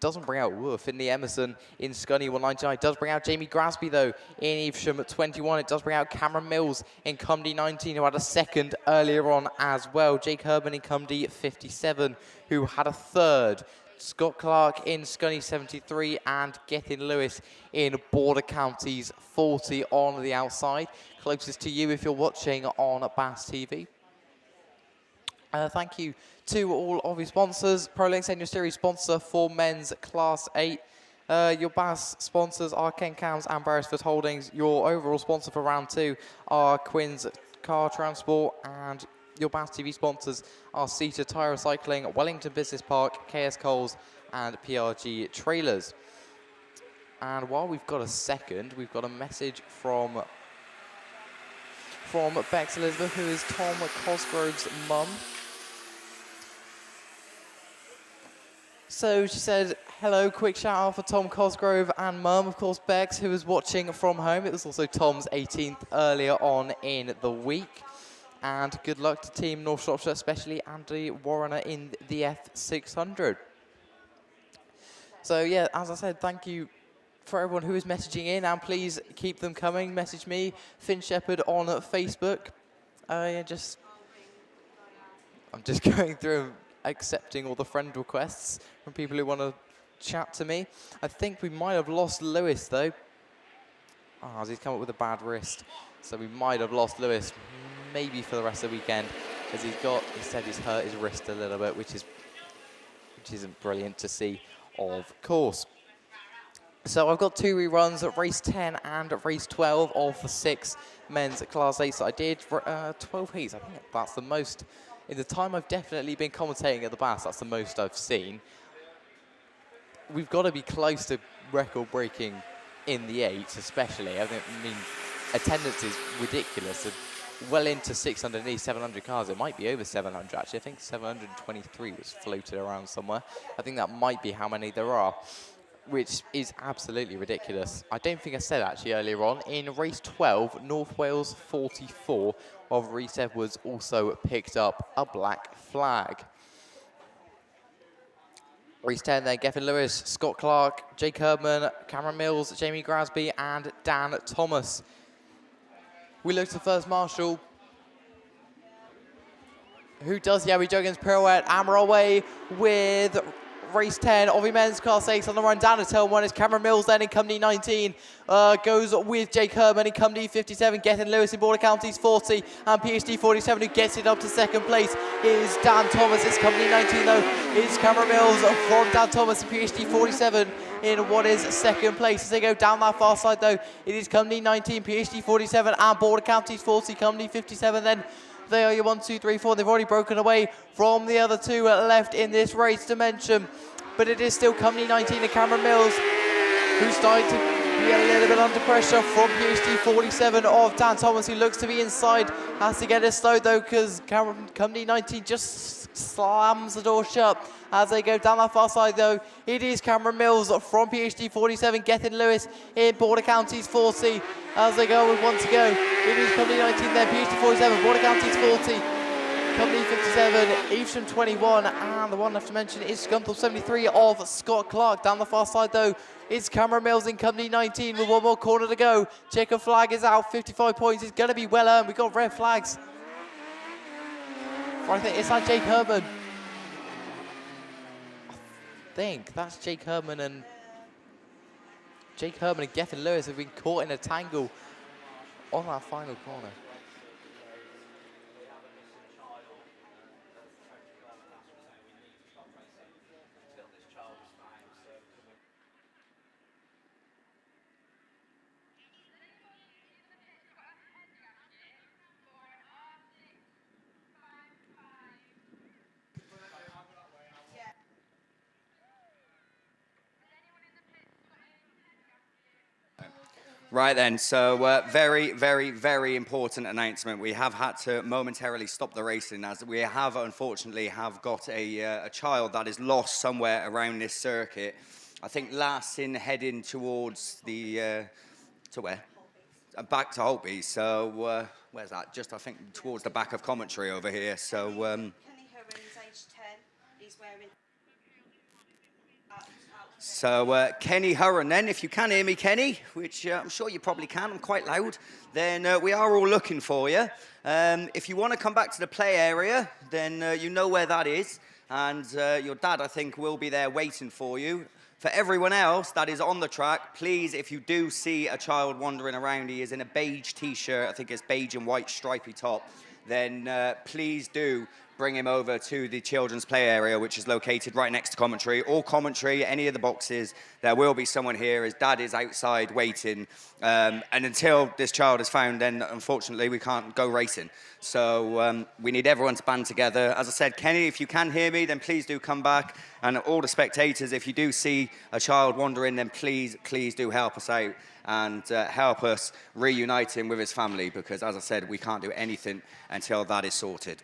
doesn't bring out Wolf in the Emerson in Scunny 199. It does bring out Jamie Grasby, though, in Evesham at 21. It does bring out Cameron Mills in Cumdy 19, who had a second earlier on as well. Jake Herman in Cumdy 57, who had a third. Scott Clark in Scunny 73 and Gethin Lewis in Border Counties 40 on the outside. Closest to you if you're watching on BAStv. Thank you to all of your sponsors. ProLink Senior Series sponsor for men's Class 8. Your BAS sponsors are Ken Cams and Beresford Holdings. Your overall sponsor for round 2 are Quinn's Car Transport. And your BAStv sponsors are SITR, Tyre Recycling, Wellington Business Park, KS Coles and PRG Trailers. And while we've got a second, we've got a message from Bex Elizabeth, who is Tom Cosgrove's mum. So she said, hello, quick shout out for Tom Cosgrove and mum, of course, Bex, who was watching from home. It was also Tom's 18th earlier on in the week. And good luck to Team North Shropshire, especially Andy Warrener in the F600. So yeah, as I said, thank you for everyone who is messaging in, and please keep them coming. Message me, Finn Shepherd on Facebook. I'm just going through accepting all the friend requests from people who want to chat to me. I think we might have lost Lewis though. Oh, he's come up with a bad wrist. So we might have lost Lewis maybe for the rest of the weekend, as he said he's hurt his wrist a little bit, which isn't brilliant to see, of course. So I've got 2 reruns at race 10 and at race 12 of the 6 men's Class 8. So I did 12 heats. I think that's the most. In the time I've definitely been commentating at the BAS, that's the most I've seen. We've got to be close to record-breaking in the 8s, especially. I mean, attendance is ridiculous. Well into 600, 700 cars. It might be over 700, actually. I think 723 was floated around somewhere. I think that might be how many there are. which is absolutely ridiculous. I don't think I said actually earlier on. In race 12, North Wales 44 of Rhys Edwards also picked up a black flag. Race 10 there, Gethin Lewis, Scott Clark, Jake Herdman, Cameron Mills, Jamie Grasby and Dan Thomas. We look to the first marshal. Who does Yowie Juggins pirouette and we're away with race 10 of the men's class 8 on the run down to turn 1 is Cameron Mills then in company 19 goes with Jake Herman in company 57, Gethin Lewis in Border Counties 40 and PhD 47 who gets it up to second place is Dan Thomas. It's company 19 though is Cameron Mills from Dan Thomas and PhD 47 in what is second place. As they go down that far side though, it is company 19, PhD 47 and Border Counties 40, company 57 then. They are your 1, 2, 3, 4. They've already broken away from the other two left in this race to mention. But it is still company 19 of Cameron Mills, who's starting to be a little bit under pressure from PhD 47 of Dan Thomas, who looks to be inside. Has to get it slowed though, because company 19 just slams the door shut. As they go down that far side though, it is Cameron Mills from PhD 47, Gethin Lewis in Border Counties 40. As they go with 1 to go, it is company 19 then, PhD 47, Border Counties 40, company 57, Evesham 21, and the one left to mention is Scunthorpe 73 of Scott Clark. Down the far side though, it's Cameron Mills in company 19 with 1 more corner to go. Checker flag is out, 55 points, it's going to be well earned. We've got red flags. I think it's like Jake Herman. I think that's Jake Herman and Gethin Lewis have been caught in a tangle on that final corner. Right then, so very, very, very important announcement. We have had to momentarily stop the racing as we have, unfortunately, got a child that is lost somewhere around this circuit. I think last in heading towards the, to where? Back to Holtby, so where's that? Just, I think, towards the back of commentary over here, so... Kenny Herman is age 10, he's wearing... So Kenny Hurren then, if you can hear me, Kenny, which I'm sure you probably can, I'm quite loud, then we are all looking for you. If you want to come back to the play area, then you know where that is, and your dad, I think, will be there waiting for you. For everyone else that is on the track, please, if you do see a child wandering around, he is in a beige T-shirt, I think it's beige and white stripy top, then please do bring him over to the children's play area, which is located right next to commentary. All commentary, any of the boxes, there will be someone here. His dad is outside waiting. And until this child is found, then unfortunately we can't go racing. So we need everyone to band together. As I said, Kenny, if you can hear me, then please do come back. And all the spectators, if you do see a child wandering, then please do help us out and help us reunite him with his family, because as I said, we can't do anything until that is sorted.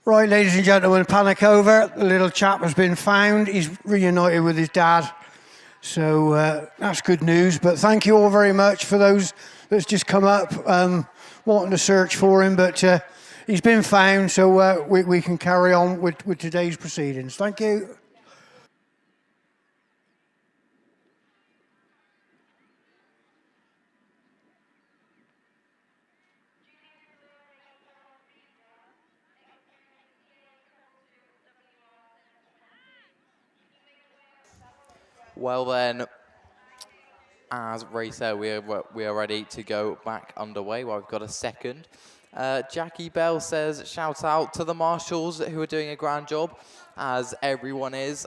Right, ladies and gentlemen, panic over. The little chap has been found. He's reunited with his dad. So that's good news. But thank you all very much for those that's just come up wanting to search for him. But he's been found, so we can carry on with today's proceedings. Thank you. Well then, as Ray said, we are ready to go back underway. Well, we've got a second. Jackie Bell says, shout out to the marshals who are doing a grand job, as everyone is.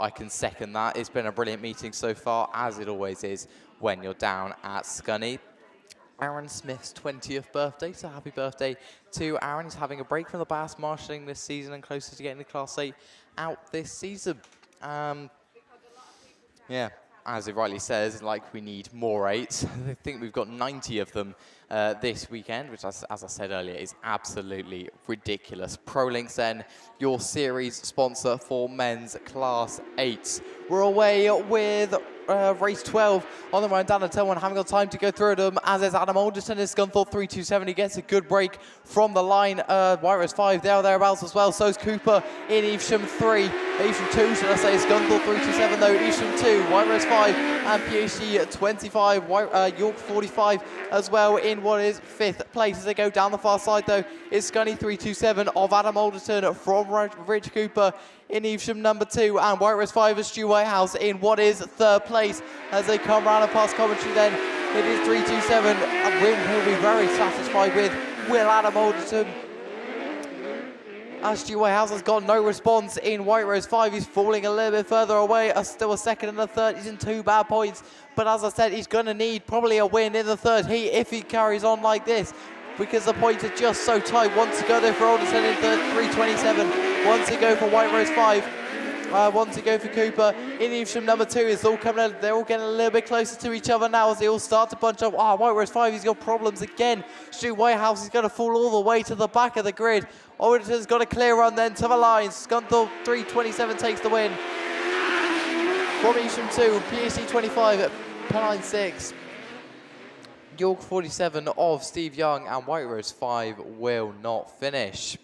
I can second that. It's been a brilliant meeting so far, as it always is when you're down at Scunny. Aaron Smith's 20th birthday, so happy birthday to Aaron. He's having a break from the BAS marshalling this season and closer to getting the Class 8 out this season. Yeah, as it rightly says, like we need more 8s. I think we've got 90 of them this weekend, which, as I said earlier, is absolutely ridiculous. ProLinks then, your series sponsor for men's Class 8s. We're away with race 12 on the run down to turn 1, having got time to go through them, as is Adam Alderton is Scunthorpe 327. He gets a good break from the line. White Rose 5 there or thereabouts as well. So is Cooper in Evesham 3. Evesham 2, should I say, Scunthorpe 327 though. Evesham 2, White Rose 5 and PhD 25. York 45 as well in what is 5th place. As they go down the far side though, is Scunny 327 of Adam Alderton from Rich Cooper in Evesham number 2, and White Rose 5 is Stu Whitehouse in what is 3rd place. As they come round and past commentary then, it is 327. A win he'll be very satisfied with. Will Adam Alderton. As Stu Whitehouse has got no response in White Rose 5. He's falling a little bit further away. Still a 2nd and a 3rd. He's in 2 bad points. But as I said, he's going to need probably a win in the 3rd heat if he carries on like this, because the points are just so tight. One to go there for Alderton in 3rd, 327. One to go for White Rose 5. One to go for Cooper in Evesham number 2. It's all coming. They're all getting a little bit closer to each other now as they all start to bunch up. White Rose 5, he's got problems again. Stu Whitehouse is going to fall all the way to the back of the grid. Alderton's got a clear run then to the line. Scunthorpe 327 takes the win. From Evesham 2, PhD 25 at Pennine 6. York 47 of Steve Young, and White Rose 5 will not finish.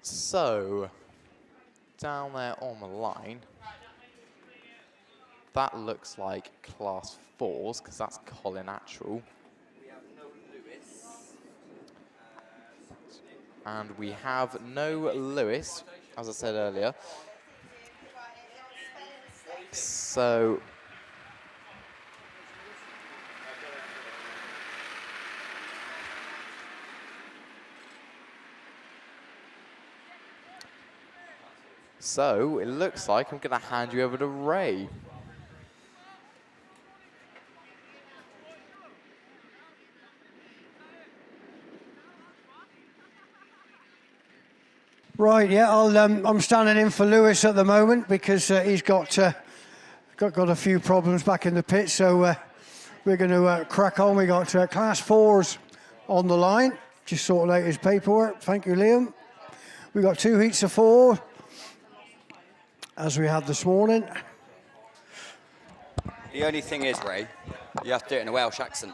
So, down there on the line, that looks like Class 4s, because that's Colin Attrell. We have no Lewis. And we have no Lewis, as I said earlier. So, it looks like I'm going to hand you over to Ray. Right, yeah, I'm standing in for Lewis at the moment because he's got a few problems back in the pit. So we're going to crack on. We got Class 4s on the line. Just sorting out his paperwork. Thank you, Liam. We got 2 heats of 4, as we had this morning. The only thing is, Ray, you have to do it in a Welsh accent.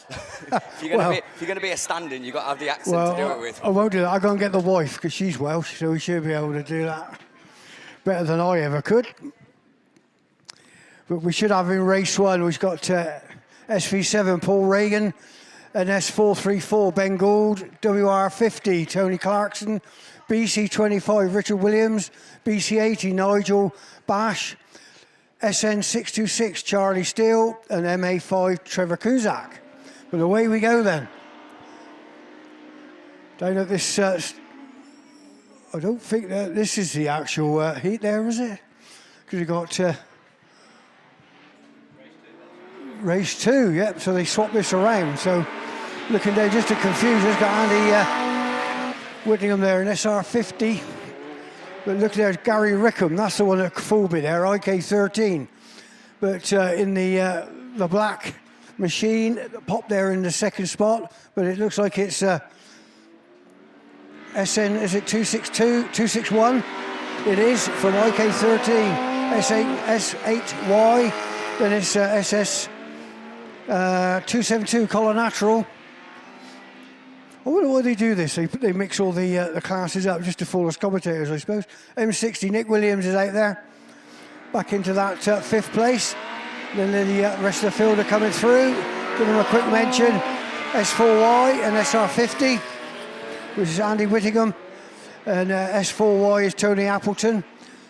if you're going to be a stand-in, you've got to have the accent to do it with. I won't do that. I'll go and get the wife, because she's Welsh, so we should be able to do that better than I ever could. But we should have in race 1, we've got SV7 Paul Reagan, and S434 Ben Gould, WR50 Tony Clarkson, BC25 Richard Williams, BC80 Nigel Bash, SN626 Charlie Steele, and MA5 Trevor Kuzak. But away we go then. Down at this, I don't think that this is the actual heat there, is it? Because you've got race 2, yep, so they swap this around. So looking there just to confuse us, got Andy Whittingham there in SR50. But look there, Gary Rickham, that's the one that fooled me there, IK13. but in the black machine, popped there in the second spot, but it looks like it's SN, is it 262, 261? It is, from IK13, S8Y, then it's SS 272 Colonatural. I wonder why they do this. They mix all the classes up just to fool us commentators, I suppose. M60, Nick Williams is out there, back into that 5th place. Then the rest of the field are coming through. Give them a quick mention. S4Y and SR50, which is Andy Whittingham, and S4Y is Tony Appleton.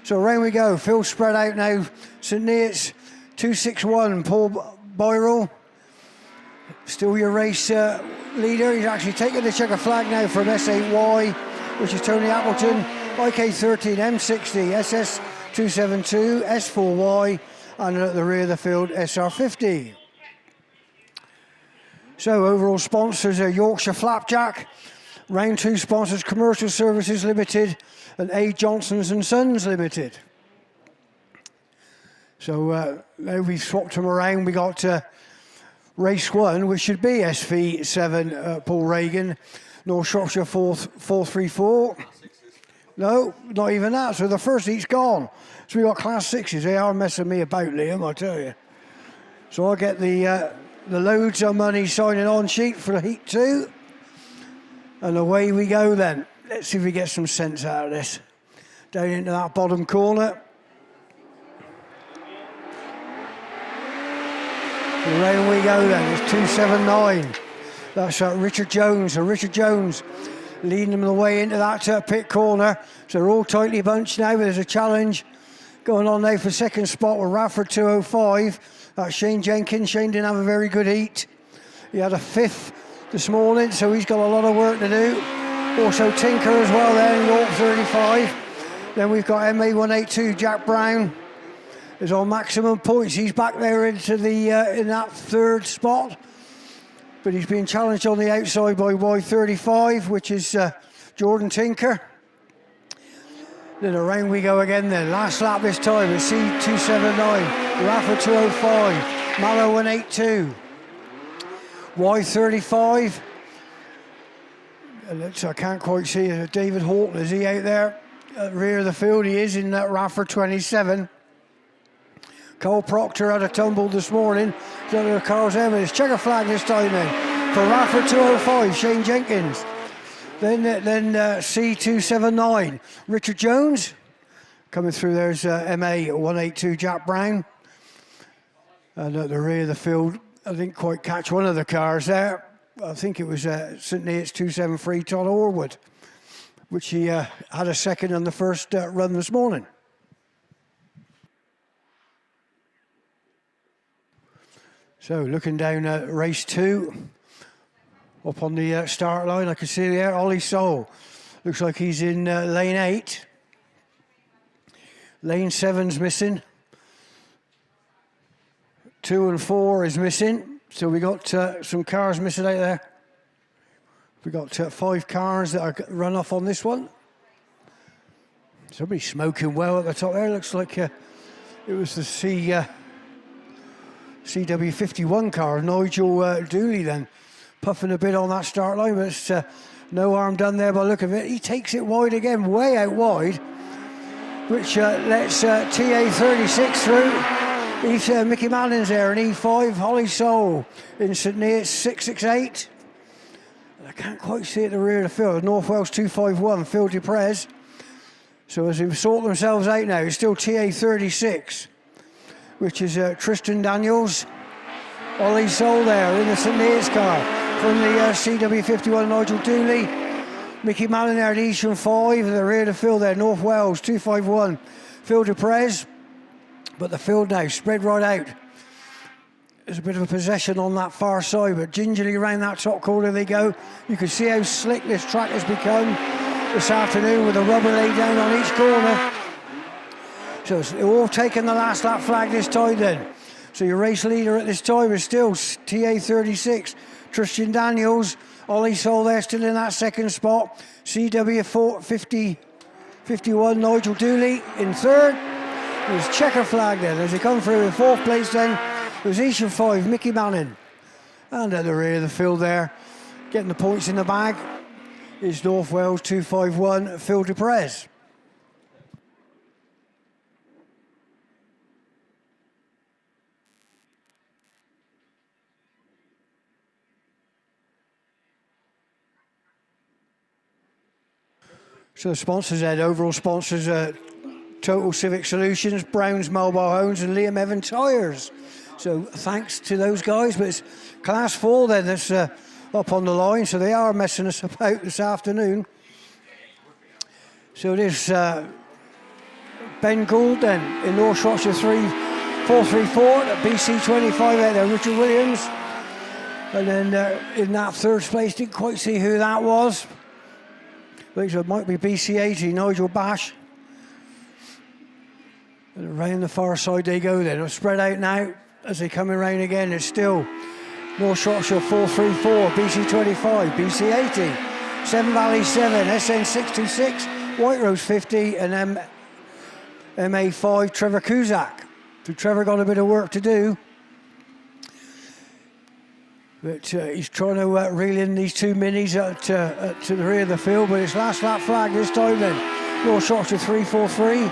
So around we go. Field spread out now. St Neots 261, Paul Byrell. Still your race leader. He's actually taking the checker flag now from S8Y, which is Tony Appleton. IK13, M60, SS272, S4Y, and at the rear of the field, SR50. So overall sponsors are Yorkshire Flapjack, round 2 sponsors Commercial Services Limited and A. Johnson's and Sons Limited. So now we've swapped them around. We got race 1, which should be SV7 Paul Reagan, North Shropshire 434. No, not even that. So the first heat's gone. So we got class 6s. They are messing me about, Liam, I tell you. So I'll get the loads of money signing on sheet for heat 2. And away we go then. Let's see if we get some sense out of this. Down into that bottom corner. Around we go then. It's 279. That's Richard Jones. So Richard Jones leading them the way into that pit corner. So they're all tightly bunched now. There's a challenge going on now for second spot with Rafford 205. That's Shane Jenkins. Shane didn't have a very good heat. He had a 5th this morning, so he's got a lot of work to do. Also Tinker as well there in York 35. Then we've got MA182, Jack Brown is on maximum points. He's back there into the in that 3rd spot. But he's being challenged on the outside by Y35, which is Jordan Tinker. Then around we go again then. Last lap this time at C279, Rafa 205, Mallow 182, Y35. I can't quite see it. David Horton, is he out there at the rear of the field? He is in that Rafa 27. Cole Proctor had a tumble this morning. So Carl's Evans. Checker flag this time then for Rafa 205, Shane Jenkins. Then C279, Richard Jones. Coming through there's MA182, Jack Brown. And at the rear of the field, I didn't quite catch one of the cars there. I think it was St Neots 273, Todd Orwood, which he had a second on the first run this morning. So looking down at race 2, up on the start line, I can see there Ollie Soul. Looks like he's in lane 8. Lane 7's missing. 2 and 4 is missing. So we got some cars missing out there. We got 5 cars that are run off on this one. Somebody smoking well at the top there. Looks like it was the CW51 car, Nigel Dooley then, puffing a bit on that start line, but it's no harm done there by the look of it. He takes it wide again, way out wide, which lets TA36 through. He's Mickey Manning's there, and E5, Holly Soul in St Neots 668. I can't quite see at the rear of the field. North Wales 251, Phil Duprez. So as they sort themselves out now, it's still TA36, which is Tristan Daniels. Ollie Soul there in the St Neots car from the CW51, Nigel Dooley. Mickey Manning there at Eastern 5, and the rear of the field there, North Wales 251, Phil Duprez. But the field now spread right out. There's a bit of a possession on that far side, but gingerly around that top corner they go. You can see how slick this track has become this afternoon with the rubber laid down on each corner. So they're all taking the last lap flag this time then. So your race leader at this time is still TA36, Tristan Daniels. Ollie Soul there still in that second spot. CW51, Nigel Dooley in third. There's checker flag then as they come through in 4th place then. Position 5, Mickey Manning. And at the rear of the field there, getting the points in the bag, is North Wales 251, Phil de Perez. So the sponsors then, overall sponsors, Total Civic Solutions, Brown's Mobile Homes and Liam Evan Tyres. So thanks to those guys, but it's Class 4 then that's up on the line, so they are messing us about this afternoon. So it is Ben Gould then in North Shropshire 434, BC 25 out there, Richard Williams. And then in that 3rd place, didn't quite see who that was. Looks like it might be BC 80, Nigel Bash. And around the far side they go then. They'll spread out now as they come around again. It's still North Shropshire 434, BC 25, BC 80, Seven Valley 7, SN 626, White Rose 50, and MA 5, Trevor Kuzak. So Trevor got a bit of work to do. But he's trying to reel in these 2 minis to the rear of the field, but it's last lap flag this time then. North Shropshire 343.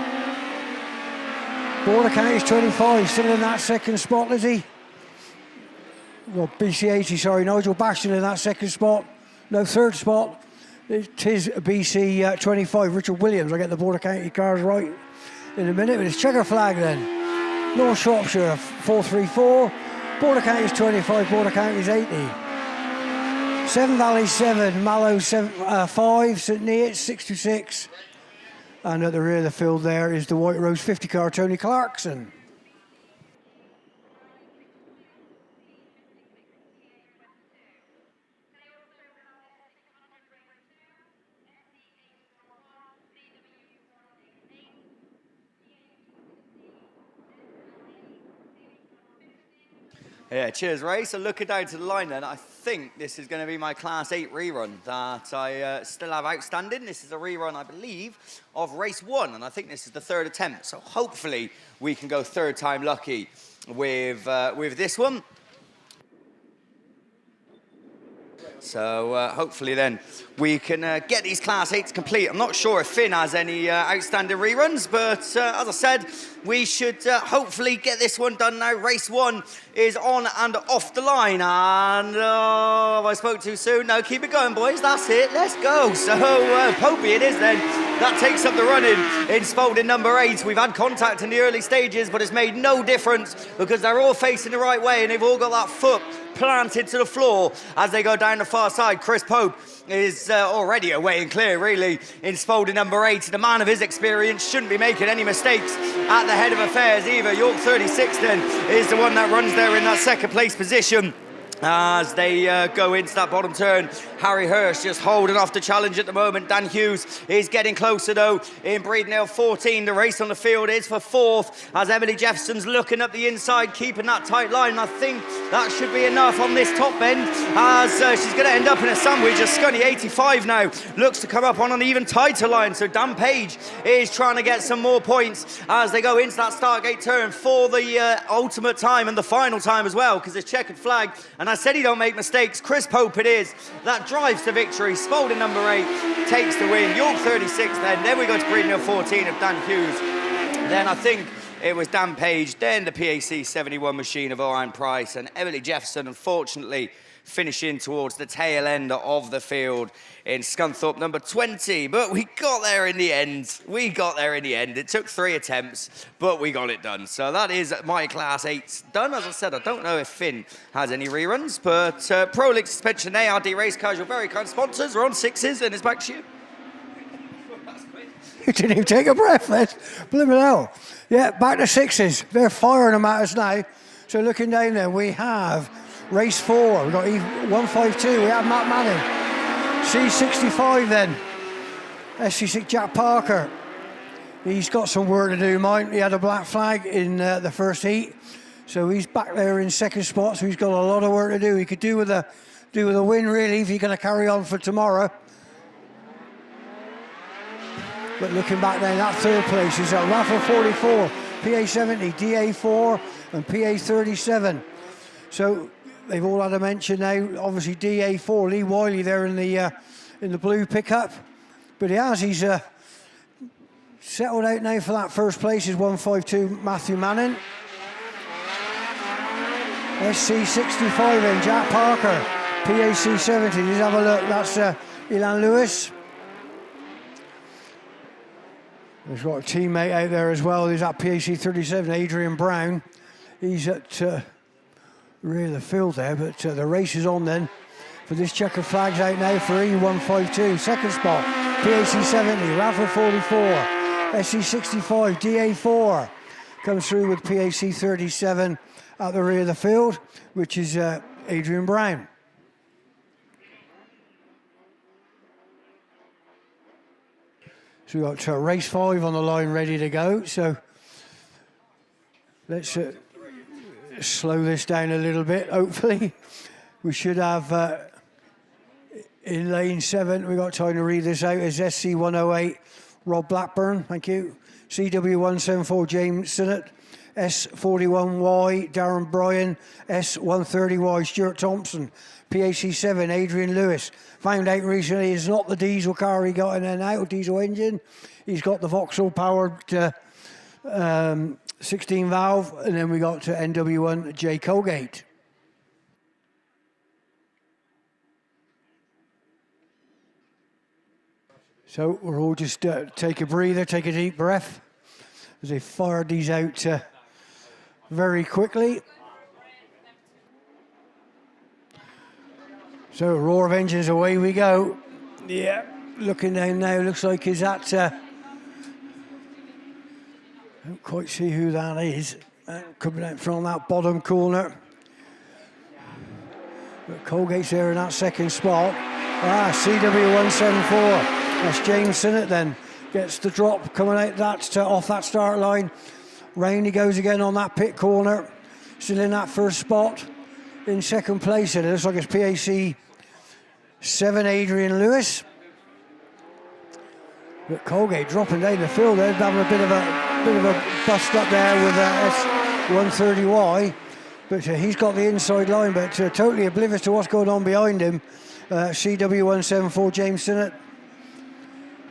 Border County's 25, still in that 2nd spot, is he? Well, BC 80, sorry, Nigel Bastion in that 2nd spot. No, 3rd spot. It is BC 25, Richard Williams. I'll get the Border County cars right in a minute, but it's checker flag then. North Shropshire 434. Border County's 25, Border County's 80. Seven Valley 7, Mallow 5, St Neots 66. And at the rear of the field there is the White Rose 50 car, Tony Clarkson. Yeah, cheers, Ray. So looking down to the line then, I think this is going to be my Class 8 rerun that I still have outstanding. This is a rerun, I believe, of race 1, and I think this is the 3rd attempt. So hopefully we can go 3rd time lucky with this one. So hopefully then we can get these Class 8s complete. I'm not sure if Finn has any outstanding reruns, but as I said, we should hopefully get this one done now. Race 1 is on and off the line. And have I spoke too soon? No, keep it going, boys. That's it. Let's go. So Popey it is then. That takes up the running in Spalding number 8. We've had contact in the early stages, but it's made no difference because they're all facing the right way and they've all got that foot planted to the floor as they go down the far side. Chris Pope is already away and clear, really, in Spalding number 8. The man of his experience shouldn't be making any mistakes at the head of affairs either. York 36 then is the one that runs there in that 2nd place position. As they go into that bottom turn, Harry Hirsch just holding off the challenge at the moment. Dan Hughes is getting closer though in Breednail 14. The race on the field is for 4th as Emily Jefferson's looking up the inside, keeping that tight line. I think that should be enough on this top bend as she's going to end up in a sandwich. As Scunny 85 now looks to come up on an even tighter line. So Dan Page is trying to get some more points as they go into that start gate turn for the ultimate time and the final time as well, because it's checkered flag. And I said he don't make mistakes. Chris Pope it is that drives to victory. Spalding number 8 takes the win. York 36 then we go to Breednail 14 of Dan Hughes. Then I think it was Dan Page, then the PAC 71 machine of Orion Price, and Emily Jefferson, unfortunately, finishing towards the tail end of the field in Scunthorpe number 20. But we got there in the end. It took 3 attempts, but we got it done. So that is my Class 8 done. As I said, I don't know if Finn has any reruns, but Prolix Suspension, ARD Race Cars, your very kind sponsors, are on 6s, and it's back to you. You didn't even take a breath, then. Blimmin' hell. Yeah, back to 6s. They're firing them at us now. So looking down there, we have race 4. We've got 152. We have Matt Manning. C65 then. SC6 Jack Parker. He's got some work to do, mate. He had a black flag in the first heat. So he's back there in 2nd spot. So he's got a lot of work to do. He could do with a win, really, if he's going to carry on for tomorrow. But looking back there, that 3rd place is Raffle 44, PA70, DA4 and PA37. So they've all had a mention now. Obviously DA4, Lee Wiley there in the blue pickup. But he's settled out now for that first place is 152 Matthew Manning. SC65 then, Jack Parker. PAC 70, just have a look, that's Ilan Lewis. There's got a teammate out there as well, who's at PAC 37, Adrian Brown. He's at rear of the field there, but the race is on then. For this checker flag's out now for E152, second spot, PAC 70, Raffle 44, SC65, DA4 comes through with PAC 37 at the rear of the field, which is Adrian Brown. So we've got race 5 on the line ready to go. So let's slow this down a little bit, hopefully. We should have, in lane 7, we've got time to read this out, is SC108, Rob Blackburn, thank you. CW174, James Sinnott. S41Y, Darren Bryan. S130Y, Stuart Thompson. PAC7, Adrian Lewis. Found out recently it's not the diesel car he got in and out, diesel engine. He's got the Vauxhall powered 16 valve, and then we got to NW1 Jay Colgate. So we'll all just take a breather, take a deep breath as they fired these out very quickly. So roar of engines, away we go. Yeah, looking down now, looks like he's at, I don't quite see who that is. Coming out from that bottom corner. But Colgate's there in that second spot. CW174, that's James Sinnott then. Gets the drop coming out that off that start line. Round he goes again on that pit corner. Still in that first spot. In second place, it looks like it's PAC 7, Adrian Lewis. But Colgate dropping down the field there, having a bit of a bust up there with S130Y. But he's got the inside line, but totally oblivious to what's going on behind him. CW174, James Sinnott.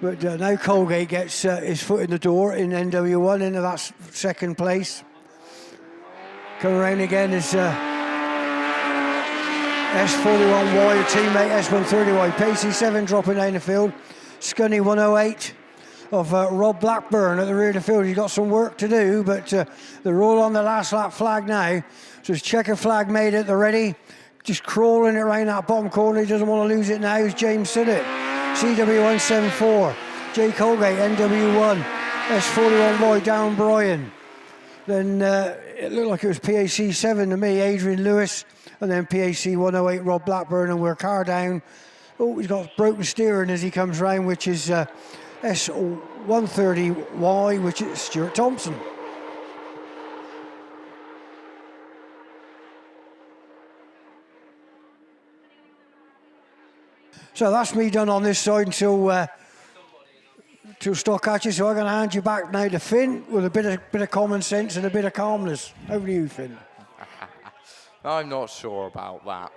But now Colgate gets his foot in the door in NW1 into that second place. Coming around again is S41Y, a teammate, S130Y. PAC7 dropping down the field. Scunny 108 of Rob Blackburn at the rear of the field. He's got some work to do, but they're all on the last lap flag now. So his checker flag made it, they're ready. Just crawling it around that bottom corner. He doesn't want to lose it now. Is James Sinnott. CW174. Jay Colgate, NW1. S41Y, Darren Bryan. Then it looked like it was PAC7 to me, Adrian Lewis. And then PAC108, Rob Blackburn, and we're car down. Oh, he's got broken steering as he comes round, which is S130Y, which is Stuart Thompson. So that's me done on this side until stock catches. So I'm going to hand you back now to Finn with a bit of common sense and a bit of calmness. Over to you, Finn. I'm not sure about that.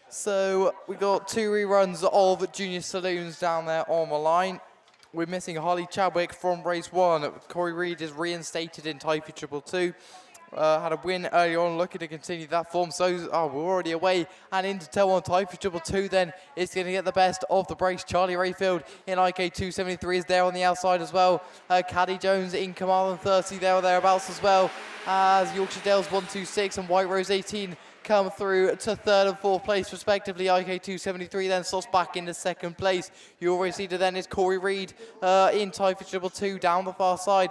So we got 2 reruns of Junior Saloons down there on the line. We're missing Harley Chadwick from race 1. Corey Reed is reinstated in Type 222. Had a win earlier on, looking to continue that form. So we're already away and into toe on Type 222 then. It's going to get the best of the brace. Charlie Rayfield in IK 273 is there on the outside as well. Caddy Jones in command 30 there or thereabouts as well. As Yorkshire Dales 126 and White Rose 18 come through to 3rd and 4th place respectively. IK 273 then slots back into 2nd place. Your race leader then is Corey Reed in Type 222 down the far side.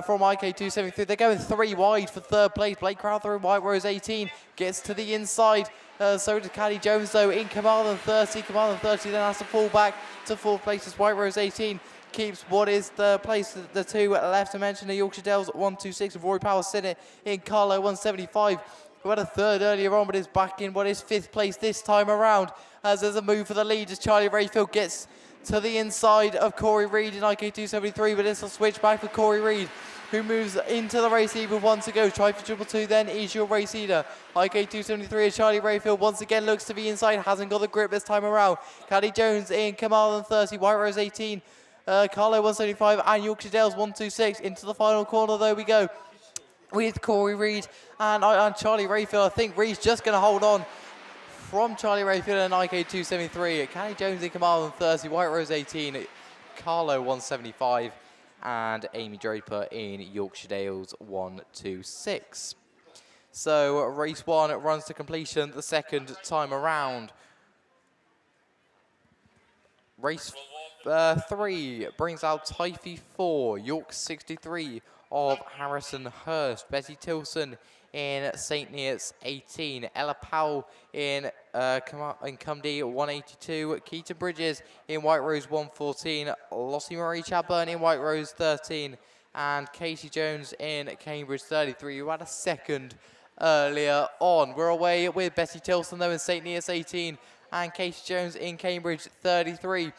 From IK 273, they're going 3 wide for 3rd place. Blake Crowther in White Rose 18 gets to the inside. So does Caddy Jones though in Command 30. Command 30 then has to fall back to 4th place as White Rose 18 keeps what is the place. The 2 left to mention, the Yorkshire Dales 126 and Rory Powell sitting in Carlo 175. Who had a 3rd earlier on, but is back in what is 5th place this time around. As there's a move for the lead as Charlie Rayfield gets to the inside of Corey Reed in IK 273, but it's a switch back for Corey Reed. who moves into the race lead with 1 to go. Try for triple two then is your race leader. IK273 as Charlie Rayfield once again looks to be inside, hasn't got the grip this time around. Caddy Jones in Kamal on 30, White Rose 18, Carlo 175 and Yorkshire Dales 126. Into the final corner though we go with Corey Reed and Charlie Rayfield. I think Reed's just going to hold on from Charlie Rayfield and IK273. Caddy Jones in Kamal on 30, White Rose 18, Carlo 175 and Amy Draper in Yorkshire Dales 126. So race 1 runs to completion the second time around. Race 3 brings out Typhy 4, York 63 of Harrison Hurst, Betty Tilson in St. Neots 18, Ella Powell in Cumdee 182, Keaton Bridges in White Rose 114, Lossie Marie Chadburn in White Rose 13, and Casey Jones in Cambridge 33, who had a second earlier on. We're away with Betty Tilson though in St. Neots 18 and Casey Jones in Cambridge 33.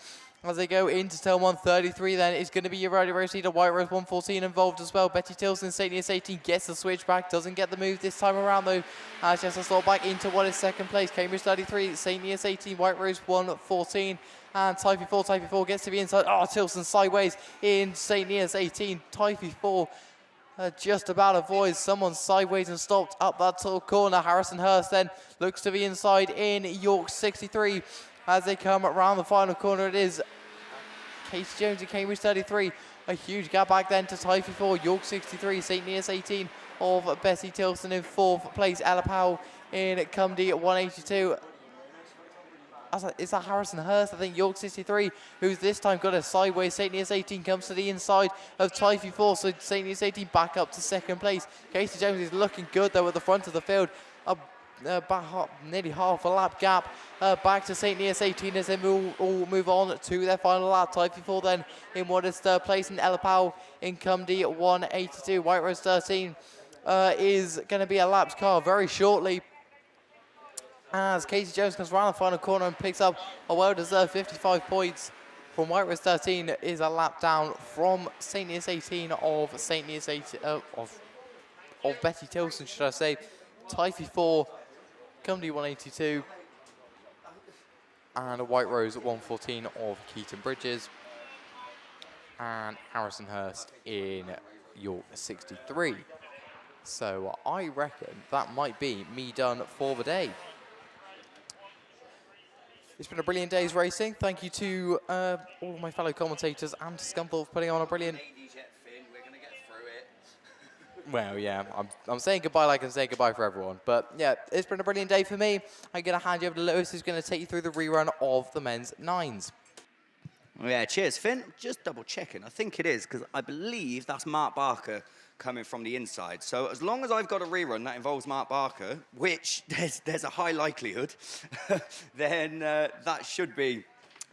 As they go into turn 133 then, it's going to be your early race leader, White Rose 114 involved as well. Betty Tilson, St. Neots 18, gets the switch back, doesn't get the move this time around though. She has to slot back into what is second place. Cambridge 33, St. Neots 18, White Rose 114. And Typhy 4 gets to be inside. Oh, Tilson sideways in St. Neots 18. Typhy 4 just about avoids someone sideways and stopped up that tall corner. Harrison Hurst then looks to be inside in York 63. As they come around the final corner, it is Casey Jones in Cambridge 33. A huge gap back then to Typhy 4, York 63, St. Neots 18 of Betty Tilson in 4th place. Ella Powell in Cumdee at 182. Is that Harrison Hurst? I think York 63, who's this time got a sideways. St. Neots 18 comes to the inside of Typhy 4, so St. Neots 18 back up to second place. Casey Jones is looking good though at the front of the field. Nearly half a lap gap back to St. Neots 18 as they all move on to their final lap. Typhy 4 then in what is third place, and Ella Powell in Cumdee at 182. White Rose 13 is going to be a lapped car very shortly as Casey Jones comes around the final corner and picks up a well-deserved 55 points from White Rose 13. Is a lap down from St. Neots 18 of St. Neots 18 of Betty Tilson, should I say. Typhy 4, Cumdee 182, and a White Rose at 114 of Keaton Bridges, and Harrison Hurst in York 63. So I reckon that might be me done for the day. It's been a brilliant day's racing. Thank you to all of my fellow commentators and to Scunthorpe for putting on a brilliant... Well, yeah, I'm saying goodbye like I'm saying goodbye for everyone. But yeah, it's been a brilliant day for me. I'm going to hand you over to Lewis, who's going to take you through the rerun of the men's nines. Yeah, cheers, Finn. Just double checking. I think it is, because I believe that's Mark Barker coming from the inside. So as long as I've got a rerun that involves Mark Barker, which there's a high likelihood, then that should be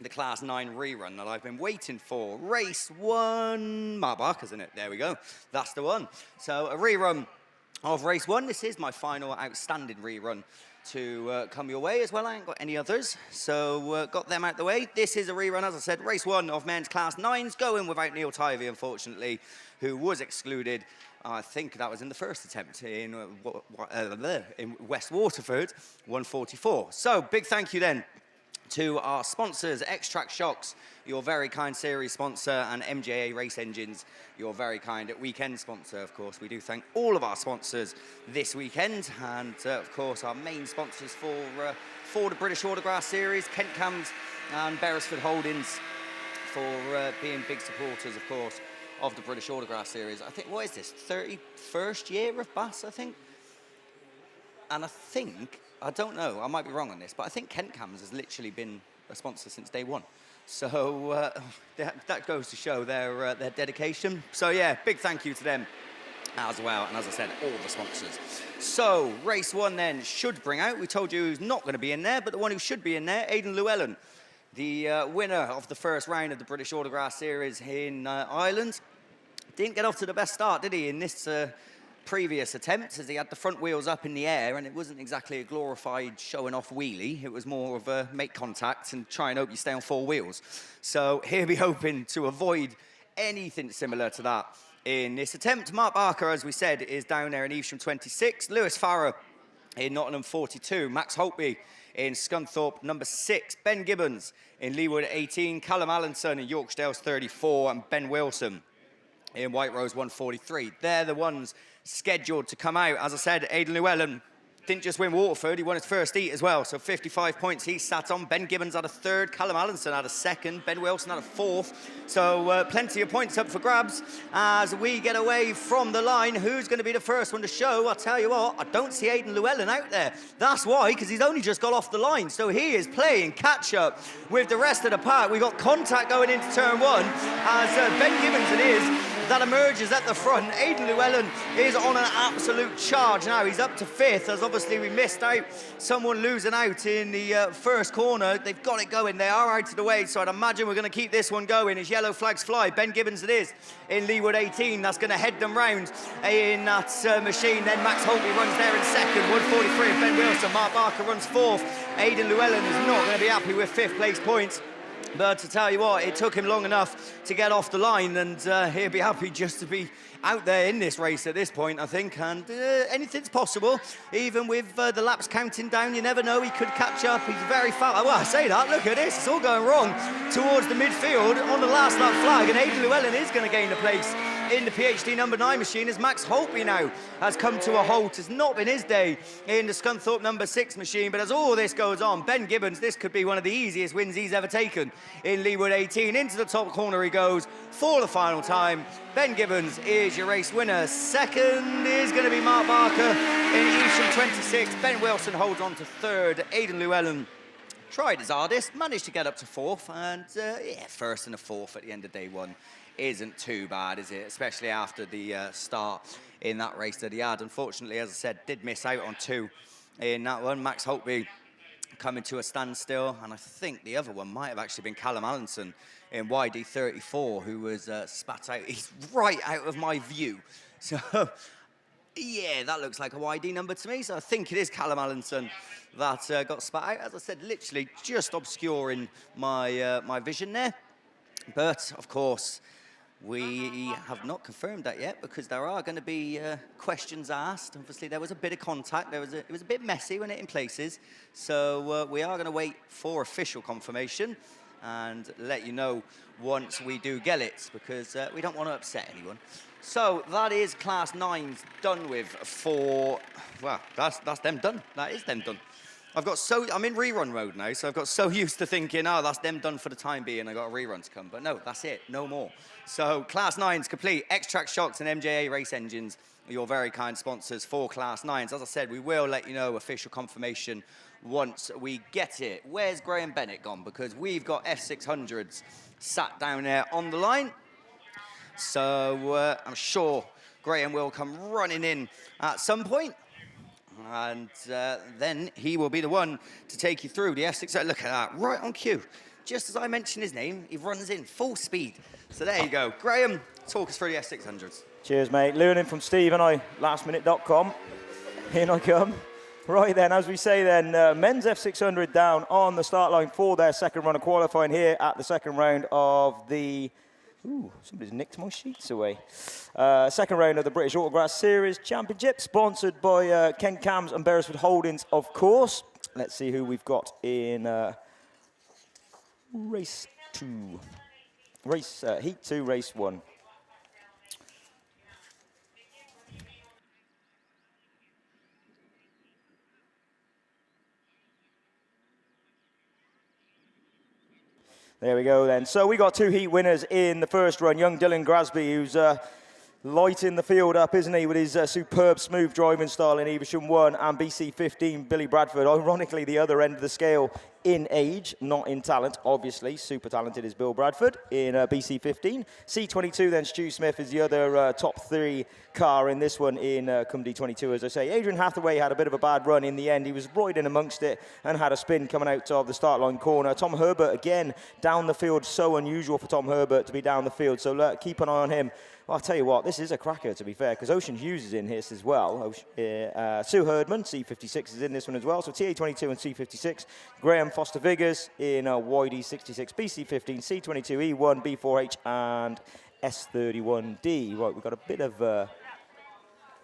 the Class 9 rerun that I've been waiting for. Race 1, Mark Barker's in it. There we go. That's the one. So a rerun of Race 1. This is my final outstanding rerun to come your way as well. I ain't got any others, so got them out the way. This is a rerun, as I said, Race 1 of men's Class 9s, going without Neil Tivey, unfortunately, who was excluded. I think that was in the first attempt in West Waterford, 144. So big thank you then to our sponsors, Extract Shocks, your very kind series sponsor, and MJA Race Engines, your very kind weekend sponsor. Of course, we do thank all of our sponsors this weekend, and of course, our main sponsors for the British Autograss series, Kent Cams and Beresford Holdings, for being big supporters, of course, of the British Autograss series. I think, what is this, 31st year of BAS, I think? And I think, I don't know, I might be wrong on this, but I think Kent Cams has literally been a sponsor since day one. So that goes to show their dedication. So yeah, big thank you to them as well. And as I said, all the sponsors. So race 1 then should bring out, we told you who's not going to be in there, but the one who should be in there, Aidan Llewellyn, the winner of the first round of the British Autograss series in Ireland. Didn't get off to the best start, did he, in this previous attempt, as he had the front wheels up in the air, and it wasn't exactly a glorified showing off wheelie. It was more of a make contact and try and hope you stay on 4 wheels. So he'll be hoping to avoid anything similar to that in this attempt. Mark Barker, as we said, is down there in Evesham 26. Lewis Farrer in Nottingham 42. Max Holtby in Scunthorpe number 6. Ben Gibbons in Leewood 18. Callum Allenson in Yorkdale's 34. And Ben Wilson in White Rose 143. They're the ones scheduled to come out. As I said, Aidan Llewellyn didn't just win Waterford, he won his first heat as well. So 55 points he sat on. Ben Gibbons had a 3rd, Callum Allenson had a 2nd, Ben Wilson had a 4th. So plenty of points up for grabs as we get away from the line. Who's going to be the first one to show? I'll tell you what, I don't see Aidan Llewellyn out there. That's why, because he's only just got off the line. So he is playing catch up with the rest of the pack. We've got contact going into turn 1 as Ben Gibbons it is that emerges at the front. Aidan Llewellyn is on an absolute charge now. He's up to 5th, as obviously we missed out someone losing out in the first corner. They've got it going. They are out of the way, so I'd imagine we're going to keep this one going as yellow flags fly. Ben Gibbons it is in Leewood 18. That's going to head them round in that machine. Then Max Holtby runs there in 2nd. 143 of Ben Wilson. Mark Barker runs 4th. Aidan Llewellyn is not going to be happy with 5th place points. But to tell you what, it took him long enough to get off the line, and he'll be happy just to be out there in this race at this point, I think. And anything's possible, even with the laps counting down. You never know, he could catch up. He's very fast. Well, I say that, look at this, it's all going wrong towards the midfield on the last lap flag, and Aidan Llewellyn is going to gain a place in the PhD number 9 machine as Max Holtby now has come to a halt. It's not been his day in the Scunthorpe number 6 machine, but as all this goes on, Ben Gibbons, this could be one of the easiest wins he's ever taken in Leewood 18. Into the top corner he goes for the final time. Ben Gibbons is your race winner. 2nd is going to be Mark Barker in Evesham 26. Ben Wilson holds on to 3rd. Aidan Llewellyn tried his hardest, managed to get up to 4th, and yeah, 1st and a 4th at the end of day 1 isn't too bad, is it? Especially after the start in that race that he had. Unfortunately, as I said, did miss out on 2 in that one. Max Holtby coming to a standstill, and I think the other one might have actually been Callum Allenson in YD 34, who was spat out. He's right out of my view. So, yeah, that looks like a YD number to me. So I think it is Callum Allenson that got spat out. As I said, literally just obscuring my my vision there. But, of course, we have not confirmed that yet because there are going to be questions asked. Obviously, there was a bit of contact. It was a bit messy when it in places. So we are going to wait for official confirmation and let you know once we do get it because we don't want to upset anyone. So that is Class 9's done with for... Well, that's them done. That is them done. I'm in rerun mode now, so I've got so used to thinking, oh, that's them done for the time being, I got a rerun to come. But no, that's it, no more. So Class 9's complete. X-Track Shocks and MJA Race Engines are your very kind sponsors for Class 9s. As I said, we will let you know official confirmation once we get it. Where's Graham Bennett gone? Because we've got F600s sat down there on the line. So I'm sure Graham will come running in at some point. And then he will be the one to take you through the F6. Look at that, right on cue. Just as I mention his name, he runs in full speed. So there you go. Graham, talk us through the F600s. Cheers, mate. Learning from Steve and I, lastminute.com. In I come. Right then, as we say then, men's F600 down on the start line for their second run of qualifying here at the second round of the... Ooh, somebody's nicked my sheets away. Second round of the British Autograss Series Championship, sponsored by Kent Cams and Beresford Holdings, of course. Let's see who we've got in race 2. Heat 2, race 1. There we go then. So we got 2 heat winners in the first run. Young Dylan Grasby, who's lighting the field up, isn't he, with his superb smooth driving style in Evesham 1, and BC15, Billy Bradford, ironically the other end of the scale in age, not in talent, obviously. Super talented is Bill Bradford in BC15. C22 then, Stu Smith is the other top 3 car in this one in Cum D22, as I say. Adrian Hathaway had a bit of a bad run in the end. He was right in amongst it and had a spin coming out of the start line corner. Tom Herbert, again, down the field. So unusual for Tom Herbert to be down the field, so keep an eye on him. Well, I'll tell you what, this is a cracker, to be fair, because Ocean Hughes is in here as well. Sue Herdman, C56, is in this one as well. So TA22 and C56. Graham Foster-Viggers in YD66, BC15, C22, E1, B4H, and S31D. Right, we've got a bit of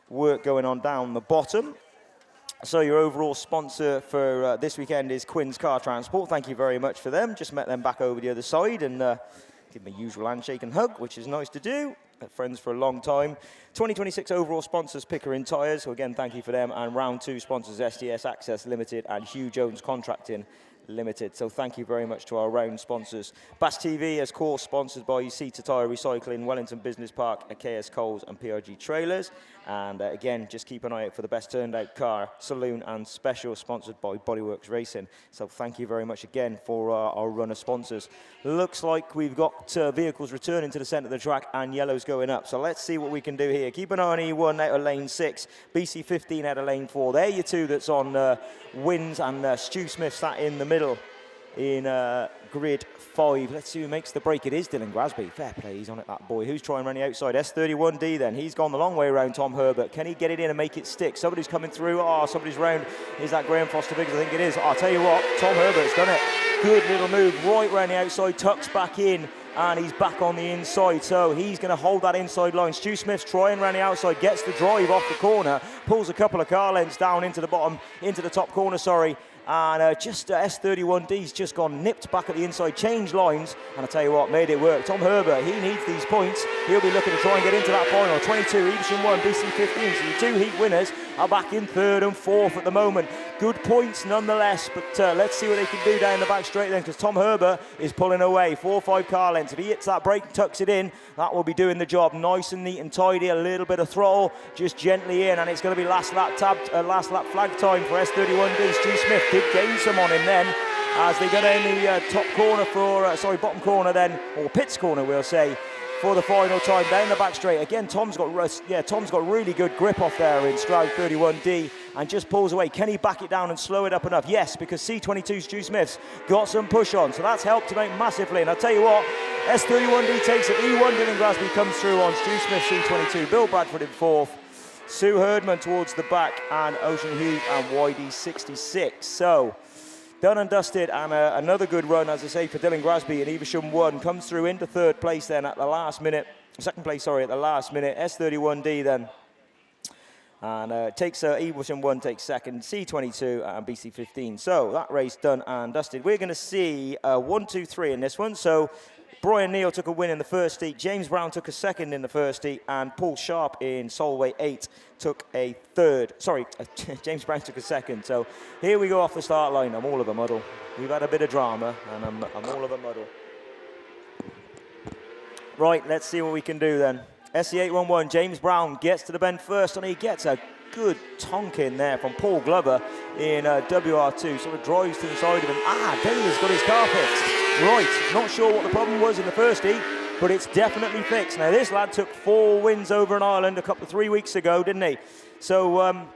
work going on down the bottom. So your overall sponsor for this weekend is Quinn's Car Transport. Thank you very much for them. Just met them back over the other side and give them a usual handshake and hug, which is nice to do. Friends for a long time. 2026 overall sponsors, Pickering Tyres. So again, thank you for them. And round 2 sponsors, STS Access Limited and Hugh Jones Contracting Limited. So thank you very much to our round sponsors. BAStv, as course, sponsored by SITR Recycling, Wellington Business Park, KS Coles and PRG Trailers. And again, just keep an eye out for the best turned out car, saloon and special, sponsored by Bodyworks Racing. So thank you very much again for our runner sponsors. Looks like we've got vehicles returning to the centre of the track and yellows going up. So let's see what we can do here. Keep an eye on E1 out of lane 6, BC15 out of lane 4. They're your two that's on wins, and Stu Smith sat in the middle in grid 5. Let's see who makes the break. It is Dylan Grasby. Fair play, he's on it, that boy. Who's trying around the outside? S31D then. He's gone the long way around Tom Herbert. Can he get it in and make it stick? Somebody's coming through. Oh, somebody's round. Is that Graham Foster-Biggs? I think it is. I'll tell you what, Tom Herbert's done it. Good little move right round the outside, tucks back in, and he's back on the inside. So he's going to hold that inside line. Stu Smith's trying around the outside, gets the drive off the corner, pulls a couple of car lengths down into the bottom, into the top corner, sorry. And S31D's just gone nipped back at the inside, changed lines, and I tell you what, made it work. Tom Herbert, he needs these points. He'll be looking to try and get into that final. 22, Evesham 1, BC15. So the 2 heat winners are back in 3rd and 4th at the moment. Good points nonetheless, but let's see what they can do down the back straight then, because Tom Herbert is pulling away. 4 or 5 car lengths. If he hits that brake and tucks it in, that will be doing the job. Nice and neat and tidy. A little bit of throttle, just gently in, and it's going to be last lap flag time for S31D. Stu Smith did gain some on him then, as they go down the top corner for, bottom corner then, or pits corner we'll say, for the final time down the back straight. Again, Tom's got really good grip off there in Stroud 31D and just pulls away. Can he back it down and slow it up enough? Yes, because C22 Stu Smith's got some push on, so that's helped him out massively. And I'll tell you what, S31D takes it. E1 Dylan Grasby comes through on Stu Smith C22. Bill Bradford in 4th. Sue Herdman towards the back, and Ocean Heath and YD66. So, done and dusted, and another good run, as I say, for Dylan Grasby in Evesham 1. Comes through into 3rd place then at the last minute. 2nd place, sorry, at the last minute. S31D then. And takes Evesham 1 takes 2nd, C22 and BC15. So, that race done and dusted. We're going to see 1, 2, 3 in this one. So, Brian Neal took a win in the first heat, James Brown took a 2nd in the first heat, and Paul Sharp in Solway 8 took a 3rd. Sorry, James Brown took a 2nd. So here we go off the start line. I'm all of a muddle. We've had a bit of drama, and I'm all of a muddle. Right, let's see what we can do then. SE811, James Brown gets to the bend first, and he gets a good tonk in there from Paul Glover in WR2. Sort of drives to the side of him. Daly's got his car fixed. Right, not sure what the problem was in the first heat, but it's definitely fixed. Now, this lad took 4 wins over in Ireland 3 weeks ago, didn't he? So,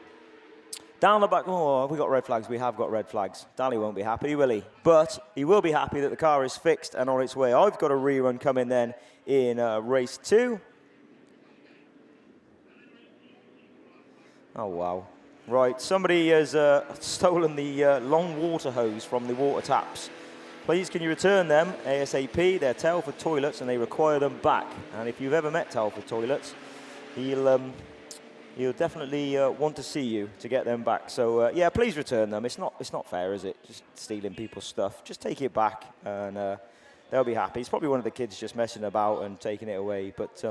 down the back, we got red flags. We have got red flags. Dally won't be happy, will he? But he will be happy that the car is fixed and on its way. I've got a rerun coming then in race 2. Oh, wow. Right, somebody has stolen the long water hose from the water taps. Please, can you return them ASAP? They're Telford toilets, and they require them back. And if you've ever met Telford toilets, he'll definitely want to see you to get them back. So yeah, please return them. It's not fair, is it? Just stealing people's stuff. Just take it back, and they'll be happy. It's probably one of the kids just messing about and taking it away, but.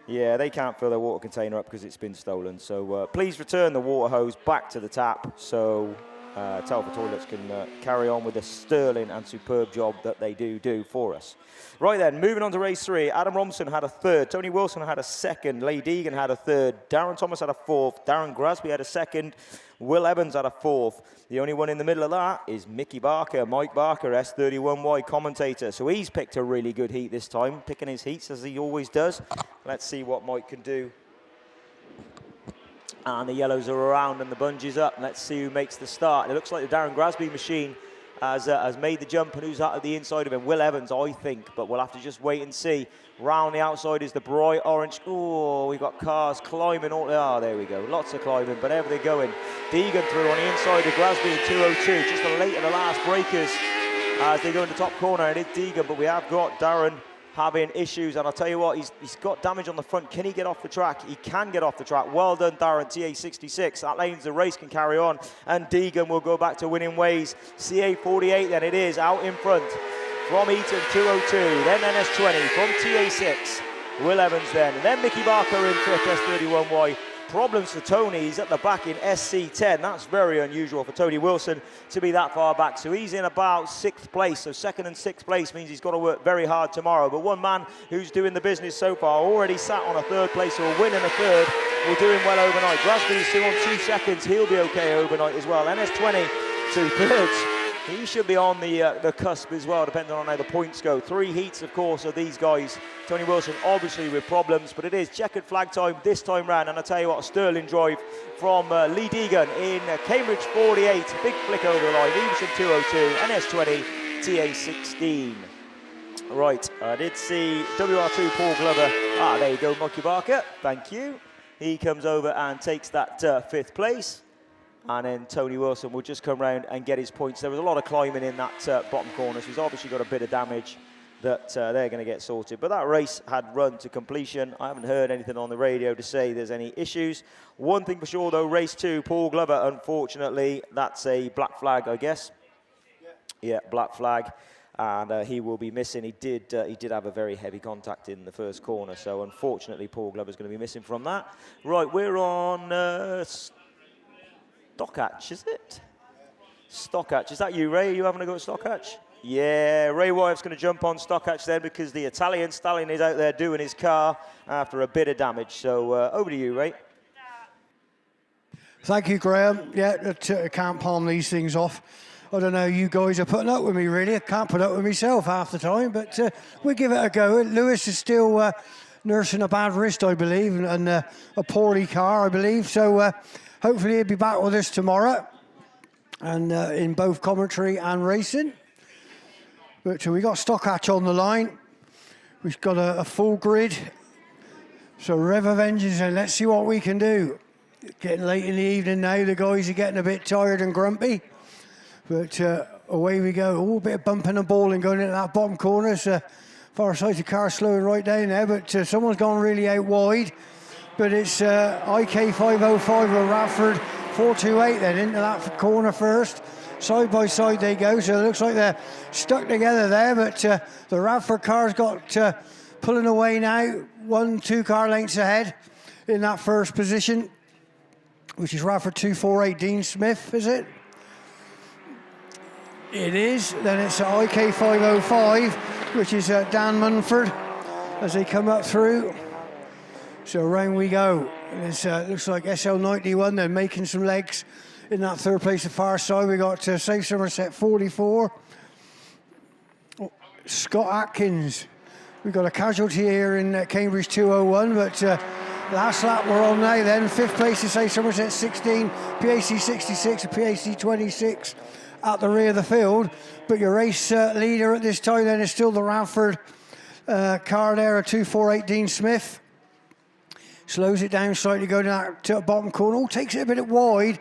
Yeah, they can't fill their water container up because it's been stolen. So please return the water hose back to the tap so Telford Toilets can carry on with the sterling and superb job that they do for us. Right then, moving on to race 3. Adam Robinson had a 3rd. Tony Wilson had a 2nd. Lee Deegan had a 3rd. Darren Thomas had a 4th. Darren Grasby had a 2nd. Will Evans had a 4th. The only one in the middle of that is Mickey Barker, Mike Barker, S31Y commentator. So he's picked a really good heat this time, picking his heats as he always does. Let's see what Mike can do. And the yellows are around and the bungees up. Let's see who makes the start. It looks like the Darren Grasby machine has made the jump, and who's out at the inside of him? Will Evans, I think, but we'll have to just wait and see. Round the outside is the bright orange. Oh, we've got cars climbing all. Oh, there we go. Lots of climbing, but ever they're going. Deegan through on the inside of Grasby in 202. Just the late of the last breakers as they go into top corner. It is Deegan, but we have got Darren having issues, and I'll tell you what, he's got damage on the front. Can he get off the track? He can get off the track. Well done, Darren, TA66. That lanes the race can carry on, and Deegan will go back to winning ways. CA48 then it is, out in front from Eaton, 202, then NS20 from TA6. Will Evans then, and then Mickey Barker in fifth, S31Y. Problems for Tony, he's at the back in SC10. That's very unusual for Tony Wilson to be that far back. So he's in about 6th place. So 2nd and 6th place means he's got to work very hard tomorrow. But one man who's doing the business so far, already sat on a 3rd place, or winning a 3rd, will do him well overnight. Grasby's still on 2 seconds, he'll be okay overnight as well. NS20 to 3rds. He should be on the cusp as well, depending on how the points go. 3 heats, of course, of these guys. Tony Wilson, obviously, with problems, but it is checkered flag time this time round. And I tell you what, Sterling drive from Lee Deegan in Cambridge 48. Big flick over the line. Evesham 202, NS20, TA16. Right, I did see WR2 Paul Glover. Ah, there you go, Mickey Barker. Thank you. He comes over and takes that 5th place. And then Tony Wilson will just come round and get his points. There was a lot of climbing in that bottom corner, so he's obviously got a bit of damage that they're going to get sorted. But that race had run to completion. I haven't heard anything on the radio to say there's any issues. One thing for sure, though, race 2, Paul Glover, unfortunately, that's a black flag, I guess. Yeah, black flag. And he will be missing. He did have a very heavy contact in the first corner, so unfortunately, Paul Glover's going to be missing from that. Right, we're on... Stockhatch, is it? Stockhatch. Is that you, Ray? Are you having a go at Stockhatch? Yeah, Ray Wyatt's going to jump on Stockhatch then, because the Italian stallion is out there doing his car after a bit of damage. So over to you, Ray. Thank you, Graham. Yeah, I can't palm these things off. I don't know, you guys are putting up with me, really. I can't put up with myself half the time, but we'll give it a go. Lewis is still nursing a bad wrist, I believe, and a poorly car, I believe. So hopefully he'll be back with us tomorrow, and in both commentary and racing. But we got Stockhatch on the line. We've got a full grid. So Rev of Engines, and let's see what we can do. Getting late in the evening now. The guys are getting a bit tired and grumpy. But away we go. Oh, a bit of bumping and balling going into that bottom corner. It's far side the car slowing right down there. But someone's gone really out wide. But it's IK505 with Radford 428 then into that corner first. Side by side they go. So it looks like they're stuck together there. But the Radford car's got pulling away now. 1-2 car lengths ahead in that first position, which is Radford 248 Dean Smith, is it? It is. Then it's IK505, which is Dan Munford, as they come up through. So around we go. It looks like SL91, they're making some legs in that third place, the far side. We got Safe Somerset 44. Oh, Scott Atkins. We've got a casualty here in Cambridge 201, but last lap we're on now then. 5th place is Safe Somerset 16, PAC 66 and PAC 26 at the rear of the field. But your race leader at this time then is still the Radford car there, a 248 Dean Smith. Slows it down slightly, going to that bottom corner. Oh, takes it a bit wide,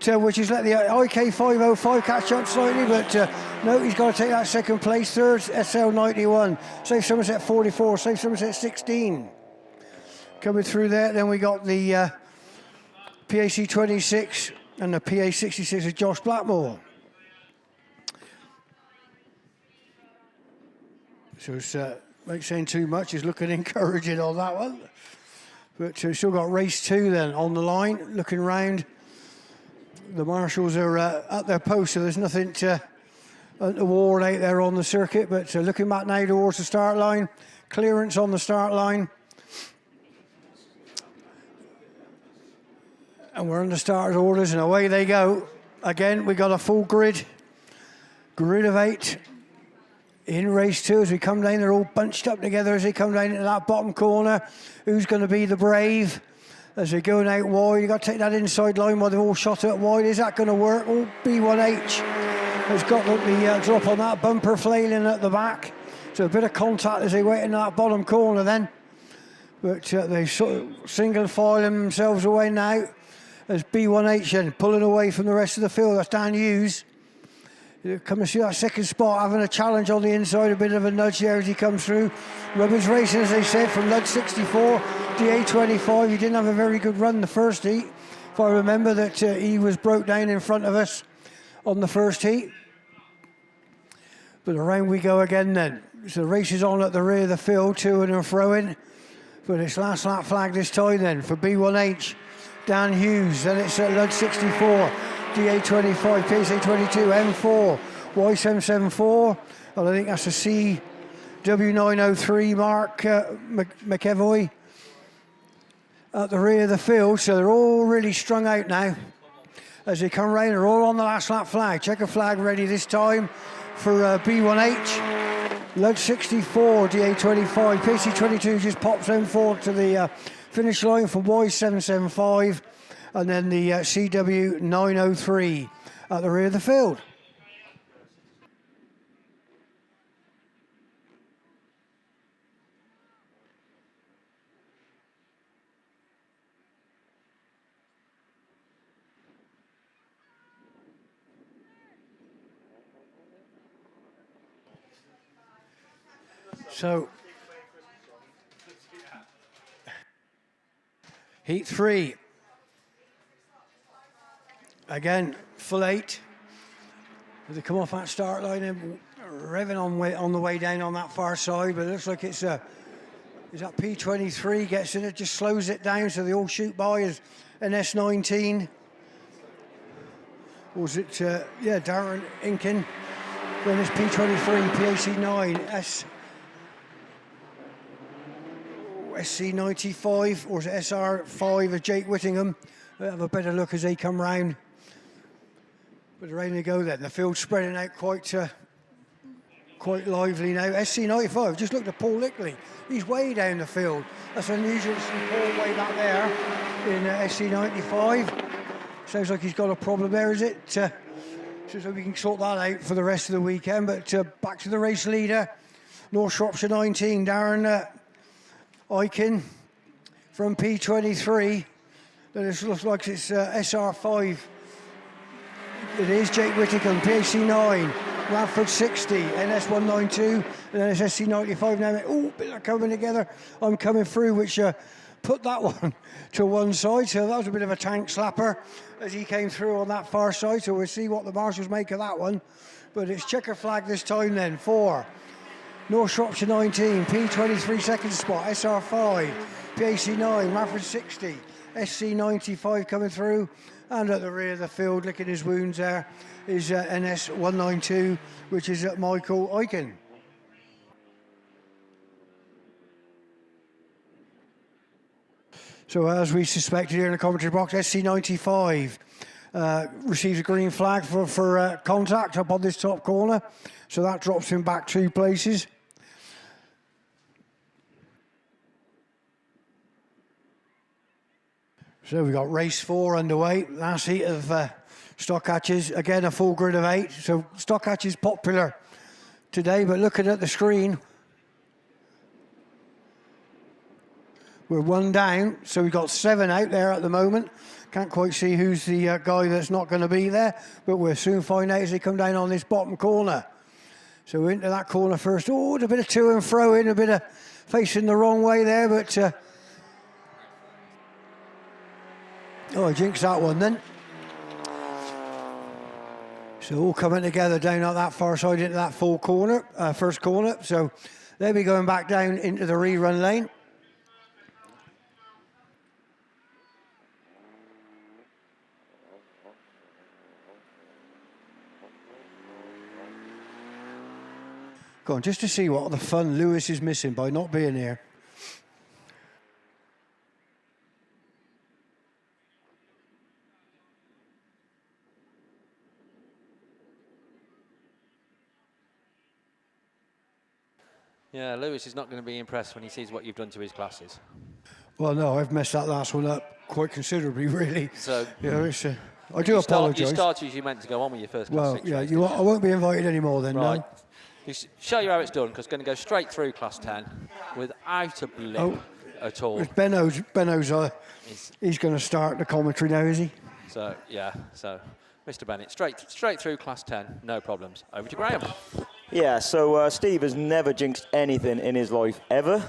which is let the IK505 catch up slightly, but no, he's got to take that second place. Third, SL91. Safe Somerset 44, Safe Somerset 16. Coming through there, then we got the PAC 26 and the PA 66 of Josh Blackmore. So it's not saying too much, he's looking encouraging on that one. But we've still got race 2 then on the line, looking round. The marshals are at their post, so there's nothing untoward out there on the circuit. But looking back now towards the start line, clearance on the start line. And we're under starters orders, and away they go. Again, we got a full grid of 8 in race 2. As we come down, they're all bunched up together as they come down into that bottom corner. Who's going to be the brave? As they're going out wide, you've got to take that inside line while they've all shot it wide. Is that going to work? Oh, B1H has got the drop on that bumper flailing at the back. So a bit of contact as they wait in that bottom corner then. But they sort of single filing themselves away now as B1H then pulling away from the rest of the field. That's Dan Hughes Come and see that second spot, having a challenge on the inside, a bit of a nudge there as he comes through. Rubbish Racing, as they said, from Lud 64, DA25. He didn't have a very good run the first heat. If I remember that he was broke down in front of us on the first heat. But around we go again then. So the race is on at the rear of the field, to and fro in. But it's last lap flag this time then for B1H, Dan Hughes. Then it's at Lud 64. DA25, PSA22, M4, Y774, and I think that's a CW903 Mark McEvoy at the rear of the field. So they're all really strung out now as they come round. They're all on the last lap flag. Checker flag ready this time for B1H. Lud 64, DA25, PC22 just pops M4 to the finish line for Y775. And then the CW903 at the rear of the field. So, heat 3. Again, full 8. They come off that start line and revving on the way down on that far side, but it looks like it's is that P23 gets in it, just slows it down, so they all shoot by as an S19. Or was it, Darren Inkin. Then it's P23, PAC9, SC95, or is it SR5 of Jake Whittingham. We'll have a better look as they come round. But ready to go then. The field's spreading out quite lively now. SC95, just look at Paul Lickley. He's way down the field. That's unusual to see Paul way back there in SC95. Sounds like he's got a problem there, is it? So we can sort that out for the rest of the weekend. But back to the race leader. North Shropshire 19, Darren Eichen from P23. Then it looks like it's SR5. It is Jake Whittingham, PAC9, Radford 60, NS192, and then it's SC95 now. Oh, bit of coming together. I'm coming through, which put that one to one side. So that was a bit of a tank slapper as he came through on that far side. So we'll see what the marshals make of that one. But it's checker flag this time then for North Shropshire 19, P23 second spot, SR5, PAC9, Radford 60, SC95 coming through. And at the rear of the field, licking his wounds there, is NS192, which is Michael Eichen. So as we suspected here in the commentary box, SC95 receives a green flag for contact up on this top corner. So that drops him back 2 places. So we've got race 4 underway. Last heat of stock hatches. Again, a full grid of 8. So stock hatches popular today, but looking at the screen, we're 1 down. So we've got 7 out there at the moment. Can't quite see who's the guy that's not going to be there, but we'll soon find out as they come down on this bottom corner. So we're into that corner first. Oh, a bit of to and fro in, a bit of facing the wrong way there, but I jinxed that one then. So all coming together down at that far side into that full corner, first corner. So they'll be going back down into the rerun lane. Go on, just to see what the fun Lewis is missing by not being here. Yeah, Lewis is not going to be impressed when he sees what you've done to his classes. Well, no, I've messed that last one up quite considerably, really. So, you know, it's, I do apologise. You started as you meant to go on with your first class 6 yeah, race, I won't be invited anymore then, right. no. You show you how it's done, because it's going to go straight through class 10 without a blip at all. It's Benno's he's going to start the commentary now, is he? So, yeah, so Mr. Bennett, straight through Class 10, no problems. Over to Graham. Yeah, so Steve has never jinxed anything in his life, ever.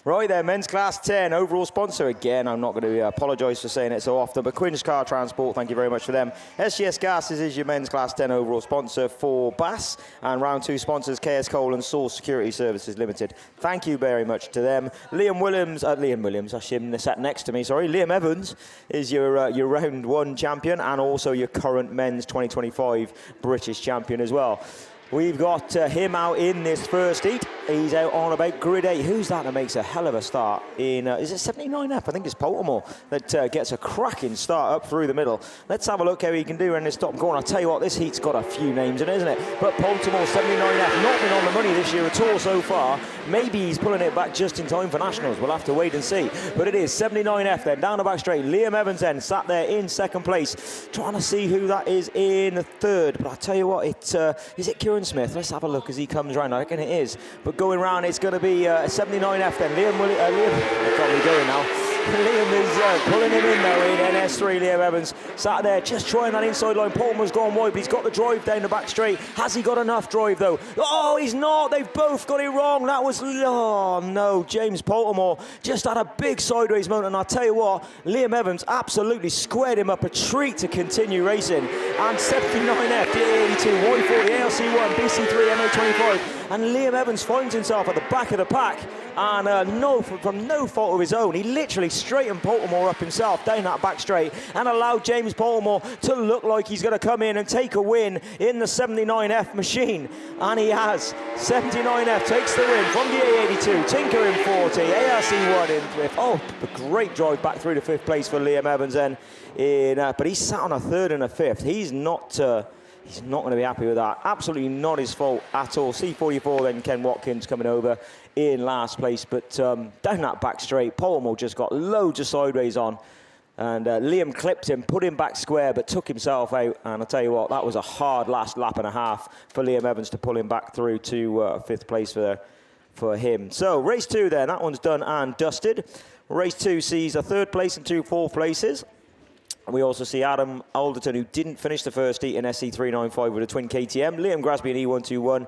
Right there, men's class 10, overall sponsor again. I'm not going to apologise for saying it so often, but Quinn's Car Transport, thank you very much for them. SGS Gases is your men's class 10 overall sponsor for BAS, and round 2 sponsors KS Cole and Source Security Services Limited. Thank you very much to them. Liam Williams, that's him sat next to me, sorry. Liam Evans is your round 1 champion and also your current men's 2025 British champion as well. We've got him out in this first heat. He's out on about grid 8. Who's that makes a hell of a start? Is it 79F? I think it's Baltimore that gets a cracking start up through the middle. Let's have a look how he can do in this top corner. I'll tell you what, this heat's got a few names in it, isn't it? But Baltimore 79F, not been on the money this year at all so far. Maybe he's pulling it back just in time for Nationals. We'll have to wait and see. But it is 79F then, down the back straight. Liam Evans then sat there in second place. Trying to see who that is in third. But I'll tell you what, is it Kieran Smith? Let's have a look as he comes round. I reckon it is. But going round, it's going to be 79F then. Liam, I've got me going now. Liam is pulling him in though in NS3. Liam Evans sat there just trying that inside line. Palmer's gone wide, but he's got the drive down the back straight. Has he got enough drive though? Oh, he's not. They've both got it wrong. That was, oh no, James Baltimore just had a big sideways moment. And I'll tell you what, Liam Evans absolutely squared him up. A treat to continue racing. And 79F, D82, Y40, ALC1, BC3, MA25. And Liam Evans finds himself at the back of the pack. And from no fault of his own, he literally straightened Baltimore up himself down that back straight and allowed James Baltimore to look like he's going to come in and take a win in the 79F machine. And he has. 79F takes the win from the A82. Tinker in 40, ARC1 in 5th. Oh, a great drive back through to 5th place for Liam Evans then. But he's sat on a 3rd and a 5th. He's not going to be happy with that. Absolutely not his fault at all. C44 then, Ken Watkins coming over in last place. But down that back straight, Polmore just got loads of sideways on. And Liam clipped him, put him back square, but took himself out. And I'll tell you what, that was a hard last lap and a half for Liam Evans to pull him back through to 5th place for him. So race 2 then, that one's done and dusted. Race 2 sees a 3rd place and 2 4th places. We also see Adam Alderton, who didn't finish the first heat in SC395 with a twin KTM. Liam Grasby in E121.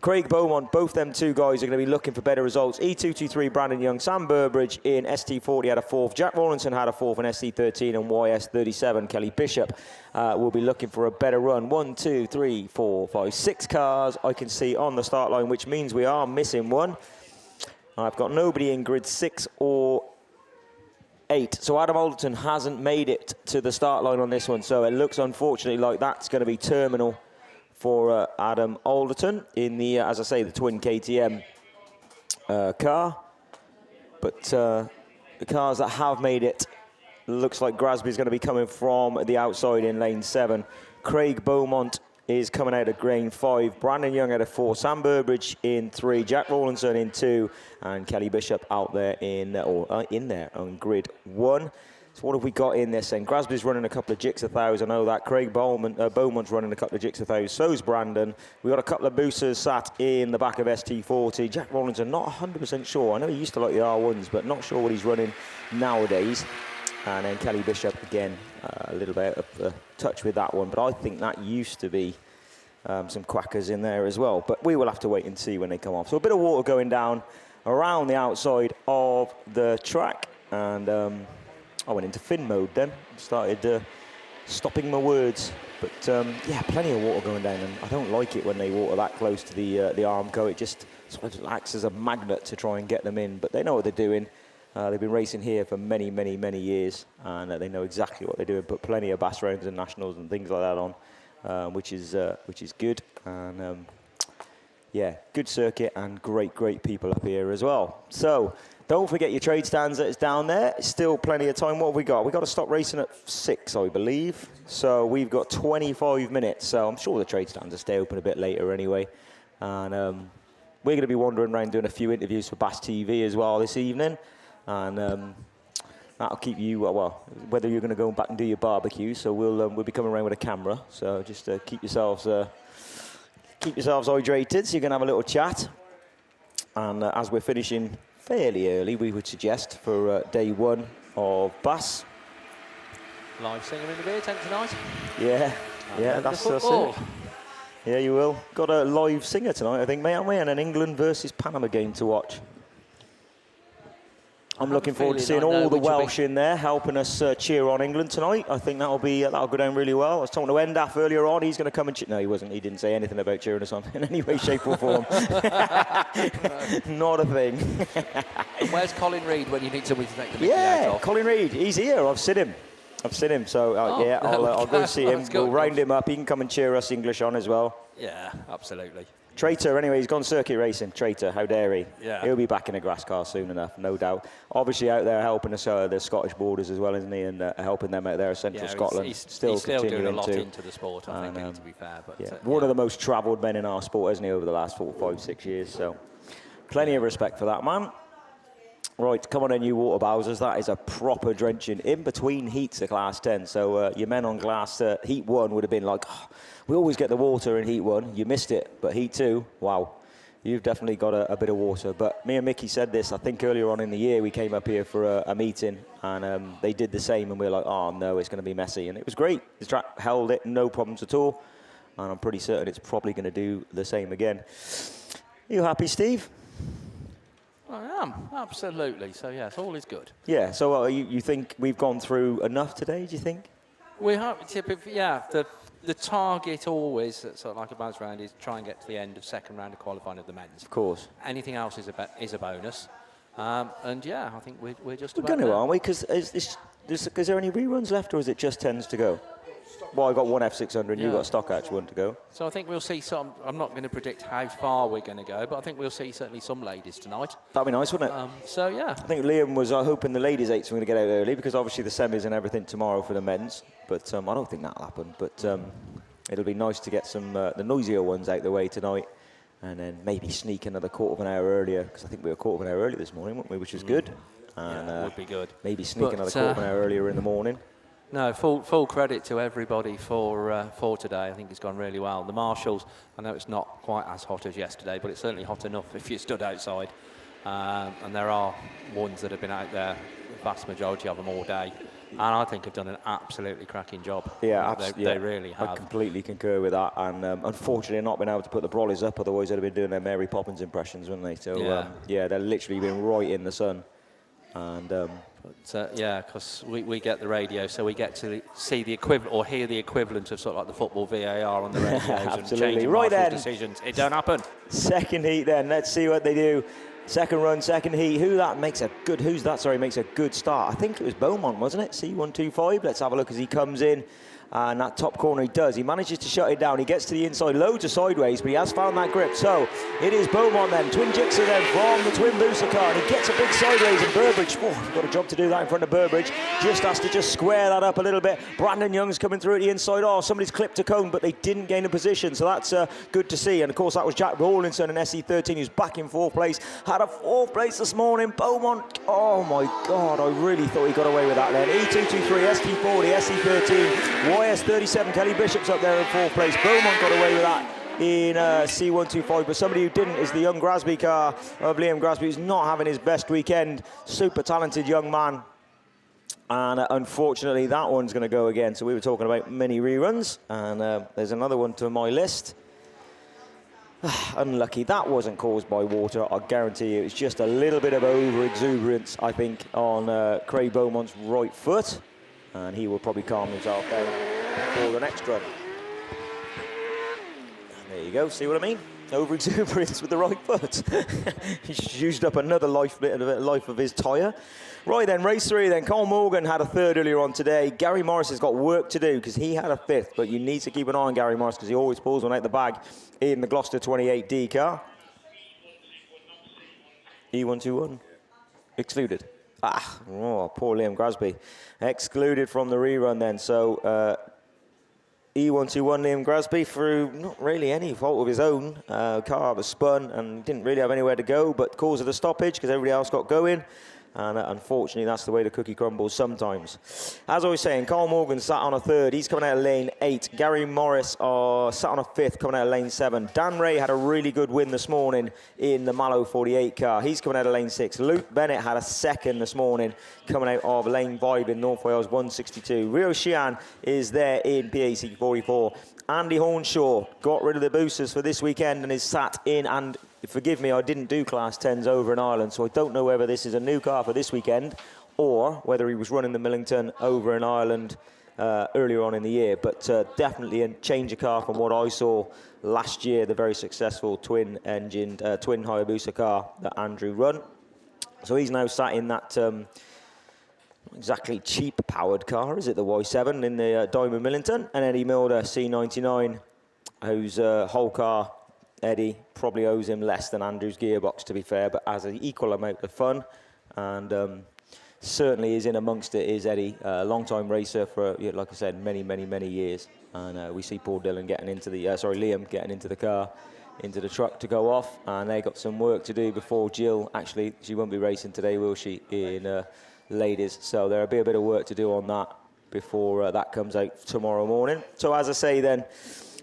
Craig Beaumont, both them two guys are going to be looking for better results. E223, Brandon Young. Sam Burbridge in ST40 had a 4th. Jack Rawlinson had a 4th in SC13. And YS37, Kelly Bishop, will be looking for a better run. 1, 2, 3, 4, 5, 6 cars I can see on the start line, which means we are missing one. I've got nobody in grid 6 or 8. So Adam Alderton hasn't made it to the start line on this one. So it looks unfortunately like that's going to be terminal for Adam Alderton in the, as I say, the twin KTM car. But the cars that have made it, looks like Grasby's going to be coming from the outside in lane 7. Craig Beaumont is coming out of lane 5. Brandon Young out of 4. Sam Burbridge in 3. Jack Rawlinson in 2. And Kelly Bishop out there in there on grid 1. So what have we got in this then? Grasby's running a couple of Jigsaw Thows, I know that. Craig Beaumont's running a couple of Jigsaw Thows. So's Brandon. We've got a couple of boosters sat in the back of ST40. Jack Rawlinson, not 100% sure. I know he used to like the R1s, but not sure what he's running nowadays. And then Kelly Bishop again, a little bit of touch with that one. But I think that used to be some quackers in there as well. But we will have to wait and see when they come off. So a bit of water going down around the outside of the track. And I went into fin mode then, started stopping my words. But yeah, plenty of water going down, and I don't like it when they water that close to the Armco. It just sort of acts as a magnet to try and get them in. But they know what they're doing. They've been racing here for many, many, many years, and they know exactly what they're doing. Put plenty of Bass rounds and nationals and things like that on, which is good. And yeah, good circuit and great people up here as well. So don't forget your trade stands that is down there. It's still plenty of time. What have we got? We've got to stop racing at 6, I believe. So we've got 25 minutes. So I'm sure the trade stands will stay open a bit later anyway. And we're going to be wandering around doing a few interviews for BAStv as well this evening. And that'll keep you, well, whether you're going to go back and do your barbecue. So we'll be coming around with a camera. So just keep yourselves hydrated. So you can have a little chat. And as we're finishing fairly early, we would suggest, for day 1 of Bass. Live singer in the beer tent tonight. Yeah, yeah, And that's the it. football. Yeah, you will. Got a live singer tonight, I think, mate, haven't we? And an England versus Panama game to watch. I'm looking forward to seeing all the Welsh in there helping us cheer on England tonight. I think that'll go down really well. I was talking to Endaf earlier on. He's going to come and no, he wasn't. He didn't say anything about cheering us on in any way, shape or form. Not a thing. Where's Colin Reid when you need somebody to take the mickey out Yeah, of? Colin Reid. He's here. I've seen him. So yeah, I'll go see him. We'll round him up. He can come and cheer us English on as well. Yeah, absolutely. Traitor, anyway, he's gone circuit racing. Traitor, how dare he? Yeah. He'll be back in a grass car soon enough, no doubt. Obviously out there helping us, the Scottish borders as well, isn't he? And helping them out there, Central Scotland. He's still doing a lot to. into the sport, I think, to be fair. But One of the most travelled men in our sport, hasn't he, over the last 4, 5, 6 years. So plenty of respect for that man. Right, come on in, you water bowsers. That is a proper drenching in between heats of Class 10. So your men on Class Heat 1 would have been like, oh, we always get the water in Heat 1. You missed it. But Heat 2, wow, you've definitely got a bit of water. But me and Mickey said this, I think earlier on in the year, we came up here for a meeting and they did the same. And we were like, oh, no, it's going to be messy. And it was great. The track held it, no problems at all. And I'm pretty certain it's probably going to do the same again. Are you happy, Steve? I am, absolutely. So, yes, all is good. Yeah, so you think we've gone through enough today, do you think? We have, the target always, sort of like a buzz round, is try and get to the end of second round of qualifying of the men's. Of course. Anything else is a bonus. And, yeah, I think we're just We're about going to, there. aren't we? Because is there any reruns left, or is it just 10s to go? Well, I got one F600 and you got stock H one to go. So I think we'll see some. I'm not going to predict how far we're going to go, but I think we'll see certainly some ladies tonight. That'd be nice, wouldn't it? So yeah. I think Liam was hoping the ladies' 8s were going to get out early because obviously the semis and everything tomorrow for the men's. But I don't think that'll happen. But it'll be nice to get some the noisier ones out the way tonight, and then maybe sneak another quarter of an hour earlier because I think we were a quarter of an hour early this morning, weren't we? Which was good. And yeah, would be good. Maybe sneak another quarter of an hour earlier in the morning. No, full credit to everybody for today. I think it's gone really well. The marshals, I know it's not quite as hot as yesterday, but it's certainly hot enough if you stood outside. And there are ones that have been out there, the vast majority of them all day, and I think have done an absolutely cracking job. Yeah, absolutely. They really have. I completely concur with that. And unfortunately, not been able to put the brollies up, otherwise they'd have been doing their Mary Poppins impressions, wouldn't they? So yeah, they've literally been right in the sun. And yeah, because we get the radio, so we get to see the equivalent or hear the equivalent of sort of like the football VAR on the radios and changing right then. decisions. It don't happen. Second heat then. Let's see what they do. Second run, second heat. Who's that makes a good start? I think it was Beaumont, wasn't it? C125. Let's have a look as he comes in. And that top corner he does. He manages to shut it down. He gets to the inside, loads of sideways, but he has found that grip. So it is Beaumont then, twin Jixer then from the twin booster car. And he gets a big sideways and Burbridge, he's got a job to do that in front of Burbridge. Just has to square that up a little bit. Brandon Young's coming through at the inside. Oh, somebody's clipped a cone, but they didn't gain a position. So that's good to see. And of course, that was Jack Rawlinson in SE13, who's back in fourth place. Had a fourth place this morning. Beaumont, oh my God, I really thought he got away with that then. E223, ST40, SE13. YS37, Kelly Bishop's up there in fourth place. Beaumont got away with that in C125, but somebody who didn't is the young Grasby car of Liam Grasby, who's not having his best weekend. Super talented young man. And unfortunately, that one's going to go again. So we were talking about mini reruns, and there's another one to my list. Unlucky. That wasn't caused by water, I guarantee you. It's just a little bit of over-exuberance, I think, on Craig Beaumont's right foot. And he will probably calm himself down for the next run. And there you go, see what I mean? Over-exuberance with the right foot. He's used up another life of his tyre. Right then, race 3 then. Carl Morgan had a third earlier on today. Gary Morris has got work to do because he had a fifth, but you need to keep an eye on Gary Morris because he always pulls one out the bag in the Gloucester 28D car. E121, excluded. Poor Liam Grasby. Excluded from the rerun then. So E121 Liam Grasby through not really any fault of his own. Car was spun and didn't really have anywhere to go, but cause of the stoppage because everybody else got going. And unfortunately, that's the way the cookie crumbles sometimes. As I was saying, Carl Morgan sat on a 3rd. He's coming out of lane 8. Gary Morris sat on a 5th, coming out of lane 7. Dan Ray had a really good win this morning in the Mallow 48 car. He's coming out of lane 6. Luke Bennett had a 2nd this morning, coming out of lane 5 in North Wales 162. Rio Xian is there in PAC 44. Andy Hornshaw got rid of the boosters for this weekend and is sat in, and forgive me, I didn't do Class 10s over in Ireland, so I don't know whether this is a new car for this weekend or whether he was running the Millington over in Ireland earlier on in the year. But definitely a change of car from what I saw last year, the very successful twin-engined, twin Hayabusa car that Andrew run. So he's now sat in that not exactly cheap-powered car, is it, the Y7 in the Diamond Millington? And Eddie Milder, C99, whose whole car, Eddie, probably owes him less than Andrew's gearbox, to be fair, but has an equal amount of fun. And certainly is in amongst it is Eddie, a long-time racer for, like I said, many, many, many years. And we see Paul Dillon getting into the, Liam getting into the car, into the truck to go off. And they got some work to do before Jill, actually, she won't be racing today, will she, in ladies. So there'll be a bit of work to do on that before that comes out tomorrow morning. So as I say then,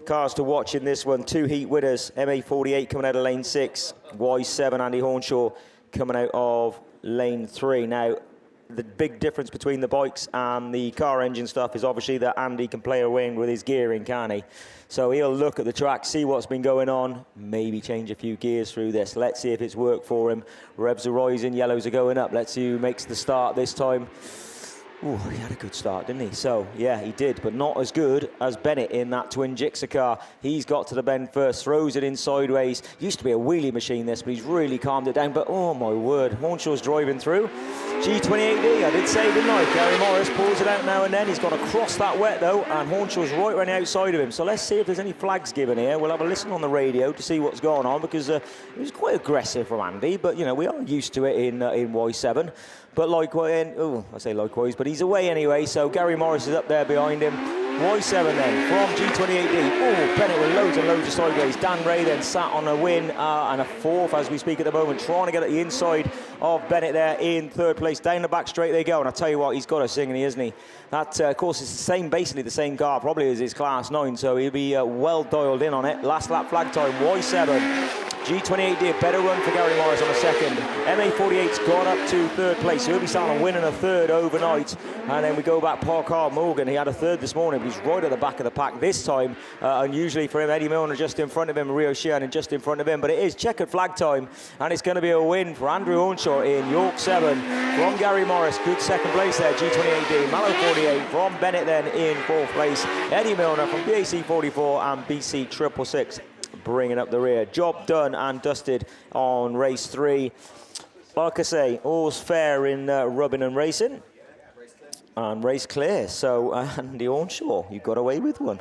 cars to watch in this one, 2 heat winners. MA48 coming out of lane 6. Y7, Andy Hornshaw, coming out of lane 3. Now, the big difference between the bikes and the car engine stuff is obviously that Andy can play around with his gearing, can he? So he'll look at the track, see what's been going on, maybe change a few gears through this. Let's see if it's worked for him. Revs are rising, yellows are going up. Let's see who makes the start this time. Ooh, he had a good start, didn't he? So, yeah, he did, but not as good as Bennett in that twin Gixxer car. He's got to the bend first, throws it in sideways. Used to be a wheelie machine, this, but he's really calmed it down. But, oh, my word, Hornshaw's driving through. G28D, I did say, didn't I? Gary Morris pulls it out now and then. He's got to cross that wet, though, and Hornshaw's right around the outside of him. So let's see if there's any flags given here. We'll have a listen on the radio to see what's going on, because it was quite aggressive from Andy, but, you know, we are used to it in Y7. But likewise, I say likewise, but he's away anyway, so Gary Morris is up there behind him. Y7 then, from G28D. Oh, Bennett with loads and loads of sideways. Dan Ray then sat on a win and a 4th as we speak at the moment, trying to get at the inside of Bennett there in 3rd place. Down the back straight they go, and I tell you what, he's got a singing, isn't he? That, of course, is the same, basically the same car, probably as his Class 9, so he'll be well dialed in on it. Last lap flag time, Y7. G28 did a better run for Gary Morris on a 2nd. MA48's gone up to 3rd place. He'll be starting on winning a 3rd overnight. And then we go back, Carl Morgan. He had a 3rd this morning, but he's right at the back of the pack this time. Unusually for him, Eddie Milner just in front of him, Rio Xian just in front of him. But it is checkered flag time, and it's going to be a win for Andrew Hornshaw in York 7 from Gary Morris. Good 2nd place there, G28D. Mallow 48 from Bennett then in 4th place. Eddie Milner from BAC 44 and BC 666. Bringing up the rear. Job done and dusted on race 3. Like I say, all's fair in rubbing and racing. And race clear. So, Andy Hornshaw, you got away with one.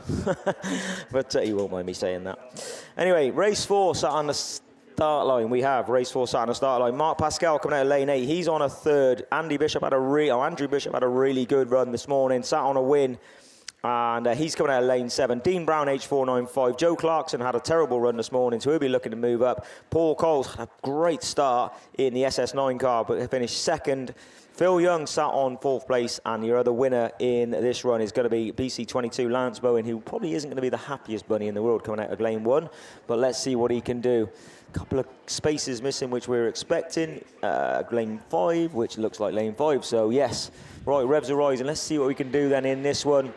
But you won't mind me saying that. Anyway, race 4 sat on the start line. We have race 4 sat on the start line. Mark Pascal coming out of lane 8. He's on a 3rd. Andrew Bishop had a really good run this morning. Sat on a win. And he's coming out of lane 7. Dean Brown, H495. Joe Clarkson had a terrible run this morning, so he'll be looking to move up. Paul Coles had a great start in the SS9 car, but he finished 2nd. Phil Young sat on 4th place, and your other winner in this run is going to be BC22 Lance Bowen, who probably isn't going to be the happiest bunny in the world coming out of lane 1, but let's see what he can do. A couple of spaces missing, which we were expecting. Lane 5, which looks like lane 5, so yes. Right, revs are rising. Let's see what we can do then in this one.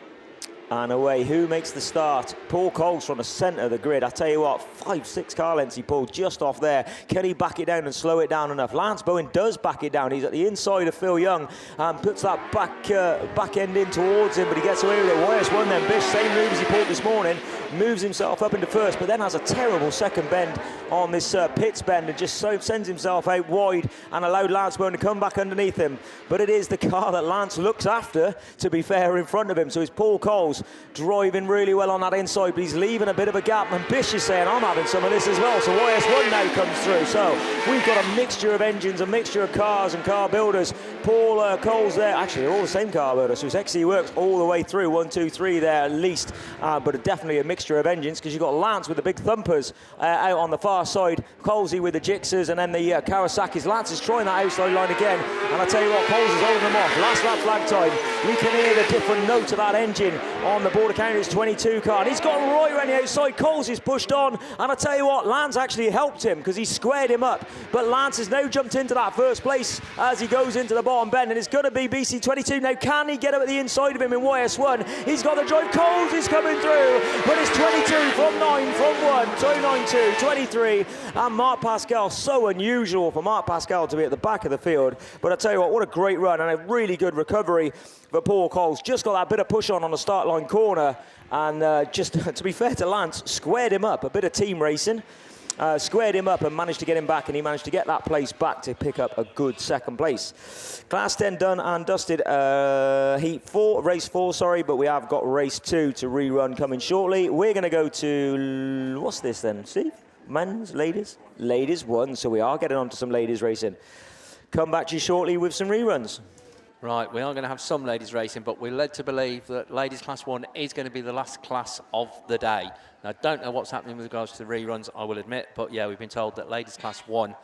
And away, who makes the start? Paul Coles from the centre of the grid. I tell you what, 5-6 car lengths he pulled just off there. Can he back it down and slow it down enough? Lance Bowen does back it down. He's at the inside of Phil Young and puts that back end in towards him, but he gets away with it. YS1 then, Bish, same move as he pulled this morning, moves himself up into 1st, but then has a terrible 2nd bend on this pits bend and just sends himself out wide and allowed Lance Bowen to come back underneath him. But it is the car that Lance looks after, to be fair, in front of him. So it's Paul Coles driving really well on that inside, but he's leaving a bit of a gap, and Bish is saying, I'm having some of this as well. So YS1 now comes through. So we've got a mixture of engines, a mixture of cars and car builders Paul Coles there. Actually, they're all the same carburetor, so his XC works all the way through. 1, 2, 3 there at least, but definitely a mixture of engines, because you've got Lance with the big thumpers out on the far side, Colesy with the Gixxers, and then the Kawasaki's. Lance is trying that outside line again, and I tell you what, Coles is holding them off. Last lap flag time, you can hear the different note of that engine on the Border Counties 22 car, and he's got right around the outside. Coles is pushed on, and I tell you what, Lance actually helped him because he squared him up, but Lance has now jumped into that first place as he goes into the bottom bend, and it's going to be BC22. Now, can he get up at the inside of him in YS1? He's got the drive. Coles is coming through, but it's 22 from 9 from 1, 292, 23, and Mark Pascal. So unusual for Mark Pascal to be at the back of the field, but I tell you what a great run and a really good recovery for Paul Coles. Just got that bit of push on the start line corner, and just to be fair to Lance, squared him up. A bit of team racing. Squared him up and managed to get him back, and he managed to get that place back to pick up a good second place. Class 10 done and dusted. Race 4, sorry, but we have got race 2 to rerun coming shortly. We're going to go to, what's this then, Steve? Men's, ladies? Ladies 1, so we are getting on to some ladies racing. Come back to you shortly with some reruns. Right, we are going to have some ladies racing, but we're led to believe that ladies class 1 is going to be the last class of the day. Now, I don't know what's happening with regards to the reruns, I will admit, but yeah, we've been told that ladies class 1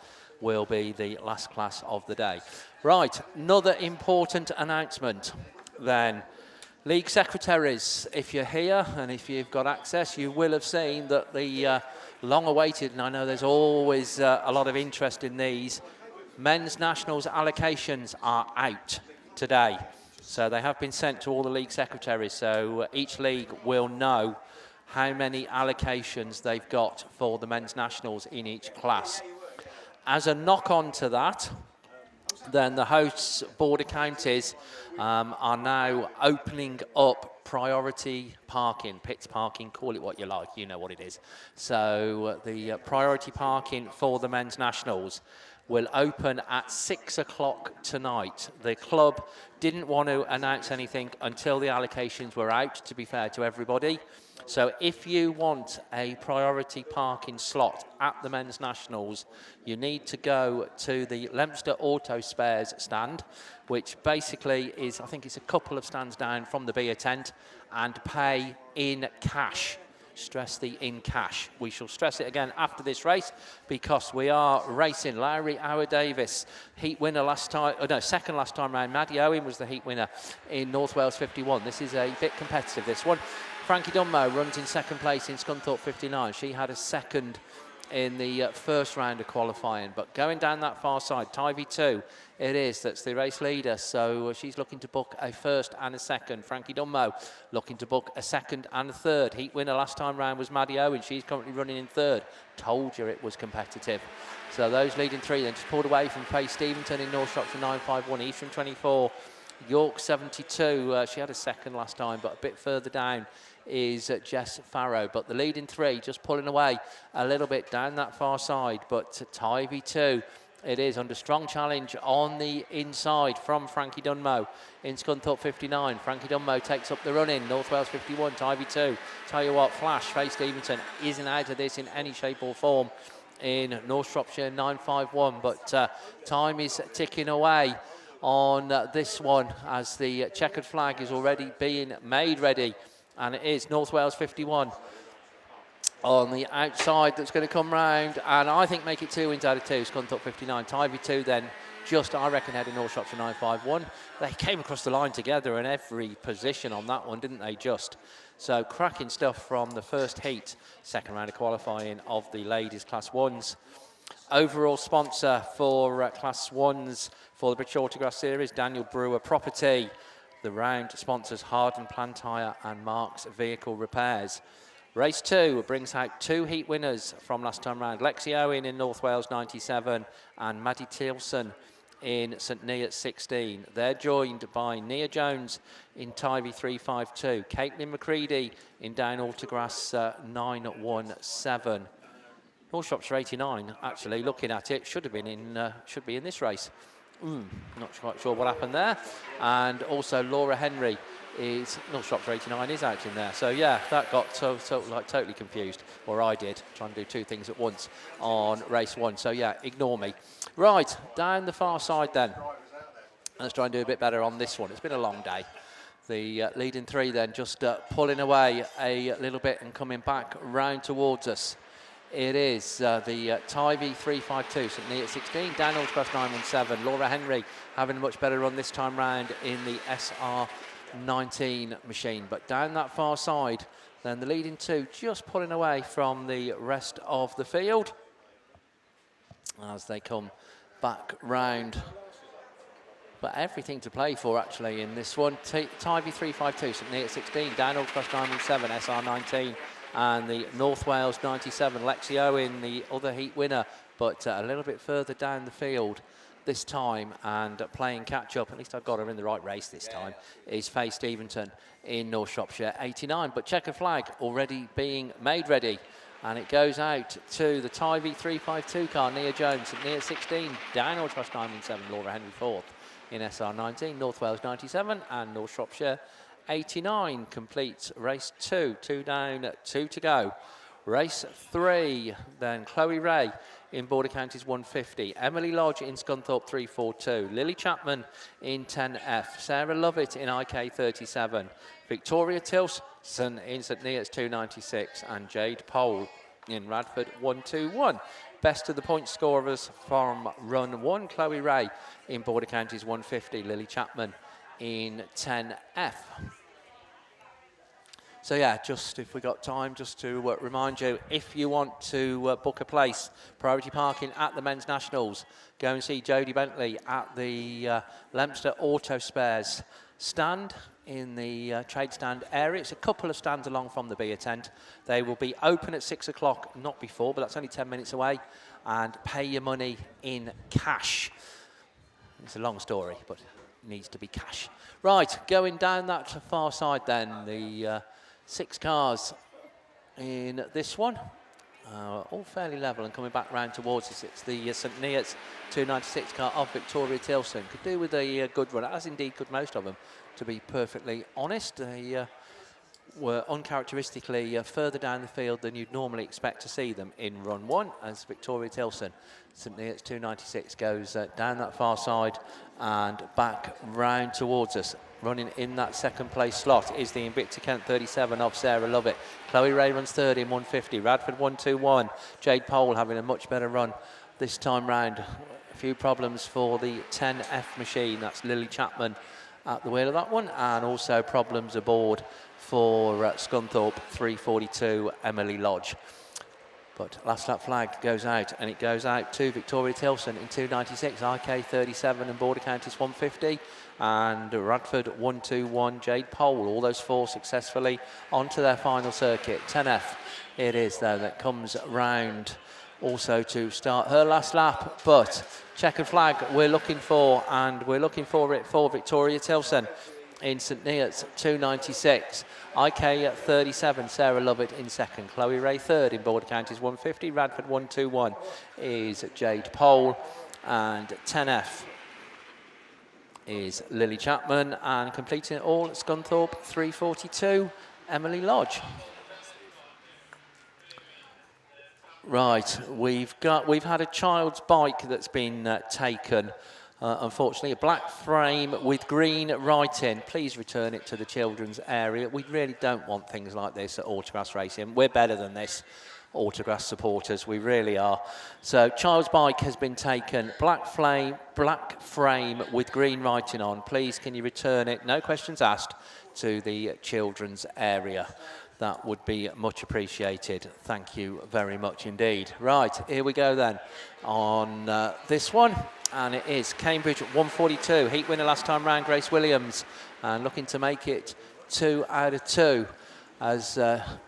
will be the last class of the day. Right, another important announcement then. League secretaries, if you're here and if you've got access, you will have seen that the long-awaited, and I know there's always a lot of interest in these, men's nationals allocations are out today. So they have been sent to all the league secretaries, so each league will know how many allocations they've got for the men's nationals in each class. As a knock-on to that, then the hosts, Border Counties, are now opening up priority parking, pits parking, call it what you like, you know what it is. So the priority parking for the men's nationals will open at 6 o'clock tonight. The club didn't want to announce anything until the allocations were out, to be fair to everybody. So if you want a priority parking slot at the men's nationals, you need to go to the Leominster Auto Spares stand, which basically is, I think it's a couple of stands down from the beer tent, and pay in cash. Stress the in cash. We shall stress it again after this race, because we are racing Lowry Howard Davis, heat winner last time, second last time round. Maddie Owen was the heat winner in North Wales 51. This is a bit competitive, this one. Frankie Dunmo runs in second place in Scunthorpe 59. She had a second in the first round of qualifying, but going down that far side, Tyre 2, it is, that's the race leader, so she's looking to book a first and a second. Frankie Dunmo looking to book a second and a third. Heat winner last time round was Maddie Owen. She's currently running in third. Told you it was competitive. So those leading three then just pulled away from Faye Steventon in North Shropshire 951, Eastern 24, York 72. She had a second last time, but a bit further down is Jess Farrow, but the leading three just pulling away a little bit down that far side. But Tyre 2, it is under strong challenge on the inside from Frankie Dunmo in Scunthorpe 59. Frankie Dunmo takes up the run in North Wales 51, Tyre 2. Tell you what, Flash, Faye Stevenson isn't out of this in any shape or form in North Shropshire 951, but time is ticking away on this one as the checkered flag is already being made ready. And it is North Wales 51 on the outside that's going to come round, and I think make it 2 wins out of 2. Scunthorpe 59, Tyre 2 then just, I reckon, heading North Shropshire 951. They came across the line together in every position on that one, didn't they, just? So cracking stuff from the first heat, second round of qualifying of the ladies class 1s. Overall sponsor for class 1s for the British Autograss Series, Daniel Brewer Property. The round sponsors Harden Plan Tyre and Mark's Vehicle Repairs. Race 2 brings out 2 heat winners from last time round. Lexi Owen in North Wales 97 and Maddie Tilson in St Neots 16. They're joined by Nia Jones in Tyre 352, Caitlin McCready in Down Autograss 917. North Shropshire 89, actually, looking at it, should be in this race. Not quite sure what happened there. And also Laura Henry is, North Shropshire 89 is out in there. So yeah, that got totally confused, or I did, trying to do 2 things at once on race 1. So yeah, ignore me. Right, down the far side then. Let's try and do a bit better on this one. It's been a long day. The leading three then just pulling away a little bit and coming back round towards us. It is the Tyre 352, St Neots 16, down Autograss 917. Laura Henry having a much better run this time round in the SR19 machine. But down that far side, then the leading two just pulling away from the rest of the field as they come back round. But everything to play for actually in this one. Tyre 352, St Neots 16, down Autograss 917, SR19. And the North Wales 97, Lexio in the other heat winner, but a little bit further down the field this time and playing catch-up, at least I've got her in the right race this time, is Faye Stevenson in North Shropshire 89. But checkered flag already being made ready, and it goes out to the Tyre 352 car, Nia Jones, at Nia 16, down Autograss 917, Laura Henry 4th in SR19, North Wales 97 and North Shropshire 89 completes race 2, 2 down, 2 to go. Race 3, then Chloe Ray in Border Counties 150, Emily Lodge in Scunthorpe 342, Lily Chapman in 10F, Sarah Lovett in IK 37, Victoria Tilson in St Neots 296, and Jade Pole in Radford 121. Best of the point scorers from run 1, Chloe Ray in Border Counties 150, Lily Chapman in 10F. So yeah, just if we got time, just to remind you, if you want to book a place, priority parking at the Men's Nationals, go and see Jodie Bentley at the Leominster Auto Spares stand in the trade stand area. It's a couple of stands along from the beer tent. They will be open at 6 o'clock, not before, but that's only 10 minutes away, and pay your money in cash. It's a long story, but it needs to be cash. Right, going down that far side then, the 6 cars in this one, all fairly level and coming back round towards us. It's the St Neots 296 car of Victoria Tilson. Could do with a good run, as indeed could most of them, to be perfectly honest. They were uncharacteristically further down the field than you'd normally expect to see them in run 1, as Victoria Tilson, St Neots 296, goes down that far side and back round towards us. Running in that second place slot is the Invicta Kent 37 of Sarah Lovett. Chloe Ray runs third in 150. Radford 121. Jade Pole having a much better run this time round. A few problems for the 10F machine. That's Lily Chapman at the wheel of that one. And also problems aboard for Scunthorpe 342, Emily Lodge. But last lap flag goes out, and it goes out to Victoria Tilson in 296, IK 37 and Border Counties 150, and Radford 121, Jade Pole, all those 4 successfully onto their final circuit. 10F it is though that comes round also to start her last lap, but checkered flag we're looking for, and we're looking for it for Victoria Tilson in St Neots 296. IK 37, Sarah Lovett in second. Chloe Ray third in Border Counties 150. Radford 121 is Jade Pole. And 10F is Lily Chapman. And completing it all at Scunthorpe 342, Emily Lodge. Right, we've had a child's bike that's been taken. Unfortunately, a black frame with green writing. Please return it to the children's area. We really don't want things like this at Autograss Racing. We're better than this, Autograss supporters. We really are. So, child's bike has been taken. Black frame with green writing on. Please, can you return it? No questions asked, to the children's area. That would be much appreciated. Thank you very much indeed. Right, here we go then on this one. And it is Cambridge 142, heat winner last time round, Grace Williams, and looking to make it 2 out of 2 as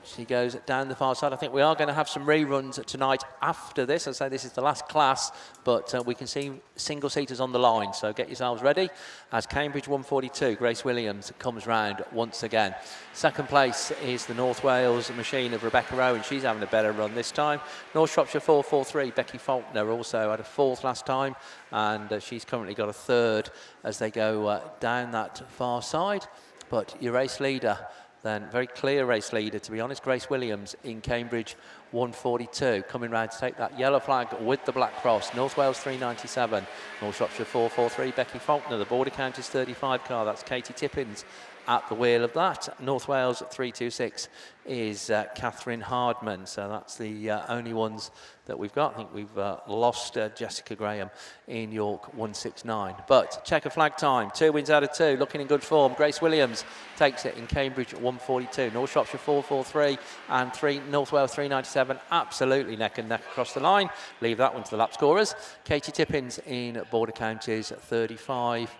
she goes down the far side. I think we are going to have some reruns tonight after this. I say this is the last class, but we can see single-seaters on the line, so get yourselves ready as Cambridge 142, Grace Williams, comes round once again. Second place is the North Wales machine of Rebecca Owen. She's having a better run this time. North Shropshire 443, Becky Faulkner also had a 4th last time, and she's currently got a 3rd as they go down that far side. But your race leader then very clear race leader, to be honest, Grace Williams in Cambridge 142, coming round to take that yellow flag with the black cross. North Wales 397, North Shropshire 443, Becky Faulkner, the Border Counties 35 car, that's Katie Tippins at the wheel of that. North Wales 326 is Catherine Hardman, so that's the only ones that we've got. I think we've lost Jessica Graham in York 169. But checker flag time, 2 wins out of 2, looking in good form. Grace Williams takes it in Cambridge 142, North Shropshire 443 and 3 North Wales 397, absolutely neck and neck across the line. Leave that one to the lap scorers. Katie Tippins in Border Counties 35.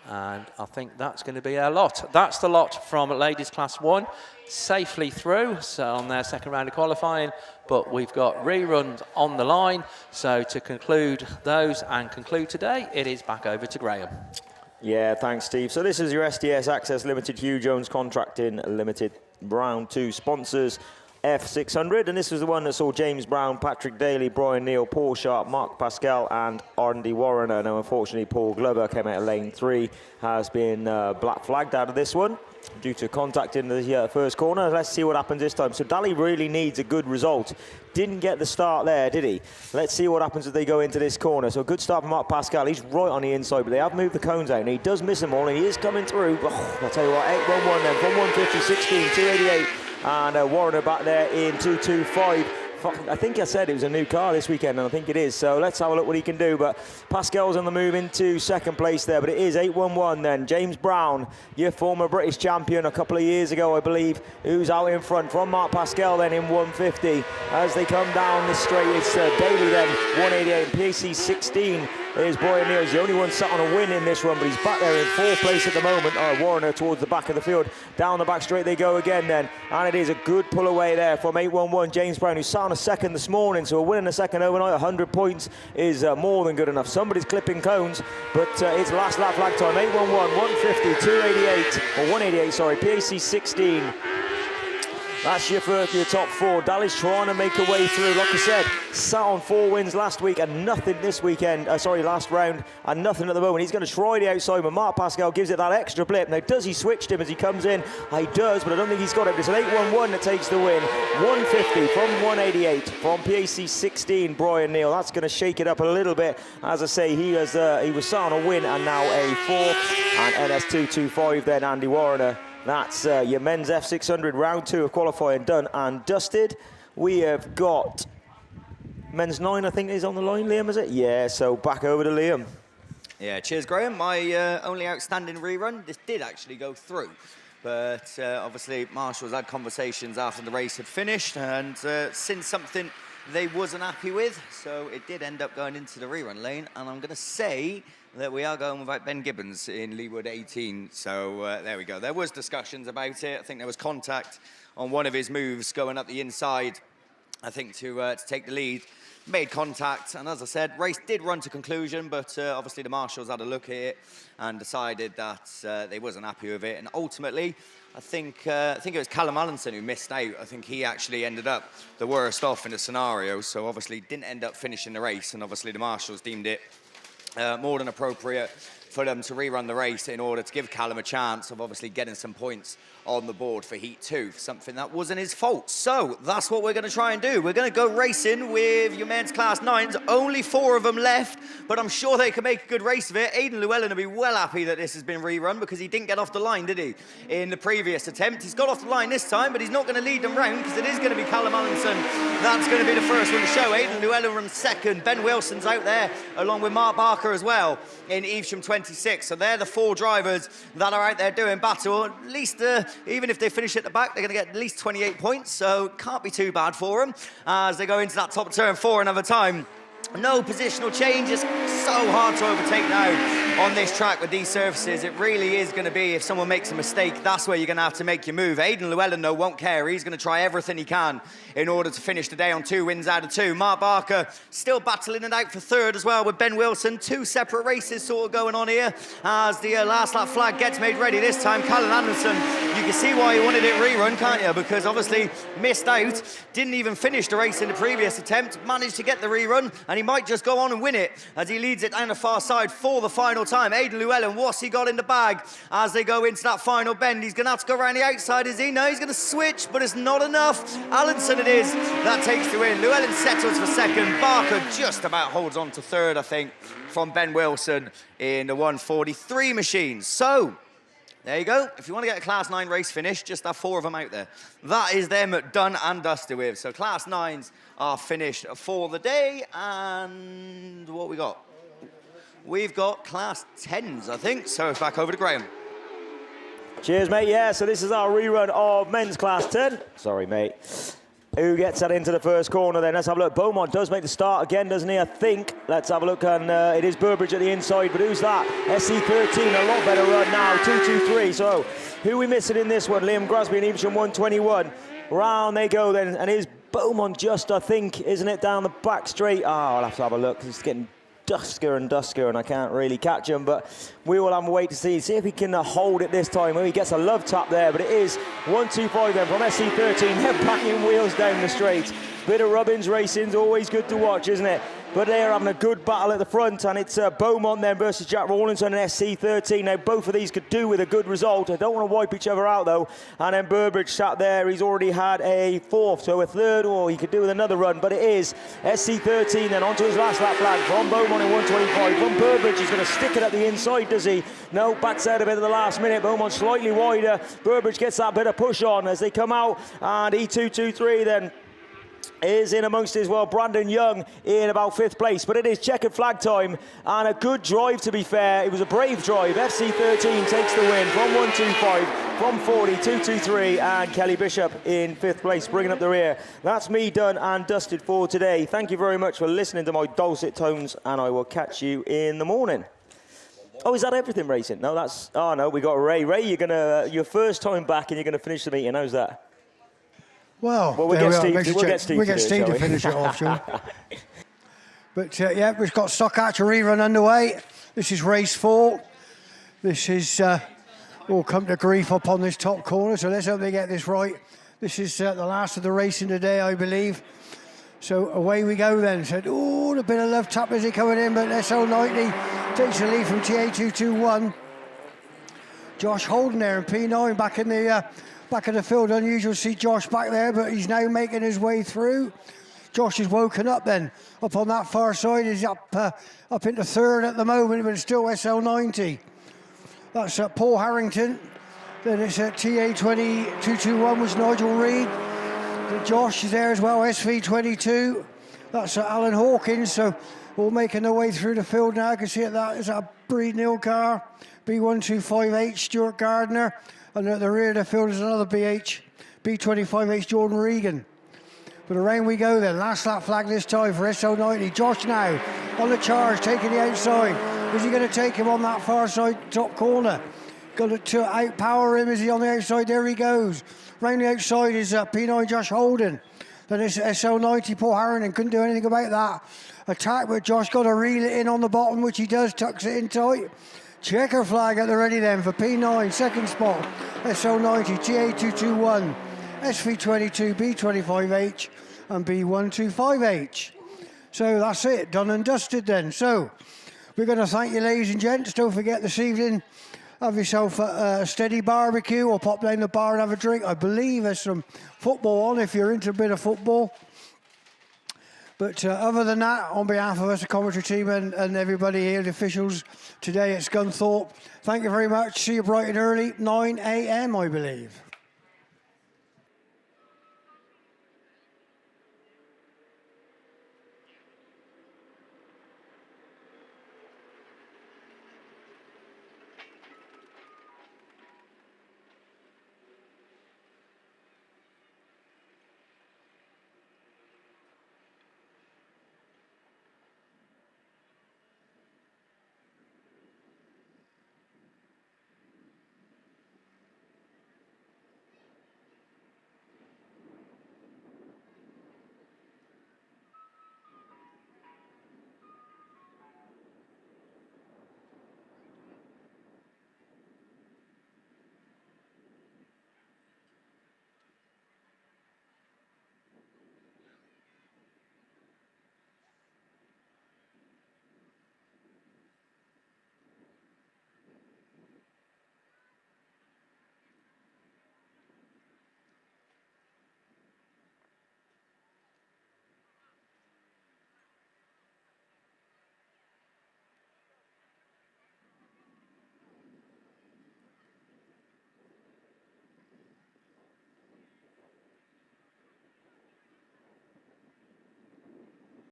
And I think that's going to be our lot. That's the lot from ladies class 1, safely through, so on their second round of qualifying, but we've got reruns on the line. So to conclude those and conclude today, it is back over to Graham. Yeah, thanks, Steve. So this is your SDS Access Limited, Hugh Jones Contracting Limited, round 2 sponsors. F600, and this was the one that saw James Brown, Patrick Daly, Brian Neal, Paul Sharp, Mark Pascal and Andy Warrener. Now unfortunately Paul Glover came out of lane 3, has been black flagged out of this one due to contact in the first corner. Let's see what happens this time. So Daly really needs a good result. Didn't get the start there, did he? Let's see what happens as they go into this corner. So a good start from Mark Pascal. He's right on the inside, but they have moved the cones out, and he does miss them all, and he is coming through. Oh, I'll tell you what, 8-1-1 then, from 150, 16, 288. And Warrener back there in 225. I think I said it was a new car this weekend, and I think it is. So let's have a look what he can do. But Pascal's on the move into second place there. But it is 8-1-1 then. James Brown, your former British champion a couple of years ago, I believe, who's out in front from Mark Pascal then in 150. As they come down the straight, it's Daly then, 188. And PAC 16 is Brian Neal. He's the only one sat on a win in this run, but he's back there in 4th place at the moment. Warrener towards the back of the field. Down the back straight they go again then. And it is a good pull away there from 8-1-1 James Brown, who sat on a second this morning. So a win in a second overnight, 100 points is more than good enough. Somebody's clipping cones, but it's last lap flag time. 8-1-1, 150, 288, or 188, sorry, PAC 16. That's your top 4. Daly's trying to make a way through. Like I said, sat on 4 wins last week and nothing this weekend. Last round and nothing at the moment. He's going to try the outside, but Mark Pascal gives it that extra blip. Now, does he switch him as he comes in? He does, but I don't think he's got it. It's an 8-1-1 that takes the win. 150 from 188 from PAC 16. Brian Neal. That's going to shake it up a little bit. As I say, he was sat on a win and now a 4th. And NS225 then Andy Warrener. That's your men's F600 round 2 of qualifying done and dusted. We have got men's 9, I think, is on the line. Liam, is it? Yeah, so back over to Liam. Yeah, cheers, Graham. My only outstanding rerun, this did actually go through. But obviously, Marshall's had conversations after the race had finished and seen something they wasn't happy with. So it did end up going into the rerun lane. And I'm going to say that we are going without Ben Gibbons in Leewood 18. So there we go. There was discussions about it. I think there was contact on one of his moves going up the inside, I think, to take the lead. Made contact, and as I said, race did run to conclusion, but obviously the marshals had a look at it and decided that they wasn't happy with it. And ultimately, I think it was Callum Allenson who missed out. I think he actually ended up the worst off in the scenario, so obviously didn't end up finishing the race, and obviously the marshals deemed it more than appropriate for them to rerun the race in order to give Callum a chance of obviously getting some points on the board for Heat 2, something that wasn't his fault. So that's what we're going to try and do. We're going to go racing with your men's class 9s. Only 4 of them left, but I'm sure they can make a good race of it. Aidan Llewellyn will be well happy that this has been rerun because he didn't get off the line, did he, in the previous attempt? He's got off the line this time, but he's not going to lead them round because it is going to be Callum Allenson. That's going to be the first one to show. Aidan Llewellyn runs second. Ben Wilson's out there along with Mark Barker as well in Evesham 26. So they're the 4 drivers that are out there doing battle. At least even if they finish at the back, they're going to get at least 28 points, so can't be too bad for them as they go into that top turn 4 another time. No positional change. It's so hard to overtake now on this track with these surfaces. It really is going to be, if someone makes a mistake, that's where you're going to have to make your move. Aidan Llewellyn, though, won't care. He's going to try everything he can in order to finish the day on 2 wins out of 2. Mark Barker still battling it out for 3rd as well with Ben Wilson. 2 separate races sort of going on here as the last lap flag gets made ready this time. Callum Anderson, you can see why he wanted it rerun, can't you? Because obviously missed out, didn't even finish the race in the previous attempt, managed to get the rerun, and he might just go on and win it as he leads it down the far side for the final final time. Aidan Llewellyn, what's he got in the bag as they go into that final bend? He's going to have to go around the outside, is he? No, he's going to switch, but it's not enough. Allenson it is. That takes the win. Llewellyn settles for second. Barker just about holds on to third, I think, from Ben Wilson in the 1:43 machines. So, there you go. If you want to get a Class 9 race finish, just have 4 of them out there. That is them done and dusted with. So Class 9s are finished for the day. And what we got? We've got Class 10s, I think. So it's back over to Graham. Cheers, mate. Yeah, so this is our rerun of men's Class 10. Sorry, mate. Who gets that into the first corner then? Let's have a look. Beaumont does make the start again, doesn't he? I think. Let's have a look. And it is Burbridge at the inside. But who's that? SC13, a lot better run now. 2-2-3. So who are we missing in this one? Liam Grasby and Evesham 121. Round they go then. And here's Beaumont just, I think, isn't it? Down the back straight. Oh, I'll have to have a look. It's getting duskier and duskier and I can't really catch him, but we will have to wait to see if he can hold it this time. Well, he gets a love tap there, but it is 1-2-5 then from SC13. They're backing wheels down the straight. Bit of Robbins racing's always good to watch, isn't it? But they're having a good battle at the front, and it's Beaumont then versus Jack Rawlinson and SC13. Now, both of these could do with a good result. I don't want to wipe each other out, though. And then Burbridge sat there. He's already had a 4th, so a 3rd, or he could do with another run. But it is SC13 then onto his last lap flag from Beaumont in 1:25. From Burbridge, he's going to stick it at the inside, does he? No, backs out a bit at the last minute. Beaumont slightly wider. Burbridge gets that bit of push on as they come out. And E223 then is in amongst as well. Brandon Young in about 5th place, but it is checkered flag time and a good drive, to be fair. It was a brave drive. FC13 takes the win from 125, from 40, 223, and Kelly Bishop in 5th place, bringing up the rear. That's me done and dusted for today. Thank you very much for listening to my dulcet tones, and I will catch you in the morning. Oh, is that everything racing? No, that's, oh no, we got Ray. Ray, you're gonna, your first time back and you're gonna finish the meeting. How's that? Well, we'll get Steve to finish it off, Sean. But yeah, we've got stock actual rerun underway. This is race 4. This is all come to grief up on this top corner, so let's hope they get this right. This is the last of the racing today, I believe. So away we go then. So, oh, a bit of love tap as he coming in, but SL90 takes the lead from TA221. Josh Holden there in P9 back in the back of the field. Unusual to see Josh back there, but he's now making his way through. Josh is woken up then. Up on that far side, he's up into 3rd at the moment, but it's still SL90. That's Paul Harrington. Then it's TA221 was Nigel Reed. Josh is there as well, SV22. That's Alan Hawkins, so all making their way through the field now. I can see that is a Breed Neil car. B125H, Stuart Gardner. And at the rear of the field is another B25H, Jordan Regan. But around we go then. Last lap flag this time for SL90. Josh now on the charge, taking the outside. Is he going to take him on that far side top corner? Got to outpower him. Is he on the outside? There he goes. Round the outside is P9 Josh Holden. Then it's SL90 Paul Harrington. Couldn't do anything about that. Attack, but Josh got to reel it in on the bottom, which he does. Tucks it in tight. Checker flag at the ready then for P9, 2nd spot, SL90, TA221, SV22, B25H and B125H. So that's it, done and dusted then. So we're going to thank you, ladies and gents. Don't forget this evening, have yourself a steady barbecue or pop down the bar and have a drink. I believe there's some football on if you're into a bit of football. But other than that, on behalf of us, the commentary team and everybody here, the officials today at Scunthorpe, thank you very much. See you bright and early, 9 a.m. I believe.